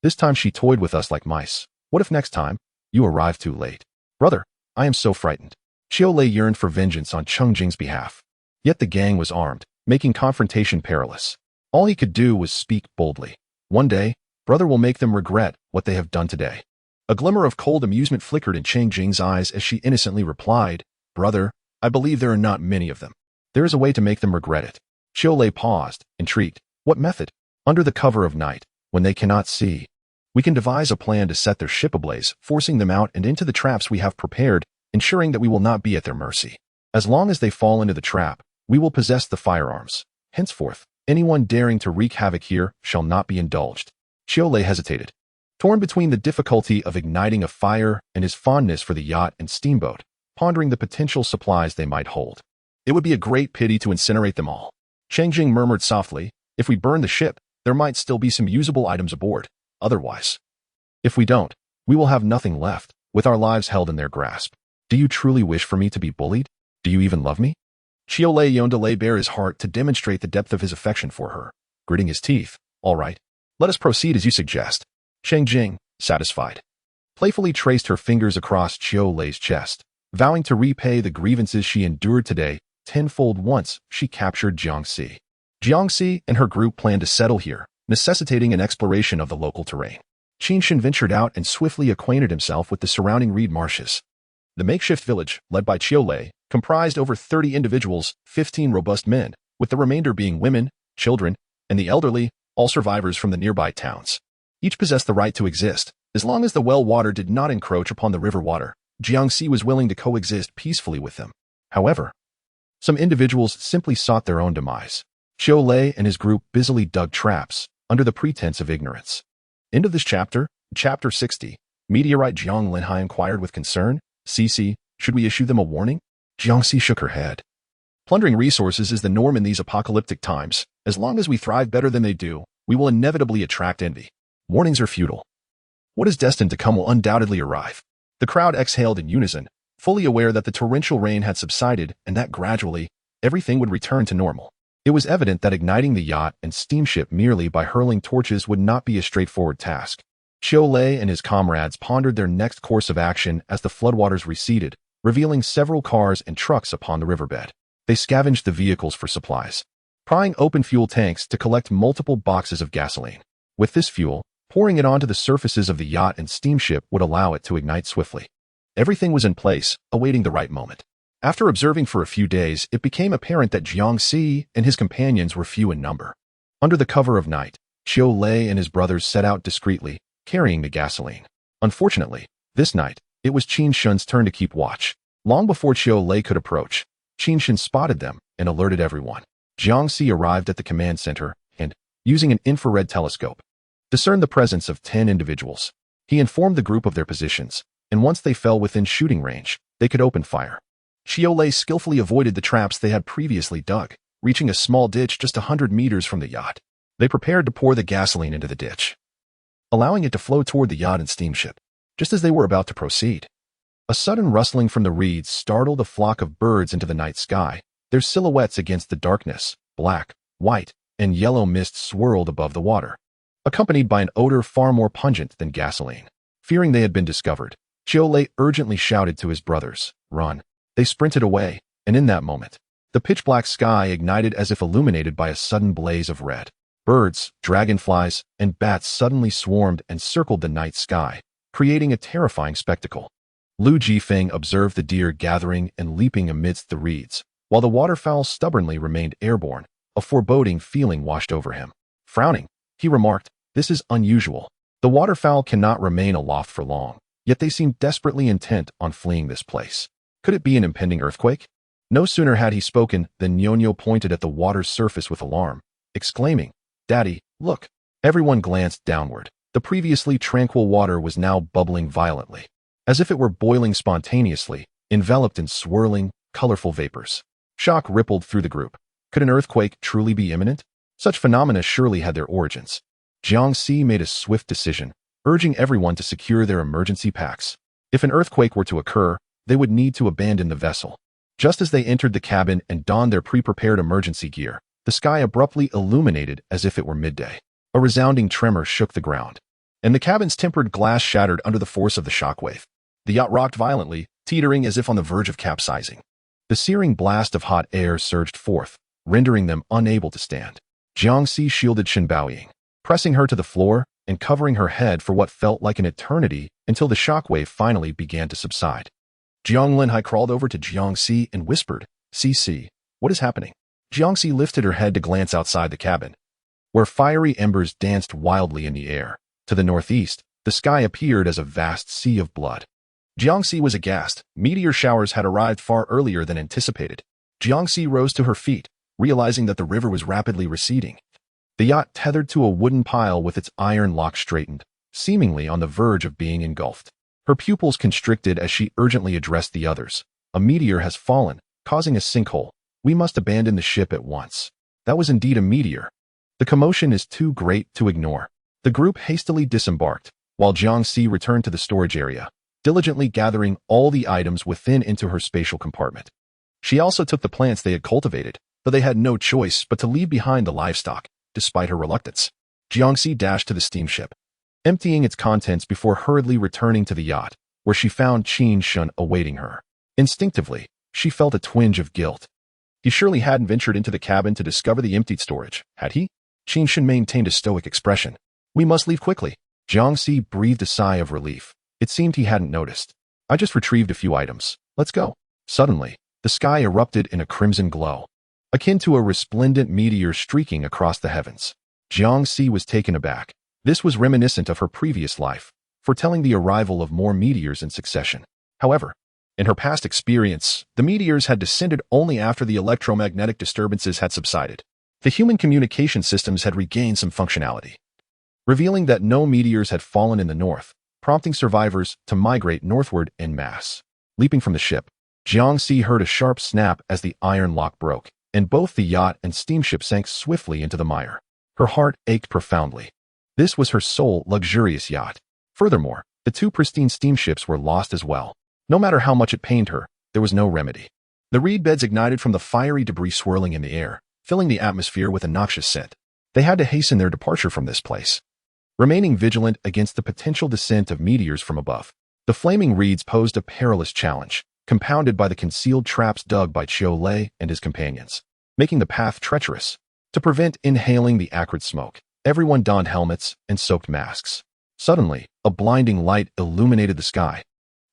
This time she toyed with us like mice. What if next time you arrive too late? Brother, I am so frightened. Xiaolei yearned for vengeance on Cheng Jing's behalf. Yet the gang was armed, making confrontation perilous. All he could do was speak boldly. One day, brother will make them regret what they have done today. A glimmer of cold amusement flickered in Cheng Jing's eyes as she innocently replied, Brother, I believe there are not many of them. There is a way to make them regret it. Xiaolei paused, intrigued. What method? Under the cover of night, when they cannot see, we can devise a plan to set their ship ablaze, forcing them out and into the traps we have prepared, ensuring that we will not be at their mercy. As long as they fall into the trap, we will possess the firearms. Henceforth, anyone daring to wreak havoc here shall not be indulged. Xiaolei hesitated, torn between the difficulty of igniting a fire and his fondness for the yacht and steamboat, pondering the potential supplies they might hold. It would be a great pity to incinerate them all. Cheng Jing murmured softly, If we burn the ship, there might still be some usable items aboard. Otherwise, if we don't, we will have nothing left, with our lives held in their grasp. Do you truly wish for me to be bullied? Do you even love me? Xiaolei yearned to lay bare his heart to demonstrate the depth of his affection for her, gritting his teeth. All right, let us proceed as you suggest. Cheng Jing, satisfied, playfully traced her fingers across Xiaolei's chest, vowing to repay the grievances she endured today tenfold once she captured Jiangxi. Jiangxi and her group planned to settle here, necessitating an exploration of the local terrain. Qinshan ventured out and swiftly acquainted himself with the surrounding reed marshes. The makeshift village, led by Xiaolei, comprised over 30 individuals, 15 robust men, with the remainder being women, children, and the elderly, all survivors from the nearby towns. Each possessed the right to exist. As long as the well water did not encroach upon the river water, Jiangxi was willing to coexist peacefully with them. However, some individuals simply sought their own demise. Xiaolei and his group busily dug traps, under the pretense of ignorance. End of this chapter. Chapter 60. Meteorite. Jiang Linhai inquired with concern. Cici, should we issue them a warning? Jiangxi shook her head. Plundering resources is the norm in these apocalyptic times. As long as we thrive better than they do, we will inevitably attract envy. Warnings are futile. What is destined to come will undoubtedly arrive. The crowd exhaled in unison, fully aware that the torrential rain had subsided and that gradually, everything would return to normal. It was evident that igniting the yacht and steamship merely by hurling torches would not be a straightforward task. Chiolei and his comrades pondered their next course of action as the floodwaters receded, revealing several cars and trucks upon the riverbed. They scavenged the vehicles for supplies, prying open fuel tanks to collect multiple boxes of gasoline. With this fuel, pouring it onto the surfaces of the yacht and steamship would allow it to ignite swiftly. Everything was in place, awaiting the right moment. After observing for a few days, it became apparent that Jiangxi and his companions were few in number. Under the cover of night, Chiolei and his brothers set out discreetly, carrying the gasoline. Unfortunately, this night, it was Qin Shun's turn to keep watch. Long before Chiolei could approach, Qin Shun spotted them and alerted everyone. Jiangxi arrived at the command center and, using an infrared telescope, discerned the presence of 10 individuals. He informed the group of their positions, and once they fell within shooting range, they could open fire. Chiolei skillfully avoided the traps they had previously dug, reaching a small ditch just 100 meters from the yacht. They prepared to pour the gasoline into the ditch, allowing it to flow toward the yacht and steamship. Just as they were about to proceed, a sudden rustling from the reeds startled a flock of birds into the night sky. Their silhouettes against the darkness, black, white, and yellow mist swirled above the water, accompanied by an odor far more pungent than gasoline. Fearing they had been discovered, Chiolei urgently shouted to his brothers, "Run!" They sprinted away, and in that moment, the pitch-black sky ignited as if illuminated by a sudden blaze of red. Birds, dragonflies, and bats suddenly swarmed and circled the night sky, creating a terrifying spectacle. Lu Jifeng observed the deer gathering and leaping amidst the reeds, while the waterfowl stubbornly remained airborne. A foreboding feeling washed over him. Frowning, he remarked, "This is unusual. The waterfowl cannot remain aloft for long, yet they seem desperately intent on fleeing this place. Could it be an impending earthquake?" No sooner had he spoken than Nyonyo pointed at the water's surface with alarm, exclaiming, "Daddy, look!" Everyone glanced downward. The previously tranquil water was now bubbling violently, as if it were boiling spontaneously, enveloped in swirling, colorful vapors. Shock rippled through the group. Could an earthquake truly be imminent? Such phenomena surely had their origins. Jiangxi made a swift decision, urging everyone to secure their emergency packs. If an earthquake were to occur, they would need to abandon the vessel. Just as they entered the cabin and donned their pre-prepared emergency gear, the sky abruptly illuminated as if it were midday. A resounding tremor shook the ground, and the cabin's tempered glass shattered under the force of the shockwave. The yacht rocked violently, teetering as if on the verge of capsizing. The searing blast of hot air surged forth, rendering them unable to stand. Jiangxi shielded Shenbaoying, pressing her to the floor and covering her head for what felt like an eternity until the shockwave finally began to subside. Jiang Linhai crawled over to Jiangxi and whispered, "CC, what is happening?" Jiangxi lifted her head to glance outside the cabin, where fiery embers danced wildly in the air. To the northeast, the sky appeared as a vast sea of blood. Jiangxi was aghast. Meteor showers had arrived far earlier than anticipated. Jiangxi rose to her feet, realizing that the river was rapidly receding. The yacht tethered to a wooden pile with its iron lock straightened, seemingly on the verge of being engulfed. Her pupils constricted as she urgently addressed the others. "A meteor has fallen, causing a sinkhole. We must abandon the ship at once." That was indeed a meteor. The commotion is too great to ignore. The group hastily disembarked, while Jiangxi returned to the storage area, diligently gathering all the items within into her spatial compartment. She also took the plants they had cultivated, though they had no choice but to leave behind the livestock, despite her reluctance. Jiangxi dashed to the steamship, emptying its contents before hurriedly returning to the yacht, where she found Qin Shun awaiting her. Instinctively, she felt a twinge of guilt. He surely hadn't ventured into the cabin to discover the emptied storage, had he? Qin Shun maintained a stoic expression. "We must leave quickly." Jiangxi breathed a sigh of relief. It seemed he hadn't noticed. "I just retrieved a few items. Let's go." Suddenly, the sky erupted in a crimson glow, akin to a resplendent meteor streaking across the heavens. Jiangxi was taken aback. This was reminiscent of her previous life, foretelling the arrival of more meteors in succession. However, in her past experience, the meteors had descended only after the electromagnetic disturbances had subsided. The human communication systems had regained some functionality, revealing that no meteors had fallen in the north, prompting survivors to migrate northward en masse. Leaping from the ship, Jiangxi heard a sharp snap as the iron lock broke, and both the yacht and steamship sank swiftly into the mire. Her heart ached profoundly. This was her sole luxurious yacht. Furthermore, the two pristine steamships were lost as well. No matter how much it pained her, there was no remedy. The reed beds ignited from the fiery debris swirling in the air, filling the atmosphere with a noxious scent. They had to hasten their departure from this place, remaining vigilant against the potential descent of meteors from above. The flaming reeds posed a perilous challenge, compounded by the concealed traps dug by Chiu Lei and his companions, making the path treacherous. To prevent inhaling the acrid smoke, everyone donned helmets and soaked masks. Suddenly, a blinding light illuminated the sky.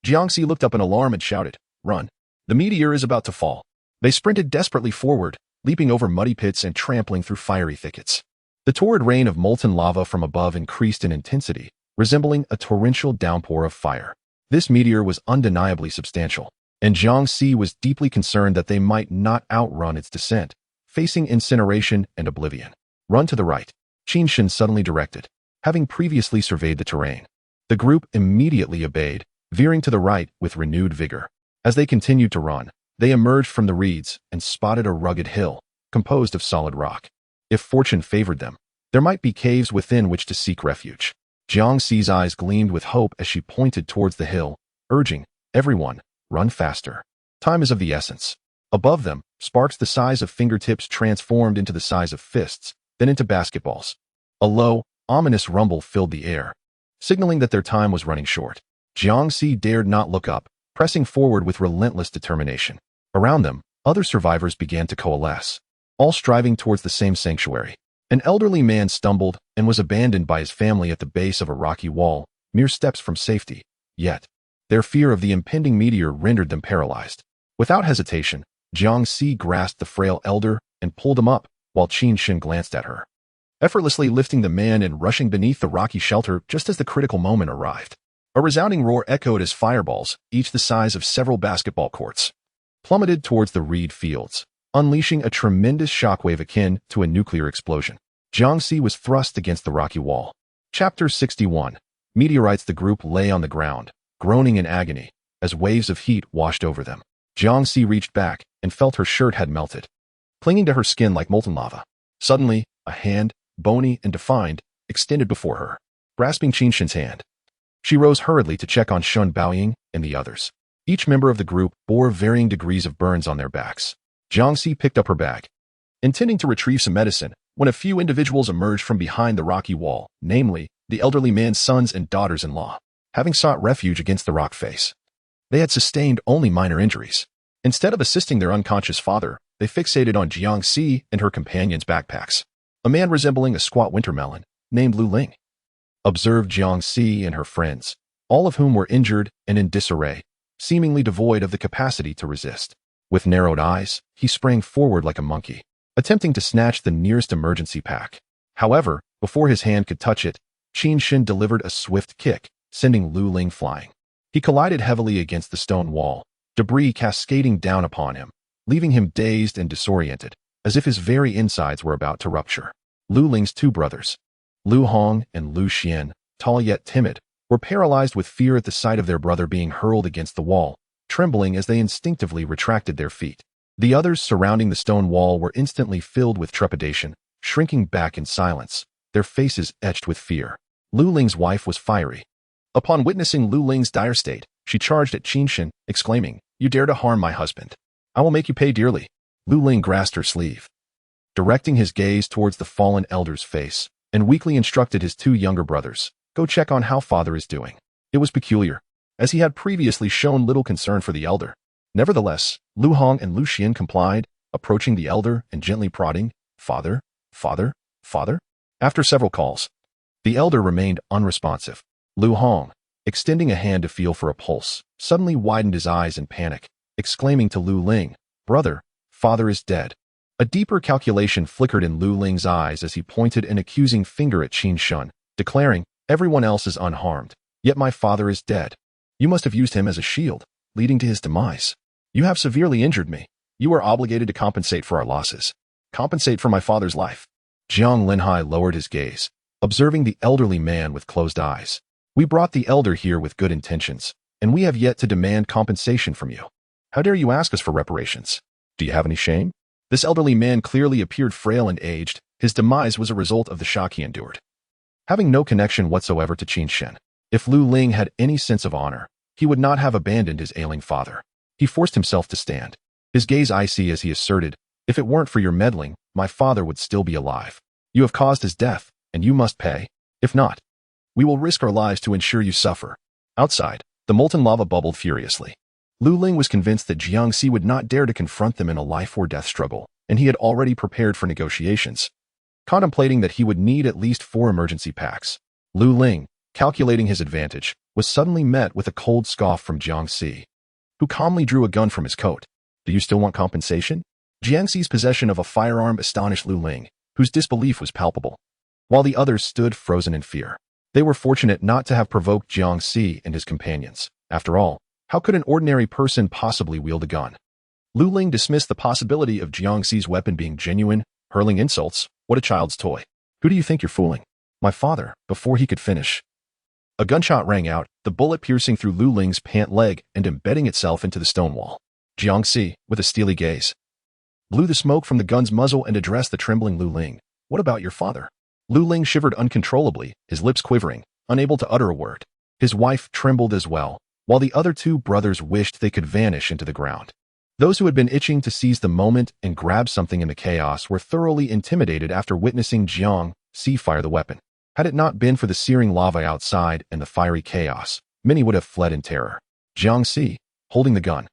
Jiangxi looked up in alarm and shouted, "Run! The meteor is about to fall." They sprinted desperately forward, leaping over muddy pits and trampling through fiery thickets. The torrid rain of molten lava from above increased in intensity, resembling a torrential downpour of fire. This meteor was undeniably substantial, and Jiangxi was deeply concerned that they might not outrun its descent, facing incineration and oblivion. "Run to the right," Qin Shen suddenly directed, having previously surveyed the terrain. The group immediately obeyed, veering to the right with renewed vigor. As they continued to run, they emerged from the reeds and spotted a rugged hill, composed of solid rock. If fortune favored them, there might be caves within which to seek refuge. Jiangxi's eyes gleamed with hope as she pointed towards the hill, urging, "Everyone, run faster. Time is of the essence." Above them, sparks the size of fingertips transformed into the size of fists, then into basketballs. A low, ominous rumble filled the air, signaling that their time was running short. Jiangxi dared not look up, pressing forward with relentless determination. Around them, other survivors began to coalesce, all striving towards the same sanctuary. An elderly man stumbled and was abandoned by his family at the base of a rocky wall, mere steps from safety. Yet, their fear of the impending meteor rendered them paralyzed. Without hesitation, Jiangxi grasped the frail elder and pulled him up, while Qin Shen glanced at her, effortlessly lifting the man and rushing beneath the rocky shelter just as the critical moment arrived. A resounding roar echoed as fireballs, each the size of several basketball courts, plummeted towards the reed fields, unleashing a tremendous shockwave akin to a nuclear explosion. Jiangxi was thrust against the rocky wall. Chapter 61. Meteorites. The group lay on the ground, groaning in agony, as waves of heat washed over them. Jiangxi reached back and felt her shirt had melted, clinging to her skin like molten lava. Suddenly, a hand, bony and defined, extended before her, grasping Qin Shen's hand. She rose hurriedly to check on Shun Baoying and the others. Each member of the group bore varying degrees of burns on their backs. Jiangxi picked up her bag, intending to retrieve some medicine, when a few individuals emerged from behind the rocky wall, namely, the elderly man's sons and daughters-in-law, having sought refuge against the rock face. They had sustained only minor injuries. Instead of assisting their unconscious father, they fixated on Jiangxi and her companions' backpacks. A man resembling a squat wintermelon, named Lu Ling, observed Jiangxi and her friends, all of whom were injured and in disarray, seemingly devoid of the capacity to resist. With narrowed eyes, he sprang forward like a monkey, attempting to snatch the nearest emergency pack. However, before his hand could touch it, Qin Shen delivered a swift kick, sending Lu Ling flying. He collided heavily against the stone wall, debris cascading down upon him, leaving him dazed and disoriented, as if his very insides were about to rupture. Lu Ling's two brothers, Lu Hong and Lu Xian, tall yet timid, were paralyzed with fear at the sight of their brother being hurled against the wall, trembling as they instinctively retracted their feet. The others surrounding the stone wall were instantly filled with trepidation, shrinking back in silence, their faces etched with fear. Lu Ling's wife was fiery. Upon witnessing Lu Ling's dire state, she charged at Qin Shen, exclaiming, "You dare to harm my husband. I will make you pay dearly." Lu Ling grasped her sleeve, directing his gaze towards the fallen elder's face, and weakly instructed his two younger brothers, "Go check on how father is doing." It was peculiar, as he had previously shown little concern for the elder. Nevertheless, Lu Hong and Lu Xian complied, approaching the elder and gently prodding, "Father, father, father." After several calls, the elder remained unresponsive. Lu Hong, extending a hand to feel for a pulse, suddenly widened his eyes in panic, exclaiming to Lu Ling, "Brother, father is dead." A deeper calculation flickered in Lu Ling's eyes as he pointed an accusing finger at Qin Shen, declaring, "Everyone else is unharmed, yet my father is dead. You must have used him as a shield, leading to his demise. You have severely injured me. You are obligated to compensate for our losses. Compensate for my father's life." Jiang Linhai lowered his gaze, observing the elderly man with closed eyes. "We brought the elder here with good intentions, and we have yet to demand compensation from you. How dare you ask us for reparations? Do you have any shame?" This elderly man clearly appeared frail and aged. His demise was a result of the shock he endured, having no connection whatsoever to Qin Shen. If Lu Ling had any sense of honor, he would not have abandoned his ailing father. He forced himself to stand, his gaze icy as he asserted, "If it weren't for your meddling, my father would still be alive. You have caused his death, and you must pay. If not, we will risk our lives to ensure you suffer. Outside, the molten lava bubbled furiously. Lu Ling was convinced that Jiangxi would not dare to confront them in a life-or-death struggle, and he had already prepared for negotiations. Contemplating that he would need at least 4 emergency packs, Lu Ling, calculating his advantage, was suddenly met with a cold scoff from Jiangxi, who calmly drew a gun from his coat. Do you still want compensation? Jiangxi's possession of a firearm astonished Lu Ling, whose disbelief was palpable, while the others stood frozen in fear. They were fortunate not to have provoked Jiangxi and his companions. After all, how could an ordinary person possibly wield a gun? Lu Ling dismissed the possibility of Jiangxi's weapon being genuine, hurling insults. What a child's toy. Who do you think you're fooling? My father. Before he could finish, a gunshot rang out, the bullet piercing through Lu Ling's pant leg and embedding itself into the stone wall. Jiangxi, with a steely gaze, blew the smoke from the gun's muzzle and addressed the trembling Lu Ling. What about your father? Lu Ling shivered uncontrollably, his lips quivering, unable to utter a word. His wife trembled as well, while the other 2 brothers wished they could vanish into the ground. Those who had been itching to seize the moment and grab something in the chaos were thoroughly intimidated after witnessing Jiangxi fire the weapon. Had it not been for the searing lava outside and the fiery chaos, many would have fled in terror. Jiangxi, holding the gun,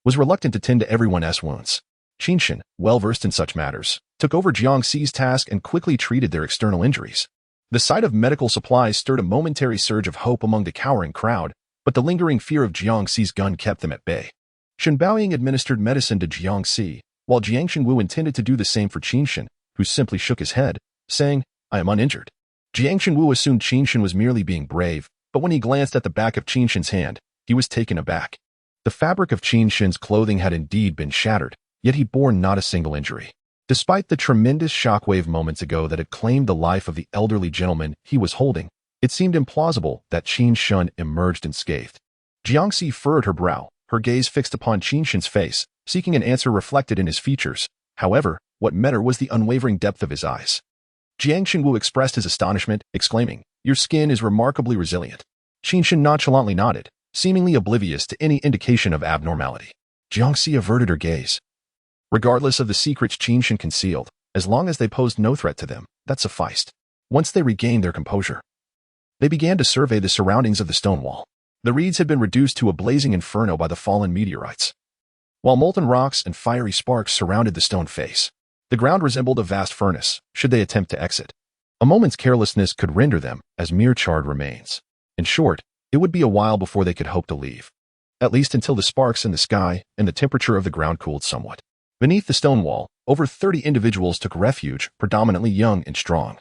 was reluctant to tend to everyone's wounds. Qinshan, well-versed in such matters, took over Jiangxi's task and quickly treated their external injuries. The sight of medical supplies stirred a momentary surge of hope among the cowering crowd, but the lingering fear of Jiangxi's gun kept them at bay. Shen Baoying administered medicine to Jiangxi, while Jiang Xingwu intended to do the same for Qinshan, who simply shook his head, saying, I am uninjured. Jiang Xingwu assumed Qinshan was merely being brave, but when he glanced at the back of Qinshan's hand, he was taken aback. The fabric of Qinshan's clothing had indeed been shattered, yet he bore not a single injury. Despite the tremendous shockwave moments ago that had claimed the life of the elderly gentleman he was holding, it seemed implausible that Qinshan emerged unscathed. Jiangxi furrowed her brow, her gaze fixed upon Qinshan's face, seeking an answer reflected in his features. However, what met her was the unwavering depth of his eyes. Jiang Xingwu expressed his astonishment, exclaiming, Your skin is remarkably resilient. Qinshan nonchalantly nodded, seemingly oblivious to any indication of abnormality. Jiangxi averted her gaze. Regardless of the secrets Qinshan concealed, as long as they posed no threat to them, that sufficed. Once they regained their composure, they began to survey the surroundings of the stone wall. The reeds had been reduced to a blazing inferno by the fallen meteorites, while molten rocks and fiery sparks surrounded the stone face. The ground resembled a vast furnace, should they attempt to exit. A moment's carelessness could render them as mere charred remains. In short, it would be a while before they could hope to leave, at least until the sparks in the sky and the temperature of the ground cooled somewhat. Beneath the stone wall, over 30 individuals took refuge, predominantly young and strong,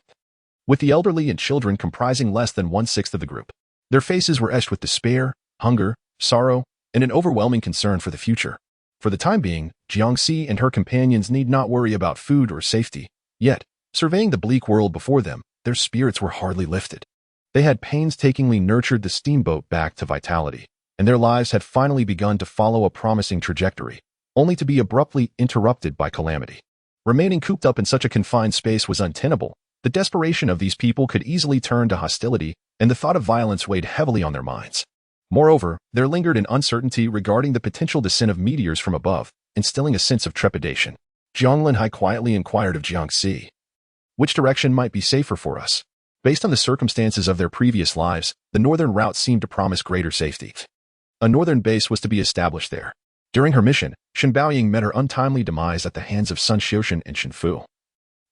with the elderly and children comprising less than 1/6 of the group. Their faces were etched with despair, hunger, sorrow, and an overwhelming concern for the future. For the time being, Jiangxi and her companions need not worry about food or safety. Yet, surveying the bleak world before them, their spirits were hardly lifted. They had painstakingly nurtured the steamboat back to vitality, and their lives had finally begun to follow a promising trajectory, only to be abruptly interrupted by calamity. Remaining cooped up in such a confined space was untenable. The desperation of these people could easily turn to hostility, and the thought of violence weighed heavily on their minds. Moreover, there lingered an uncertainty regarding the potential descent of meteors from above, instilling a sense of trepidation. Jiang Linhai quietly inquired of Jiangxi, which direction might be safer for us? Based on the circumstances of their previous lives, the northern route seemed to promise greater safety. A northern base was to be established there. During her mission, Shen Baoying met her untimely demise at the hands of Sun Xiushan and Shen Fu,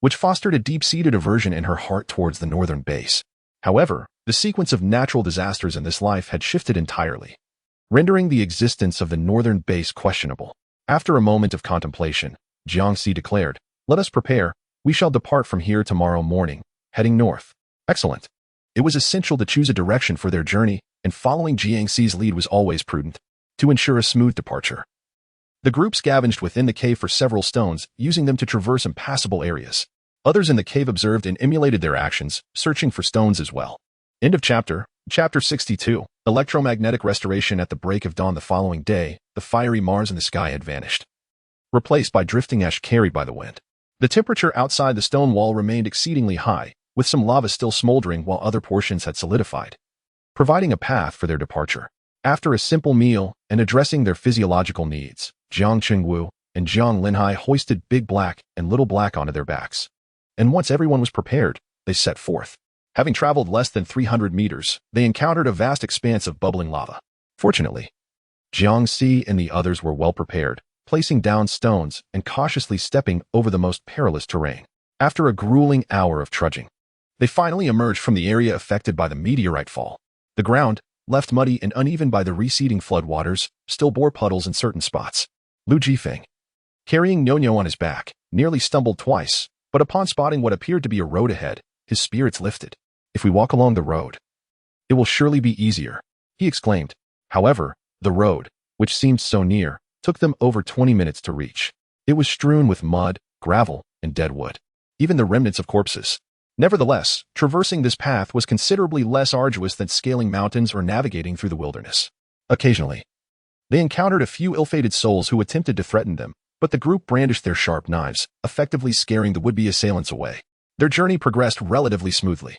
which fostered a deep-seated aversion in her heart towards the northern base. However, the sequence of natural disasters in this life had shifted entirely, rendering the existence of the northern base questionable. After a moment of contemplation, Jiangxi declared, Let us prepare. We shall depart from here tomorrow morning, heading north. Excellent. It was essential to choose a direction for their journey, and following Jiangxi's lead was always prudent, to ensure a smooth departure. The group scavenged within the cave for several stones, using them to traverse impassable areas. Others in the cave observed and emulated their actions, searching for stones as well. End of chapter. Chapter 62. Electromagnetic restoration. At the break of dawn the following day, the fiery Mars in the sky had vanished, replaced by drifting ash carried by the wind. The temperature outside the stone wall remained exceedingly high, with some lava still smoldering while other portions had solidified, providing a path for their departure. After a simple meal and addressing their physiological needs, Jiang Qingwu, and Jiang Linhai hoisted Big Black and Little Black onto their backs. And once everyone was prepared, they set forth. Having traveled less than 300 meters, they encountered a vast expanse of bubbling lava. Fortunately, Jiangxi and the others were well prepared, placing down stones and cautiously stepping over the most perilous terrain. After a grueling hour of trudging, they finally emerged from the area affected by the meteorite fall. The ground, left muddy and uneven by the receding floodwaters, still bore puddles in certain spots. Lu Jifeng, carrying Nyo on his back, nearly stumbled twice, but upon spotting what appeared to be a road ahead, his spirits lifted. If we walk along the road, it will surely be easier, he exclaimed. However, the road, which seemed so near, took them over 20 minutes to reach. It was strewn with mud, gravel, and dead wood, even the remnants of corpses. Nevertheless, traversing this path was considerably less arduous than scaling mountains or navigating through the wilderness. Occasionally, they encountered a few ill-fated souls who attempted to threaten them, but the group brandished their sharp knives, effectively scaring the would-be assailants away. Their journey progressed relatively smoothly.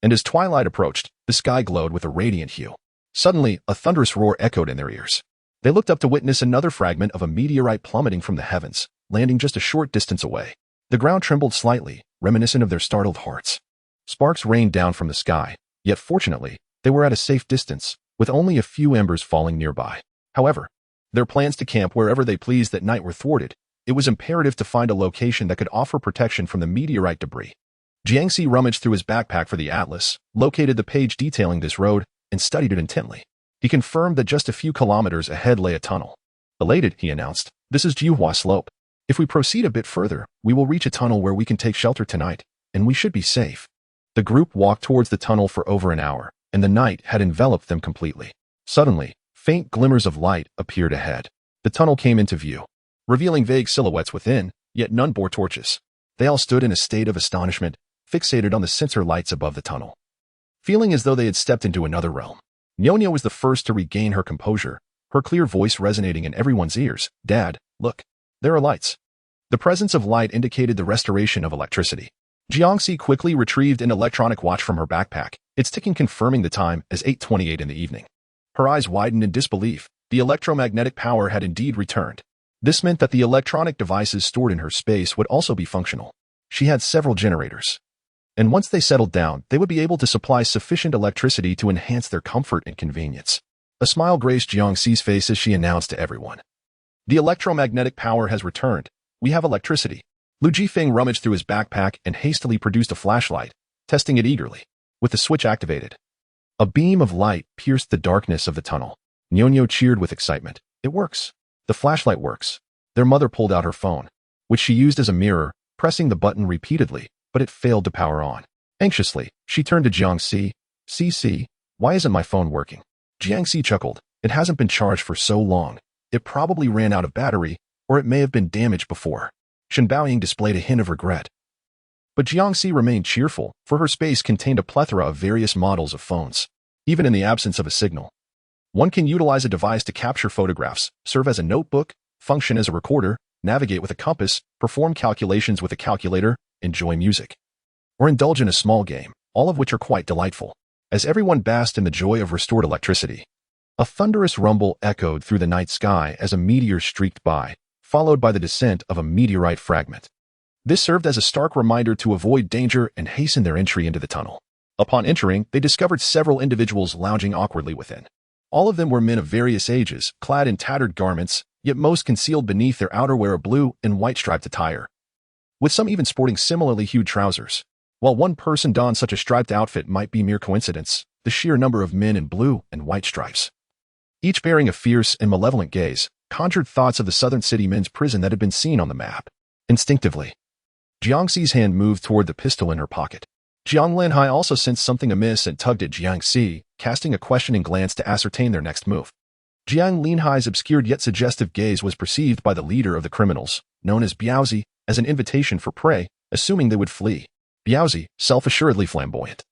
And as twilight approached, the sky glowed with a radiant hue. Suddenly, a thunderous roar echoed in their ears. They looked up to witness another fragment of a meteorite plummeting from the heavens, landing just a short distance away. The ground trembled slightly, reminiscent of their startled hearts. Sparks rained down from the sky, yet fortunately, they were at a safe distance, with only a few embers falling nearby. However, their plans to camp wherever they pleased that night were thwarted. It was imperative to find a location that could offer protection from the meteorite debris. Jiangxi rummaged through his backpack for the atlas, located the page detailing this road, and studied it intently. He confirmed that just a few kilometers ahead lay a tunnel. Elated, he announced, "This is Jiuhua Slope. If we proceed a bit further, we will reach a tunnel where we can take shelter tonight, and we should be safe." The group walked towards the tunnel for over an hour, and the night had enveloped them completely. Suddenly, faint glimmers of light appeared ahead. The tunnel came into view, revealing vague silhouettes within, yet none bore torches. They all stood in a state of astonishment, fixated on the sensor lights above the tunnel, feeling as though they had stepped into another realm. Nyonya was the first to regain her composure, her clear voice resonating in everyone's ears. "Dad, look. There are lights." The presence of light indicated the restoration of electricity. Jiangxi quickly retrieved an electronic watch from her backpack, its ticking confirming the time as 8:28 in the evening. Her eyes widened in disbelief. The electromagnetic power had indeed returned. This meant that the electronic devices stored in her space would also be functional. She had several generators, and once they settled down, they would be able to supply sufficient electricity to enhance their comfort and convenience. A smile graced Jiangxi's face as she announced to everyone, "The electromagnetic power has returned. We have electricity." Lu Jifeng rummaged through his backpack and hastily produced a flashlight, testing it eagerly. With the switch activated, a beam of light pierced the darkness of the tunnel. Nyo cheered with excitement. "It works. The flashlight works." Their mother pulled out her phone, which she used as a mirror, pressing the button repeatedly, but it failed to power on. Anxiously, she turned to Jiangxi. "CC, why isn't my phone working?" Jiangxi chuckled. "It hasn't been charged for so long. It probably ran out of battery, or it may have been damaged before." Shen Baoying displayed a hint of regret. But Jiangxi remained cheerful, for her space contained a plethora of various models of phones. Even in the absence of a signal, one can utilize a device to capture photographs, serve as a notebook, function as a recorder, navigate with a compass, perform calculations with a calculator, enjoy music, or indulge in a small game, all of which are quite delightful. As everyone basked in the joy of restored electricity, a thunderous rumble echoed through the night sky as a meteor streaked by, followed by the descent of a meteorite fragment. This served as a stark reminder to avoid danger and hasten their entry into the tunnel. Upon entering, they discovered several individuals lounging awkwardly within. All of them were men of various ages, clad in tattered garments, yet most concealed beneath their outerwear a blue and white striped attire, with some even sporting similarly hued trousers. While one person donned such a striped outfit might be mere coincidence, the sheer number of men in blue and white stripes, each bearing a fierce and malevolent gaze, conjured thoughts of the southern city men's prison that had been seen on the map. Instinctively, Jiangxi's hand moved toward the pistol in her pocket. Jiang Linhai also sensed something amiss and tugged at Jiangxi, casting a questioning glance to ascertain their next move. Jiang Linhai's obscured yet suggestive gaze was perceived by the leader of the criminals, known as Biaozi, as an invitation for prey, assuming they would flee. Biaozi, self-assuredly flamboyant,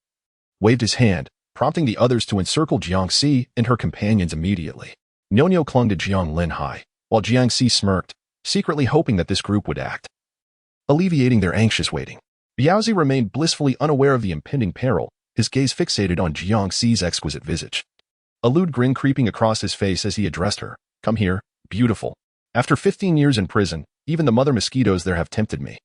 waved his hand, prompting the others to encircle Jiangxi and her companions immediately. Nyo clung to Jiang Linhai, while Jiangxi smirked, secretly hoping that this group would act, alleviating their anxious waiting. Biaozi remained blissfully unaware of the impending peril, his gaze fixated on Jiangxi's exquisite visage, a lewd grin creeping across his face as he addressed her. "Come here, beautiful." After 15 years in prison, even the mother mosquitoes there have tempted me.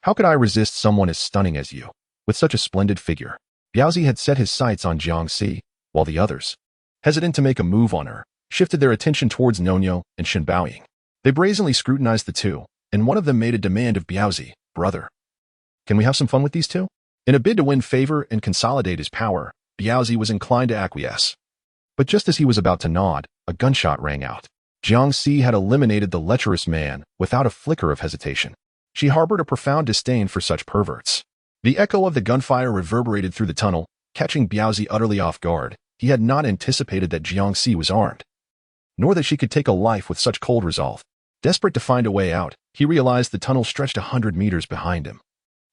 How could I resist someone as stunning as you, with such a splendid figure? Biaozi had set his sights on Jiangxi, while the others, hesitant to make a move on her, shifted their attention towards Nonyo and Shenbaoying. They brazenly scrutinized the two, and one of them made a demand of Biaozi, "Brother, can we have some fun with these two?" In a bid to win favor and consolidate his power, Biaozi was inclined to acquiesce. But just as he was about to nod, a gunshot rang out. Jiangxi had eliminated the lecherous man without a flicker of hesitation. She harbored a profound disdain for such perverts. The echo of the gunfire reverberated through the tunnel, catching Biaozi utterly off guard. He had not anticipated that Jiangxi was armed, nor that she could take a life with such cold resolve. Desperate to find a way out, he realized the tunnel stretched 100 meters behind him.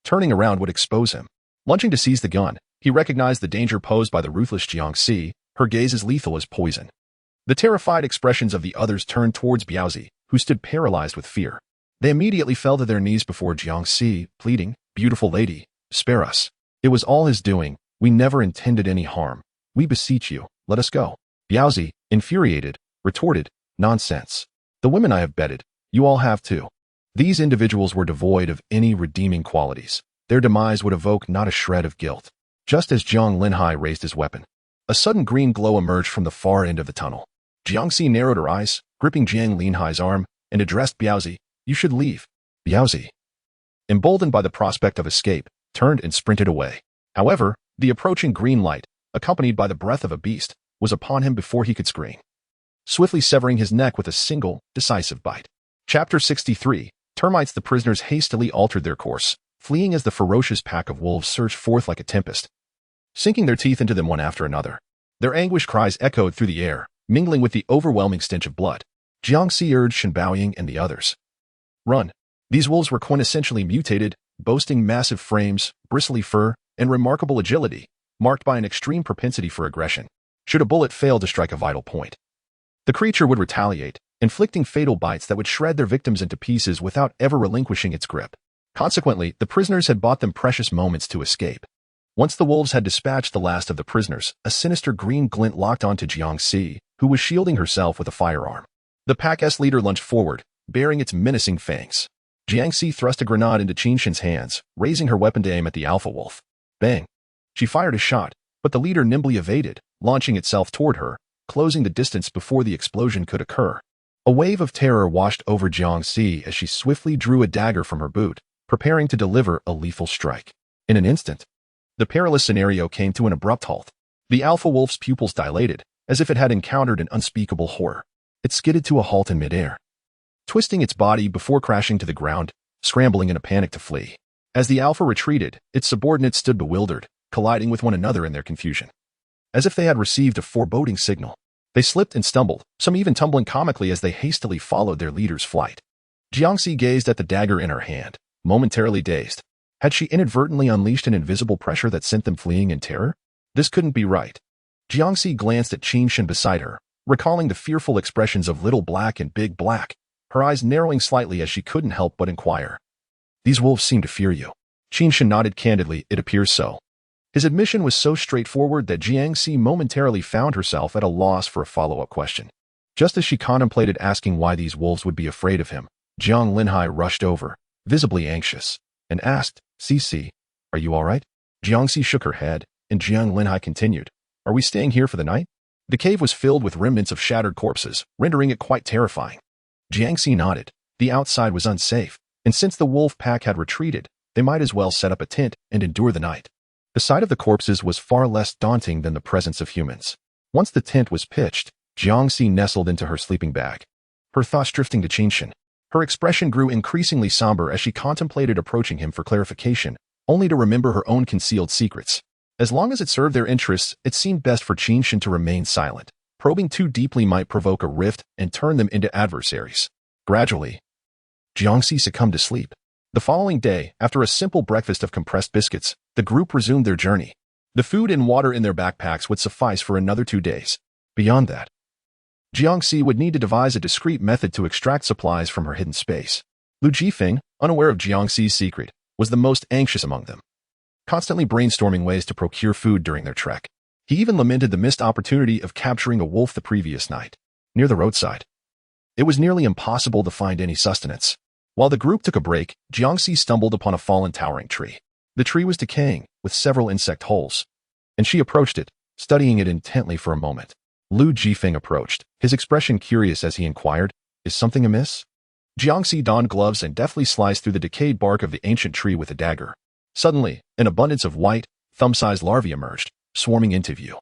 Turning around would expose him. Lunging to seize the gun, he recognized the danger posed by the ruthless Jiangxi, her gaze as lethal as poison. The terrified expressions of the others turned towards Biaozi, who stood paralyzed with fear. They immediately fell to their knees before Jiangxi, pleading, "Beautiful lady, spare us. It was all his doing. We never intended any harm. We beseech you, let us go." Biaozi, infuriated, retorted, "Nonsense. The women I have bedded, you all have too." These individuals were devoid of any redeeming qualities. Their demise would evoke not a shred of guilt. Just as Jiang Linhai raised his weapon, a sudden green glow emerged from the far end of the tunnel. Jiangxi narrowed her eyes, gripping Jiang Linhai's arm, and addressed Biaozi, "You should leave." Biaozi, emboldened by the prospect of escape, turned and sprinted away. However, the approaching green light, accompanied by the breath of a beast, was upon him before he could scream, swiftly severing his neck with a single, decisive bite. Chapter 63. Termites. The prisoners hastily altered their course, fleeing as the ferocious pack of wolves surged forth like a tempest, sinking their teeth into them one after another. Their anguished cries echoed through the air, mingling with the overwhelming stench of blood. Jiangxi urged Shenbaoying and the others, "Run." These wolves were quintessentially mutated, boasting massive frames, bristly fur, and remarkable agility, marked by an extreme propensity for aggression. Should a bullet fail to strike a vital point, the creature would retaliate, inflicting fatal bites that would shred their victims into pieces without ever relinquishing its grip. Consequently, the prisoners had bought them precious moments to escape. Once the wolves had dispatched the last of the prisoners, a sinister green glint locked onto Jiangxi, who was shielding herself with a firearm. The pack's leader lunged forward, baring its menacing fangs. Jiangxi thrust a grenade into Qinshin's hands, raising her weapon to aim at the alpha wolf. Bang! She fired a shot, but the leader nimbly evaded, launching itself toward her, closing the distance before the explosion could occur. A wave of terror washed over Jiangxi as she swiftly drew a dagger from her boot, preparing to deliver a lethal strike. In an instant, the perilous scenario came to an abrupt halt. The alpha wolf's pupils dilated, as if it had encountered an unspeakable horror. It skidded to a halt in midair, twisting its body before crashing to the ground, scrambling in a panic to flee. As the alpha retreated, its subordinates stood bewildered, colliding with one another in their confusion. As if they had received a foreboding signal, they slipped and stumbled, some even tumbling comically as they hastily followed their leader's flight. Jiangxi gazed at the dagger in her hand, momentarily dazed. Had she inadvertently unleashed an invisible pressure that sent them fleeing in terror? This couldn't be right. Jiangxi glanced at Qinshin beside her, recalling the fearful expressions of Little Black and Big Black, her eyes narrowing slightly as she couldn't help but inquire, "These wolves seem to fear you." Qinshin nodded candidly. "It appears so." His admission was so straightforward that Jiangxi momentarily found herself at a loss for a follow-up question. Just as she contemplated asking why these wolves would be afraid of him, Jiang Linhai rushed over, visibly anxious, and asked, "Cici, are you all right?" Jiangxi shook her head, and Jiang Linhai continued, "Are we staying here for the night?" The cave was filled with remnants of shattered corpses, rendering it quite terrifying. Jiangxi nodded. The outside was unsafe, and since the wolf pack had retreated, they might as well set up a tent and endure the night. The sight of the corpses was far less daunting than the presence of humans. Once the tent was pitched, Jiangxi nestled into her sleeping bag, her thoughts drifting to Qinshin. Her expression grew increasingly somber as she contemplated approaching him for clarification, only to remember her own concealed secrets. As long as it served their interests, it seemed best for Qinshin to remain silent. Probing too deeply might provoke a rift and turn them into adversaries. Gradually, Jiangxi succumbed to sleep. The following day, after a simple breakfast of compressed biscuits, the group resumed their journey. The food and water in their backpacks would suffice for another 2 days. Beyond that, Jiangxi would need to devise a discreet method to extract supplies from her hidden space. Lu Jifeng, unaware of Jiangxi's secret, was the most anxious among them, constantly brainstorming ways to procure food during their trek. He even lamented the missed opportunity of capturing a wolf the previous night, near the roadside. It was nearly impossible to find any sustenance. While the group took a break, Jiangxi stumbled upon a fallen towering tree. The tree was decaying, with several insect holes, and she approached it, studying it intently for a moment. Lu Jifeng approached, his expression curious as he inquired, "Is something amiss?" Jiangxi donned gloves and deftly sliced through the decayed bark of the ancient tree with a dagger. Suddenly, an abundance of white, thumb-sized larvae emerged, swarming into view.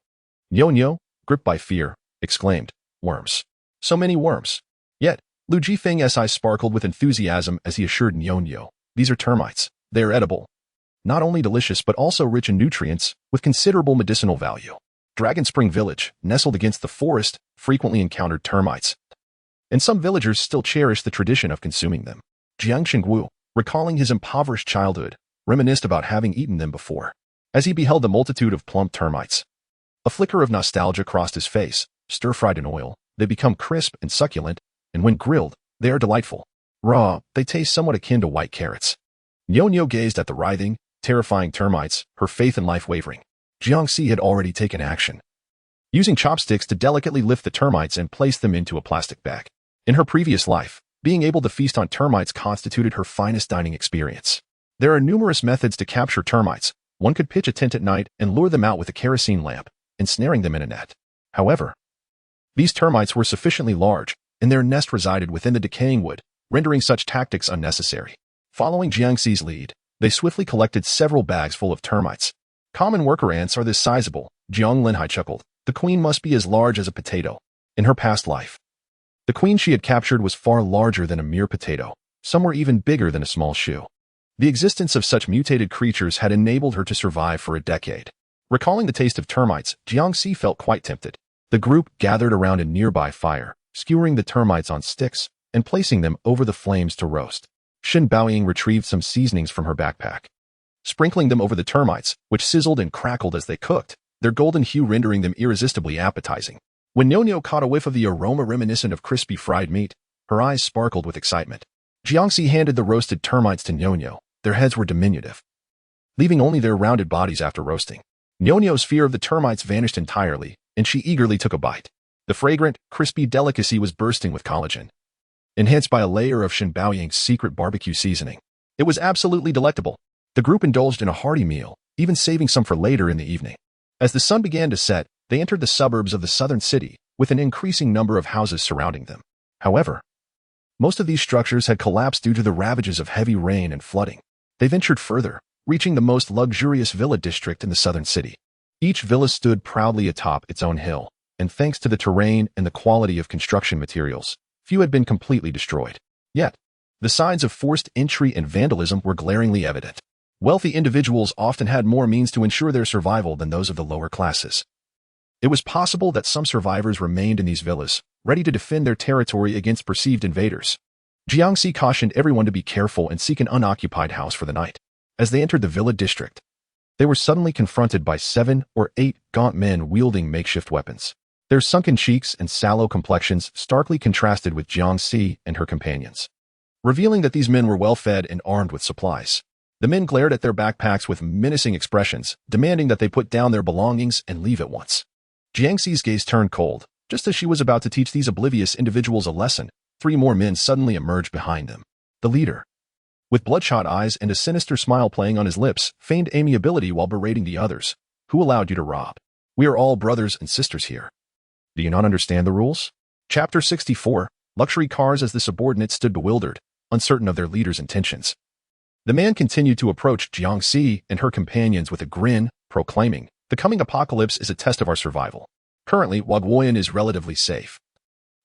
Nyo, gripped by fear, exclaimed, "Worms. So many worms." Yet, Lu Jifeng's eyes sparkled with enthusiasm as he assured Nyo, "These are termites. They are edible. Not only delicious but also rich in nutrients, with considerable medicinal value." Dragon Spring Village, nestled against the forest, frequently encountered termites, and some villagers still cherish the tradition of consuming them. Jiang Xingwu, recalling his impoverished childhood, reminisced about having eaten them before. As he beheld the multitude of plump termites, a flicker of nostalgia crossed his face. Stir-fried in oil, they become crisp and succulent, and when grilled, they are delightful. Raw, they taste somewhat akin to white carrots. Nyo gazed at the writhing, terrifying termites, her faith in life wavering. Jiangxi had already taken action, using chopsticks to delicately lift the termites and place them into a plastic bag. In her previous life, being able to feast on termites constituted her finest dining experience. There are numerous methods to capture termites. One could pitch a tent at night and lure them out with a kerosene lamp, ensnaring them in a net. However, these termites were sufficiently large, and their nest resided within the decaying wood, rendering such tactics unnecessary. Following Jiangxi's lead, they swiftly collected several bags full of termites. Common worker ants are this sizable, Jiang Linhai chuckled. The queen must be as large as a potato. In her past life, the queen she had captured was far larger than a mere potato. Some were even bigger than a small shoe. The existence of such mutated creatures had enabled her to survive for a decade. Recalling the taste of termites, Jiangxi felt quite tempted. The group gathered around a nearby fire, skewering the termites on sticks and placing them over the flames to roast. Shin Baoying retrieved some seasonings from her backpack, sprinkling them over the termites, which sizzled and crackled as they cooked, their golden hue rendering them irresistibly appetizing. When Nyo caught a whiff of the aroma reminiscent of crispy fried meat, her eyes sparkled with excitement. Jiangxi handed the roasted termites to Nyo. Their heads were diminutive, leaving only their rounded bodies after roasting. Nyo's fear of the termites vanished entirely, and she eagerly took a bite. The fragrant, crispy delicacy was bursting with collagen, enhanced by a layer of Shin Baoying's secret barbecue seasoning. It was absolutely delectable. The group indulged in a hearty meal, even saving some for later in the evening. As the sun began to set, they entered the suburbs of the southern city, with an increasing number of houses surrounding them. However, most of these structures had collapsed due to the ravages of heavy rain and flooding. They ventured further, reaching the most luxurious villa district in the southern city. Each villa stood proudly atop its own hill, and thanks to the terrain and the quality of construction materials, few had been completely destroyed. Yet, the signs of forced entry and vandalism were glaringly evident. Wealthy individuals often had more means to ensure their survival than those of the lower classes. It was possible that some survivors remained in these villas, ready to defend their territory against perceived invaders. Jiangxi cautioned everyone to be careful and seek an unoccupied house for the night. As they entered the villa district, they were suddenly confronted by 7 or 8 gaunt men wielding makeshift weapons. Their sunken cheeks and sallow complexions starkly contrasted with Jiangxi and her companions, revealing that these men were well-fed and armed with supplies. The men glared at their backpacks with menacing expressions, demanding that they put down their belongings and leave at once. Jiangxi's gaze turned cold. Just as she was about to teach these oblivious individuals a lesson, 3 more men suddenly emerged behind them. The leader, with bloodshot eyes and a sinister smile playing on his lips, feigned amiability while berating the others. "Who allowed you to rob? We are all brothers and sisters here. Do you not understand the rules?" Chapter 64, Luxury Cars. As the subordinates stood bewildered, uncertain of their leader's intentions, the man continued to approach Jiangxi and her companions with a grin, proclaiming, "The coming apocalypse is a test of our survival. Currently, Wagwoyan is relatively safe,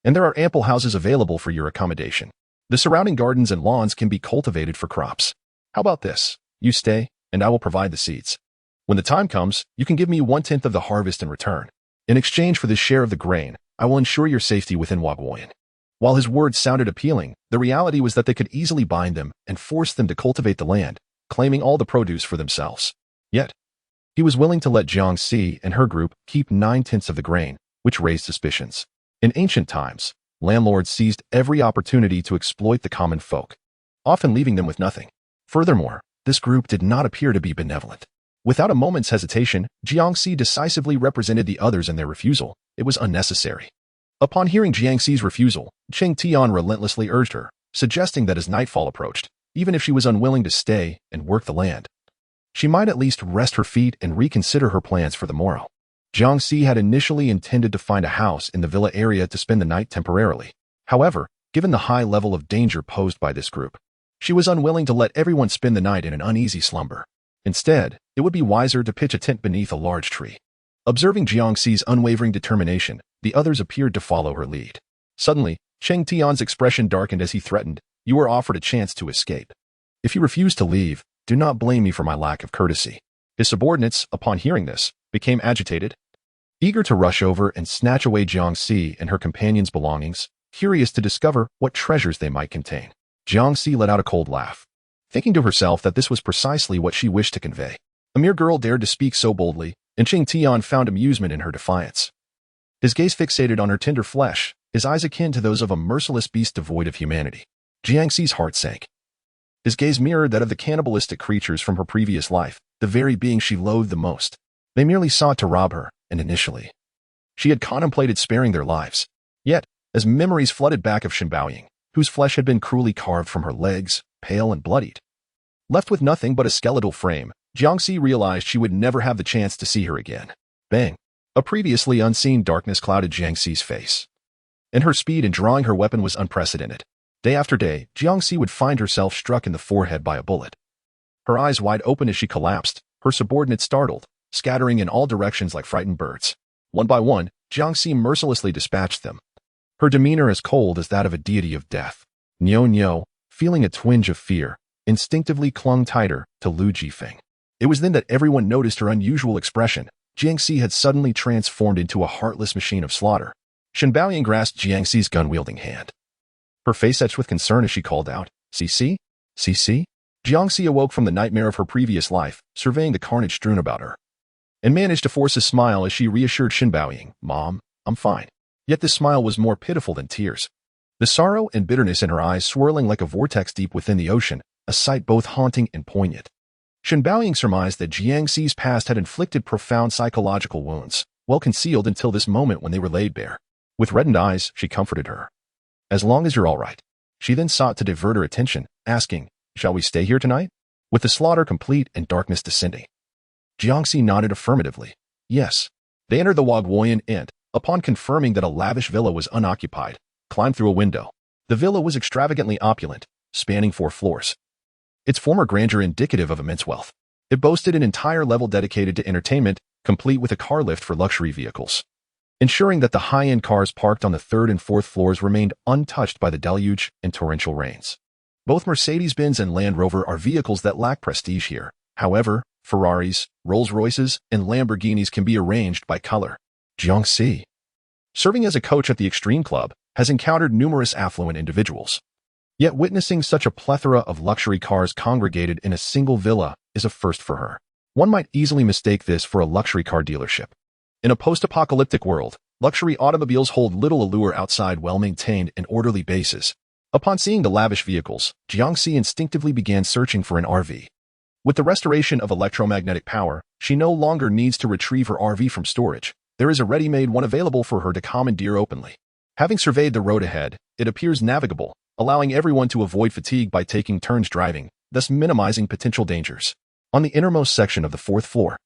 and there are ample houses available for your accommodation. The surrounding gardens and lawns can be cultivated for crops. How about this? You stay, and I will provide the seeds. When the time comes, you can give me 1/10 of the harvest in return. In exchange for this share of the grain, I will ensure your safety within Wagwoyan." While his words sounded appealing, the reality was that they could easily bind them and force them to cultivate the land, claiming all the produce for themselves. Yet, he was willing to let Jiangxi and her group keep 9/10 of the grain, which raised suspicions. In ancient times, landlords seized every opportunity to exploit the common folk, often leaving them with nothing. Furthermore, this group did not appear to be benevolent. Without a moment's hesitation, Jiangxi decisively represented the others in their refusal. It was unnecessary. Upon hearing Jiangxi's refusal, Cheng Tian relentlessly urged her, suggesting that as nightfall approached, even if she was unwilling to stay and work the land, she might at least rest her feet and reconsider her plans for the morrow. Jiangxi had initially intended to find a house in the villa area to spend the night temporarily. However, given the high level of danger posed by this group, she was unwilling to let everyone spend the night in an uneasy slumber. Instead, it would be wiser to pitch a tent beneath a large tree. Observing Jiangxi's unwavering determination, the others appeared to follow her lead. Suddenly, Cheng Tian's expression darkened as he threatened, "You are offered a chance to escape. If you refuse to leave, do not blame me for my lack of courtesy." His subordinates, upon hearing this, became agitated, eager to rush over and snatch away Jiangxi and her companion's belongings, curious to discover what treasures they might contain. Jiangxi let out a cold laugh, thinking to herself that this was precisely what she wished to convey. A mere girl dared to speak so boldly, and Cheng Tian found amusement in her defiance. His gaze fixated on her tender flesh, his eyes akin to those of a merciless beast devoid of humanity. Jiangxi's heart sank. His gaze mirrored that of the cannibalistic creatures from her previous life, the very being she loathed the most. They merely sought to rob her, and initially, she had contemplated sparing their lives. Yet, as memories flooded back of Shenbaoying, whose flesh had been cruelly carved from her legs, pale and bloodied, left with nothing but a skeletal frame, Jiangxi realized she would never have the chance to see her again. Bang! A previously unseen darkness clouded Jiangxi's face, and her speed in drawing her weapon was unprecedented. Day after day, Jiangxi would find herself struck in the forehead by a bullet. Her eyes wide open as she collapsed, her subordinates startled, scattering in all directions like frightened birds. One by one, Jiangxi mercilessly dispatched them, her demeanor as cold as that of a deity of death. Niu, feeling a twinge of fear, instinctively clung tighter to Lu Jifeng. It was then that everyone noticed her unusual expression. Jiangxi had suddenly transformed into a heartless machine of slaughter. Shenbaoying grasped Jiangxi's gun-wielding hand, her face etched with concern as she called out, "CC? CC?" Jiangxi awoke from the nightmare of her previous life, surveying the carnage strewn about her, and managed to force a smile as she reassured Shenbaoying, "Mom, I'm fine." Yet this smile was more pitiful than tears. The sorrow and bitterness in her eyes swirling like a vortex deep within the ocean, a sight both haunting and poignant. Shenbaoying surmised that Jiangxi's past had inflicted profound psychological wounds, well concealed until this moment when they were laid bare. With reddened eyes, she comforted her. "As long as you're all right." She then sought to divert her attention, asking, "Shall we stay here tonight?" With the slaughter complete and darkness descending, Jiangxi nodded affirmatively. Yes. They entered the Wagwoyan and, upon confirming that a lavish villa was unoccupied, climbed through a window. The villa was extravagantly opulent, spanning 4 floors. Its former grandeur indicative of immense wealth. It boasted an entire level dedicated to entertainment, complete with a car lift for luxury vehicles, ensuring that the high-end cars parked on the 3rd and 4th floors remained untouched by the deluge and torrential rains. Both Mercedes-Benz and Land Rover are vehicles that lack prestige here. However, Ferraris, Rolls-Royces, and Lamborghinis can be arranged by color. Jiangxi, serving as a coach at the Extreme Club, has encountered numerous affluent individuals. Yet witnessing such a plethora of luxury cars congregated in a single villa is a first for her. One might easily mistake this for a luxury car dealership. In a post-apocalyptic world, luxury automobiles hold little allure outside well-maintained and orderly bases. Upon seeing the lavish vehicles, Jiangxi instinctively began searching for an RV. With the restoration of electromagnetic power, she no longer needs to retrieve her RV from storage. There is a ready-made one available for her to commandeer openly. Having surveyed the road ahead, it appears navigable, allowing everyone to avoid fatigue by taking turns driving, thus minimizing potential dangers. On the innermost section of the 4th floor,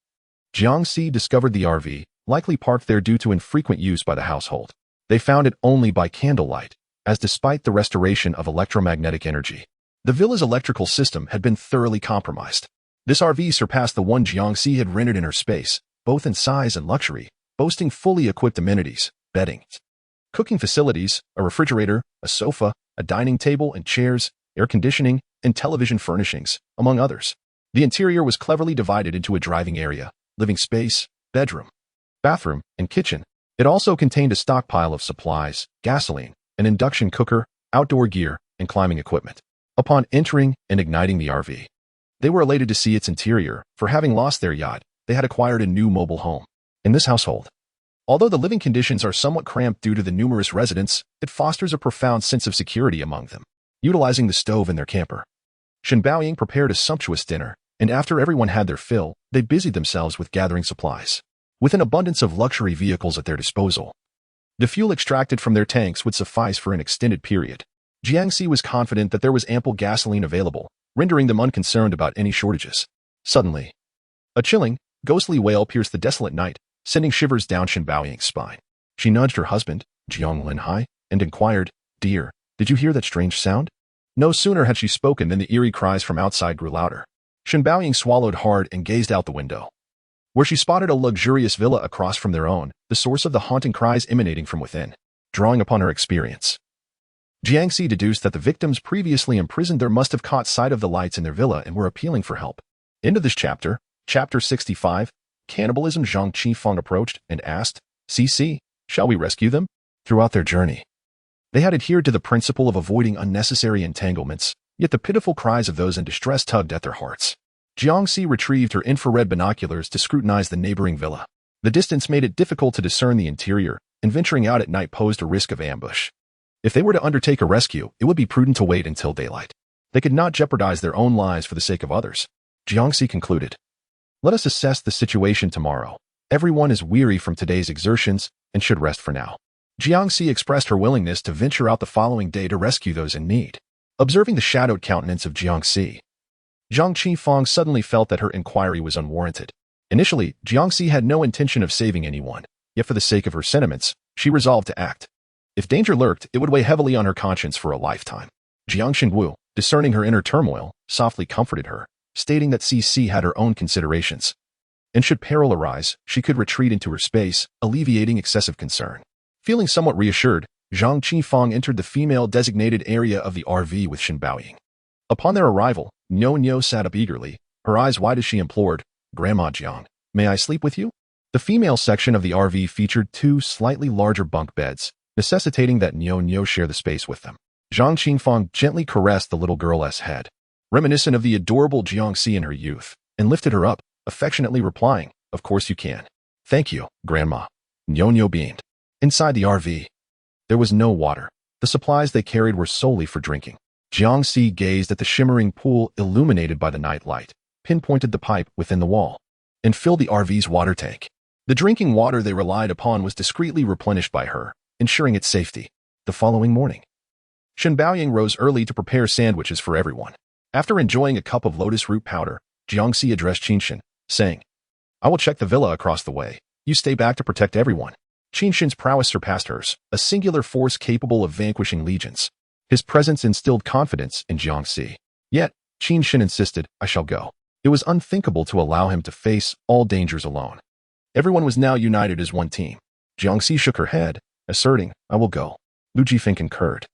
Jiangxi discovered the RV, likely parked there due to infrequent use by the household. They found it only by candlelight, as despite the restoration of electromagnetic energy, the villa's electrical system had been thoroughly compromised. This RV surpassed the one Jiangxi had rented in her space, both in size and luxury, boasting fully equipped amenities, bedding, cooking facilities, a refrigerator, a sofa, a dining table and chairs, air conditioning, and television furnishings, among others. The interior was cleverly divided into a driving area, living space, bedroom, bathroom, and kitchen. It also contained a stockpile of supplies, gasoline, an induction cooker, outdoor gear, and climbing equipment. Upon entering and igniting the RV, they were elated to see its interior, for having lost their yacht, they had acquired a new mobile home. In this household, although the living conditions are somewhat cramped due to the numerous residents, it fosters a profound sense of security among them. Utilizing the stove in their camper, Shenbaoying prepared a sumptuous dinner, and after everyone had their fill, they busied themselves with gathering supplies. With an abundance of luxury vehicles at their disposal, The fuel extracted from their tanks would suffice for an extended period. Jiangxi was confident that there was ample gasoline available, rendering them unconcerned about any shortages. Suddenly, a chilling, ghostly wail pierced the desolate night, sending shivers down Shen Baoying's spine. She nudged her husband, Jiang Linhai, and inquired, "Dear, did you hear that strange sound?" No sooner had she spoken than the eerie cries from outside grew louder. Shen Baoying swallowed hard and gazed out the window, where she spotted a luxurious villa across from their own, the source of the haunting cries emanating from within. Drawing upon her experience, Jiangxi deduced that the victims previously imprisoned there must have caught sight of the lights in their villa and were appealing for help. End of this chapter. Chapter 65. Cannibalism. Zhang Qifeng approached and asked, "CC, shall we rescue them?" Throughout their journey, they had adhered to the principle of avoiding unnecessary entanglements, yet the pitiful cries of those in distress tugged at their hearts. Jiangxi retrieved her infrared binoculars to scrutinize the neighboring villa. The distance made it difficult to discern the interior, and venturing out at night posed a risk of ambush. If they were to undertake a rescue, it would be prudent to wait until daylight. They could not jeopardize their own lives for the sake of others. Jiangxi concluded, "Let us assess the situation tomorrow. Everyone is weary from today's exertions and should rest for now." Jiangxi expressed her willingness to venture out the following day to rescue those in need. Observing the shadowed countenance of Jiangxi, Zhang Qifeng suddenly felt that her inquiry was unwarranted. Initially, Jiangxi had no intention of saving anyone, yet for the sake of her sentiments, she resolved to act. If danger lurked, it would weigh heavily on her conscience for a lifetime. Jiang Xingwu, discerning her inner turmoil, softly comforted her, stating that CC had her own considerations, and should peril arise, she could retreat into her space, alleviating excessive concern. Feeling somewhat reassured, Zhang Qifeng entered the female-designated area of the RV with Shen Baoying. Upon their arrival, Nyo sat up eagerly, her eyes wide as she implored, "Grandma Jiang, may I sleep with you?" The female section of the RV featured 2 slightly larger bunk beds, necessitating that Nyo share the space with them. Zhang Qifeng gently caressed the little girl's head, reminiscent of the adorable Jiangxi in her youth, and lifted her up, affectionately replying, "Of course you can." "Thank you, Grandma." Nyo beamed. Inside the RV, there was no water. The supplies they carried were solely for drinking. Jiangxi gazed at the shimmering pool illuminated by the night light, pinpointed the pipe within the wall, and filled the RV's water tank. The drinking water they relied upon was discreetly replenished by her, ensuring its safety. The following morning, Shen Baoying rose early to prepare sandwiches for everyone. After enjoying a cup of lotus root powder, Jiangxi addressed Qinshen, saying, "I will check the villa across the way. You stay back to protect everyone." Qinshen's prowess surpassed hers, a singular force capable of vanquishing legions. His presence instilled confidence in Jiangxi. Yet, Qinshen insisted, "I shall go." It was unthinkable to allow him to face all dangers alone. Everyone was now united as one team. Jiangxi shook her head, asserting, "I will go." Lu Jifeng concurred,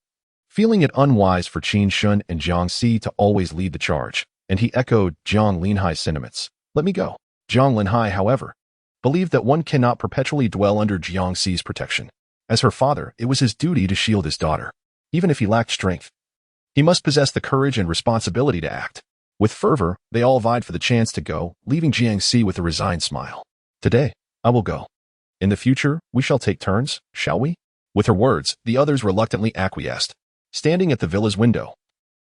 feeling it unwise for Qinshen and Jiangxi to always lead the charge, and he echoed Jiang Linhai's sentiments, "Let me go." Jiang Linhai, however, believed that one cannot perpetually dwell under Jiangxi's protection. As her father, it was his duty to shield his daughter. Even if he lacked strength, he must possess the courage and responsibility to act. With fervor, they all vied for the chance to go, leaving Jiangxi with a resigned smile. "Today, I will go. In the future, we shall take turns, shall we?" With her words, the others reluctantly acquiesced. Standing at the villa's window,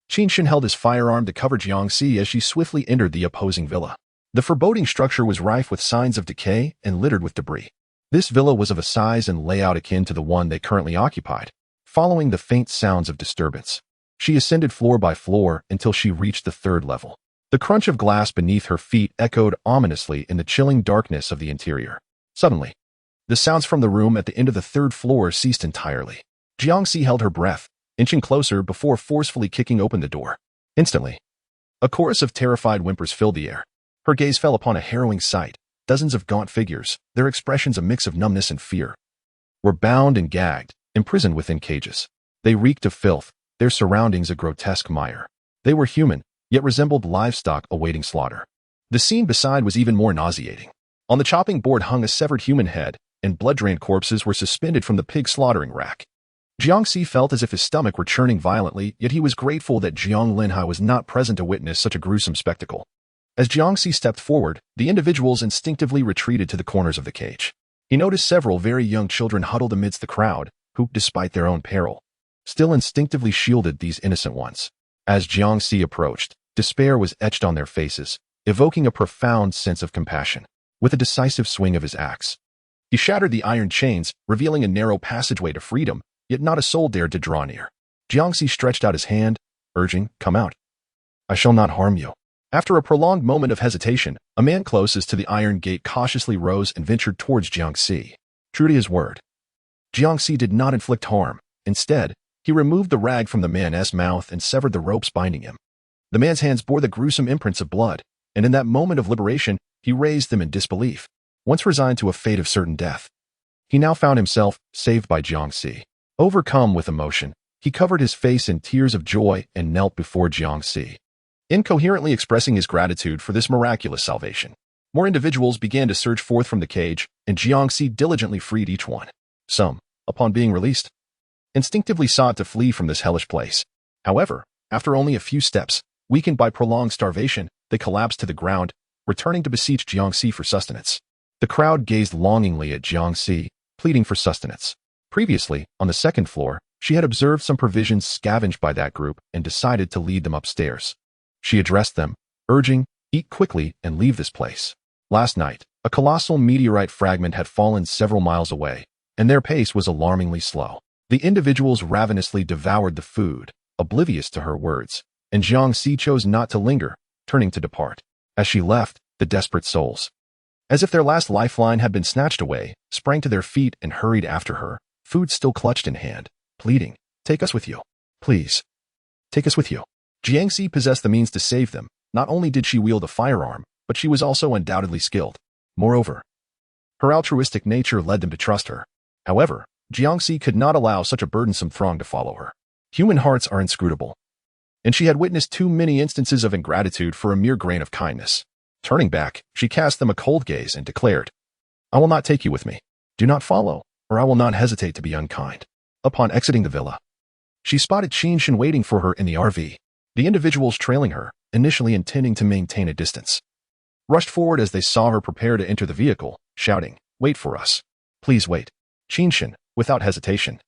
Qinshen held his firearm to cover Jiangxi as she swiftly entered the opposing villa. The foreboding structure was rife with signs of decay and littered with debris. This villa was of a size and layout akin to the one they currently occupied. Following the faint sounds of disturbance, she ascended floor by floor until she reached the 3rd level. The crunch of glass beneath her feet echoed ominously in the chilling darkness of the interior. Suddenly, the sounds from the room at the end of the 3rd floor ceased entirely. Jiangxi held her breath, inching closer before forcefully kicking open the door. Instantly, a chorus of terrified whimpers filled the air. Her gaze fell upon a harrowing sight. Dozens of gaunt figures, their expressions a mix of numbness and fear, were bound and gagged, imprisoned within cages. They reeked of filth, their surroundings a grotesque mire. They were human, yet resembled livestock awaiting slaughter. The scene beside was even more nauseating. On the chopping board hung a severed human head, and blood-drained corpses were suspended from the pig slaughtering rack. Jiangxi felt as if his stomach were churning violently, yet he was grateful that Jiang Linhai was not present to witness such a gruesome spectacle. As Jiangxi stepped forward, the individuals instinctively retreated to the corners of the cage. He noticed several very young children huddled amidst the crowd, who, despite their own peril, still instinctively shielded these innocent ones. As Jiangxi approached, despair was etched on their faces, evoking a profound sense of compassion. With a decisive swing of his axe, He shattered the iron chains, revealing a narrow passageway to freedom, yet not a soul dared to draw near. Jiangxi stretched out his hand, urging, "Come out. I shall not harm you." After a prolonged moment of hesitation, a man closest to the iron gate cautiously rose and ventured towards Jiangxi. True to his word, Jiangxi did not inflict harm. Instead, he removed the rag from the man's mouth and severed the ropes binding him. The man's hands bore the gruesome imprints of blood, and in that moment of liberation, he raised them in disbelief. Once resigned to a fate of certain death, he now found himself saved by Jiangxi. Overcome with emotion, he covered his face in tears of joy and knelt before Jiangxi, incoherently expressing his gratitude for this miraculous salvation. More individuals began to surge forth from the cage, and Jiangxi diligently freed each one. Some, upon being released, instinctively sought to flee from this hellish place. However, after only a few steps, weakened by prolonged starvation, they collapsed to the ground, returning to beseech Jiangxi for sustenance. The crowd gazed longingly at Jiangxi, pleading for sustenance. Previously, on the second floor, she had observed some provisions scavenged by that group and decided to lead them upstairs. She addressed them, urging, "Eat quickly and leave this place." Last night, a colossal meteorite fragment had fallen several miles away, and their pace was alarmingly slow. The individuals ravenously devoured the food, oblivious to her words, and Jiangxi chose not to linger, turning to depart. As she left, the desperate souls, as if their last lifeline had been snatched away, sprang to their feet and hurried after her, food still clutched in hand, pleading, "Take us with you. Please. Take us with you." Jiangxi possessed the means to save them. Not only did she wield a firearm, but she was also undoubtedly skilled. Moreover, her altruistic nature led them to trust her. However, Jiangxi could not allow such a burdensome throng to follow her. Human hearts are inscrutable, and she had witnessed too many instances of ingratitude for a mere grain of kindness. Turning back, she cast them a cold gaze and declared, "I will not take you with me. Do not follow, or I will not hesitate to be unkind." Upon exiting the villa, she spotted Qinshan waiting for her in the RV. The individuals trailing her, initially intending to maintain a distance, rushed forward as they saw her prepare to enter the vehicle, shouting, "Wait for us. Please wait." Qinshan, without hesitation,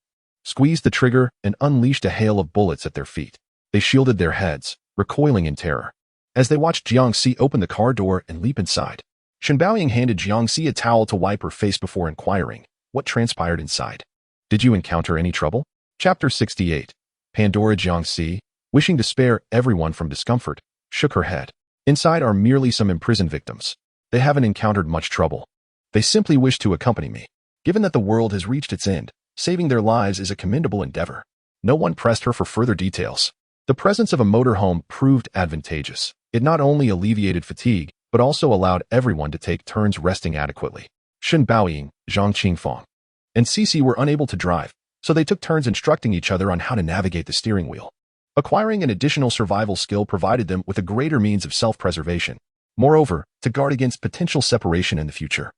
squeezed the trigger and unleashed a hail of bullets at their feet. They shielded their heads, recoiling in terror, as they watched Jiangxi open the car door and leap inside. Shenbaoying handed Jiangxi a towel to wipe her face before inquiring, "What transpired inside? Did you encounter any trouble?" Chapter 68. Pandora. Jiangxi, wishing to spare everyone from discomfort, shook her head. "Inside are merely some imprisoned victims. They haven't encountered much trouble. They simply wish to accompany me. Given that the world has reached its end, saving their lives is a commendable endeavor." No one pressed her for further details. The presence of a motorhome proved advantageous. It not only alleviated fatigue, but also allowed everyone to take turns resting adequately. Shen Baoying, Zhang Qingfang, and Cici were unable to drive, so they took turns instructing each other on how to navigate the steering wheel. Acquiring an additional survival skill provided them with a greater means of self-preservation. Moreover, to guard against potential separation in the future,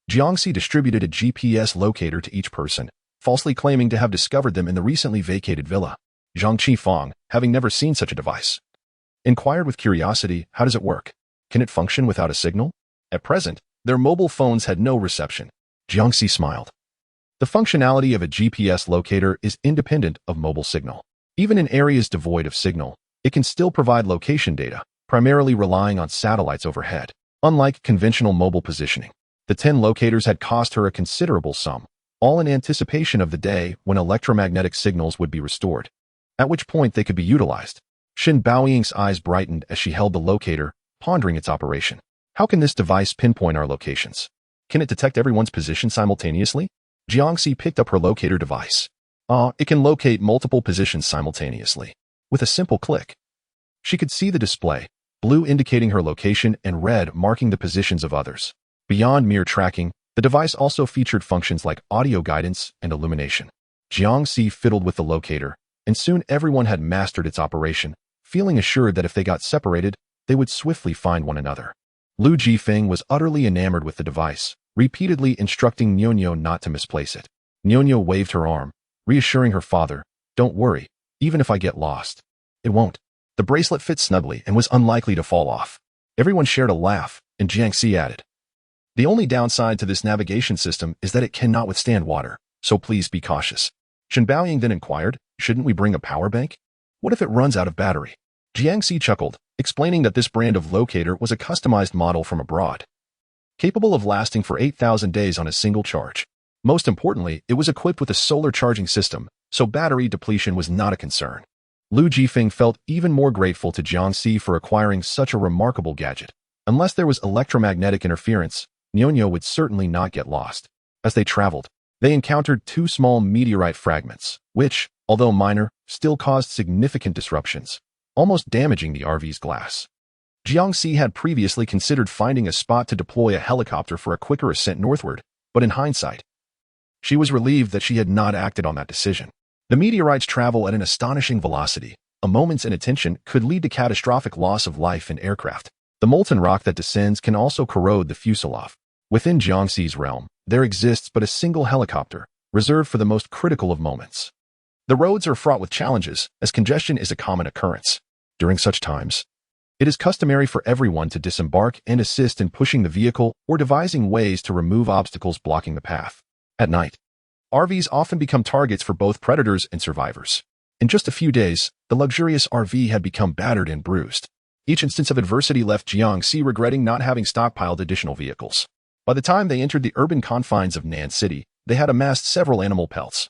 Jiangxi distributed a GPS locator to each person, falsely claiming to have discovered them in the recently vacated villa. Zhang Qifang, having never seen such a device, inquired with curiosity, "How does it work? Can it function without a signal?" At present, their mobile phones had no reception. Jiangxi smiled. The functionality of a GPS locator is independent of mobile signal. Even in areas devoid of signal, it can still provide location data, primarily relying on satellites overhead. Unlike conventional mobile positioning, the 10 locators had cost her a considerable sum, all in anticipation of the day when electromagnetic signals would be restored, at which point they could be utilized. Shen Baoying's eyes brightened as she held the locator, pondering its operation. How can this device pinpoint our locations? Can it detect everyone's position simultaneously? Jiangxi picked up her locator device. It can locate multiple positions simultaneously. With a simple click, she could see the display, blue indicating her location and red marking the positions of others. Beyond mere tracking, the device also featured functions like audio guidance and illumination. Jiangxi fiddled with the locator, and soon everyone had mastered its operation, feeling assured that if they got separated, they would swiftly find one another. Lu Jifeng was utterly enamored with the device, repeatedly instructing Nyonyo not to misplace it. Nyonyo waved her arm, reassuring her father, "Don't worry, even if I get lost, it won't." The bracelet fit snugly and was unlikely to fall off. Everyone shared a laugh, and Jiangxi added, "The only downside to this navigation system is that it cannot withstand water, so please be cautious." Shen Baoying then inquired, "Shouldn't we bring a power bank? What if it runs out of battery?" Jiangxi chuckled, explaining that this brand of locator was a customized model from abroad. capable of lasting for 8,000 days on a single charge. Most importantly, it was equipped with a solar charging system, so battery depletion was not a concern. Lu Jifeng felt even more grateful to Jiangxi for acquiring such a remarkable gadget. Unless there was electromagnetic interference, Nianyo would certainly not get lost. As they traveled, they encountered two small meteorite fragments, which, although minor, still caused significant disruptions, almost damaging the RV's glass. Jiangxi had previously considered finding a spot to deploy a helicopter for a quicker ascent northward, but in hindsight, she was relieved that she had not acted on that decision. The meteorites travel at an astonishing velocity. A moment's inattention could lead to catastrophic loss of life in aircraft. The molten rock that descends can also corrode the fuselage. Within Jiangxi's realm, there exists but a single helicopter, reserved for the most critical of moments. The roads are fraught with challenges, as congestion is a common occurrence. During such times, it is customary for everyone to disembark and assist in pushing the vehicle or devising ways to remove obstacles blocking the path. At night, RVs often become targets for both predators and survivors. In just a few days, the luxurious RV had become battered and bruised. Each instance of adversity left Jiangxi regretting not having stockpiled additional vehicles. By the time they entered the urban confines of Nan City, they had amassed several animal pelts,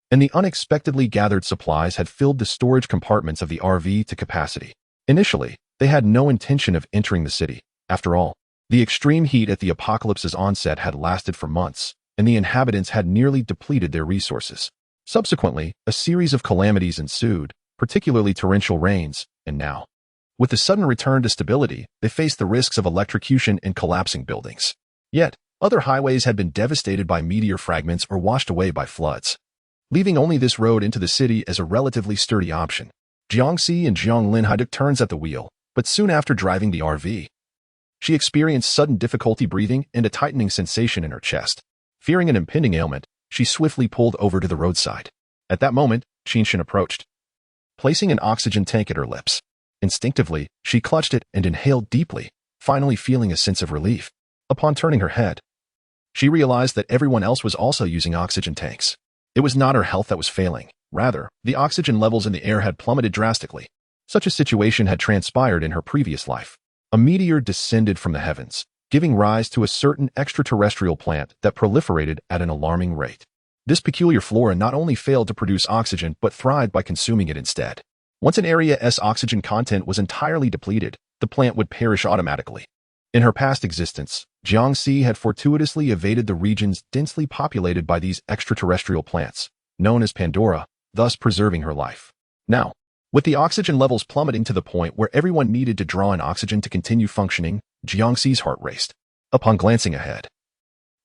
and the unexpectedly gathered supplies had filled the storage compartments of the RV to capacity. Initially, they had no intention of entering the city. After all, the extreme heat at the apocalypse's onset had lasted for months, and the inhabitants had nearly depleted their resources. Subsequently, a series of calamities ensued, particularly torrential rains, and now, with the sudden return to stability, they faced the risks of electrocution and collapsing buildings. Yet, other highways had been devastated by meteor fragments or washed away by floods, leaving only this road into the city as a relatively sturdy option. Jiangxi and Jiang Linhai took turns at the wheel, but soon after driving the RV, she experienced sudden difficulty breathing and a tightening sensation in her chest. Fearing an impending ailment, she swiftly pulled over to the roadside. At that moment, Qinshan approached, placing an oxygen tank at her lips. Instinctively, she clutched it and inhaled deeply, finally feeling a sense of relief. Upon turning her head, she realized that everyone else was also using oxygen tanks. It was not her health that was failing. Rather, the oxygen levels in the air had plummeted drastically. Such a situation had transpired in her previous life. A meteor descended from the heavens, giving rise to a certain extraterrestrial plant that proliferated at an alarming rate. This peculiar flora not only failed to produce oxygen but thrived by consuming it instead. Once an area's oxygen content was entirely depleted, the plant would perish automatically. In her past existence, Jiangxi had fortuitously evaded the regions densely populated by these extraterrestrial plants, known as Pandora, thus preserving her life. Now, with the oxygen levels plummeting to the point where everyone needed to draw in oxygen to continue functioning, Jiangxi's heart raced. Upon glancing ahead,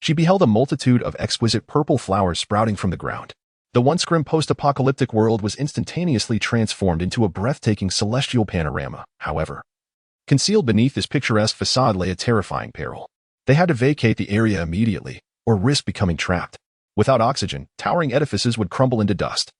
she beheld a multitude of exquisite purple flowers sprouting from the ground. The once grim post-apocalyptic world was instantaneously transformed into a breathtaking celestial panorama. However, concealed beneath this picturesque facade lay a terrifying peril. They had to vacate the area immediately, or risk becoming trapped. Without oxygen, towering edifices would crumble into dust.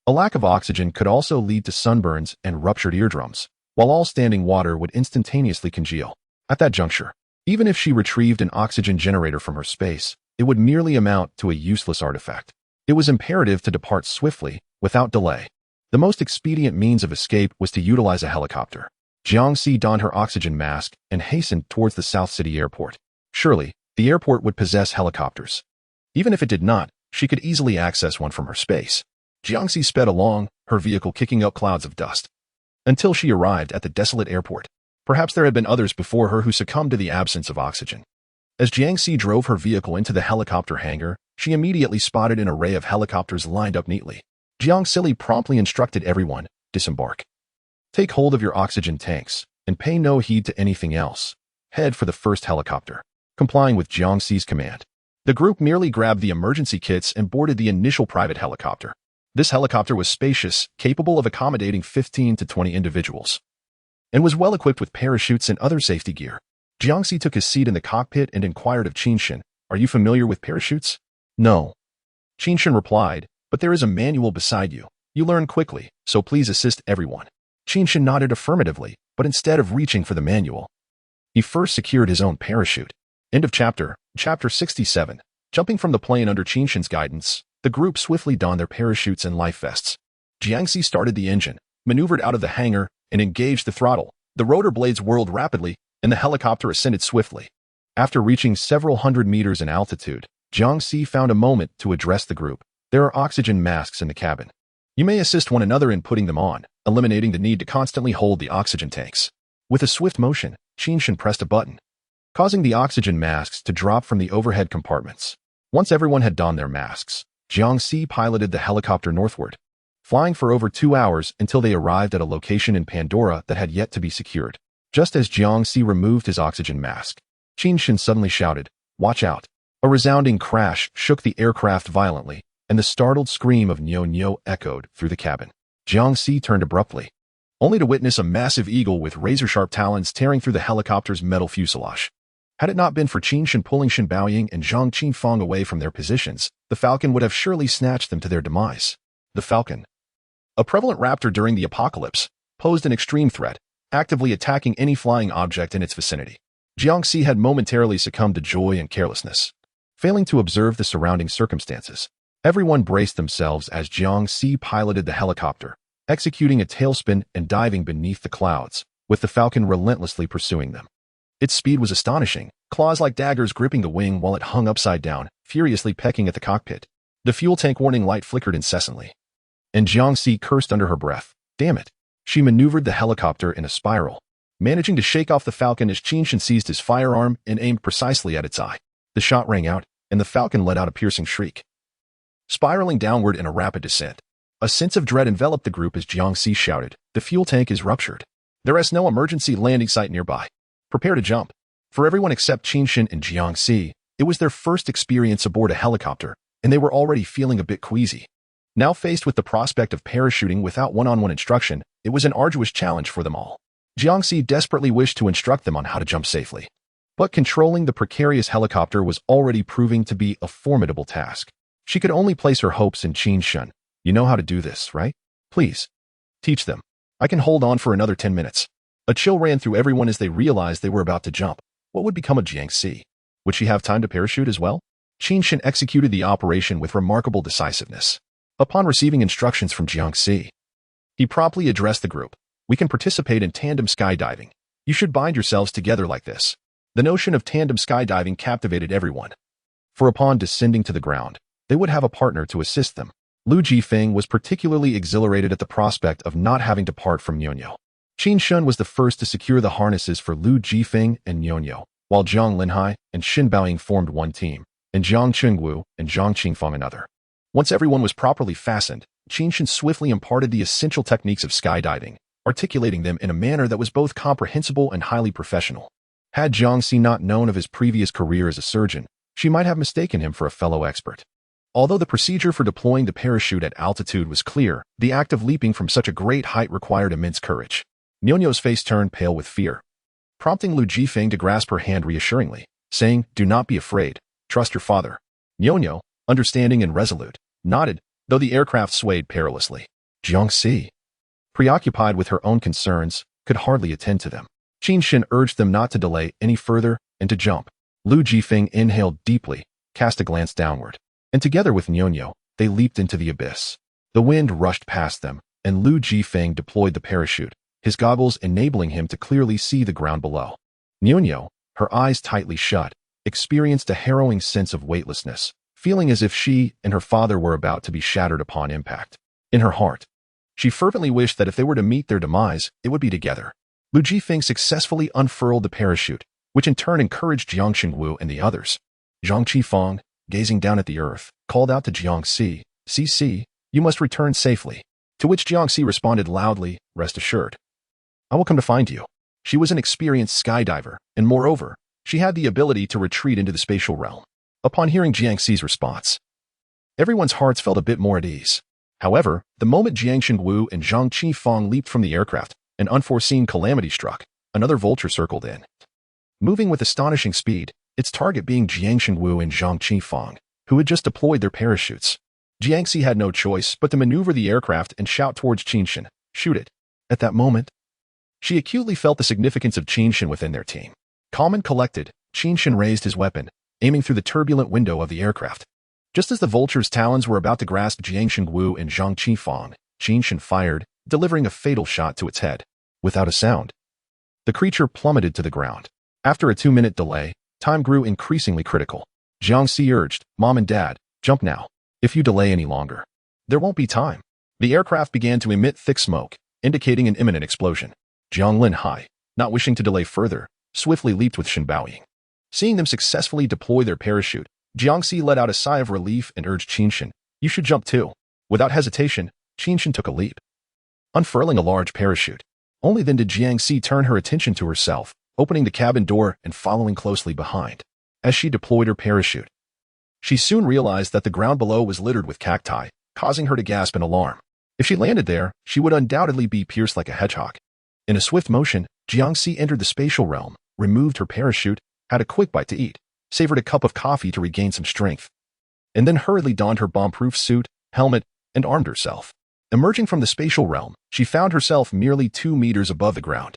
A lack of oxygen could also lead to sunburns and ruptured eardrums, while all standing water would instantaneously congeal. At that juncture, even if she retrieved an oxygen generator from her space, it would merely amount to a useless artifact. It was imperative to depart swiftly, without delay. The most expedient means of escape was to utilize a helicopter. Jiangxi donned her oxygen mask and hastened towards the South City airport. Surely, the airport would possess helicopters. Even if it did not, she could easily access one from her space. Jiangxi sped along, her vehicle kicking up clouds of dust, until she arrived at the desolate airport. Perhaps there had been others before her who succumbed to the absence of oxygen. As Jiangxi drove her vehicle into the helicopter hangar, she immediately spotted an array of helicopters lined up neatly. Jiangxi promptly instructed everyone, disembark. Take hold of your oxygen tanks, and pay no heed to anything else. Head for the first helicopter. Complying with Jiangxi's command, the group merely grabbed the emergency kits and boarded the initial private helicopter. This helicopter was spacious, capable of accommodating 15 to 20 individuals, and was well equipped with parachutes and other safety gear. Jiangxi took his seat in the cockpit and inquired of Qinshan, "Are you familiar with parachutes?" "No," Qinshan replied, "but there is a manual beside you. You learn quickly, so please assist everyone." Qinshan nodded affirmatively, but instead of reaching for the manual, he first secured his own parachute. End of chapter. Chapter 67. Jumping from the plane under Qinshan's guidance, the group swiftly donned their parachutes and life vests. Jiangxi started the engine, maneuvered out of the hangar, and engaged the throttle. The rotor blades whirled rapidly, and the helicopter ascended swiftly. After reaching several hundred meters in altitude, Jiangxi found a moment to address the group. There are oxygen masks in the cabin. You may assist one another in putting them on, eliminating the need to constantly hold the oxygen tanks. With a swift motion, Qinshan pressed a button, causing the oxygen masks to drop from the overhead compartments. Once everyone had donned their masks, Jiangxi piloted the helicopter northward, flying for over 2 hours until they arrived at a location in Pandora that had yet to be secured. Just as Jiangxi removed his oxygen mask, Qinshan suddenly shouted, "Watch out!" A resounding crash shook the aircraft violently, and the startled scream of Nyo echoed through the cabin. Jiangxi turned abruptly, only to witness a massive eagle with razor-sharp talons tearing through the helicopter's metal fuselage. Had it not been for Qinshan pulling Shen Baoying and Zhang Qifeng away from their positions, the falcon would have surely snatched them to their demise. The falcon, a prevalent raptor during the apocalypse, posed an extreme threat, actively attacking any flying object in its vicinity. Jiangxi had momentarily succumbed to joy and carelessness, failing to observe the surrounding circumstances. Everyone braced themselves as Jiangxi piloted the helicopter, executing a tailspin and diving beneath the clouds, with the falcon relentlessly pursuing them. Its speed was astonishing, claws like daggers gripping the wing while it hung upside down, furiously pecking at the cockpit. The fuel tank warning light flickered incessantly, and Jiangxi cursed under her breath. Damn it! She maneuvered the helicopter in a spiral, managing to shake off the falcon as Qinshan seized his firearm and aimed precisely at its eye. The shot rang out, and the falcon let out a piercing shriek, spiraling downward in a rapid descent. A sense of dread enveloped the group as Jiangxi shouted, "The fuel tank is ruptured. There is no emergency landing site nearby. Prepare to jump." For everyone except Qinshan and Jiangxi, it was their first experience aboard a helicopter, and they were already feeling a bit queasy. Now faced with the prospect of parachuting without one-on-one instruction, it was an arduous challenge for them all. Jiangxi desperately wished to instruct them on how to jump safely, but controlling the precarious helicopter was already proving to be a formidable task. She could only place her hopes in Qinshan. "You know how to do this, right? Please, teach them. I can hold on for another 10 minutes. A chill ran through everyone as they realized they were about to jump. What would become of Jiangxi? Would she have time to parachute as well? Qinshan executed the operation with remarkable decisiveness. Upon receiving instructions from Jiangxi, he promptly addressed the group. "We can participate in tandem skydiving. You should bind yourselves together like this." The notion of tandem skydiving captivated everyone, for upon descending to the ground, they would have a partner to assist them. Lu Jifeng was particularly exhilarated at the prospect of not having to part from Nyo. Qinshan was the first to secure the harnesses for Lu Jifeng and Nyo, while Zhang Linhai and Shen Baoying formed one team, and Zhang Chengwu and Zhang Qingfeng another. Once everyone was properly fastened, Qinshan swiftly imparted the essential techniques of skydiving, articulating them in a manner that was both comprehensible and highly professional. Had Jiangxi not known of his previous career as a surgeon, she might have mistaken him for a fellow expert. Although the procedure for deploying the parachute at altitude was clear, the act of leaping from such a great height required immense courage. Nyo's face turned pale with fear, prompting Lu Jifeng to grasp her hand reassuringly, saying, "Do not be afraid. Trust your father." Nyo, understanding and resolute, nodded, though the aircraft swayed perilously. Jiangxi, preoccupied with her own concerns, could hardly attend to them. Qinshan urged them not to delay any further and to jump. Lu Jifeng inhaled deeply, cast a glance downward, and together with Nyo, they leaped into the abyss. The wind rushed past them, and Lu Jifeng deployed the parachute, his goggles enabling him to clearly see the ground below. Nyo, her eyes tightly shut, experienced a harrowing sense of weightlessness, feeling as if she and her father were about to be shattered upon impact. In her heart, she fervently wished that if they were to meet their demise, it would be together. Lu Jifeng successfully unfurled the parachute, which in turn encouraged Jiang Xingwu and the others. Zhang Qifeng, gazing down at the earth, called out to Jiangxi, "CC, you must return safely." To which Jiangxi responded loudly, "Rest assured, I will come to find you." She was an experienced skydiver, and moreover, she had the ability to retreat into the spatial realm. Upon hearing Jiangxi's response, everyone's hearts felt a bit more at ease. However, the moment Jiang Xingwu and Zhang Qifeng leaped from the aircraft, an unforeseen calamity struck. Another vulture circled in, moving with astonishing speed, its target being Jiang Xingwu and Zhang Qifeng, who had just deployed their parachutes. Jiangxi had no choice but to maneuver the aircraft and shout towards Qinshan, "Shoot it." At that moment, she acutely felt the significance of Qinshan within their team. Calm and collected, Qinshan raised his weapon, aiming through the turbulent window of the aircraft. Just as the vulture's talons were about to grasp Jiang Xingwu and Zhang Qifeng, Qinshan fired, delivering a fatal shot to its head. Without a sound, the creature plummeted to the ground. After a 2-minute delay, Time grew increasingly critical. Jiangxi urged, "Mom and Dad, jump now. If you delay any longer, there won't be time." The aircraft began to emit thick smoke, indicating an imminent explosion. Jiang Linhai, not wishing to delay further, swiftly leaped with Shen Baoying. Seeing them successfully deploy their parachute, Jiangxi let out a sigh of relief and urged Qinshan, "You should jump too." Without hesitation, Qinshan took a leap, unfurling a large parachute. Only then did Jiangxi turn her attention to herself, opening the cabin door and following closely behind. As she deployed her parachute, she soon realized that the ground below was littered with cacti, causing her to gasp in alarm. If she landed there, she would undoubtedly be pierced like a hedgehog. In a swift motion, Jiangxi entered the spatial realm, removed her parachute, had a quick bite to eat, savored a cup of coffee to regain some strength, and then hurriedly donned her bomb-proof suit, helmet, and armed herself. Emerging from the spatial realm, she found herself merely 2 meters above the ground.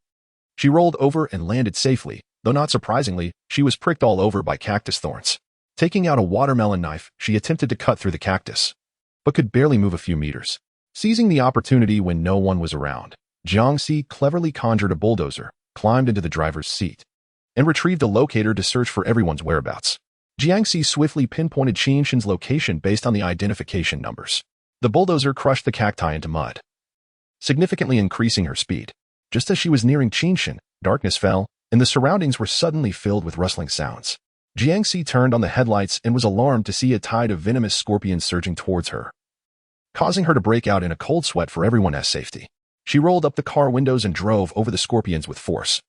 She rolled over and landed safely, though not surprisingly, she was pricked all over by cactus thorns. Taking out a watermelon knife, she attempted to cut through the cactus, but could barely move a few meters. Seizing the opportunity when no one was around, Jiangxi cleverly conjured a bulldozer, climbed into the driver's seat, and retrieved a locator to search for everyone's whereabouts. Jiangxi swiftly pinpointed Qinshan's location based on the identification numbers. The bulldozer crushed the cacti into mud, significantly increasing her speed. Just as she was nearing Qinshan, darkness fell, and the surroundings were suddenly filled with rustling sounds. Jiangxi turned on the headlights and was alarmed to see a tide of venomous scorpions surging towards her, causing her to break out in a cold sweat for everyone's safety. She rolled up the car windows and drove over the scorpions with force,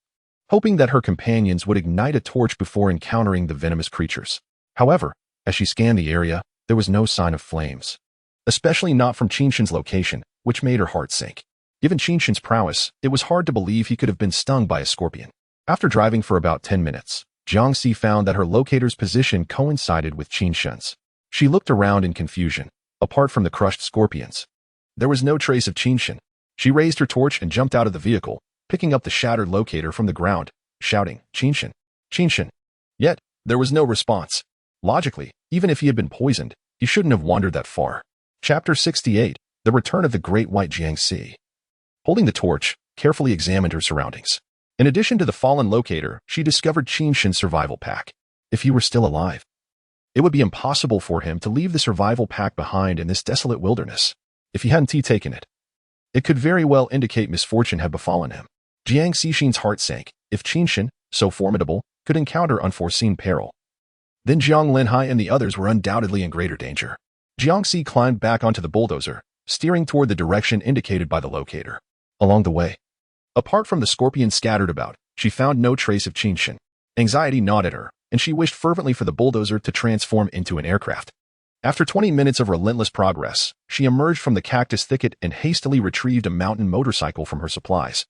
hoping that her companions would ignite a torch before encountering the venomous creatures. However, as she scanned the area, there was no sign of flames, especially not from Qinshan's location, which made her heart sink. Given Qinshan's prowess, it was hard to believe he could have been stung by a scorpion. After driving for about 10 minutes, Jiangxi found that her locator's position coincided with Qinshan's. She looked around in confusion. Apart from the crushed scorpions, there was no trace of Qinshan. She raised her torch and jumped out of the vehicle, picking up the shattered locator from the ground, shouting, "Qinshan! Qinshan!" Yet, there was no response. Logically, even if he had been poisoned, he shouldn't have wandered that far. Chapter 68, The Return of the Great White Jiangxi. Holding the torch, carefully examined her surroundings. In addition to the fallen locator, she discovered Qinshan's survival pack. If he were still alive, it would be impossible for him to leave the survival pack behind in this desolate wilderness. If he hadn't taken it, it could very well indicate misfortune had befallen him. Jiangxi's heart sank. If Qinshan, so formidable, could encounter unforeseen peril, then Jiang Linhai and the others were undoubtedly in greater danger. Jiangxi climbed back onto the bulldozer, steering toward the direction indicated by the locator. Along the way, apart from the scorpions scattered about, she found no trace of Qinshan. Anxiety gnawed at her, and she wished fervently for the bulldozer to transform into an aircraft. After 20 minutes of relentless progress, she emerged from the cactus thicket and hastily retrieved a mountain motorcycle from her supplies,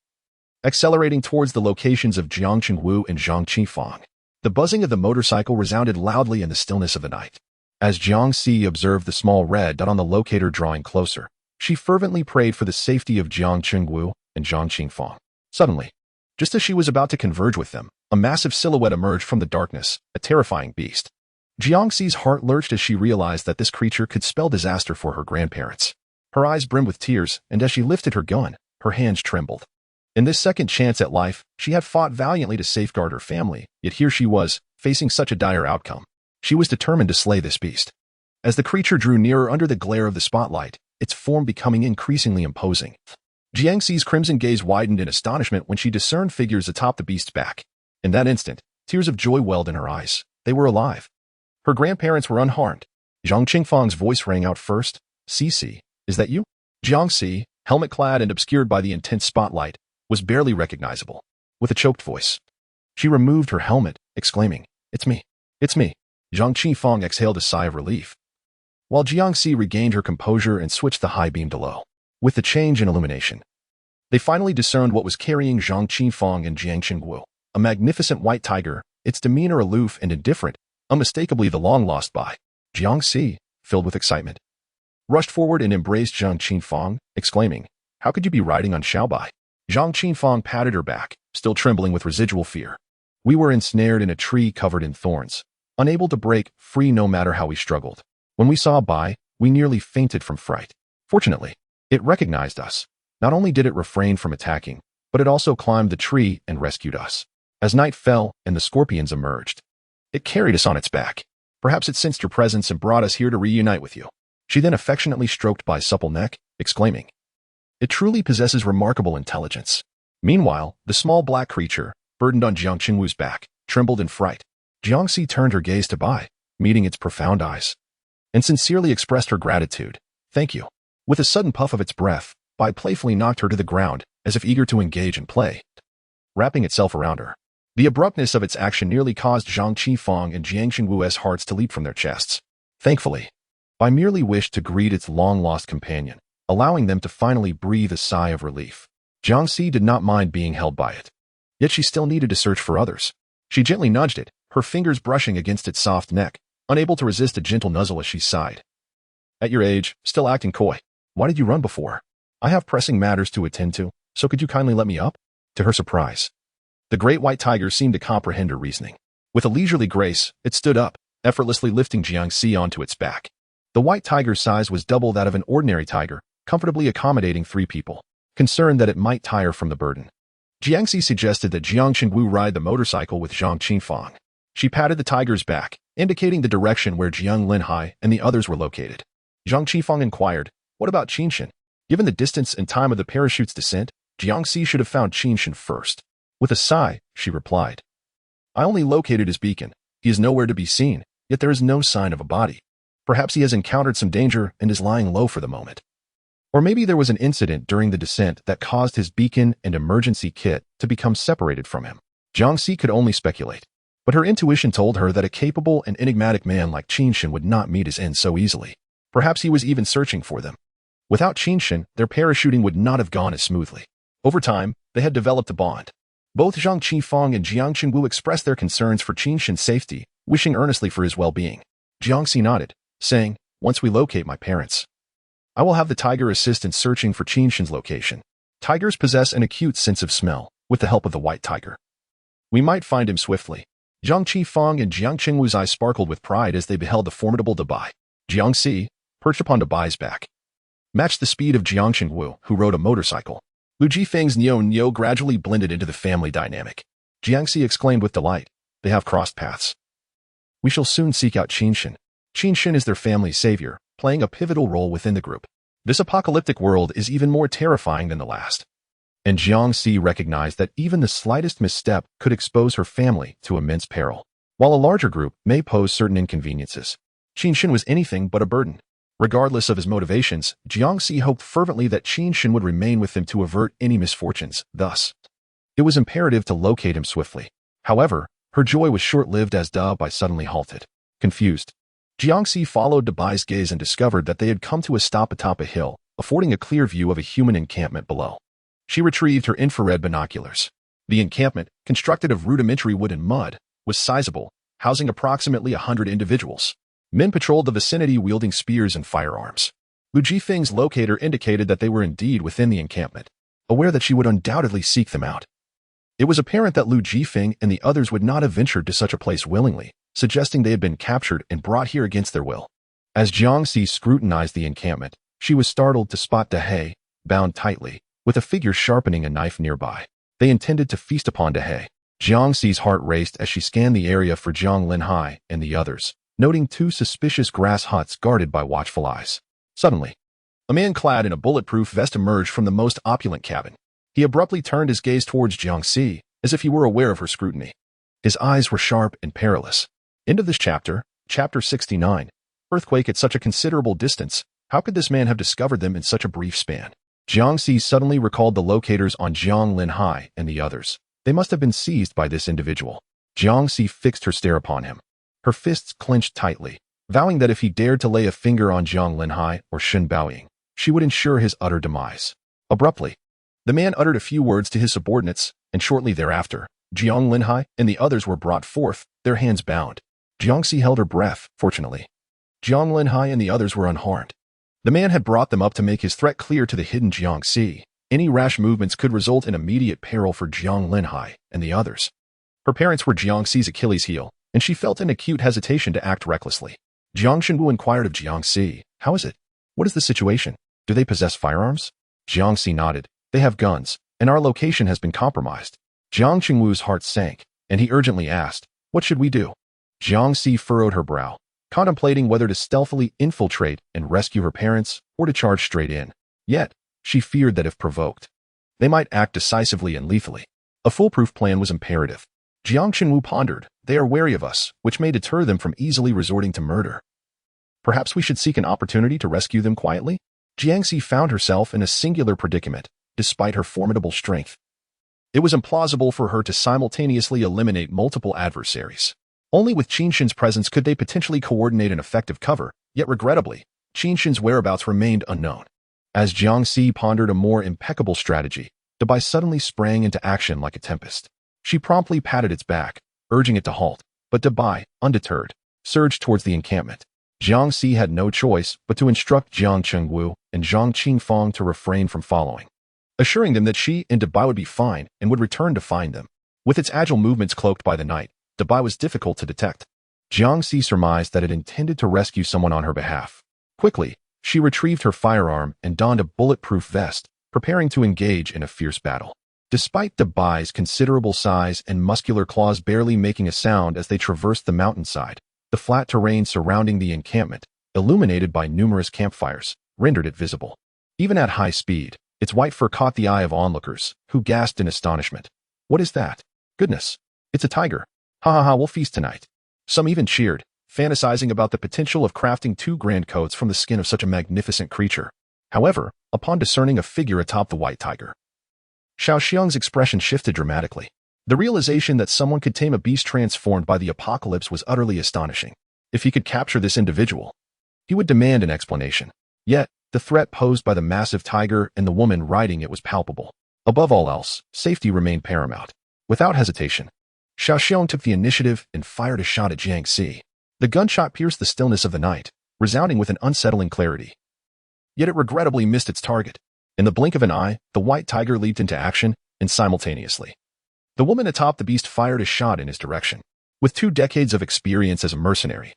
accelerating towards the locations of Jiang Qingwu and Zhang Qifang. The buzzing of the motorcycle resounded loudly in the stillness of the night. As Jiangxi observed the small red dot on the locator drawing closer, she fervently prayed for the safety of Jiang Qingwu and Zhang Qifang. Suddenly, just as she was about to converge with them, a massive silhouette emerged from the darkness, a terrifying beast. Jiangxi's heart lurched as she realized that this creature could spell disaster for her grandparents. Her eyes brimmed with tears, and as she lifted her gun, her hands trembled. In this second chance at life, she had fought valiantly to safeguard her family, yet here she was, facing such a dire outcome. She was determined to slay this beast. As the creature drew nearer under the glare of the spotlight, its form becoming increasingly imposing, Jiangxi's crimson gaze widened in astonishment when she discerned figures atop the beast's back. In that instant, tears of joy welled in her eyes. They were alive. Her grandparents were unharmed. Zhang Qingfang's voice rang out first. "Cici, is that you?" Jiangxi, helmet-clad and obscured by the intense spotlight, was barely recognizable. With a choked voice, she removed her helmet, exclaiming, "It's me. It's me." Zhang Qifang exhaled a sigh of relief, while Jiangxi regained her composure and switched the high beam to low. With the change in illumination, they finally discerned what was carrying Zhang Qifang and Jiang Qingwu, a magnificent white tiger, its demeanor aloof and indifferent, unmistakably the long-lost Bai. Jiangxi, filled with excitement, rushed forward and embraced Zhang Qifang, exclaiming, "How could you be riding on Xiaobai?" Zhang Qifang patted her back, still trembling with residual fear. "We were ensnared in a tree covered in thorns, unable to break free no matter how we struggled. When we saw Bai, we nearly fainted from fright. Fortunately, it recognized us. Not only did it refrain from attacking, but it also climbed the tree and rescued us." As night fell and the scorpions emerged, It carried us on its back. Perhaps it sensed your presence and brought us here to reunite with you. She then affectionately stroked Bai's supple neck, exclaiming, "It truly possesses remarkable intelligence." Meanwhile, the small black creature, burdened on Jiang Qingwu's back, trembled in fright. Jiangxi turned her gaze to Bai, meeting its profound eyes, and sincerely expressed her gratitude. "Thank you." With a sudden puff of its breath, Bai playfully knocked her to the ground, as if eager to engage in play, wrapping itself around her. The abruptness of its action nearly caused Zhang Qifeng and Jiang Qingwu's hearts to leap from their chests. Thankfully, Bai merely wished to greet its long-lost companion, allowing them to finally breathe a sigh of relief. Jiangxi did not mind being held by it. Yet she still needed to search for others. She gently nudged it, her fingers brushing against its soft neck, unable to resist a gentle nuzzle as she sighed. "At your age, still acting coy. Why did you run before? I have pressing matters to attend to, so could you kindly let me up?" To her surprise, the great white tiger seemed to comprehend her reasoning. With a leisurely grace, it stood up, effortlessly lifting Jiangxi onto its back. The white tiger's size was double that of an ordinary tiger, comfortably accommodating 3 people. Concerned that it might tire from the burden, Jiangxi suggested that Jiang Qingwu ride the motorcycle with Zhang Qifeng. She patted the tiger's back, indicating the direction where Jiang Linhai and the others were located. Zhang Qifeng inquired, "What about Qinshan?" Given the distance and time of the parachute's descent, Jiangxi should have found Qinshan first. With a sigh, she replied, "I only located his beacon. He is nowhere to be seen, yet there is no sign of a body. Perhaps he has encountered some danger and is lying low for the moment. Or maybe there was an incident during the descent that caused his beacon and emergency kit to become separated from him." Jiangxi could only speculate, but her intuition told her that a capable and enigmatic man like Qinshan would not meet his end so easily. Perhaps he was even searching for them. Without Qinshan, their parachuting would not have gone as smoothly. Over time, they had developed a bond. Both Zhang Qifeng and Jiang Qingwu expressed their concerns for Qinshan's safety, wishing earnestly for his well-being. Jiangxi nodded, saying, "Once we locate my parents, I will have the tiger assist in searching for Qinshan's location. Tigers possess an acute sense of smell, with the help of the white tiger. We might find him swiftly." Zhang Qifeng and Jiang Qingwu's eyes sparkled with pride as they beheld the formidable Dabai. Jiangxi, perched upon Dabai's back, matched the speed of Jiang Qingwu, who rode a motorcycle. Lu Jifeng's Nyo gradually blended into the family dynamic. Jiangxi exclaimed with delight, "They have crossed paths. We shall soon seek out Qinshan. Qinshan is their family's savior, playing a pivotal role within the group. This apocalyptic world is even more terrifying than the last." And Jiangxi recognized that even the slightest misstep could expose her family to immense peril. While a larger group may pose certain inconveniences, Qinshan was anything but a burden. Regardless of his motivations, Jiangxi hoped fervently that Qinshan would remain with them to avert any misfortunes. Thus, it was imperative to locate him swiftly. However, her joy was short-lived as Dabai suddenly halted. Confused, Jiangxi followed Dabai's gaze and discovered that they had come to a stop atop a hill, affording a clear view of a human encampment below. She retrieved her infrared binoculars. The encampment, constructed of rudimentary wood and mud, was sizable, housing approximately 100 individuals. Men patrolled the vicinity wielding spears and firearms. Lu Jifeng's locator indicated that they were indeed within the encampment, aware that she would undoubtedly seek them out. It was apparent that Lu Jifeng and the others would not have ventured to such a place willingly, suggesting they had been captured and brought here against their will. As Jiangxi scrutinized the encampment, she was startled to spot Dahe, bound tightly, with a figure sharpening a knife nearby. They intended to feast upon Dahe. Jiangxi's heart raced as she scanned the area for Jiang Linhai and the others, noting 2 suspicious grass huts guarded by watchful eyes. Suddenly, a man clad in a bulletproof vest emerged from the most opulent cabin. He abruptly turned his gaze towards Jiangxi, as if he were aware of her scrutiny. His eyes were sharp and perilous. End of this chapter, Chapter 69. Earthquake at such a considerable distance. How could this man have discovered them in such a brief span? Jiangxi suddenly recalled the locators on Jiang Linhai and the others. They must have been seized by this individual. Jiangxi fixed her stare upon him. Her fists clenched tightly, vowing that if he dared to lay a finger on Jiang Linhai or Shen Baoying, she would ensure his utter demise. Abruptly, the man uttered a few words to his subordinates, and shortly thereafter, Jiang Linhai and the others were brought forth, their hands bound. Jiangxi held her breath, fortunately. Jiang Linhai and the others were unharmed. The man had brought them up to make his threat clear to the hidden Jiangxi. Any rash movements could result in immediate peril for Jiang Linhai and the others. Her parents were Jiangxi's Achilles heel, and she felt an acute hesitation to act recklessly. Jiang Shenwu inquired of Jiangxi, "How is it? What is the situation? Do they possess firearms?" Jiangxi nodded. "They have guns, and our location has been compromised." Jiang Qingwu's heart sank, and he urgently asked, "What should we do?" Jiangxi furrowed her brow, contemplating whether to stealthily infiltrate and rescue her parents or to charge straight in. Yet, she feared that if provoked, they might act decisively and lethally. A foolproof plan was imperative. Jiang Chenwu pondered, they are wary of us, which may deter them from easily resorting to murder. Perhaps we should seek an opportunity to rescue them quietly? Jiangxi found herself in a singular predicament, despite her formidable strength. It was implausible for her to simultaneously eliminate multiple adversaries. Only with Qinshin's presence could they potentially coordinate an effective cover, yet regrettably, Qinshin's whereabouts remained unknown. As Jiangxi pondered a more impeccable strategy, Dabai suddenly sprang into action like a tempest. She promptly patted its back, urging it to halt, but Dabai, undeterred, surged towards the encampment. Jiangxi had no choice but to instruct Jiang Chengwu and Zhang Qingfang to refrain from following, assuring them that she and Dabai would be fine and would return to find them. With its agile movements cloaked by the night, Dabai was difficult to detect. Jiangxi surmised that it intended to rescue someone on her behalf. Quickly, she retrieved her firearm and donned a bulletproof vest, preparing to engage in a fierce battle. Despite Dabai's considerable size and muscular claws barely making a sound as they traversed the mountainside, the flat terrain surrounding the encampment, illuminated by numerous campfires, rendered it visible. Even at high speed, its white fur caught the eye of onlookers, who gasped in astonishment. What is that? Goodness, it's a tiger. Ha ha ha, we'll feast tonight. Some even cheered, fantasizing about the potential of crafting 2 grand coats from the skin of such a magnificent creature. However, upon discerning a figure atop the white tiger, Xiao Xiang's expression shifted dramatically. The realization that someone could tame a beast transformed by the apocalypse was utterly astonishing. If he could capture this individual, he would demand an explanation. Yet, the threat posed by the massive tiger and the woman riding it was palpable. Above all else, safety remained paramount. Without hesitation, Xiao Xiang took the initiative and fired a shot at Jiangxi. The gunshot pierced the stillness of the night, resounding with an unsettling clarity. Yet it regrettably missed its target. In the blink of an eye, the white tiger leaped into action, and simultaneously, the woman atop the beast fired a shot in his direction. With 2 decades of experience as a mercenary,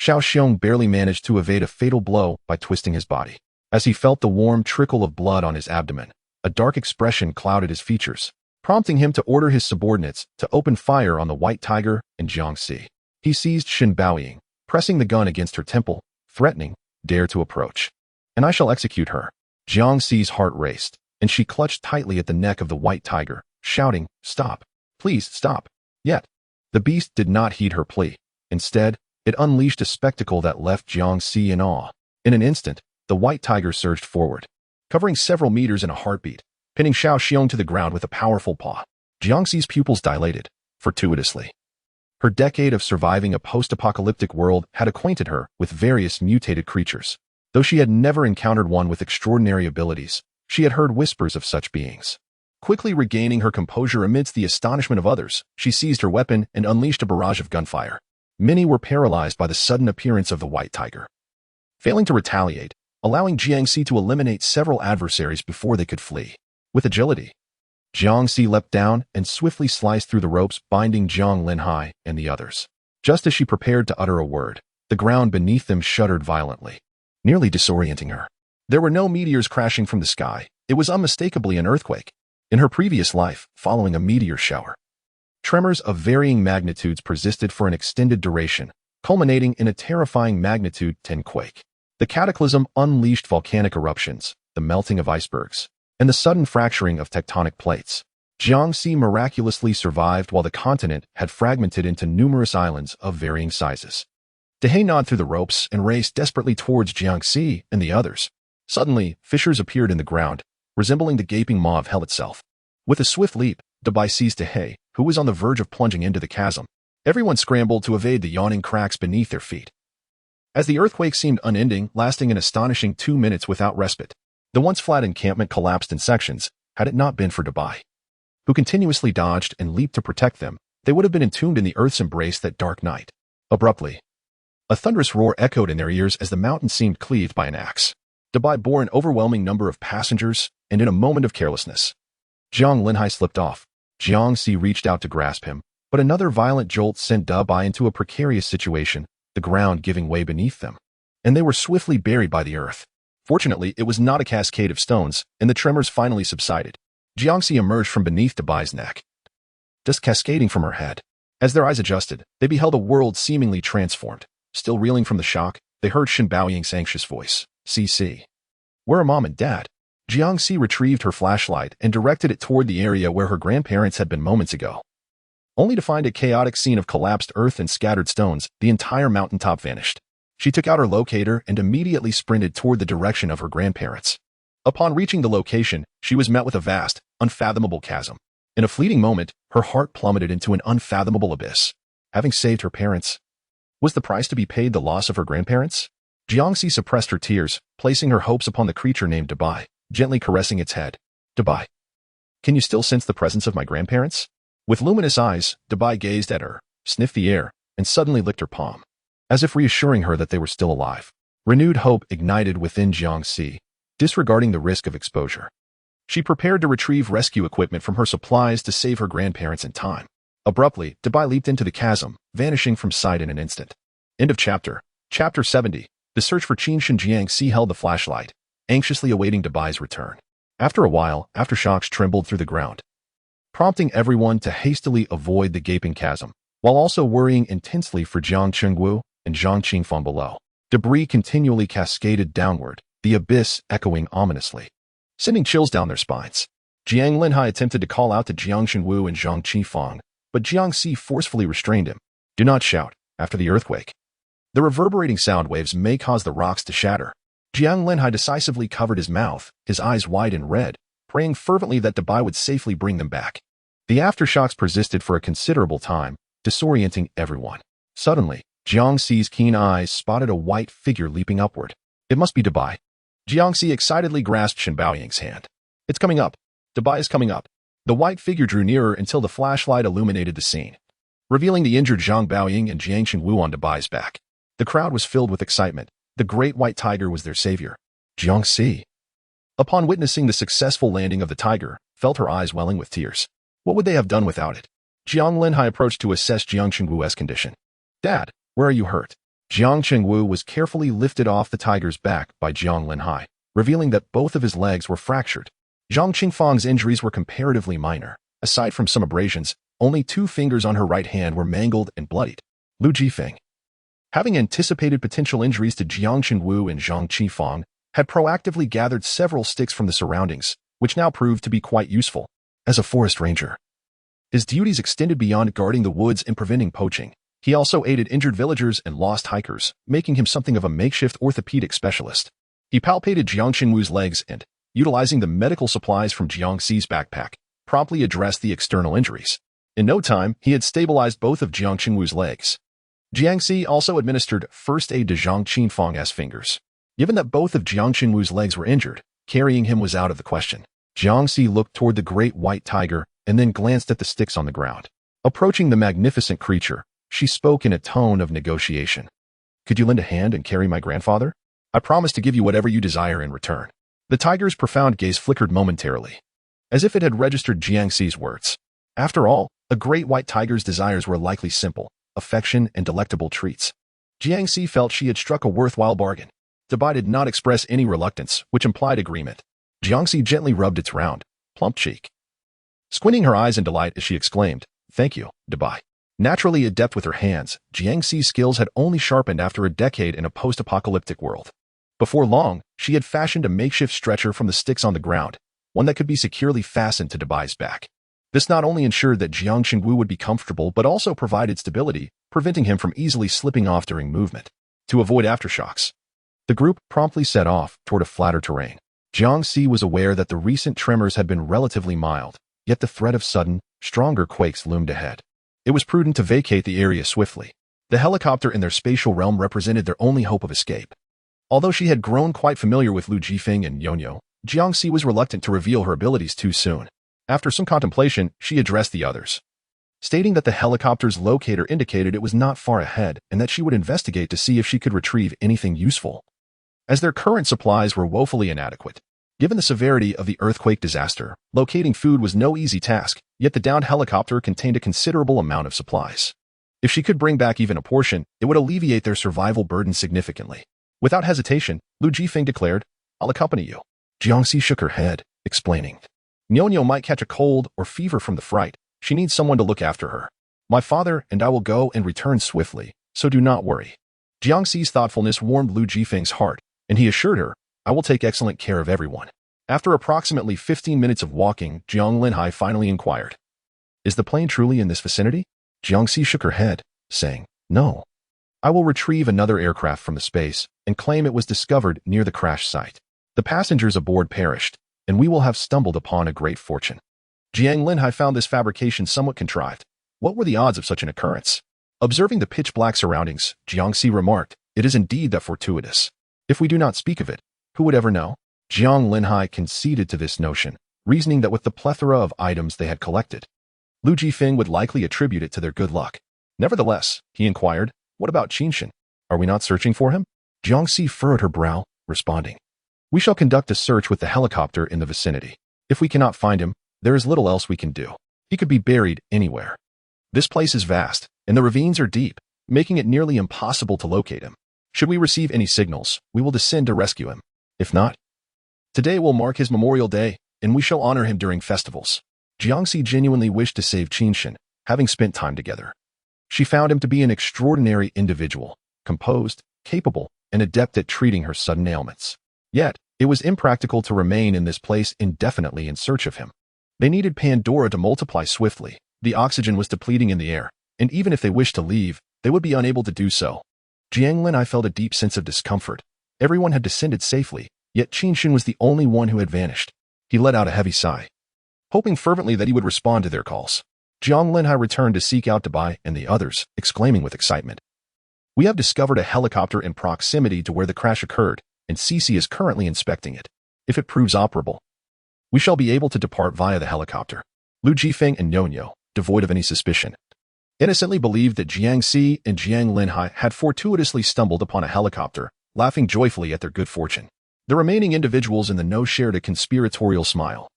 Xiao Xiang barely managed to evade a fatal blow by twisting his body. As he felt the warm trickle of blood on his abdomen, a dark expression clouded his features, prompting him to order his subordinates to open fire on the white tiger and Jiangxi. He seized Shen Baoying, pressing the gun against her temple, threatening, "Dare to approach, and I shall execute her." Jiangxi's heart raced, and she clutched tightly at the neck of the white tiger, shouting, "Stop! Please stop!" Yet, the beast did not heed her plea. Instead, it unleashed a spectacle that left Jiangxi in awe. In an instant, the white tiger surged forward, covering several meters in a heartbeat, pinning Xiao Xiang to the ground with a powerful paw. Jiangxi's pupils dilated, fortuitously. Her decade of surviving a post-apocalyptic world had acquainted her with various mutated creatures. Though she had never encountered one with extraordinary abilities, she had heard whispers of such beings. Quickly regaining her composure amidst the astonishment of others, she seized her weapon and unleashed a barrage of gunfire. Many were paralyzed by the sudden appearance of the white tiger, failing to retaliate, allowing Jiangxi to eliminate several adversaries before they could flee. With agility, Jiangxi leapt down and swiftly sliced through the ropes binding Jiang Linhai and the others. Just as she prepared to utter a word, the ground beneath them shuddered violently, nearly disorienting her. There were no meteors crashing from the sky. It was unmistakably an earthquake. In her previous life, following a meteor shower, tremors of varying magnitudes persisted for an extended duration, culminating in a terrifying magnitude 10 quake. The cataclysm unleashed volcanic eruptions, the melting of icebergs, and the sudden fracturing of tectonic plates. Jiangxi miraculously survived while the continent had fragmented into numerous islands of varying sizes. Dehei gnawed through the ropes and raced desperately towards Jiangxi and the others. Suddenly, fissures appeared in the ground, resembling the gaping maw of hell itself. With a swift leap, Dabai seized Dehei, who was on the verge of plunging into the chasm. Everyone scrambled to evade the yawning cracks beneath their feet. As the earthquake seemed unending, lasting an astonishing 2 minutes without respite, the once flat encampment collapsed in sections. Had it not been for Dabai, who continuously dodged and leaped to protect them, they would have been entombed in the earth's embrace that dark night. Abruptly, a thunderous roar echoed in their ears as the mountain seemed cleaved by an axe. Dabai bore an overwhelming number of passengers, and in a moment of carelessness, Jiang Linhai slipped off. Jiangxi reached out to grasp him, but another violent jolt sent Dabai into a precarious situation, the ground giving way beneath them, and they were swiftly buried by the earth. Fortunately, it was not a cascade of stones, and the tremors finally subsided. Jiangxi emerged from beneath Dabai's neck, dust cascading from her head. As their eyes adjusted, they beheld a world seemingly transformed. Still reeling from the shock, they heard Shen Baoying's anxious voice. CC. Where are Mom and Dad? Jiangxi retrieved her flashlight and directed it toward the area where her grandparents had been moments ago. Only to find a chaotic scene of collapsed earth and scattered stones, the entire mountaintop vanished. She took out her locator and immediately sprinted toward the direction of her grandparents. Upon reaching the location, she was met with a vast, unfathomable chasm. In a fleeting moment, her heart plummeted into an unfathomable abyss. Having saved her parents, was the price to be paid the loss of her grandparents? Jiangxi suppressed her tears, placing her hopes upon the creature named Dabai, gently caressing its head. Dabai, can you still sense the presence of my grandparents? With luminous eyes, Dabai gazed at her, sniffed the air, and suddenly licked her palm, as if reassuring her that they were still alive. Renewed hope ignited within Jiangxi, disregarding the risk of exposure. She prepared to retrieve rescue equipment from her supplies to save her grandparents in time. Abruptly, Dabai leaped into the chasm, vanishing from sight in an instant. End of chapter. Chapter 70. The search for Qin Shen. Jiangxi held the flashlight, anxiously awaiting Dabai's return. After a while, aftershocks trembled through the ground, prompting everyone to hastily avoid the gaping chasm, while also worrying intensely for Jiang Chengwu and Zhang Qingfang below. Debris continually cascaded downward, the abyss echoing ominously, sending chills down their spines. Jiang Linhai attempted to call out to Jiang Chengwu and Zhang Qingfang, but Jiangxi forcefully restrained him. Do not shout after the earthquake. The reverberating sound waves may cause the rocks to shatter. Jiang Linhai decisively covered his mouth, his eyes wide and red, praying fervently that Dabai would safely bring them back. The aftershocks persisted for a considerable time, disorienting everyone. Suddenly, Jiangxi's keen eyes spotted a white figure leaping upward. It must be Dabai. Jiangxi excitedly grasped Shen Baoying's hand. It's coming up. Dabai is coming up. The white figure drew nearer until the flashlight illuminated the scene, revealing the injured Zhang Baoying and Jiang Chengwu on Dabai's back. The crowd was filled with excitement. The great white tiger was their savior. Jiangxi, upon witnessing the successful landing of the tiger, felt her eyes welling with tears. What would they have done without it? Jiang Linhai approached to assess Jiang Chengwu's condition. Dad, where are you hurt? Jiang Chengwu was carefully lifted off the tiger's back by Jiang Linhai, revealing that both of his legs were fractured. Zhang Qingfang's injuries were comparatively minor. Aside from some abrasions, only 2 fingers on her right hand were mangled and bloodied. Lu Jifeng, having anticipated potential injuries to Jiang Chengwu and Zhang Qingfang, had proactively gathered several sticks from the surroundings, which now proved to be quite useful. As a forest ranger, his duties extended beyond guarding the woods and preventing poaching. He also aided injured villagers and lost hikers, making him something of a makeshift orthopedic specialist. He palpated Jiang Chengwu's legs and, utilizing the medical supplies from Jiangxi's backpack, promptly addressed the external injuries. In no time, he had stabilized both of Jiang Chengwu's legs. Jiangxi also administered first aid to Zhang Qingfang's fingers. Given that both of Jiang Chengwu's legs were injured, carrying him was out of the question. Jiangxi looked toward the great white tiger and then glanced at the sticks on the ground. Approaching the magnificent creature, she spoke in a tone of negotiation. Could you lend a hand and carry my grandfather? I promise to give you whatever you desire in return. The tiger's profound gaze flickered momentarily, as if it had registered Jiangxi's words. After all, a great white tiger's desires were likely simple, affection and delectable treats. Jiangxi felt she had struck a worthwhile bargain. Dabai did not express any reluctance, which implied agreement. Jiangxi gently rubbed its round, plump cheek, squinting her eyes in delight as she exclaimed, "Thank you, Dabai." Naturally adept with her hands, Jiangxi's skills had only sharpened after a decade in a post-apocalyptic world. Before long, she had fashioned a makeshift stretcher from the sticks on the ground, one that could be securely fastened to Dabai's back. This not only ensured that Jiang Chengwu would be comfortable but also provided stability, preventing him from easily slipping off during movement. To avoid aftershocks, the group promptly set off toward a flatter terrain. Jiangxi was aware that the recent tremors had been relatively mild, yet the threat of sudden, stronger quakes loomed ahead. It was prudent to vacate the area swiftly. The helicopter in their spatial realm represented their only hope of escape. Although she had grown quite familiar with Lu Jifeng and Yonyo, Jiangxi was reluctant to reveal her abilities too soon. After some contemplation, she addressed the others, stating that the helicopter's locator indicated it was not far ahead and that she would investigate to see if she could retrieve anything useful, as their current supplies were woefully inadequate. Given the severity of the earthquake disaster, locating food was no easy task, yet the downed helicopter contained a considerable amount of supplies. If she could bring back even a portion, it would alleviate their survival burden significantly. Without hesitation, Lu Jifeng declared, "I'll accompany you." Jiangxi shook her head, explaining, "Nyonyo might catch a cold or fever from the fright. She needs someone to look after her." My father and I will go and return swiftly, so do not worry. Jiangxi's thoughtfulness warmed Lu Jifeng's heart, and he assured her, I will take excellent care of everyone. After approximately 15 minutes of walking, Jiang Linhai finally inquired, Is the plane truly in this vicinity? Jiangxi shook her head, saying, No. I will retrieve another aircraft from the space and claim it was discovered near the crash site. The passengers aboard perished, and we will have stumbled upon a great fortune. Jiang Linhai found this fabrication somewhat contrived. What were the odds of such an occurrence? Observing the pitch-black surroundings, Jiangxi remarked, It is indeed that fortuitous. If we do not speak of it, who would ever know? Jiang Linhai conceded to this notion, reasoning that with the plethora of items they had collected, Lu Jifeng would likely attribute it to their good luck. Nevertheless, he inquired, What about Qinshan? Are we not searching for him? Jiangxi furrowed her brow, responding, We shall conduct a search with the helicopter in the vicinity. If we cannot find him, there is little else we can do. He could be buried anywhere. This place is vast, and the ravines are deep, making it nearly impossible to locate him. Should we receive any signals, we will descend to rescue him. If not, today will mark his Memorial Day, and we shall honor him during festivals. Jiangxi genuinely wished to save Qinshan, having spent time together. She found him to be an extraordinary individual, composed, capable, and adept at treating her sudden ailments. Yet, it was impractical to remain in this place indefinitely in search of him. They needed Pandora to multiply swiftly. The oxygen was depleting in the air, and even if they wished to leave, they would be unable to do so. Jiang Linhai felt a deep sense of discomfort. Everyone had descended safely, yet Qinshan was the only one who had vanished. He let out a heavy sigh, hoping fervently that he would respond to their calls. Jiang Linhai returned to seek out Dabai and the others, exclaiming with excitement, We have discovered a helicopter in proximity to where the crash occurred, and Cici is currently inspecting it. If it proves operable, we shall be able to depart via the helicopter. Lu Jifeng and Nonyo, devoid of any suspicion, innocently believed that Jiangxi and Jiang Linhai had fortuitously stumbled upon a helicopter, laughing joyfully at their good fortune. The remaining individuals in the know shared a conspiratorial smile,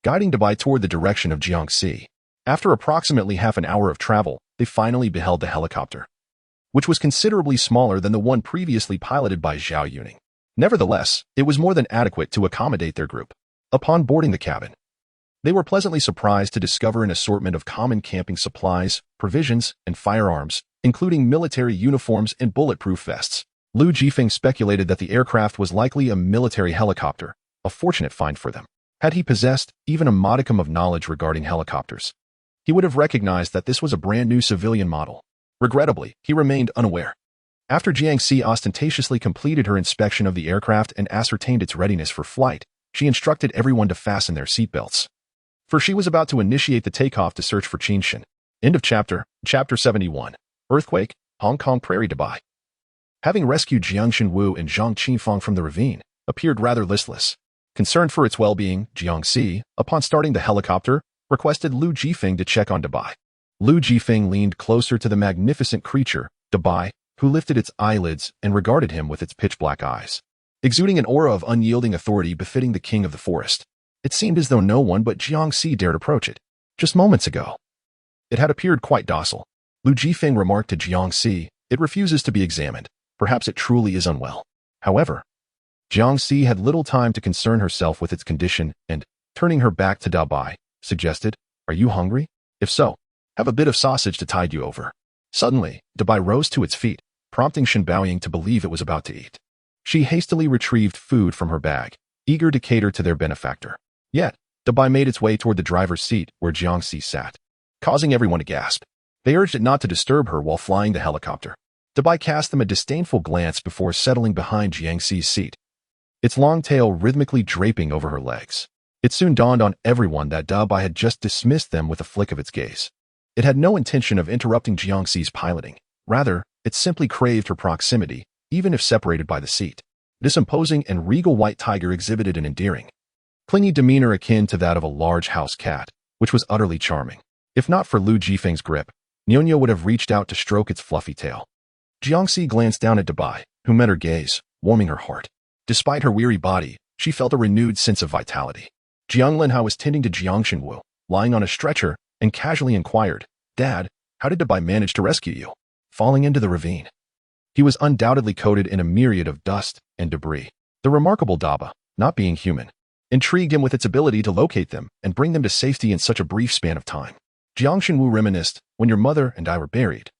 guiding Dabai toward the direction of Jiangxi. After approximately half an hour of travel, they finally beheld the helicopter, which was considerably smaller than the one previously piloted by Zhao Yuning. Nevertheless, it was more than adequate to accommodate their group. Upon boarding the cabin, they were pleasantly surprised to discover an assortment of common camping supplies, provisions, and firearms, including military uniforms and bulletproof vests. Lu Jifeng speculated that the aircraft was likely a military helicopter, a fortunate find for them. Had he possessed even a modicum of knowledge regarding helicopters, he would have recognized that this was a brand new civilian model. Regrettably, he remained unaware. After Jiangxi ostentatiously completed her inspection of the aircraft and ascertained its readiness for flight, she instructed everyone to fasten their seatbelts, for she was about to initiate the takeoff to search for Qinshan. End of chapter. Chapter 71. Earthquake, Hong Kong Prairie Dabai. Having rescued Jiang Wu and Zhang Qinfang from the ravine, appeared rather listless. Concerned for its well-being, Jiangxi, upon starting the helicopter, requested Lu Jifeng to check on Dabai. Lu Jifeng leaned closer to the magnificent creature, Dabai, who lifted its eyelids and regarded him with its pitch-black eyes, exuding an aura of unyielding authority befitting the king of the forest. It seemed as though no one but Jiangxi dared approach it. Just moments ago, it had appeared quite docile. Lu Jifeng remarked to Jiangxi, It refuses to be examined. Perhaps it truly is unwell. However, Jiangxi had little time to concern herself with its condition and, turning her back to Dabai, suggested, Are you hungry? If so, have a bit of sausage to tide you over. Suddenly, Dabai rose to its feet, prompting Shen Baoying to believe it was about to eat. She hastily retrieved food from her bag, eager to cater to their benefactor. Yet, Dabai made its way toward the driver's seat where Jiangxi sat, causing everyone to gasp. They urged it not to disturb her while flying the helicopter. Dabai cast them a disdainful glance before settling behind Jiangxi's seat, its long tail rhythmically draping over her legs. It soon dawned on everyone that Dabai had just dismissed them with a flick of its gaze. It had no intention of interrupting Jiangxi's piloting. Rather, it simply craved her proximity, even if separated by the seat. This imposing and regal white tiger exhibited an endearing, clingy demeanor akin to that of a large house cat, which was utterly charming. If not for Lu Jifeng's grip, Nyonya would have reached out to stroke its fluffy tail. Jiangxi glanced down at Dabai, who met her gaze, warming her heart. Despite her weary body, she felt a renewed sense of vitality. Jiang Linhai was tending to Jiang Wu, lying on a stretcher, and casually inquired, Dad, how did Dabai manage to rescue you? Falling into the ravine. He was undoubtedly coated in a myriad of dust and debris. The remarkable Daba, not being human, intrigued him with its ability to locate them and bring them to safety in such a brief span of time. Jiang Shenwu reminisced, when your mother and I were buried.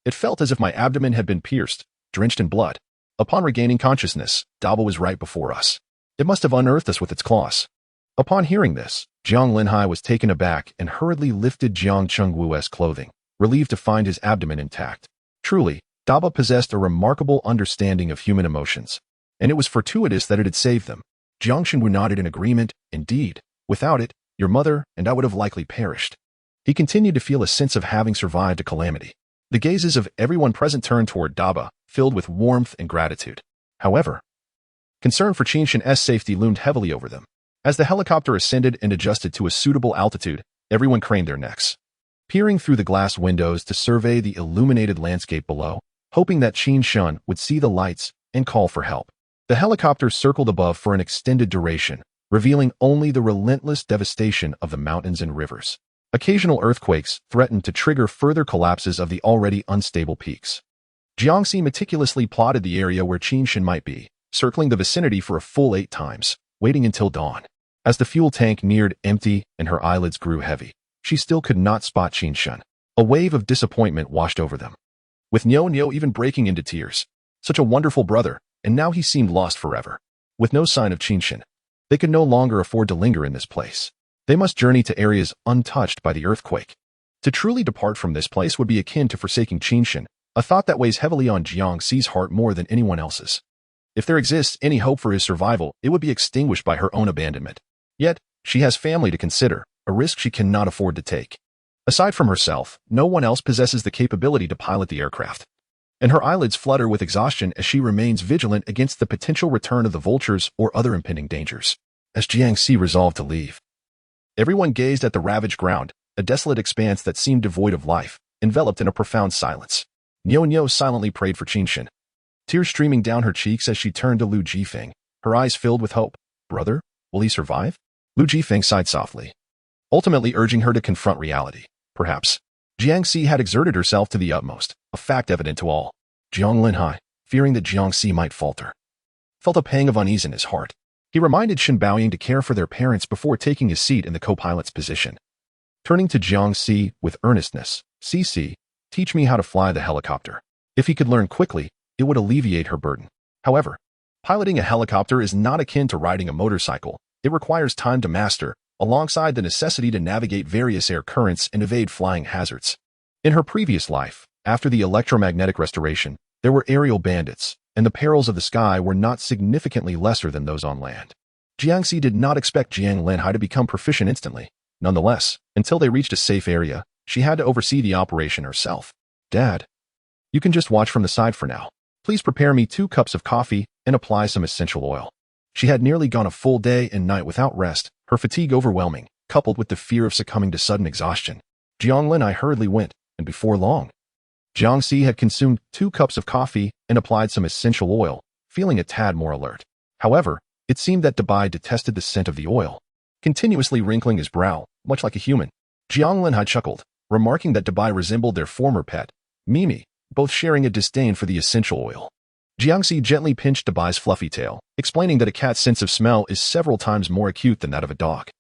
It felt as if my abdomen had been pierced, drenched in blood. Upon regaining consciousness, Daba was right before us. It must have unearthed us with its claws. Upon hearing this, Jiang Linhai was taken aback and hurriedly lifted Jiang Chengwu's clothing, relieved to find his abdomen intact. Truly, Daba possessed a remarkable understanding of human emotions, and it was fortuitous that it had saved them. Jiang Shenwu nodded in agreement. Indeed, without it, your mother and I would have likely perished. He continued to feel a sense of having survived a calamity. The gazes of everyone present turned toward Daba, filled with warmth and gratitude. However, concern for Qinshan's safety loomed heavily over them. As the helicopter ascended and adjusted to a suitable altitude, everyone craned their necks, peering through the glass windows to survey the illuminated landscape below, hoping that Qinshan would see the lights and call for help. The helicopter circled above for an extended duration, revealing only the relentless devastation of the mountains and rivers. Occasional earthquakes threatened to trigger further collapses of the already unstable peaks. Jiangxi meticulously plotted the area where Qinshan might be, circling the vicinity for a full 8 times, waiting until dawn. As the fuel tank neared empty and her eyelids grew heavy, she still could not spot Qinshan. A wave of disappointment washed over them, with Niu even breaking into tears. Such a wonderful brother, and now he seemed lost forever. With no sign of Qinshan, they could no longer afford to linger in this place. They must journey to areas untouched by the earthquake. To truly depart from this place would be akin to forsaking Qinshan, a thought that weighs heavily on Jiangxi's heart more than anyone else's. If there exists any hope for his survival, it would be extinguished by her own abandonment. Yet, she has family to consider, a risk she cannot afford to take. Aside from herself, no one else possesses the capability to pilot the aircraft. And her eyelids flutter with exhaustion as she remains vigilant against the potential return of the vultures or other impending dangers. As Jiangxi resolved to leave, everyone gazed at the ravaged ground, a desolate expanse that seemed devoid of life, enveloped in a profound silence. Niu silently prayed for Qinshan, tears streaming down her cheeks as she turned to Lu Jifeng, her eyes filled with hope. Brother, will he survive? Lu Jifeng sighed softly, ultimately urging her to confront reality. Perhaps. Jiangxi had exerted herself to the utmost, a fact evident to all. Jiang Linhai, fearing that Jiangxi might falter, felt a pang of unease in his heart. He reminded Shen Baoying to care for their parents before taking his seat in the co-pilot's position. Turning to Jiangxi with earnestness, "Cici, teach me how to fly the helicopter." If he could learn quickly, it would alleviate her burden. However, piloting a helicopter is not akin to riding a motorcycle. It requires time to master, alongside the necessity to navigate various air currents and evade flying hazards. In her previous life, after the electromagnetic restoration, there were aerial bandits, and the perils of the sky were not significantly lesser than those on land. Jiangxi did not expect Jiang Linhai to become proficient instantly. Nonetheless, until they reached a safe area, she had to oversee the operation herself. "Dad, you can just watch from the side for now. Please prepare me 2 cups of coffee and apply some essential oil." She had nearly gone a full day and night without rest, her fatigue overwhelming, coupled with the fear of succumbing to sudden exhaustion. Jiang Linhai hurriedly went, and before long, Jiangxi had consumed 2 cups of coffee and applied some essential oil, feeling a tad more alert. However, it seemed that Dabai detested the scent of the oil, continuously wrinkling his brow, much like a human. Jiang Linhai chuckled, remarking that Dabai resembled their former pet, Mimi, both sharing a disdain for the essential oil. Jiangxi gently pinched Dabai's fluffy tail, explaining that a cat's sense of smell is several times more acute than that of a dog.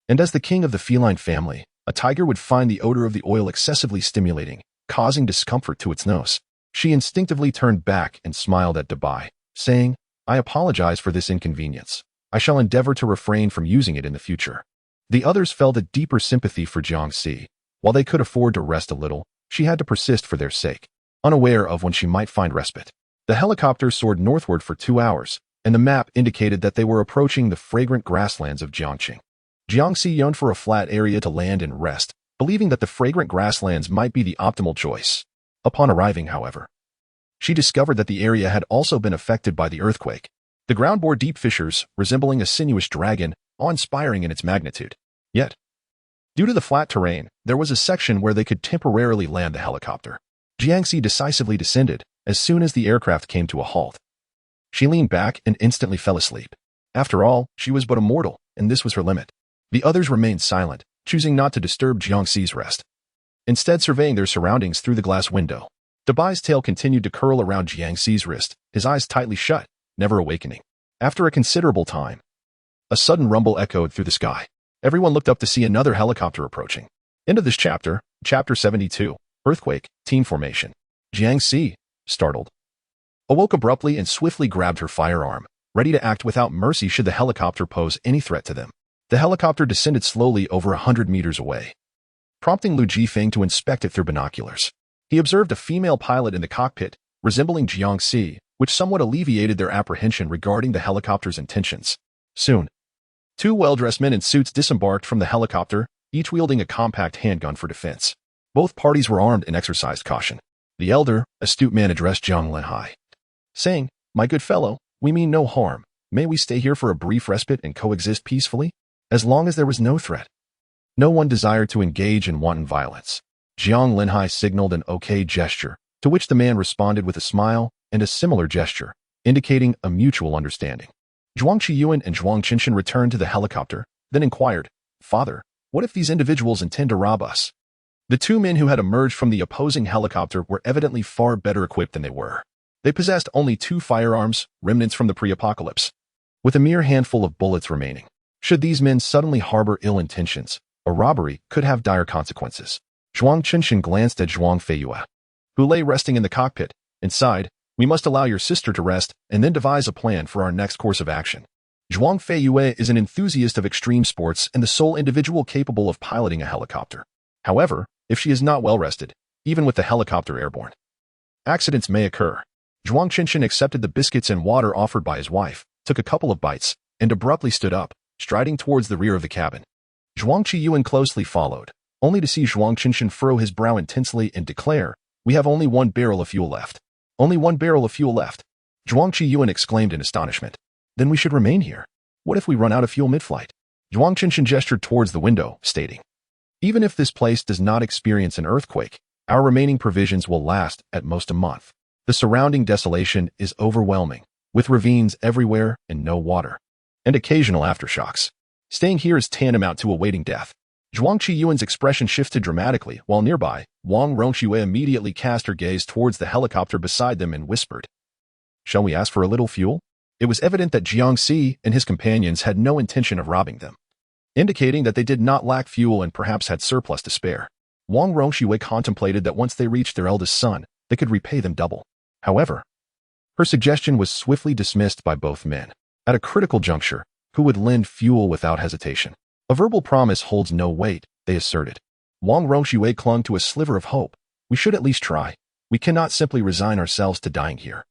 And as the king of the feline family, a tiger would find the odor of the oil excessively stimulating, causing discomfort to its nose. She instinctively turned back and smiled at Dabai, saying, "I apologize for this inconvenience. I shall endeavor to refrain from using it in the future." The others felt a deeper sympathy for Jiangxi. While they could afford to rest a little, she had to persist for their sake, unaware of when she might find respite. The helicopter soared northward for 2 hours, and the map indicated that they were approaching the fragrant grasslands of Jiangqing. Jiangxi yearned for a flat area to land and rest, believing that the fragrant grasslands might be the optimal choice. Upon arriving, however, she discovered that the area had also been affected by the earthquake. The ground bore deep fissures, resembling a sinuous dragon, awe-inspiring in its magnitude. Yet, due to the flat terrain, there was a section where they could temporarily land the helicopter. Jiangxi decisively descended as soon as the aircraft came to a halt. She leaned back and instantly fell asleep. After all, she was but a mortal, and this was her limit. The others remained silent, choosing not to disturb Jiangxi's rest, instead surveying their surroundings through the glass window. Dabai's tail continued to curl around Jiangxi's wrist, his eyes tightly shut, never awakening. After a considerable time, a sudden rumble echoed through the sky. Everyone looked up to see another helicopter approaching. End of this chapter, Chapter 72, Earthquake, Team Formation. Jiang Si, startled, awoke abruptly and swiftly grabbed her firearm, ready to act without mercy should the helicopter pose any threat to them. The helicopter descended slowly over 100 meters away, prompting Lu Jifeng to inspect it through binoculars. He observed a female pilot in the cockpit, resembling Jiang Si, which somewhat alleviated their apprehension regarding the helicopter's intentions. Soon, two well-dressed men in suits disembarked from the helicopter, each wielding a compact handgun for defense. Both parties were armed and exercised caution. The elder, astute man addressed Jiang Linhai, saying, "My good fellow, we mean no harm. May we stay here for a brief respite and coexist peacefully? As long as there was no threat." No one desired to engage in wanton violence. Jiang Linhai signaled an okay gesture, to which the man responded with a smile and a similar gesture, indicating a mutual understanding. Zhuang Qiyuan and Zhuang Qinshan returned to the helicopter, then inquired, "Father, what if these individuals intend to rob us?" The two men who had emerged from the opposing helicopter were evidently far better equipped than they were. They possessed only 2 firearms, remnants from the pre-apocalypse, with a mere handful of bullets remaining. Should these men suddenly harbor ill intentions, a robbery could have dire consequences. Zhuang Qinshan glanced at Zhuang Feiyue, who lay resting in the cockpit, and sighed, "We must allow your sister to rest and then devise a plan for our next course of action." Zhuang Feiyue is an enthusiast of extreme sports and the sole individual capable of piloting a helicopter. However, if she is not well rested, even with the helicopter airborne, accidents may occur. Zhuang Qinshan accepted the biscuits and water offered by his wife, took a couple of bites, and abruptly stood up, striding towards the rear of the cabin. Zhuang Qiyuan closely followed, only to see Zhuang Qinshan furrow his brow intensely and declare, "We have only 1 barrel of fuel left." "Only 1 barrel of fuel left?" Zhuang Qiyuan exclaimed in astonishment. "Then we should remain here. What if we run out of fuel mid-flight?" Zhuang Qinshan gestured towards the window, stating, "Even if this place does not experience an earthquake, our remaining provisions will last at most a month. The surrounding desolation is overwhelming, with ravines everywhere and no water, and occasional aftershocks. Staying here is tantamount to awaiting death." Zhuang Qiyuan's expression shifted dramatically, while nearby, Wang Rongxue immediately cast her gaze towards the helicopter beside them and whispered, "Shall we ask for a little fuel?" It was evident that Jiang Si and his companions had no intention of robbing them, indicating that they did not lack fuel and perhaps had surplus to spare. Wang Rongxue contemplated that once they reached their eldest son, they could repay them double. However, her suggestion was swiftly dismissed by both men. At a critical juncture, who would lend fuel without hesitation? A verbal promise holds no weight, they asserted. Wang Rongxue clung to a sliver of hope. "We should at least try. We cannot simply resign ourselves to dying here."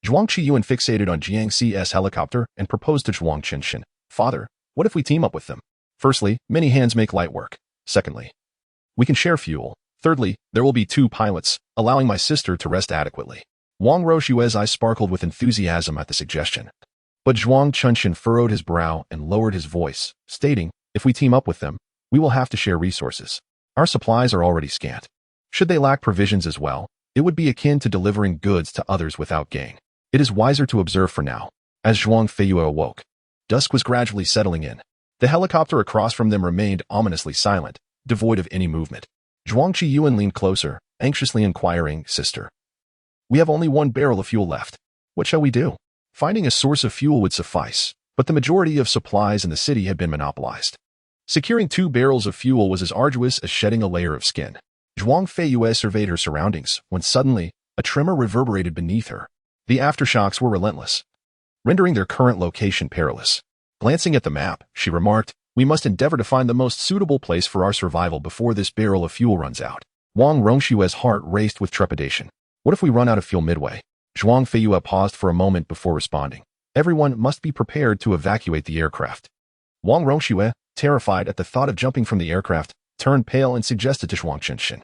Zhuang Qiyuan fixated on Jiang Si's helicopter and proposed to Zhuang Qinshan, "Father, what if we team up with them? Firstly, many hands make light work. Secondly, we can share fuel. Thirdly, there will be 2 pilots, allowing my sister to rest adequately." Wang Rongxue's eyes sparkled with enthusiasm at the suggestion. But Zhuang Qinshan furrowed his brow and lowered his voice, stating, "If we team up with them, we will have to share resources. Our supplies are already scant. Should they lack provisions as well, it would be akin to delivering goods to others without gain. It is wiser to observe for now." As Zhuang Feiyue awoke, dusk was gradually settling in. The helicopter across from them remained ominously silent, devoid of any movement. Zhuang Qiyuan leaned closer, anxiously inquiring, "Sister, we have only 1 barrel of fuel left. What shall we do?" Finding a source of fuel would suffice, but the majority of supplies in the city had been monopolized. Securing 2 barrels of fuel was as arduous as shedding a layer of skin. Zhuang Feiyue surveyed her surroundings, when suddenly, a tremor reverberated beneath her. The aftershocks were relentless, rendering their current location perilous. Glancing at the map, she remarked, "We must endeavor to find the most suitable place for our survival before this barrel of fuel runs out." Wang Rongxue's heart raced with trepidation. What if we run out of fuel midway? Zhuang Feiyue paused for a moment before responding. "Everyone must be prepared to evacuate the aircraft." Wang Rongxue, terrified at the thought of jumping from the aircraft, turned pale and suggested to Zhuang Qinshan,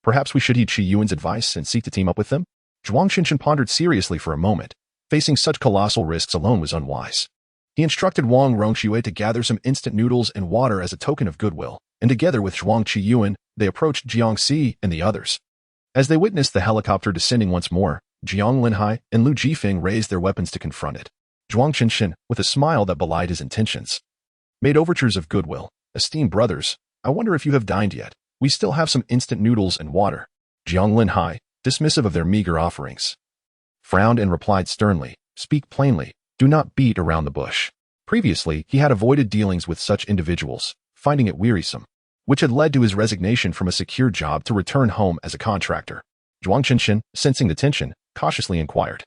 "Perhaps we should heed Qiyuan's advice and seek to team up with them?" Zhuang Qinshan pondered seriously for a moment. Facing such colossal risks alone was unwise. He instructed Wang Rongxue to gather some instant noodles and water as a token of goodwill, and together with Zhuang Qiyuan, they approached Jiang Si and the others. As they witnessed the helicopter descending once more, Jiang Linhai and Lu Jifeng raised their weapons to confront it. Zhuang Qinshan, with a smile that belied his intentions, made overtures of goodwill. "Esteemed brothers, I wonder if you have dined yet. We still have some instant noodles and water." Jiang Linhai, dismissive of their meager offerings, frowned and replied sternly, "Speak plainly, do not beat around the bush." Previously, he had avoided dealings with such individuals, finding it wearisome. which had led to his resignation from a secure job to return home as a contractor. Zhuang Qinshan, sensing the tension, cautiously inquired,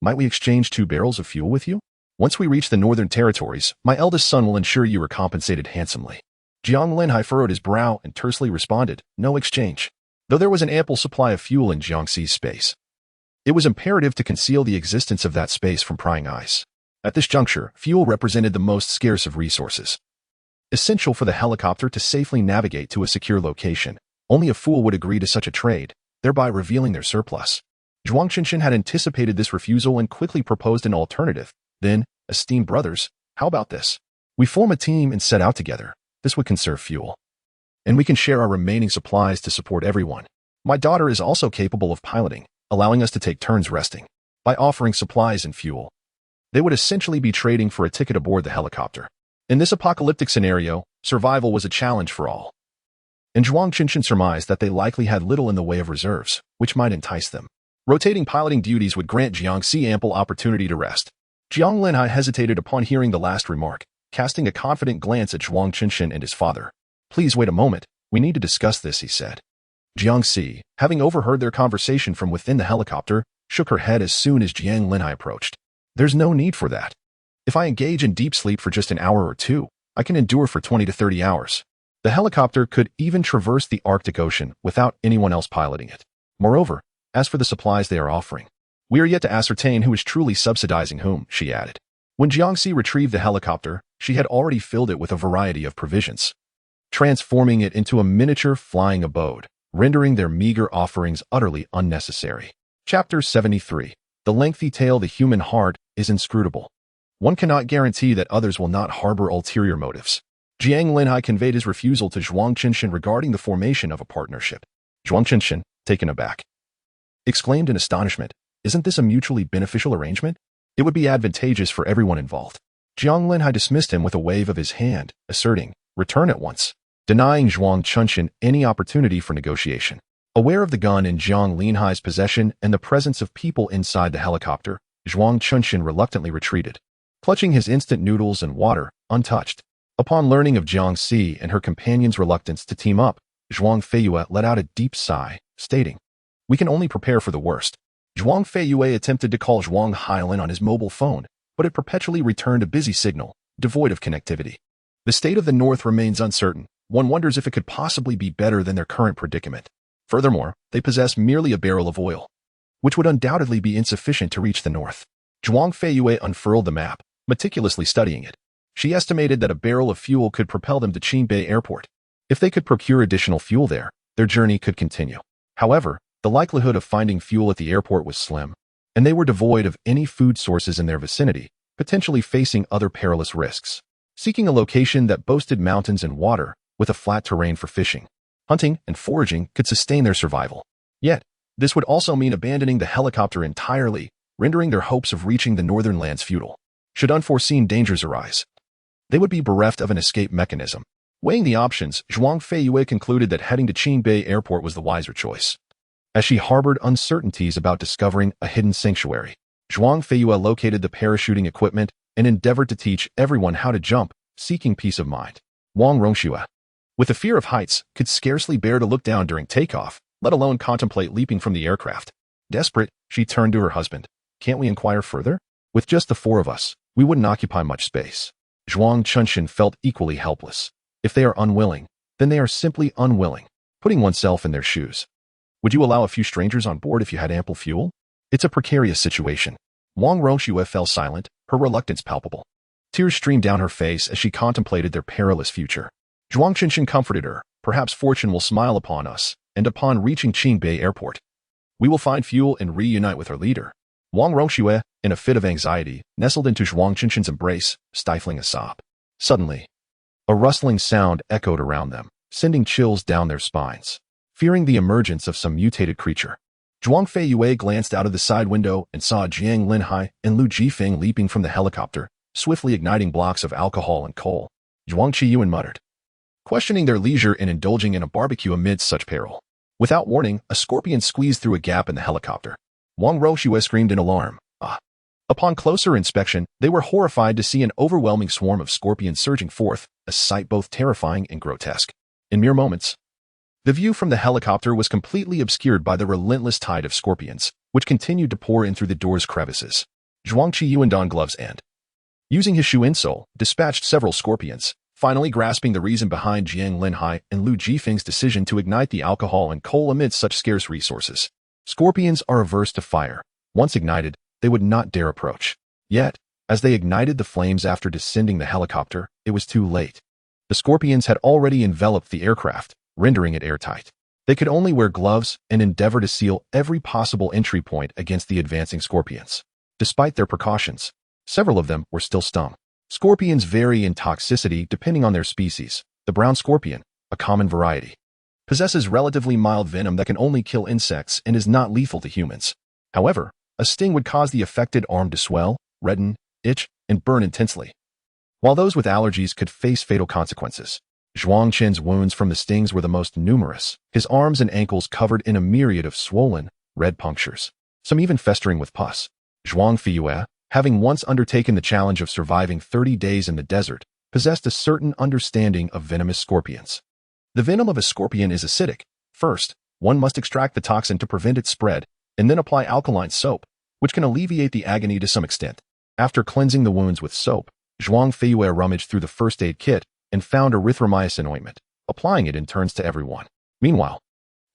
"Might we exchange 2 barrels of fuel with you? Once we reach the northern territories, my eldest son will ensure you are compensated handsomely." Jiang Linhai furrowed his brow and tersely responded, "No exchange." Though there was an ample supply of fuel in Jiangxi's space, it was imperative to conceal the existence of that space from prying eyes. At this juncture, fuel represented the most scarce of resources. Essential for the helicopter to safely navigate to a secure location, only a fool would agree to such a trade, thereby revealing their surplus. Zhuang Qinshan had anticipated this refusal and quickly proposed an alternative. Then, "Esteemed brothers, how about this? We form a team and set out together. This would conserve fuel. And we can share our remaining supplies to support everyone. My daughter is also capable of piloting, allowing us to take turns resting. By offering supplies and fuel, they would essentially be trading for a ticket aboard the helicopter." In this apocalyptic scenario, survival was a challenge for all. And Zhuang Qinshan surmised that they likely had little in the way of reserves, which might entice them. Rotating piloting duties would grant Jiangxi ample opportunity to rest. Jiang Linhai hesitated upon hearing the last remark, casting a confident glance at Zhuang Qinshan and his father. "Please wait a moment, we need to discuss this," he said. Jiangxi, having overheard their conversation from within the helicopter, shook her head as soon as Jiang Linhai approached. "There's no need for that. If I engage in deep sleep for just an hour or two, I can endure for 20 to 30 hours. The helicopter could even traverse the Arctic Ocean without anyone else piloting it. Moreover, as for the supplies they are offering, we are yet to ascertain who is truly subsidizing whom," she added. When Jiangxi retrieved the helicopter, she had already filled it with a variety of provisions, transforming it into a miniature flying abode, rendering their meager offerings utterly unnecessary. Chapter 73. The lengthy tale the human heart is inscrutable. One cannot guarantee that others will not harbor ulterior motives. Jiang Linhai conveyed his refusal to Zhuang Qinshan regarding the formation of a partnership. Zhuang Qinshan, taken aback, exclaimed in astonishment, "Isn't this a mutually beneficial arrangement? It would be advantageous for everyone involved." Jiang Linhai dismissed him with a wave of his hand, asserting, "Return at once," denying Zhuang Qinshan any opportunity for negotiation. Aware of the gun in Jiang Linhai's possession and the presence of people inside the helicopter, Zhuang Qinshan reluctantly retreated, clutching his instant noodles and water, untouched. Upon learning of Jiangxi and her companion's reluctance to team up, Zhuang Feiyue let out a deep sigh, stating, "We can only prepare for the worst." Zhuang Feiyue attempted to call Zhuang Hailin on his mobile phone, but it perpetually returned a busy signal, devoid of connectivity. The state of the North remains uncertain. One wonders if it could possibly be better than their current predicament. Furthermore, they possess merely a barrel of oil, which would undoubtedly be insufficient to reach the North. Zhuang Feiyue unfurled the map, meticulously studying it. She estimated that a barrel of fuel could propel them to Qingbei Airport. If they could procure additional fuel there, their journey could continue. However, the likelihood of finding fuel at the airport was slim, and they were devoid of any food sources in their vicinity, potentially facing other perilous risks. Seeking a location that boasted mountains and water, with a flat terrain for fishing, hunting, and foraging could sustain their survival. Yet, this would also mean abandoning the helicopter entirely, rendering their hopes of reaching the northern lands futile. Should unforeseen dangers arise, they would be bereft of an escape mechanism. Weighing the options, Zhuang Feiyue concluded that heading to Qingbei Airport was the wiser choice. As she harbored uncertainties about discovering a hidden sanctuary, Zhuang Feiyue located the parachuting equipment and endeavored to teach everyone how to jump, seeking peace of mind. Wang Rongxue, with a fear of heights, could scarcely bear to look down during takeoff, let alone contemplate leaping from the aircraft. Desperate, she turned to her husband. "Can't we inquire further? With just the 4 of us, we wouldn't occupy much space." Zhuang Qinshan felt equally helpless. If they are unwilling, then they are simply unwilling, putting oneself in their shoes. Would you allow a few strangers on board if you had ample fuel? It's a precarious situation. Wang Rongxue fell silent, her reluctance palpable. Tears streamed down her face as she contemplated their perilous future. Zhuang Qinshan comforted her. "Perhaps fortune will smile upon us, and upon reaching Qingbei Airport, we will find fuel and reunite with our leader." Wang Rongxue, in a fit of anxiety, nestled into Zhuang Qinshan's embrace, stifling a sob. Suddenly, a rustling sound echoed around them, sending chills down their spines. Fearing the emergence of some mutated creature, Zhuang Feiyue glanced out of the side window and saw Jiang Linhai and Lu Jifeng leaping from the helicopter, swiftly igniting blocks of alcohol and coal. Zhuang Qiyuan muttered, questioning their leisure in indulging in a barbecue amidst such peril. Without warning, a scorpion squeezed through a gap in the helicopter. Wang Rongxue screamed in alarm. Ah! Upon closer inspection, they were horrified to see an overwhelming swarm of scorpions surging forth, a sight both terrifying and grotesque. In mere moments, the view from the helicopter was completely obscured by the relentless tide of scorpions, which continued to pour in through the door's crevices. Zhuang Qiyuan donned gloves and, using his shoe insole, dispatched several scorpions, finally grasping the reason behind Jiang Linhai and Lu Jifeng's decision to ignite the alcohol and coal amidst such scarce resources. Scorpions are averse to fire. Once ignited, they would not dare approach. Yet, as they ignited the flames after descending the helicopter, it was too late. The scorpions had already enveloped the aircraft, rendering it airtight. They could only wear gloves and endeavor to seal every possible entry point against the advancing scorpions. Despite their precautions, several of them were still stung. Scorpions vary in toxicity depending on their species. The brown scorpion, a common variety, possesses relatively mild venom that can only kill insects and is not lethal to humans. However, a sting would cause the affected arm to swell, redden, itch, and burn intensely. While those with allergies could face fatal consequences, Zhuang Qin's wounds from the stings were the most numerous, his arms and ankles covered in a myriad of swollen, red punctures, some even festering with pus. Zhuang Feiyue, having once undertaken the challenge of surviving 30 days in the desert, possessed a certain understanding of venomous scorpions. The venom of a scorpion is acidic. First, one must extract the toxin to prevent its spread, and then apply alkaline soap, which can alleviate the agony to some extent. After cleansing the wounds with soap, Zhuang Feiyue rummaged through the first aid kit and found erythromycin ointment, applying it in turns to everyone. Meanwhile,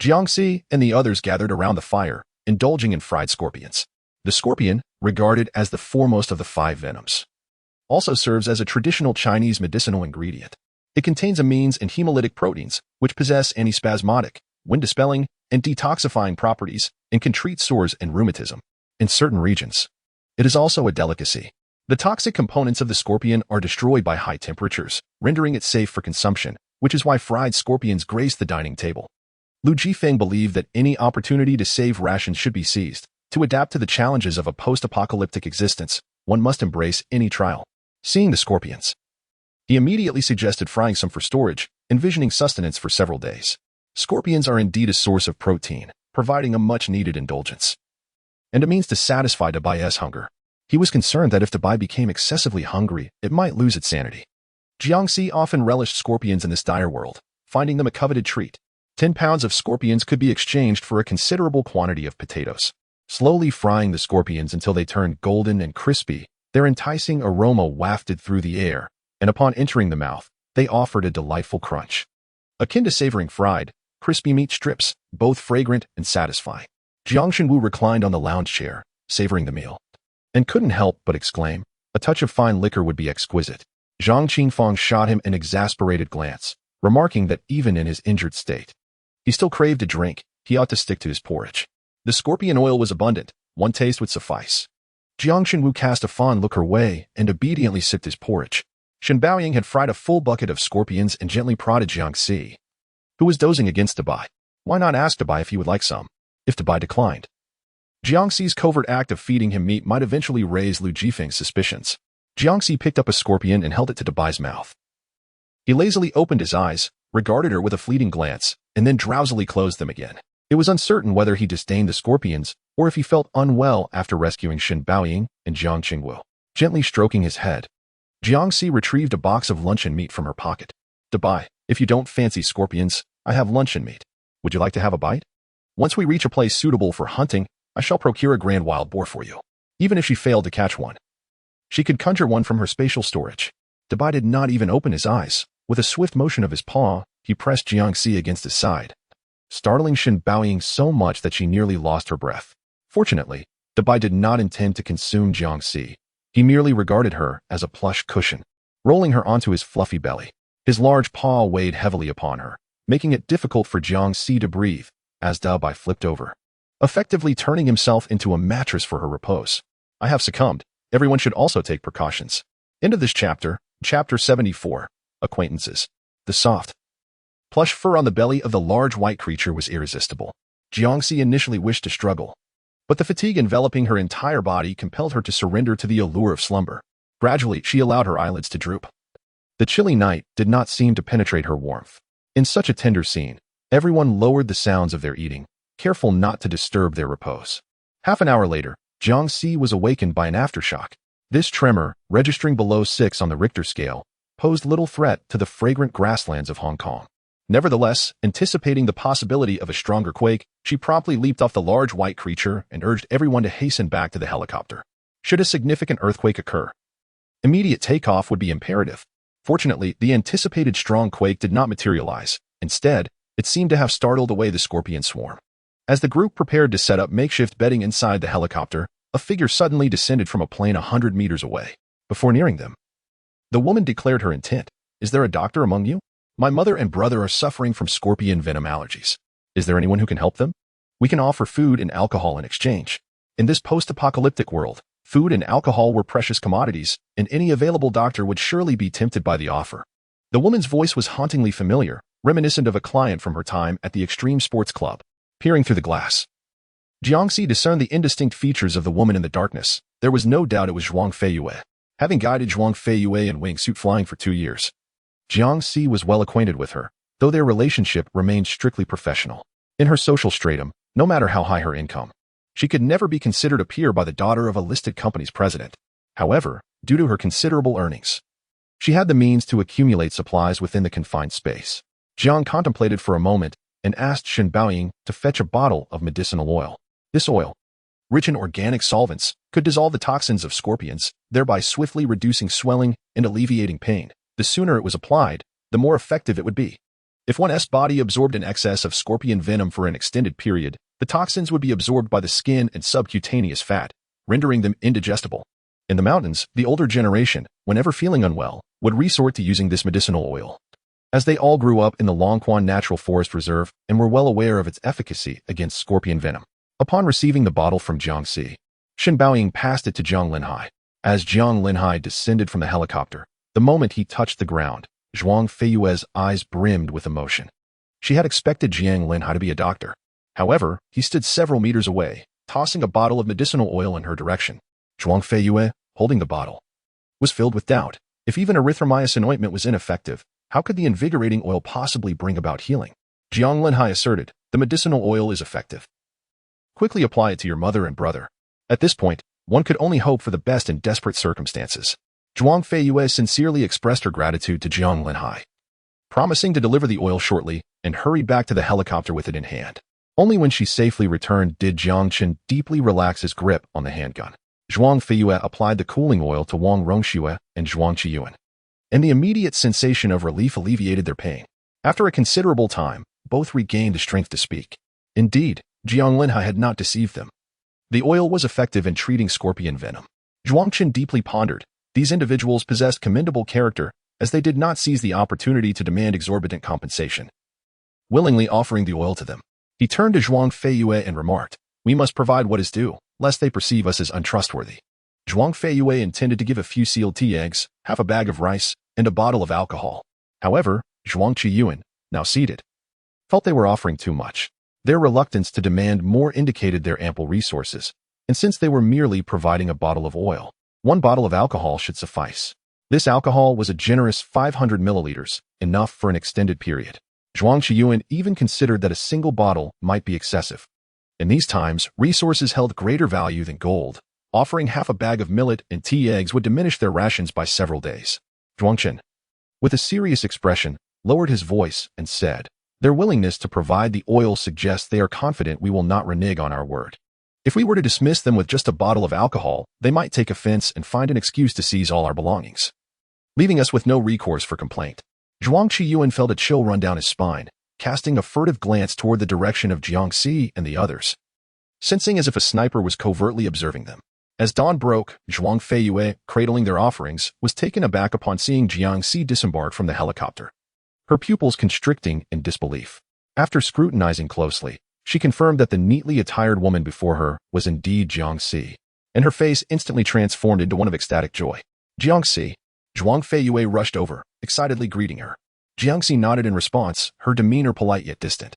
Jiangxi and the others gathered around the fire, indulging in fried scorpions. The scorpion, regarded as the foremost of the 5 venoms, also serves as a traditional Chinese medicinal ingredient. It contains amines and hemolytic proteins, which possess antispasmodic, wind-dispelling, and detoxifying properties and can treat sores and rheumatism. In certain regions, it is also a delicacy. The toxic components of the scorpion are destroyed by high temperatures, rendering it safe for consumption, which is why fried scorpions grace the dining table. Lu Jifeng believed that any opportunity to save rations should be seized. To adapt to the challenges of a post-apocalyptic existence, one must embrace any trial. Seeing the scorpions, he immediately suggested frying some for storage, envisioning sustenance for several days. Scorpions are indeed a source of protein, providing a much-needed indulgence, and a means to satisfy Dabai's hunger. He was concerned that if Dabai became excessively hungry, it might lose its sanity. Jiangxi often relished scorpions in this dire world, finding them a coveted treat. 10 pounds of scorpions could be exchanged for a considerable quantity of potatoes. Slowly frying the scorpions until they turned golden and crispy, their enticing aroma wafted through the air, and upon entering the mouth, they offered a delightful crunch, akin to savoring fried, crispy meat strips, both fragrant and satisfying. Jiang Shenwu reclined on the lounge chair, savoring the meal, and couldn't help but exclaim, a touch of fine liquor would be exquisite. Zhang Qingfang shot him an exasperated glance, remarking that even in his injured state, he still craved a drink. He ought to stick to his porridge. The scorpion oil was abundant. One taste would suffice. Jiang Shenwu cast a fond look her way and obediently sipped his porridge. Shen Baoying had fried a full bucket of scorpions and gently prodded Jiangxi, who was dozing against Dabai. Why not ask Dabai if he would like some? If Dabai declined, Jiangxi's covert act of feeding him meat might eventually raise Lu Jifeng's suspicions. Jiangxi picked up a scorpion and held it to Dabai's mouth. He lazily opened his eyes, regarded her with a fleeting glance, and then drowsily closed them again. It was uncertain whether he disdained the scorpions or if he felt unwell after rescuing Shen Baoying and Jiang Qingwu. Gently stroking his head, Jiangxi retrieved a box of luncheon meat from her pocket. Dabai, if you don't fancy scorpions, I have luncheon meat. Would you like to have a bite? Once we reach a place suitable for hunting, I shall procure a grand wild boar for you. Even if she failed to catch one, she could conjure one from her spatial storage. Dabai did not even open his eyes. With a swift motion of his paw, he pressed Jiangxi against his side, startling Shen Baoying so much that she nearly lost her breath. Fortunately, Dabai did not intend to consume Jiangxi. He merely regarded her as a plush cushion, rolling her onto his fluffy belly. His large paw weighed heavily upon her, making it difficult for Jiangxi to breathe, as Dabai flipped over, effectively turning himself into a mattress for her repose. I have succumbed. Everyone should also take precautions. End of this chapter, Chapter 74. Acquaintances. The soft, plush fur on the belly of the large white creature was irresistible. Jiangxi initially wished to struggle, but the fatigue enveloping her entire body compelled her to surrender to the allure of slumber. Gradually, she allowed her eyelids to droop. The chilly night did not seem to penetrate her warmth. In such a tender scene, everyone lowered the sounds of their eating, careful not to disturb their repose. Half an hour later, Jiangxi was awakened by an aftershock. This tremor, registering below 6 on the Richter scale, posed little threat to the fragrant grasslands of Hong Kong. Nevertheless, anticipating the possibility of a stronger quake, she promptly leaped off the large white creature and urged everyone to hasten back to the helicopter. Should a significant earthquake occur, immediate takeoff would be imperative. Fortunately, the anticipated strong quake did not materialize. Instead, it seemed to have startled away the scorpion swarm. As the group prepared to set up makeshift bedding inside the helicopter, a figure suddenly descended from a plane 100 meters away. Before nearing them, the woman declared her intent. "Is there a doctor among you? My mother and brother are suffering from scorpion venom allergies. Is there anyone who can help them? We can offer food and alcohol in exchange." In this post-apocalyptic world, food and alcohol were precious commodities, and any available doctor would surely be tempted by the offer. The woman's voice was hauntingly familiar, reminiscent of a client from her time at the Extreme Sports Club. Peering through the glass, Jiangxi discerned the indistinct features of the woman in the darkness. There was no doubt it was Zhuang Feiyue. Having guided Zhuang Feiyue in wingsuit flying for 2 years, Jiangxi was well acquainted with her, though their relationship remained strictly professional. In her social stratum, no matter how high her income, she could never be considered a peer by the daughter of a listed company's president. However, due to her considerable earnings, she had the means to accumulate supplies within the confined space. Jiang contemplated for a moment and asked Shen Baoying to fetch a bottle of medicinal oil. This oil, rich in organic solvents, could dissolve the toxins of scorpions, thereby swiftly reducing swelling and alleviating pain. The sooner it was applied, the more effective it would be. If one's body absorbed an excess of scorpion venom for an extended period, the toxins would be absorbed by the skin and subcutaneous fat, rendering them indigestible. In the mountains, the older generation, whenever feeling unwell, would resort to using this medicinal oil. As they all grew up in the Longquan Natural Forest Reserve and were well aware of its efficacy against scorpion venom. Upon receiving the bottle from Jiangxi, Shen Baoying passed it to Jiang Linhai. As Jiang Linhai descended from the helicopter, the moment he touched the ground, Zhuang Feiyue's eyes brimmed with emotion. She had expected Jiang Linhai to be a doctor. However, he stood several meters away, tossing a bottle of medicinal oil in her direction. Zhuang Feiyue, holding the bottle, was filled with doubt. If even erythromycin ointment was ineffective, how could the invigorating oil possibly bring about healing? Jiang Linhai asserted, "The medicinal oil is effective. Quickly apply it to your mother and brother." At this point, one could only hope for the best in desperate circumstances. Zhuang Feiyue sincerely expressed her gratitude to Jiang Linhai, promising to deliver the oil shortly and hurried back to the helicopter with it in hand. Only when she safely returned did Jiang Chen deeply relax his grip on the handgun. Zhuang Feiyue applied the cooling oil to Wang Rongxue and Zhuang Qiyuan, and the immediate sensation of relief alleviated their pain. After a considerable time, both regained the strength to speak. Indeed, Jiang Linhai had not deceived them. The oil was effective in treating scorpion venom. Zhuang Chen deeply pondered. These individuals possessed commendable character, as they did not seize the opportunity to demand exorbitant compensation, willingly offering the oil to them. He turned to Zhuang Feiyue and remarked, "We must provide what is due, lest they perceive us as untrustworthy." Zhuang Feiyue intended to give a few sealed tea eggs, half a bag of rice, and a bottle of alcohol. However, Zhuang Qiyuan, now seated, felt they were offering too much. Their reluctance to demand more indicated their ample resources, and since they were merely providing a bottle of oil, 1 bottle of alcohol should suffice. This alcohol was a generous 500 milliliters, enough for an extended period. Zhuang Qiyuan even considered that a single bottle might be excessive. In these times, resources held greater value than gold. Offering half a bag of millet and tea eggs would diminish their rations by several days. Zhuang Chen, with a serious expression, lowered his voice and said, "Their willingness to provide the oil suggests they are confident we will not renege on our word. If we were to dismiss them with just a bottle of alcohol, they might take offense and find an excuse to seize all our belongings, leaving us with no recourse for complaint." Zhuang Qiyuan felt a chill run down his spine, casting a furtive glance toward the direction of Jiangxi and the others, sensing as if a sniper was covertly observing them. As dawn broke, Zhuang Feiyue, cradling their offerings, was taken aback upon seeing Jiangxi disembark from the helicopter, her pupils constricting in disbelief. After scrutinizing closely, she confirmed that the neatly attired woman before her was indeed Jiangxi, and her face instantly transformed into one of ecstatic joy. "Jiangxi!" Zhuang Feiyue rushed over, excitedly greeting her. Jiangxi nodded in response, her demeanor polite yet distant,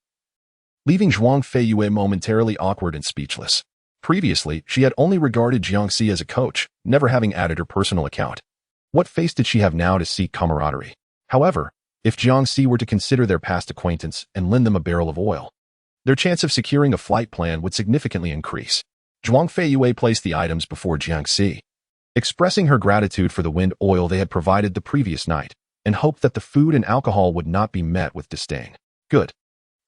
leaving Zhuang Feiyue momentarily awkward and speechless. Previously, she had only regarded Jiangxi as a coach, never having added her personal account. What face did she have now to seek camaraderie? However, if Jiangxi were to consider their past acquaintance and lend them a barrel of oil, their chance of securing a flight plan would significantly increase. Zhuang Feiyue placed the items before Jiangxi, expressing her gratitude for the wind oil they had provided the previous night, and hoped that the food and alcohol would not be met with disdain. Good.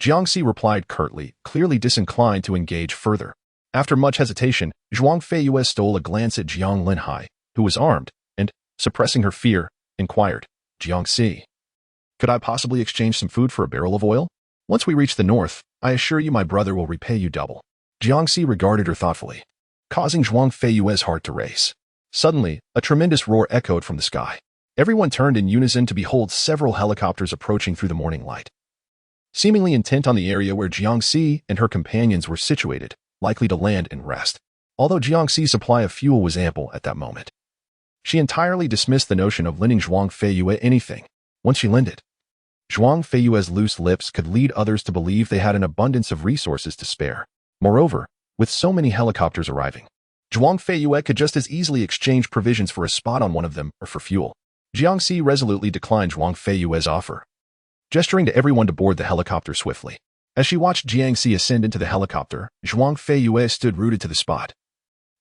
Jiangxi replied curtly, clearly disinclined to engage further. After much hesitation, Zhuang Feiyue stole a glance at Jiang Linhai, who was armed, and, suppressing her fear, inquired, Jiangxi, could I possibly exchange some food for a barrel of oil? Once we reach the north, I assure you my brother will repay you double. Jiangxi regarded her thoughtfully, causing Zhuang Feiyue's heart to race. Suddenly, a tremendous roar echoed from the sky. Everyone turned in unison to behold several helicopters approaching through the morning light. Seemingly intent on the area where Jiangxi and her companions were situated, likely to land and rest. Although Jiangxi's supply of fuel was ample at that moment, she entirely dismissed the notion of lending Zhuang Feiyue anything. Once she lent it, Zhuang Feiyue's loose lips could lead others to believe they had an abundance of resources to spare. Moreover, with so many helicopters arriving, Zhuang Feiyue could just as easily exchange provisions for a spot on one of them or for fuel. Jiangxi resolutely declined Zhuang Feiyue's offer, gesturing to everyone to board the helicopter swiftly. As she watched Jiangxi ascend into the helicopter, Zhuang Feiyue stood rooted to the spot,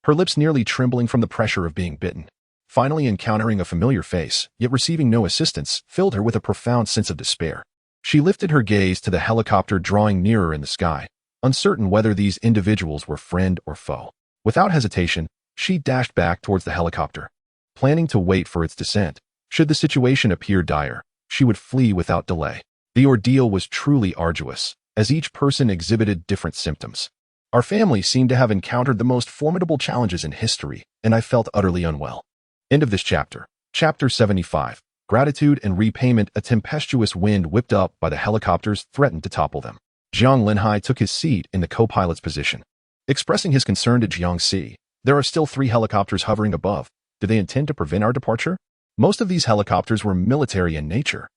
her lips nearly trembling from the pressure of being bitten. Finally encountering a familiar face, yet receiving no assistance, filled her with a profound sense of despair. She lifted her gaze to the helicopter drawing nearer in the sky, uncertain whether these individuals were friend or foe. Without hesitation, she dashed back towards the helicopter, planning to wait for its descent. Should the situation appear dire, she would flee without delay. The ordeal was truly arduous, as each person exhibited different symptoms. Our family seemed to have encountered the most formidable challenges in history, and I felt utterly unwell. End of this chapter. Chapter 75. Gratitude and repayment. A tempestuous wind whipped up by the helicopters threatened to topple them. Jiang Linhai took his seat in the co-pilot's position. Expressing his concern to Jiangxi, there are still 3 helicopters hovering above. Do they intend to prevent our departure? Most of these helicopters were military in nature,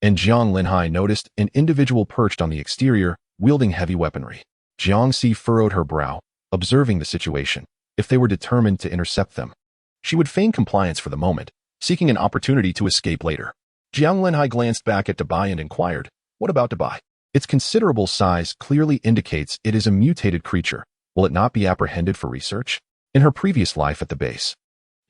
and Jiang Linhai noticed an individual perched on the exterior, wielding heavy weaponry. Jiangxi furrowed her brow, observing the situation. If they were determined to intercept them, she would feign compliance for the moment, seeking an opportunity to escape later. Jiang Linhai glanced back at Dabai and inquired, what about Dabai? Its considerable size clearly indicates it is a mutated creature. Will it not be apprehended for research? In her previous life at the base,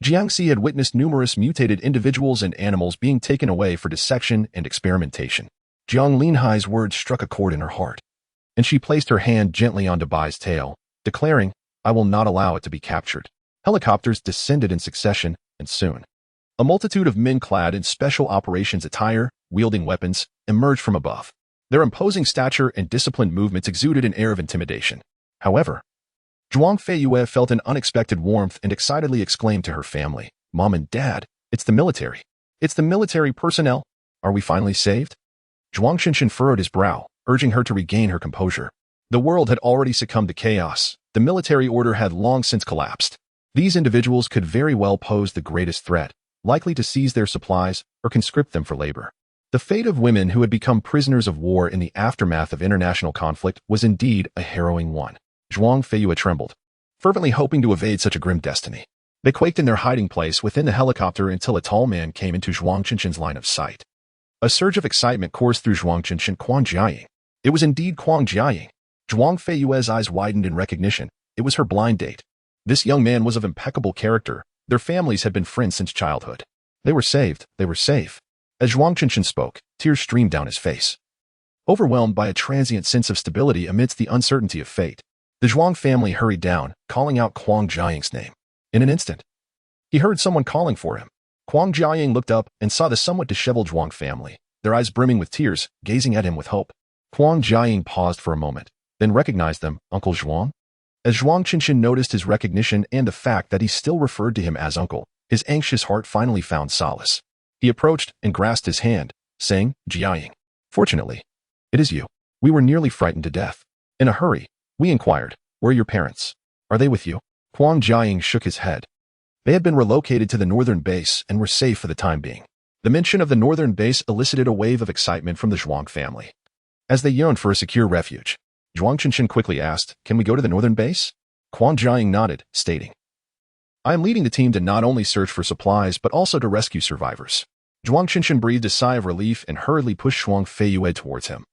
Jiangxi had witnessed numerous mutated individuals and animals being taken away for dissection and experimentation. Jiang Linhai's words struck a chord in her heart, and she placed her hand gently on Dabai's tail, declaring, I will not allow it to be captured. Helicopters descended in succession, and soon, a multitude of men clad in special operations attire, wielding weapons, emerged from above. Their imposing stature and disciplined movements exuded an air of intimidation. However, Zhuang Feiyue felt an unexpected warmth and excitedly exclaimed to her family, Mom and Dad, it's the military. It's the military personnel. Are we finally saved? Zhuang Qinshan furrowed his brow, urging her to regain her composure. The world had already succumbed to chaos. The military order had long since collapsed. These individuals could very well pose the greatest threat, likely to seize their supplies or conscript them for labor. The fate of women who had become prisoners of war in the aftermath of international conflict was indeed a harrowing one. Zhuang Feiyue trembled, fervently hoping to evade such a grim destiny. They quaked in their hiding place within the helicopter until a tall man came into Zhuang Qinshan's line of sight. A surge of excitement coursed through Zhuang Qinshan. Quang Jiaying. It was indeed Quang Jiaying. Zhuang Feiyue's eyes widened in recognition. It was her blind date. This young man was of impeccable character. Their families had been friends since childhood. They were saved. They were safe. As Zhuang Qinshan spoke, tears streamed down his face. Overwhelmed by a transient sense of stability amidst the uncertainty of fate, the Zhuang family hurried down, calling out Quang Jiaying's name. In an instant, he heard someone calling for him. Quang Jiaying looked up and saw the somewhat disheveled Zhuang family, their eyes brimming with tears, gazing at him with hope. Quang Jiaying paused for a moment, then recognized them. Uncle Zhuang? As Zhuang Qinshan noticed his recognition and the fact that he still referred to him as uncle, his anxious heart finally found solace. He approached and grasped his hand, saying, Jiaying, fortunately, it is you. We were nearly frightened to death. In a hurry, we inquired, where are your parents? Are they with you? Quang Jiaying shook his head. They had been relocated to the northern base and were safe for the time being. The mention of the northern base elicited a wave of excitement from the Zhuang family, as they yearned for a secure refuge. Zhuang Qinshan quickly asked, can we go to the northern base? Quang Jiaying nodded, stating, I am leading the team to not only search for supplies but also to rescue survivors. Zhuang Qinshan breathed a sigh of relief and hurriedly pushed Zhuang Feiyue towards him,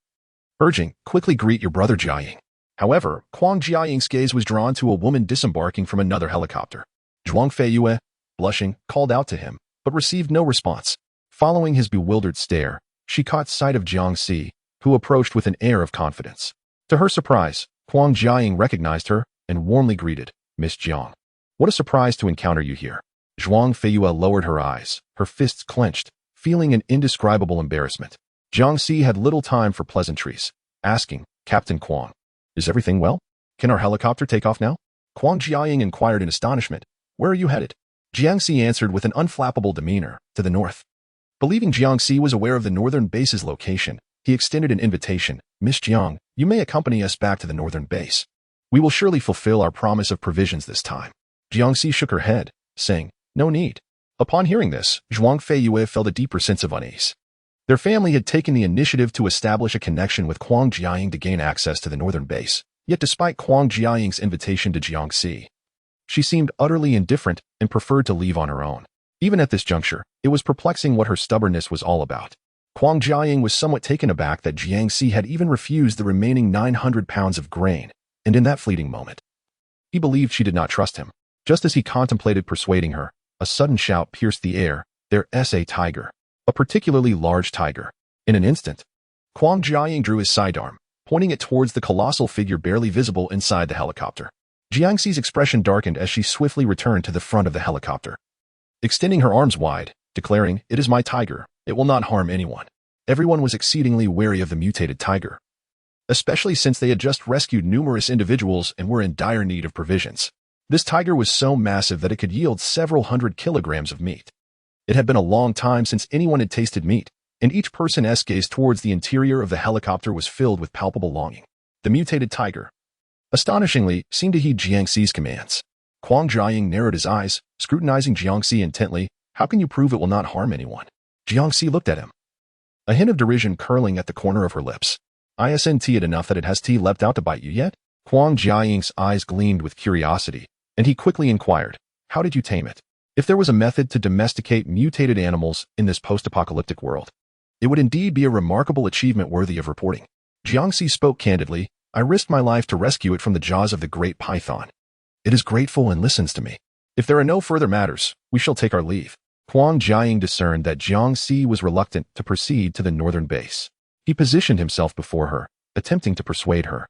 urging, quickly greet your brother Jiaying. However, Quang Jiaying's gaze was drawn to a woman disembarking from another helicopter. Zhuang Feiyue, blushing, called out to him, but received no response. Following his bewildered stare, she caught sight of Jiangxi, who approached with an air of confidence. To her surprise, Huang Jiaying recognized her and warmly greeted, "Miss Jiang. What a surprise to encounter you here." Zhuang Feiyue lowered her eyes, her fists clenched, feeling an indescribable embarrassment. Jiangxi had little time for pleasantries, asking, "Captain Huang, is everything well? Can our helicopter take off now?" Huang Jiaying inquired in astonishment, "Where are you headed?" Jiangxi answered with an unflappable demeanor, "To the north." Believing Jiangxi was aware of the northern base's location, he extended an invitation, "Miss Jiang, you may accompany us back to the northern base. We will surely fulfill our promise of provisions this time." Jiangxi shook her head, saying, "No need." Upon hearing this, Zhuang Feiyue felt a deeper sense of unease. Their family had taken the initiative to establish a connection with Huang Jiaying to gain access to the northern base, yet despite Huang Jiaying's invitation to Jiangxi, she seemed utterly indifferent and preferred to leave on her own. Even at this juncture, it was perplexing what her stubbornness was all about. Huang Jiaying was somewhat taken aback that Jiangxi had even refused the remaining 900 pounds of grain, and in that fleeting moment, he believed she did not trust him. Just as he contemplated persuading her, a sudden shout pierced the air, "There's a tiger, a particularly large tiger." In an instant, Huang Jiaying drew his sidearm, pointing it towards the colossal figure barely visible inside the helicopter. Jiangxi's expression darkened as she swiftly returned to the front of the helicopter, extending her arms wide, declaring, "It is my tiger. It will not harm anyone." Everyone was exceedingly wary of the mutated tiger, especially since they had just rescued numerous individuals and were in dire need of provisions. This tiger was so massive that it could yield several hundred kilograms of meat. It had been a long time since anyone had tasted meat, and each person's gaze towards the interior of the helicopter was filled with palpable longing. The mutated tiger, astonishingly, seemed to heed Jiangxi's commands. Huang Jiaying narrowed his eyes, scrutinizing Jiangxi intently. "How can you prove it will not harm anyone?" Jiangxi looked at him, a hint of derision curling at the corner of her lips. "Isn't it enough that it has leapt out to bite you yet?" Huang Jiaying's eyes gleamed with curiosity, and he quickly inquired, "How did you tame it?" If there was a method to domesticate mutated animals in this post-apocalyptic world, it would indeed be a remarkable achievement worthy of reporting. Jiangxi spoke candidly, "I risked my life to rescue it from the jaws of the great python. It is grateful and listens to me. If there are no further matters, we shall take our leave." Huang Jiaying discerned that Jiangxi was reluctant to proceed to the northern base. He positioned himself before her, attempting to persuade her.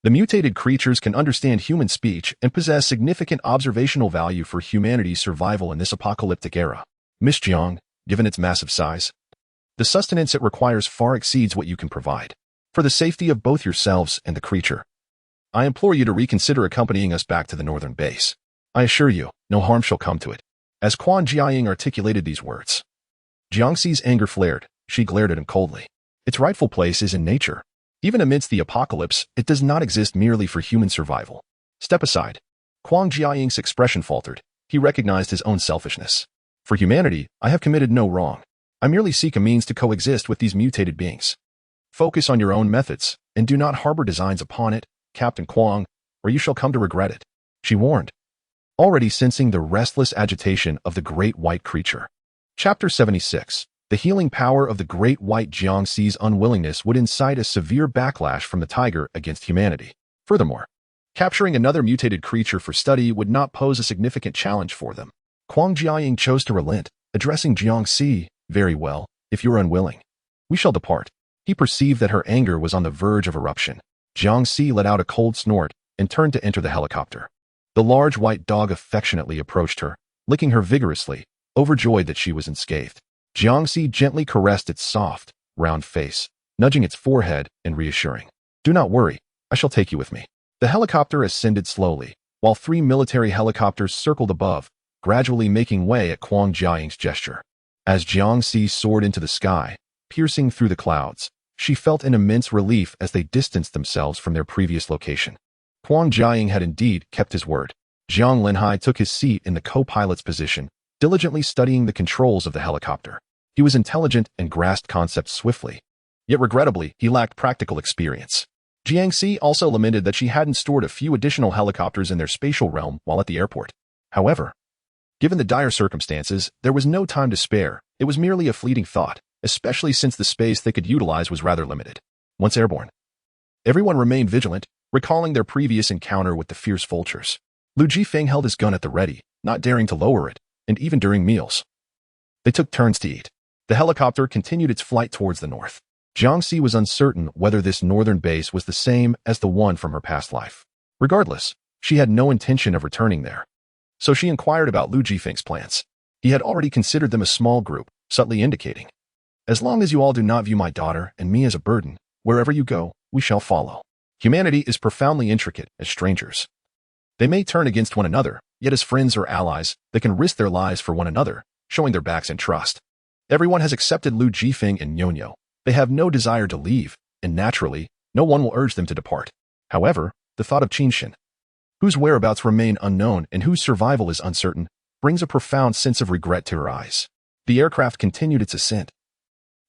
The mutated creatures can understand human speech and possess significant observational value for humanity's survival in this apocalyptic era. "Miss Jiang, given its massive size, the sustenance it requires far exceeds what you can provide. For the safety of both yourselves and the creature, I implore you to reconsider accompanying us back to the northern base. I assure you, no harm shall come to it." As Huang Jiaying articulated these words, Jiangxi's anger flared. She glared at him coldly. Its rightful place is in nature. Even amidst the apocalypse, it does not exist merely for human survival. "Step aside." Huang Jiaying's expression faltered. He recognized his own selfishness. "For humanity, I have committed no wrong. I merely seek a means to coexist with these mutated beings. Focus on your own methods, and do not harbor designs upon it, Captain Huang, or you shall come to regret it," she warned, already sensing the restless agitation of the great white creature. Chapter 76. The healing power of the great white. Jiangxi's unwillingness would incite a severe backlash from the tiger against humanity. Furthermore, capturing another mutated creature for study would not pose a significant challenge for them. Huang Jiaying chose to relent, addressing Jiangxi, "Very well, if you're unwilling, we shall depart." He perceived that her anger was on the verge of eruption. Jiangxi let out a cold snort and turned to enter the helicopter. The large white dog affectionately approached her, licking her vigorously, overjoyed that she was unscathed. Jiangxi gently caressed its soft, round face, nudging its forehead and reassuring, "Do not worry, I shall take you with me." The helicopter ascended slowly, while 3 military helicopters circled above, gradually making way at Huang Jiaying's gesture. As Jiangxi soared into the sky, piercing through the clouds, she felt an immense relief as they distanced themselves from their previous location. Huang Jiaying had indeed kept his word. Jiang Linhai took his seat in the co-pilot's position, diligently studying the controls of the helicopter. He was intelligent and grasped concepts swiftly. Yet regrettably, he lacked practical experience. Jiangxi also lamented that she hadn't stored a few additional helicopters in their spatial realm while at the airport. However, given the dire circumstances, there was no time to spare. It was merely a fleeting thought, especially since the space they could utilize was rather limited. Once airborne, everyone remained vigilant, recalling their previous encounter with the fierce vultures. Lu Jifeng held his gun at the ready, not daring to lower it, and even during meals, they took turns to eat. The helicopter continued its flight towards the north. Jiangxi was uncertain whether this northern base was the same as the one from her past life. Regardless, she had no intention of returning there. So she inquired about Lu Jifeng's plans. He had already considered them a small group, subtly indicating, "As long as you all do not view my daughter and me as a burden, wherever you go, we shall follow." Humanity is profoundly intricate as strangers. They may turn against one another, yet as friends or allies, they can risk their lives for one another, showing their backs in trust. Everyone has accepted Lu Jifeng and Nyonyo. They have no desire to leave, and naturally, no one will urge them to depart. However, the thought of Qinshin, whose whereabouts remain unknown and whose survival is uncertain, brings a profound sense of regret to her eyes. The aircraft continued its ascent,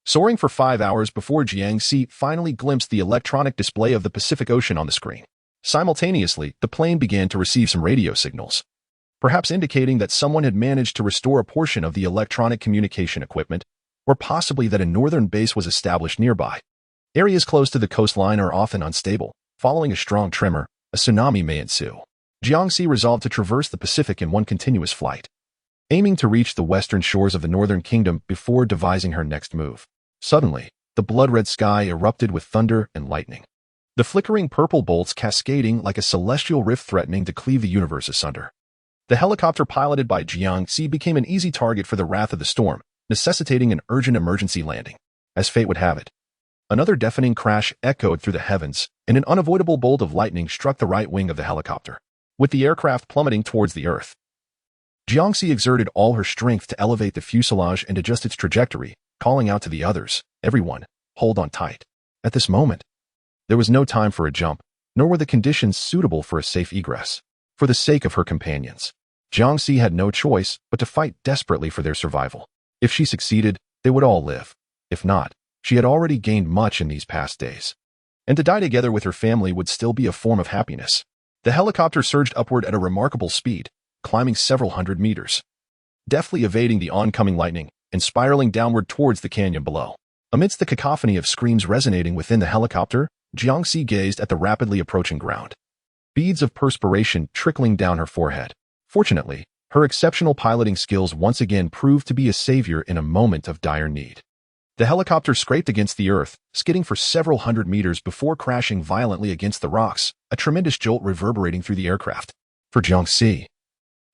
soaring for 5 hours before Jiangxi finally glimpsed the electronic display of the Pacific Ocean on the screen. Simultaneously, the plane began to receive some radio signals, perhaps indicating that someone had managed to restore a portion of the electronic communication equipment, or possibly that a northern base was established nearby. Areas close to the coastline are often unstable. Following a strong tremor, a tsunami may ensue. Jiangxi resolved to traverse the Pacific in one continuous flight, aiming to reach the western shores of the northern kingdom before devising her next move. Suddenly, the blood-red sky erupted with thunder and lightning, the flickering purple bolts cascading like a celestial rift threatening to cleave the universe asunder. The helicopter piloted by Jiangxi became an easy target for the wrath of the storm, necessitating an urgent emergency landing. As fate would have it, another deafening crash echoed through the heavens, and an unavoidable bolt of lightning struck the right wing of the helicopter, with the aircraft plummeting towards the earth. Jiangxi exerted all her strength to elevate the fuselage and adjust its trajectory, calling out to the others, "Everyone, hold on tight." At this moment, there was no time for a jump, nor were the conditions suitable for a safe egress. For the sake of her companions, Jiangxi had no choice but to fight desperately for their survival. If she succeeded, they would all live. If not, she had already gained much in these past days, and to die together with her family would still be a form of happiness. The helicopter surged upward at a remarkable speed, climbing several hundred meters, deftly evading the oncoming lightning and spiraling downward towards the canyon below. Amidst the cacophony of screams resonating within the helicopter, Jiangxi gazed at the rapidly approaching ground, beads of perspiration trickling down her forehead. Fortunately, her exceptional piloting skills once again proved to be a savior in a moment of dire need. The helicopter scraped against the earth, skidding for several hundred meters before crashing violently against the rocks, a tremendous jolt reverberating through the aircraft. For Jiangxi,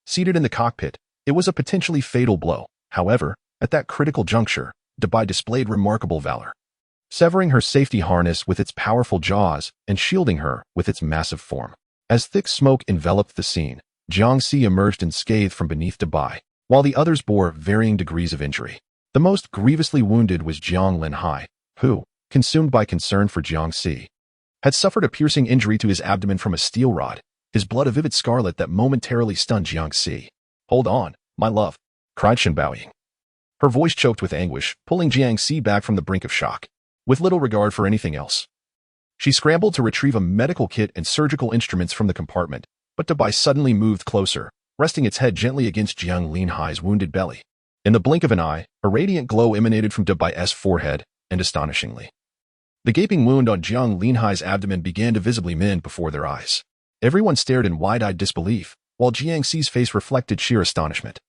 seated in the cockpit, it was a potentially fatal blow. However, at that critical juncture, Dabai displayed remarkable valor, severing her safety harness with its powerful jaws and shielding her with its massive form. As thick smoke enveloped the scene, Jiangxi emerged unscathed from beneath Dabai, while the others bore varying degrees of injury. The most grievously wounded was Jiang Linhai, who, consumed by concern for Jiangxi, had suffered a piercing injury to his abdomen from a steel rod, his blood a vivid scarlet that momentarily stunned Jiangxi. "Hold on, my love," cried Shenbaoying, her voice choked with anguish, pulling Jiangxi back from the brink of shock. With little regard for anything else, she scrambled to retrieve a medical kit and surgical instruments from the compartment, but Dabai suddenly moved closer, resting its head gently against Jiang Linhai's wounded belly. In the blink of an eye, a radiant glow emanated from Dabai's forehead, and astonishingly, the gaping wound on Jiang Linhai's abdomen began to visibly mend before their eyes. Everyone stared in wide-eyed disbelief, while Jiangxi's face reflected sheer astonishment.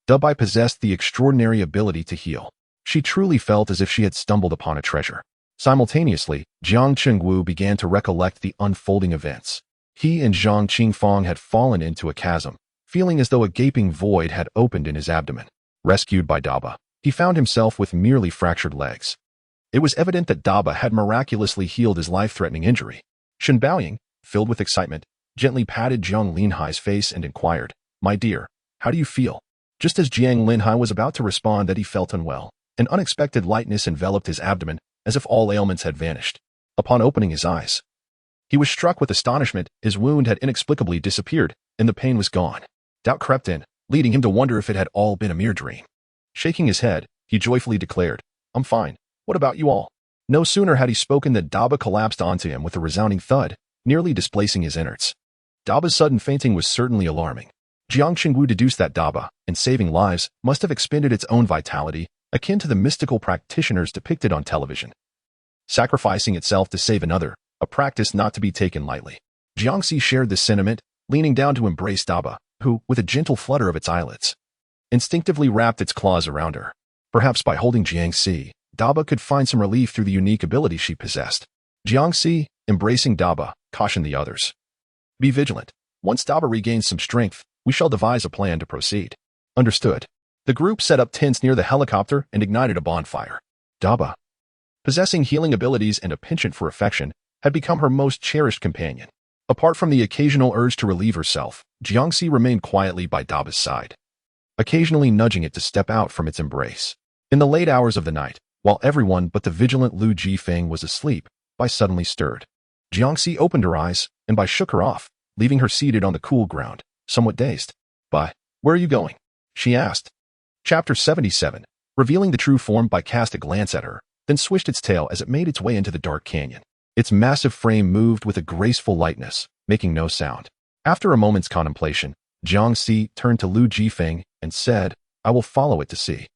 Dabai possessed the extraordinary ability to heal. She truly felt as if she had stumbled upon a treasure. Simultaneously, Jiang Chengwu began to recollect the unfolding events. He and Zhang Qingfang had fallen into a chasm, feeling as though a gaping void had opened in his abdomen. Rescued by Daba, he found himself with merely fractured legs. It was evident that Daba had miraculously healed his life-threatening injury. Shen Baoying, filled with excitement, gently patted Jiang Linhai's face and inquired, "My dear, how do you feel?" Just as Jiang Linhai was about to respond that he felt unwell, an unexpected lightness enveloped his abdomen, as if all ailments had vanished. Upon opening his eyes, he was struck with astonishment. His wound had inexplicably disappeared, and the pain was gone. Doubt crept in, leading him to wonder if it had all been a mere dream. Shaking his head, he joyfully declared, "I'm fine. What about you all?" No sooner had he spoken than Daba collapsed onto him with a resounding thud, nearly displacing his innards. Daba's sudden fainting was certainly alarming. Jiang Qingwu deduced that Daba, in saving lives, must have expended its own vitality, akin to the mystical practitioners depicted on television, sacrificing itself to save another, a practice not to be taken lightly. Jiangxi shared this sentiment, leaning down to embrace Daba, who, with a gentle flutter of its eyelids, instinctively wrapped its claws around her. Perhaps by holding Jiangxi, Daba could find some relief through the unique ability she possessed. Jiangxi, embracing Daba, cautioned the others. Be vigilant. Once Daba regains some strength, we shall devise a plan to proceed. Understood. The group set up tents near the helicopter and ignited a bonfire. Daba, possessing healing abilities and a penchant for affection, had become her most cherished companion. Apart from the occasional urge to relieve herself, Jiangxi remained quietly by Daba's side, occasionally nudging it to step out from its embrace. In the late hours of the night, while everyone but the vigilant Lu Jifeng was asleep, Bai suddenly stirred. Jiangxi opened her eyes, and Bai shook her off, leaving her seated on the cool ground, somewhat dazed. Bai, where are you going? She asked. Chapter 77, revealing the true form. Bai cast a glance at her, then swished its tail as it made its way into the dark canyon. Its massive frame moved with a graceful lightness, making no sound. After a moment's contemplation, Jiangxi turned to Lu Jifeng and said, I will follow it to see.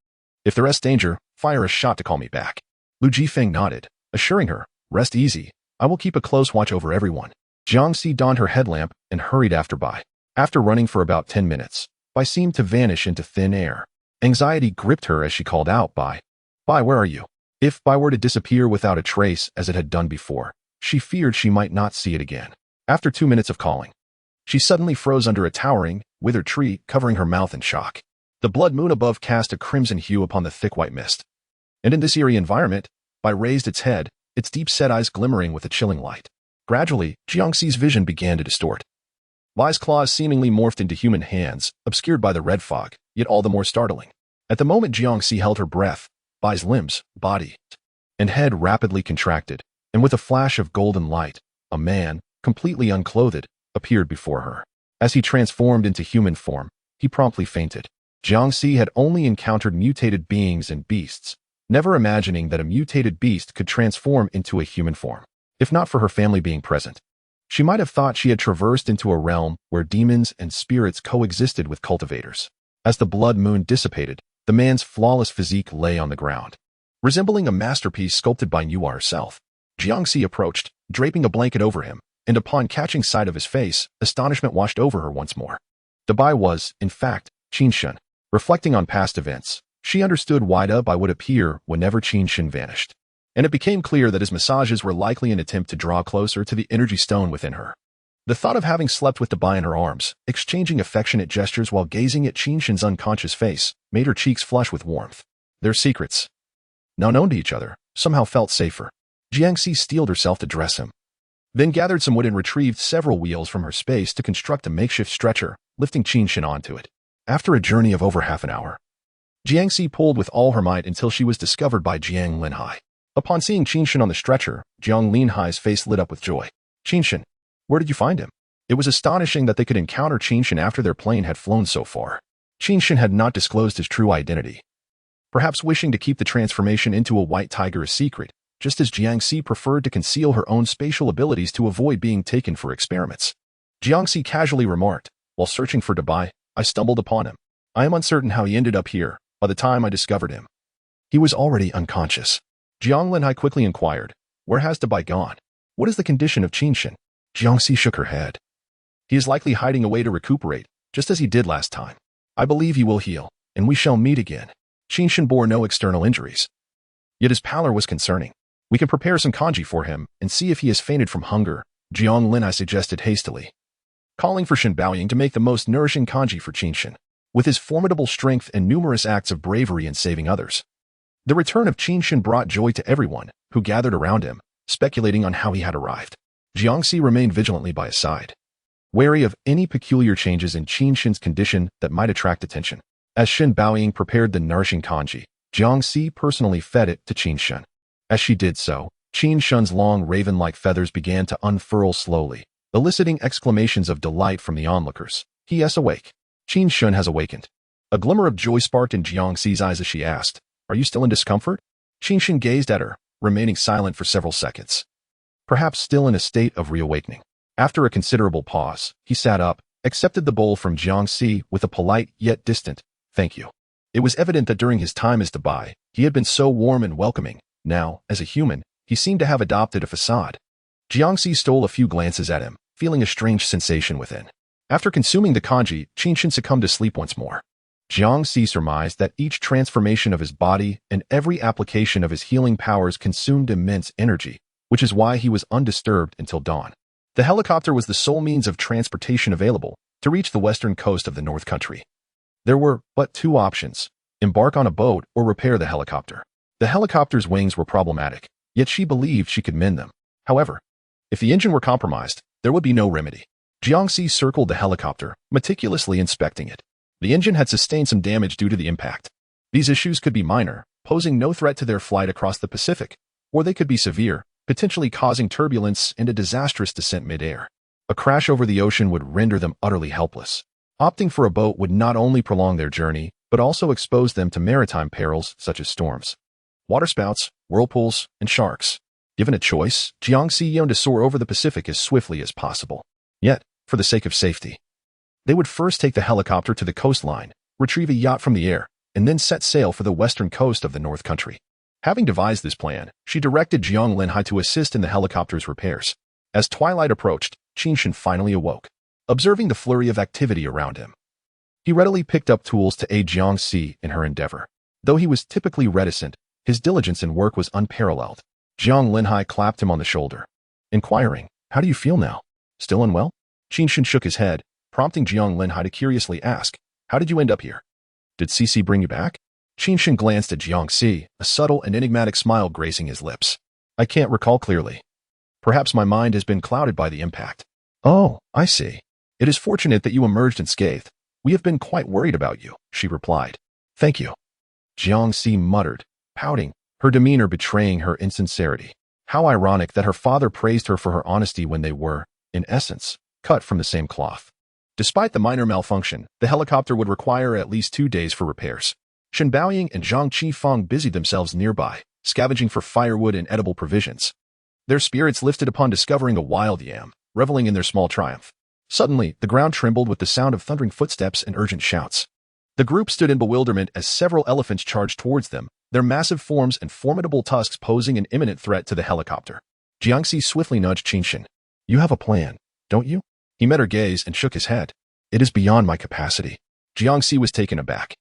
If there is danger, fire a shot to call me back. Lu Jifeng nodded, assuring her, rest easy, I will keep a close watch over everyone. Jiangxi donned her headlamp and hurried after Bai. After running for about 10 minutes, Bai seemed to vanish into thin air. Anxiety gripped her as she called out, Bai, where are you? If Bai were to disappear without a trace as it had done before, she feared she might not see it again. After 2 minutes of calling, she suddenly froze under a towering, withered tree, covering her mouth in shock. The blood moon above cast a crimson hue upon the thick white mist. And in this eerie environment, Bai raised its head, its deep-set eyes glimmering with a chilling light. Gradually, Jiangxi's vision began to distort. Bai's claws seemingly morphed into human hands, obscured by the red fog, yet all the more startling. At the moment Jiangxi held her breath, Bai's limbs, body, and head rapidly contracted, and with a flash of golden light, a man, completely unclothed, appeared before her. As he transformed into human form, he promptly fainted. Jiangxi had only encountered mutated beings and beasts, never imagining that a mutated beast could transform into a human form. If not for her family being present, she might have thought she had traversed into a realm where demons and spirits coexisted with cultivators. As the blood moon dissipated, the man's flawless physique lay on the ground, resembling a masterpiece sculpted by Nuwa herself. Jiangxi approached, draping a blanket over him, and upon catching sight of his face, astonishment washed over her once more. The Bai was, in fact, Qinshan. Reflecting on past events, she understood why the Bai would appear whenever Qinshan vanished. And it became clear that his massages were likely an attempt to draw closer to the energy stone within her. The thought of having slept with the Bai in her arms, exchanging affectionate gestures while gazing at Qinshan's unconscious face, made her cheeks flush with warmth. Their secrets, now known to each other, somehow felt safer. Jiangxi steeled herself to dress him, then gathered some wood and retrieved several wheels from her space to construct a makeshift stretcher, lifting Qinshan onto it. After a journey of over half an hour, Jiangxi pulled with all her might until she was discovered by Jiang Linhai. Upon seeing Qinshan on the stretcher, Jiang Linhai's face lit up with joy. Qinshan, where did you find him? It was astonishing that they could encounter Qinshan after their plane had flown so far. Qinshan had not disclosed his true identity, perhaps wishing to keep the transformation into a white tiger a secret, just as Jiangxi preferred to conceal her own spatial abilities to avoid being taken for experiments. Jiangxi casually remarked, while searching for Dabai, I stumbled upon him. I am uncertain how he ended up here. By the time I discovered him, he was already unconscious. Jiang Linhai quickly inquired, where has Dabai gone? What is the condition of Qinshan? Jiangxi shook her head. He is likely hiding away to recuperate, just as he did last time. I believe he will heal, and we shall meet again. Qinshan bore no external injuries, yet his pallor was concerning. We can prepare some kanji for him and see if he has fainted from hunger, Jiang Linhai suggested hastily, calling for Shen Baoying to make the most nourishing kanji for Qinshan. With his formidable strength and numerous acts of bravery in saving others, the return of Qinshan brought joy to everyone who gathered around him, speculating on how he had arrived. Jiangxi remained vigilantly by his side, wary of any peculiar changes in Qinshan's condition that might attract attention. As Shen Baoying prepared the nourishing kanji, Jiangxi personally fed it to Qinshan. As she did so, Qinshan's long raven-like feathers began to unfurl slowly, eliciting exclamations of delight from the onlookers. He is awake. Qinshan has awakened. A glimmer of joy sparked in Jiangxi's eyes as she asked, are you still in discomfort? Qinshan gazed at her, remaining silent for several seconds, perhaps still in a state of reawakening. After a considerable pause, he sat up, accepted the bowl from Jiangxi with a polite yet distant, thank you. It was evident that during his time as Dabai, he had been so warm and welcoming. Now, as a human, he seemed to have adopted a facade. Jiangxi stole a few glances at him, feeling a strange sensation within. After consuming the kanji, Qinshan succumbed to sleep once more. Jiangxi surmised that each transformation of his body and every application of his healing powers consumed immense energy, which is why he was undisturbed until dawn. The helicopter was the sole means of transportation available to reach the western coast of the North Country. There were but two options: embark on a boat or repair the helicopter. The helicopter's wings were problematic, yet she believed she could mend them. However, if the engine were compromised, there would be no remedy. Jiangxi circled the helicopter, meticulously inspecting it. The engine had sustained some damage due to the impact. These issues could be minor, posing no threat to their flight across the Pacific, or they could be severe, potentially causing turbulence and a disastrous descent mid-air. A crash over the ocean would render them utterly helpless. Opting for a boat would not only prolong their journey, but also expose them to maritime perils such as storms, waterspouts, whirlpools, and sharks. Given a choice, Jiangxi yearned to soar over the Pacific as swiftly as possible. Yet, for the sake of safety, they would first take the helicopter to the coastline, retrieve a yacht from the air, and then set sail for the western coast of the North Country. Having devised this plan, she directed Jiang Linhai to assist in the helicopter's repairs. As twilight approached, Qinshan finally awoke, observing the flurry of activity around him. He readily picked up tools to aid Jiangxi in her endeavor. Though he was typically reticent, his diligence in work was unparalleled. Jiang Linhai clapped him on the shoulder, inquiring, "How do you feel now? Still unwell?" Qinshan shook his head, prompting Jiang Linhai to curiously ask, "How did you end up here? Did Cici bring you back?" Qinshan glanced at Jiangxi, a subtle and enigmatic smile gracing his lips. "I can't recall clearly. Perhaps my mind has been clouded by the impact." "Oh, I see. It is fortunate that you emerged unscathed. We have been quite worried about you," she replied. "Thank you." Jiangxi muttered, pouting, her demeanor betraying her insincerity. How ironic that her father praised her for her honesty when they were, in essence, cut from the same cloth. Despite the minor malfunction, the helicopter would require at least 2 days for repairs. Shen Baoying and Zhang Qifeng busied themselves nearby, scavenging for firewood and edible provisions. Their spirits lifted upon discovering a wild yam, reveling in their small triumph. Suddenly, the ground trembled with the sound of thundering footsteps and urgent shouts. The group stood in bewilderment as several elephants charged towards them, their massive forms and formidable tusks posing an imminent threat to the helicopter. Jiangxi swiftly nudged Qinshan. "You have a plan, don't you?" He met her gaze and shook his head. "It is beyond my capacity." Jiangxi was taken aback.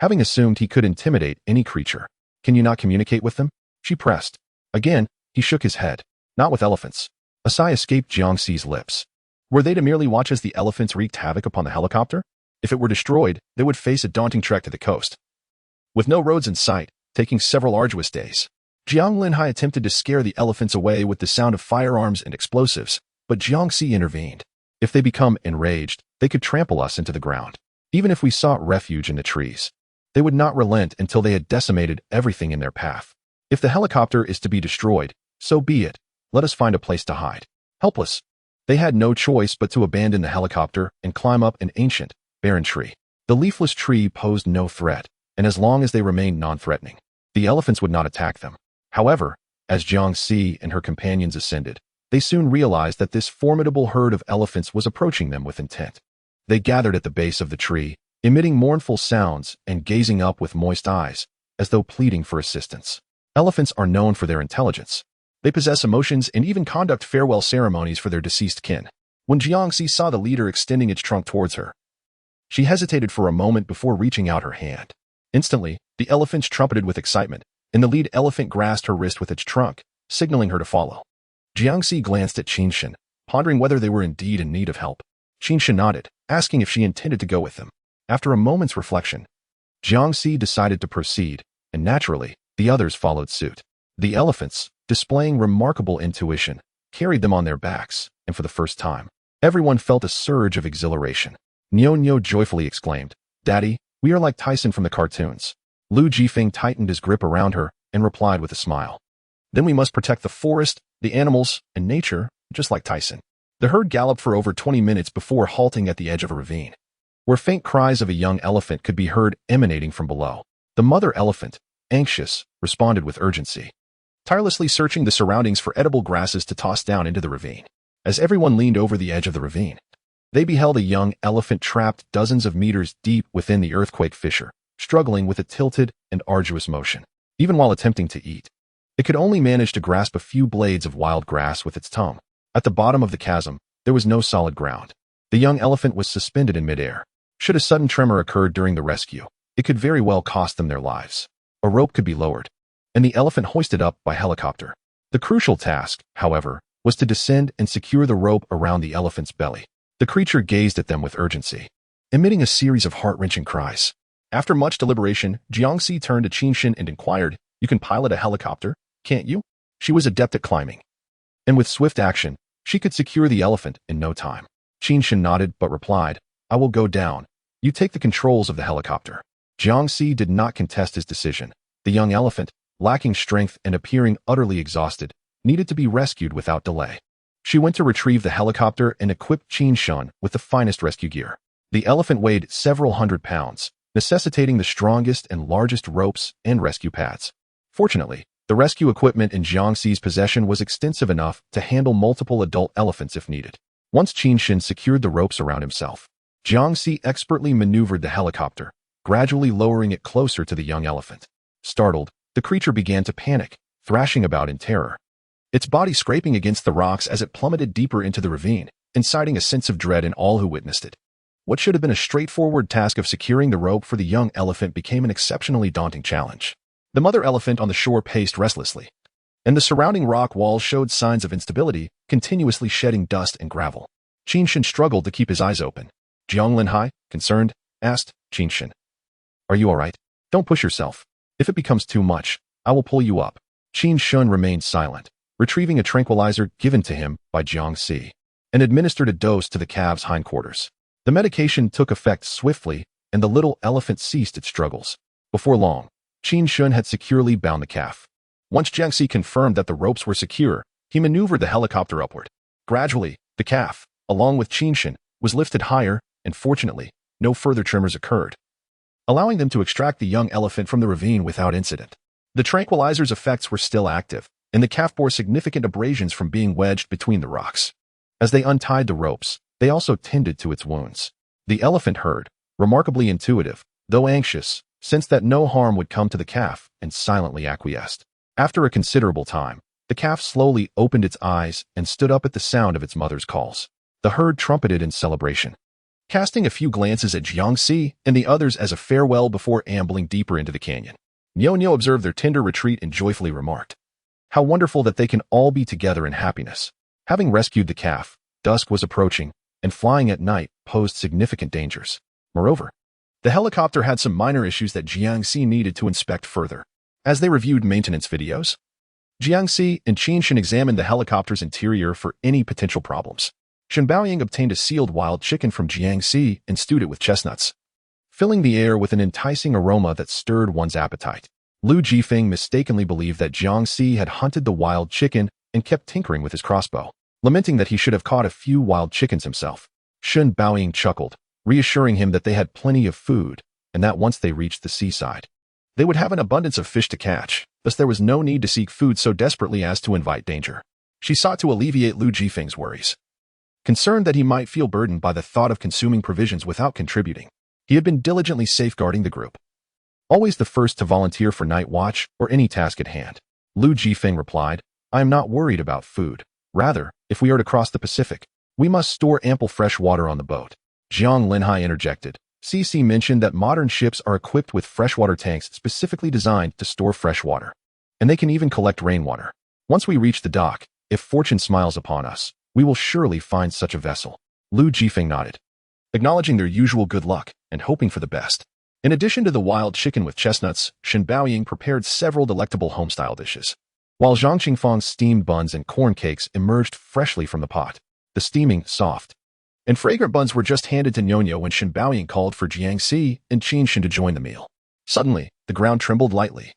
Having assumed he could intimidate any creature, "Can you not communicate with them?" she pressed. Again, he shook his head. "Not with elephants." A sigh escaped Jiangxi's lips. Were they to merely watch as the elephants wreaked havoc upon the helicopter? If it were destroyed, they would face a daunting trek to the coast, with no roads in sight, taking several arduous days. Jiang Linhai attempted to scare the elephants away with the sound of firearms and explosives, but Jiangxi intervened. "If they become enraged, they could trample us into the ground. Even if we sought refuge in the trees, they would not relent until they had decimated everything in their path. If the helicopter is to be destroyed, so be it. Let us find a place to hide." Helpless, they had no choice but to abandon the helicopter and climb up an ancient, barren tree. The leafless tree posed no threat, and as long as they remained non-threatening, the elephants would not attack them. However, as Jiangxi and her companions ascended, they soon realized that this formidable herd of elephants was approaching them with intent. They gathered at the base of the tree, emitting mournful sounds and gazing up with moist eyes, as though pleading for assistance. Elephants are known for their intelligence. They possess emotions and even conduct farewell ceremonies for their deceased kin. When Jiangxi saw the leader extending its trunk towards her, she hesitated for a moment before reaching out her hand. Instantly, the elephants trumpeted with excitement, and the lead elephant grasped her wrist with its trunk, signaling her to follow. Jiangxi glanced at Qinshan, pondering whether they were indeed in need of help. Qinshan nodded, asking if she intended to go with them. After a moment's reflection, Jiangxi decided to proceed, and naturally, the others followed suit. The elephants, displaying remarkable intuition, carried them on their backs, and for the first time, everyone felt a surge of exhilaration. Nyo joyfully exclaimed, "Daddy, we are like Tyson from the cartoons." Lu Jifeng tightened his grip around her and replied with a smile. "Then we must protect the forest, the animals, and nature, just like Tyson." The herd galloped for over 20 minutes before halting at the edge of a ravine, where faint cries of a young elephant could be heard emanating from below. The mother elephant, anxious, responded with urgency, tirelessly searching the surroundings for edible grasses to toss down into the ravine. As everyone leaned over the edge of the ravine, they beheld a young elephant trapped dozens of meters deep within the earthquake fissure, struggling with a tilted and arduous motion. Even while attempting to eat, it could only manage to grasp a few blades of wild grass with its tongue. At the bottom of the chasm, there was no solid ground. The young elephant was suspended in midair, Should a sudden tremor occur during the rescue, it could very well cost them their lives. A rope could be lowered, and the elephant hoisted up by helicopter. The crucial task, however, was to descend and secure the rope around the elephant's belly. The creature gazed at them with urgency, emitting a series of heart-wrenching cries. After much deliberation, Jiangxi turned to Qinshin and inquired, "You can pilot a helicopter, can't you?" She was adept at climbing, and with swift action, she could secure the elephant in no time. Qinshin nodded but replied, "I will go down. You take the controls of the helicopter." Jiangxi did not contest his decision. The young elephant, lacking strength and appearing utterly exhausted, needed to be rescued without delay. She went to retrieve the helicopter and equipped Qinshin with the finest rescue gear. The elephant weighed several hundred pounds, necessitating the strongest and largest ropes and rescue pads. Fortunately, the rescue equipment in Jiangxi's possession was extensive enough to handle multiple adult elephants if needed. Once Qinshin secured the ropes around himself, Jiangxi expertly maneuvered the helicopter, gradually lowering it closer to the young elephant. Startled, the creature began to panic, thrashing about in terror, its body scraping against the rocks as it plummeted deeper into the ravine, inciting a sense of dread in all who witnessed it. What should have been a straightforward task of securing the rope for the young elephant became an exceptionally daunting challenge. The mother elephant on the shore paced restlessly, and the surrounding rock walls showed signs of instability, continuously shedding dust and gravel. Qinshin struggled to keep his eyes open. Jiang Linhai, concerned, asked, "Qinshin, are you all right? Don't push yourself. If it becomes too much, I will pull you up." Qinshin remained silent, retrieving a tranquilizer given to him by Jiangxi, and administered a dose to the calf's hindquarters. The medication took effect swiftly, and the little elephant ceased its struggles. Before long, Qinshin had securely bound the calf. Once Jiangxi confirmed that the ropes were secure, he maneuvered the helicopter upward. Gradually, the calf, along with Qinshin, was lifted higher, and fortunately, no further tremors occurred, allowing them to extract the young elephant from the ravine without incident. The tranquilizer's effects were still active, and the calf bore significant abrasions from being wedged between the rocks. As they untied the ropes, they also tended to its wounds. The elephant herd, remarkably intuitive, though anxious, sensed that no harm would come to the calf and silently acquiesced. After a considerable time, the calf slowly opened its eyes and stood up at the sound of its mother's calls. The herd trumpeted in celebration, casting a few glances at Jiangxi and the others as a farewell before ambling deeper into the canyon. Niu observed their tender retreat and joyfully remarked, "How wonderful that they can all be together in happiness." Having rescued the calf, dusk was approaching, and flying at night posed significant dangers. Moreover, the helicopter had some minor issues that Jiangxi needed to inspect further. As they reviewed maintenance videos, Jiangxi and Qinshin examined the helicopter's interior for any potential problems. Shen Baoying obtained a sealed wild chicken from Jiangxi and stewed it with chestnuts, filling the air with an enticing aroma that stirred one's appetite. Lu Jifeng mistakenly believed that Jiangxi had hunted the wild chicken and kept tinkering with his crossbow, lamenting that he should have caught a few wild chickens himself. Shen Baoying chuckled, reassuring him that they had plenty of food and that once they reached the seaside, they would have an abundance of fish to catch, thus there was no need to seek food so desperately as to invite danger. She sought to alleviate Lu Jifeng's worries, concerned that he might feel burdened by the thought of consuming provisions without contributing. He had been diligently safeguarding the group, always the first to volunteer for night watch or any task at hand. Lu Jifeng replied, "I am not worried about food. Rather, if we are to cross the Pacific, we must store ample fresh water on the boat." Jiang Linhai interjected. CC mentioned that modern ships are equipped with freshwater tanks specifically designed to store fresh water, and they can even collect rainwater. Once we reach the dock, if fortune smiles upon us, we will surely find such a vessel. Lu Jifeng nodded, acknowledging their usual good luck and hoping for the best. In addition to the wild chicken with chestnuts, Shen Baoying prepared several delectable homestyle dishes, while Zhang Qingfang's steamed buns and corn cakes emerged freshly from the pot. The steaming, soft, and fragrant buns were just handed to Niu when Shen Baoying called for Jiangxi and Qinshin to join the meal. Suddenly, the ground trembled lightly,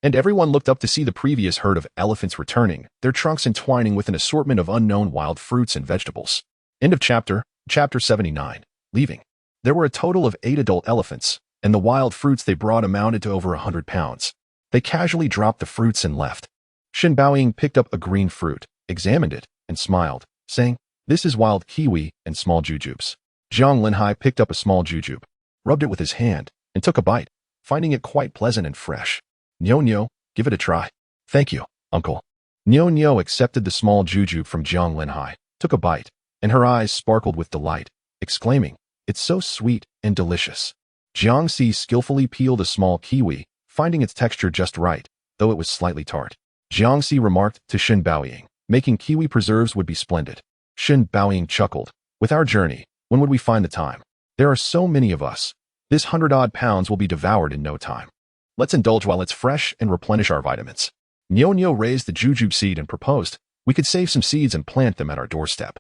and everyone looked up to see the previous herd of elephants returning, their trunks entwining with an assortment of unknown wild fruits and vegetables. End of chapter. Chapter 79. Leaving. There were a total of 8 adult elephants, and the wild fruits they brought amounted to over 100 pounds. They casually dropped the fruits and left. Shen Baoying picked up a green fruit, examined it, and smiled, saying, "This is wild kiwi and small jujubes." Jiang Linhai picked up a small jujube, rubbed it with his hand, and took a bite, finding it quite pleasant and fresh. Niu, give it a try." "Thank you, uncle." Niu accepted the small jujube from Jiang Linhai, took a bite, and her eyes sparkled with delight, exclaiming, It's so sweet and delicious. Jiangxi skillfully peeled a small kiwi, finding its texture just right, though it was slightly tart. Jiangxi remarked to Shen Baoying, making kiwi preserves would be splendid. Shen Baoying chuckled. With our journey, when would we find the time? There are so many of us. This 100-odd pounds will be devoured in no time. Let's indulge while it's fresh and replenish our vitamins. Nyo raised the jujube seed and proposed, we could save some seeds and plant them at our doorstep.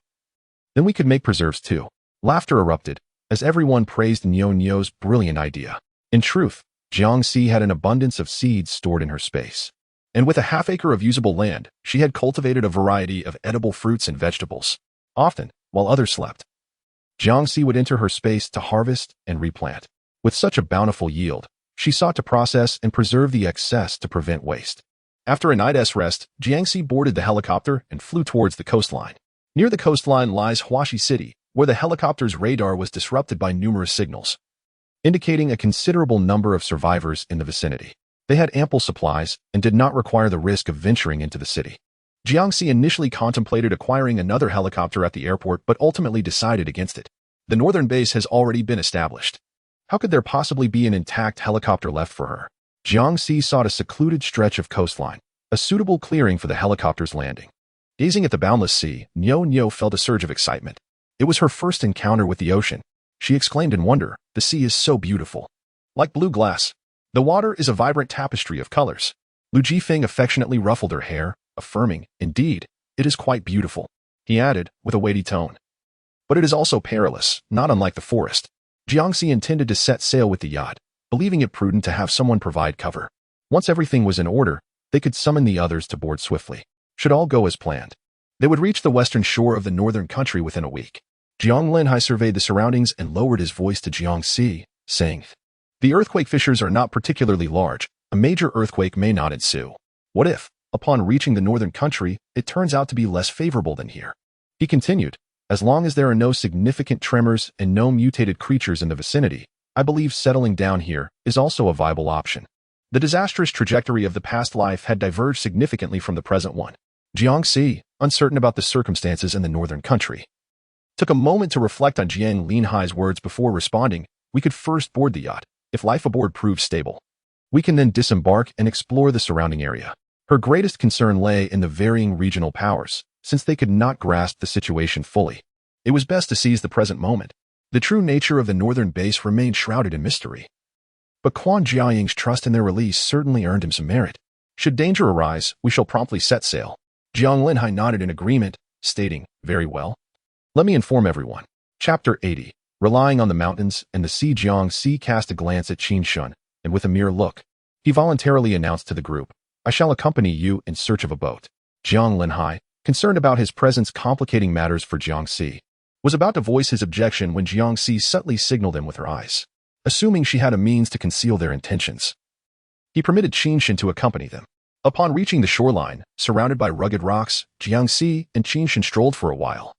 Then we could make preserves too. Laughter erupted, as everyone praised Nyo's brilliant idea. In truth, Jiangxi had an abundance of seeds stored in her space. And with a half-acre of usable land, she had cultivated a variety of edible fruits and vegetables. Often, while others slept, Jiangxi would enter her space to harvest and replant. With such a bountiful yield, she sought to process and preserve the excess to prevent waste. After a night's rest, Jiangxi boarded the helicopter and flew towards the coastline. Near the coastline lies Huaxi City, where the helicopter's radar was disrupted by numerous signals, indicating a considerable number of survivors in the vicinity. They had ample supplies and did not require the risk of venturing into the city. Jiangxi initially contemplated acquiring another helicopter at the airport but ultimately decided against it. The northern base has already been established. How could there possibly be an intact helicopter left for her? Jiangxi sought a secluded stretch of coastline, a suitable clearing for the helicopter's landing. Gazing at the boundless sea, Nyo felt a surge of excitement. It was her first encounter with the ocean. She exclaimed in wonder, the sea is so beautiful. Like blue glass. The water is a vibrant tapestry of colors. Lu Jifeng affectionately ruffled her hair, affirming, indeed, it is quite beautiful. He added, with a weighty tone. But it is also perilous, not unlike the forest. Jiangxi intended to set sail with the yacht, believing it prudent to have someone provide cover. Once everything was in order, they could summon the others to board swiftly. Should all go as planned, they would reach the western shore of the northern country within a week. Jiang Linhai surveyed the surroundings and lowered his voice to Jiangxi, saying, the earthquake fissures are not particularly large. A major earthquake may not ensue. What if, upon reaching the northern country, it turns out to be less favorable than here? He continued, as long as there are no significant tremors and no mutated creatures in the vicinity, I believe settling down here is also a viable option. The disastrous trajectory of the past life had diverged significantly from the present one. Jiangxi, uncertain about the circumstances in the northern country, took a moment to reflect on Jiang Linhai's words before responding, we could first board the yacht. If life aboard proves stable, we can then disembark and explore the surrounding area. Her greatest concern lay in the varying regional powers, since they could not grasp the situation fully. It was best to seize the present moment. The true nature of the northern base remained shrouded in mystery. But Quan Jiaying's trust in their release certainly earned him some merit. Should danger arise, we shall promptly set sail. Jiang Linhai nodded in agreement, stating, very well. Let me inform everyone. Chapter 80. Relying on the mountains and the sea. Jiangxi cast a glance at Qin Shun, and with a mere look, he voluntarily announced to the group, I shall accompany you in search of a boat. Jiang Linhai, concerned about his presence complicating matters for Jiangxi, was about to voice his objection when Jiangxi subtly signaled him with her eyes, assuming she had a means to conceal their intentions. He permitted Qin Shun to accompany them. Upon reaching the shoreline, surrounded by rugged rocks, Jiangxi and Qin Shun strolled for a while,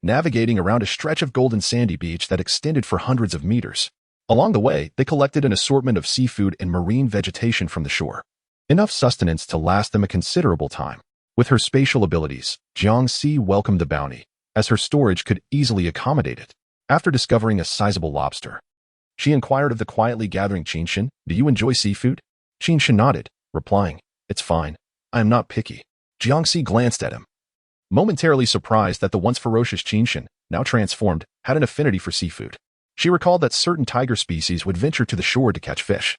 navigating around a stretch of golden sandy beach that extended for hundreds of meters. Along the way, they collected an assortment of seafood and marine vegetation from the shore, enough sustenance to last them a considerable time. With her spatial abilities, Jiangxi welcomed the bounty, as her storage could easily accommodate it. After discovering a sizable lobster, she inquired of the quietly gathering Qin Shun, do you enjoy seafood? Qin Shun nodded, replying, it's fine. I am not picky. Jiangxi glanced at him, momentarily surprised that the once ferocious Qin Shun, now transformed, had an affinity for seafood. She recalled that certain tiger species would venture to the shore to catch fish.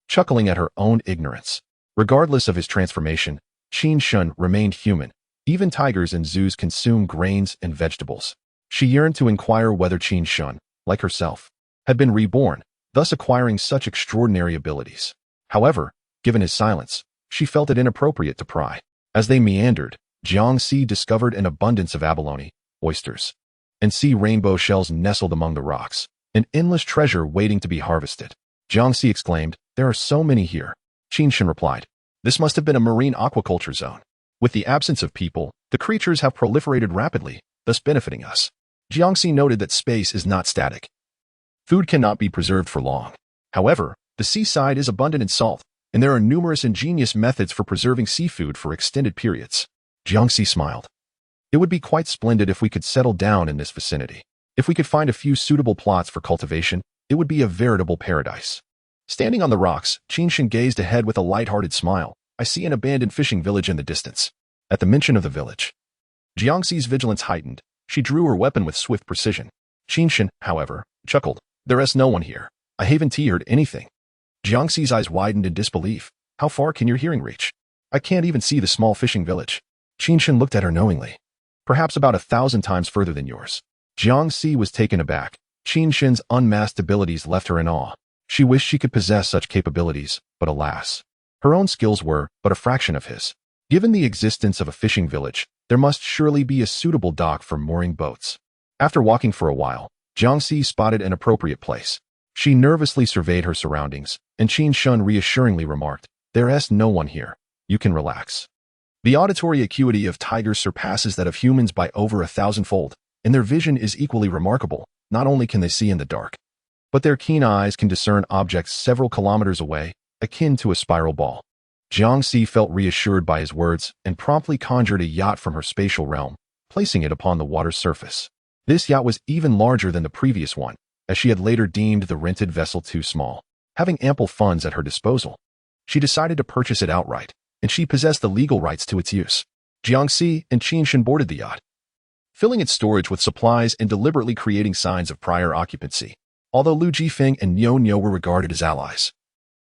Chuckling at her own ignorance, regardless of his transformation, Qin Shun remained human. Even tigers in zoos consume grains and vegetables. She yearned to inquire whether Qin Shun, like herself, had been reborn, thus acquiring such extraordinary abilities. However, given his silence, she felt it inappropriate to pry. As they meandered, Jiangxi discovered an abundance of abalone, oysters, and sea rainbow shells nestled among the rocks, an endless treasure waiting to be harvested. Jiangxi exclaimed, there are so many here. Qin Shun replied, this must have been a marine aquaculture zone. With the absence of people, the creatures have proliferated rapidly, thus benefiting us. Jiangxi noted that space is not static. Food cannot be preserved for long. However, the seaside is abundant in salt, and there are numerous ingenious methods for preserving seafood for extended periods. Jiangxi smiled. It would be quite splendid if we could settle down in this vicinity. If we could find a few suitable plots for cultivation, it would be a veritable paradise. Standing on the rocks, Qinshan gazed ahead with a light-hearted smile. I see an abandoned fishing village in the distance. At the mention of the village, Jiangxi's vigilance heightened. She drew her weapon with swift precision. Qinshan, however, chuckled. There's no one here. I haven't heard anything. Jiangxi's eyes widened in disbelief. How far can your hearing reach? I can't even see the small fishing village. Qinshan looked at her knowingly. Perhaps about 1,000 times further than yours. Jiangxi was taken aback. Qinshan's unmasked abilities left her in awe. She wished she could possess such capabilities, but alas, her own skills were but a fraction of his. Given the existence of a fishing village, there must surely be a suitable dock for mooring boats. After walking for a while, Jiangxi spotted an appropriate place. She nervously surveyed her surroundings, and Qinshan reassuringly remarked, There's no one here. You can relax. The auditory acuity of tigers surpasses that of humans by over 1,000-fold, and their vision is equally remarkable. Not only can they see in the dark, but their keen eyes can discern objects several kilometers away, akin to a spiral ball. Jiangxi felt reassured by his words and promptly conjured a yacht from her spatial realm, placing it upon the water's surface. This yacht was even larger than the previous one, as she had later deemed the rented vessel too small. Having ample funds at her disposal, she decided to purchase it outright, and she possessed the legal rights to its use. Jiangxi and Qinshan boarded the yacht, filling its storage with supplies and deliberately creating signs of prior occupancy, although Lu Jifeng and Niu were regarded as allies.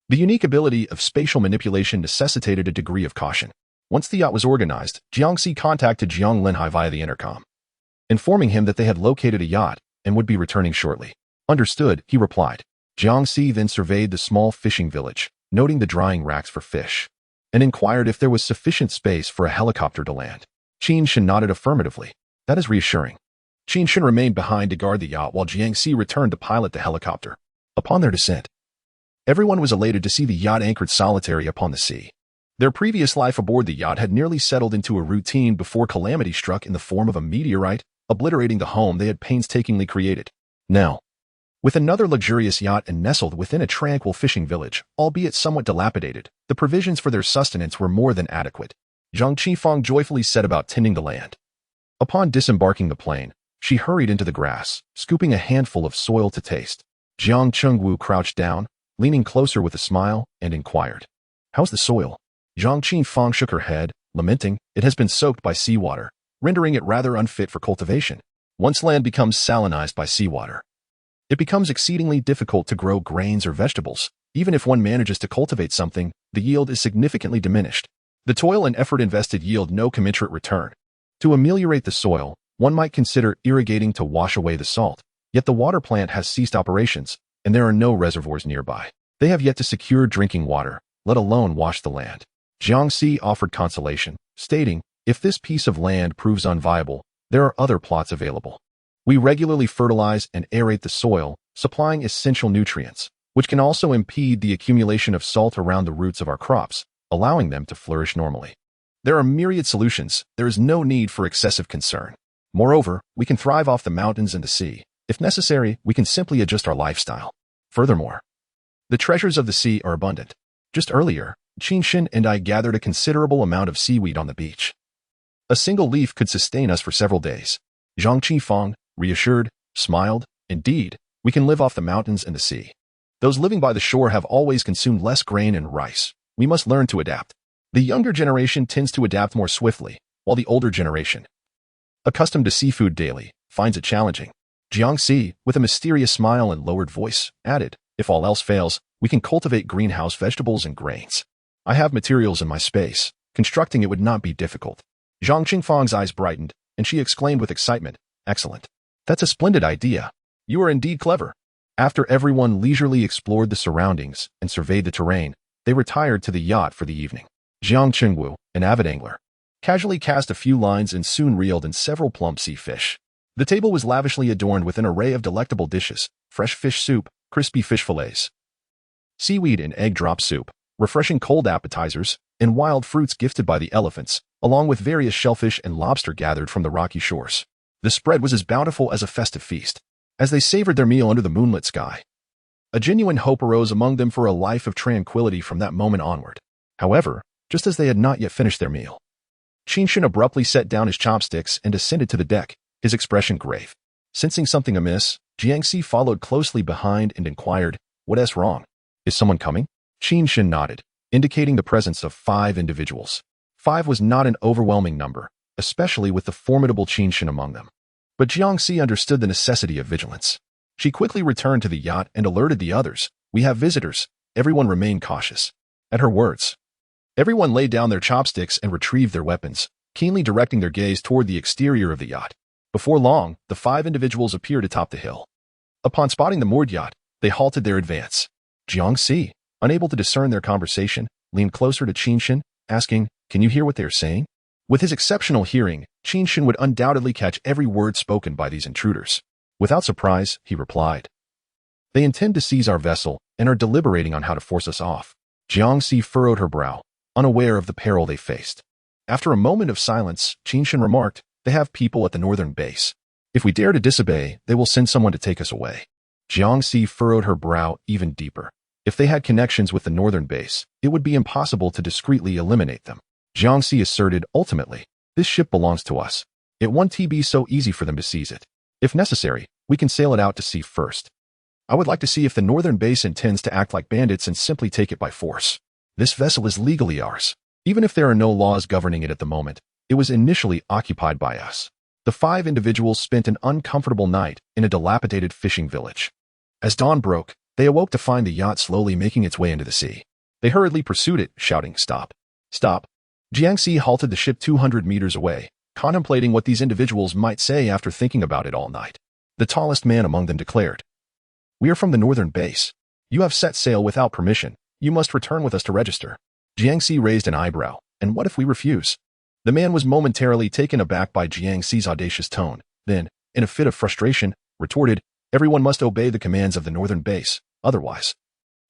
The unique ability of spatial manipulation necessitated a degree of caution. Once the yacht was organized, Jiangxi contacted Jiang Linhai via the intercom, informing him that they had located a yacht and would be returning shortly. Understood, he replied. Jiangxi then surveyed the small fishing village, noting the drying racks for fish, and inquired if there was sufficient space for a helicopter to land. Qinshan nodded affirmatively. That is reassuring. Qinshan remained behind to guard the yacht while Jiangxi returned to pilot the helicopter. Upon their descent, everyone was elated to see the yacht anchored solitary upon the sea. Their previous life aboard the yacht had nearly settled into a routine before calamity struck in the form of a meteorite, obliterating the home they had painstakingly created. Now, with another luxurious yacht and nestled within a tranquil fishing village, albeit somewhat dilapidated, the provisions for their sustenance were more than adequate. Zhang Qifeng joyfully set about tending the land. Upon disembarking the plane, she hurried into the grass, scooping a handful of soil to taste. Jiang Chengwu crouched down, leaning closer with a smile, and inquired, How's the soil? Zhang Qifeng shook her head, lamenting, It has been soaked by seawater, rendering it rather unfit for cultivation. Once land becomes salinized by seawater, it becomes exceedingly difficult to grow grains or vegetables. Even if one manages to cultivate something, the yield is significantly diminished. The toil and effort invested yield no commensurate return. To ameliorate the soil, one might consider irrigating to wash away the salt. Yet the water plant has ceased operations, and there are no reservoirs nearby. They have yet to secure drinking water, let alone wash the land. Jiangxi offered consolation, stating, If this piece of land proves unviable, there are other plots available. We regularly fertilize and aerate the soil, supplying essential nutrients, which can also impede the accumulation of salt around the roots of our crops, allowing them to flourish normally. There are myriad solutions. There is no need for excessive concern. Moreover, we can thrive off the mountains and the sea. If necessary, we can simply adjust our lifestyle. Furthermore, the treasures of the sea are abundant. Just earlier, Qinshan and I gathered a considerable amount of seaweed on the beach. A single leaf could sustain us for several days. Zhang Qifeng, reassured, smiled. Indeed, we can live off the mountains and the sea. Those living by the shore have always consumed less grain and rice. We must learn to adapt. The younger generation tends to adapt more swiftly, while the older generation, accustomed to seafood daily, finds it challenging. Jiangxi, with a mysterious smile and lowered voice, added, If all else fails, we can cultivate greenhouse vegetables and grains. I have materials in my space. Constructing it would not be difficult. Zhang Qingfang's eyes brightened, and she exclaimed with excitement, Excellent. That's a splendid idea. You are indeed clever. After everyone leisurely explored the surroundings and surveyed the terrain, they retired to the yacht for the evening. Jiang Chengwu, an avid angler, casually cast a few lines and soon reeled in several plump sea fish. The table was lavishly adorned with an array of delectable dishes, fresh fish soup, crispy fish fillets, seaweed and egg drop soup, refreshing cold appetizers, and wild fruits gifted by the elephants, along with various shellfish and lobster gathered from the rocky shores. The spread was as bountiful as a festive feast. As they savored their meal under the moonlit sky, a genuine hope arose among them for a life of tranquility from that moment onward. However, just as they had not yet finished their meal, Qinshan abruptly set down his chopsticks and descended to the deck, his expression grave. Sensing something amiss, Jiangxi followed closely behind and inquired, "What's wrong? Is someone coming?" Qin Shin nodded, indicating the presence of 5 individuals. 5 was not an overwhelming number, especially with the formidable Qin Shin among them. But Jiangxi understood the necessity of vigilance. She quickly returned to the yacht and alerted the others. "We have visitors. Everyone remain cautious." At her words, everyone laid down their chopsticks and retrieved their weapons, keenly directing their gaze toward the exterior of the yacht. Before long, the 5 individuals appeared atop the hill. Upon spotting the moored yacht, they halted their advance. Jiangxi, unable to discern their conversation, leaned closer to Qin Shin, asking, "Can you hear what they are saying?" With his exceptional hearing, Qin Shin would undoubtedly catch every word spoken by these intruders. Without surprise, he replied, "They intend to seize our vessel and are deliberating on how to force us off." Jiangxi furrowed her brow, unaware of the peril they faced. After a moment of silence, Qin Shin remarked, "They have people at the northern base. If we dare to disobey, they will send someone to take us away." Jiangxi furrowed her brow even deeper. If they had connections with the northern base, it would be impossible to discreetly eliminate them. Jiangxi asserted, "Ultimately, this ship belongs to us. It won't be so easy for them to seize it. If necessary, we can sail it out to sea first. I would like to see if the northern base intends to act like bandits and simply take it by force. This vessel is legally ours. Even if there are no laws governing it at the moment, it was initially occupied by us." The 5 individuals spent an uncomfortable night in a dilapidated fishing village. As dawn broke, they awoke to find the yacht slowly making its way into the sea. They hurriedly pursued it, shouting, "Stop! Stop!" Jiangxi halted the ship 200 meters away, contemplating what these individuals might say after thinking about it all night. The tallest man among them declared, "We are from the northern base. You have set sail without permission. You must return with us to register." Jiangxi raised an eyebrow. "And what if we refuse?" The man was momentarily taken aback by Jiangxi's audacious tone, then, in a fit of frustration, retorted, "Everyone must obey the commands of the northern base, otherwise,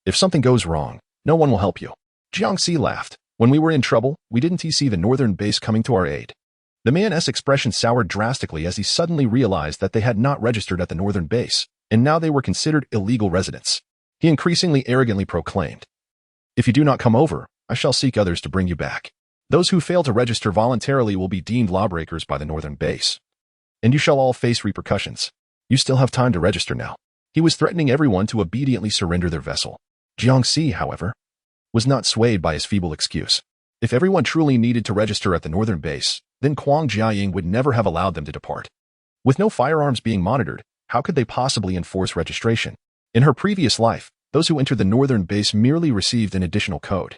if something goes wrong, no one will help you." Jiangxi laughed. "When we were in trouble, we didn't see the northern base coming to our aid." The man's expression soured drastically as he suddenly realized that they had not registered at the northern base, and now they were considered illegal residents. He increasingly arrogantly proclaimed, "If you do not come over, I shall seek others to bring you back. Those who fail to register voluntarily will be deemed lawbreakers by the northern base, and you shall all face repercussions. You still have time to register now." He was threatening everyone to obediently surrender their vessel. Jiangxi, however, was not swayed by his feeble excuse. If everyone truly needed to register at the northern base, then Quang Jiaying would never have allowed them to depart. With no firearms being monitored, how could they possibly enforce registration? In her previous life, those who entered the northern base merely received an additional code,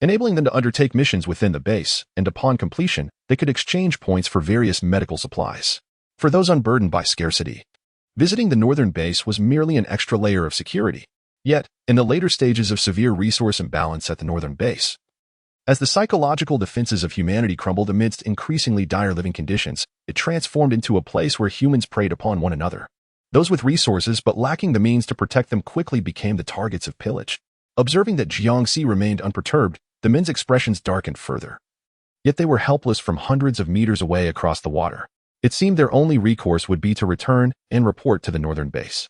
enabling them to undertake missions within the base, and upon completion, they could exchange points for various medical supplies. For those unburdened by scarcity, visiting the northern base was merely an extra layer of security. Yet, in the later stages of severe resource imbalance at the northern base, as the psychological defenses of humanity crumbled amidst increasingly dire living conditions, it transformed into a place where humans preyed upon one another. Those with resources but lacking the means to protect them quickly became the targets of pillage. Observing that Jiangxi remained unperturbed, the men's expressions darkened further. Yet they were helpless from hundreds of meters away across the water. It seemed their only recourse would be to return and report to the northern base,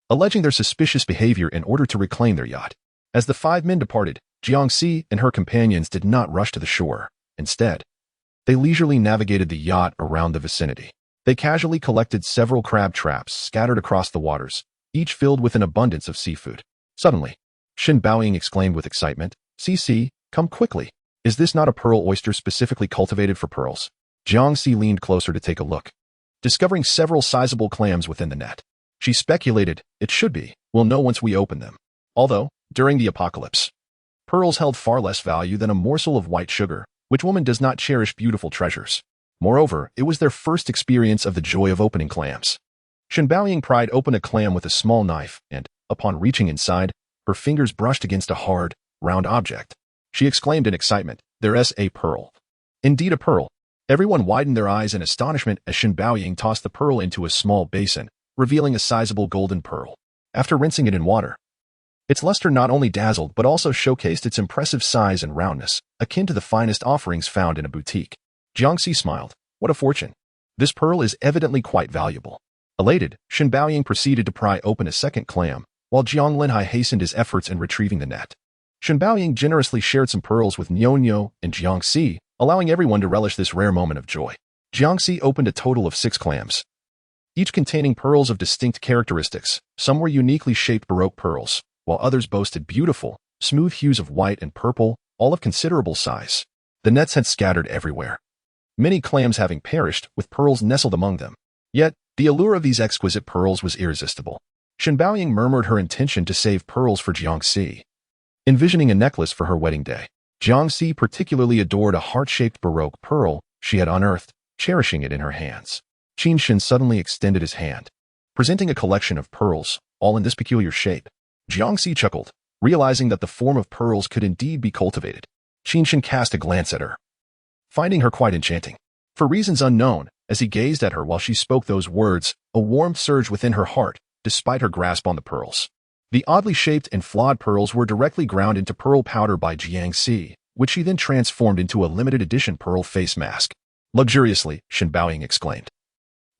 alleging their suspicious behavior in order to reclaim their yacht. As the 5 men departed, Jiangxi and her companions did not rush to the shore. Instead, they leisurely navigated the yacht around the vicinity. They casually collected several crab traps scattered across the waters, each filled with an abundance of seafood. Suddenly, Shin Baoying exclaimed with excitement, "CC, come quickly. Is this not a pearl oyster specifically cultivated for pearls?" Jiangxi leaned closer to take a look, discovering several sizable clams within the net. She speculated, "It should be. We'll know once we open them." Although, during the apocalypse, pearls held far less value than a morsel of white sugar, which woman does not cherish beautiful treasures? Moreover, it was their first experience of the joy of opening clams. Shin Baoying pried open a clam with a small knife, and, upon reaching inside, her fingers brushed against a hard, round object. She exclaimed in excitement, "There's a pearl." Indeed a pearl. Everyone widened their eyes in astonishment as Shin Baoying tossed the pearl into a small basin, revealing a sizable golden pearl. After rinsing it in water, its luster not only dazzled but also showcased its impressive size and roundness, akin to the finest offerings found in a boutique. Jiangxi smiled. "What a fortune. This pearl is evidently quite valuable." Elated, Shin Baoying proceeded to pry open a second clam, while Jiang Linhai hastened his efforts in retrieving the net. Shin Baoying generously shared some pearls with Nyo and Jiangxi, allowing everyone to relish this rare moment of joy. Jiangxi opened a total of 6 clams, each containing pearls of distinct characteristics. Some were uniquely shaped Baroque pearls, while others boasted beautiful, smooth hues of white and purple, all of considerable size. The nets had scattered everywhere, many clams having perished, with pearls nestled among them. Yet, the allure of these exquisite pearls was irresistible. Shen Baoying murmured her intention to save pearls for Jiangxi, envisioning a necklace for her wedding day. Jiangxi particularly adored a heart-shaped Baroque pearl she had unearthed, cherishing it in her hands. Qin Shen suddenly extended his hand, presenting a collection of pearls, all in this peculiar shape. Jiangxi chuckled, realizing that the form of pearls could indeed be cultivated. Qin Shen cast a glance at her, finding her quite enchanting. For reasons unknown, as he gazed at her while she spoke those words, a warmth surged within her heart, despite her grasp on the pearls. The oddly shaped and flawed pearls were directly ground into pearl powder by Jiangxi, which she then transformed into a limited edition pearl face mask. Luxuriously, Shen Baoying exclaimed.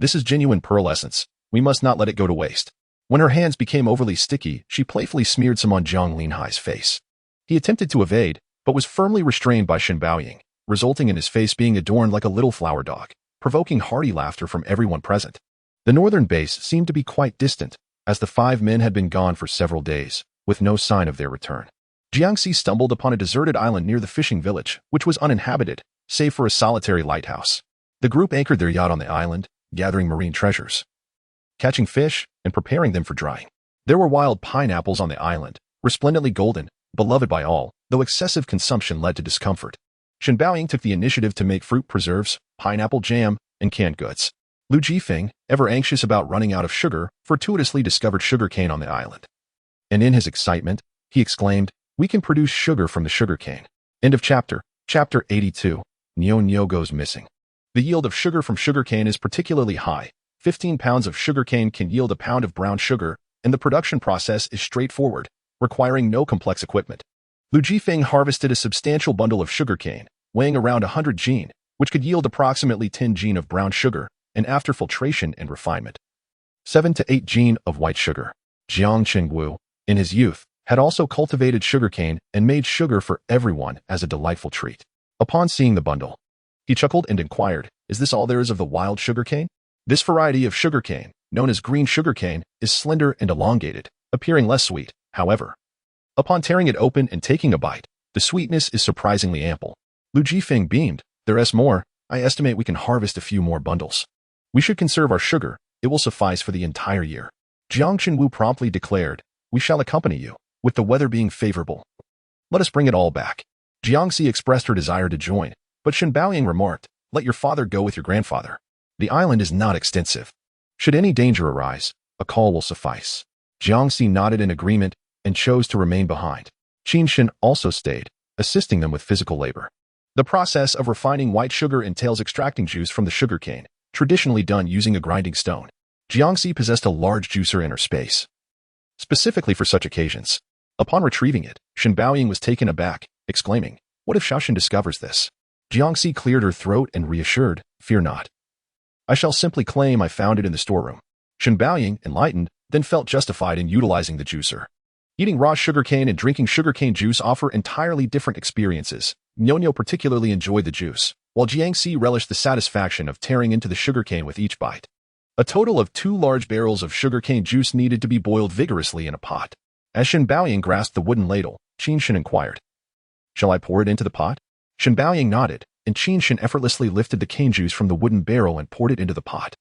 This is genuine pearl essence. We must not let it go to waste. When her hands became overly sticky, she playfully smeared some on Jiang Linhai's face. He attempted to evade, but was firmly restrained by Shen Baoying, resulting in his face being adorned like a little flower dog, provoking hearty laughter from everyone present. The northern base seemed to be quite distant, as the 5 men had been gone for several days, with no sign of their return. Jiangxi stumbled upon a deserted island near the fishing village, which was uninhabited, save for a solitary lighthouse. The group anchored their yacht on the island, gathering marine treasures, catching fish, and preparing them for drying. There were wild pineapples on the island, resplendently golden, beloved by all, though excessive consumption led to discomfort. Shen Baoying took the initiative to make fruit preserves, pineapple jam, and canned goods. Lu Jifeng, ever anxious about running out of sugar, fortuitously discovered sugarcane on the island. And in his excitement, he exclaimed, "We can produce sugar from the sugarcane." End of chapter. Chapter 82. Nyo goes missing. The yield of sugar from sugarcane is particularly high. 15 pounds of sugarcane can yield a pound of brown sugar, and the production process is straightforward, requiring no complex equipment. Lu Jifeng harvested a substantial bundle of sugarcane, weighing around 100 jin, which could yield approximately 10 jin of brown sugar, and after filtration and refinement, 7 to 8 jin of white sugar. Jiang Qingwu, in his youth, had also cultivated sugarcane and made sugar for everyone as a delightful treat. Upon seeing the bundle, he chuckled and inquired, "Is this all there is of the wild sugarcane?" This variety of sugarcane, known as green sugarcane, is slender and elongated, appearing less sweet, however. Upon tearing it open and taking a bite, the sweetness is surprisingly ample. Lu Jifeng beamed, "There's more. I estimate we can harvest a few more bundles. We should conserve our sugar. It will suffice for the entire year." Jiang Qingwu promptly declared, "We shall accompany you, with the weather being favorable. Let us bring it all back." Jiangxi expressed her desire to join, but Shen Baoying remarked, "Let your father go with your grandfather. The island is not extensive. Should any danger arise, a call will suffice." Jiangxi nodded in agreement and chose to remain behind. Qin Shen also stayed, assisting them with physical labor. The process of refining white sugar entails extracting juice from the sugarcane, traditionally done using a grinding stone. Jiangxi possessed a large juicer in her space, specifically for such occasions. Upon retrieving it, Shen Baoying was taken aback, exclaiming, "What if Shaoshan discovers this?" Jiangxi cleared her throat and reassured, "Fear not. I shall simply claim I found it in the storeroom." Shen Baoying, enlightened, then felt justified in utilizing the juicer. Eating raw sugarcane and drinking sugarcane juice offer entirely different experiences. Nyo particularly enjoyed the juice, while Jiangxi relished the satisfaction of tearing into the sugarcane with each bite. A total of 2 large barrels of sugarcane juice needed to be boiled vigorously in a pot. As Shen Baoying grasped the wooden ladle, Qin Shen inquired, "Shall I pour it into the pot?" Shen Baoying nodded, and Qin Shen effortlessly lifted the cane juice from the wooden barrel and poured it into the pot.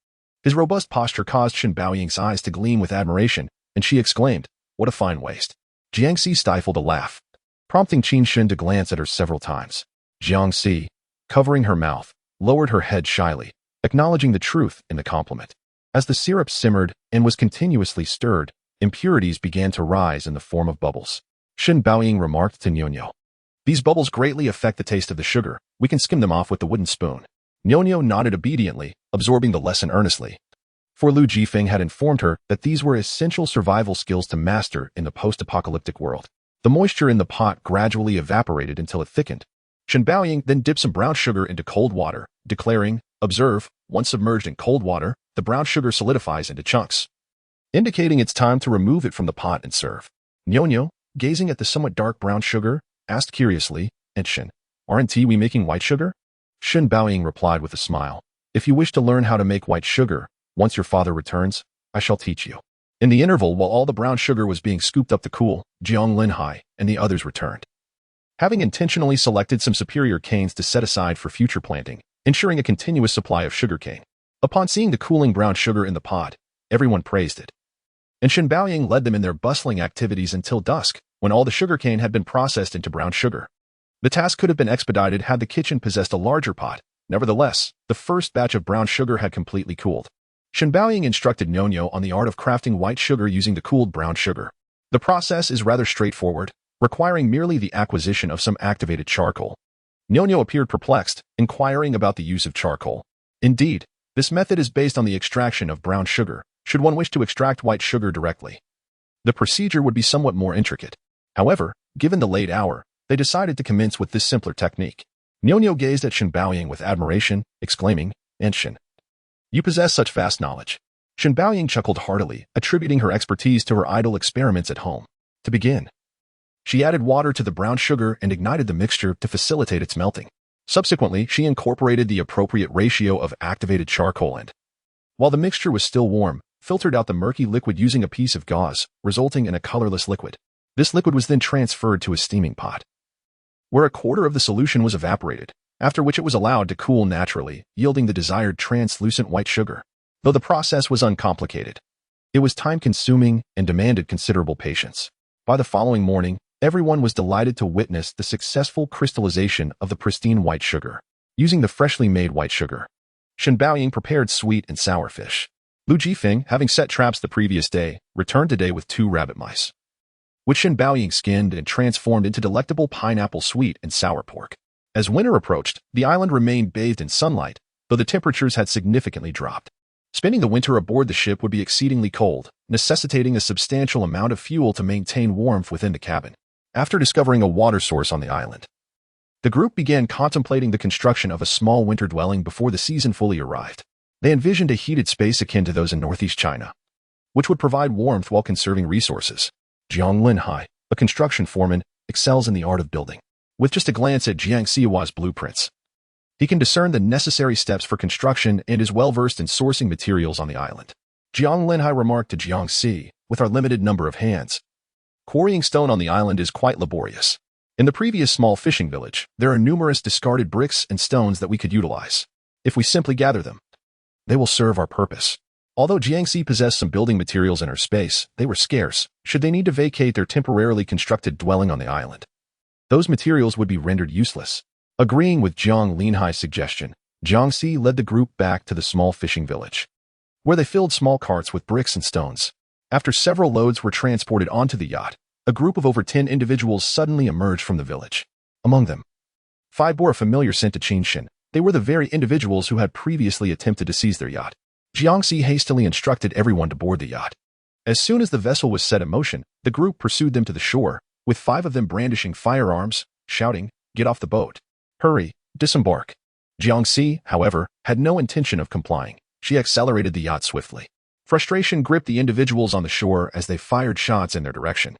His robust posture caused Shen Baoying's eyes to gleam with admiration, and she exclaimed, "What a fine waist." Jiangxi stifled a laugh, prompting Qin Shen to glance at her several times. Jiangxi, covering her mouth, lowered her head shyly, acknowledging the truth in the compliment. As the syrup simmered and was continuously stirred, impurities began to rise in the form of bubbles. Shen Baoying remarked to Nyo, "These bubbles greatly affect the taste of the sugar. We can skim them off with the wooden spoon." Nyo nodded obediently, absorbing the lesson earnestly. For Lu Jifeng had informed her that these were essential survival skills to master in the post-apocalyptic world. The moisture in the pot gradually evaporated until it thickened. Shen Baoying then dipped some brown sugar into cold water, declaring, "Observe, once submerged in cold water, the brown sugar solidifies into chunks, indicating it's time to remove it from the pot and serve." Nyo, gazing at the somewhat dark brown sugar, asked curiously, "And Shen, aren't we making white sugar?" Shen Baoying replied with a smile, "If you wish to learn how to make white sugar, Once your father returns, I shall teach you. In the interval, while all the brown sugar was being scooped up the cool, Jiang Linhai and the others returned. Having intentionally selected some superior canes to set aside for future planting, ensuring a continuous supply of sugarcane. Upon seeing the cooling brown sugar in the pot, everyone praised it. And Shen Baoying led them in their bustling activities until dusk, when all the sugarcane had been processed into brown sugar. The task could have been expedited had the kitchen possessed a larger pot. Nevertheless, the first batch of brown sugar had completely cooled. Shen Baoying instructed Nonyo on the art of crafting white sugar using the cooled brown sugar. The process is rather straightforward, requiring merely the acquisition of some activated charcoal. Nonyo appeared perplexed, inquiring about the use of charcoal. Indeed, this method is based on the extraction of brown sugar, should one wish to extract white sugar directly. The procedure would be somewhat more intricate. However, given the late hour, they decided to commence with this simpler technique. Nonyo gazed at Shen Baoying with admiration, exclaiming, "Shen, you possess such vast knowledge." Shen Baoying chuckled heartily, attributing her expertise to her idle experiments at home. To begin, she added water to the brown sugar and ignited the mixture to facilitate its melting. Subsequently, she incorporated the appropriate ratio of activated charcoal and, while the mixture was still warm, filtered out the murky liquid using a piece of gauze, resulting in a colorless liquid. This liquid was then transferred to a steaming pot, where a quarter of the solution was evaporated, after which it was allowed to cool naturally, yielding the desired translucent white sugar. Though the process was uncomplicated, it was time-consuming and demanded considerable patience. By the following morning, everyone was delighted to witness the successful crystallization of the pristine white sugar. Using the freshly made white sugar, Shen Baoying prepared sweet and sour fish. Lu Jifeng, having set traps the previous day, returned today with 2 rabbit mice, which Shen Baoying skinned and transformed into delectable pineapple sweet and sour pork. As winter approached, the island remained bathed in sunlight, though the temperatures had significantly dropped. Spending the winter aboard the ship would be exceedingly cold, necessitating a substantial amount of fuel to maintain warmth within the cabin. After discovering a water source on the island, the group began contemplating the construction of a small winter dwelling before the season fully arrived. They envisioned a heated space akin to those in northeast China, which would provide warmth while conserving resources. Jiang Linhai, a construction foreman, excels in the art of building. With just a glance at Jiang Siwa's blueprints, he can discern the necessary steps for construction and is well-versed in sourcing materials on the island. Jiang Linhai remarked to Jiang Si, "With our limited number of hands, quarrying stone on the island is quite laborious. In the previous small fishing village, there are numerous discarded bricks and stones that we could utilize. If we simply gather them, they will serve our purpose." Although Jiangxi possessed some building materials in her space, they were scarce, should they need to vacate their temporarily constructed dwelling on the island. Those materials would be rendered useless. Agreeing with Jiang Linhai's suggestion, Jiangxi led the group back to the small fishing village, where they filled small carts with bricks and stones. After several loads were transported onto the yacht, a group of over 10 individuals suddenly emerged from the village. Among them, 5 bore a familiar scent to Qinshin. They were the very individuals who had previously attempted to seize their yacht. Jiangxi hastily instructed everyone to board the yacht. As soon as the vessel was set in motion, the group pursued them to the shore, with 5 of them brandishing firearms, shouting, "Get off the boat! Hurry, disembark!" Jiangxi, however, had no intention of complying. She accelerated the yacht swiftly. Frustration gripped the individuals on the shore as they fired shots in their direction.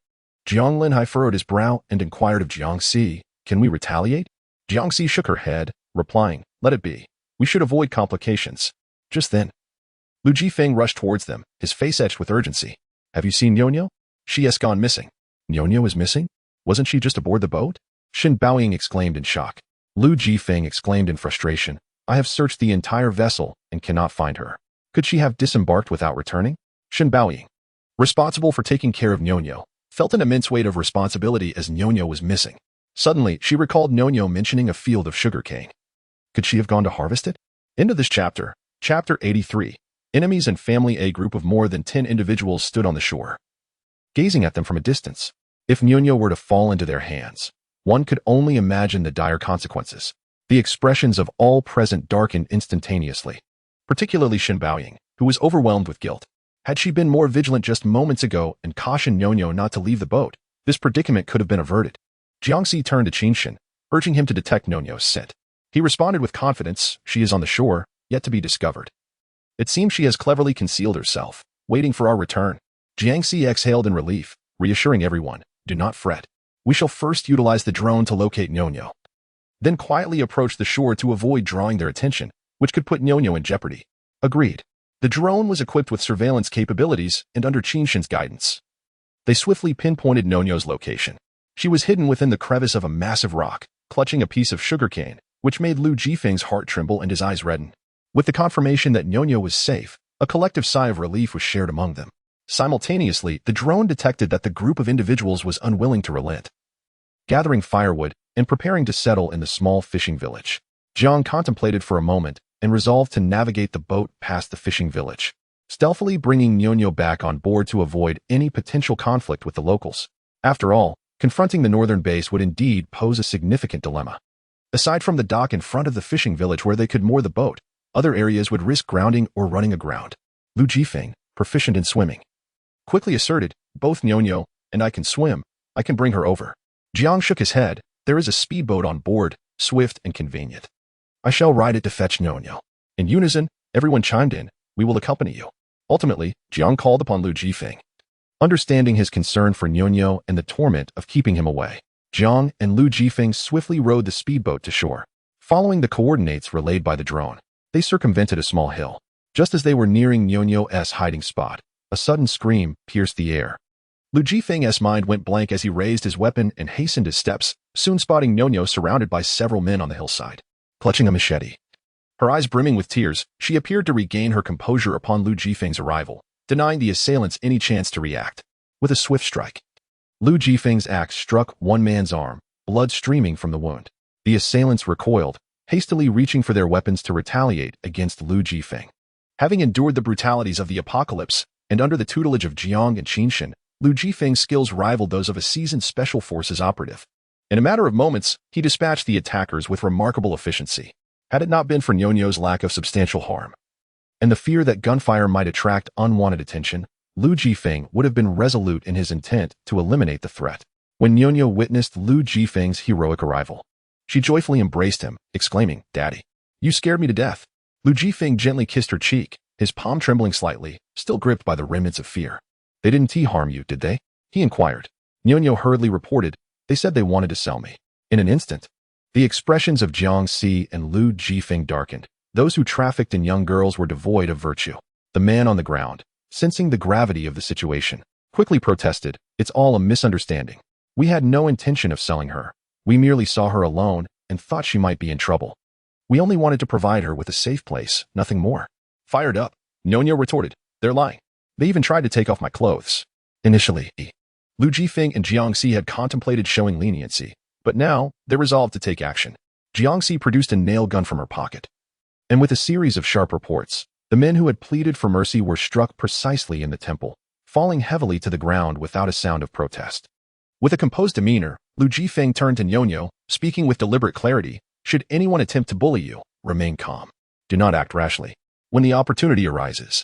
Jiang Linhai furrowed his brow and inquired of Jiangxi, "Can we retaliate?" Jiangxi shook her head, replying, "Let it be. We should avoid complications." Just then, Lu Jifeng rushed towards them, his face etched with urgency. "Have you seen Nonyo? She has gone missing." "Nonyo is missing? Wasn't she just aboard the boat?" Shen Baoying exclaimed in shock. Lu Jifeng exclaimed in frustration, "I have searched the entire vessel and cannot find her. Could she have disembarked without returning?" Shen Baoying, responsible for taking care of Nonyo, felt an immense weight of responsibility as Nonyo was missing. Suddenly, she recalled Nonyo mentioning a field of sugarcane. Could she have gone to harvest it? End of this chapter. Chapter 83. Enemies and family. A group of more than 10 individuals stood on the shore, gazing at them from a distance. If Nonyo were to fall into their hands, one could only imagine the dire consequences. The expressions of all present darkened instantaneously, particularly Shen Baoying, who was overwhelmed with guilt. Had she been more vigilant just moments ago and cautioned Nonyo not to leave the boat, this predicament could have been averted. Jiangxi turned to Qinshin, urging him to detect Nonyo's scent. He responded with confidence, "She is on the shore, yet to be discovered. It seems she has cleverly concealed herself, waiting for our return." Jiangxi exhaled in relief, reassuring everyone, "Do not fret. We shall first utilize the drone to locate Nonyo, then quietly approach the shore to avoid drawing their attention, which could put Nonyo in jeopardy." Agreed. The drone was equipped with surveillance capabilities and under Qinshin's guidance. They swiftly pinpointed Nonyo's location. She was hidden within the crevice of a massive rock, clutching a piece of sugarcane, which made Lu Jifeng's heart tremble and his eyes redden. With the confirmation that Nonyo was safe, a collective sigh of relief was shared among them. Simultaneously, the drone detected that the group of individuals was unwilling to relent. Gathering firewood and preparing to settle in the small fishing village, Jiang contemplated for a moment and resolved to navigate the boat past the fishing village, stealthily bringing Nonyo back on board to avoid any potential conflict with the locals. After all, confronting the northern base would indeed pose a significant dilemma. Aside from the dock in front of the fishing village where they could moor the boat, other areas would risk grounding or running aground. Lu Jifeng, proficient in swimming, quickly asserted, "Both Nonyo and I can swim. I can bring her over." Jiang shook his head. "There is a speedboat on board, swift and convenient. I shall ride it to fetch Nonyo." In unison, everyone chimed in, "We will accompany you." Ultimately, Jiang called upon Lu Jifeng. Understanding his concern for Nonyo and the torment of keeping him away, Jiang and Lu Jifeng swiftly rowed the speedboat to shore. Following the coordinates relayed by the drone, they circumvented a small hill. Just as they were nearing Nonyo's hiding spot, a sudden scream pierced the air. Lu Jifeng's mind went blank as he raised his weapon and hastened his steps, soon spotting Nonyo surrounded by several men on the hillside, clutching a machete. Her eyes brimming with tears, she appeared to regain her composure upon Lu Jifeng's arrival, denying the assailants any chance to react. With a swift strike, Lu Jifeng's axe struck one man's arm, blood streaming from the wound. The assailants recoiled, hastily reaching for their weapons to retaliate against Lu Jifeng. Having endured the brutalities of the apocalypse, and under the tutelage of Jiang and Qinshin, Lu Jifeng's skills rivaled those of a seasoned special forces operative. In a matter of moments, he dispatched the attackers with remarkable efficiency. Had it not been for Nonyo's lack of substantial harm, and the fear that gunfire might attract unwanted attention, Lu Jifeng would have been resolute in his intent to eliminate the threat. When Nonyo witnessed Lu Jifeng's heroic arrival, she joyfully embraced him, exclaiming, "Daddy, you scared me to death." Lu Jifeng gently kissed her cheek, his palm trembling slightly, still gripped by the remnants of fear. "They didn't harm you, did they?" he inquired. Nonyo hurriedly reported, "They said they wanted to sell me." In an instant, the expressions of Jiang Si and Lu Jifeng darkened. Those who trafficked in young girls were devoid of virtue. The man on the ground, sensing the gravity of the situation, quickly protested, "It's all a misunderstanding. We had no intention of selling her. We merely saw her alone and thought she might be in trouble. We only wanted to provide her with a safe place, nothing more." Fired up, Nonyo retorted, "They're lying. They even tried to take off my clothes." Initially, Lu Jifeng and Jiang Si had contemplated showing leniency, but now they resolved to take action. Jiang Si produced a nail gun from her pocket, and with a series of sharp reports, the men who had pleaded for mercy were struck precisely in the temple, falling heavily to the ground without a sound of protest. With a composed demeanor, Lu Jifeng turned to Nonyo, speaking with deliberate clarity, "Should anyone attempt to bully you, remain calm. Do not act rashly. When the opportunity arises,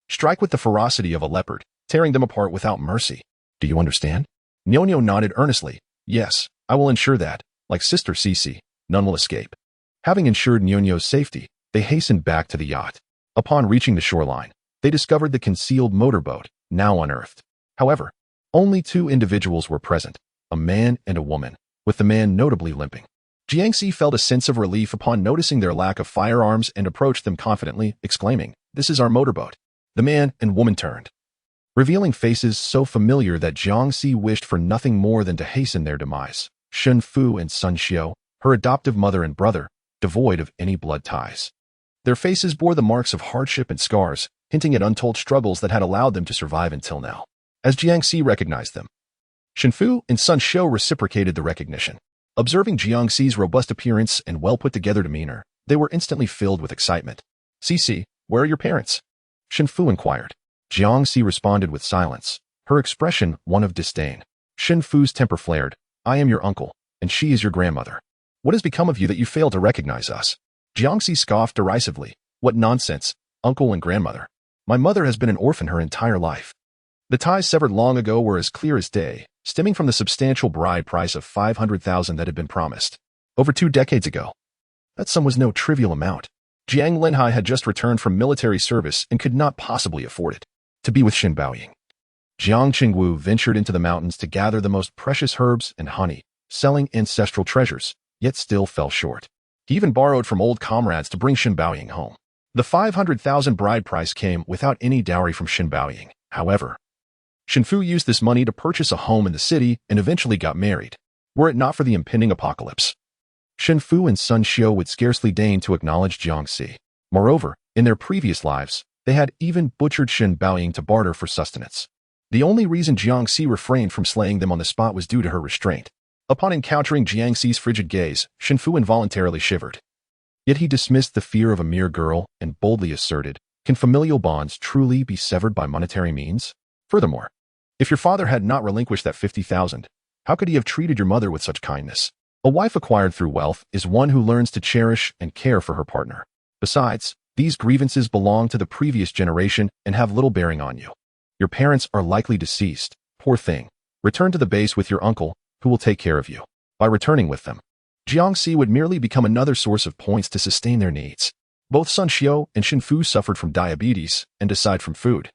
strike with the ferocity of a leopard, tearing them apart without mercy. Do you understand?" Nonyo nodded earnestly. "Yes, I will ensure that, like Sister Cici, none will escape." Having ensured Nonyo's safety, they hastened back to the yacht. Upon reaching the shoreline, they discovered the concealed motorboat, now unearthed. However, only two individuals were present, a man and a woman, with the man notably limping. Jiangxi felt a sense of relief upon noticing their lack of firearms and approached them confidently, exclaiming, "This is our motorboat." The man and woman turned, revealing faces so familiar that Jiangxi wished for nothing more than to hasten their demise. Shun Fu and Sun Xiao, her adoptive mother and brother, devoid of any blood ties. Their faces bore the marks of hardship and scars, hinting at untold struggles that had allowed them to survive until now. As Jiangxi recognized them, Shenfu and Sun Xiao reciprocated the recognition. Observing Jiangxi's robust appearance and well-put-together demeanor, they were instantly filled with excitement. "Cici, where are your parents?" Shenfu inquired. Jiangxi responded with silence, her expression one of disdain. Shenfu's temper flared. "I am your uncle, and she is your grandmother. What has become of you that you fail to recognize us?" Jiangxi scoffed derisively. "What nonsense, uncle and grandmother. My mother has been an orphan her entire life. The ties severed long ago were as clear as day, stemming from the substantial bride price of 500,000 that had been promised. Over 2 decades ago. That sum was no trivial amount. Jiang Lenhai had just returned from military service and could not possibly afford it. To be with Xin Baoying. Jiang Qingwu ventured into the mountains to gather the most precious herbs and honey, selling ancestral treasures, yet still fell short. He even borrowed from old comrades to bring Xin Baoying home. The 500,000 bride price came without any dowry from Shinbaoying. However, Shinfu used this money to purchase a home in the city and eventually got married, were it not for the impending apocalypse. Shinfu and Sun Xiu would scarcely deign to acknowledge Jiangxi. Moreover, in their previous lives, they had even butchered Shin Baoying to barter for sustenance. The only reason Jiangxi refrained from slaying them on the spot was due to her restraint. Upon encountering Jiangxi's frigid gaze, Shinfu involuntarily shivered. Yet he dismissed the fear of a mere girl and boldly asserted, "Can familial bonds truly be severed by monetary means? Furthermore, if your father had not relinquished that 50,000, how could he have treated your mother with such kindness? A wife acquired through wealth is one who learns to cherish and care for her partner. Besides, these grievances belong to the previous generation and have little bearing on you. Your parents are likely deceased. Poor thing. Return to the base with your uncle, who will take care of you." By returning with them, Jiangxi would merely become another source of points to sustain their needs. Both Sun Xiu and Shinfu suffered from diabetes, and aside from food,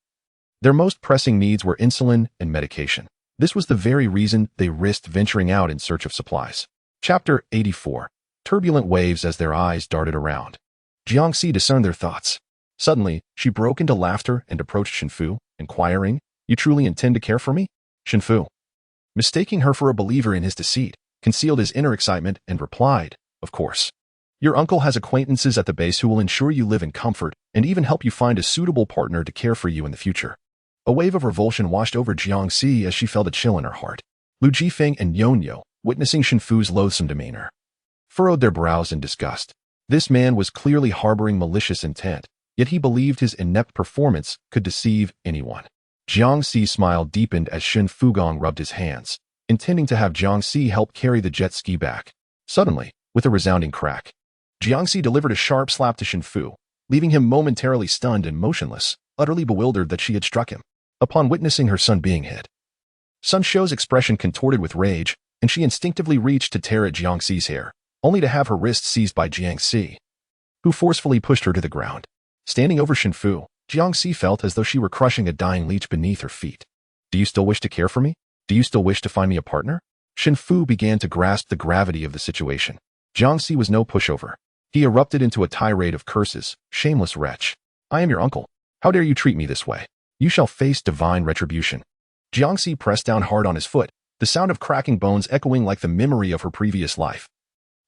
their most pressing needs were insulin and medication. This was the very reason they risked venturing out in search of supplies. Chapter 84. Turbulent waves. As their eyes darted around, Jiangxi discerned their thoughts. Suddenly, she broke into laughter and approached Shinfu, inquiring, "You truly intend to care for me?" Shinfu, mistaking her for a believer in his deceit, concealed his inner excitement and replied, "Of course. Your uncle has acquaintances at the base who will ensure you live in comfort and even help you find a suitable partner to care for you in the future." A wave of revulsion washed over Jiangxi as she felt a chill in her heart. Lu Jifeng and Yonyo, witnessing Shinfu's loathsome demeanor, furrowed their brows in disgust. This man was clearly harboring malicious intent, yet he believed his inept performance could deceive anyone. Jiangxi's smile deepened as Shin Fugong rubbed his hands, intending to have Jiangxi help carry the jet ski back. Suddenly, with a resounding crack, Jiangxi delivered a sharp slap to Shinfu, leaving him momentarily stunned and motionless, utterly bewildered that she had struck him. Upon witnessing her son being hit, Sun Xiu's expression contorted with rage, and she instinctively reached to tear at Jiangxi's hair, only to have her wrist seized by Jiangxi, who forcefully pushed her to the ground. Standing over Shinfu, Jiangxi felt as though she were crushing a dying leech beneath her feet. "Do you still wish to care for me? Do you still wish to find me a partner?" Shinfu began to grasp the gravity of the situation. Jiangxi was no pushover. He erupted into a tirade of curses. "Shameless wretch. I am your uncle. How dare you treat me this way? You shall face divine retribution." Jiangxi pressed down hard on his foot, the sound of cracking bones echoing like the memory of her previous life,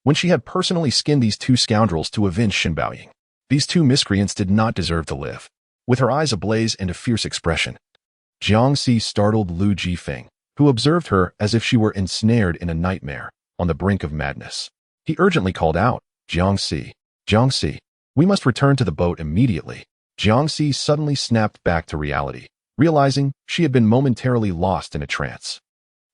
when she had personally skinned these two scoundrels to avenge Shinbaoying. These two miscreants did not deserve to live. With her eyes ablaze and a fierce expression, Jiangxi startled Lu Jifeng, who observed her as if she were ensnared in a nightmare, on the brink of madness. He urgently called out, "Jiangxi, Jiangxi, we must return to the boat immediately." Jiangxi suddenly snapped back to reality, realizing she had been momentarily lost in a trance.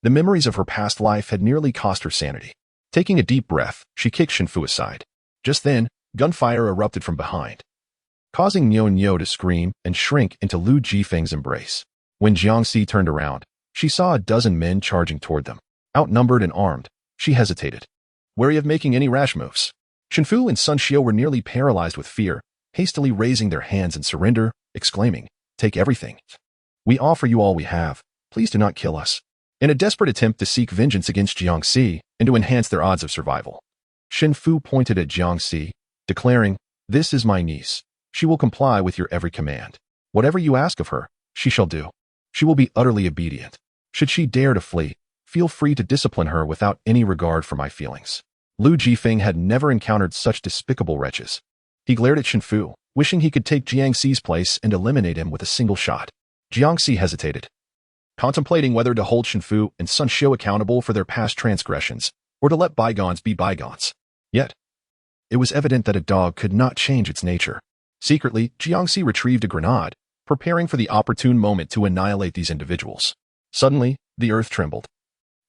The memories of her past life had nearly cost her sanity. Taking a deep breath, she kicked Shinfu aside. Just then, gunfire erupted from behind, causing Nyo to scream and shrink into Lu Jifeng's embrace. When Jiangxi turned around, she saw a dozen men charging toward them. Outnumbered and armed, she hesitated, wary of making any rash moves. Shinfu and Sun Xiu were nearly paralyzed with fear, hastily raising their hands in surrender, exclaiming, "Take everything. We offer you all we have. Please do not kill us." In a desperate attempt to seek vengeance against Jiangxi and to enhance their odds of survival, Shinfu pointed at Jiangxi, declaring, "This is my niece. She will comply with your every command. Whatever you ask of her, she shall do. She will be utterly obedient. Should she dare to flee, feel free to discipline her without any regard for my feelings." Lu Jifeng had never encountered such despicable wretches. He glared at Shinfu, wishing he could take Jiangxi's place and eliminate him with a single shot. Jiangxi hesitated, contemplating whether to hold Shinfu and Sun Xiu accountable for their past transgressions, or to let bygones be bygones. Yet, it was evident that a dog could not change its nature. Secretly, Jiangxi retrieved a grenade, preparing for the opportune moment to annihilate these individuals. Suddenly, the earth trembled,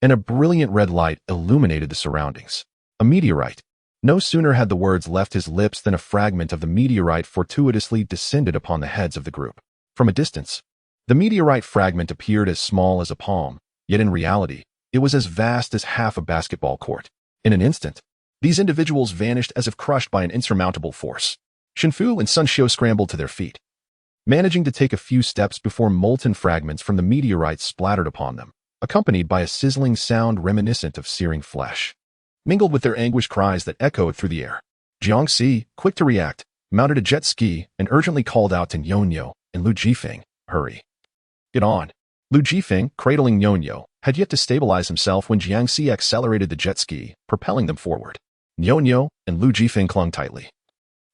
and a brilliant red light illuminated the surroundings. A meteorite. No sooner had the words left his lips than a fragment of the meteorite fortuitously descended upon the heads of the group. From a distance, the meteorite fragment appeared as small as a palm, yet in reality, it was as vast as half a basketball court. In an instant, these individuals vanished as if crushed by an insurmountable force. Shinfu and Sun Xiu scrambled to their feet, managing to take a few steps before molten fragments from the meteorite splattered upon them, accompanied by a sizzling sound reminiscent of searing flesh, mingled with their anguished cries that echoed through the air. Jiangxi, quick to react, mounted a jet ski and urgently called out to Nyonyo and Lu Jifeng, "Hurry. Get on." Lu Jifeng, cradling Nyonyo, had yet to stabilize himself when Jiangxi accelerated the jet ski, propelling them forward. Nyonyo and Lu Jifeng clung tightly.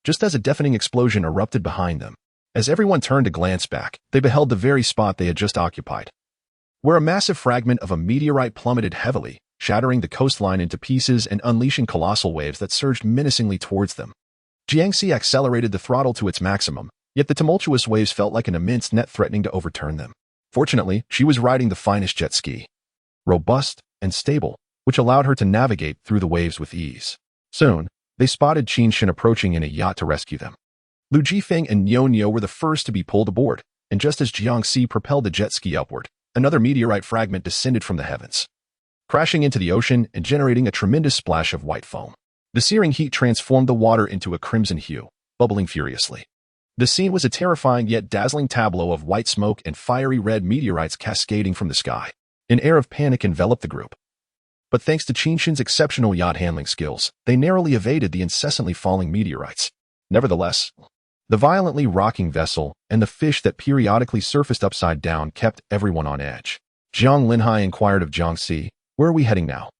Just as a deafening explosion erupted behind them, as everyone turned to glance back, they beheld the very spot they had just occupied, where a massive fragment of a meteorite plummeted heavily, shattering the coastline into pieces and unleashing colossal waves that surged menacingly towards them. Jiangxi accelerated the throttle to its maximum, yet the tumultuous waves felt like an immense net threatening to overturn them. Fortunately, she was riding the finest jet ski, robust and stable, which allowed her to navigate through the waves with ease. Soon, they spotted Qinshin approaching in a yacht to rescue them. Lu Jifeng and Nyonyo were the first to be pulled aboard, and just as Jiangxi propelled the jet ski upward, another meteorite fragment descended from the heavens, crashing into the ocean and generating a tremendous splash of white foam. The searing heat transformed the water into a crimson hue, bubbling furiously. The scene was a terrifying yet dazzling tableau of white smoke and fiery red meteorites cascading from the sky. An air of panic enveloped the group. But thanks to Qinshin's exceptional yacht handling skills, they narrowly evaded the incessantly falling meteorites. Nevertheless, the violently rocking vessel and the fish that periodically surfaced upside down kept everyone on edge. Jiang Linhai inquired of Jiangxi, "Where are we heading now?"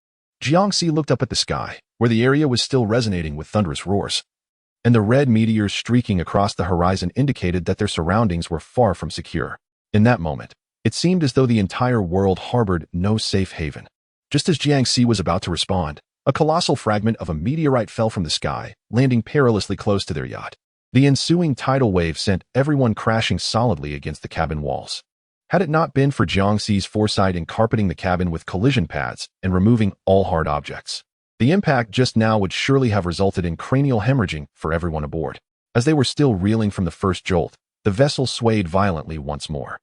Jiangxi looked up at the sky, where the area was still resonating with thunderous roars, and the red meteors streaking across the horizon indicated that their surroundings were far from secure. In that moment, it seemed as though the entire world harbored no safe haven. Just as Jiangxi was about to respond, a colossal fragment of a meteorite fell from the sky, landing perilously close to their yacht. The ensuing tidal wave sent everyone crashing solidly against the cabin walls. Had it not been for Jiangxi's foresight in carpeting the cabin with collision pads and removing all hard objects, the impact just now would surely have resulted in cranial hemorrhaging for everyone aboard. As they were still reeling from the first jolt, the vessel swayed violently once more.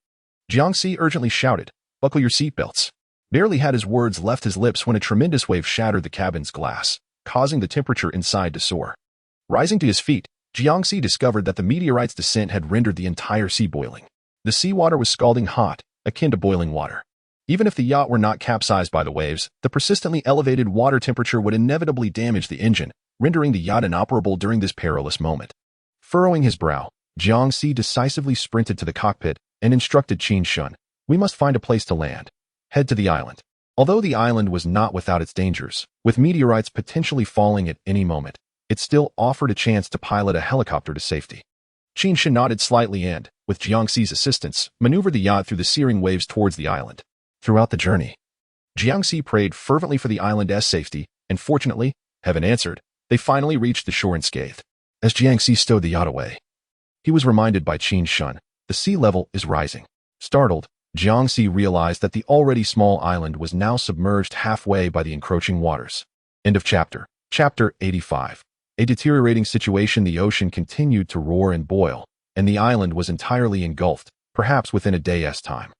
Jiangxi urgently shouted, "Buckle your seatbelts." Barely had his words left his lips when a tremendous wave shattered the cabin's glass, causing the temperature inside to soar. Rising to his feet, Jiangxi discovered that the meteorite's descent had rendered the entire sea boiling. The seawater was scalding hot, akin to boiling water. Even if the yacht were not capsized by the waves, the persistently elevated water temperature would inevitably damage the engine, rendering the yacht inoperable during this perilous moment. Furrowing his brow, Jiangxi decisively sprinted to the cockpit and instructed Qinshin, "We must find a place to land. Head to the island." Although the island was not without its dangers, with meteorites potentially falling at any moment, it still offered a chance to pilot a helicopter to safety. Qinshin nodded slightly and, with Jiangxi's assistance, maneuvered the yacht through the searing waves towards the island. Throughout the journey, Jiangxi prayed fervently for the island's safety, and fortunately, heaven answered, they finally reached the shore unscathed. As Jiangxi stowed the yacht away, he was reminded by Qinshin, "The sea level is rising." Startled, Jiangxi realized that the already small island was now submerged halfway by the encroaching waters. End of chapter. Chapter 85. A deteriorating situation. The ocean continued to roar and boil, and the island was entirely engulfed, perhaps within a day's time.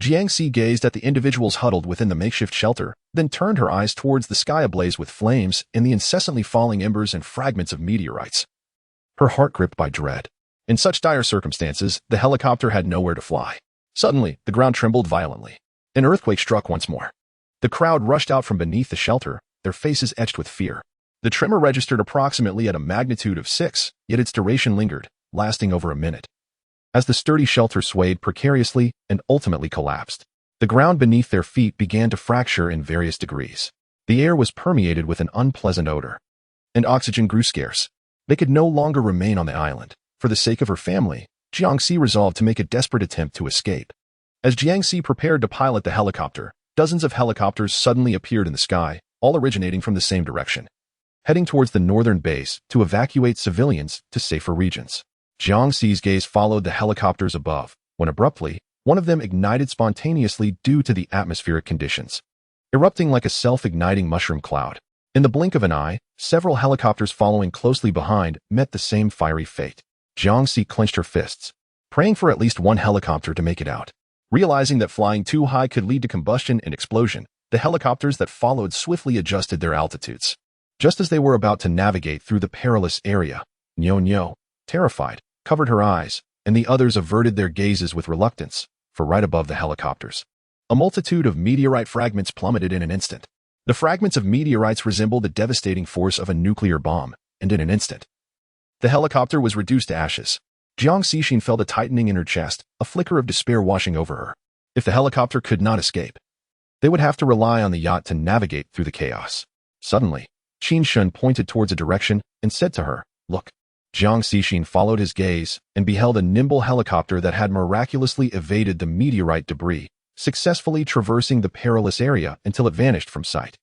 Jiangxi gazed at the individuals huddled within the makeshift shelter, then turned her eyes towards the sky ablaze with flames and the incessantly falling embers and fragments of meteorites. Her heart gripped by dread. In such dire circumstances, the helicopter had nowhere to fly. Suddenly, the ground trembled violently. An earthquake struck once more. The crowd rushed out from beneath the shelter, their faces etched with fear. The tremor registered approximately at a magnitude of 6, yet its duration lingered, lasting over a minute. As the sturdy shelter swayed precariously and ultimately collapsed, the ground beneath their feet began to fracture in various degrees. The air was permeated with an unpleasant odor, and oxygen grew scarce. They could no longer remain on the island. For the sake of her family, Jiangxi resolved to make a desperate attempt to escape. As Jiangxi prepared to pilot the helicopter, dozens of helicopters suddenly appeared in the sky, all originating from the same direction, heading towards the northern base to evacuate civilians to safer regions. Jiangxi's gaze followed the helicopters above, when abruptly, one of them ignited spontaneously due to the atmospheric conditions, erupting like a self-igniting mushroom cloud. In the blink of an eye, several helicopters following closely behind met the same fiery fate. Jiangxi clenched her fists, praying for at least one helicopter to make it out. Realizing that flying too high could lead to combustion and explosion, the helicopters that followed swiftly adjusted their altitudes. Just as they were about to navigate through the perilous area, Nyonyo, terrified, covered her eyes, and the others averted their gazes with reluctance, for right above the helicopters, a multitude of meteorite fragments plummeted in an instant. The fragments of meteorites resembled the devastating force of a nuclear bomb, and in an instant, The helicopter was reduced to ashes. Jiang Xixin felt a tightening in her chest, a flicker of despair washing over her. If the helicopter could not escape, they would have to rely on the yacht to navigate through the chaos. Suddenly, Qin Shun pointed towards a direction and said to her, "Look." Jiang Xixin followed his gaze and beheld a nimble helicopter that had miraculously evaded the meteorite debris, successfully traversing the perilous area until it vanished from sight.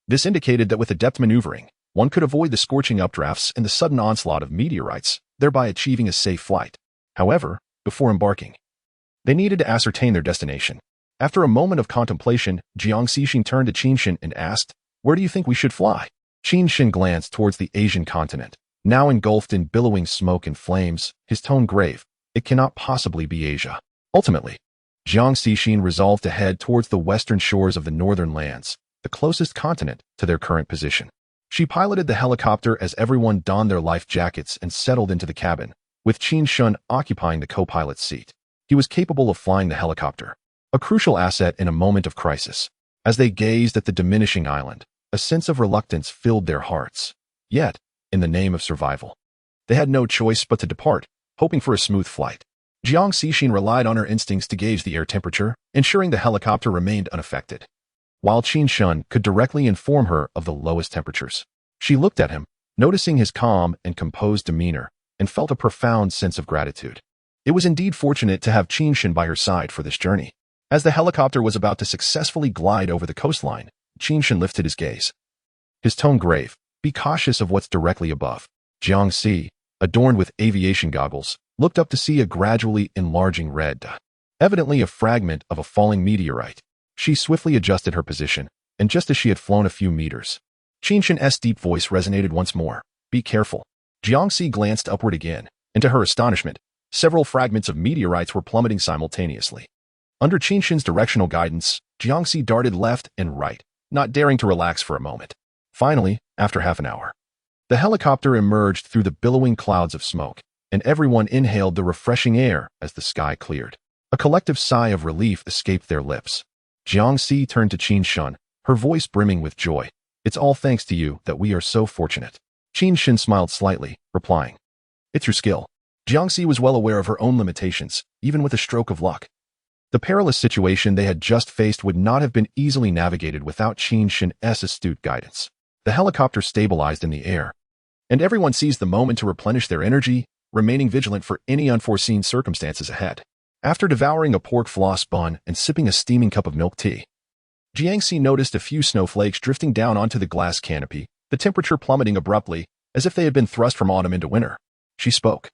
This indicated that with adept maneuvering, one could avoid the scorching updrafts and the sudden onslaught of meteorites, thereby achieving a safe flight. However, before embarking, they needed to ascertain their destination. After a moment of contemplation, Jiang Xixin turned to Qin Shun and asked, "Where do you think we should fly?" Qin Shun glanced towards the Asian continent, now engulfed in billowing smoke and flames, his tone grave. It cannot possibly be Asia. Ultimately, Jiang Xixin resolved to head towards the western shores of the northern lands, the closest continent to their current position. She piloted the helicopter as everyone donned their life jackets and settled into the cabin, with Qin Shun occupying the co-pilot's seat. He was capable of flying the helicopter, a crucial asset in a moment of crisis. As they gazed at the diminishing island, a sense of reluctance filled their hearts. Yet, in the name of survival, they had no choice but to depart, hoping for a smooth flight. Jiang Xixin relied on her instincts to gauge the air temperature, ensuring the helicopter remained unaffected, while Qin Shun could directly inform her of the lowest temperatures. She looked at him, noticing his calm and composed demeanor, and felt a profound sense of gratitude. It was indeed fortunate to have Qin Shun by her side for this journey. As the helicopter was about to successfully glide over the coastline, Qin Shun lifted his gaze. His tone grave, "Be cautious of what's directly above." Jiang Xi, adorned with aviation goggles, looked up to see a gradually enlarging red dot, evidently a fragment of a falling meteorite. She swiftly adjusted her position, and just as she had flown a few meters, Qin Shun's deep voice resonated once more. "Be careful." Jiang Xi glanced upward again, and to her astonishment, several fragments of meteorites were plummeting simultaneously. Under Qin Shun's directional guidance, Jiang Xi darted left and right, not daring to relax for a moment. Finally, after half an hour, the helicopter emerged through the billowing clouds of smoke, and everyone inhaled the refreshing air as the sky cleared. A collective sigh of relief escaped their lips. Jiang Xi turned to Qin Shun, her voice brimming with joy. "It's all thanks to you that we are so fortunate." Qin Shun smiled slightly, replying, "It's your skill." Jiang Xi was well aware of her own limitations, even with a stroke of luck. The perilous situation they had just faced would not have been easily navigated without Qin Shun's astute guidance. The helicopter stabilized in the air, and everyone seized the moment to replenish their energy, remaining vigilant for any unforeseen circumstances ahead. After devouring a pork floss bun and sipping a steaming cup of milk tea, Jiang Xi noticed a few snowflakes drifting down onto the glass canopy, the temperature plummeting abruptly, as if they had been thrust from autumn into winter. She spoke,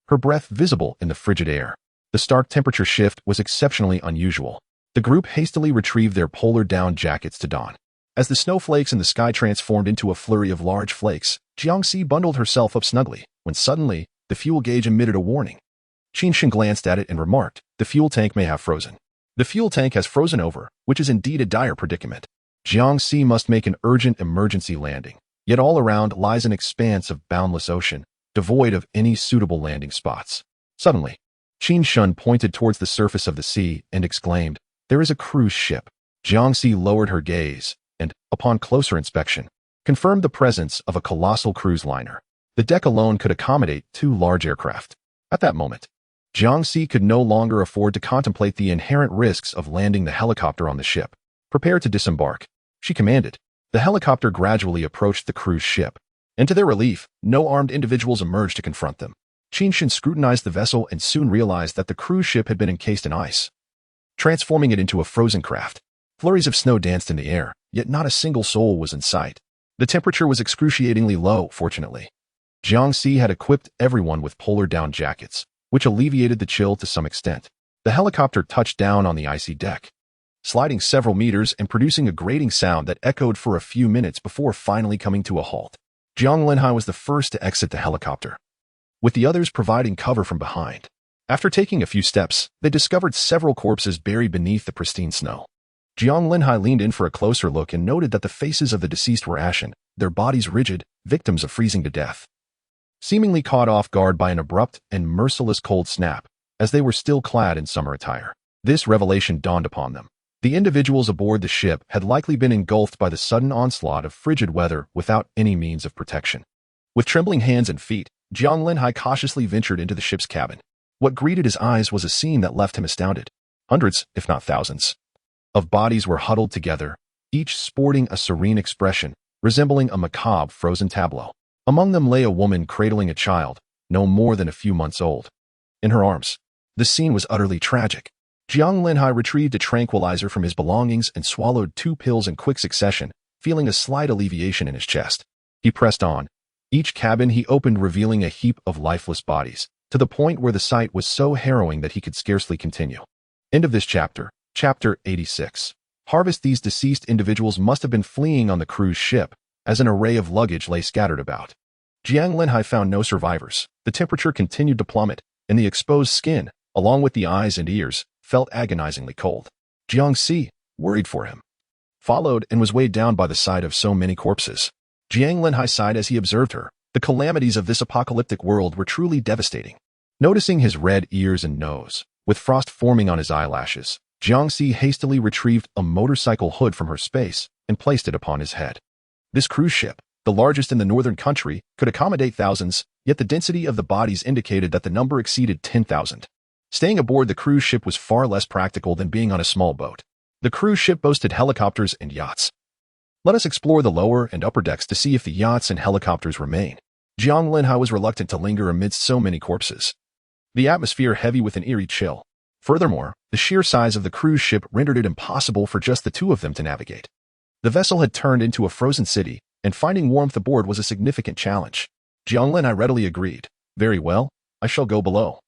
her breath visible in the frigid air. The stark temperature shift was exceptionally unusual. The group hastily retrieved their polar down jackets to don. As the snowflakes in the sky transformed into a flurry of large flakes, Jiang Xi bundled herself up snugly, when suddenly, the fuel gauge emitted a warning. Qin Shun glanced at it and remarked, "The fuel tank may have frozen." "The fuel tank has frozen over, which is indeed a dire predicament. Jiang Xi must make an urgent emergency landing. Yet all around lies an expanse of boundless ocean, devoid of any suitable landing spots." Suddenly, Qin Shun pointed towards the surface of the sea and exclaimed, "There is a cruise ship." Jiang Xi lowered her gaze and, upon closer inspection, confirmed the presence of a colossal cruise liner. The deck alone could accommodate 2 large aircraft. At that moment, Jiang Xi could no longer afford to contemplate the inherent risks of landing the helicopter on the ship. "Prepare to disembark," she commanded. The helicopter gradually approached the cruise ship, and to their relief, no armed individuals emerged to confront them. Qin Shun scrutinized the vessel and soon realized that the cruise ship had been encased in ice, transforming it into a frozen craft. Flurries of snow danced in the air, yet not a single soul was in sight. The temperature was excruciatingly low, fortunately. Jiang Xi had equipped everyone with polar down jackets, which alleviated the chill to some extent. The helicopter touched down on the icy deck, sliding several meters and producing a grating sound that echoed for a few minutes before finally coming to a halt. Jiang Linhai was the first to exit the helicopter, with the others providing cover from behind. After taking a few steps, they discovered several corpses buried beneath the pristine snow. Jiang Linhai leaned in for a closer look and noted that the faces of the deceased were ashen, their bodies rigid, victims of freezing to death, seemingly caught off guard by an abrupt and merciless cold snap, as they were still clad in summer attire. This revelation dawned upon them. The individuals aboard the ship had likely been engulfed by the sudden onslaught of frigid weather without any means of protection. With trembling hands and feet, Jiang Linhai cautiously ventured into the ship's cabin. What greeted his eyes was a scene that left him astounded. Hundreds, if not thousands, of bodies were huddled together, each sporting a serene expression, resembling a macabre frozen tableau. Among them lay a woman cradling a child, no more than a few months old, in her arms. The scene was utterly tragic. Jiang Linhai retrieved a tranquilizer from his belongings and swallowed 2 pills in quick succession, feeling a slight alleviation in his chest. He pressed on. Each cabin he opened revealing a heap of lifeless bodies, to the point where the sight was so harrowing that he could scarcely continue. End of this chapter. Chapter 86. Harvest. These deceased individuals must have been fleeing on the cruise ship, as an array of luggage lay scattered about. Jiang Linhai found no survivors. The temperature continued to plummet, and the exposed skin, along with the eyes and ears, felt agonizingly cold. Jiang Si, worried for him, followed and was weighed down by the sight of so many corpses. Jiang Linhai sighed as he observed her. The calamities of this apocalyptic world were truly devastating. Noticing his red ears and nose, with frost forming on his eyelashes, Jiang Si hastily retrieved a motorcycle hood from her space and placed it upon his head. This cruise ship, the largest in the northern country, could accommodate thousands, yet the density of the bodies indicated that the number exceeded 10,000. Staying aboard the cruise ship was far less practical than being on a small boat. The cruise ship boasted helicopters and yachts. Let us explore the lower and upper decks to see if the yachts and helicopters remain. Jiang Linhai was reluctant to linger amidst so many corpses, the atmosphere heavy with an eerie chill. Furthermore, the sheer size of the cruise ship rendered it impossible for just the 2 of them to navigate. The vessel had turned into a frozen city, and finding warmth aboard was a significant challenge. Jiang Linhai readily agreed. Very well, I shall go below.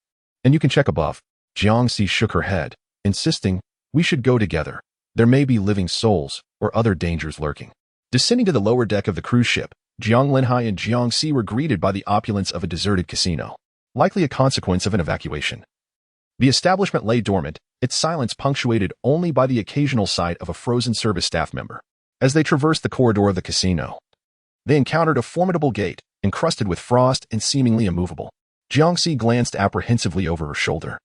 And you can check above. Jiang Si shook her head, insisting, we should go together. There may be living souls or other dangers lurking. Descending to the lower deck of the cruise ship, Jiang Linhai and Jiang Si were greeted by the opulence of a deserted casino, likely a consequence of an evacuation. The establishment lay dormant, its silence punctuated only by the occasional sight of a frozen service staff member. As they traversed the corridor of the casino, they encountered a formidable gate, encrusted with frost and seemingly immovable. Jiang Si glanced apprehensively over her shoulder,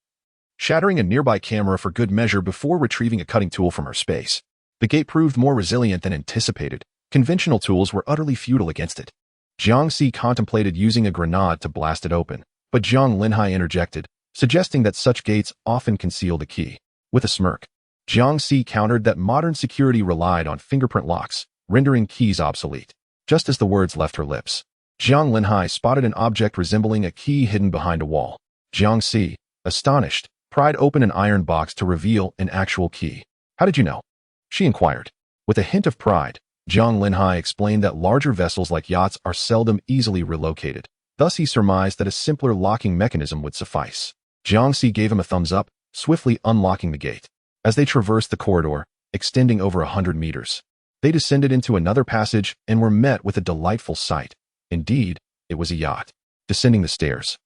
shattering a nearby camera for good measure before retrieving a cutting tool from her space. The gate proved more resilient than anticipated. Conventional tools were utterly futile against it. Jiang Si contemplated using a grenade to blast it open, but Jiang Linhai interjected, suggesting that such gates often conceal the key. With a smirk, Jiang Si countered that modern security relied on fingerprint locks, rendering keys obsolete. Just as the words left her lips, Jiang Linhai spotted an object resembling a key hidden behind a wall. Jiang Si, astonished, pried open an iron box to reveal an actual key. How did you know? She inquired. With a hint of pride, Jiang Linhai explained that larger vessels like yachts are seldom easily relocated. Thus he surmised that a simpler locking mechanism would suffice. Jiang Si gave him a thumbs up, swiftly unlocking the gate. As they traversed the corridor, extending over 100 meters, they descended into another passage and were met with a delightful sight. Indeed, it was a yacht. Descending the stairs,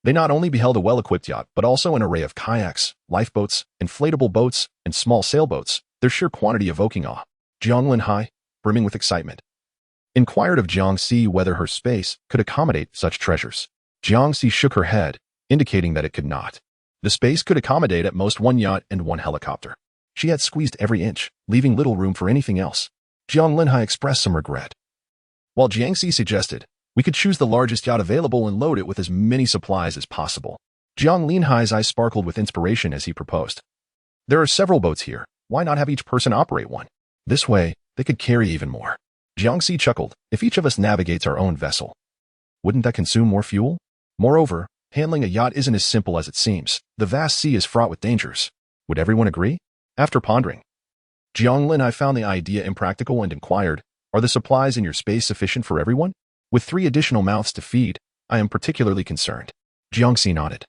they not only beheld a well-equipped yacht, but also an array of kayaks, lifeboats, inflatable boats, and small sailboats, their sheer quantity evoking awe. Jiang Linhai, brimming with excitement, inquired of Jiang Si whether her space could accommodate such treasures. Jiang Si shook her head, indicating that it could not. The space could accommodate at most 1 yacht and 1 helicopter. She had squeezed every inch, leaving little room for anything else. Jiang Linhai expressed some regret, while Jiang Si suggested, we could choose the largest yacht available and load it with as many supplies as possible. Jiang Linhai's eyes sparkled with inspiration as he proposed. There are several boats here. Why not have each person operate one? This way, they could carry even more. Jiang Si chuckled. If each of us navigates our own vessel, wouldn't that consume more fuel? Moreover, handling a yacht isn't as simple as it seems. The vast sea is fraught with dangers. Would everyone agree? After pondering, Jiang Linhai found the idea impractical and inquired, are the supplies in your space sufficient for everyone? With 3 additional mouths to feed, I am particularly concerned. Jiang Si nodded,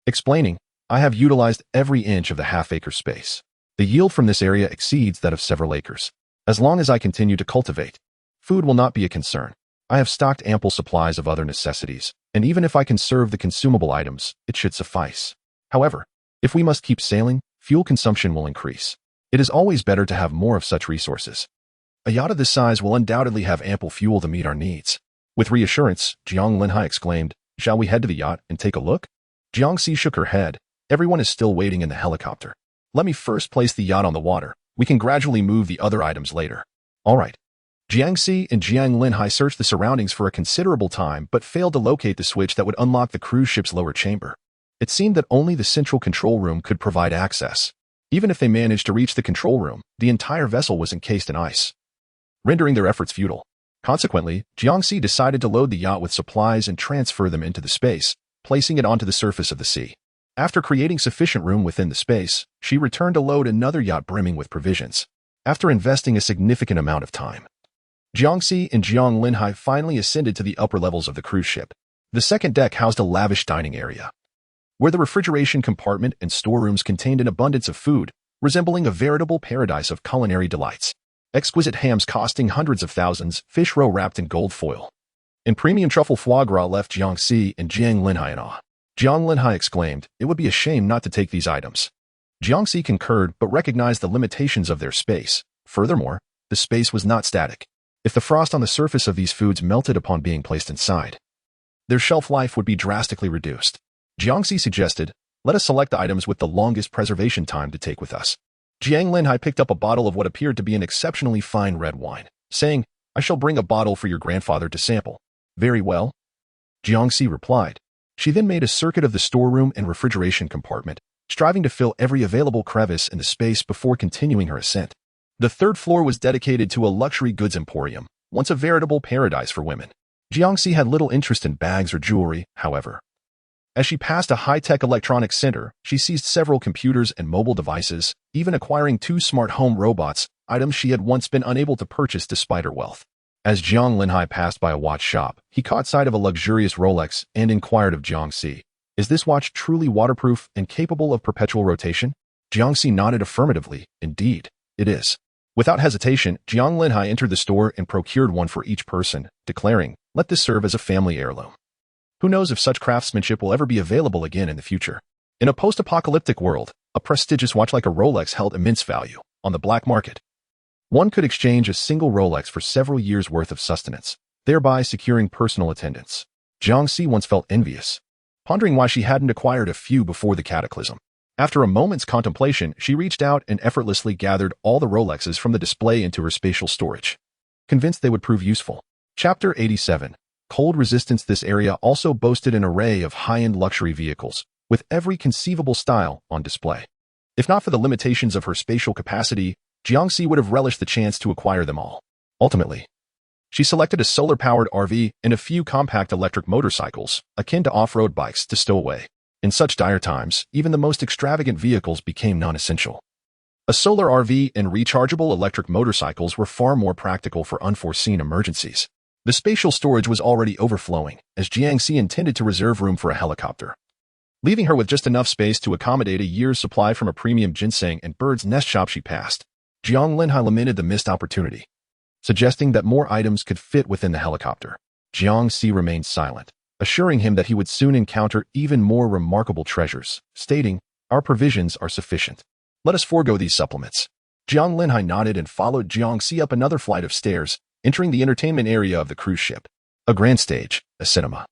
explaining, I have utilized every inch of the half-acre space. The yield from this area exceeds that of several acres. As long as I continue to cultivate, food will not be a concern. I have stocked ample supplies of other necessities, and even if I conserve the consumable items, it should suffice. However, if we must keep sailing, fuel consumption will increase. It is always better to have more of such resources. A yacht of this size will undoubtedly have ample fuel to meet our needs. With reassurance, Jiang Linhai exclaimed, shall we head to the yacht and take a look? Jiang Si shook her head. Everyone is still waiting in the helicopter. Let me first place the yacht on the water. We can gradually move the other items later. All right. Jiangxi and Jiang Linhai searched the surroundings for a considerable time but failed to locate the switch that would unlock the cruise ship's lower chamber. It seemed that only the central control room could provide access. Even if they managed to reach the control room, the entire vessel was encased in ice, rendering their efforts futile. Consequently, Jiangxi decided to load the yacht with supplies and transfer them into the space, placing it onto the surface of the sea. After creating sufficient room within the space, she returned to load another yacht brimming with provisions. After investing a significant amount of time, Jiangxi and Jiang Linhai finally ascended to the upper levels of the cruise ship. The second deck housed a lavish dining area, where the refrigeration compartment and storerooms contained an abundance of food, resembling a veritable paradise of culinary delights. Exquisite hams costing hundreds of thousands, fish roe wrapped in gold foil, and premium truffle foie gras left Jiangxi and Jiang Linhai in awe. Jiang Linhai exclaimed, "It would be a shame not to take these items." Jiangxi concurred but recognized the limitations of their space. Furthermore, the space was not static. If the frost on the surface of these foods melted upon being placed inside, their shelf life would be drastically reduced. Jiangxi suggested, "Let us select the items with the longest preservation time to take with us." Jiang Linhai picked up a bottle of what appeared to be an exceptionally fine red wine, saying, "I shall bring a bottle for your grandfather to sample." "Very well," Jiangxi replied. She then made a circuit of the storeroom and refrigeration compartment, striving to fill every available crevice in the space before continuing her ascent. The third floor was dedicated to a luxury goods emporium, once a veritable paradise for women. Jiangxi had little interest in bags or jewelry, however. As she passed a high-tech electronics center, she seized several computers and mobile devices, even acquiring 2 smart home robots, items she had once been unable to purchase despite her wealth. As Jiang Linhai passed by a watch shop, he caught sight of a luxurious Rolex and inquired of Jiangxi, "Is this watch truly waterproof and capable of perpetual rotation?" Jiangxi nodded affirmatively. "Indeed, it is." Without hesitation, Jiang Linhai entered the store and procured one for each person, declaring, "Let this serve as a family heirloom. Who knows if such craftsmanship will ever be available again in the future?" In a post-apocalyptic world, a prestigious watch like a Rolex held immense value. On the black market, one could exchange a single Rolex for several years' worth of sustenance, thereby securing personal attendance. Jiangxi once felt envious, pondering why she hadn't acquired a few before the cataclysm. After a moment's contemplation, she reached out and effortlessly gathered all the Rolexes from the display into her spatial storage, convinced they would prove useful. Chapter 87. Cold resistance. This area also boasted an array of high-end luxury vehicles, with every conceivable style on display. If not for the limitations of her spatial capacity, Jiangxi would have relished the chance to acquire them all. Ultimately, she selected a solar-powered RV and a few compact electric motorcycles, akin to off-road bikes, to stow away. In such dire times, even the most extravagant vehicles became non-essential. A solar RV and rechargeable electric motorcycles were far more practical for unforeseen emergencies. The spatial storage was already overflowing, as Jiangxi intended to reserve room for a helicopter, leaving her with just enough space to accommodate a year's supply from a premium ginseng and bird's nest shop she passed. Jiang Linhai lamented the missed opportunity, suggesting that more items could fit within the helicopter. Jiangxi remained silent, assuring him that he would soon encounter even more remarkable treasures, stating, "Our provisions are sufficient. Let us forego these supplements." Jiang Linhai nodded and followed Jiangxi up another flight of stairs, entering the entertainment area of the cruise ship. A grand stage, a cinema,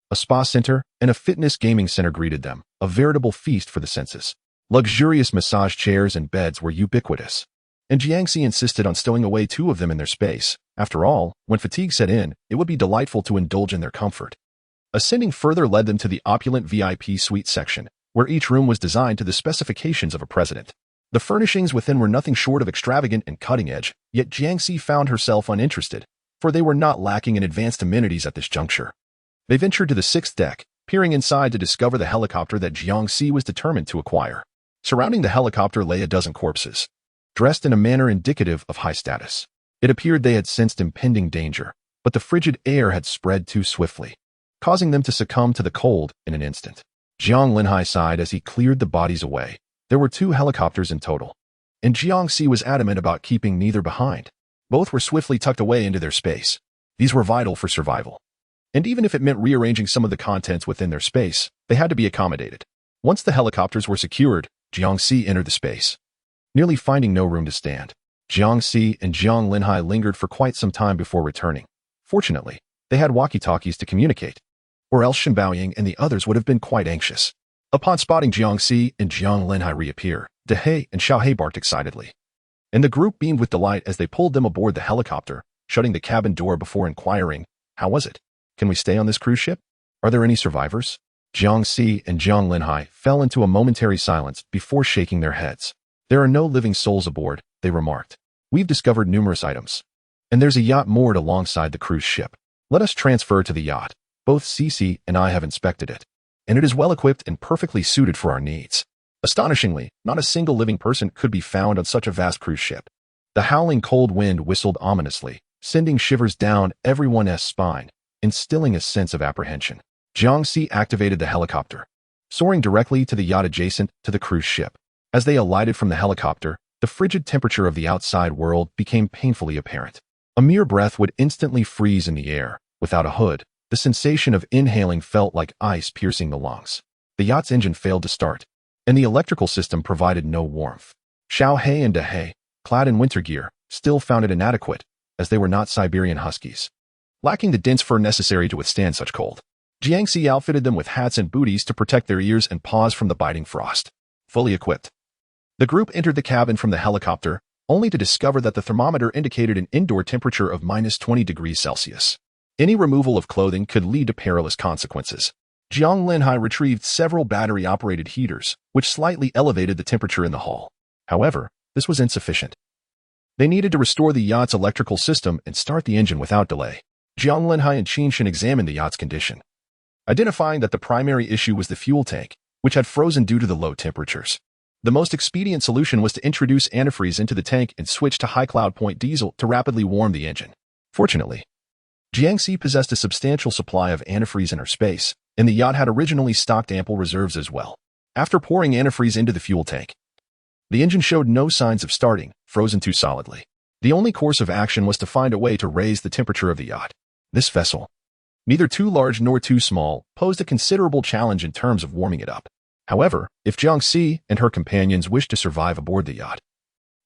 a spa center, and a fitness gaming center greeted them, a veritable feast for the senses. Luxurious massage chairs and beds were ubiquitous, and Jiangxi insisted on stowing away 2 of them in their space. After all, when fatigue set in, it would be delightful to indulge in their comfort. Ascending further led them to the opulent VIP suite section, where each room was designed to the specifications of a president. The furnishings within were nothing short of extravagant and cutting-edge, yet Jiangxi found herself uninterested, for they were not lacking in advanced amenities at this juncture. They ventured to the 6th deck, peering inside to discover the helicopter that Jiangxi was determined to acquire. Surrounding the helicopter lay a dozen corpses, dressed in a manner indicative of high status. It appeared they had sensed impending danger, but the frigid air had spread too swiftly, causing them to succumb to the cold in an instant. Jiang Linhai sighed as he cleared the bodies away. There were 2 helicopters in total, and Jiangxi was adamant about keeping neither behind. Both were swiftly tucked away into their space. These were vital for survival, and even if it meant rearranging some of the contents within their space, they had to be accommodated. Once the helicopters were secured, Jiangxi entered the space, nearly finding no room to stand. Jiangxi and Jiang Linhai lingered for quite some time before returning. Fortunately, they had walkie-talkies to communicate, or else Shen Baoying and the others would have been quite anxious. Upon spotting Jiangxi and Jiang Linhai reappear, De He and Xiao He barked excitedly, and the group beamed with delight as they pulled them aboard the helicopter, shutting the cabin door before inquiring, "How was it? Can we stay on this cruise ship? Are there any survivors?" Jiangxi and Jiang Linhai fell into a momentary silence before shaking their heads. "There are no living souls aboard," they remarked. "We've discovered numerous items. And there's a yacht moored alongside the cruise ship. Let us transfer to the yacht. Both Cece and I have inspected it, and it is well equipped and perfectly suited for our needs." Astonishingly, not a single living person could be found on such a vast cruise ship. The howling cold wind whistled ominously, sending shivers down everyone's spine, instilling a sense of apprehension. Jiangxi activated the helicopter, soaring directly to the yacht adjacent to the cruise ship. As they alighted from the helicopter, the frigid temperature of the outside world became painfully apparent. A mere breath would instantly freeze in the air. Without a hood, the sensation of inhaling felt like ice piercing the lungs. The yacht's engine failed to start, and the electrical system provided no warmth. Xiao He and De He, clad in winter gear, still found it inadequate, as they were not Siberian huskies, lacking the dense fur necessary to withstand such cold. Jiangxi outfitted them with hats and booties to protect their ears and paws from the biting frost. Fully equipped, the group entered the cabin from the helicopter, only to discover that the thermometer indicated an indoor temperature of -20 degrees Celsius. Any removal of clothing could lead to perilous consequences. Jiang Linhai retrieved several battery-operated heaters, which slightly elevated the temperature in the hull. However, this was insufficient. They needed to restore the yacht's electrical system and start the engine without delay. Jiang Linhai and Qin Shin examined the yacht's condition, identifying that the primary issue was the fuel tank, which had frozen due to the low temperatures. The most expedient solution was to introduce antifreeze into the tank and switch to high cloud point diesel to rapidly warm the engine. Fortunately, Jiangxi possessed a substantial supply of antifreeze in her space, and the yacht had originally stocked ample reserves as well. After pouring antifreeze into the fuel tank, the engine showed no signs of starting, frozen too solidly. The only course of action was to find a way to raise the temperature of the yacht. This vessel, neither too large nor too small, posed a considerable challenge in terms of warming it up. However, if Jiangxi and her companions wished to survive aboard the yacht,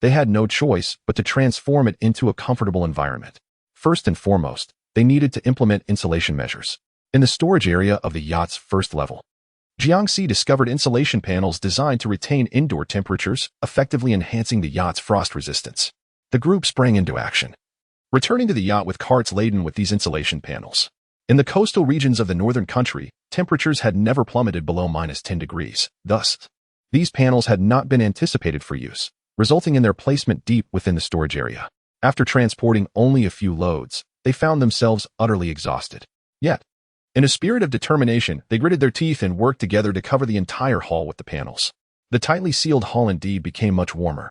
they had no choice but to transform it into a comfortable environment. First and foremost, they needed to implement insulation measures. In the storage area of the yacht's first level, Jiangxi discovered insulation panels designed to retain indoor temperatures, effectively enhancing the yacht's frost resistance. The group sprang into action, returning to the yacht with carts laden with these insulation panels. In the coastal regions of the northern country, temperatures had never plummeted below -10 degrees. Thus, these panels had not been anticipated for use, resulting in their placement deep within the storage area. After transporting only a few loads, they found themselves utterly exhausted. Yet, in a spirit of determination, they gritted their teeth and worked together to cover the entire hull with the panels. The tightly sealed hull indeed became much warmer,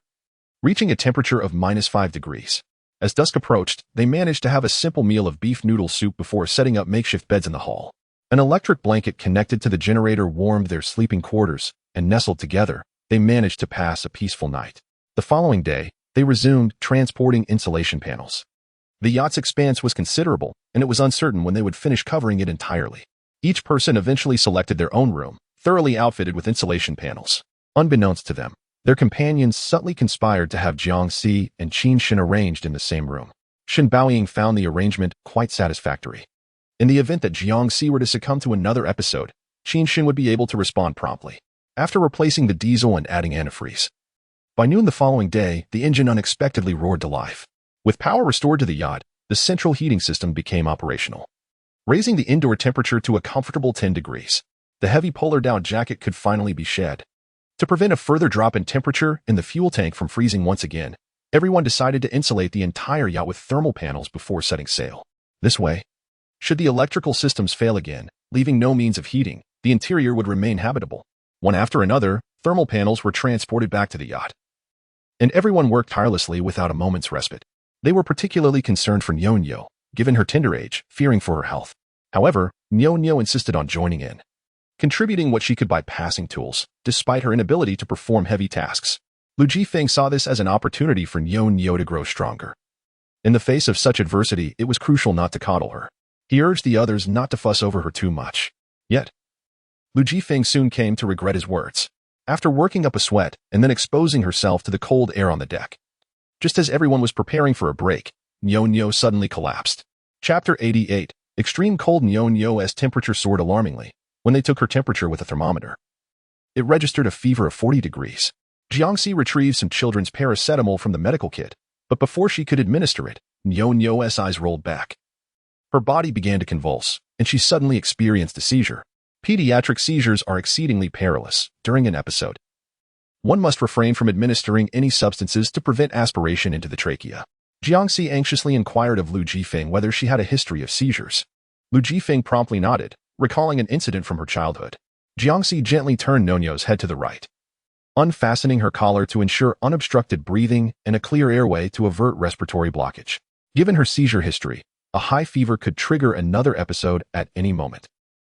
reaching a temperature of -5 degrees. As dusk approached, they managed to have a simple meal of beef noodle soup before setting up makeshift beds in the hull. An electric blanket connected to the generator warmed their sleeping quarters, and nestled together, they managed to pass a peaceful night. The following day, they resumed transporting insulation panels. The yacht's expanse was considerable, and it was uncertain when they would finish covering it entirely. Each person eventually selected their own room, thoroughly outfitted with insulation panels. Unbeknownst to them, their companions subtly conspired to have Jiangxi and Qin Shin arranged in the same room. Shen Baoying found the arrangement quite satisfactory. In the event that Jiangxi were to succumb to another episode, Qin Shin would be able to respond promptly. After replacing the diesel and adding antifreeze, by noon the following day, the engine unexpectedly roared to life. With power restored to the yacht, the central heating system became operational, raising the indoor temperature to a comfortable 10 degrees. The heavy polar down jacket could finally be shed. To prevent a further drop in temperature in the fuel tank from freezing once again, everyone decided to insulate the entire yacht with thermal panels before setting sail. This way, should the electrical systems fail again, leaving no means of heating, the interior would remain habitable. One after another, thermal panels were transported back to the yacht, and everyone worked tirelessly without a moment's respite. They were particularly concerned for Nyo, given her tender age, fearing for her health. However, Nyo insisted on joining in, contributing what she could by passing tools, despite her inability to perform heavy tasks. Lu Jifeng saw this as an opportunity for Nyo to grow stronger. In the face of such adversity, it was crucial not to coddle her. He urged the others not to fuss over her too much. Yet, Lu Jifeng soon came to regret his words. After working up a sweat and then exposing herself to the cold air on the deck, just as everyone was preparing for a break, Nyo suddenly collapsed. Chapter 88. Extreme cold. Nyo's temperature soared alarmingly when they took her temperature with a thermometer. It registered a fever of 40 degrees. Jiangxi retrieved some children's paracetamol from the medical kit, but before she could administer it, Nyo-Nyo's eyes rolled back. Her body began to convulse, and she suddenly experienced a seizure. Pediatric seizures are exceedingly perilous during an episode. One must refrain from administering any substances to prevent aspiration into the trachea. Jiangxi anxiously inquired of Lu Jifeng whether she had a history of seizures. Lu Jifeng promptly nodded, recalling an incident from her childhood. Jiangxi gently turned Nonyo's head to the right, unfastening her collar to ensure unobstructed breathing and a clear airway to avert respiratory blockage. Given her seizure history, a high fever could trigger another episode at any moment.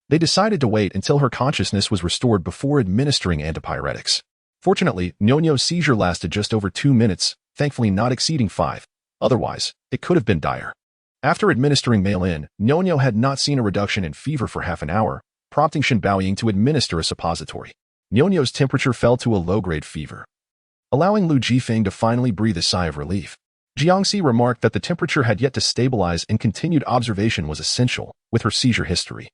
They decided to wait until her consciousness was restored before administering antipyretics. Fortunately, Nonyo's seizure lasted just over 2 minutes, thankfully not exceeding 5. Otherwise, it could have been dire. After administering mail-in, Nonyo had not seen a reduction in fever for half an hour, prompting Shen Baoying to administer a suppository. Nonyo's temperature fell to a low-grade fever, allowing Lu Jifeng to finally breathe a sigh of relief. Jiangxi remarked that the temperature had yet to stabilize and continued observation was essential with her seizure history.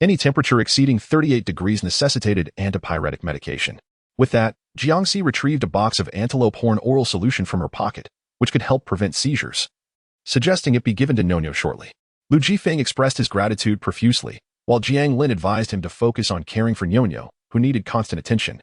Any temperature exceeding 38 degrees necessitated antipyretic medication. With that, Jiangxi retrieved a box of antelope horn oral solution from her pocket, which could help prevent seizures, suggesting it be given to Nonyo shortly. Lu Jifeng expressed his gratitude profusely, while Jiang Lin advised him to focus on caring for Nonyo, who needed constant attention,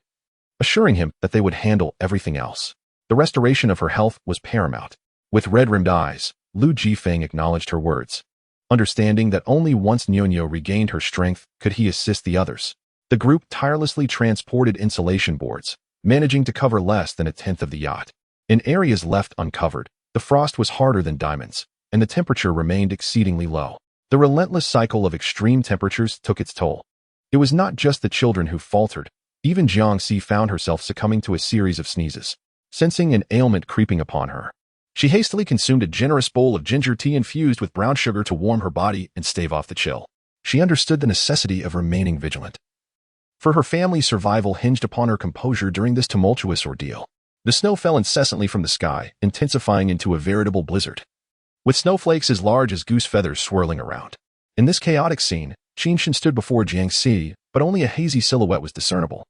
assuring him that they would handle everything else. The restoration of her health was paramount. With red-rimmed eyes, Lu Jifeng acknowledged her words, understanding that only once Nonyo regained her strength could he assist the others. The group tirelessly transported insulation boards, managing to cover less than 1/10 of the yacht. In areas left uncovered, the frost was harder than diamonds, and the temperature remained exceedingly low. The relentless cycle of extreme temperatures took its toll. It was not just the children who faltered. Even Jiangxi found herself succumbing to a series of sneezes, sensing an ailment creeping upon her. She hastily consumed a generous bowl of ginger tea infused with brown sugar to warm her body and stave off the chill. She understood the necessity of remaining vigilant, for her family's survival hinged upon her composure during this tumultuous ordeal. The snow fell incessantly from the sky, intensifying into a veritable blizzard, with snowflakes as large as goose feathers swirling around. In this chaotic scene, Qinshan stood before Jiangxi, but only a hazy silhouette was discernible.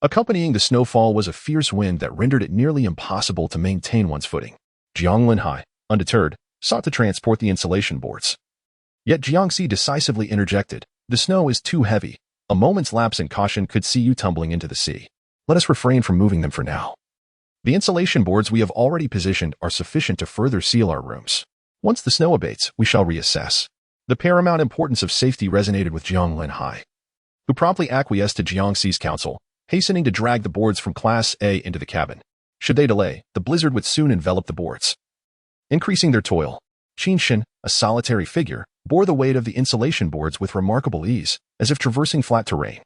Accompanying the snowfall was a fierce wind that rendered it nearly impossible to maintain one's footing. Jiang Linhai, undeterred, sought to transport the insulation boards. Yet Jiangxi decisively interjected, "The snow is too heavy. A moment's lapse in caution could see you tumbling into the sea. Let us refrain from moving them for now. The insulation boards we have already positioned are sufficient to further seal our rooms. Once the snow abates, we shall reassess." The paramount importance of safety resonated with Jiang Linhai, who promptly acquiesced to Jiangxi's counsel, hastening to drag the boards from Class A into the cabin. Should they delay, the blizzard would soon envelop the boards, increasing their toil. Qinshan, a solitary figure, bore the weight of the insulation boards with remarkable ease, as if traversing flat terrain.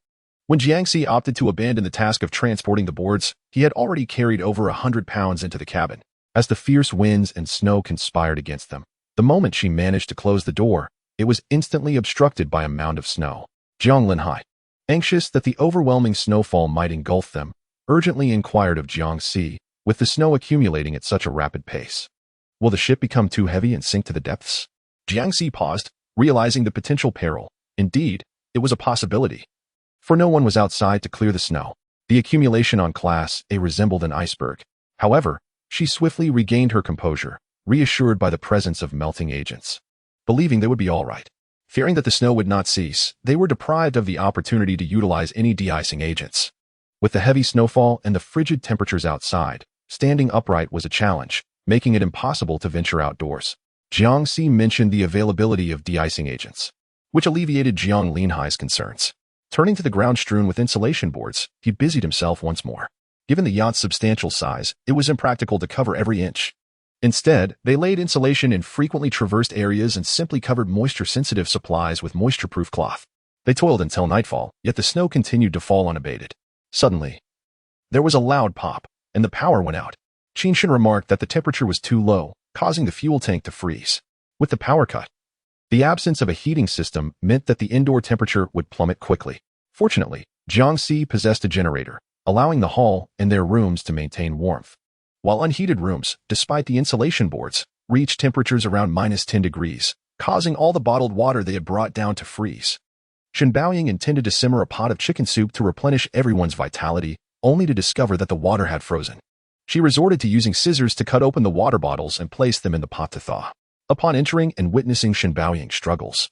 When Jiangxi opted to abandon the task of transporting the boards, he had already carried over 100 pounds into the cabin, as the fierce winds and snow conspired against them. The moment she managed to close the door, it was instantly obstructed by a mound of snow. Jiang Linhai, anxious that the overwhelming snowfall might engulf them, urgently inquired of Jiangxi, with the snow accumulating at such a rapid pace. Will the ship become too heavy and sink to the depths? Jiangxi paused, realizing the potential peril. Indeed, it was a possibility, for no one was outside to clear the snow. The accumulation on Class A resembled an iceberg. However, she swiftly regained her composure, reassured by the presence of melting agents. Believing they would be all right. Fearing that the snow would not cease, they were deprived of the opportunity to utilize any de-icing agents. With the heavy snowfall and the frigid temperatures outside, standing upright was a challenge, making it impossible to venture outdoors. Jiangxi mentioned the availability of de-icing agents, which alleviated Jiang Linhai's concerns. Turning to the ground strewn with insulation boards, he busied himself once more. Given the yacht's substantial size, it was impractical to cover every inch. Instead, they laid insulation in frequently traversed areas and simply covered moisture-sensitive supplies with moisture-proof cloth. They toiled until nightfall, yet the snow continued to fall unabated. Suddenly, there was a loud pop, and the power went out. Qinshan remarked that the temperature was too low, causing the fuel tank to freeze. With the power cut, the absence of a heating system meant that the indoor temperature would plummet quickly. Fortunately, Jiangxi possessed a generator, allowing the hall and their rooms to maintain warmth, while unheated rooms, despite the insulation boards, reached temperatures around -10 degrees, causing all the bottled water they had brought down to freeze. Shen Baoying intended to simmer a pot of chicken soup to replenish everyone's vitality, only to discover that the water had frozen. She resorted to using scissors to cut open the water bottles and place them in the pot to thaw. Upon entering and witnessing Shen Baoying's struggles,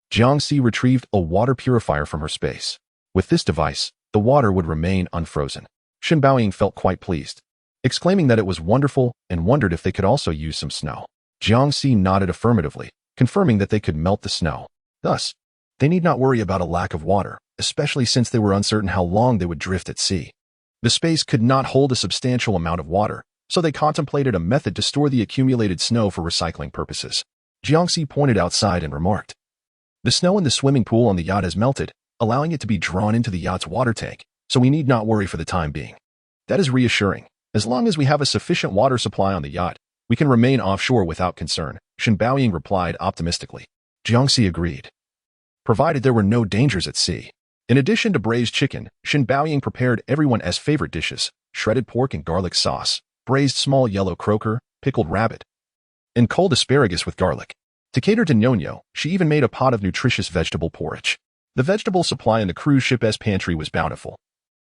Jiangxi retrieved a water purifier from her space. With this device, the water would remain unfrozen. Shen Baoying felt quite pleased, exclaiming that it was wonderful and wondered if they could also use some snow. Jiangxi nodded affirmatively, confirming that they could melt the snow. Thus, they need not worry about a lack of water, especially since they were uncertain how long they would drift at sea. The space could not hold a substantial amount of water, so they contemplated a method to store the accumulated snow for recycling purposes. Jiangxi pointed outside and remarked, "The snow in the swimming pool on the yacht has melted, allowing it to be drawn into the yacht's water tank, so we need not worry for the time being." That is reassuring. As long as we have a sufficient water supply on the yacht, we can remain offshore without concern, Shen Baoying replied optimistically. Jiangxi agreed, provided there were no dangers at sea. In addition to braised chicken, Shen Baoying prepared everyone's favorite dishes: shredded pork and garlic sauce, braised small yellow croaker, pickled rabbit, and cold asparagus with garlic. To cater to Nonyo, she even made a pot of nutritious vegetable porridge. The vegetable supply in the cruise ship's pantry was bountiful.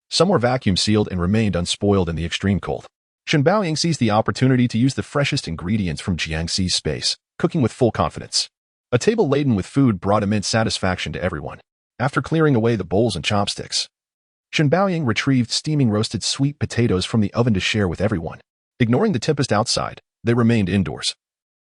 Some were vacuum-sealed and remained unspoiled in the extreme cold. Shen Baoying seized the opportunity to use the freshest ingredients from Jiangxi's space, cooking with full confidence. A table laden with food brought immense satisfaction to everyone. After clearing away the bowls and chopsticks, Shen Baoying retrieved steaming roasted sweet potatoes from the oven to share with everyone. Ignoring the tempest outside, they remained indoors,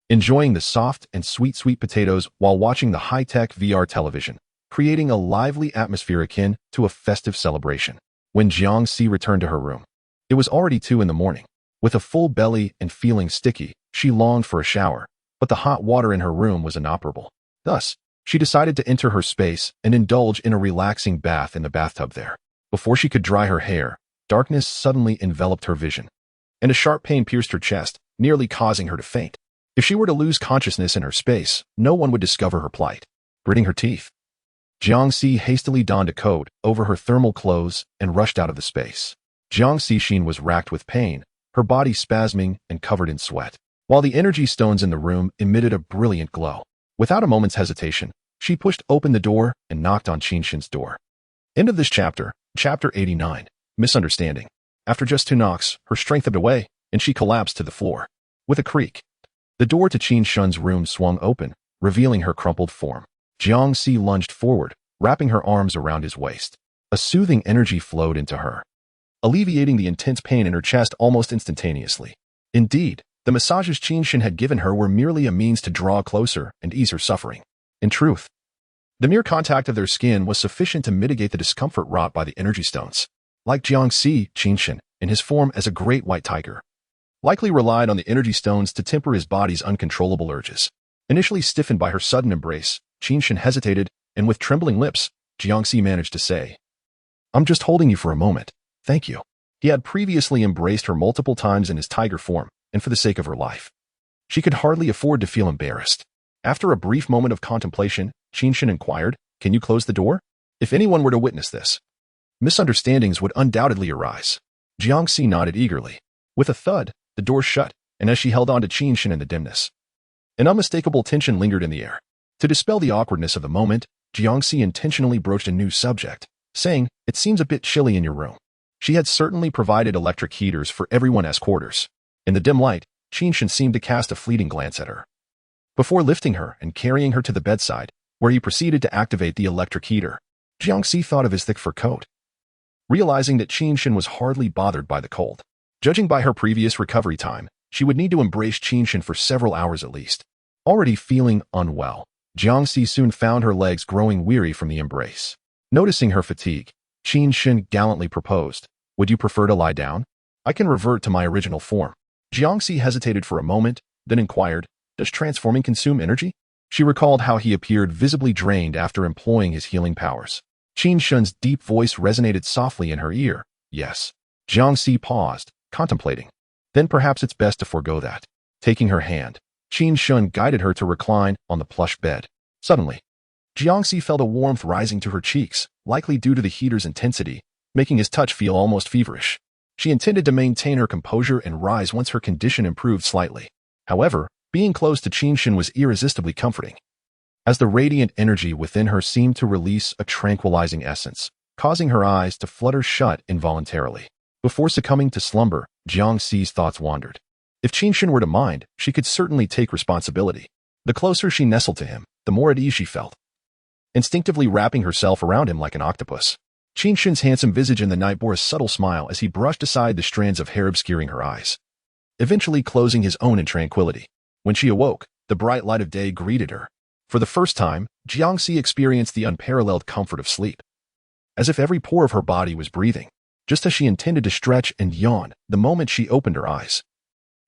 enjoying the soft and sweet potatoes while watching the high-tech VR television, creating a lively atmosphere akin to a festive celebration. When Jiangxi returned to her room, it was already 2 a.m. With a full belly and feeling sticky, she longed for a shower, but the hot water in her room was inoperable. Thus, she decided to enter her space and indulge in a relaxing bath in the bathtub there. Before she could dry her hair, darkness suddenly enveloped her vision, and a sharp pain pierced her chest, nearly causing her to faint. If she were to lose consciousness in her space, no one would discover her plight. Gritting her teeth, Jiangxi hastily donned a coat over her thermal clothes and rushed out of the space. Jiangxi Xin was racked with pain, her body spasming and covered in sweat, while the energy stones in the room emitted a brilliant glow. Without a moment's hesitation, she pushed open the door and knocked on Qin Shin's door. End of this chapter, Chapter 89, Misunderstanding. After just 2 knocks, her strength ebbed away, and she collapsed to the floor. With a creak, the door to Qin Shin's room swung open, revealing her crumpled form. Jiangxi lunged forward, wrapping her arms around his waist. A soothing energy flowed into her, alleviating the intense pain in her chest almost instantaneously. Indeed, the massages Qin Shin had given her were merely a means to draw closer and ease her suffering. In truth, the mere contact of their skin was sufficient to mitigate the discomfort wrought by the energy stones. Like Jiangxi, Qin Shin, in his form as a great white tiger, likely relied on the energy stones to temper his body's uncontrollable urges. Initially stiffened by her sudden embrace, Qin Shin hesitated, and with trembling lips, Jiangxi managed to say, "I'm just holding you for a moment. Thank you." He had previously embraced her multiple times in his tiger form, and for the sake of her life, she could hardly afford to feel embarrassed. After a brief moment of contemplation, Qin Shin inquired, "Can you close the door? If anyone were to witness this, misunderstandings would undoubtedly arise." Jiangxi nodded eagerly. With a thud, the door shut, and as she held on to Qin Shin in the dimness, an unmistakable tension lingered in the air. To dispel the awkwardness of the moment, Jiangxi intentionally broached a new subject, saying, "It seems a bit chilly in your room." She had certainly provided electric heaters for everyone's quarters. In the dim light, Qin Shin seemed to cast a fleeting glance at her, before lifting her and carrying her to the bedside, where he proceeded to activate the electric heater. Jiangxi thought of his thick fur coat, realizing that Qin Shin was hardly bothered by the cold. Judging by her previous recovery time, she would need to embrace Qin Shin for several hours at least. Already feeling unwell, Jiangxi soon found her legs growing weary from the embrace. Noticing her fatigue, Qin Shin gallantly proposed, "Would you prefer to lie down? I can revert to my original form." Jiangxi hesitated for a moment, then inquired, "Does transforming consume energy?" She recalled how he appeared visibly drained after employing his healing powers. Qin Shin's deep voice resonated softly in her ear. "Yes." Jiangxi paused, contemplating. "Then perhaps it's best to forego that." Taking her hand, Qin Shin guided her to recline on the plush bed. Suddenly, Jiangxi felt a warmth rising to her cheeks, likely due to the heater's intensity, making his touch feel almost feverish. She intended to maintain her composure and rise once her condition improved slightly. However, being close to Qin Shin was irresistibly comforting, as the radiant energy within her seemed to release a tranquilizing essence, causing her eyes to flutter shut involuntarily. Before succumbing to slumber, Jiangxi's thoughts wandered, If Qinshin were to mind, she could certainly take responsibility. The closer she nestled to him, the more at ease she felt, instinctively wrapping herself around him like an octopus. Qinshin's handsome visage in the night bore a subtle smile as he brushed aside the strands of hair obscuring her eyes, eventually closing his own in tranquility. When she awoke, the bright light of day greeted her. For the first time, Jiangxi experienced the unparalleled comfort of sleep, as if every pore of her body was breathing, just as she intended to stretch and yawn the moment she opened her eyes.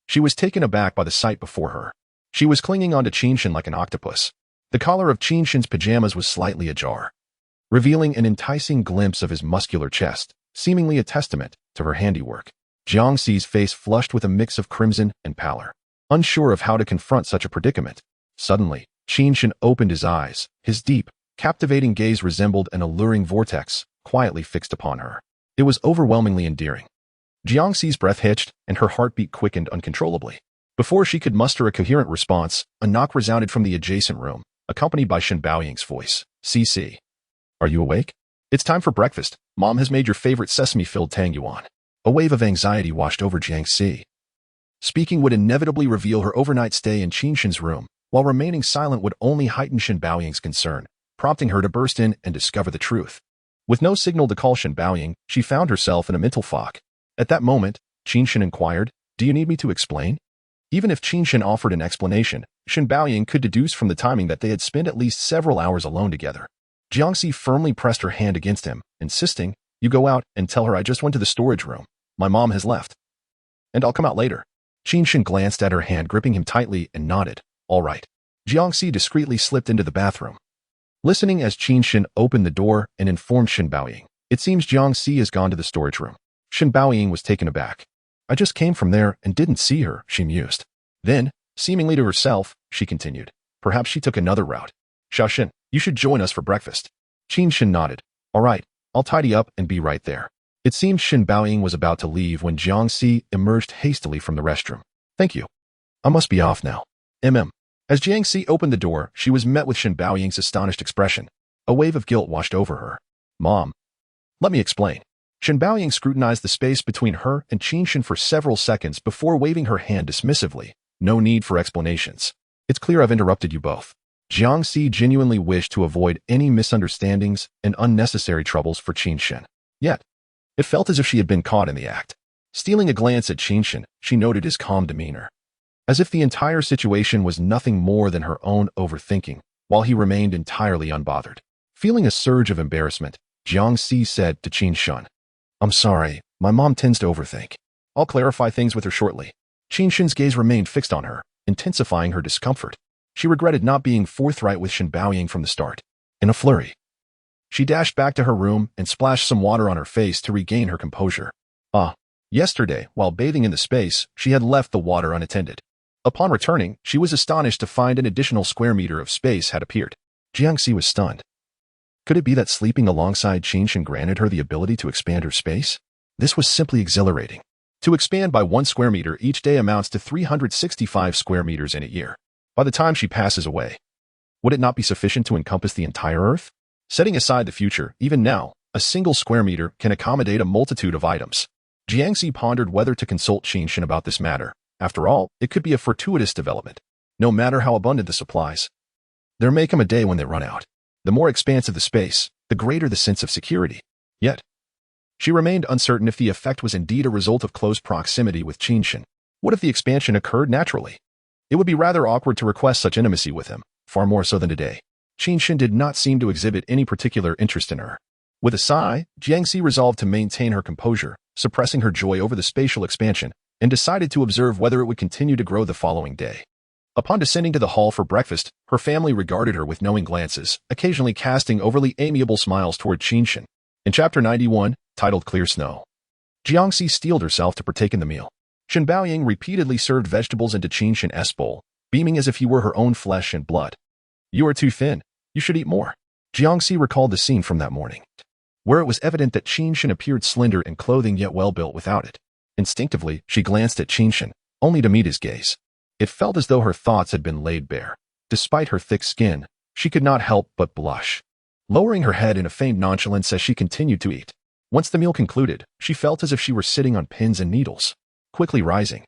She was taken aback by the sight before her. She was clinging onto Qinshin like an octopus. The collar of Qinshin's pajamas was slightly ajar, revealing an enticing glimpse of his muscular chest, seemingly a testament to her handiwork. Jiangxi's face flushed with a mix of crimson and pallor, unsure of how to confront such a predicament. Suddenly, Qinshin opened his eyes. His deep, captivating gaze resembled an alluring vortex, quietly fixed upon her. It was overwhelmingly endearing. Jiangxi's breath hitched, and her heartbeat quickened uncontrollably. Before she could muster a coherent response, a knock resounded from the adjacent room, accompanied by Shen Baoying's voice. "CC. Are you awake? It's time for breakfast. Mom has made your favorite sesame-filled tang yuan." A wave of anxiety washed over Jiangxi. Speaking would inevitably reveal her overnight stay in Qinshin's room, while remaining silent would only heighten Shen Baoying's concern, prompting her to burst in and discover the truth. With no signal to call Shen Baoying, she found herself in a mental fog. At that moment, Qinshin inquired, "Do you need me to explain?" Even if Qinshin offered an explanation, Shen Baoying could deduce from the timing that they had spent at least several hours alone together. Jiangxi firmly pressed her hand against him, insisting, "You go out and tell her I just went to the storage room. My mom has left, and I'll come out later." Qinshin glanced at her hand, gripping him tightly, and nodded. "All right." Jiangxi discreetly slipped into the bathroom, listening as Qinshin opened the door and informed Shen Baoying, "It seems Jiangxi has gone to the storage room." Shen Baoying was taken aback. "I just came from there and didn't see her," she mused. Then, seemingly to herself, she continued, "Perhaps she took another route. Xiaoshen, you should join us for breakfast." Qinshin nodded. "All right, I'll tidy up and be right there." It seemed Shen Baoying was about to leave when Jiangxi emerged hastily from the restroom. "Thank you. I must be off now." As Jiangxi opened the door, she was met with Shen Baoying's astonished expression. A wave of guilt washed over her. "Mom, let me explain." Shen Baoying scrutinized the space between her and Qinshin for several seconds before waving her hand dismissively. "No need for explanations. It's clear I've interrupted you both." Jiangxi genuinely wished to avoid any misunderstandings and unnecessary troubles for Qinshin. Yet, it felt as if she had been caught in the act. Stealing a glance at Qinshin, she noted his calm demeanor, as if the entire situation was nothing more than her own overthinking, while he remained entirely unbothered. Feeling a surge of embarrassment, Jiangxi said to Qinshin, "I'm sorry, my mom tends to overthink. I'll clarify things with her shortly." Qinshin's gaze remained fixed on her, intensifying her discomfort. She regretted not being forthright with Shen Baoying from the start. In a flurry, she dashed back to her room and splashed some water on her face to regain her composure. Yesterday, while bathing in the space, she had left the water unattended. Upon returning, she was astonished to find an additional square meter of space had appeared. Jiangxi was stunned. Could it be that sleeping alongside Qinshin granted her the ability to expand her space? This was simply exhilarating. To expand by 1 square meter each day amounts to 365 square meters in a year. By the time she passes away, would it not be sufficient to encompass the entire Earth? Setting aside the future, even now, a single square meter can accommodate a multitude of items. Jiangxi pondered whether to consult Qinshin about this matter. After all, it could be a fortuitous development. No matter how abundant the supplies, there may come a day when they run out. The more expansive the space, the greater the sense of security. Yet, she remained uncertain if the effect was indeed a result of close proximity with Qinshin. What if the expansion occurred naturally? It would be rather awkward to request such intimacy with him, far more so than today. Qinshin did not seem to exhibit any particular interest in her. With a sigh, Jiangxi resolved to maintain her composure, suppressing her joy over the spatial expansion, and decided to observe whether it would continue to grow the following day. Upon descending to the hall for breakfast, her family regarded her with knowing glances, occasionally casting overly amiable smiles toward Qinshin. In Chapter 91, titled Clear Snow, Jiangxi steeled herself to partake in the meal. Shen Baoying repeatedly served vegetables into Qinshin's bowl, beaming as if he were her own flesh and blood. "You are too thin. You should eat more." Jiangxi recalled the scene from that morning, where it was evident that Qinshin appeared slender in clothing yet well-built without it. Instinctively, she glanced at Qinshin, only to meet his gaze. It felt as though her thoughts had been laid bare. Despite her thick skin, she could not help but blush, lowering her head in a feigned nonchalance as she continued to eat. Once the meal concluded, she felt as if she were sitting on pins and needles. Quickly rising,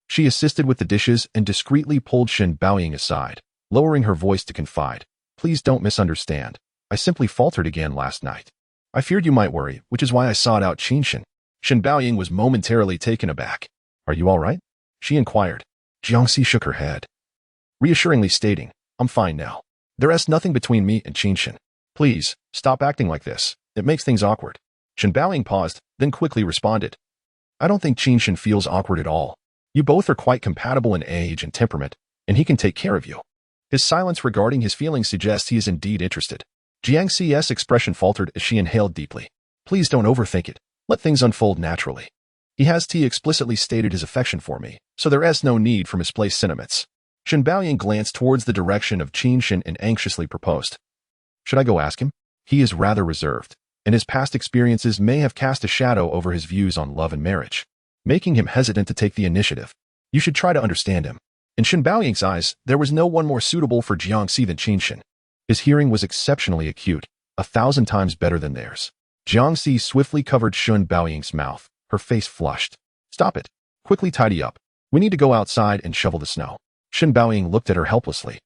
She assisted with the dishes and discreetly pulled Shen Baoying aside, lowering her voice to confide. Please don't misunderstand. I simply faltered again last night. I feared you might worry, which is why I sought out Qinshan. Shen Baoying was momentarily taken aback. Are you all right? She inquired. Jiangxi shook her head, reassuringly stating, I'm fine now. There's nothing between me and Qinshan. Please, stop acting like this. It makes things awkward. Shen Baoying paused, then quickly responded. I don't think Qinshan feels awkward at all. You both are quite compatible in age and temperament, and he can take care of you. His silence regarding his feelings suggests he is indeed interested. Jiangxi's expression faltered as she inhaled deeply. Please don't overthink it. Let things unfold naturally. He has explicitly stated his affection for me, so there is no need for misplaced sentiments. Shen Baoying glanced towards the direction of Qinshan and anxiously proposed. Should I go ask him? He is rather reserved, and his past experiences may have cast a shadow over his views on love and marriage, making him hesitant to take the initiative. You should try to understand him. In Shen Baoying's eyes, there was no one more suitable for Jiangxi than Qinshan. His hearing was exceptionally acute, 1,000 times better than theirs. Jiangxi swiftly covered Shen Baoying's mouth, her face flushed. Stop it. Quickly tidy up. We need to go outside and shovel the snow. Shen Baoying looked at her helplessly,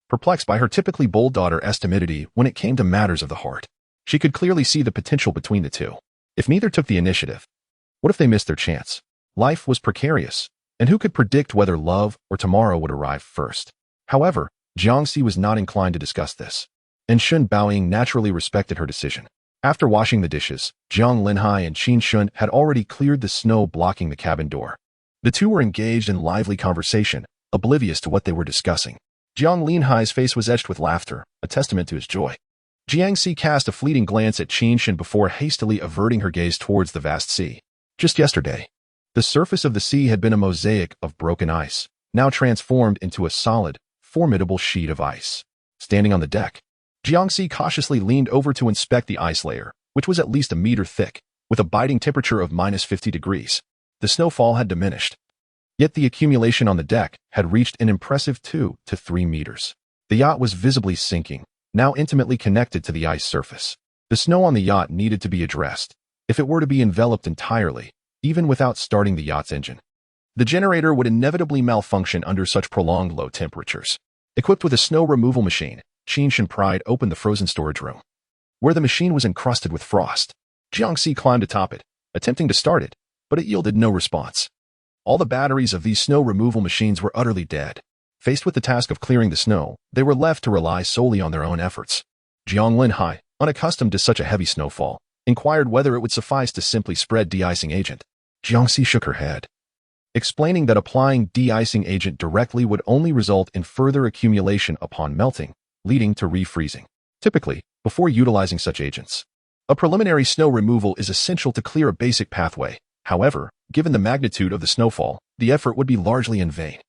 perplexed by her typically bold daughter's timidity when it came to matters of the heart. She could clearly see the potential between the two. If neither took the initiative, what if they missed their chance? Life was precarious, and who could predict whether love or tomorrow would arrive first? However, Jiangxi was not inclined to discuss this, and Shen Baoying naturally respected her decision. After washing the dishes, Jiang Linhai and Qin Shun had already cleared the snow blocking the cabin door. The two were engaged in lively conversation, oblivious to what they were discussing. Jiang Linhai's face was etched with laughter, a testament to his joy. Jiangxi cast a fleeting glance at Qin Shun before hastily averting her gaze towards the vast sea. Just yesterday, the surface of the sea had been a mosaic of broken ice, now transformed into a solid, formidable sheet of ice. Standing on the deck, Jiangxi cautiously leaned over to inspect the ice layer, which was at least a meter thick, with a biting temperature of -50 degrees. The snowfall had diminished, yet the accumulation on the deck had reached an impressive 2 to 3 meters. The yacht was visibly sinking, now intimately connected to the ice surface. The snow on the yacht needed to be addressed, if it were to be enveloped entirely, even without starting the yacht's engine. The generator would inevitably malfunction under such prolonged low temperatures. Equipped with a snow removal machine, Qinshan pried open the frozen storage room, where the machine was encrusted with frost. Jiangxi climbed atop it, attempting to start it, but it yielded no response. All the batteries of these snow removal machines were utterly dead. Faced with the task of clearing the snow, they were left to rely solely on their own efforts. Jiang Linhai, unaccustomed to such a heavy snowfall, inquired whether it would suffice to simply spread de-icing agent. Jiangxi shook her head, explaining that applying de-icing agent directly would only result in further accumulation upon melting, leading to refreezing. Typically, before utilizing such agents, a preliminary snow removal is essential to clear a basic pathway. However, given the magnitude of the snowfall, the effort would be largely in vain.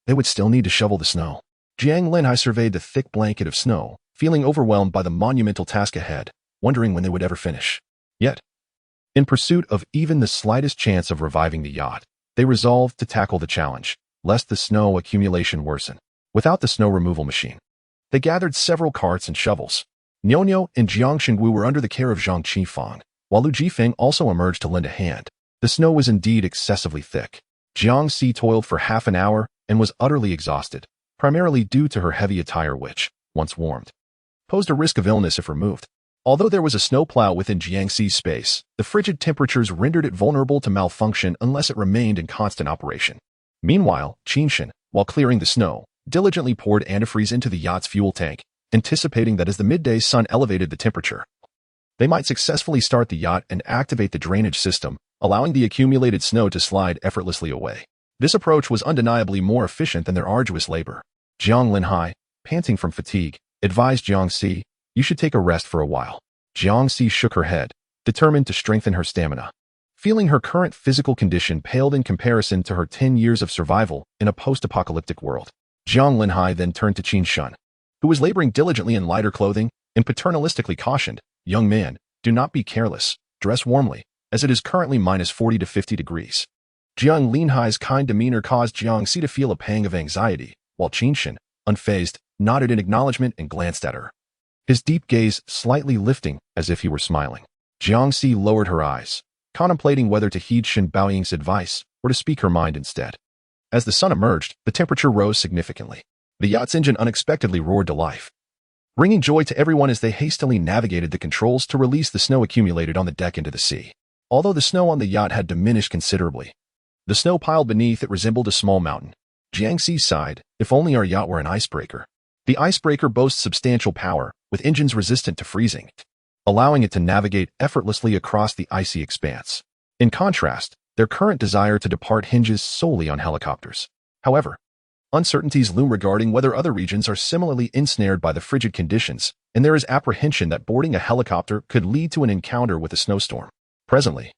They would still need to shovel the snow. Jiang Linhai surveyed the thick blanket of snow, feeling overwhelmed by the monumental task ahead, wondering when they would ever finish. Yet, in pursuit of even the slightest chance of reviving the yacht, they resolved to tackle the challenge, lest the snow accumulation worsen. Without the snow removal machine, they gathered several carts and shovels. Niu and Jiang Shengwu were under the care of Zhang Qifeng, while Lu Jifeng also emerged to lend a hand. The snow was indeed excessively thick. Jiangxi toiled for half an hour and was utterly exhausted, primarily due to her heavy attire which, once warmed, posed a risk of illness if removed. Although there was a snowplow within Jiangxi's space, the frigid temperatures rendered it vulnerable to malfunction unless it remained in constant operation. Meanwhile, Qinshan, while clearing the snow, diligently poured antifreeze into the yacht's fuel tank, anticipating that as the midday sun elevated the temperature, they might successfully start the yacht and activate the drainage system, allowing the accumulated snow to slide effortlessly away. This approach was undeniably more efficient than their arduous labor. Jiang Linhai, panting from fatigue, advised Jiangxi, you should take a rest for a while. Jiangxi shook her head, determined to strengthen her stamina. Feeling her current physical condition paled in comparison to her 10 years of survival in a post-apocalyptic world. Jiang Linhai then turned to Qin Shun, who was laboring diligently in lighter clothing, and paternalistically cautioned, young man, do not be careless, dress warmly, as it is currently -40 to 50 degrees. Jiang Linhai's kind demeanor caused Jiangxi to feel a pang of anxiety, while Qinshan, unfazed, nodded in acknowledgement and glanced at her, his deep gaze slightly lifting as if he were smiling. Jiangxi lowered her eyes, contemplating whether to heed Shen Baoying's advice or to speak her mind instead. As the sun emerged, the temperature rose significantly. The yacht's engine unexpectedly roared to life, bringing joy to everyone as they hastily navigated the controls to release the snow accumulated on the deck into the sea. Although the snow on the yacht had diminished considerably, the snow piled beneath it resembled a small mountain. Jiangxi sighed, if only our yacht were an icebreaker. The icebreaker boasts substantial power, with engines resistant to freezing, allowing it to navigate effortlessly across the icy expanse. In contrast, their current desire to depart hinges solely on helicopters. However, uncertainties loom regarding whether other regions are similarly ensnared by the frigid conditions, and there is apprehension that boarding a helicopter could lead to an encounter with a snowstorm. Presently,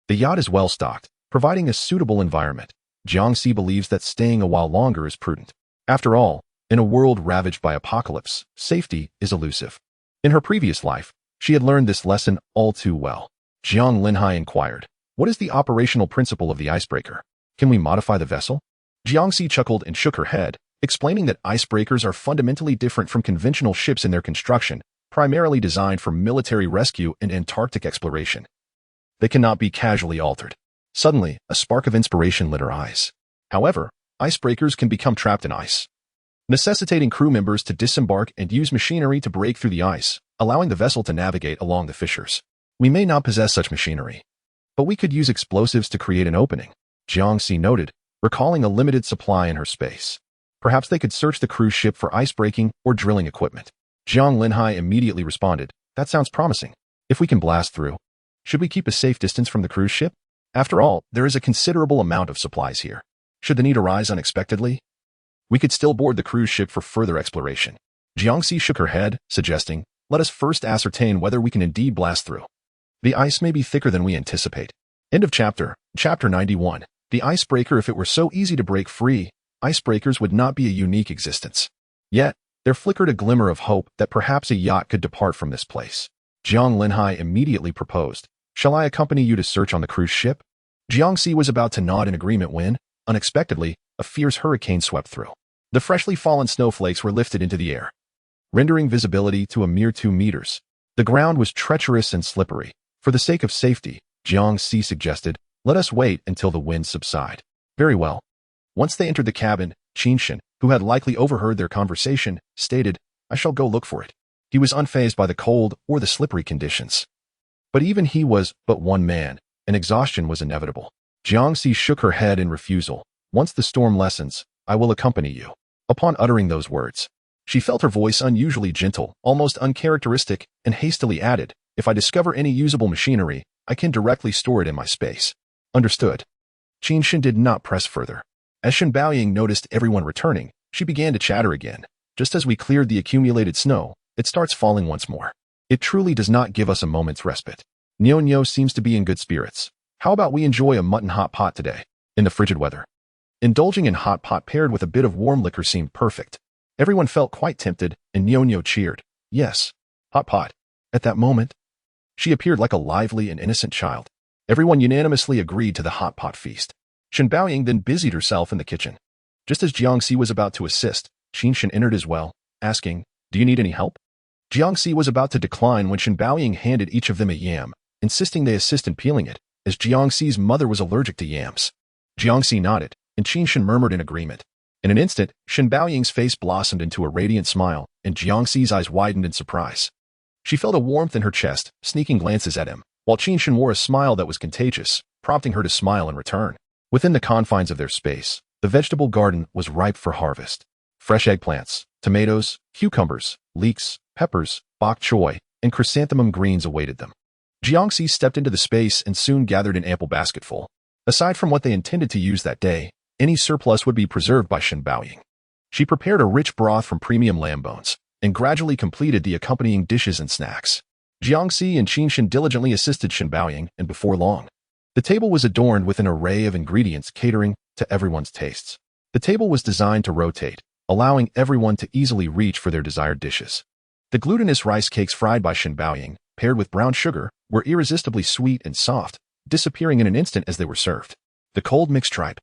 the yacht is well stocked, providing a suitable environment. Jiangxi believes that staying a while longer is prudent. After all, in a world ravaged by apocalypse, safety is elusive. In her previous life, she had learned this lesson all too well. Jiang Linhai inquired, what is the operational principle of the icebreaker? Can we modify the vessel? Jiangxi chuckled and shook her head, explaining that icebreakers are fundamentally different from conventional ships in their construction, primarily designed for military rescue and Antarctic exploration. They cannot be casually altered. Suddenly, a spark of inspiration lit her eyes. However, icebreakers can become trapped in ice, necessitating crew members to disembark and use machinery to break through the ice, allowing the vessel to navigate along the fissures. We may not possess such machinery, but we could use explosives to create an opening, Jiangxi noted, recalling a limited supply in her space. Perhaps they could search the cruise ship for ice-breaking or drilling equipment. Jiang Linhai immediately responded, that sounds promising. If we can blast through, should we keep a safe distance from the cruise ship? After all, there is a considerable amount of supplies here. Should the need arise unexpectedly, we could still board the cruise ship for further exploration. Jiangxi shook her head, suggesting, let us first ascertain whether we can indeed blast through. The ice may be thicker than we anticipate. End of chapter. Chapter 91. The icebreaker. If it were so easy to break free, icebreakers would not be a unique existence. Yet, there flickered a glimmer of hope that perhaps a yacht could depart from this place. Jiang Linhai immediately proposed, shall I accompany you to search on the cruise ship? Jiangxi was about to nod in agreement when, unexpectedly, a fierce hurricane swept through. The freshly fallen snowflakes were lifted into the air, rendering visibility to a mere 2 meters. The ground was treacherous and slippery. For the sake of safety, Jiangxi suggested, let us wait until the winds subside. Very well. Once they entered the cabin, Qinshan, who had likely overheard their conversation, stated, I shall go look for it. He was unfazed by the cold or the slippery conditions. But even he was but one man, and exhaustion was inevitable. Jiangxi shook her head in refusal. Once the storm lessens, I will accompany you. Upon uttering those words, she felt her voice unusually gentle, almost uncharacteristic, and hastily added, if I discover any usable machinery, I can directly store it in my space. Understood. Qinshan did not press further. As Shen Baoying noticed everyone returning, she began to chatter again. Just as we cleared the accumulated snow, it starts falling once more. It truly does not give us a moment's respite. Nyo seems to be in good spirits. How about we enjoy a mutton hot pot today, in the frigid weather? Indulging in hot pot paired with a bit of warm liquor seemed perfect. Everyone felt quite tempted, and Nyo cheered. Yes, hot pot. At that moment, she appeared like a lively and innocent child. Everyone unanimously agreed to the hot pot feast. Shen Baoying then busied herself in the kitchen. Just as Jiangxi was about to assist, Qinshan entered as well, asking, do you need any help? Jiangxi was about to decline when Shen Baoying handed each of them a yam, insisting they assist in peeling it, as Jiangxi's mother was allergic to yams. Jiangxi nodded, and Qinshan murmured in agreement. In an instant, Shen Baoying's face blossomed into a radiant smile, and Jiangxi's eyes widened in surprise. She felt a warmth in her chest, sneaking glances at him, while Qinshan wore a smile that was contagious, prompting her to smile in return. Within the confines of their space, the vegetable garden was ripe for harvest. Fresh eggplants, tomatoes, cucumbers, leeks, peppers, bok choy, and chrysanthemum greens awaited them. Jiangxi stepped into the space and soon gathered an ample basketful. Aside from what they intended to use that day, any surplus would be preserved by Shen Baoying. She prepared a rich broth from premium lamb bones, and gradually completed the accompanying dishes and snacks. Jiangxi and Qinshan diligently assisted Shen Baoying, and before long, the table was adorned with an array of ingredients catering to everyone's tastes. The table was designed to rotate, allowing everyone to easily reach for their desired dishes. The glutinous rice cakes fried by Shen Baoying, paired with brown sugar, were irresistibly sweet and soft, disappearing in an instant as they were served. The cold mixed tripe,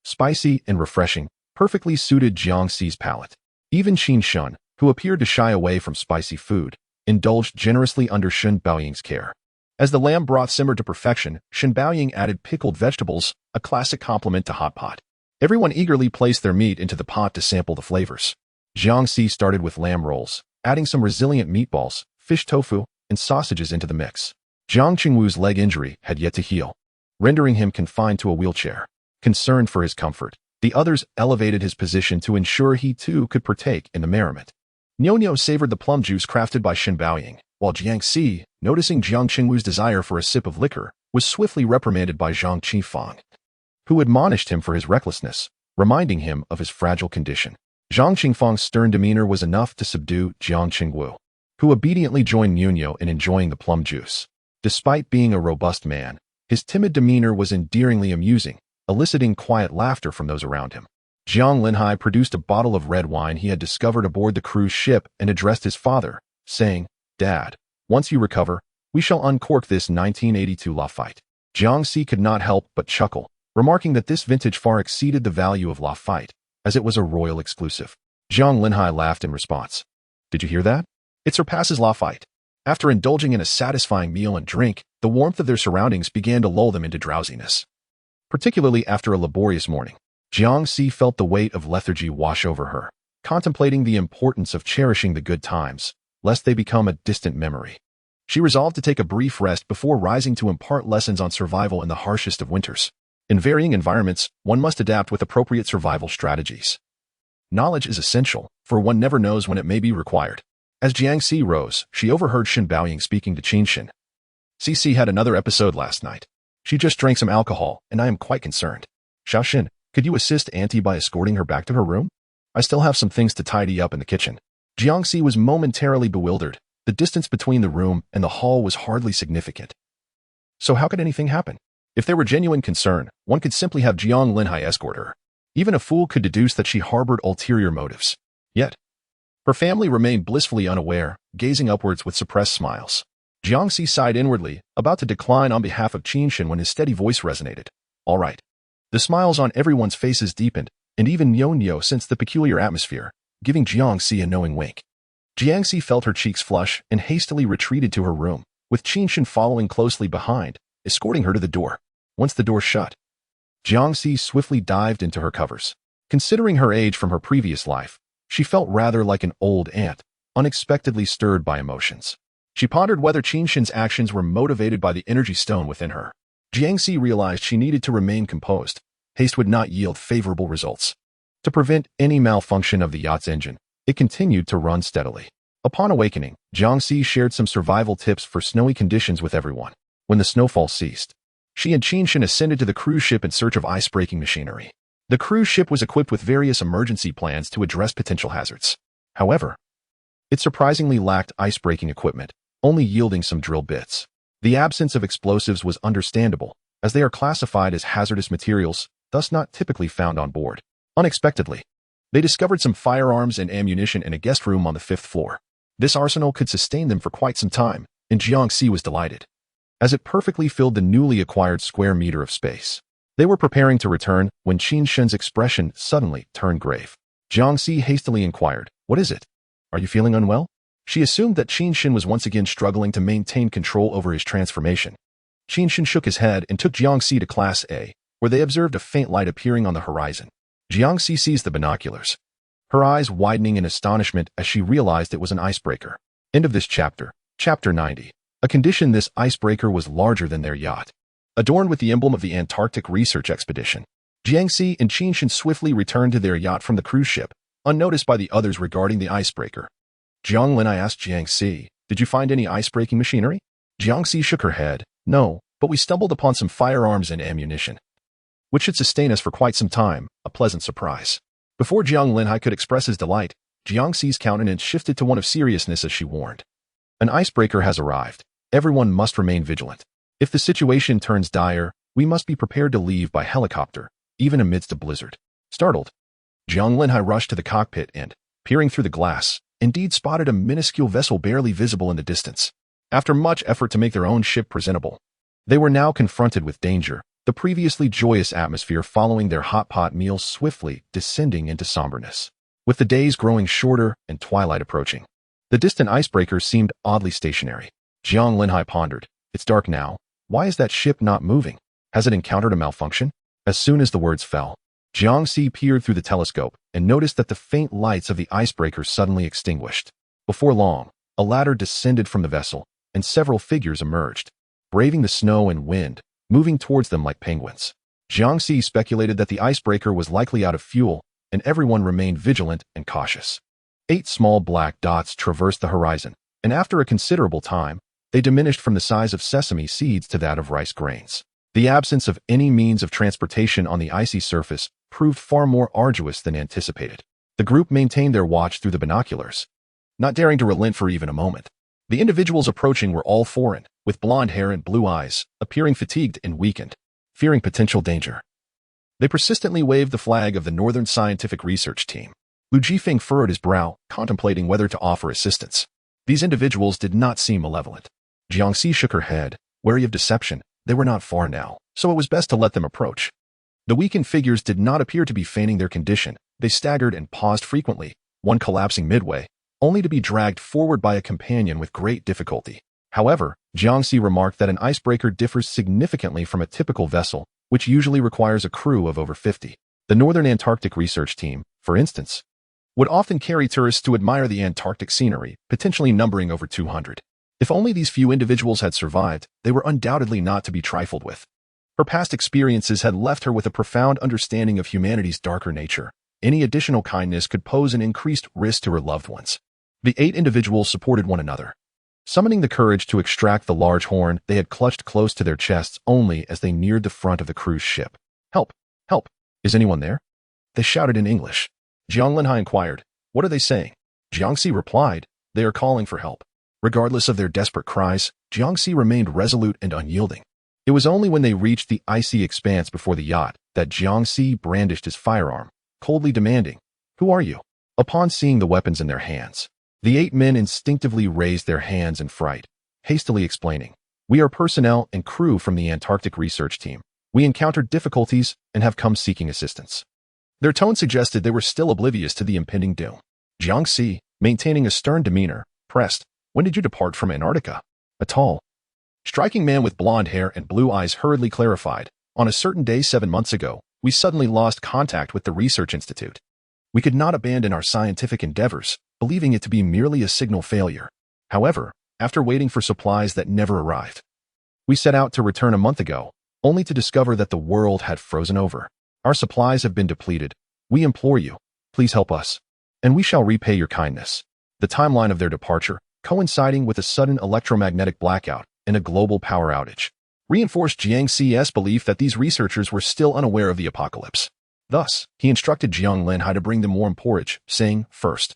spicy and refreshing, perfectly suited Jiangxi's palate. Even Qinshan, who appeared to shy away from spicy food, indulged generously under Shen Baoying's care. As the lamb broth simmered to perfection, Shen Baoying added pickled vegetables, a classic complement to hot pot. Everyone eagerly placed their meat into the pot to sample the flavors. Jiangxi started with lamb rolls, adding some resilient meatballs, fish tofu, and sausages into the mix. Jiang Qingwu's leg injury had yet to heal, rendering him confined to a wheelchair. Concerned for his comfort, the others elevated his position to ensure he too could partake in the merriment. Niu savored the plum juice crafted by Shen Baoying, while Jiangxi, noticing Jiang Qingwu's desire for a sip of liquor, was swiftly reprimanded by Zhang Qifang, who admonished him for his recklessness, reminding him of his fragile condition. Zhang Qingfang's stern demeanor was enough to subdue Jiang Qingwu, who obediently joined Niu in enjoying the plum juice. Despite being a robust man, his timid demeanor was endearingly amusing, eliciting quiet laughter from those around him. Jiang Linhai produced a bottle of red wine he had discovered aboard the cruise ship and addressed his father, saying, "Dad, once you recover, we shall uncork this 1982 Lafite." Jiangxi could not help but chuckle, remarking that this vintage far exceeded the value of Lafite, as it was a royal exclusive. Jiang Linhai laughed in response. "Did you hear that? It surpasses Lafite." After indulging in a satisfying meal and drink, the warmth of their surroundings began to lull them into drowsiness. Particularly after a laborious morning, Jiangxi felt the weight of lethargy wash over her, contemplating the importance of cherishing the good times, lest they become a distant memory. She resolved to take a brief rest before rising to impart lessons on survival in the harshest of winters. In varying environments, one must adapt with appropriate survival strategies. Knowledge is essential, for one never knows when it may be required. As Jiangxi rose, she overheard Shen Baoying speaking to Qinshin. "CC had another episode last night. She just drank some alcohol, and I am quite concerned. Xiaoxin, could you assist Auntie by escorting her back to her room? I still have some things to tidy up in the kitchen." Jiangxi was momentarily bewildered. The distance between the room and the hall was hardly significant. So how could anything happen? If there were genuine concern, one could simply have Jiang Linhai escort her. Even a fool could deduce that she harbored ulterior motives. Yet, her family remained blissfully unaware, gazing upwards with suppressed smiles. Jiangxi sighed inwardly, about to decline on behalf of Qinshin when his steady voice resonated. "All right." The smiles on everyone's faces deepened, and even Niu sensed the peculiar atmosphere, giving Jiangxi a knowing wink. Jiangxi felt her cheeks flush and hastily retreated to her room, with Qinshin following closely behind, escorting her to the door. Once the door shut, Jiangxi swiftly dived into her covers. Considering her age from her previous life, she felt rather like an old aunt, unexpectedly stirred by emotions. She pondered whether Qinshin's actions were motivated by the energy stone within her. Jiangxi realized she needed to remain composed. Haste would not yield favorable results. To prevent any malfunction of the yacht's engine, it continued to run steadily. Upon awakening, Jiangxi shared some survival tips for snowy conditions with everyone. When the snowfall ceased, she and Qinshin ascended to the cruise ship in search of ice-breaking machinery. The cruise ship was equipped with various emergency plans to address potential hazards. However, it surprisingly lacked ice-breaking equipment, only yielding some drill bits. The absence of explosives was understandable, as they are classified as hazardous materials, thus not typically found on board. Unexpectedly, they discovered some firearms and ammunition in a guest room on the 5th floor. This arsenal could sustain them for quite some time, and Jiangxi was delighted, as it perfectly filled the newly acquired square meter of space. They were preparing to return when Qinshin's expression suddenly turned grave. Jiangxi hastily inquired, "What is it? Are you feeling unwell?" She assumed that Qinshin was once again struggling to maintain control over his transformation. Qinshin shook his head and took Jiangxi to Class A, where they observed a faint light appearing on the horizon. Jiangxi seized the binoculars, her eyes widening in astonishment as she realized it was an icebreaker. End of this chapter. Chapter 90. A condition: this icebreaker was larger than their yacht. Adorned with the emblem of the Antarctic Research Expedition, Jiangxi and Qinshin swiftly returned to their yacht from the cruise ship, unnoticed by the others regarding the icebreaker. Jiang Linhai asked Jiangxi, "Did you find any ice-breaking machinery?" Jiangxi shook her head. "No, but we stumbled upon some firearms and ammunition, which should sustain us for quite some time, a pleasant surprise." Before Jiang Linhai could express his delight, Jiangxi's countenance shifted to one of seriousness as she warned. "An icebreaker has arrived. Everyone must remain vigilant. If the situation turns dire, we must be prepared to leave by helicopter, even amidst a blizzard." Startled, Jiang Linhai rushed to the cockpit and, peering through the glass, indeed spotted a minuscule vessel barely visible in the distance. After much effort to make their own ship presentable, they were now confronted with danger, the previously joyous atmosphere following their hot pot meal swiftly descending into somberness. With the days growing shorter and twilight approaching, the distant icebreaker seemed oddly stationary. Jiang Linhai pondered, "It's dark now. Why is that ship not moving? Has it encountered a malfunction?" As soon as the words fell, Jiangxi peered through the telescope and noticed that the faint lights of the icebreaker suddenly extinguished. Before long, a ladder descended from the vessel, and several figures emerged, braving the snow and wind, moving towards them like penguins. Jiangxi speculated that the icebreaker was likely out of fuel, and everyone remained vigilant and cautious. 8 small black dots traversed the horizon, and after a considerable time, they diminished from the size of sesame seeds to that of rice grains. The absence of any means of transportation on the icy surface proved far more arduous than anticipated. The group maintained their watch through the binoculars, not daring to relent for even a moment. The individuals approaching were all foreign, with blonde hair and blue eyes, appearing fatigued and weakened, fearing potential danger. They persistently waved the flag of the Northern Scientific Research Team. Lu Jifeng furrowed his brow, contemplating whether to offer assistance. These individuals did not seem malevolent. Jiangxi shook her head, wary of deception. They were not far now, so it was best to let them approach. The weakened figures did not appear to be feigning their condition. They staggered and paused frequently, one collapsing midway, only to be dragged forward by a companion with great difficulty. However, Jiangxi remarked that an icebreaker differs significantly from a typical vessel, which usually requires a crew of over 50. The Northern Antarctic Research Team, for instance, would often carry tourists to admire the Antarctic scenery, potentially numbering over 200. If only these few individuals had survived, they were undoubtedly not to be trifled with. Her past experiences had left her with a profound understanding of humanity's darker nature. Any additional kindness could pose an increased risk to her loved ones. The 8 individuals supported one another, summoning the courage to extract the large horn they had clutched close to their chests only as they neared the front of the cruise ship. "Help! Help! Is anyone there?" They shouted in English. Jiang Linhai inquired, "What are they saying?" Jiangxi replied, "They are calling for help." Regardless of their desperate cries, Jiangxi remained resolute and unyielding. It was only when they reached the icy expanse before the yacht that Jiangxi brandished his firearm, coldly demanding, "Who are you?" Upon seeing the weapons in their hands, the 8 men instinctively raised their hands in fright, hastily explaining, "We are personnel and crew from the Antarctic Research Team. We encountered difficulties and have come seeking assistance." Their tone suggested they were still oblivious to the impending doom. Jiangxi, maintaining a stern demeanor, pressed, "When did you depart from Antarctica?" A tall, striking man with blonde hair and blue eyes hurriedly clarified, "On a certain day 7 months ago, we suddenly lost contact with the research institute. We could not abandon our scientific endeavors, believing it to be merely a signal failure. However, after waiting for supplies that never arrived, we set out to return a month ago, only to discover that the world had frozen over. Our supplies have been depleted. We implore you, please help us, and we shall repay your kindness." The timeline of their departure, coinciding with a sudden electromagnetic blackout and a global power outage, reinforced Jiangxi's belief that these researchers were still unaware of the apocalypse. Thus, he instructed Jiang Linhai to bring them warm porridge, saying, "First,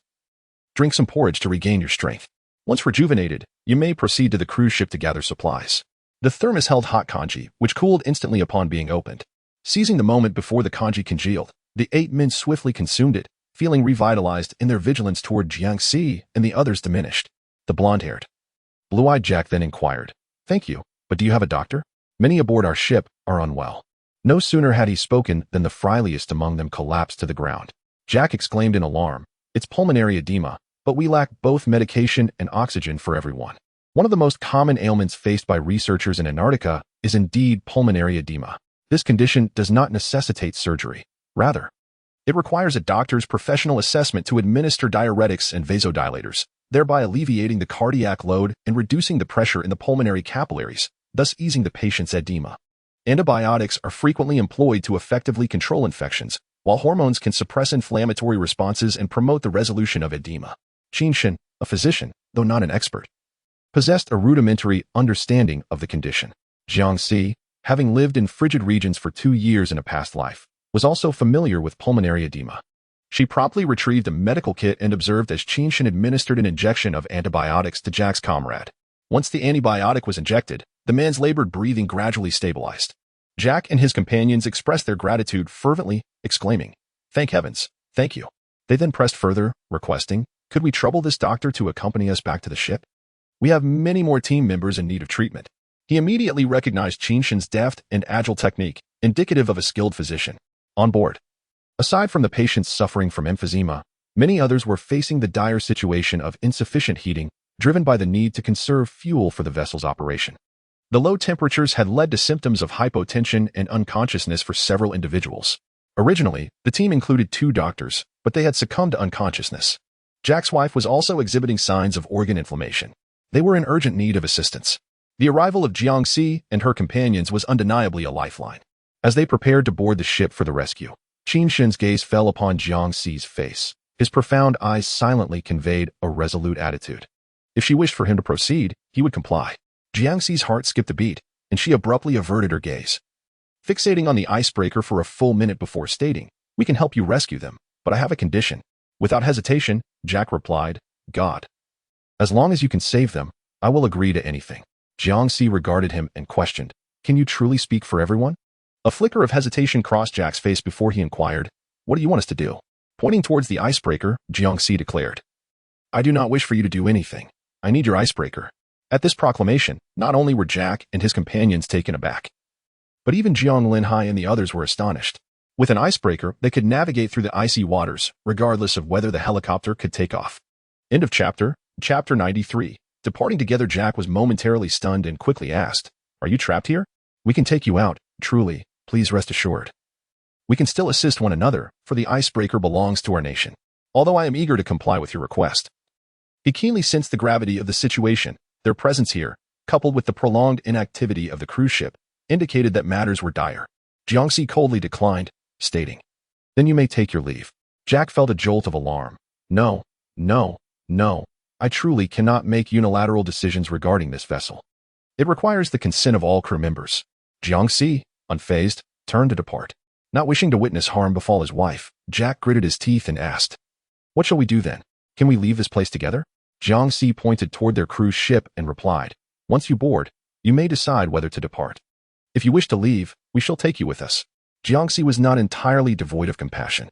drink some porridge to regain your strength. Once rejuvenated, you may proceed to the cruise ship to gather supplies." The thermos held hot congee, which cooled instantly upon being opened. Seizing the moment before the congee congealed, the 8 men swiftly consumed it, feeling revitalized in their vigilance toward Jiangxi, and the others diminished. The blonde-haired, blue-eyed Jack then inquired, "Thank you, but do you have a doctor? Many aboard our ship are unwell." No sooner had he spoken than the frailest among them collapsed to the ground. Jack exclaimed in alarm, "It's pulmonary edema, but we lack both medication and oxygen for everyone." One of the most common ailments faced by researchers in Antarctica is indeed pulmonary edema. This condition does not necessitate surgery. Rather, it requires a doctor's professional assessment to administer diuretics and vasodilators, thereby alleviating the cardiac load and reducing the pressure in the pulmonary capillaries, thus easing the patient's edema. Antibiotics are frequently employed to effectively control infections, while hormones can suppress inflammatory responses and promote the resolution of edema. Qin Shen, a physician, though not an expert, possessed a rudimentary understanding of the condition. Jiangxi, having lived in frigid regions for 2 years in a past life, was also familiar with pulmonary edema. She promptly retrieved a medical kit and observed as Qin Shen administered an injection of antibiotics to Jack's comrade. Once the antibiotic was injected, the man's labored breathing gradually stabilized. Jack and his companions expressed their gratitude fervently, exclaiming, "Thank heavens, thank you." They then pressed further, requesting, "Could we trouble this doctor to accompany us back to the ship? We have many more team members in need of treatment." He immediately recognized Qin Shen's deft and agile technique, indicative of a skilled physician. On board, aside from the patients suffering from emphysema, many others were facing the dire situation of insufficient heating, driven by the need to conserve fuel for the vessel's operation. The low temperatures had led to symptoms of hypotension and unconsciousness for several individuals. Originally, the team included 2 doctors, but they had succumbed to unconsciousness. Jack's wife was also exhibiting signs of organ inflammation. They were in urgent need of assistance. The arrival of Jiangxi and her companions was undeniably a lifeline. As they prepared to board the ship for the rescue, Qin Shin's gaze fell upon Jiangxi's face. His profound eyes silently conveyed a resolute attitude. If she wished for him to proceed, he would comply. Jiangxi's heart skipped a beat, and she abruptly averted her gaze. Fixating on the icebreaker for a full minute before stating, "We can help you rescue them, but I have a condition." Without hesitation, Jack replied, "God. As long as you can save them, I will agree to anything." Jiangxi regarded him and questioned, "Can you truly speak for everyone?" A flicker of hesitation crossed Jack's face before he inquired, "What do you want us to do?" Pointing towards the icebreaker, Jiangxi declared, "I do not wish for you to do anything. I need your icebreaker." At this proclamation, not only were Jack and his companions taken aback, but even Jiang Linhai and the others were astonished. With an icebreaker, they could navigate through the icy waters, regardless of whether the helicopter could take off. End of chapter. Chapter 93. Departing together, Jack was momentarily stunned and quickly asked, "Are you trapped here? We can take you out, truly, please rest assured. We can still assist one another, for the icebreaker belongs to our nation. Although I am eager to comply with your request." He keenly sensed the gravity of the situation. Their presence here, coupled with the prolonged inactivity of the cruise ship, indicated that matters were dire. Jiangxi coldly declined, stating, "Then you may take your leave." Jack felt a jolt of alarm. No, no, no. I truly cannot make unilateral decisions regarding this vessel. It requires the consent of all crew members. Jiangxi, unfazed, turned to depart. Not wishing to witness harm befall his wife, Jack gritted his teeth and asked, "What shall we do then? Can we leave this place together?" Jiangxi pointed toward their cruise ship and replied, "Once you board, you may decide whether to depart. If you wish to leave, we shall take you with us." Jiangxi was not entirely devoid of compassion.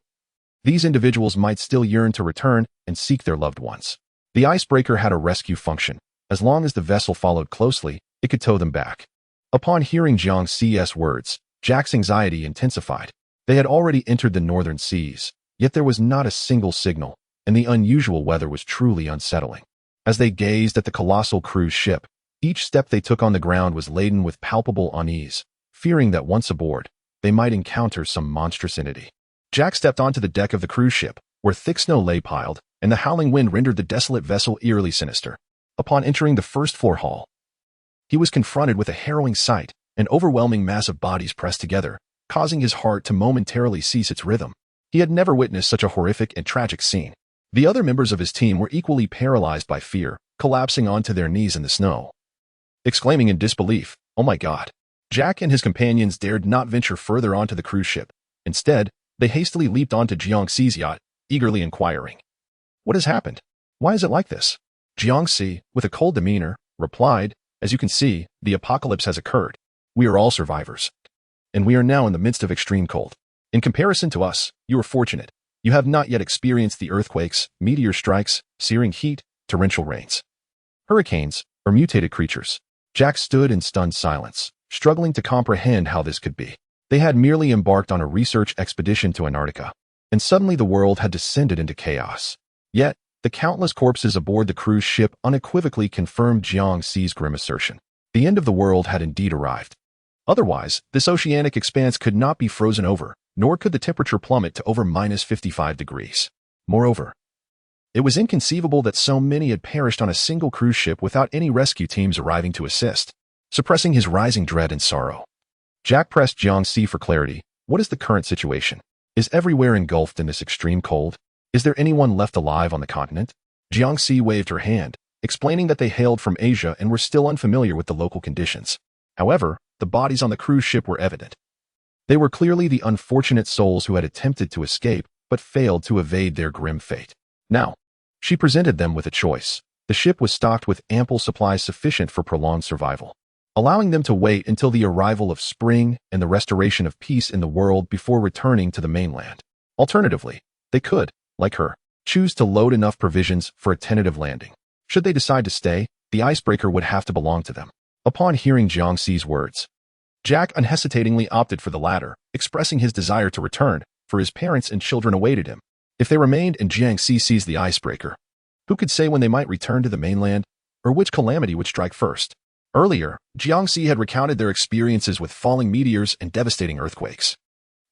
These individuals might still yearn to return and seek their loved ones. The icebreaker had a rescue function. As long as the vessel followed closely, it could tow them back. Upon hearing Jiangxi's words, Jack's anxiety intensified. They had already entered the northern seas, yet there was not a single signal, and the unusual weather was truly unsettling. As they gazed at the colossal cruise ship, each step they took on the ground was laden with palpable unease, fearing that once aboard, they might encounter some monstrous entity. Jack stepped onto the deck of the cruise ship, where thick snow lay piled, and the howling wind rendered the desolate vessel eerily sinister. Upon entering the first-floor hall, he was confronted with a harrowing sight, an overwhelming mass of bodies pressed together, causing his heart to momentarily cease its rhythm. He had never witnessed such a horrific and tragic scene. The other members of his team were equally paralyzed by fear, collapsing onto their knees in the snow, exclaiming in disbelief, "Oh my God." Jack and his companions dared not venture further onto the cruise ship. Instead, they hastily leaped onto Jiangxi's yacht, eagerly inquiring, "What has happened? Why is it like this?" Jiangxi, with a cold demeanor, replied, "As you can see, the apocalypse has occurred. We are all survivors, and we are now in the midst of extreme cold. In comparison to us, you are fortunate. You have not yet experienced the earthquakes, meteor strikes, searing heat, torrential rains, hurricanes, or mutated creatures." Jack stood in stunned silence, struggling to comprehend how this could be. They had merely embarked on a research expedition to Antarctica, and suddenly the world had descended into chaos. Yet, the countless corpses aboard the cruise ship unequivocally confirmed Jiangxi's grim assertion. The end of the world had indeed arrived. Otherwise, this oceanic expanse could not be frozen over, nor could the temperature plummet to over -55 degrees. Moreover, it was inconceivable that so many had perished on a single cruise ship without any rescue teams arriving to assist. Suppressing his rising dread and sorrow, Jack pressed Jiangxi for clarity. "What is the current situation? Is everywhere engulfed in this extreme cold? Is there anyone left alive on the continent?" Jiangxi waved her hand, explaining that they hailed from Asia and were still unfamiliar with the local conditions. However, the bodies on the cruise ship were evident. They were clearly the unfortunate souls who had attempted to escape, but failed to evade their grim fate. Now, she presented them with a choice. The ship was stocked with ample supplies sufficient for prolonged survival, allowing them to wait until the arrival of spring and the restoration of peace in the world before returning to the mainland. Alternatively, they could, like her, choose to load enough provisions for a tentative landing. Should they decide to stay, the icebreaker would have to belong to them. Upon hearing Jiangxi's words, Jack unhesitatingly opted for the latter, expressing his desire to return, for his parents and children awaited him. If they remained and Jiangxi seized the icebreaker, who could say when they might return to the mainland, or which calamity would strike first? Earlier, Jiangxi had recounted their experiences with falling meteors and devastating earthquakes.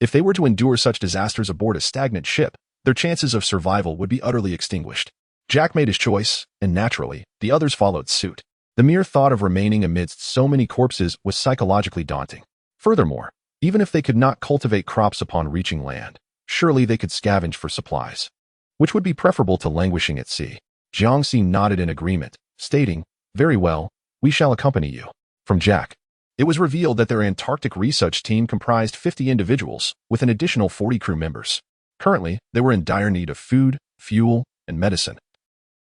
If they were to endure such disasters aboard a stagnant ship, their chances of survival would be utterly extinguished. Jack made his choice, and naturally, the others followed suit. The mere thought of remaining amidst so many corpses was psychologically daunting. Furthermore, even if they could not cultivate crops upon reaching land, surely they could scavenge for supplies, which would be preferable to languishing at sea. Jiangxi nodded in agreement, stating, "Very well, we shall accompany you." From Jack, it was revealed that their Antarctic research team comprised 50 individuals, with an additional 40 crew members. Currently, they were in dire need of food, fuel, and medicine,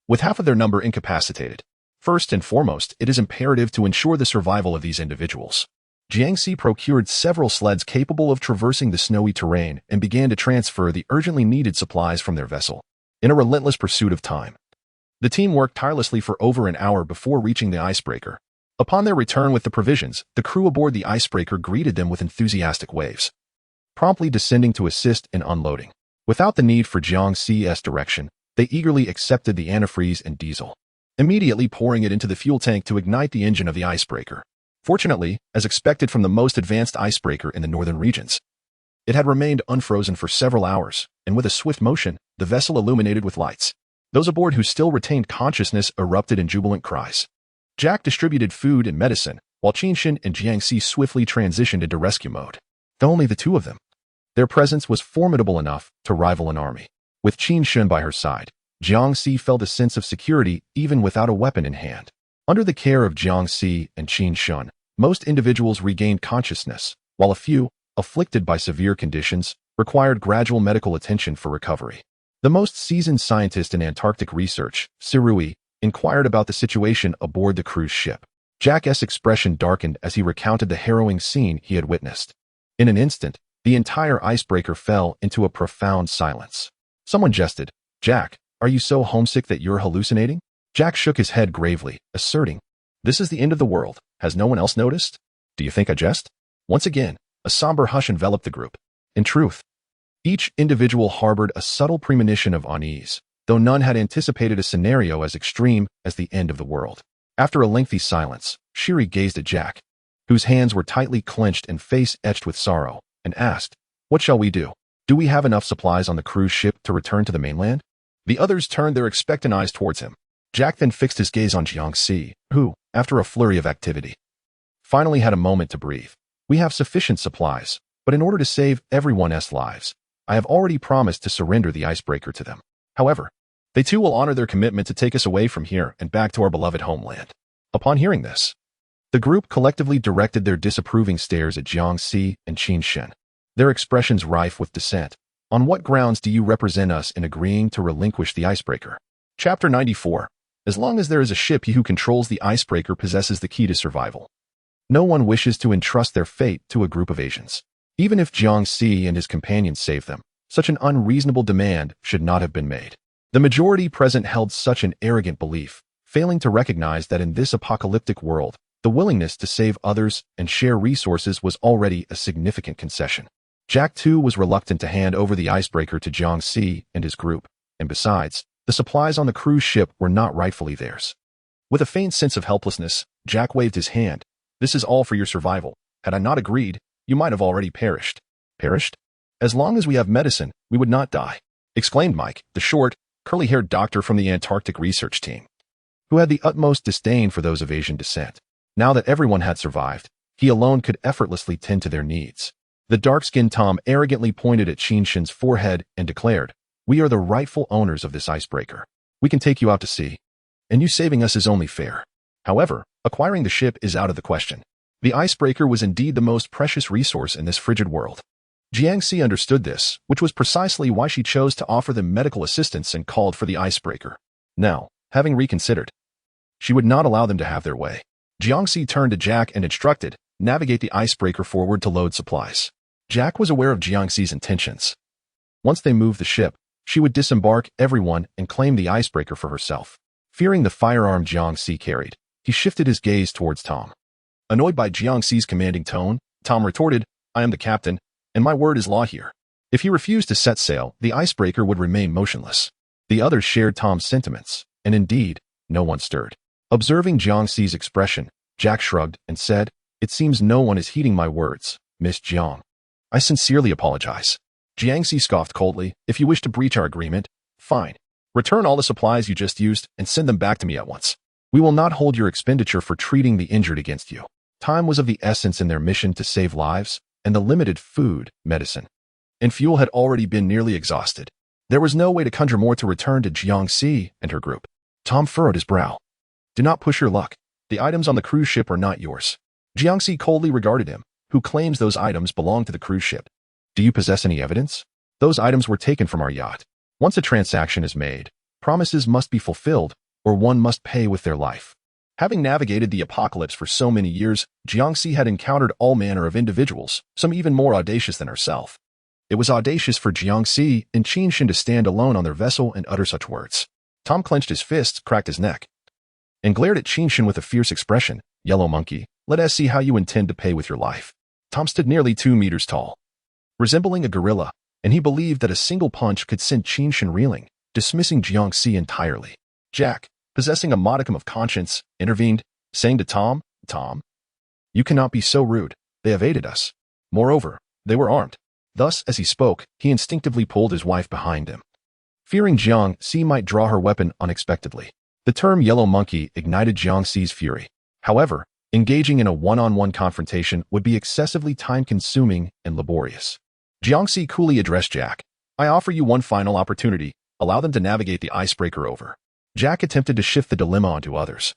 with half of their number incapacitated. First and foremost, it is imperative to ensure the survival of these individuals. Jiangxi procured several sleds capable of traversing the snowy terrain and began to transfer the urgently needed supplies from their vessel. In a relentless pursuit of time, the team worked tirelessly for over an hour before reaching the icebreaker. Upon their return with the provisions, the crew aboard the icebreaker greeted them with enthusiastic waves, promptly descending to assist in unloading. Without the need for Jiangxi's direction, they eagerly accepted the antifreeze and diesel, immediately pouring it into the fuel tank to ignite the engine of the icebreaker. Fortunately, as expected from the most advanced icebreaker in the northern regions, it had remained unfrozen for several hours, and with a swift motion, the vessel illuminated with lights. Those aboard who still retained consciousness erupted in jubilant cries. Jack distributed food and medicine, while Qinshin and Jiangxi swiftly transitioned into rescue mode. Only the two of them. Their presence was formidable enough to rival an army. With Qinshin by her side, Jiangxi felt a sense of security even without a weapon in hand. Under the care of Jiangxi and Qinshin, most individuals regained consciousness, while a few, afflicted by severe conditions, required gradual medical attention for recovery. The most seasoned scientist in Antarctic research, Sirui, inquired about the situation aboard the cruise ship. Jack's expression darkened as he recounted the harrowing scene he had witnessed. In an instant, the entire icebreaker fell into a profound silence. Someone jested, "Jack, are you so homesick that you're hallucinating?" Jack shook his head gravely, asserting, "This is the end of the world. Has no one else noticed? Do you think I jest?" Once again, a somber hush enveloped the group. In truth, each individual harbored a subtle premonition of unease, though none had anticipated a scenario as extreme as the end of the world. After a lengthy silence, Shiri gazed at Jack, whose hands were tightly clenched and face etched with sorrow, and asked, "What shall we do? Do we have enough supplies on the cruise ship to return to the mainland?" The others turned their expectant eyes towards him. Jack then fixed his gaze on Jiangxi, who, after a flurry of activity, finally had a moment to breathe. "We have sufficient supplies, but in order to save everyone's lives, I have already promised to surrender the icebreaker to them. However, they too will honor their commitment to take us away from here and back to our beloved homeland." Upon hearing this, the group collectively directed their disapproving stares at Jiangxi and Qinshin, their expressions rife with dissent. "On what grounds do you represent us in agreeing to relinquish the icebreaker?" Chapter 94. As long as there is a ship, he who controls the icebreaker possesses the key to survival. No one wishes to entrust their fate to a group of Asians. Even if Jiangxi and his companions saved them, such an unreasonable demand should not have been made. The majority present held such an arrogant belief, failing to recognize that in this apocalyptic world, the willingness to save others and share resources was already a significant concession. Jack too was reluctant to hand over the icebreaker to Jiangxi and his group, and besides, the supplies on the cruise ship were not rightfully theirs. With a faint sense of helplessness, Jack waved his hand. "This is all for your survival. Had I not agreed, you might have already perished." "Perished? As long as we have medicine, we would not die," exclaimed Mike, the short, curly-haired doctor from the Antarctic research team, who had the utmost disdain for those of Asian descent. Now that everyone had survived, he alone could effortlessly tend to their needs. The dark-skinned Tom arrogantly pointed at Qinshin's forehead and declared, "We are the rightful owners of this icebreaker. We can take you out to sea, and you saving us is only fair. However, acquiring the ship is out of the question." The icebreaker was indeed the most precious resource in this frigid world. Jiangxi understood this, which was precisely why she chose to offer them medical assistance and called for the icebreaker. Now, having reconsidered, she would not allow them to have their way. Jiangxi turned to Jack and instructed, "Navigate the icebreaker forward to load supplies." Jack was aware of Jiangxi's intentions. Once they moved the ship, she would disembark everyone and claim the icebreaker for herself. Fearing the firearm Jiangxi carried, he shifted his gaze towards Tom. Annoyed by Jiangxi's commanding tone, Tom retorted, "I am the captain, and my word is law here." If he refused to set sail, the icebreaker would remain motionless. The others shared Tom's sentiments, and indeed, no one stirred. Observing Jiangxi's expression, Jack shrugged and said, "It seems no one is heeding my words, Miss Jiang. I sincerely apologize. Jiangxi scoffed coldly. If you wish to breach our agreement, fine. Return all the supplies you just used and send them back to me at once. We will not hold your expenditure for treating the injured against you. Time was of the essence in their mission to save lives, and the limited food, medicine, and fuel had already been nearly exhausted. There was no way to conjure more to return to Jiangxi and her group. Tom furrowed his brow. Do not push your luck. The items on the cruise ship are not yours. Jiangxi coldly regarded him. Who claims those items belong to the cruise ship? Do you possess any evidence? Those items were taken from our yacht. Once a transaction is made, promises must be fulfilled, or one must pay with their life. Having navigated the apocalypse for so many years, Jiangxi had encountered all manner of individuals, some even more audacious than herself. It was audacious for Jiangxi and Qinshin to stand alone on their vessel and utter such words. Tom clenched his fists, cracked his neck, and glared at Qinshin with a fierce expression. Yellow monkey, let us see how you intend to pay with your life. Tom stood nearly 2 meters tall, resembling a gorilla, and he believed that a single punch could send Qinshin reeling, dismissing Jiangxi entirely. Jack, possessing a modicum of conscience, intervened, saying to Tom, Tom, you cannot be so rude. They have aided us. Moreover, they were armed. Thus, as he spoke, he instinctively pulled his wife behind him, fearing Jiangxi might draw her weapon unexpectedly. The term yellow monkey ignited Jiangxi's fury. However, engaging in a one-on-one confrontation would be excessively time-consuming and laborious. Jiangxi coolly addressed Jack. I offer you one final opportunity. Allow them to navigate the icebreaker over. Jack attempted to shift the dilemma onto others,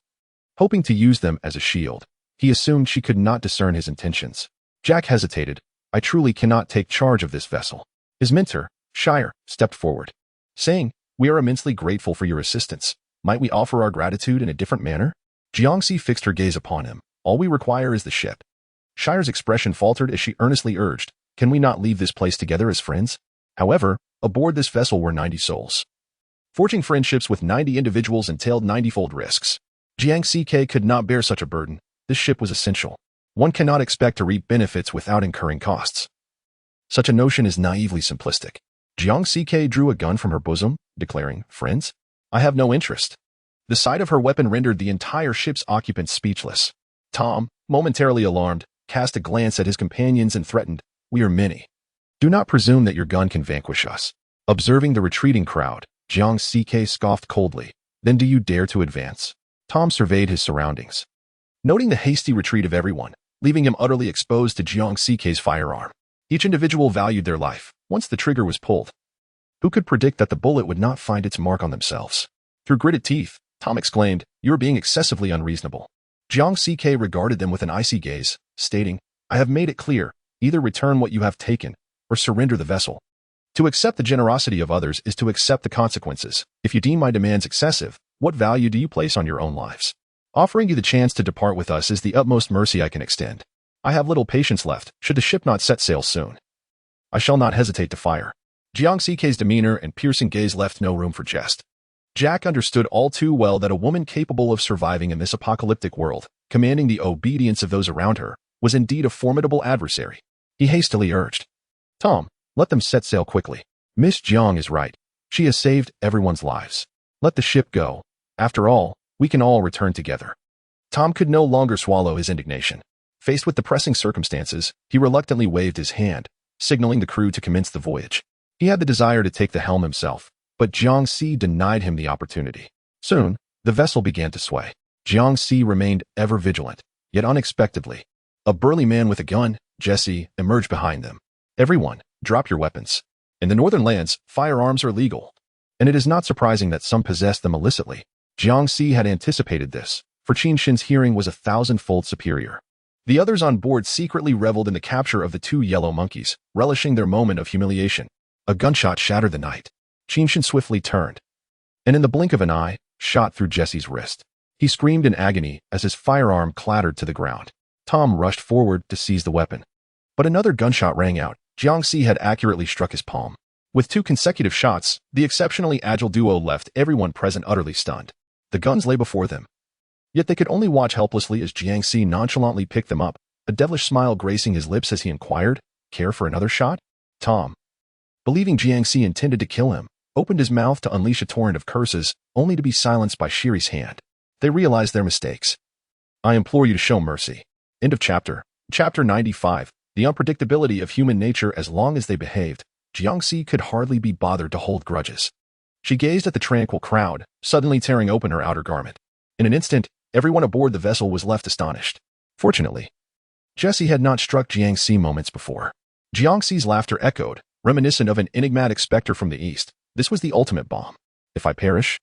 hoping to use them as a shield. He assumed she could not discern his intentions. Jack hesitated. I truly cannot take charge of this vessel. His mentor, Shire, stepped forward, saying, we are immensely grateful for your assistance. Might we offer our gratitude in a different manner? Jiangxi fixed her gaze upon him. All we require is the ship. Shire's expression faltered as she earnestly urged, can we not leave this place together as friends? However, aboard this vessel were 90 souls. Forging friendships with 90 individuals entailed 90-fold risks. Jiangxi could not bear such a burden. This ship was essential. One cannot expect to reap benefits without incurring costs. Such a notion is naively simplistic. Jiangxi drew a gun from her bosom, declaring, friends, I have no interest. The sight of her weapon rendered the entire ship's occupants speechless. Tom, momentarily alarmed, cast a glance at his companions and threatened, we are many. Do not presume that your gun can vanquish us. Observing the retreating crowd, Jiangxi scoffed coldly. Then do you dare to advance? Tom surveyed his surroundings, noting the hasty retreat of everyone, leaving him utterly exposed to Jiangxi's firearm. Each individual valued their life. Once the trigger was pulled, who could predict that the bullet would not find its mark on themselves? Through gritted teeth, Tom exclaimed, you are being excessively unreasonable. Jiangxi regarded them with an icy gaze, stating, I have made it clear, either return what you have taken, or surrender the vessel. To accept the generosity of others is to accept the consequences. If you deem my demands excessive, what value do you place on your own lives? Offering you the chance to depart with us is the utmost mercy I can extend. I have little patience left, should the ship not set sail soon. I shall not hesitate to fire. Jiangxi's demeanor and piercing gaze left no room for jest. Jack understood all too well that a woman capable of surviving in this apocalyptic world, commanding the obedience of those around her, was indeed a formidable adversary. He hastily urged, Tom, let them set sail quickly. Miss Jiang is right. She has saved everyone's lives. Let the ship go. After all, we can all return together. Tom could no longer swallow his indignation. Faced with the pressing circumstances, he reluctantly waved his hand, signaling the crew to commence the voyage. He had the desire to take the helm himself, but Jiangxi denied him the opportunity. Soon, the vessel began to sway. Jiangxi remained ever vigilant, yet unexpectedly, a burly man with a gun, Jesse, emerged behind them. Everyone, drop your weapons. In the northern lands, firearms are legal, and it is not surprising that some possess them illicitly. Jiangxi had anticipated this, for Qinshin's hearing was 1,000-fold superior. The others on board secretly reveled in the capture of the 2 yellow monkeys, relishing their moment of humiliation. A gunshot shattered the night. Qinshin swiftly turned, and in the blink of an eye, shot through Jesse's wrist. He screamed in agony as his firearm clattered to the ground. Tom rushed forward to seize the weapon, but another gunshot rang out. Jiangxi had accurately struck his palm. With 2 consecutive shots, the exceptionally agile duo left everyone present utterly stunned. The guns lay before them, yet they could only watch helplessly as Jiangxi nonchalantly picked them up, a devilish smile gracing his lips as he inquired, care for another shot? Tom, believing Jiangxi intended to kill him, opened his mouth to unleash a torrent of curses, only to be silenced by Shiri's hand. They realized their mistakes. I implore you to show mercy. End of chapter. Chapter 95. The unpredictability of human nature as long as they behaved, Jiangxi could hardly be bothered to hold grudges. She gazed at the tranquil crowd, suddenly tearing open her outer garment. In an instant, everyone aboard the vessel was left astonished. Fortunately, Jessie had not struck Jiangxi moments before. Jiangxi's laughter echoed, reminiscent of an enigmatic specter from the east. This was the ultimate bomb. If I perish,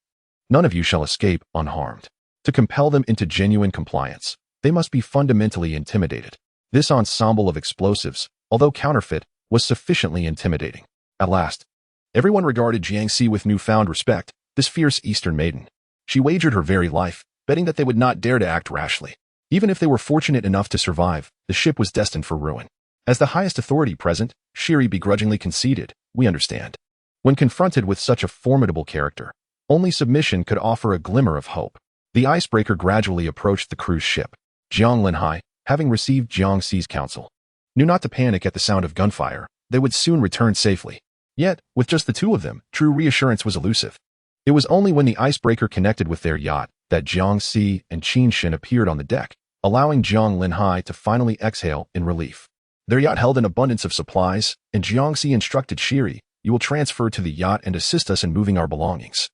none of you shall escape unharmed. To compel them into genuine compliance, they must be fundamentally intimidated. This ensemble of explosives, although counterfeit, was sufficiently intimidating. At last, everyone regarded Jiangxi with newfound respect, this fierce eastern maiden. She wagered her very life, betting that they would not dare to act rashly. Even if they were fortunate enough to survive, the ship was destined for ruin. As the highest authority present, Shiri begrudgingly conceded, "We understand." When confronted with such a formidable character, only submission could offer a glimmer of hope. The icebreaker gradually approached the cruise ship. Jiang Linhai, having received Jiangxi's counsel, knew not to panic at the sound of gunfire. They would soon return safely. Yet, with just the two of them, true reassurance was elusive. It was only when the icebreaker connected with their yacht that Jiangxi and Qin Shin appeared on the deck, allowing Jiang Linhai to finally exhale in relief. Their yacht held an abundance of supplies, and Jiangxi instructed Shiri, "You will transfer to the yacht and assist us in moving our belongings.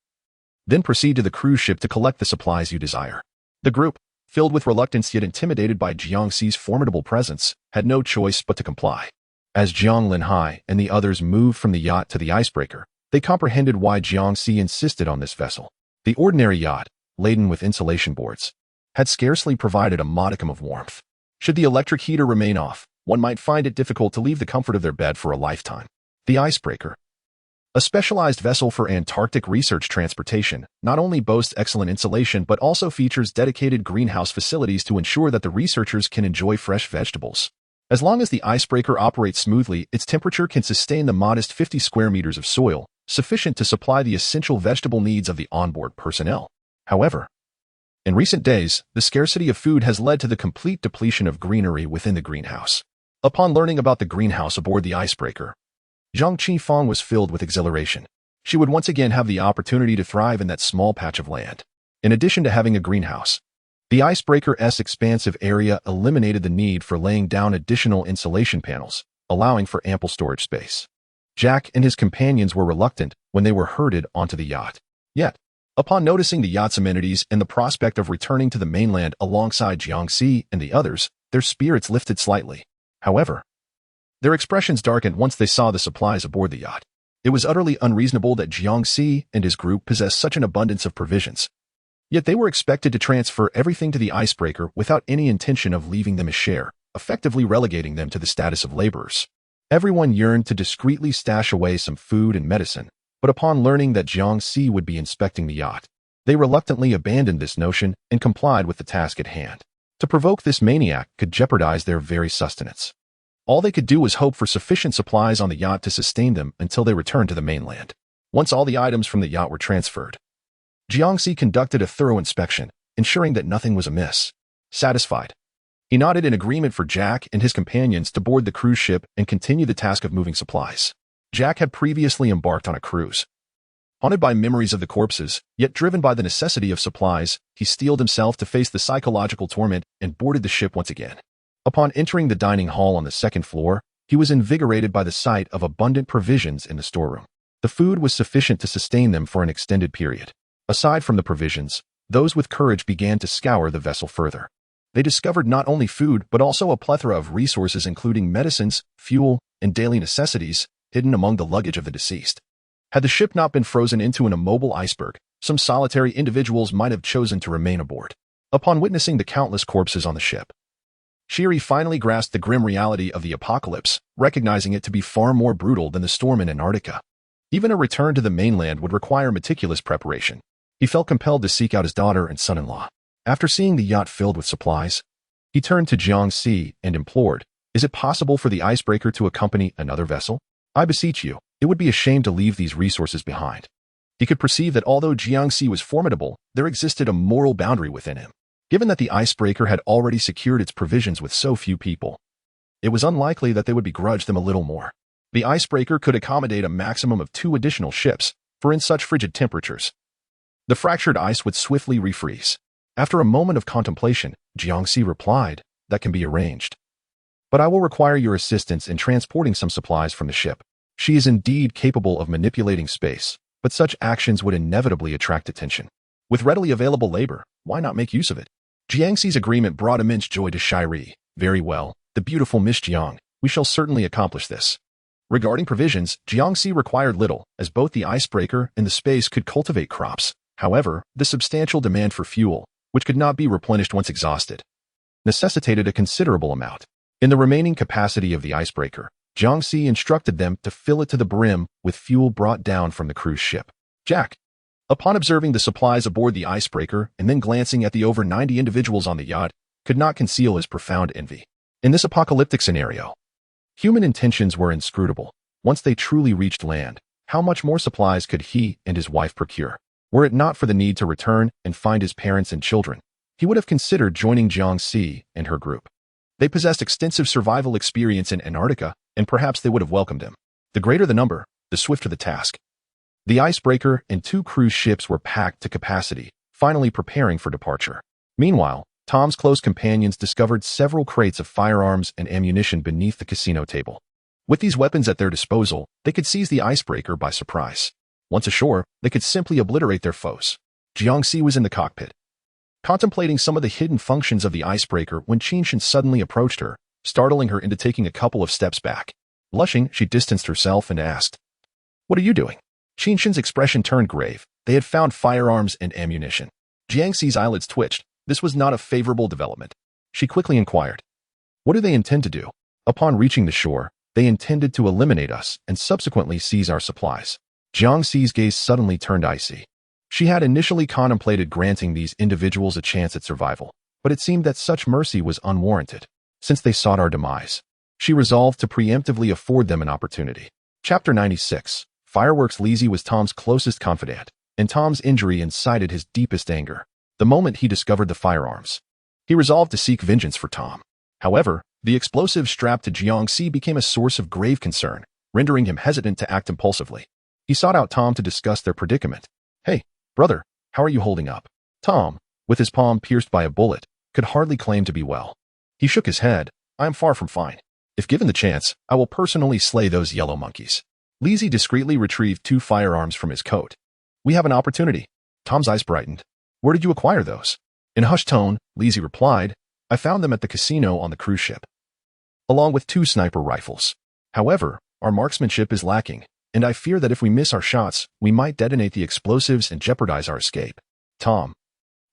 Then proceed to the cruise ship to collect the supplies you desire." The group, filled with reluctance yet intimidated by Jiangxi's formidable presence, had no choice but to comply. As Jiang Linhai and the others moved from the yacht to the icebreaker, they comprehended why Jiangxi insisted on this vessel. The ordinary yacht, laden with insulation boards, had scarcely provided a modicum of warmth. Should the electric heater remain off, one might find it difficult to leave the comfort of their bed for a lifetime. The icebreaker, a specialized vessel for Antarctic research transportation, not only boasts excellent insulation but also features dedicated greenhouse facilities to ensure that the researchers can enjoy fresh vegetables. As long as the icebreaker operates smoothly, its temperature can sustain the modest 50 square meters of soil, sufficient to supply the essential vegetable needs of the onboard personnel. However, in recent days, the scarcity of food has led to the complete depletion of greenery within the greenhouse. Upon learning about the greenhouse aboard the icebreaker, Zhang Qifeng was filled with exhilaration. She would once again have the opportunity to thrive in that small patch of land. In addition to having a greenhouse, the icebreaker's expansive area eliminated the need for laying down additional insulation panels, allowing for ample storage space. Jack and his companions were reluctant when they were herded onto the yacht. Yet, upon noticing the yacht's amenities and the prospect of returning to the mainland alongside Jiangxi and the others, their spirits lifted slightly. However, their expressions darkened once they saw the supplies aboard the yacht. It was utterly unreasonable that Jiangxi and his group possessed such an abundance of provisions. Yet they were expected to transfer everything to the icebreaker without any intention of leaving them a share, effectively relegating them to the status of laborers. Everyone yearned to discreetly stash away some food and medicine, but upon learning that Jiangxi would be inspecting the yacht, they reluctantly abandoned this notion and complied with the task at hand. To provoke this maniac could jeopardize their very sustenance. All they could do was hope for sufficient supplies on the yacht to sustain them until they returned to the mainland. Once all the items from the yacht were transferred, Jiangxi conducted a thorough inspection, ensuring that nothing was amiss. Satisfied, he nodded in agreement for Jack and his companions to board the cruise ship and continue the task of moving supplies. Jack had previously embarked on a cruise. Haunted by memories of the corpses, yet driven by the necessity of supplies, he steeled himself to face the psychological torment and boarded the ship once again. Upon entering the dining hall on the second floor, he was invigorated by the sight of abundant provisions in the storeroom. The food was sufficient to sustain them for an extended period. Aside from the provisions, those with courage began to scour the vessel further. They discovered not only food but also a plethora of resources including medicines, fuel, and daily necessities, hidden among the luggage of the deceased. Had the ship not been frozen into an immobile iceberg, some solitary individuals might have chosen to remain aboard. Upon witnessing the countless corpses on the ship, Shiri finally grasped the grim reality of the apocalypse, recognizing it to be far more brutal than the storm in Antarctica. Even a return to the mainland would require meticulous preparation. He felt compelled to seek out his daughter and son-in-law. After seeing the yacht filled with supplies, he turned to Jiangxi and implored, "Is it possible for the icebreaker to accompany another vessel? I beseech you, it would be a shame to leave these resources behind." He could perceive that although Jiangxi was formidable, there existed a moral boundary within him. Given that the icebreaker had already secured its provisions with so few people, it was unlikely that they would begrudge them a little more. The icebreaker could accommodate a maximum of 2 additional ships, for in such frigid temperatures, the fractured ice would swiftly refreeze. After a moment of contemplation, Jiangxi replied, "That can be arranged. but I will require your assistance in transporting some supplies from the ship. She is indeed capable of manipulating space, but such actions would inevitably attract attention. With readily available labor, why not make use of it? Jiangxi's agreement brought immense joy to Shiri. Very well, the beautiful Miss Jiang, we shall certainly accomplish this. Regarding provisions, Jiangxi required little, as both the icebreaker and the space could cultivate crops. However, the substantial demand for fuel, which could not be replenished once exhausted, necessitated a considerable amount. In the remaining capacity of the icebreaker, Jiangxi instructed them to fill it to the brim with fuel brought down from the cruise ship. Jack, upon observing the supplies aboard the icebreaker and then glancing at the over 90 individuals on the yacht, could not conceal his profound envy. In this apocalyptic scenario, human intentions were inscrutable. Once they truly reached land, how much more supplies could he and his wife procure? Were it not for the need to return and find his parents and children, he would have considered joining Jiangxi and her group. They possessed extensive survival experience in Antarctica, and perhaps they would have welcomed him. The greater the number, the swifter the task. The icebreaker and 2 cruise ships were packed to capacity, finally preparing for departure. Meanwhile, Tom's close companions discovered several crates of firearms and ammunition beneath the casino table. With these weapons at their disposal, they could seize the icebreaker by surprise. Once ashore, they could simply obliterate their foes. Jiangxi was in the cockpit, contemplating some of the hidden functions of the icebreaker when Qinshan suddenly approached her, startling her into taking a couple of steps back. Blushing, she distanced herself and asked, "What are you doing?" Qinshan's expression turned grave. They had found firearms and ammunition. Jiangxi's eyelids twitched. This was not a favorable development. She quickly inquired, "What do they intend to do?" Upon reaching the shore, they intended to eliminate us and subsequently seize our supplies. Jiangxi's gaze suddenly turned icy. She had initially contemplated granting these individuals a chance at survival, but it seemed that such mercy was unwarranted. Since they sought our demise, she resolved to preemptively afford them an opportunity. Chapter 96. Fireworks. Lizzie was Tom's closest confidant, and Tom's injury incited his deepest anger. The moment he discovered the firearms, he resolved to seek vengeance for Tom. However, the explosive strapped to Jiangxi became a source of grave concern, rendering him hesitant to act impulsively. He sought out Tom to discuss their predicament. "Hey, brother, how are you holding up?" Tom, with his palm pierced by a bullet, could hardly claim to be well. He shook his head. "I am far from fine. If given the chance, I will personally slay those yellow monkeys." Lizzie discreetly retrieved 2 firearms from his coat. "We have an opportunity." Tom's eyes brightened. "Where did you acquire those?" In a hushed tone, Lizzie replied, "I found them at the casino on the cruise ship, along with 2 sniper rifles. However, our marksmanship is lacking, and I fear that if we miss our shots, we might detonate the explosives and jeopardize our escape." Tom,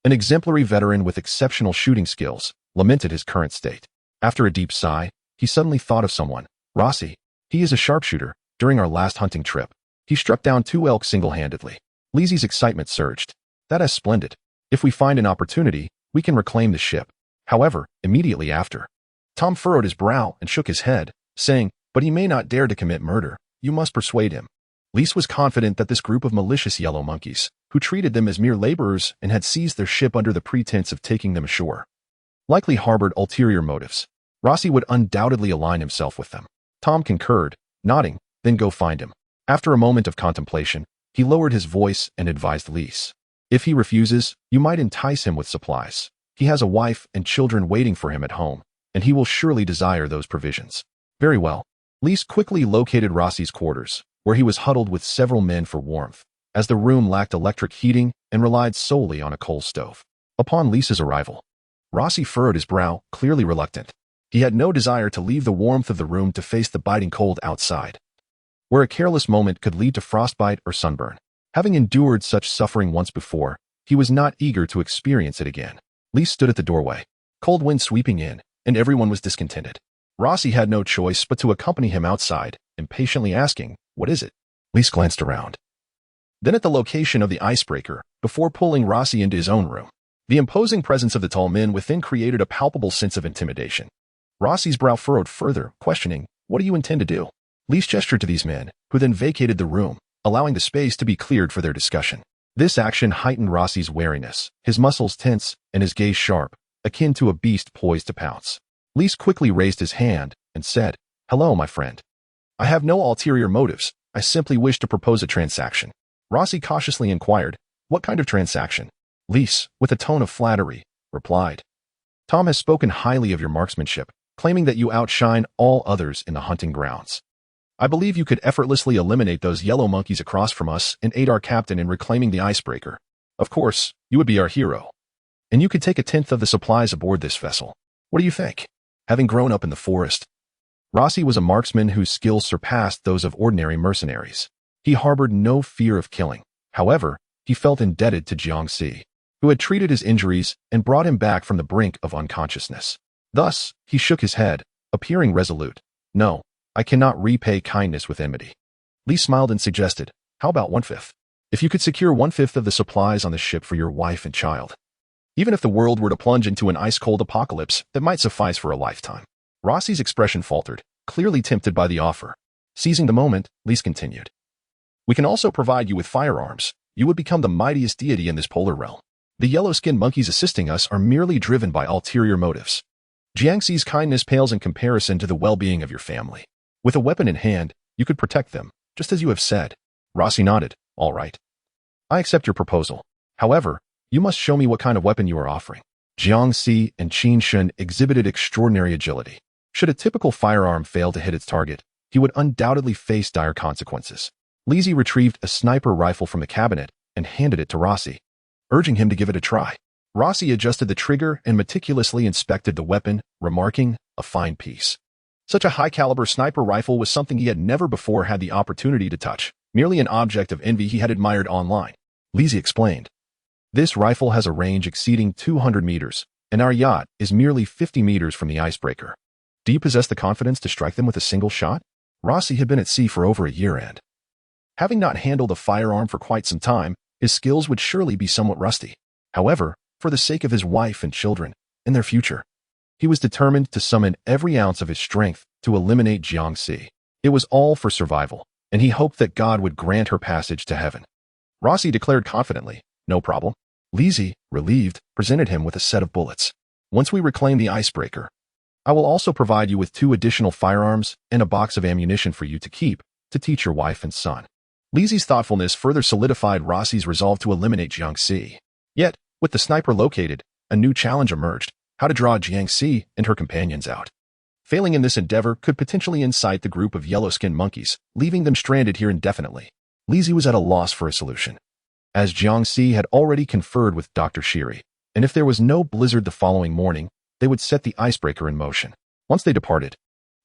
an exemplary veteran with exceptional shooting skills, lamented his current state. After a deep sigh, he suddenly thought of someone. "Rossi. He is a sharpshooter. During our last hunting trip, he struck down 2 elk single-handedly." Lizzie's excitement surged. "That is splendid. If we find an opportunity, we can reclaim the ship." However, immediately after, Tom furrowed his brow and shook his head, saying, "But he may not dare to commit murder. You must persuade him." Lise was confident that this group of malicious yellow monkeys, who treated them as mere laborers and had seized their ship under the pretense of taking them ashore, likely harbored ulterior motives. Rossi would undoubtedly align himself with them. Tom concurred, nodding, "Then go find him." After a moment of contemplation, he lowered his voice and advised Lise, "If he refuses, you might entice him with supplies. He has a wife and children waiting for him at home, and he will surely desire those provisions." "Very well." Lise quickly located Rossi's quarters, where he was huddled with several men for warmth, as the room lacked electric heating and relied solely on a coal stove. Upon Lisa's arrival, Rossi furrowed his brow, clearly reluctant. He had no desire to leave the warmth of the room to face the biting cold outside, where a careless moment could lead to frostbite or sunburn. Having endured such suffering once before, he was not eager to experience it again. Lise stood at the doorway, cold wind sweeping in, and everyone was discontented. Rossi had no choice but to accompany him outside, impatiently asking, "What is it?" Lise glanced around, then at the location of the icebreaker, before pulling Rossi into his own room. The imposing presence of the tall men within created a palpable sense of intimidation. Rossi's brow furrowed further, questioning, "What do you intend to do?" Lise gestured to these men, who then vacated the room, allowing the space to be cleared for their discussion. This action heightened Rossi's wariness, his muscles tense and his gaze sharp, akin to a beast poised to pounce. Lise quickly raised his hand and said, "Hello, my friend. I have no ulterior motives. I simply wish to propose a transaction." Rossi cautiously inquired, "What kind of transaction?" Lise, with a tone of flattery, replied, "Tom has spoken highly of your marksmanship, claiming that you outshine all others in the hunting grounds. I believe you could effortlessly eliminate those yellow monkeys across from us and aid our captain in reclaiming the icebreaker. Of course, you would be our hero. And you could take 1/10 of the supplies aboard this vessel. What do you think? Having grown up in the forest, Rossi was a marksman whose skills surpassed those of ordinary mercenaries. He harbored no fear of killing. However, he felt indebted to Jiangxi, who had treated his injuries and brought him back from the brink of unconsciousness. Thus, he shook his head, appearing resolute. No, I cannot repay kindness with enmity. Li smiled and suggested, how about 1/5? If you could secure 1/5 of the supplies on the ship for your wife and child. Even if the world were to plunge into an ice-cold apocalypse, that might suffice for a lifetime. Rossi's expression faltered, clearly tempted by the offer. Seizing the moment, Lise continued. We can also provide you with firearms. You would become the mightiest deity in this polar realm. The yellow-skinned monkeys assisting us are merely driven by ulterior motives. Jiangxi's kindness pales in comparison to the well-being of your family. With a weapon in hand, you could protect them, just as you have said. Rossi nodded. All right. I accept your proposal. However, you must show me what kind of weapon you are offering. Jiangxi and Qin Shun exhibited extraordinary agility. Should a typical firearm fail to hit its target, he would undoubtedly face dire consequences. Lisi retrieved a sniper rifle from the cabinet and handed it to Rossi, urging him to give it a try. Rossi adjusted the trigger and meticulously inspected the weapon, remarking, a fine piece. Such a high-caliber sniper rifle was something he had never before had the opportunity to touch, merely an object of envy he had admired online. Lisi explained. This rifle has a range exceeding 200 meters, and our yacht is merely 50 meters from the icebreaker. Do you possess the confidence to strike them with a single shot? Rossi had been at sea for over a year and, having not handled a firearm for quite some time, his skills would surely be somewhat rusty. However, for the sake of his wife and children, and their future, he was determined to summon every ounce of his strength to eliminate Jiangxi. It was all for survival, and he hoped that God would grant her passage to heaven. Rossi declared confidently, no problem. Lisi, relieved, presented him with a set of bullets. Once we reclaim the icebreaker, I will also provide you with 2 additional firearms and a box of ammunition for you to keep, to teach your wife and son. Lisi's thoughtfulness further solidified Rossi's resolve to eliminate Jiangxi. Yet, with the sniper located, a new challenge emerged, how to draw Jiangxi and her companions out. Failing in this endeavor could potentially incite the group of yellow-skinned monkeys, leaving them stranded here indefinitely. Lisi was at a loss for a solution, as Jiangxi had already conferred with Dr. Shiri, and if there was no blizzard the following morning, they would set the icebreaker in motion. Once they departed,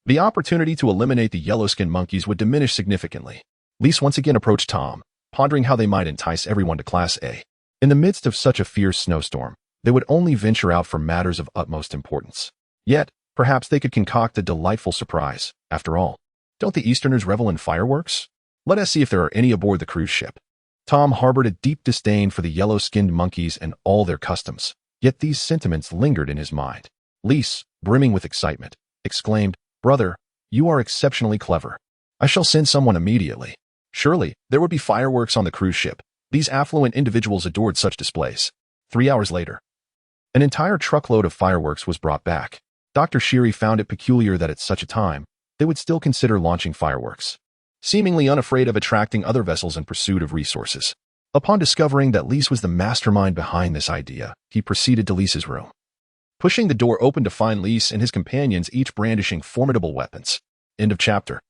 the opportunity to eliminate the yellow-skinned monkeys would diminish significantly. Lise once again approached Tom, pondering how they might entice everyone to Class A. In the midst of such a fierce snowstorm, they would only venture out for matters of utmost importance. Yet, perhaps they could concoct a delightful surprise. After all, don't the Easterners revel in fireworks? Let us see if there are any aboard the cruise ship. Tom harbored a deep disdain for the yellow-skinned monkeys and all their customs, yet these sentiments lingered in his mind. Lise, brimming with excitement, exclaimed, Brother, you are exceptionally clever. I shall send someone immediately. Surely, there would be fireworks on the cruise ship. These affluent individuals adored such displays. 3 hours later, an entire truckload of fireworks was brought back. Dr. Shiri found it peculiar that at such a time, they would still consider launching fireworks, seemingly unafraid of attracting other vessels in pursuit of resources. Upon discovering that Lise was the mastermind behind this idea, he proceeded to Lise's room, pushing the door open to find Lise and his companions each brandishing formidable weapons. End of chapter.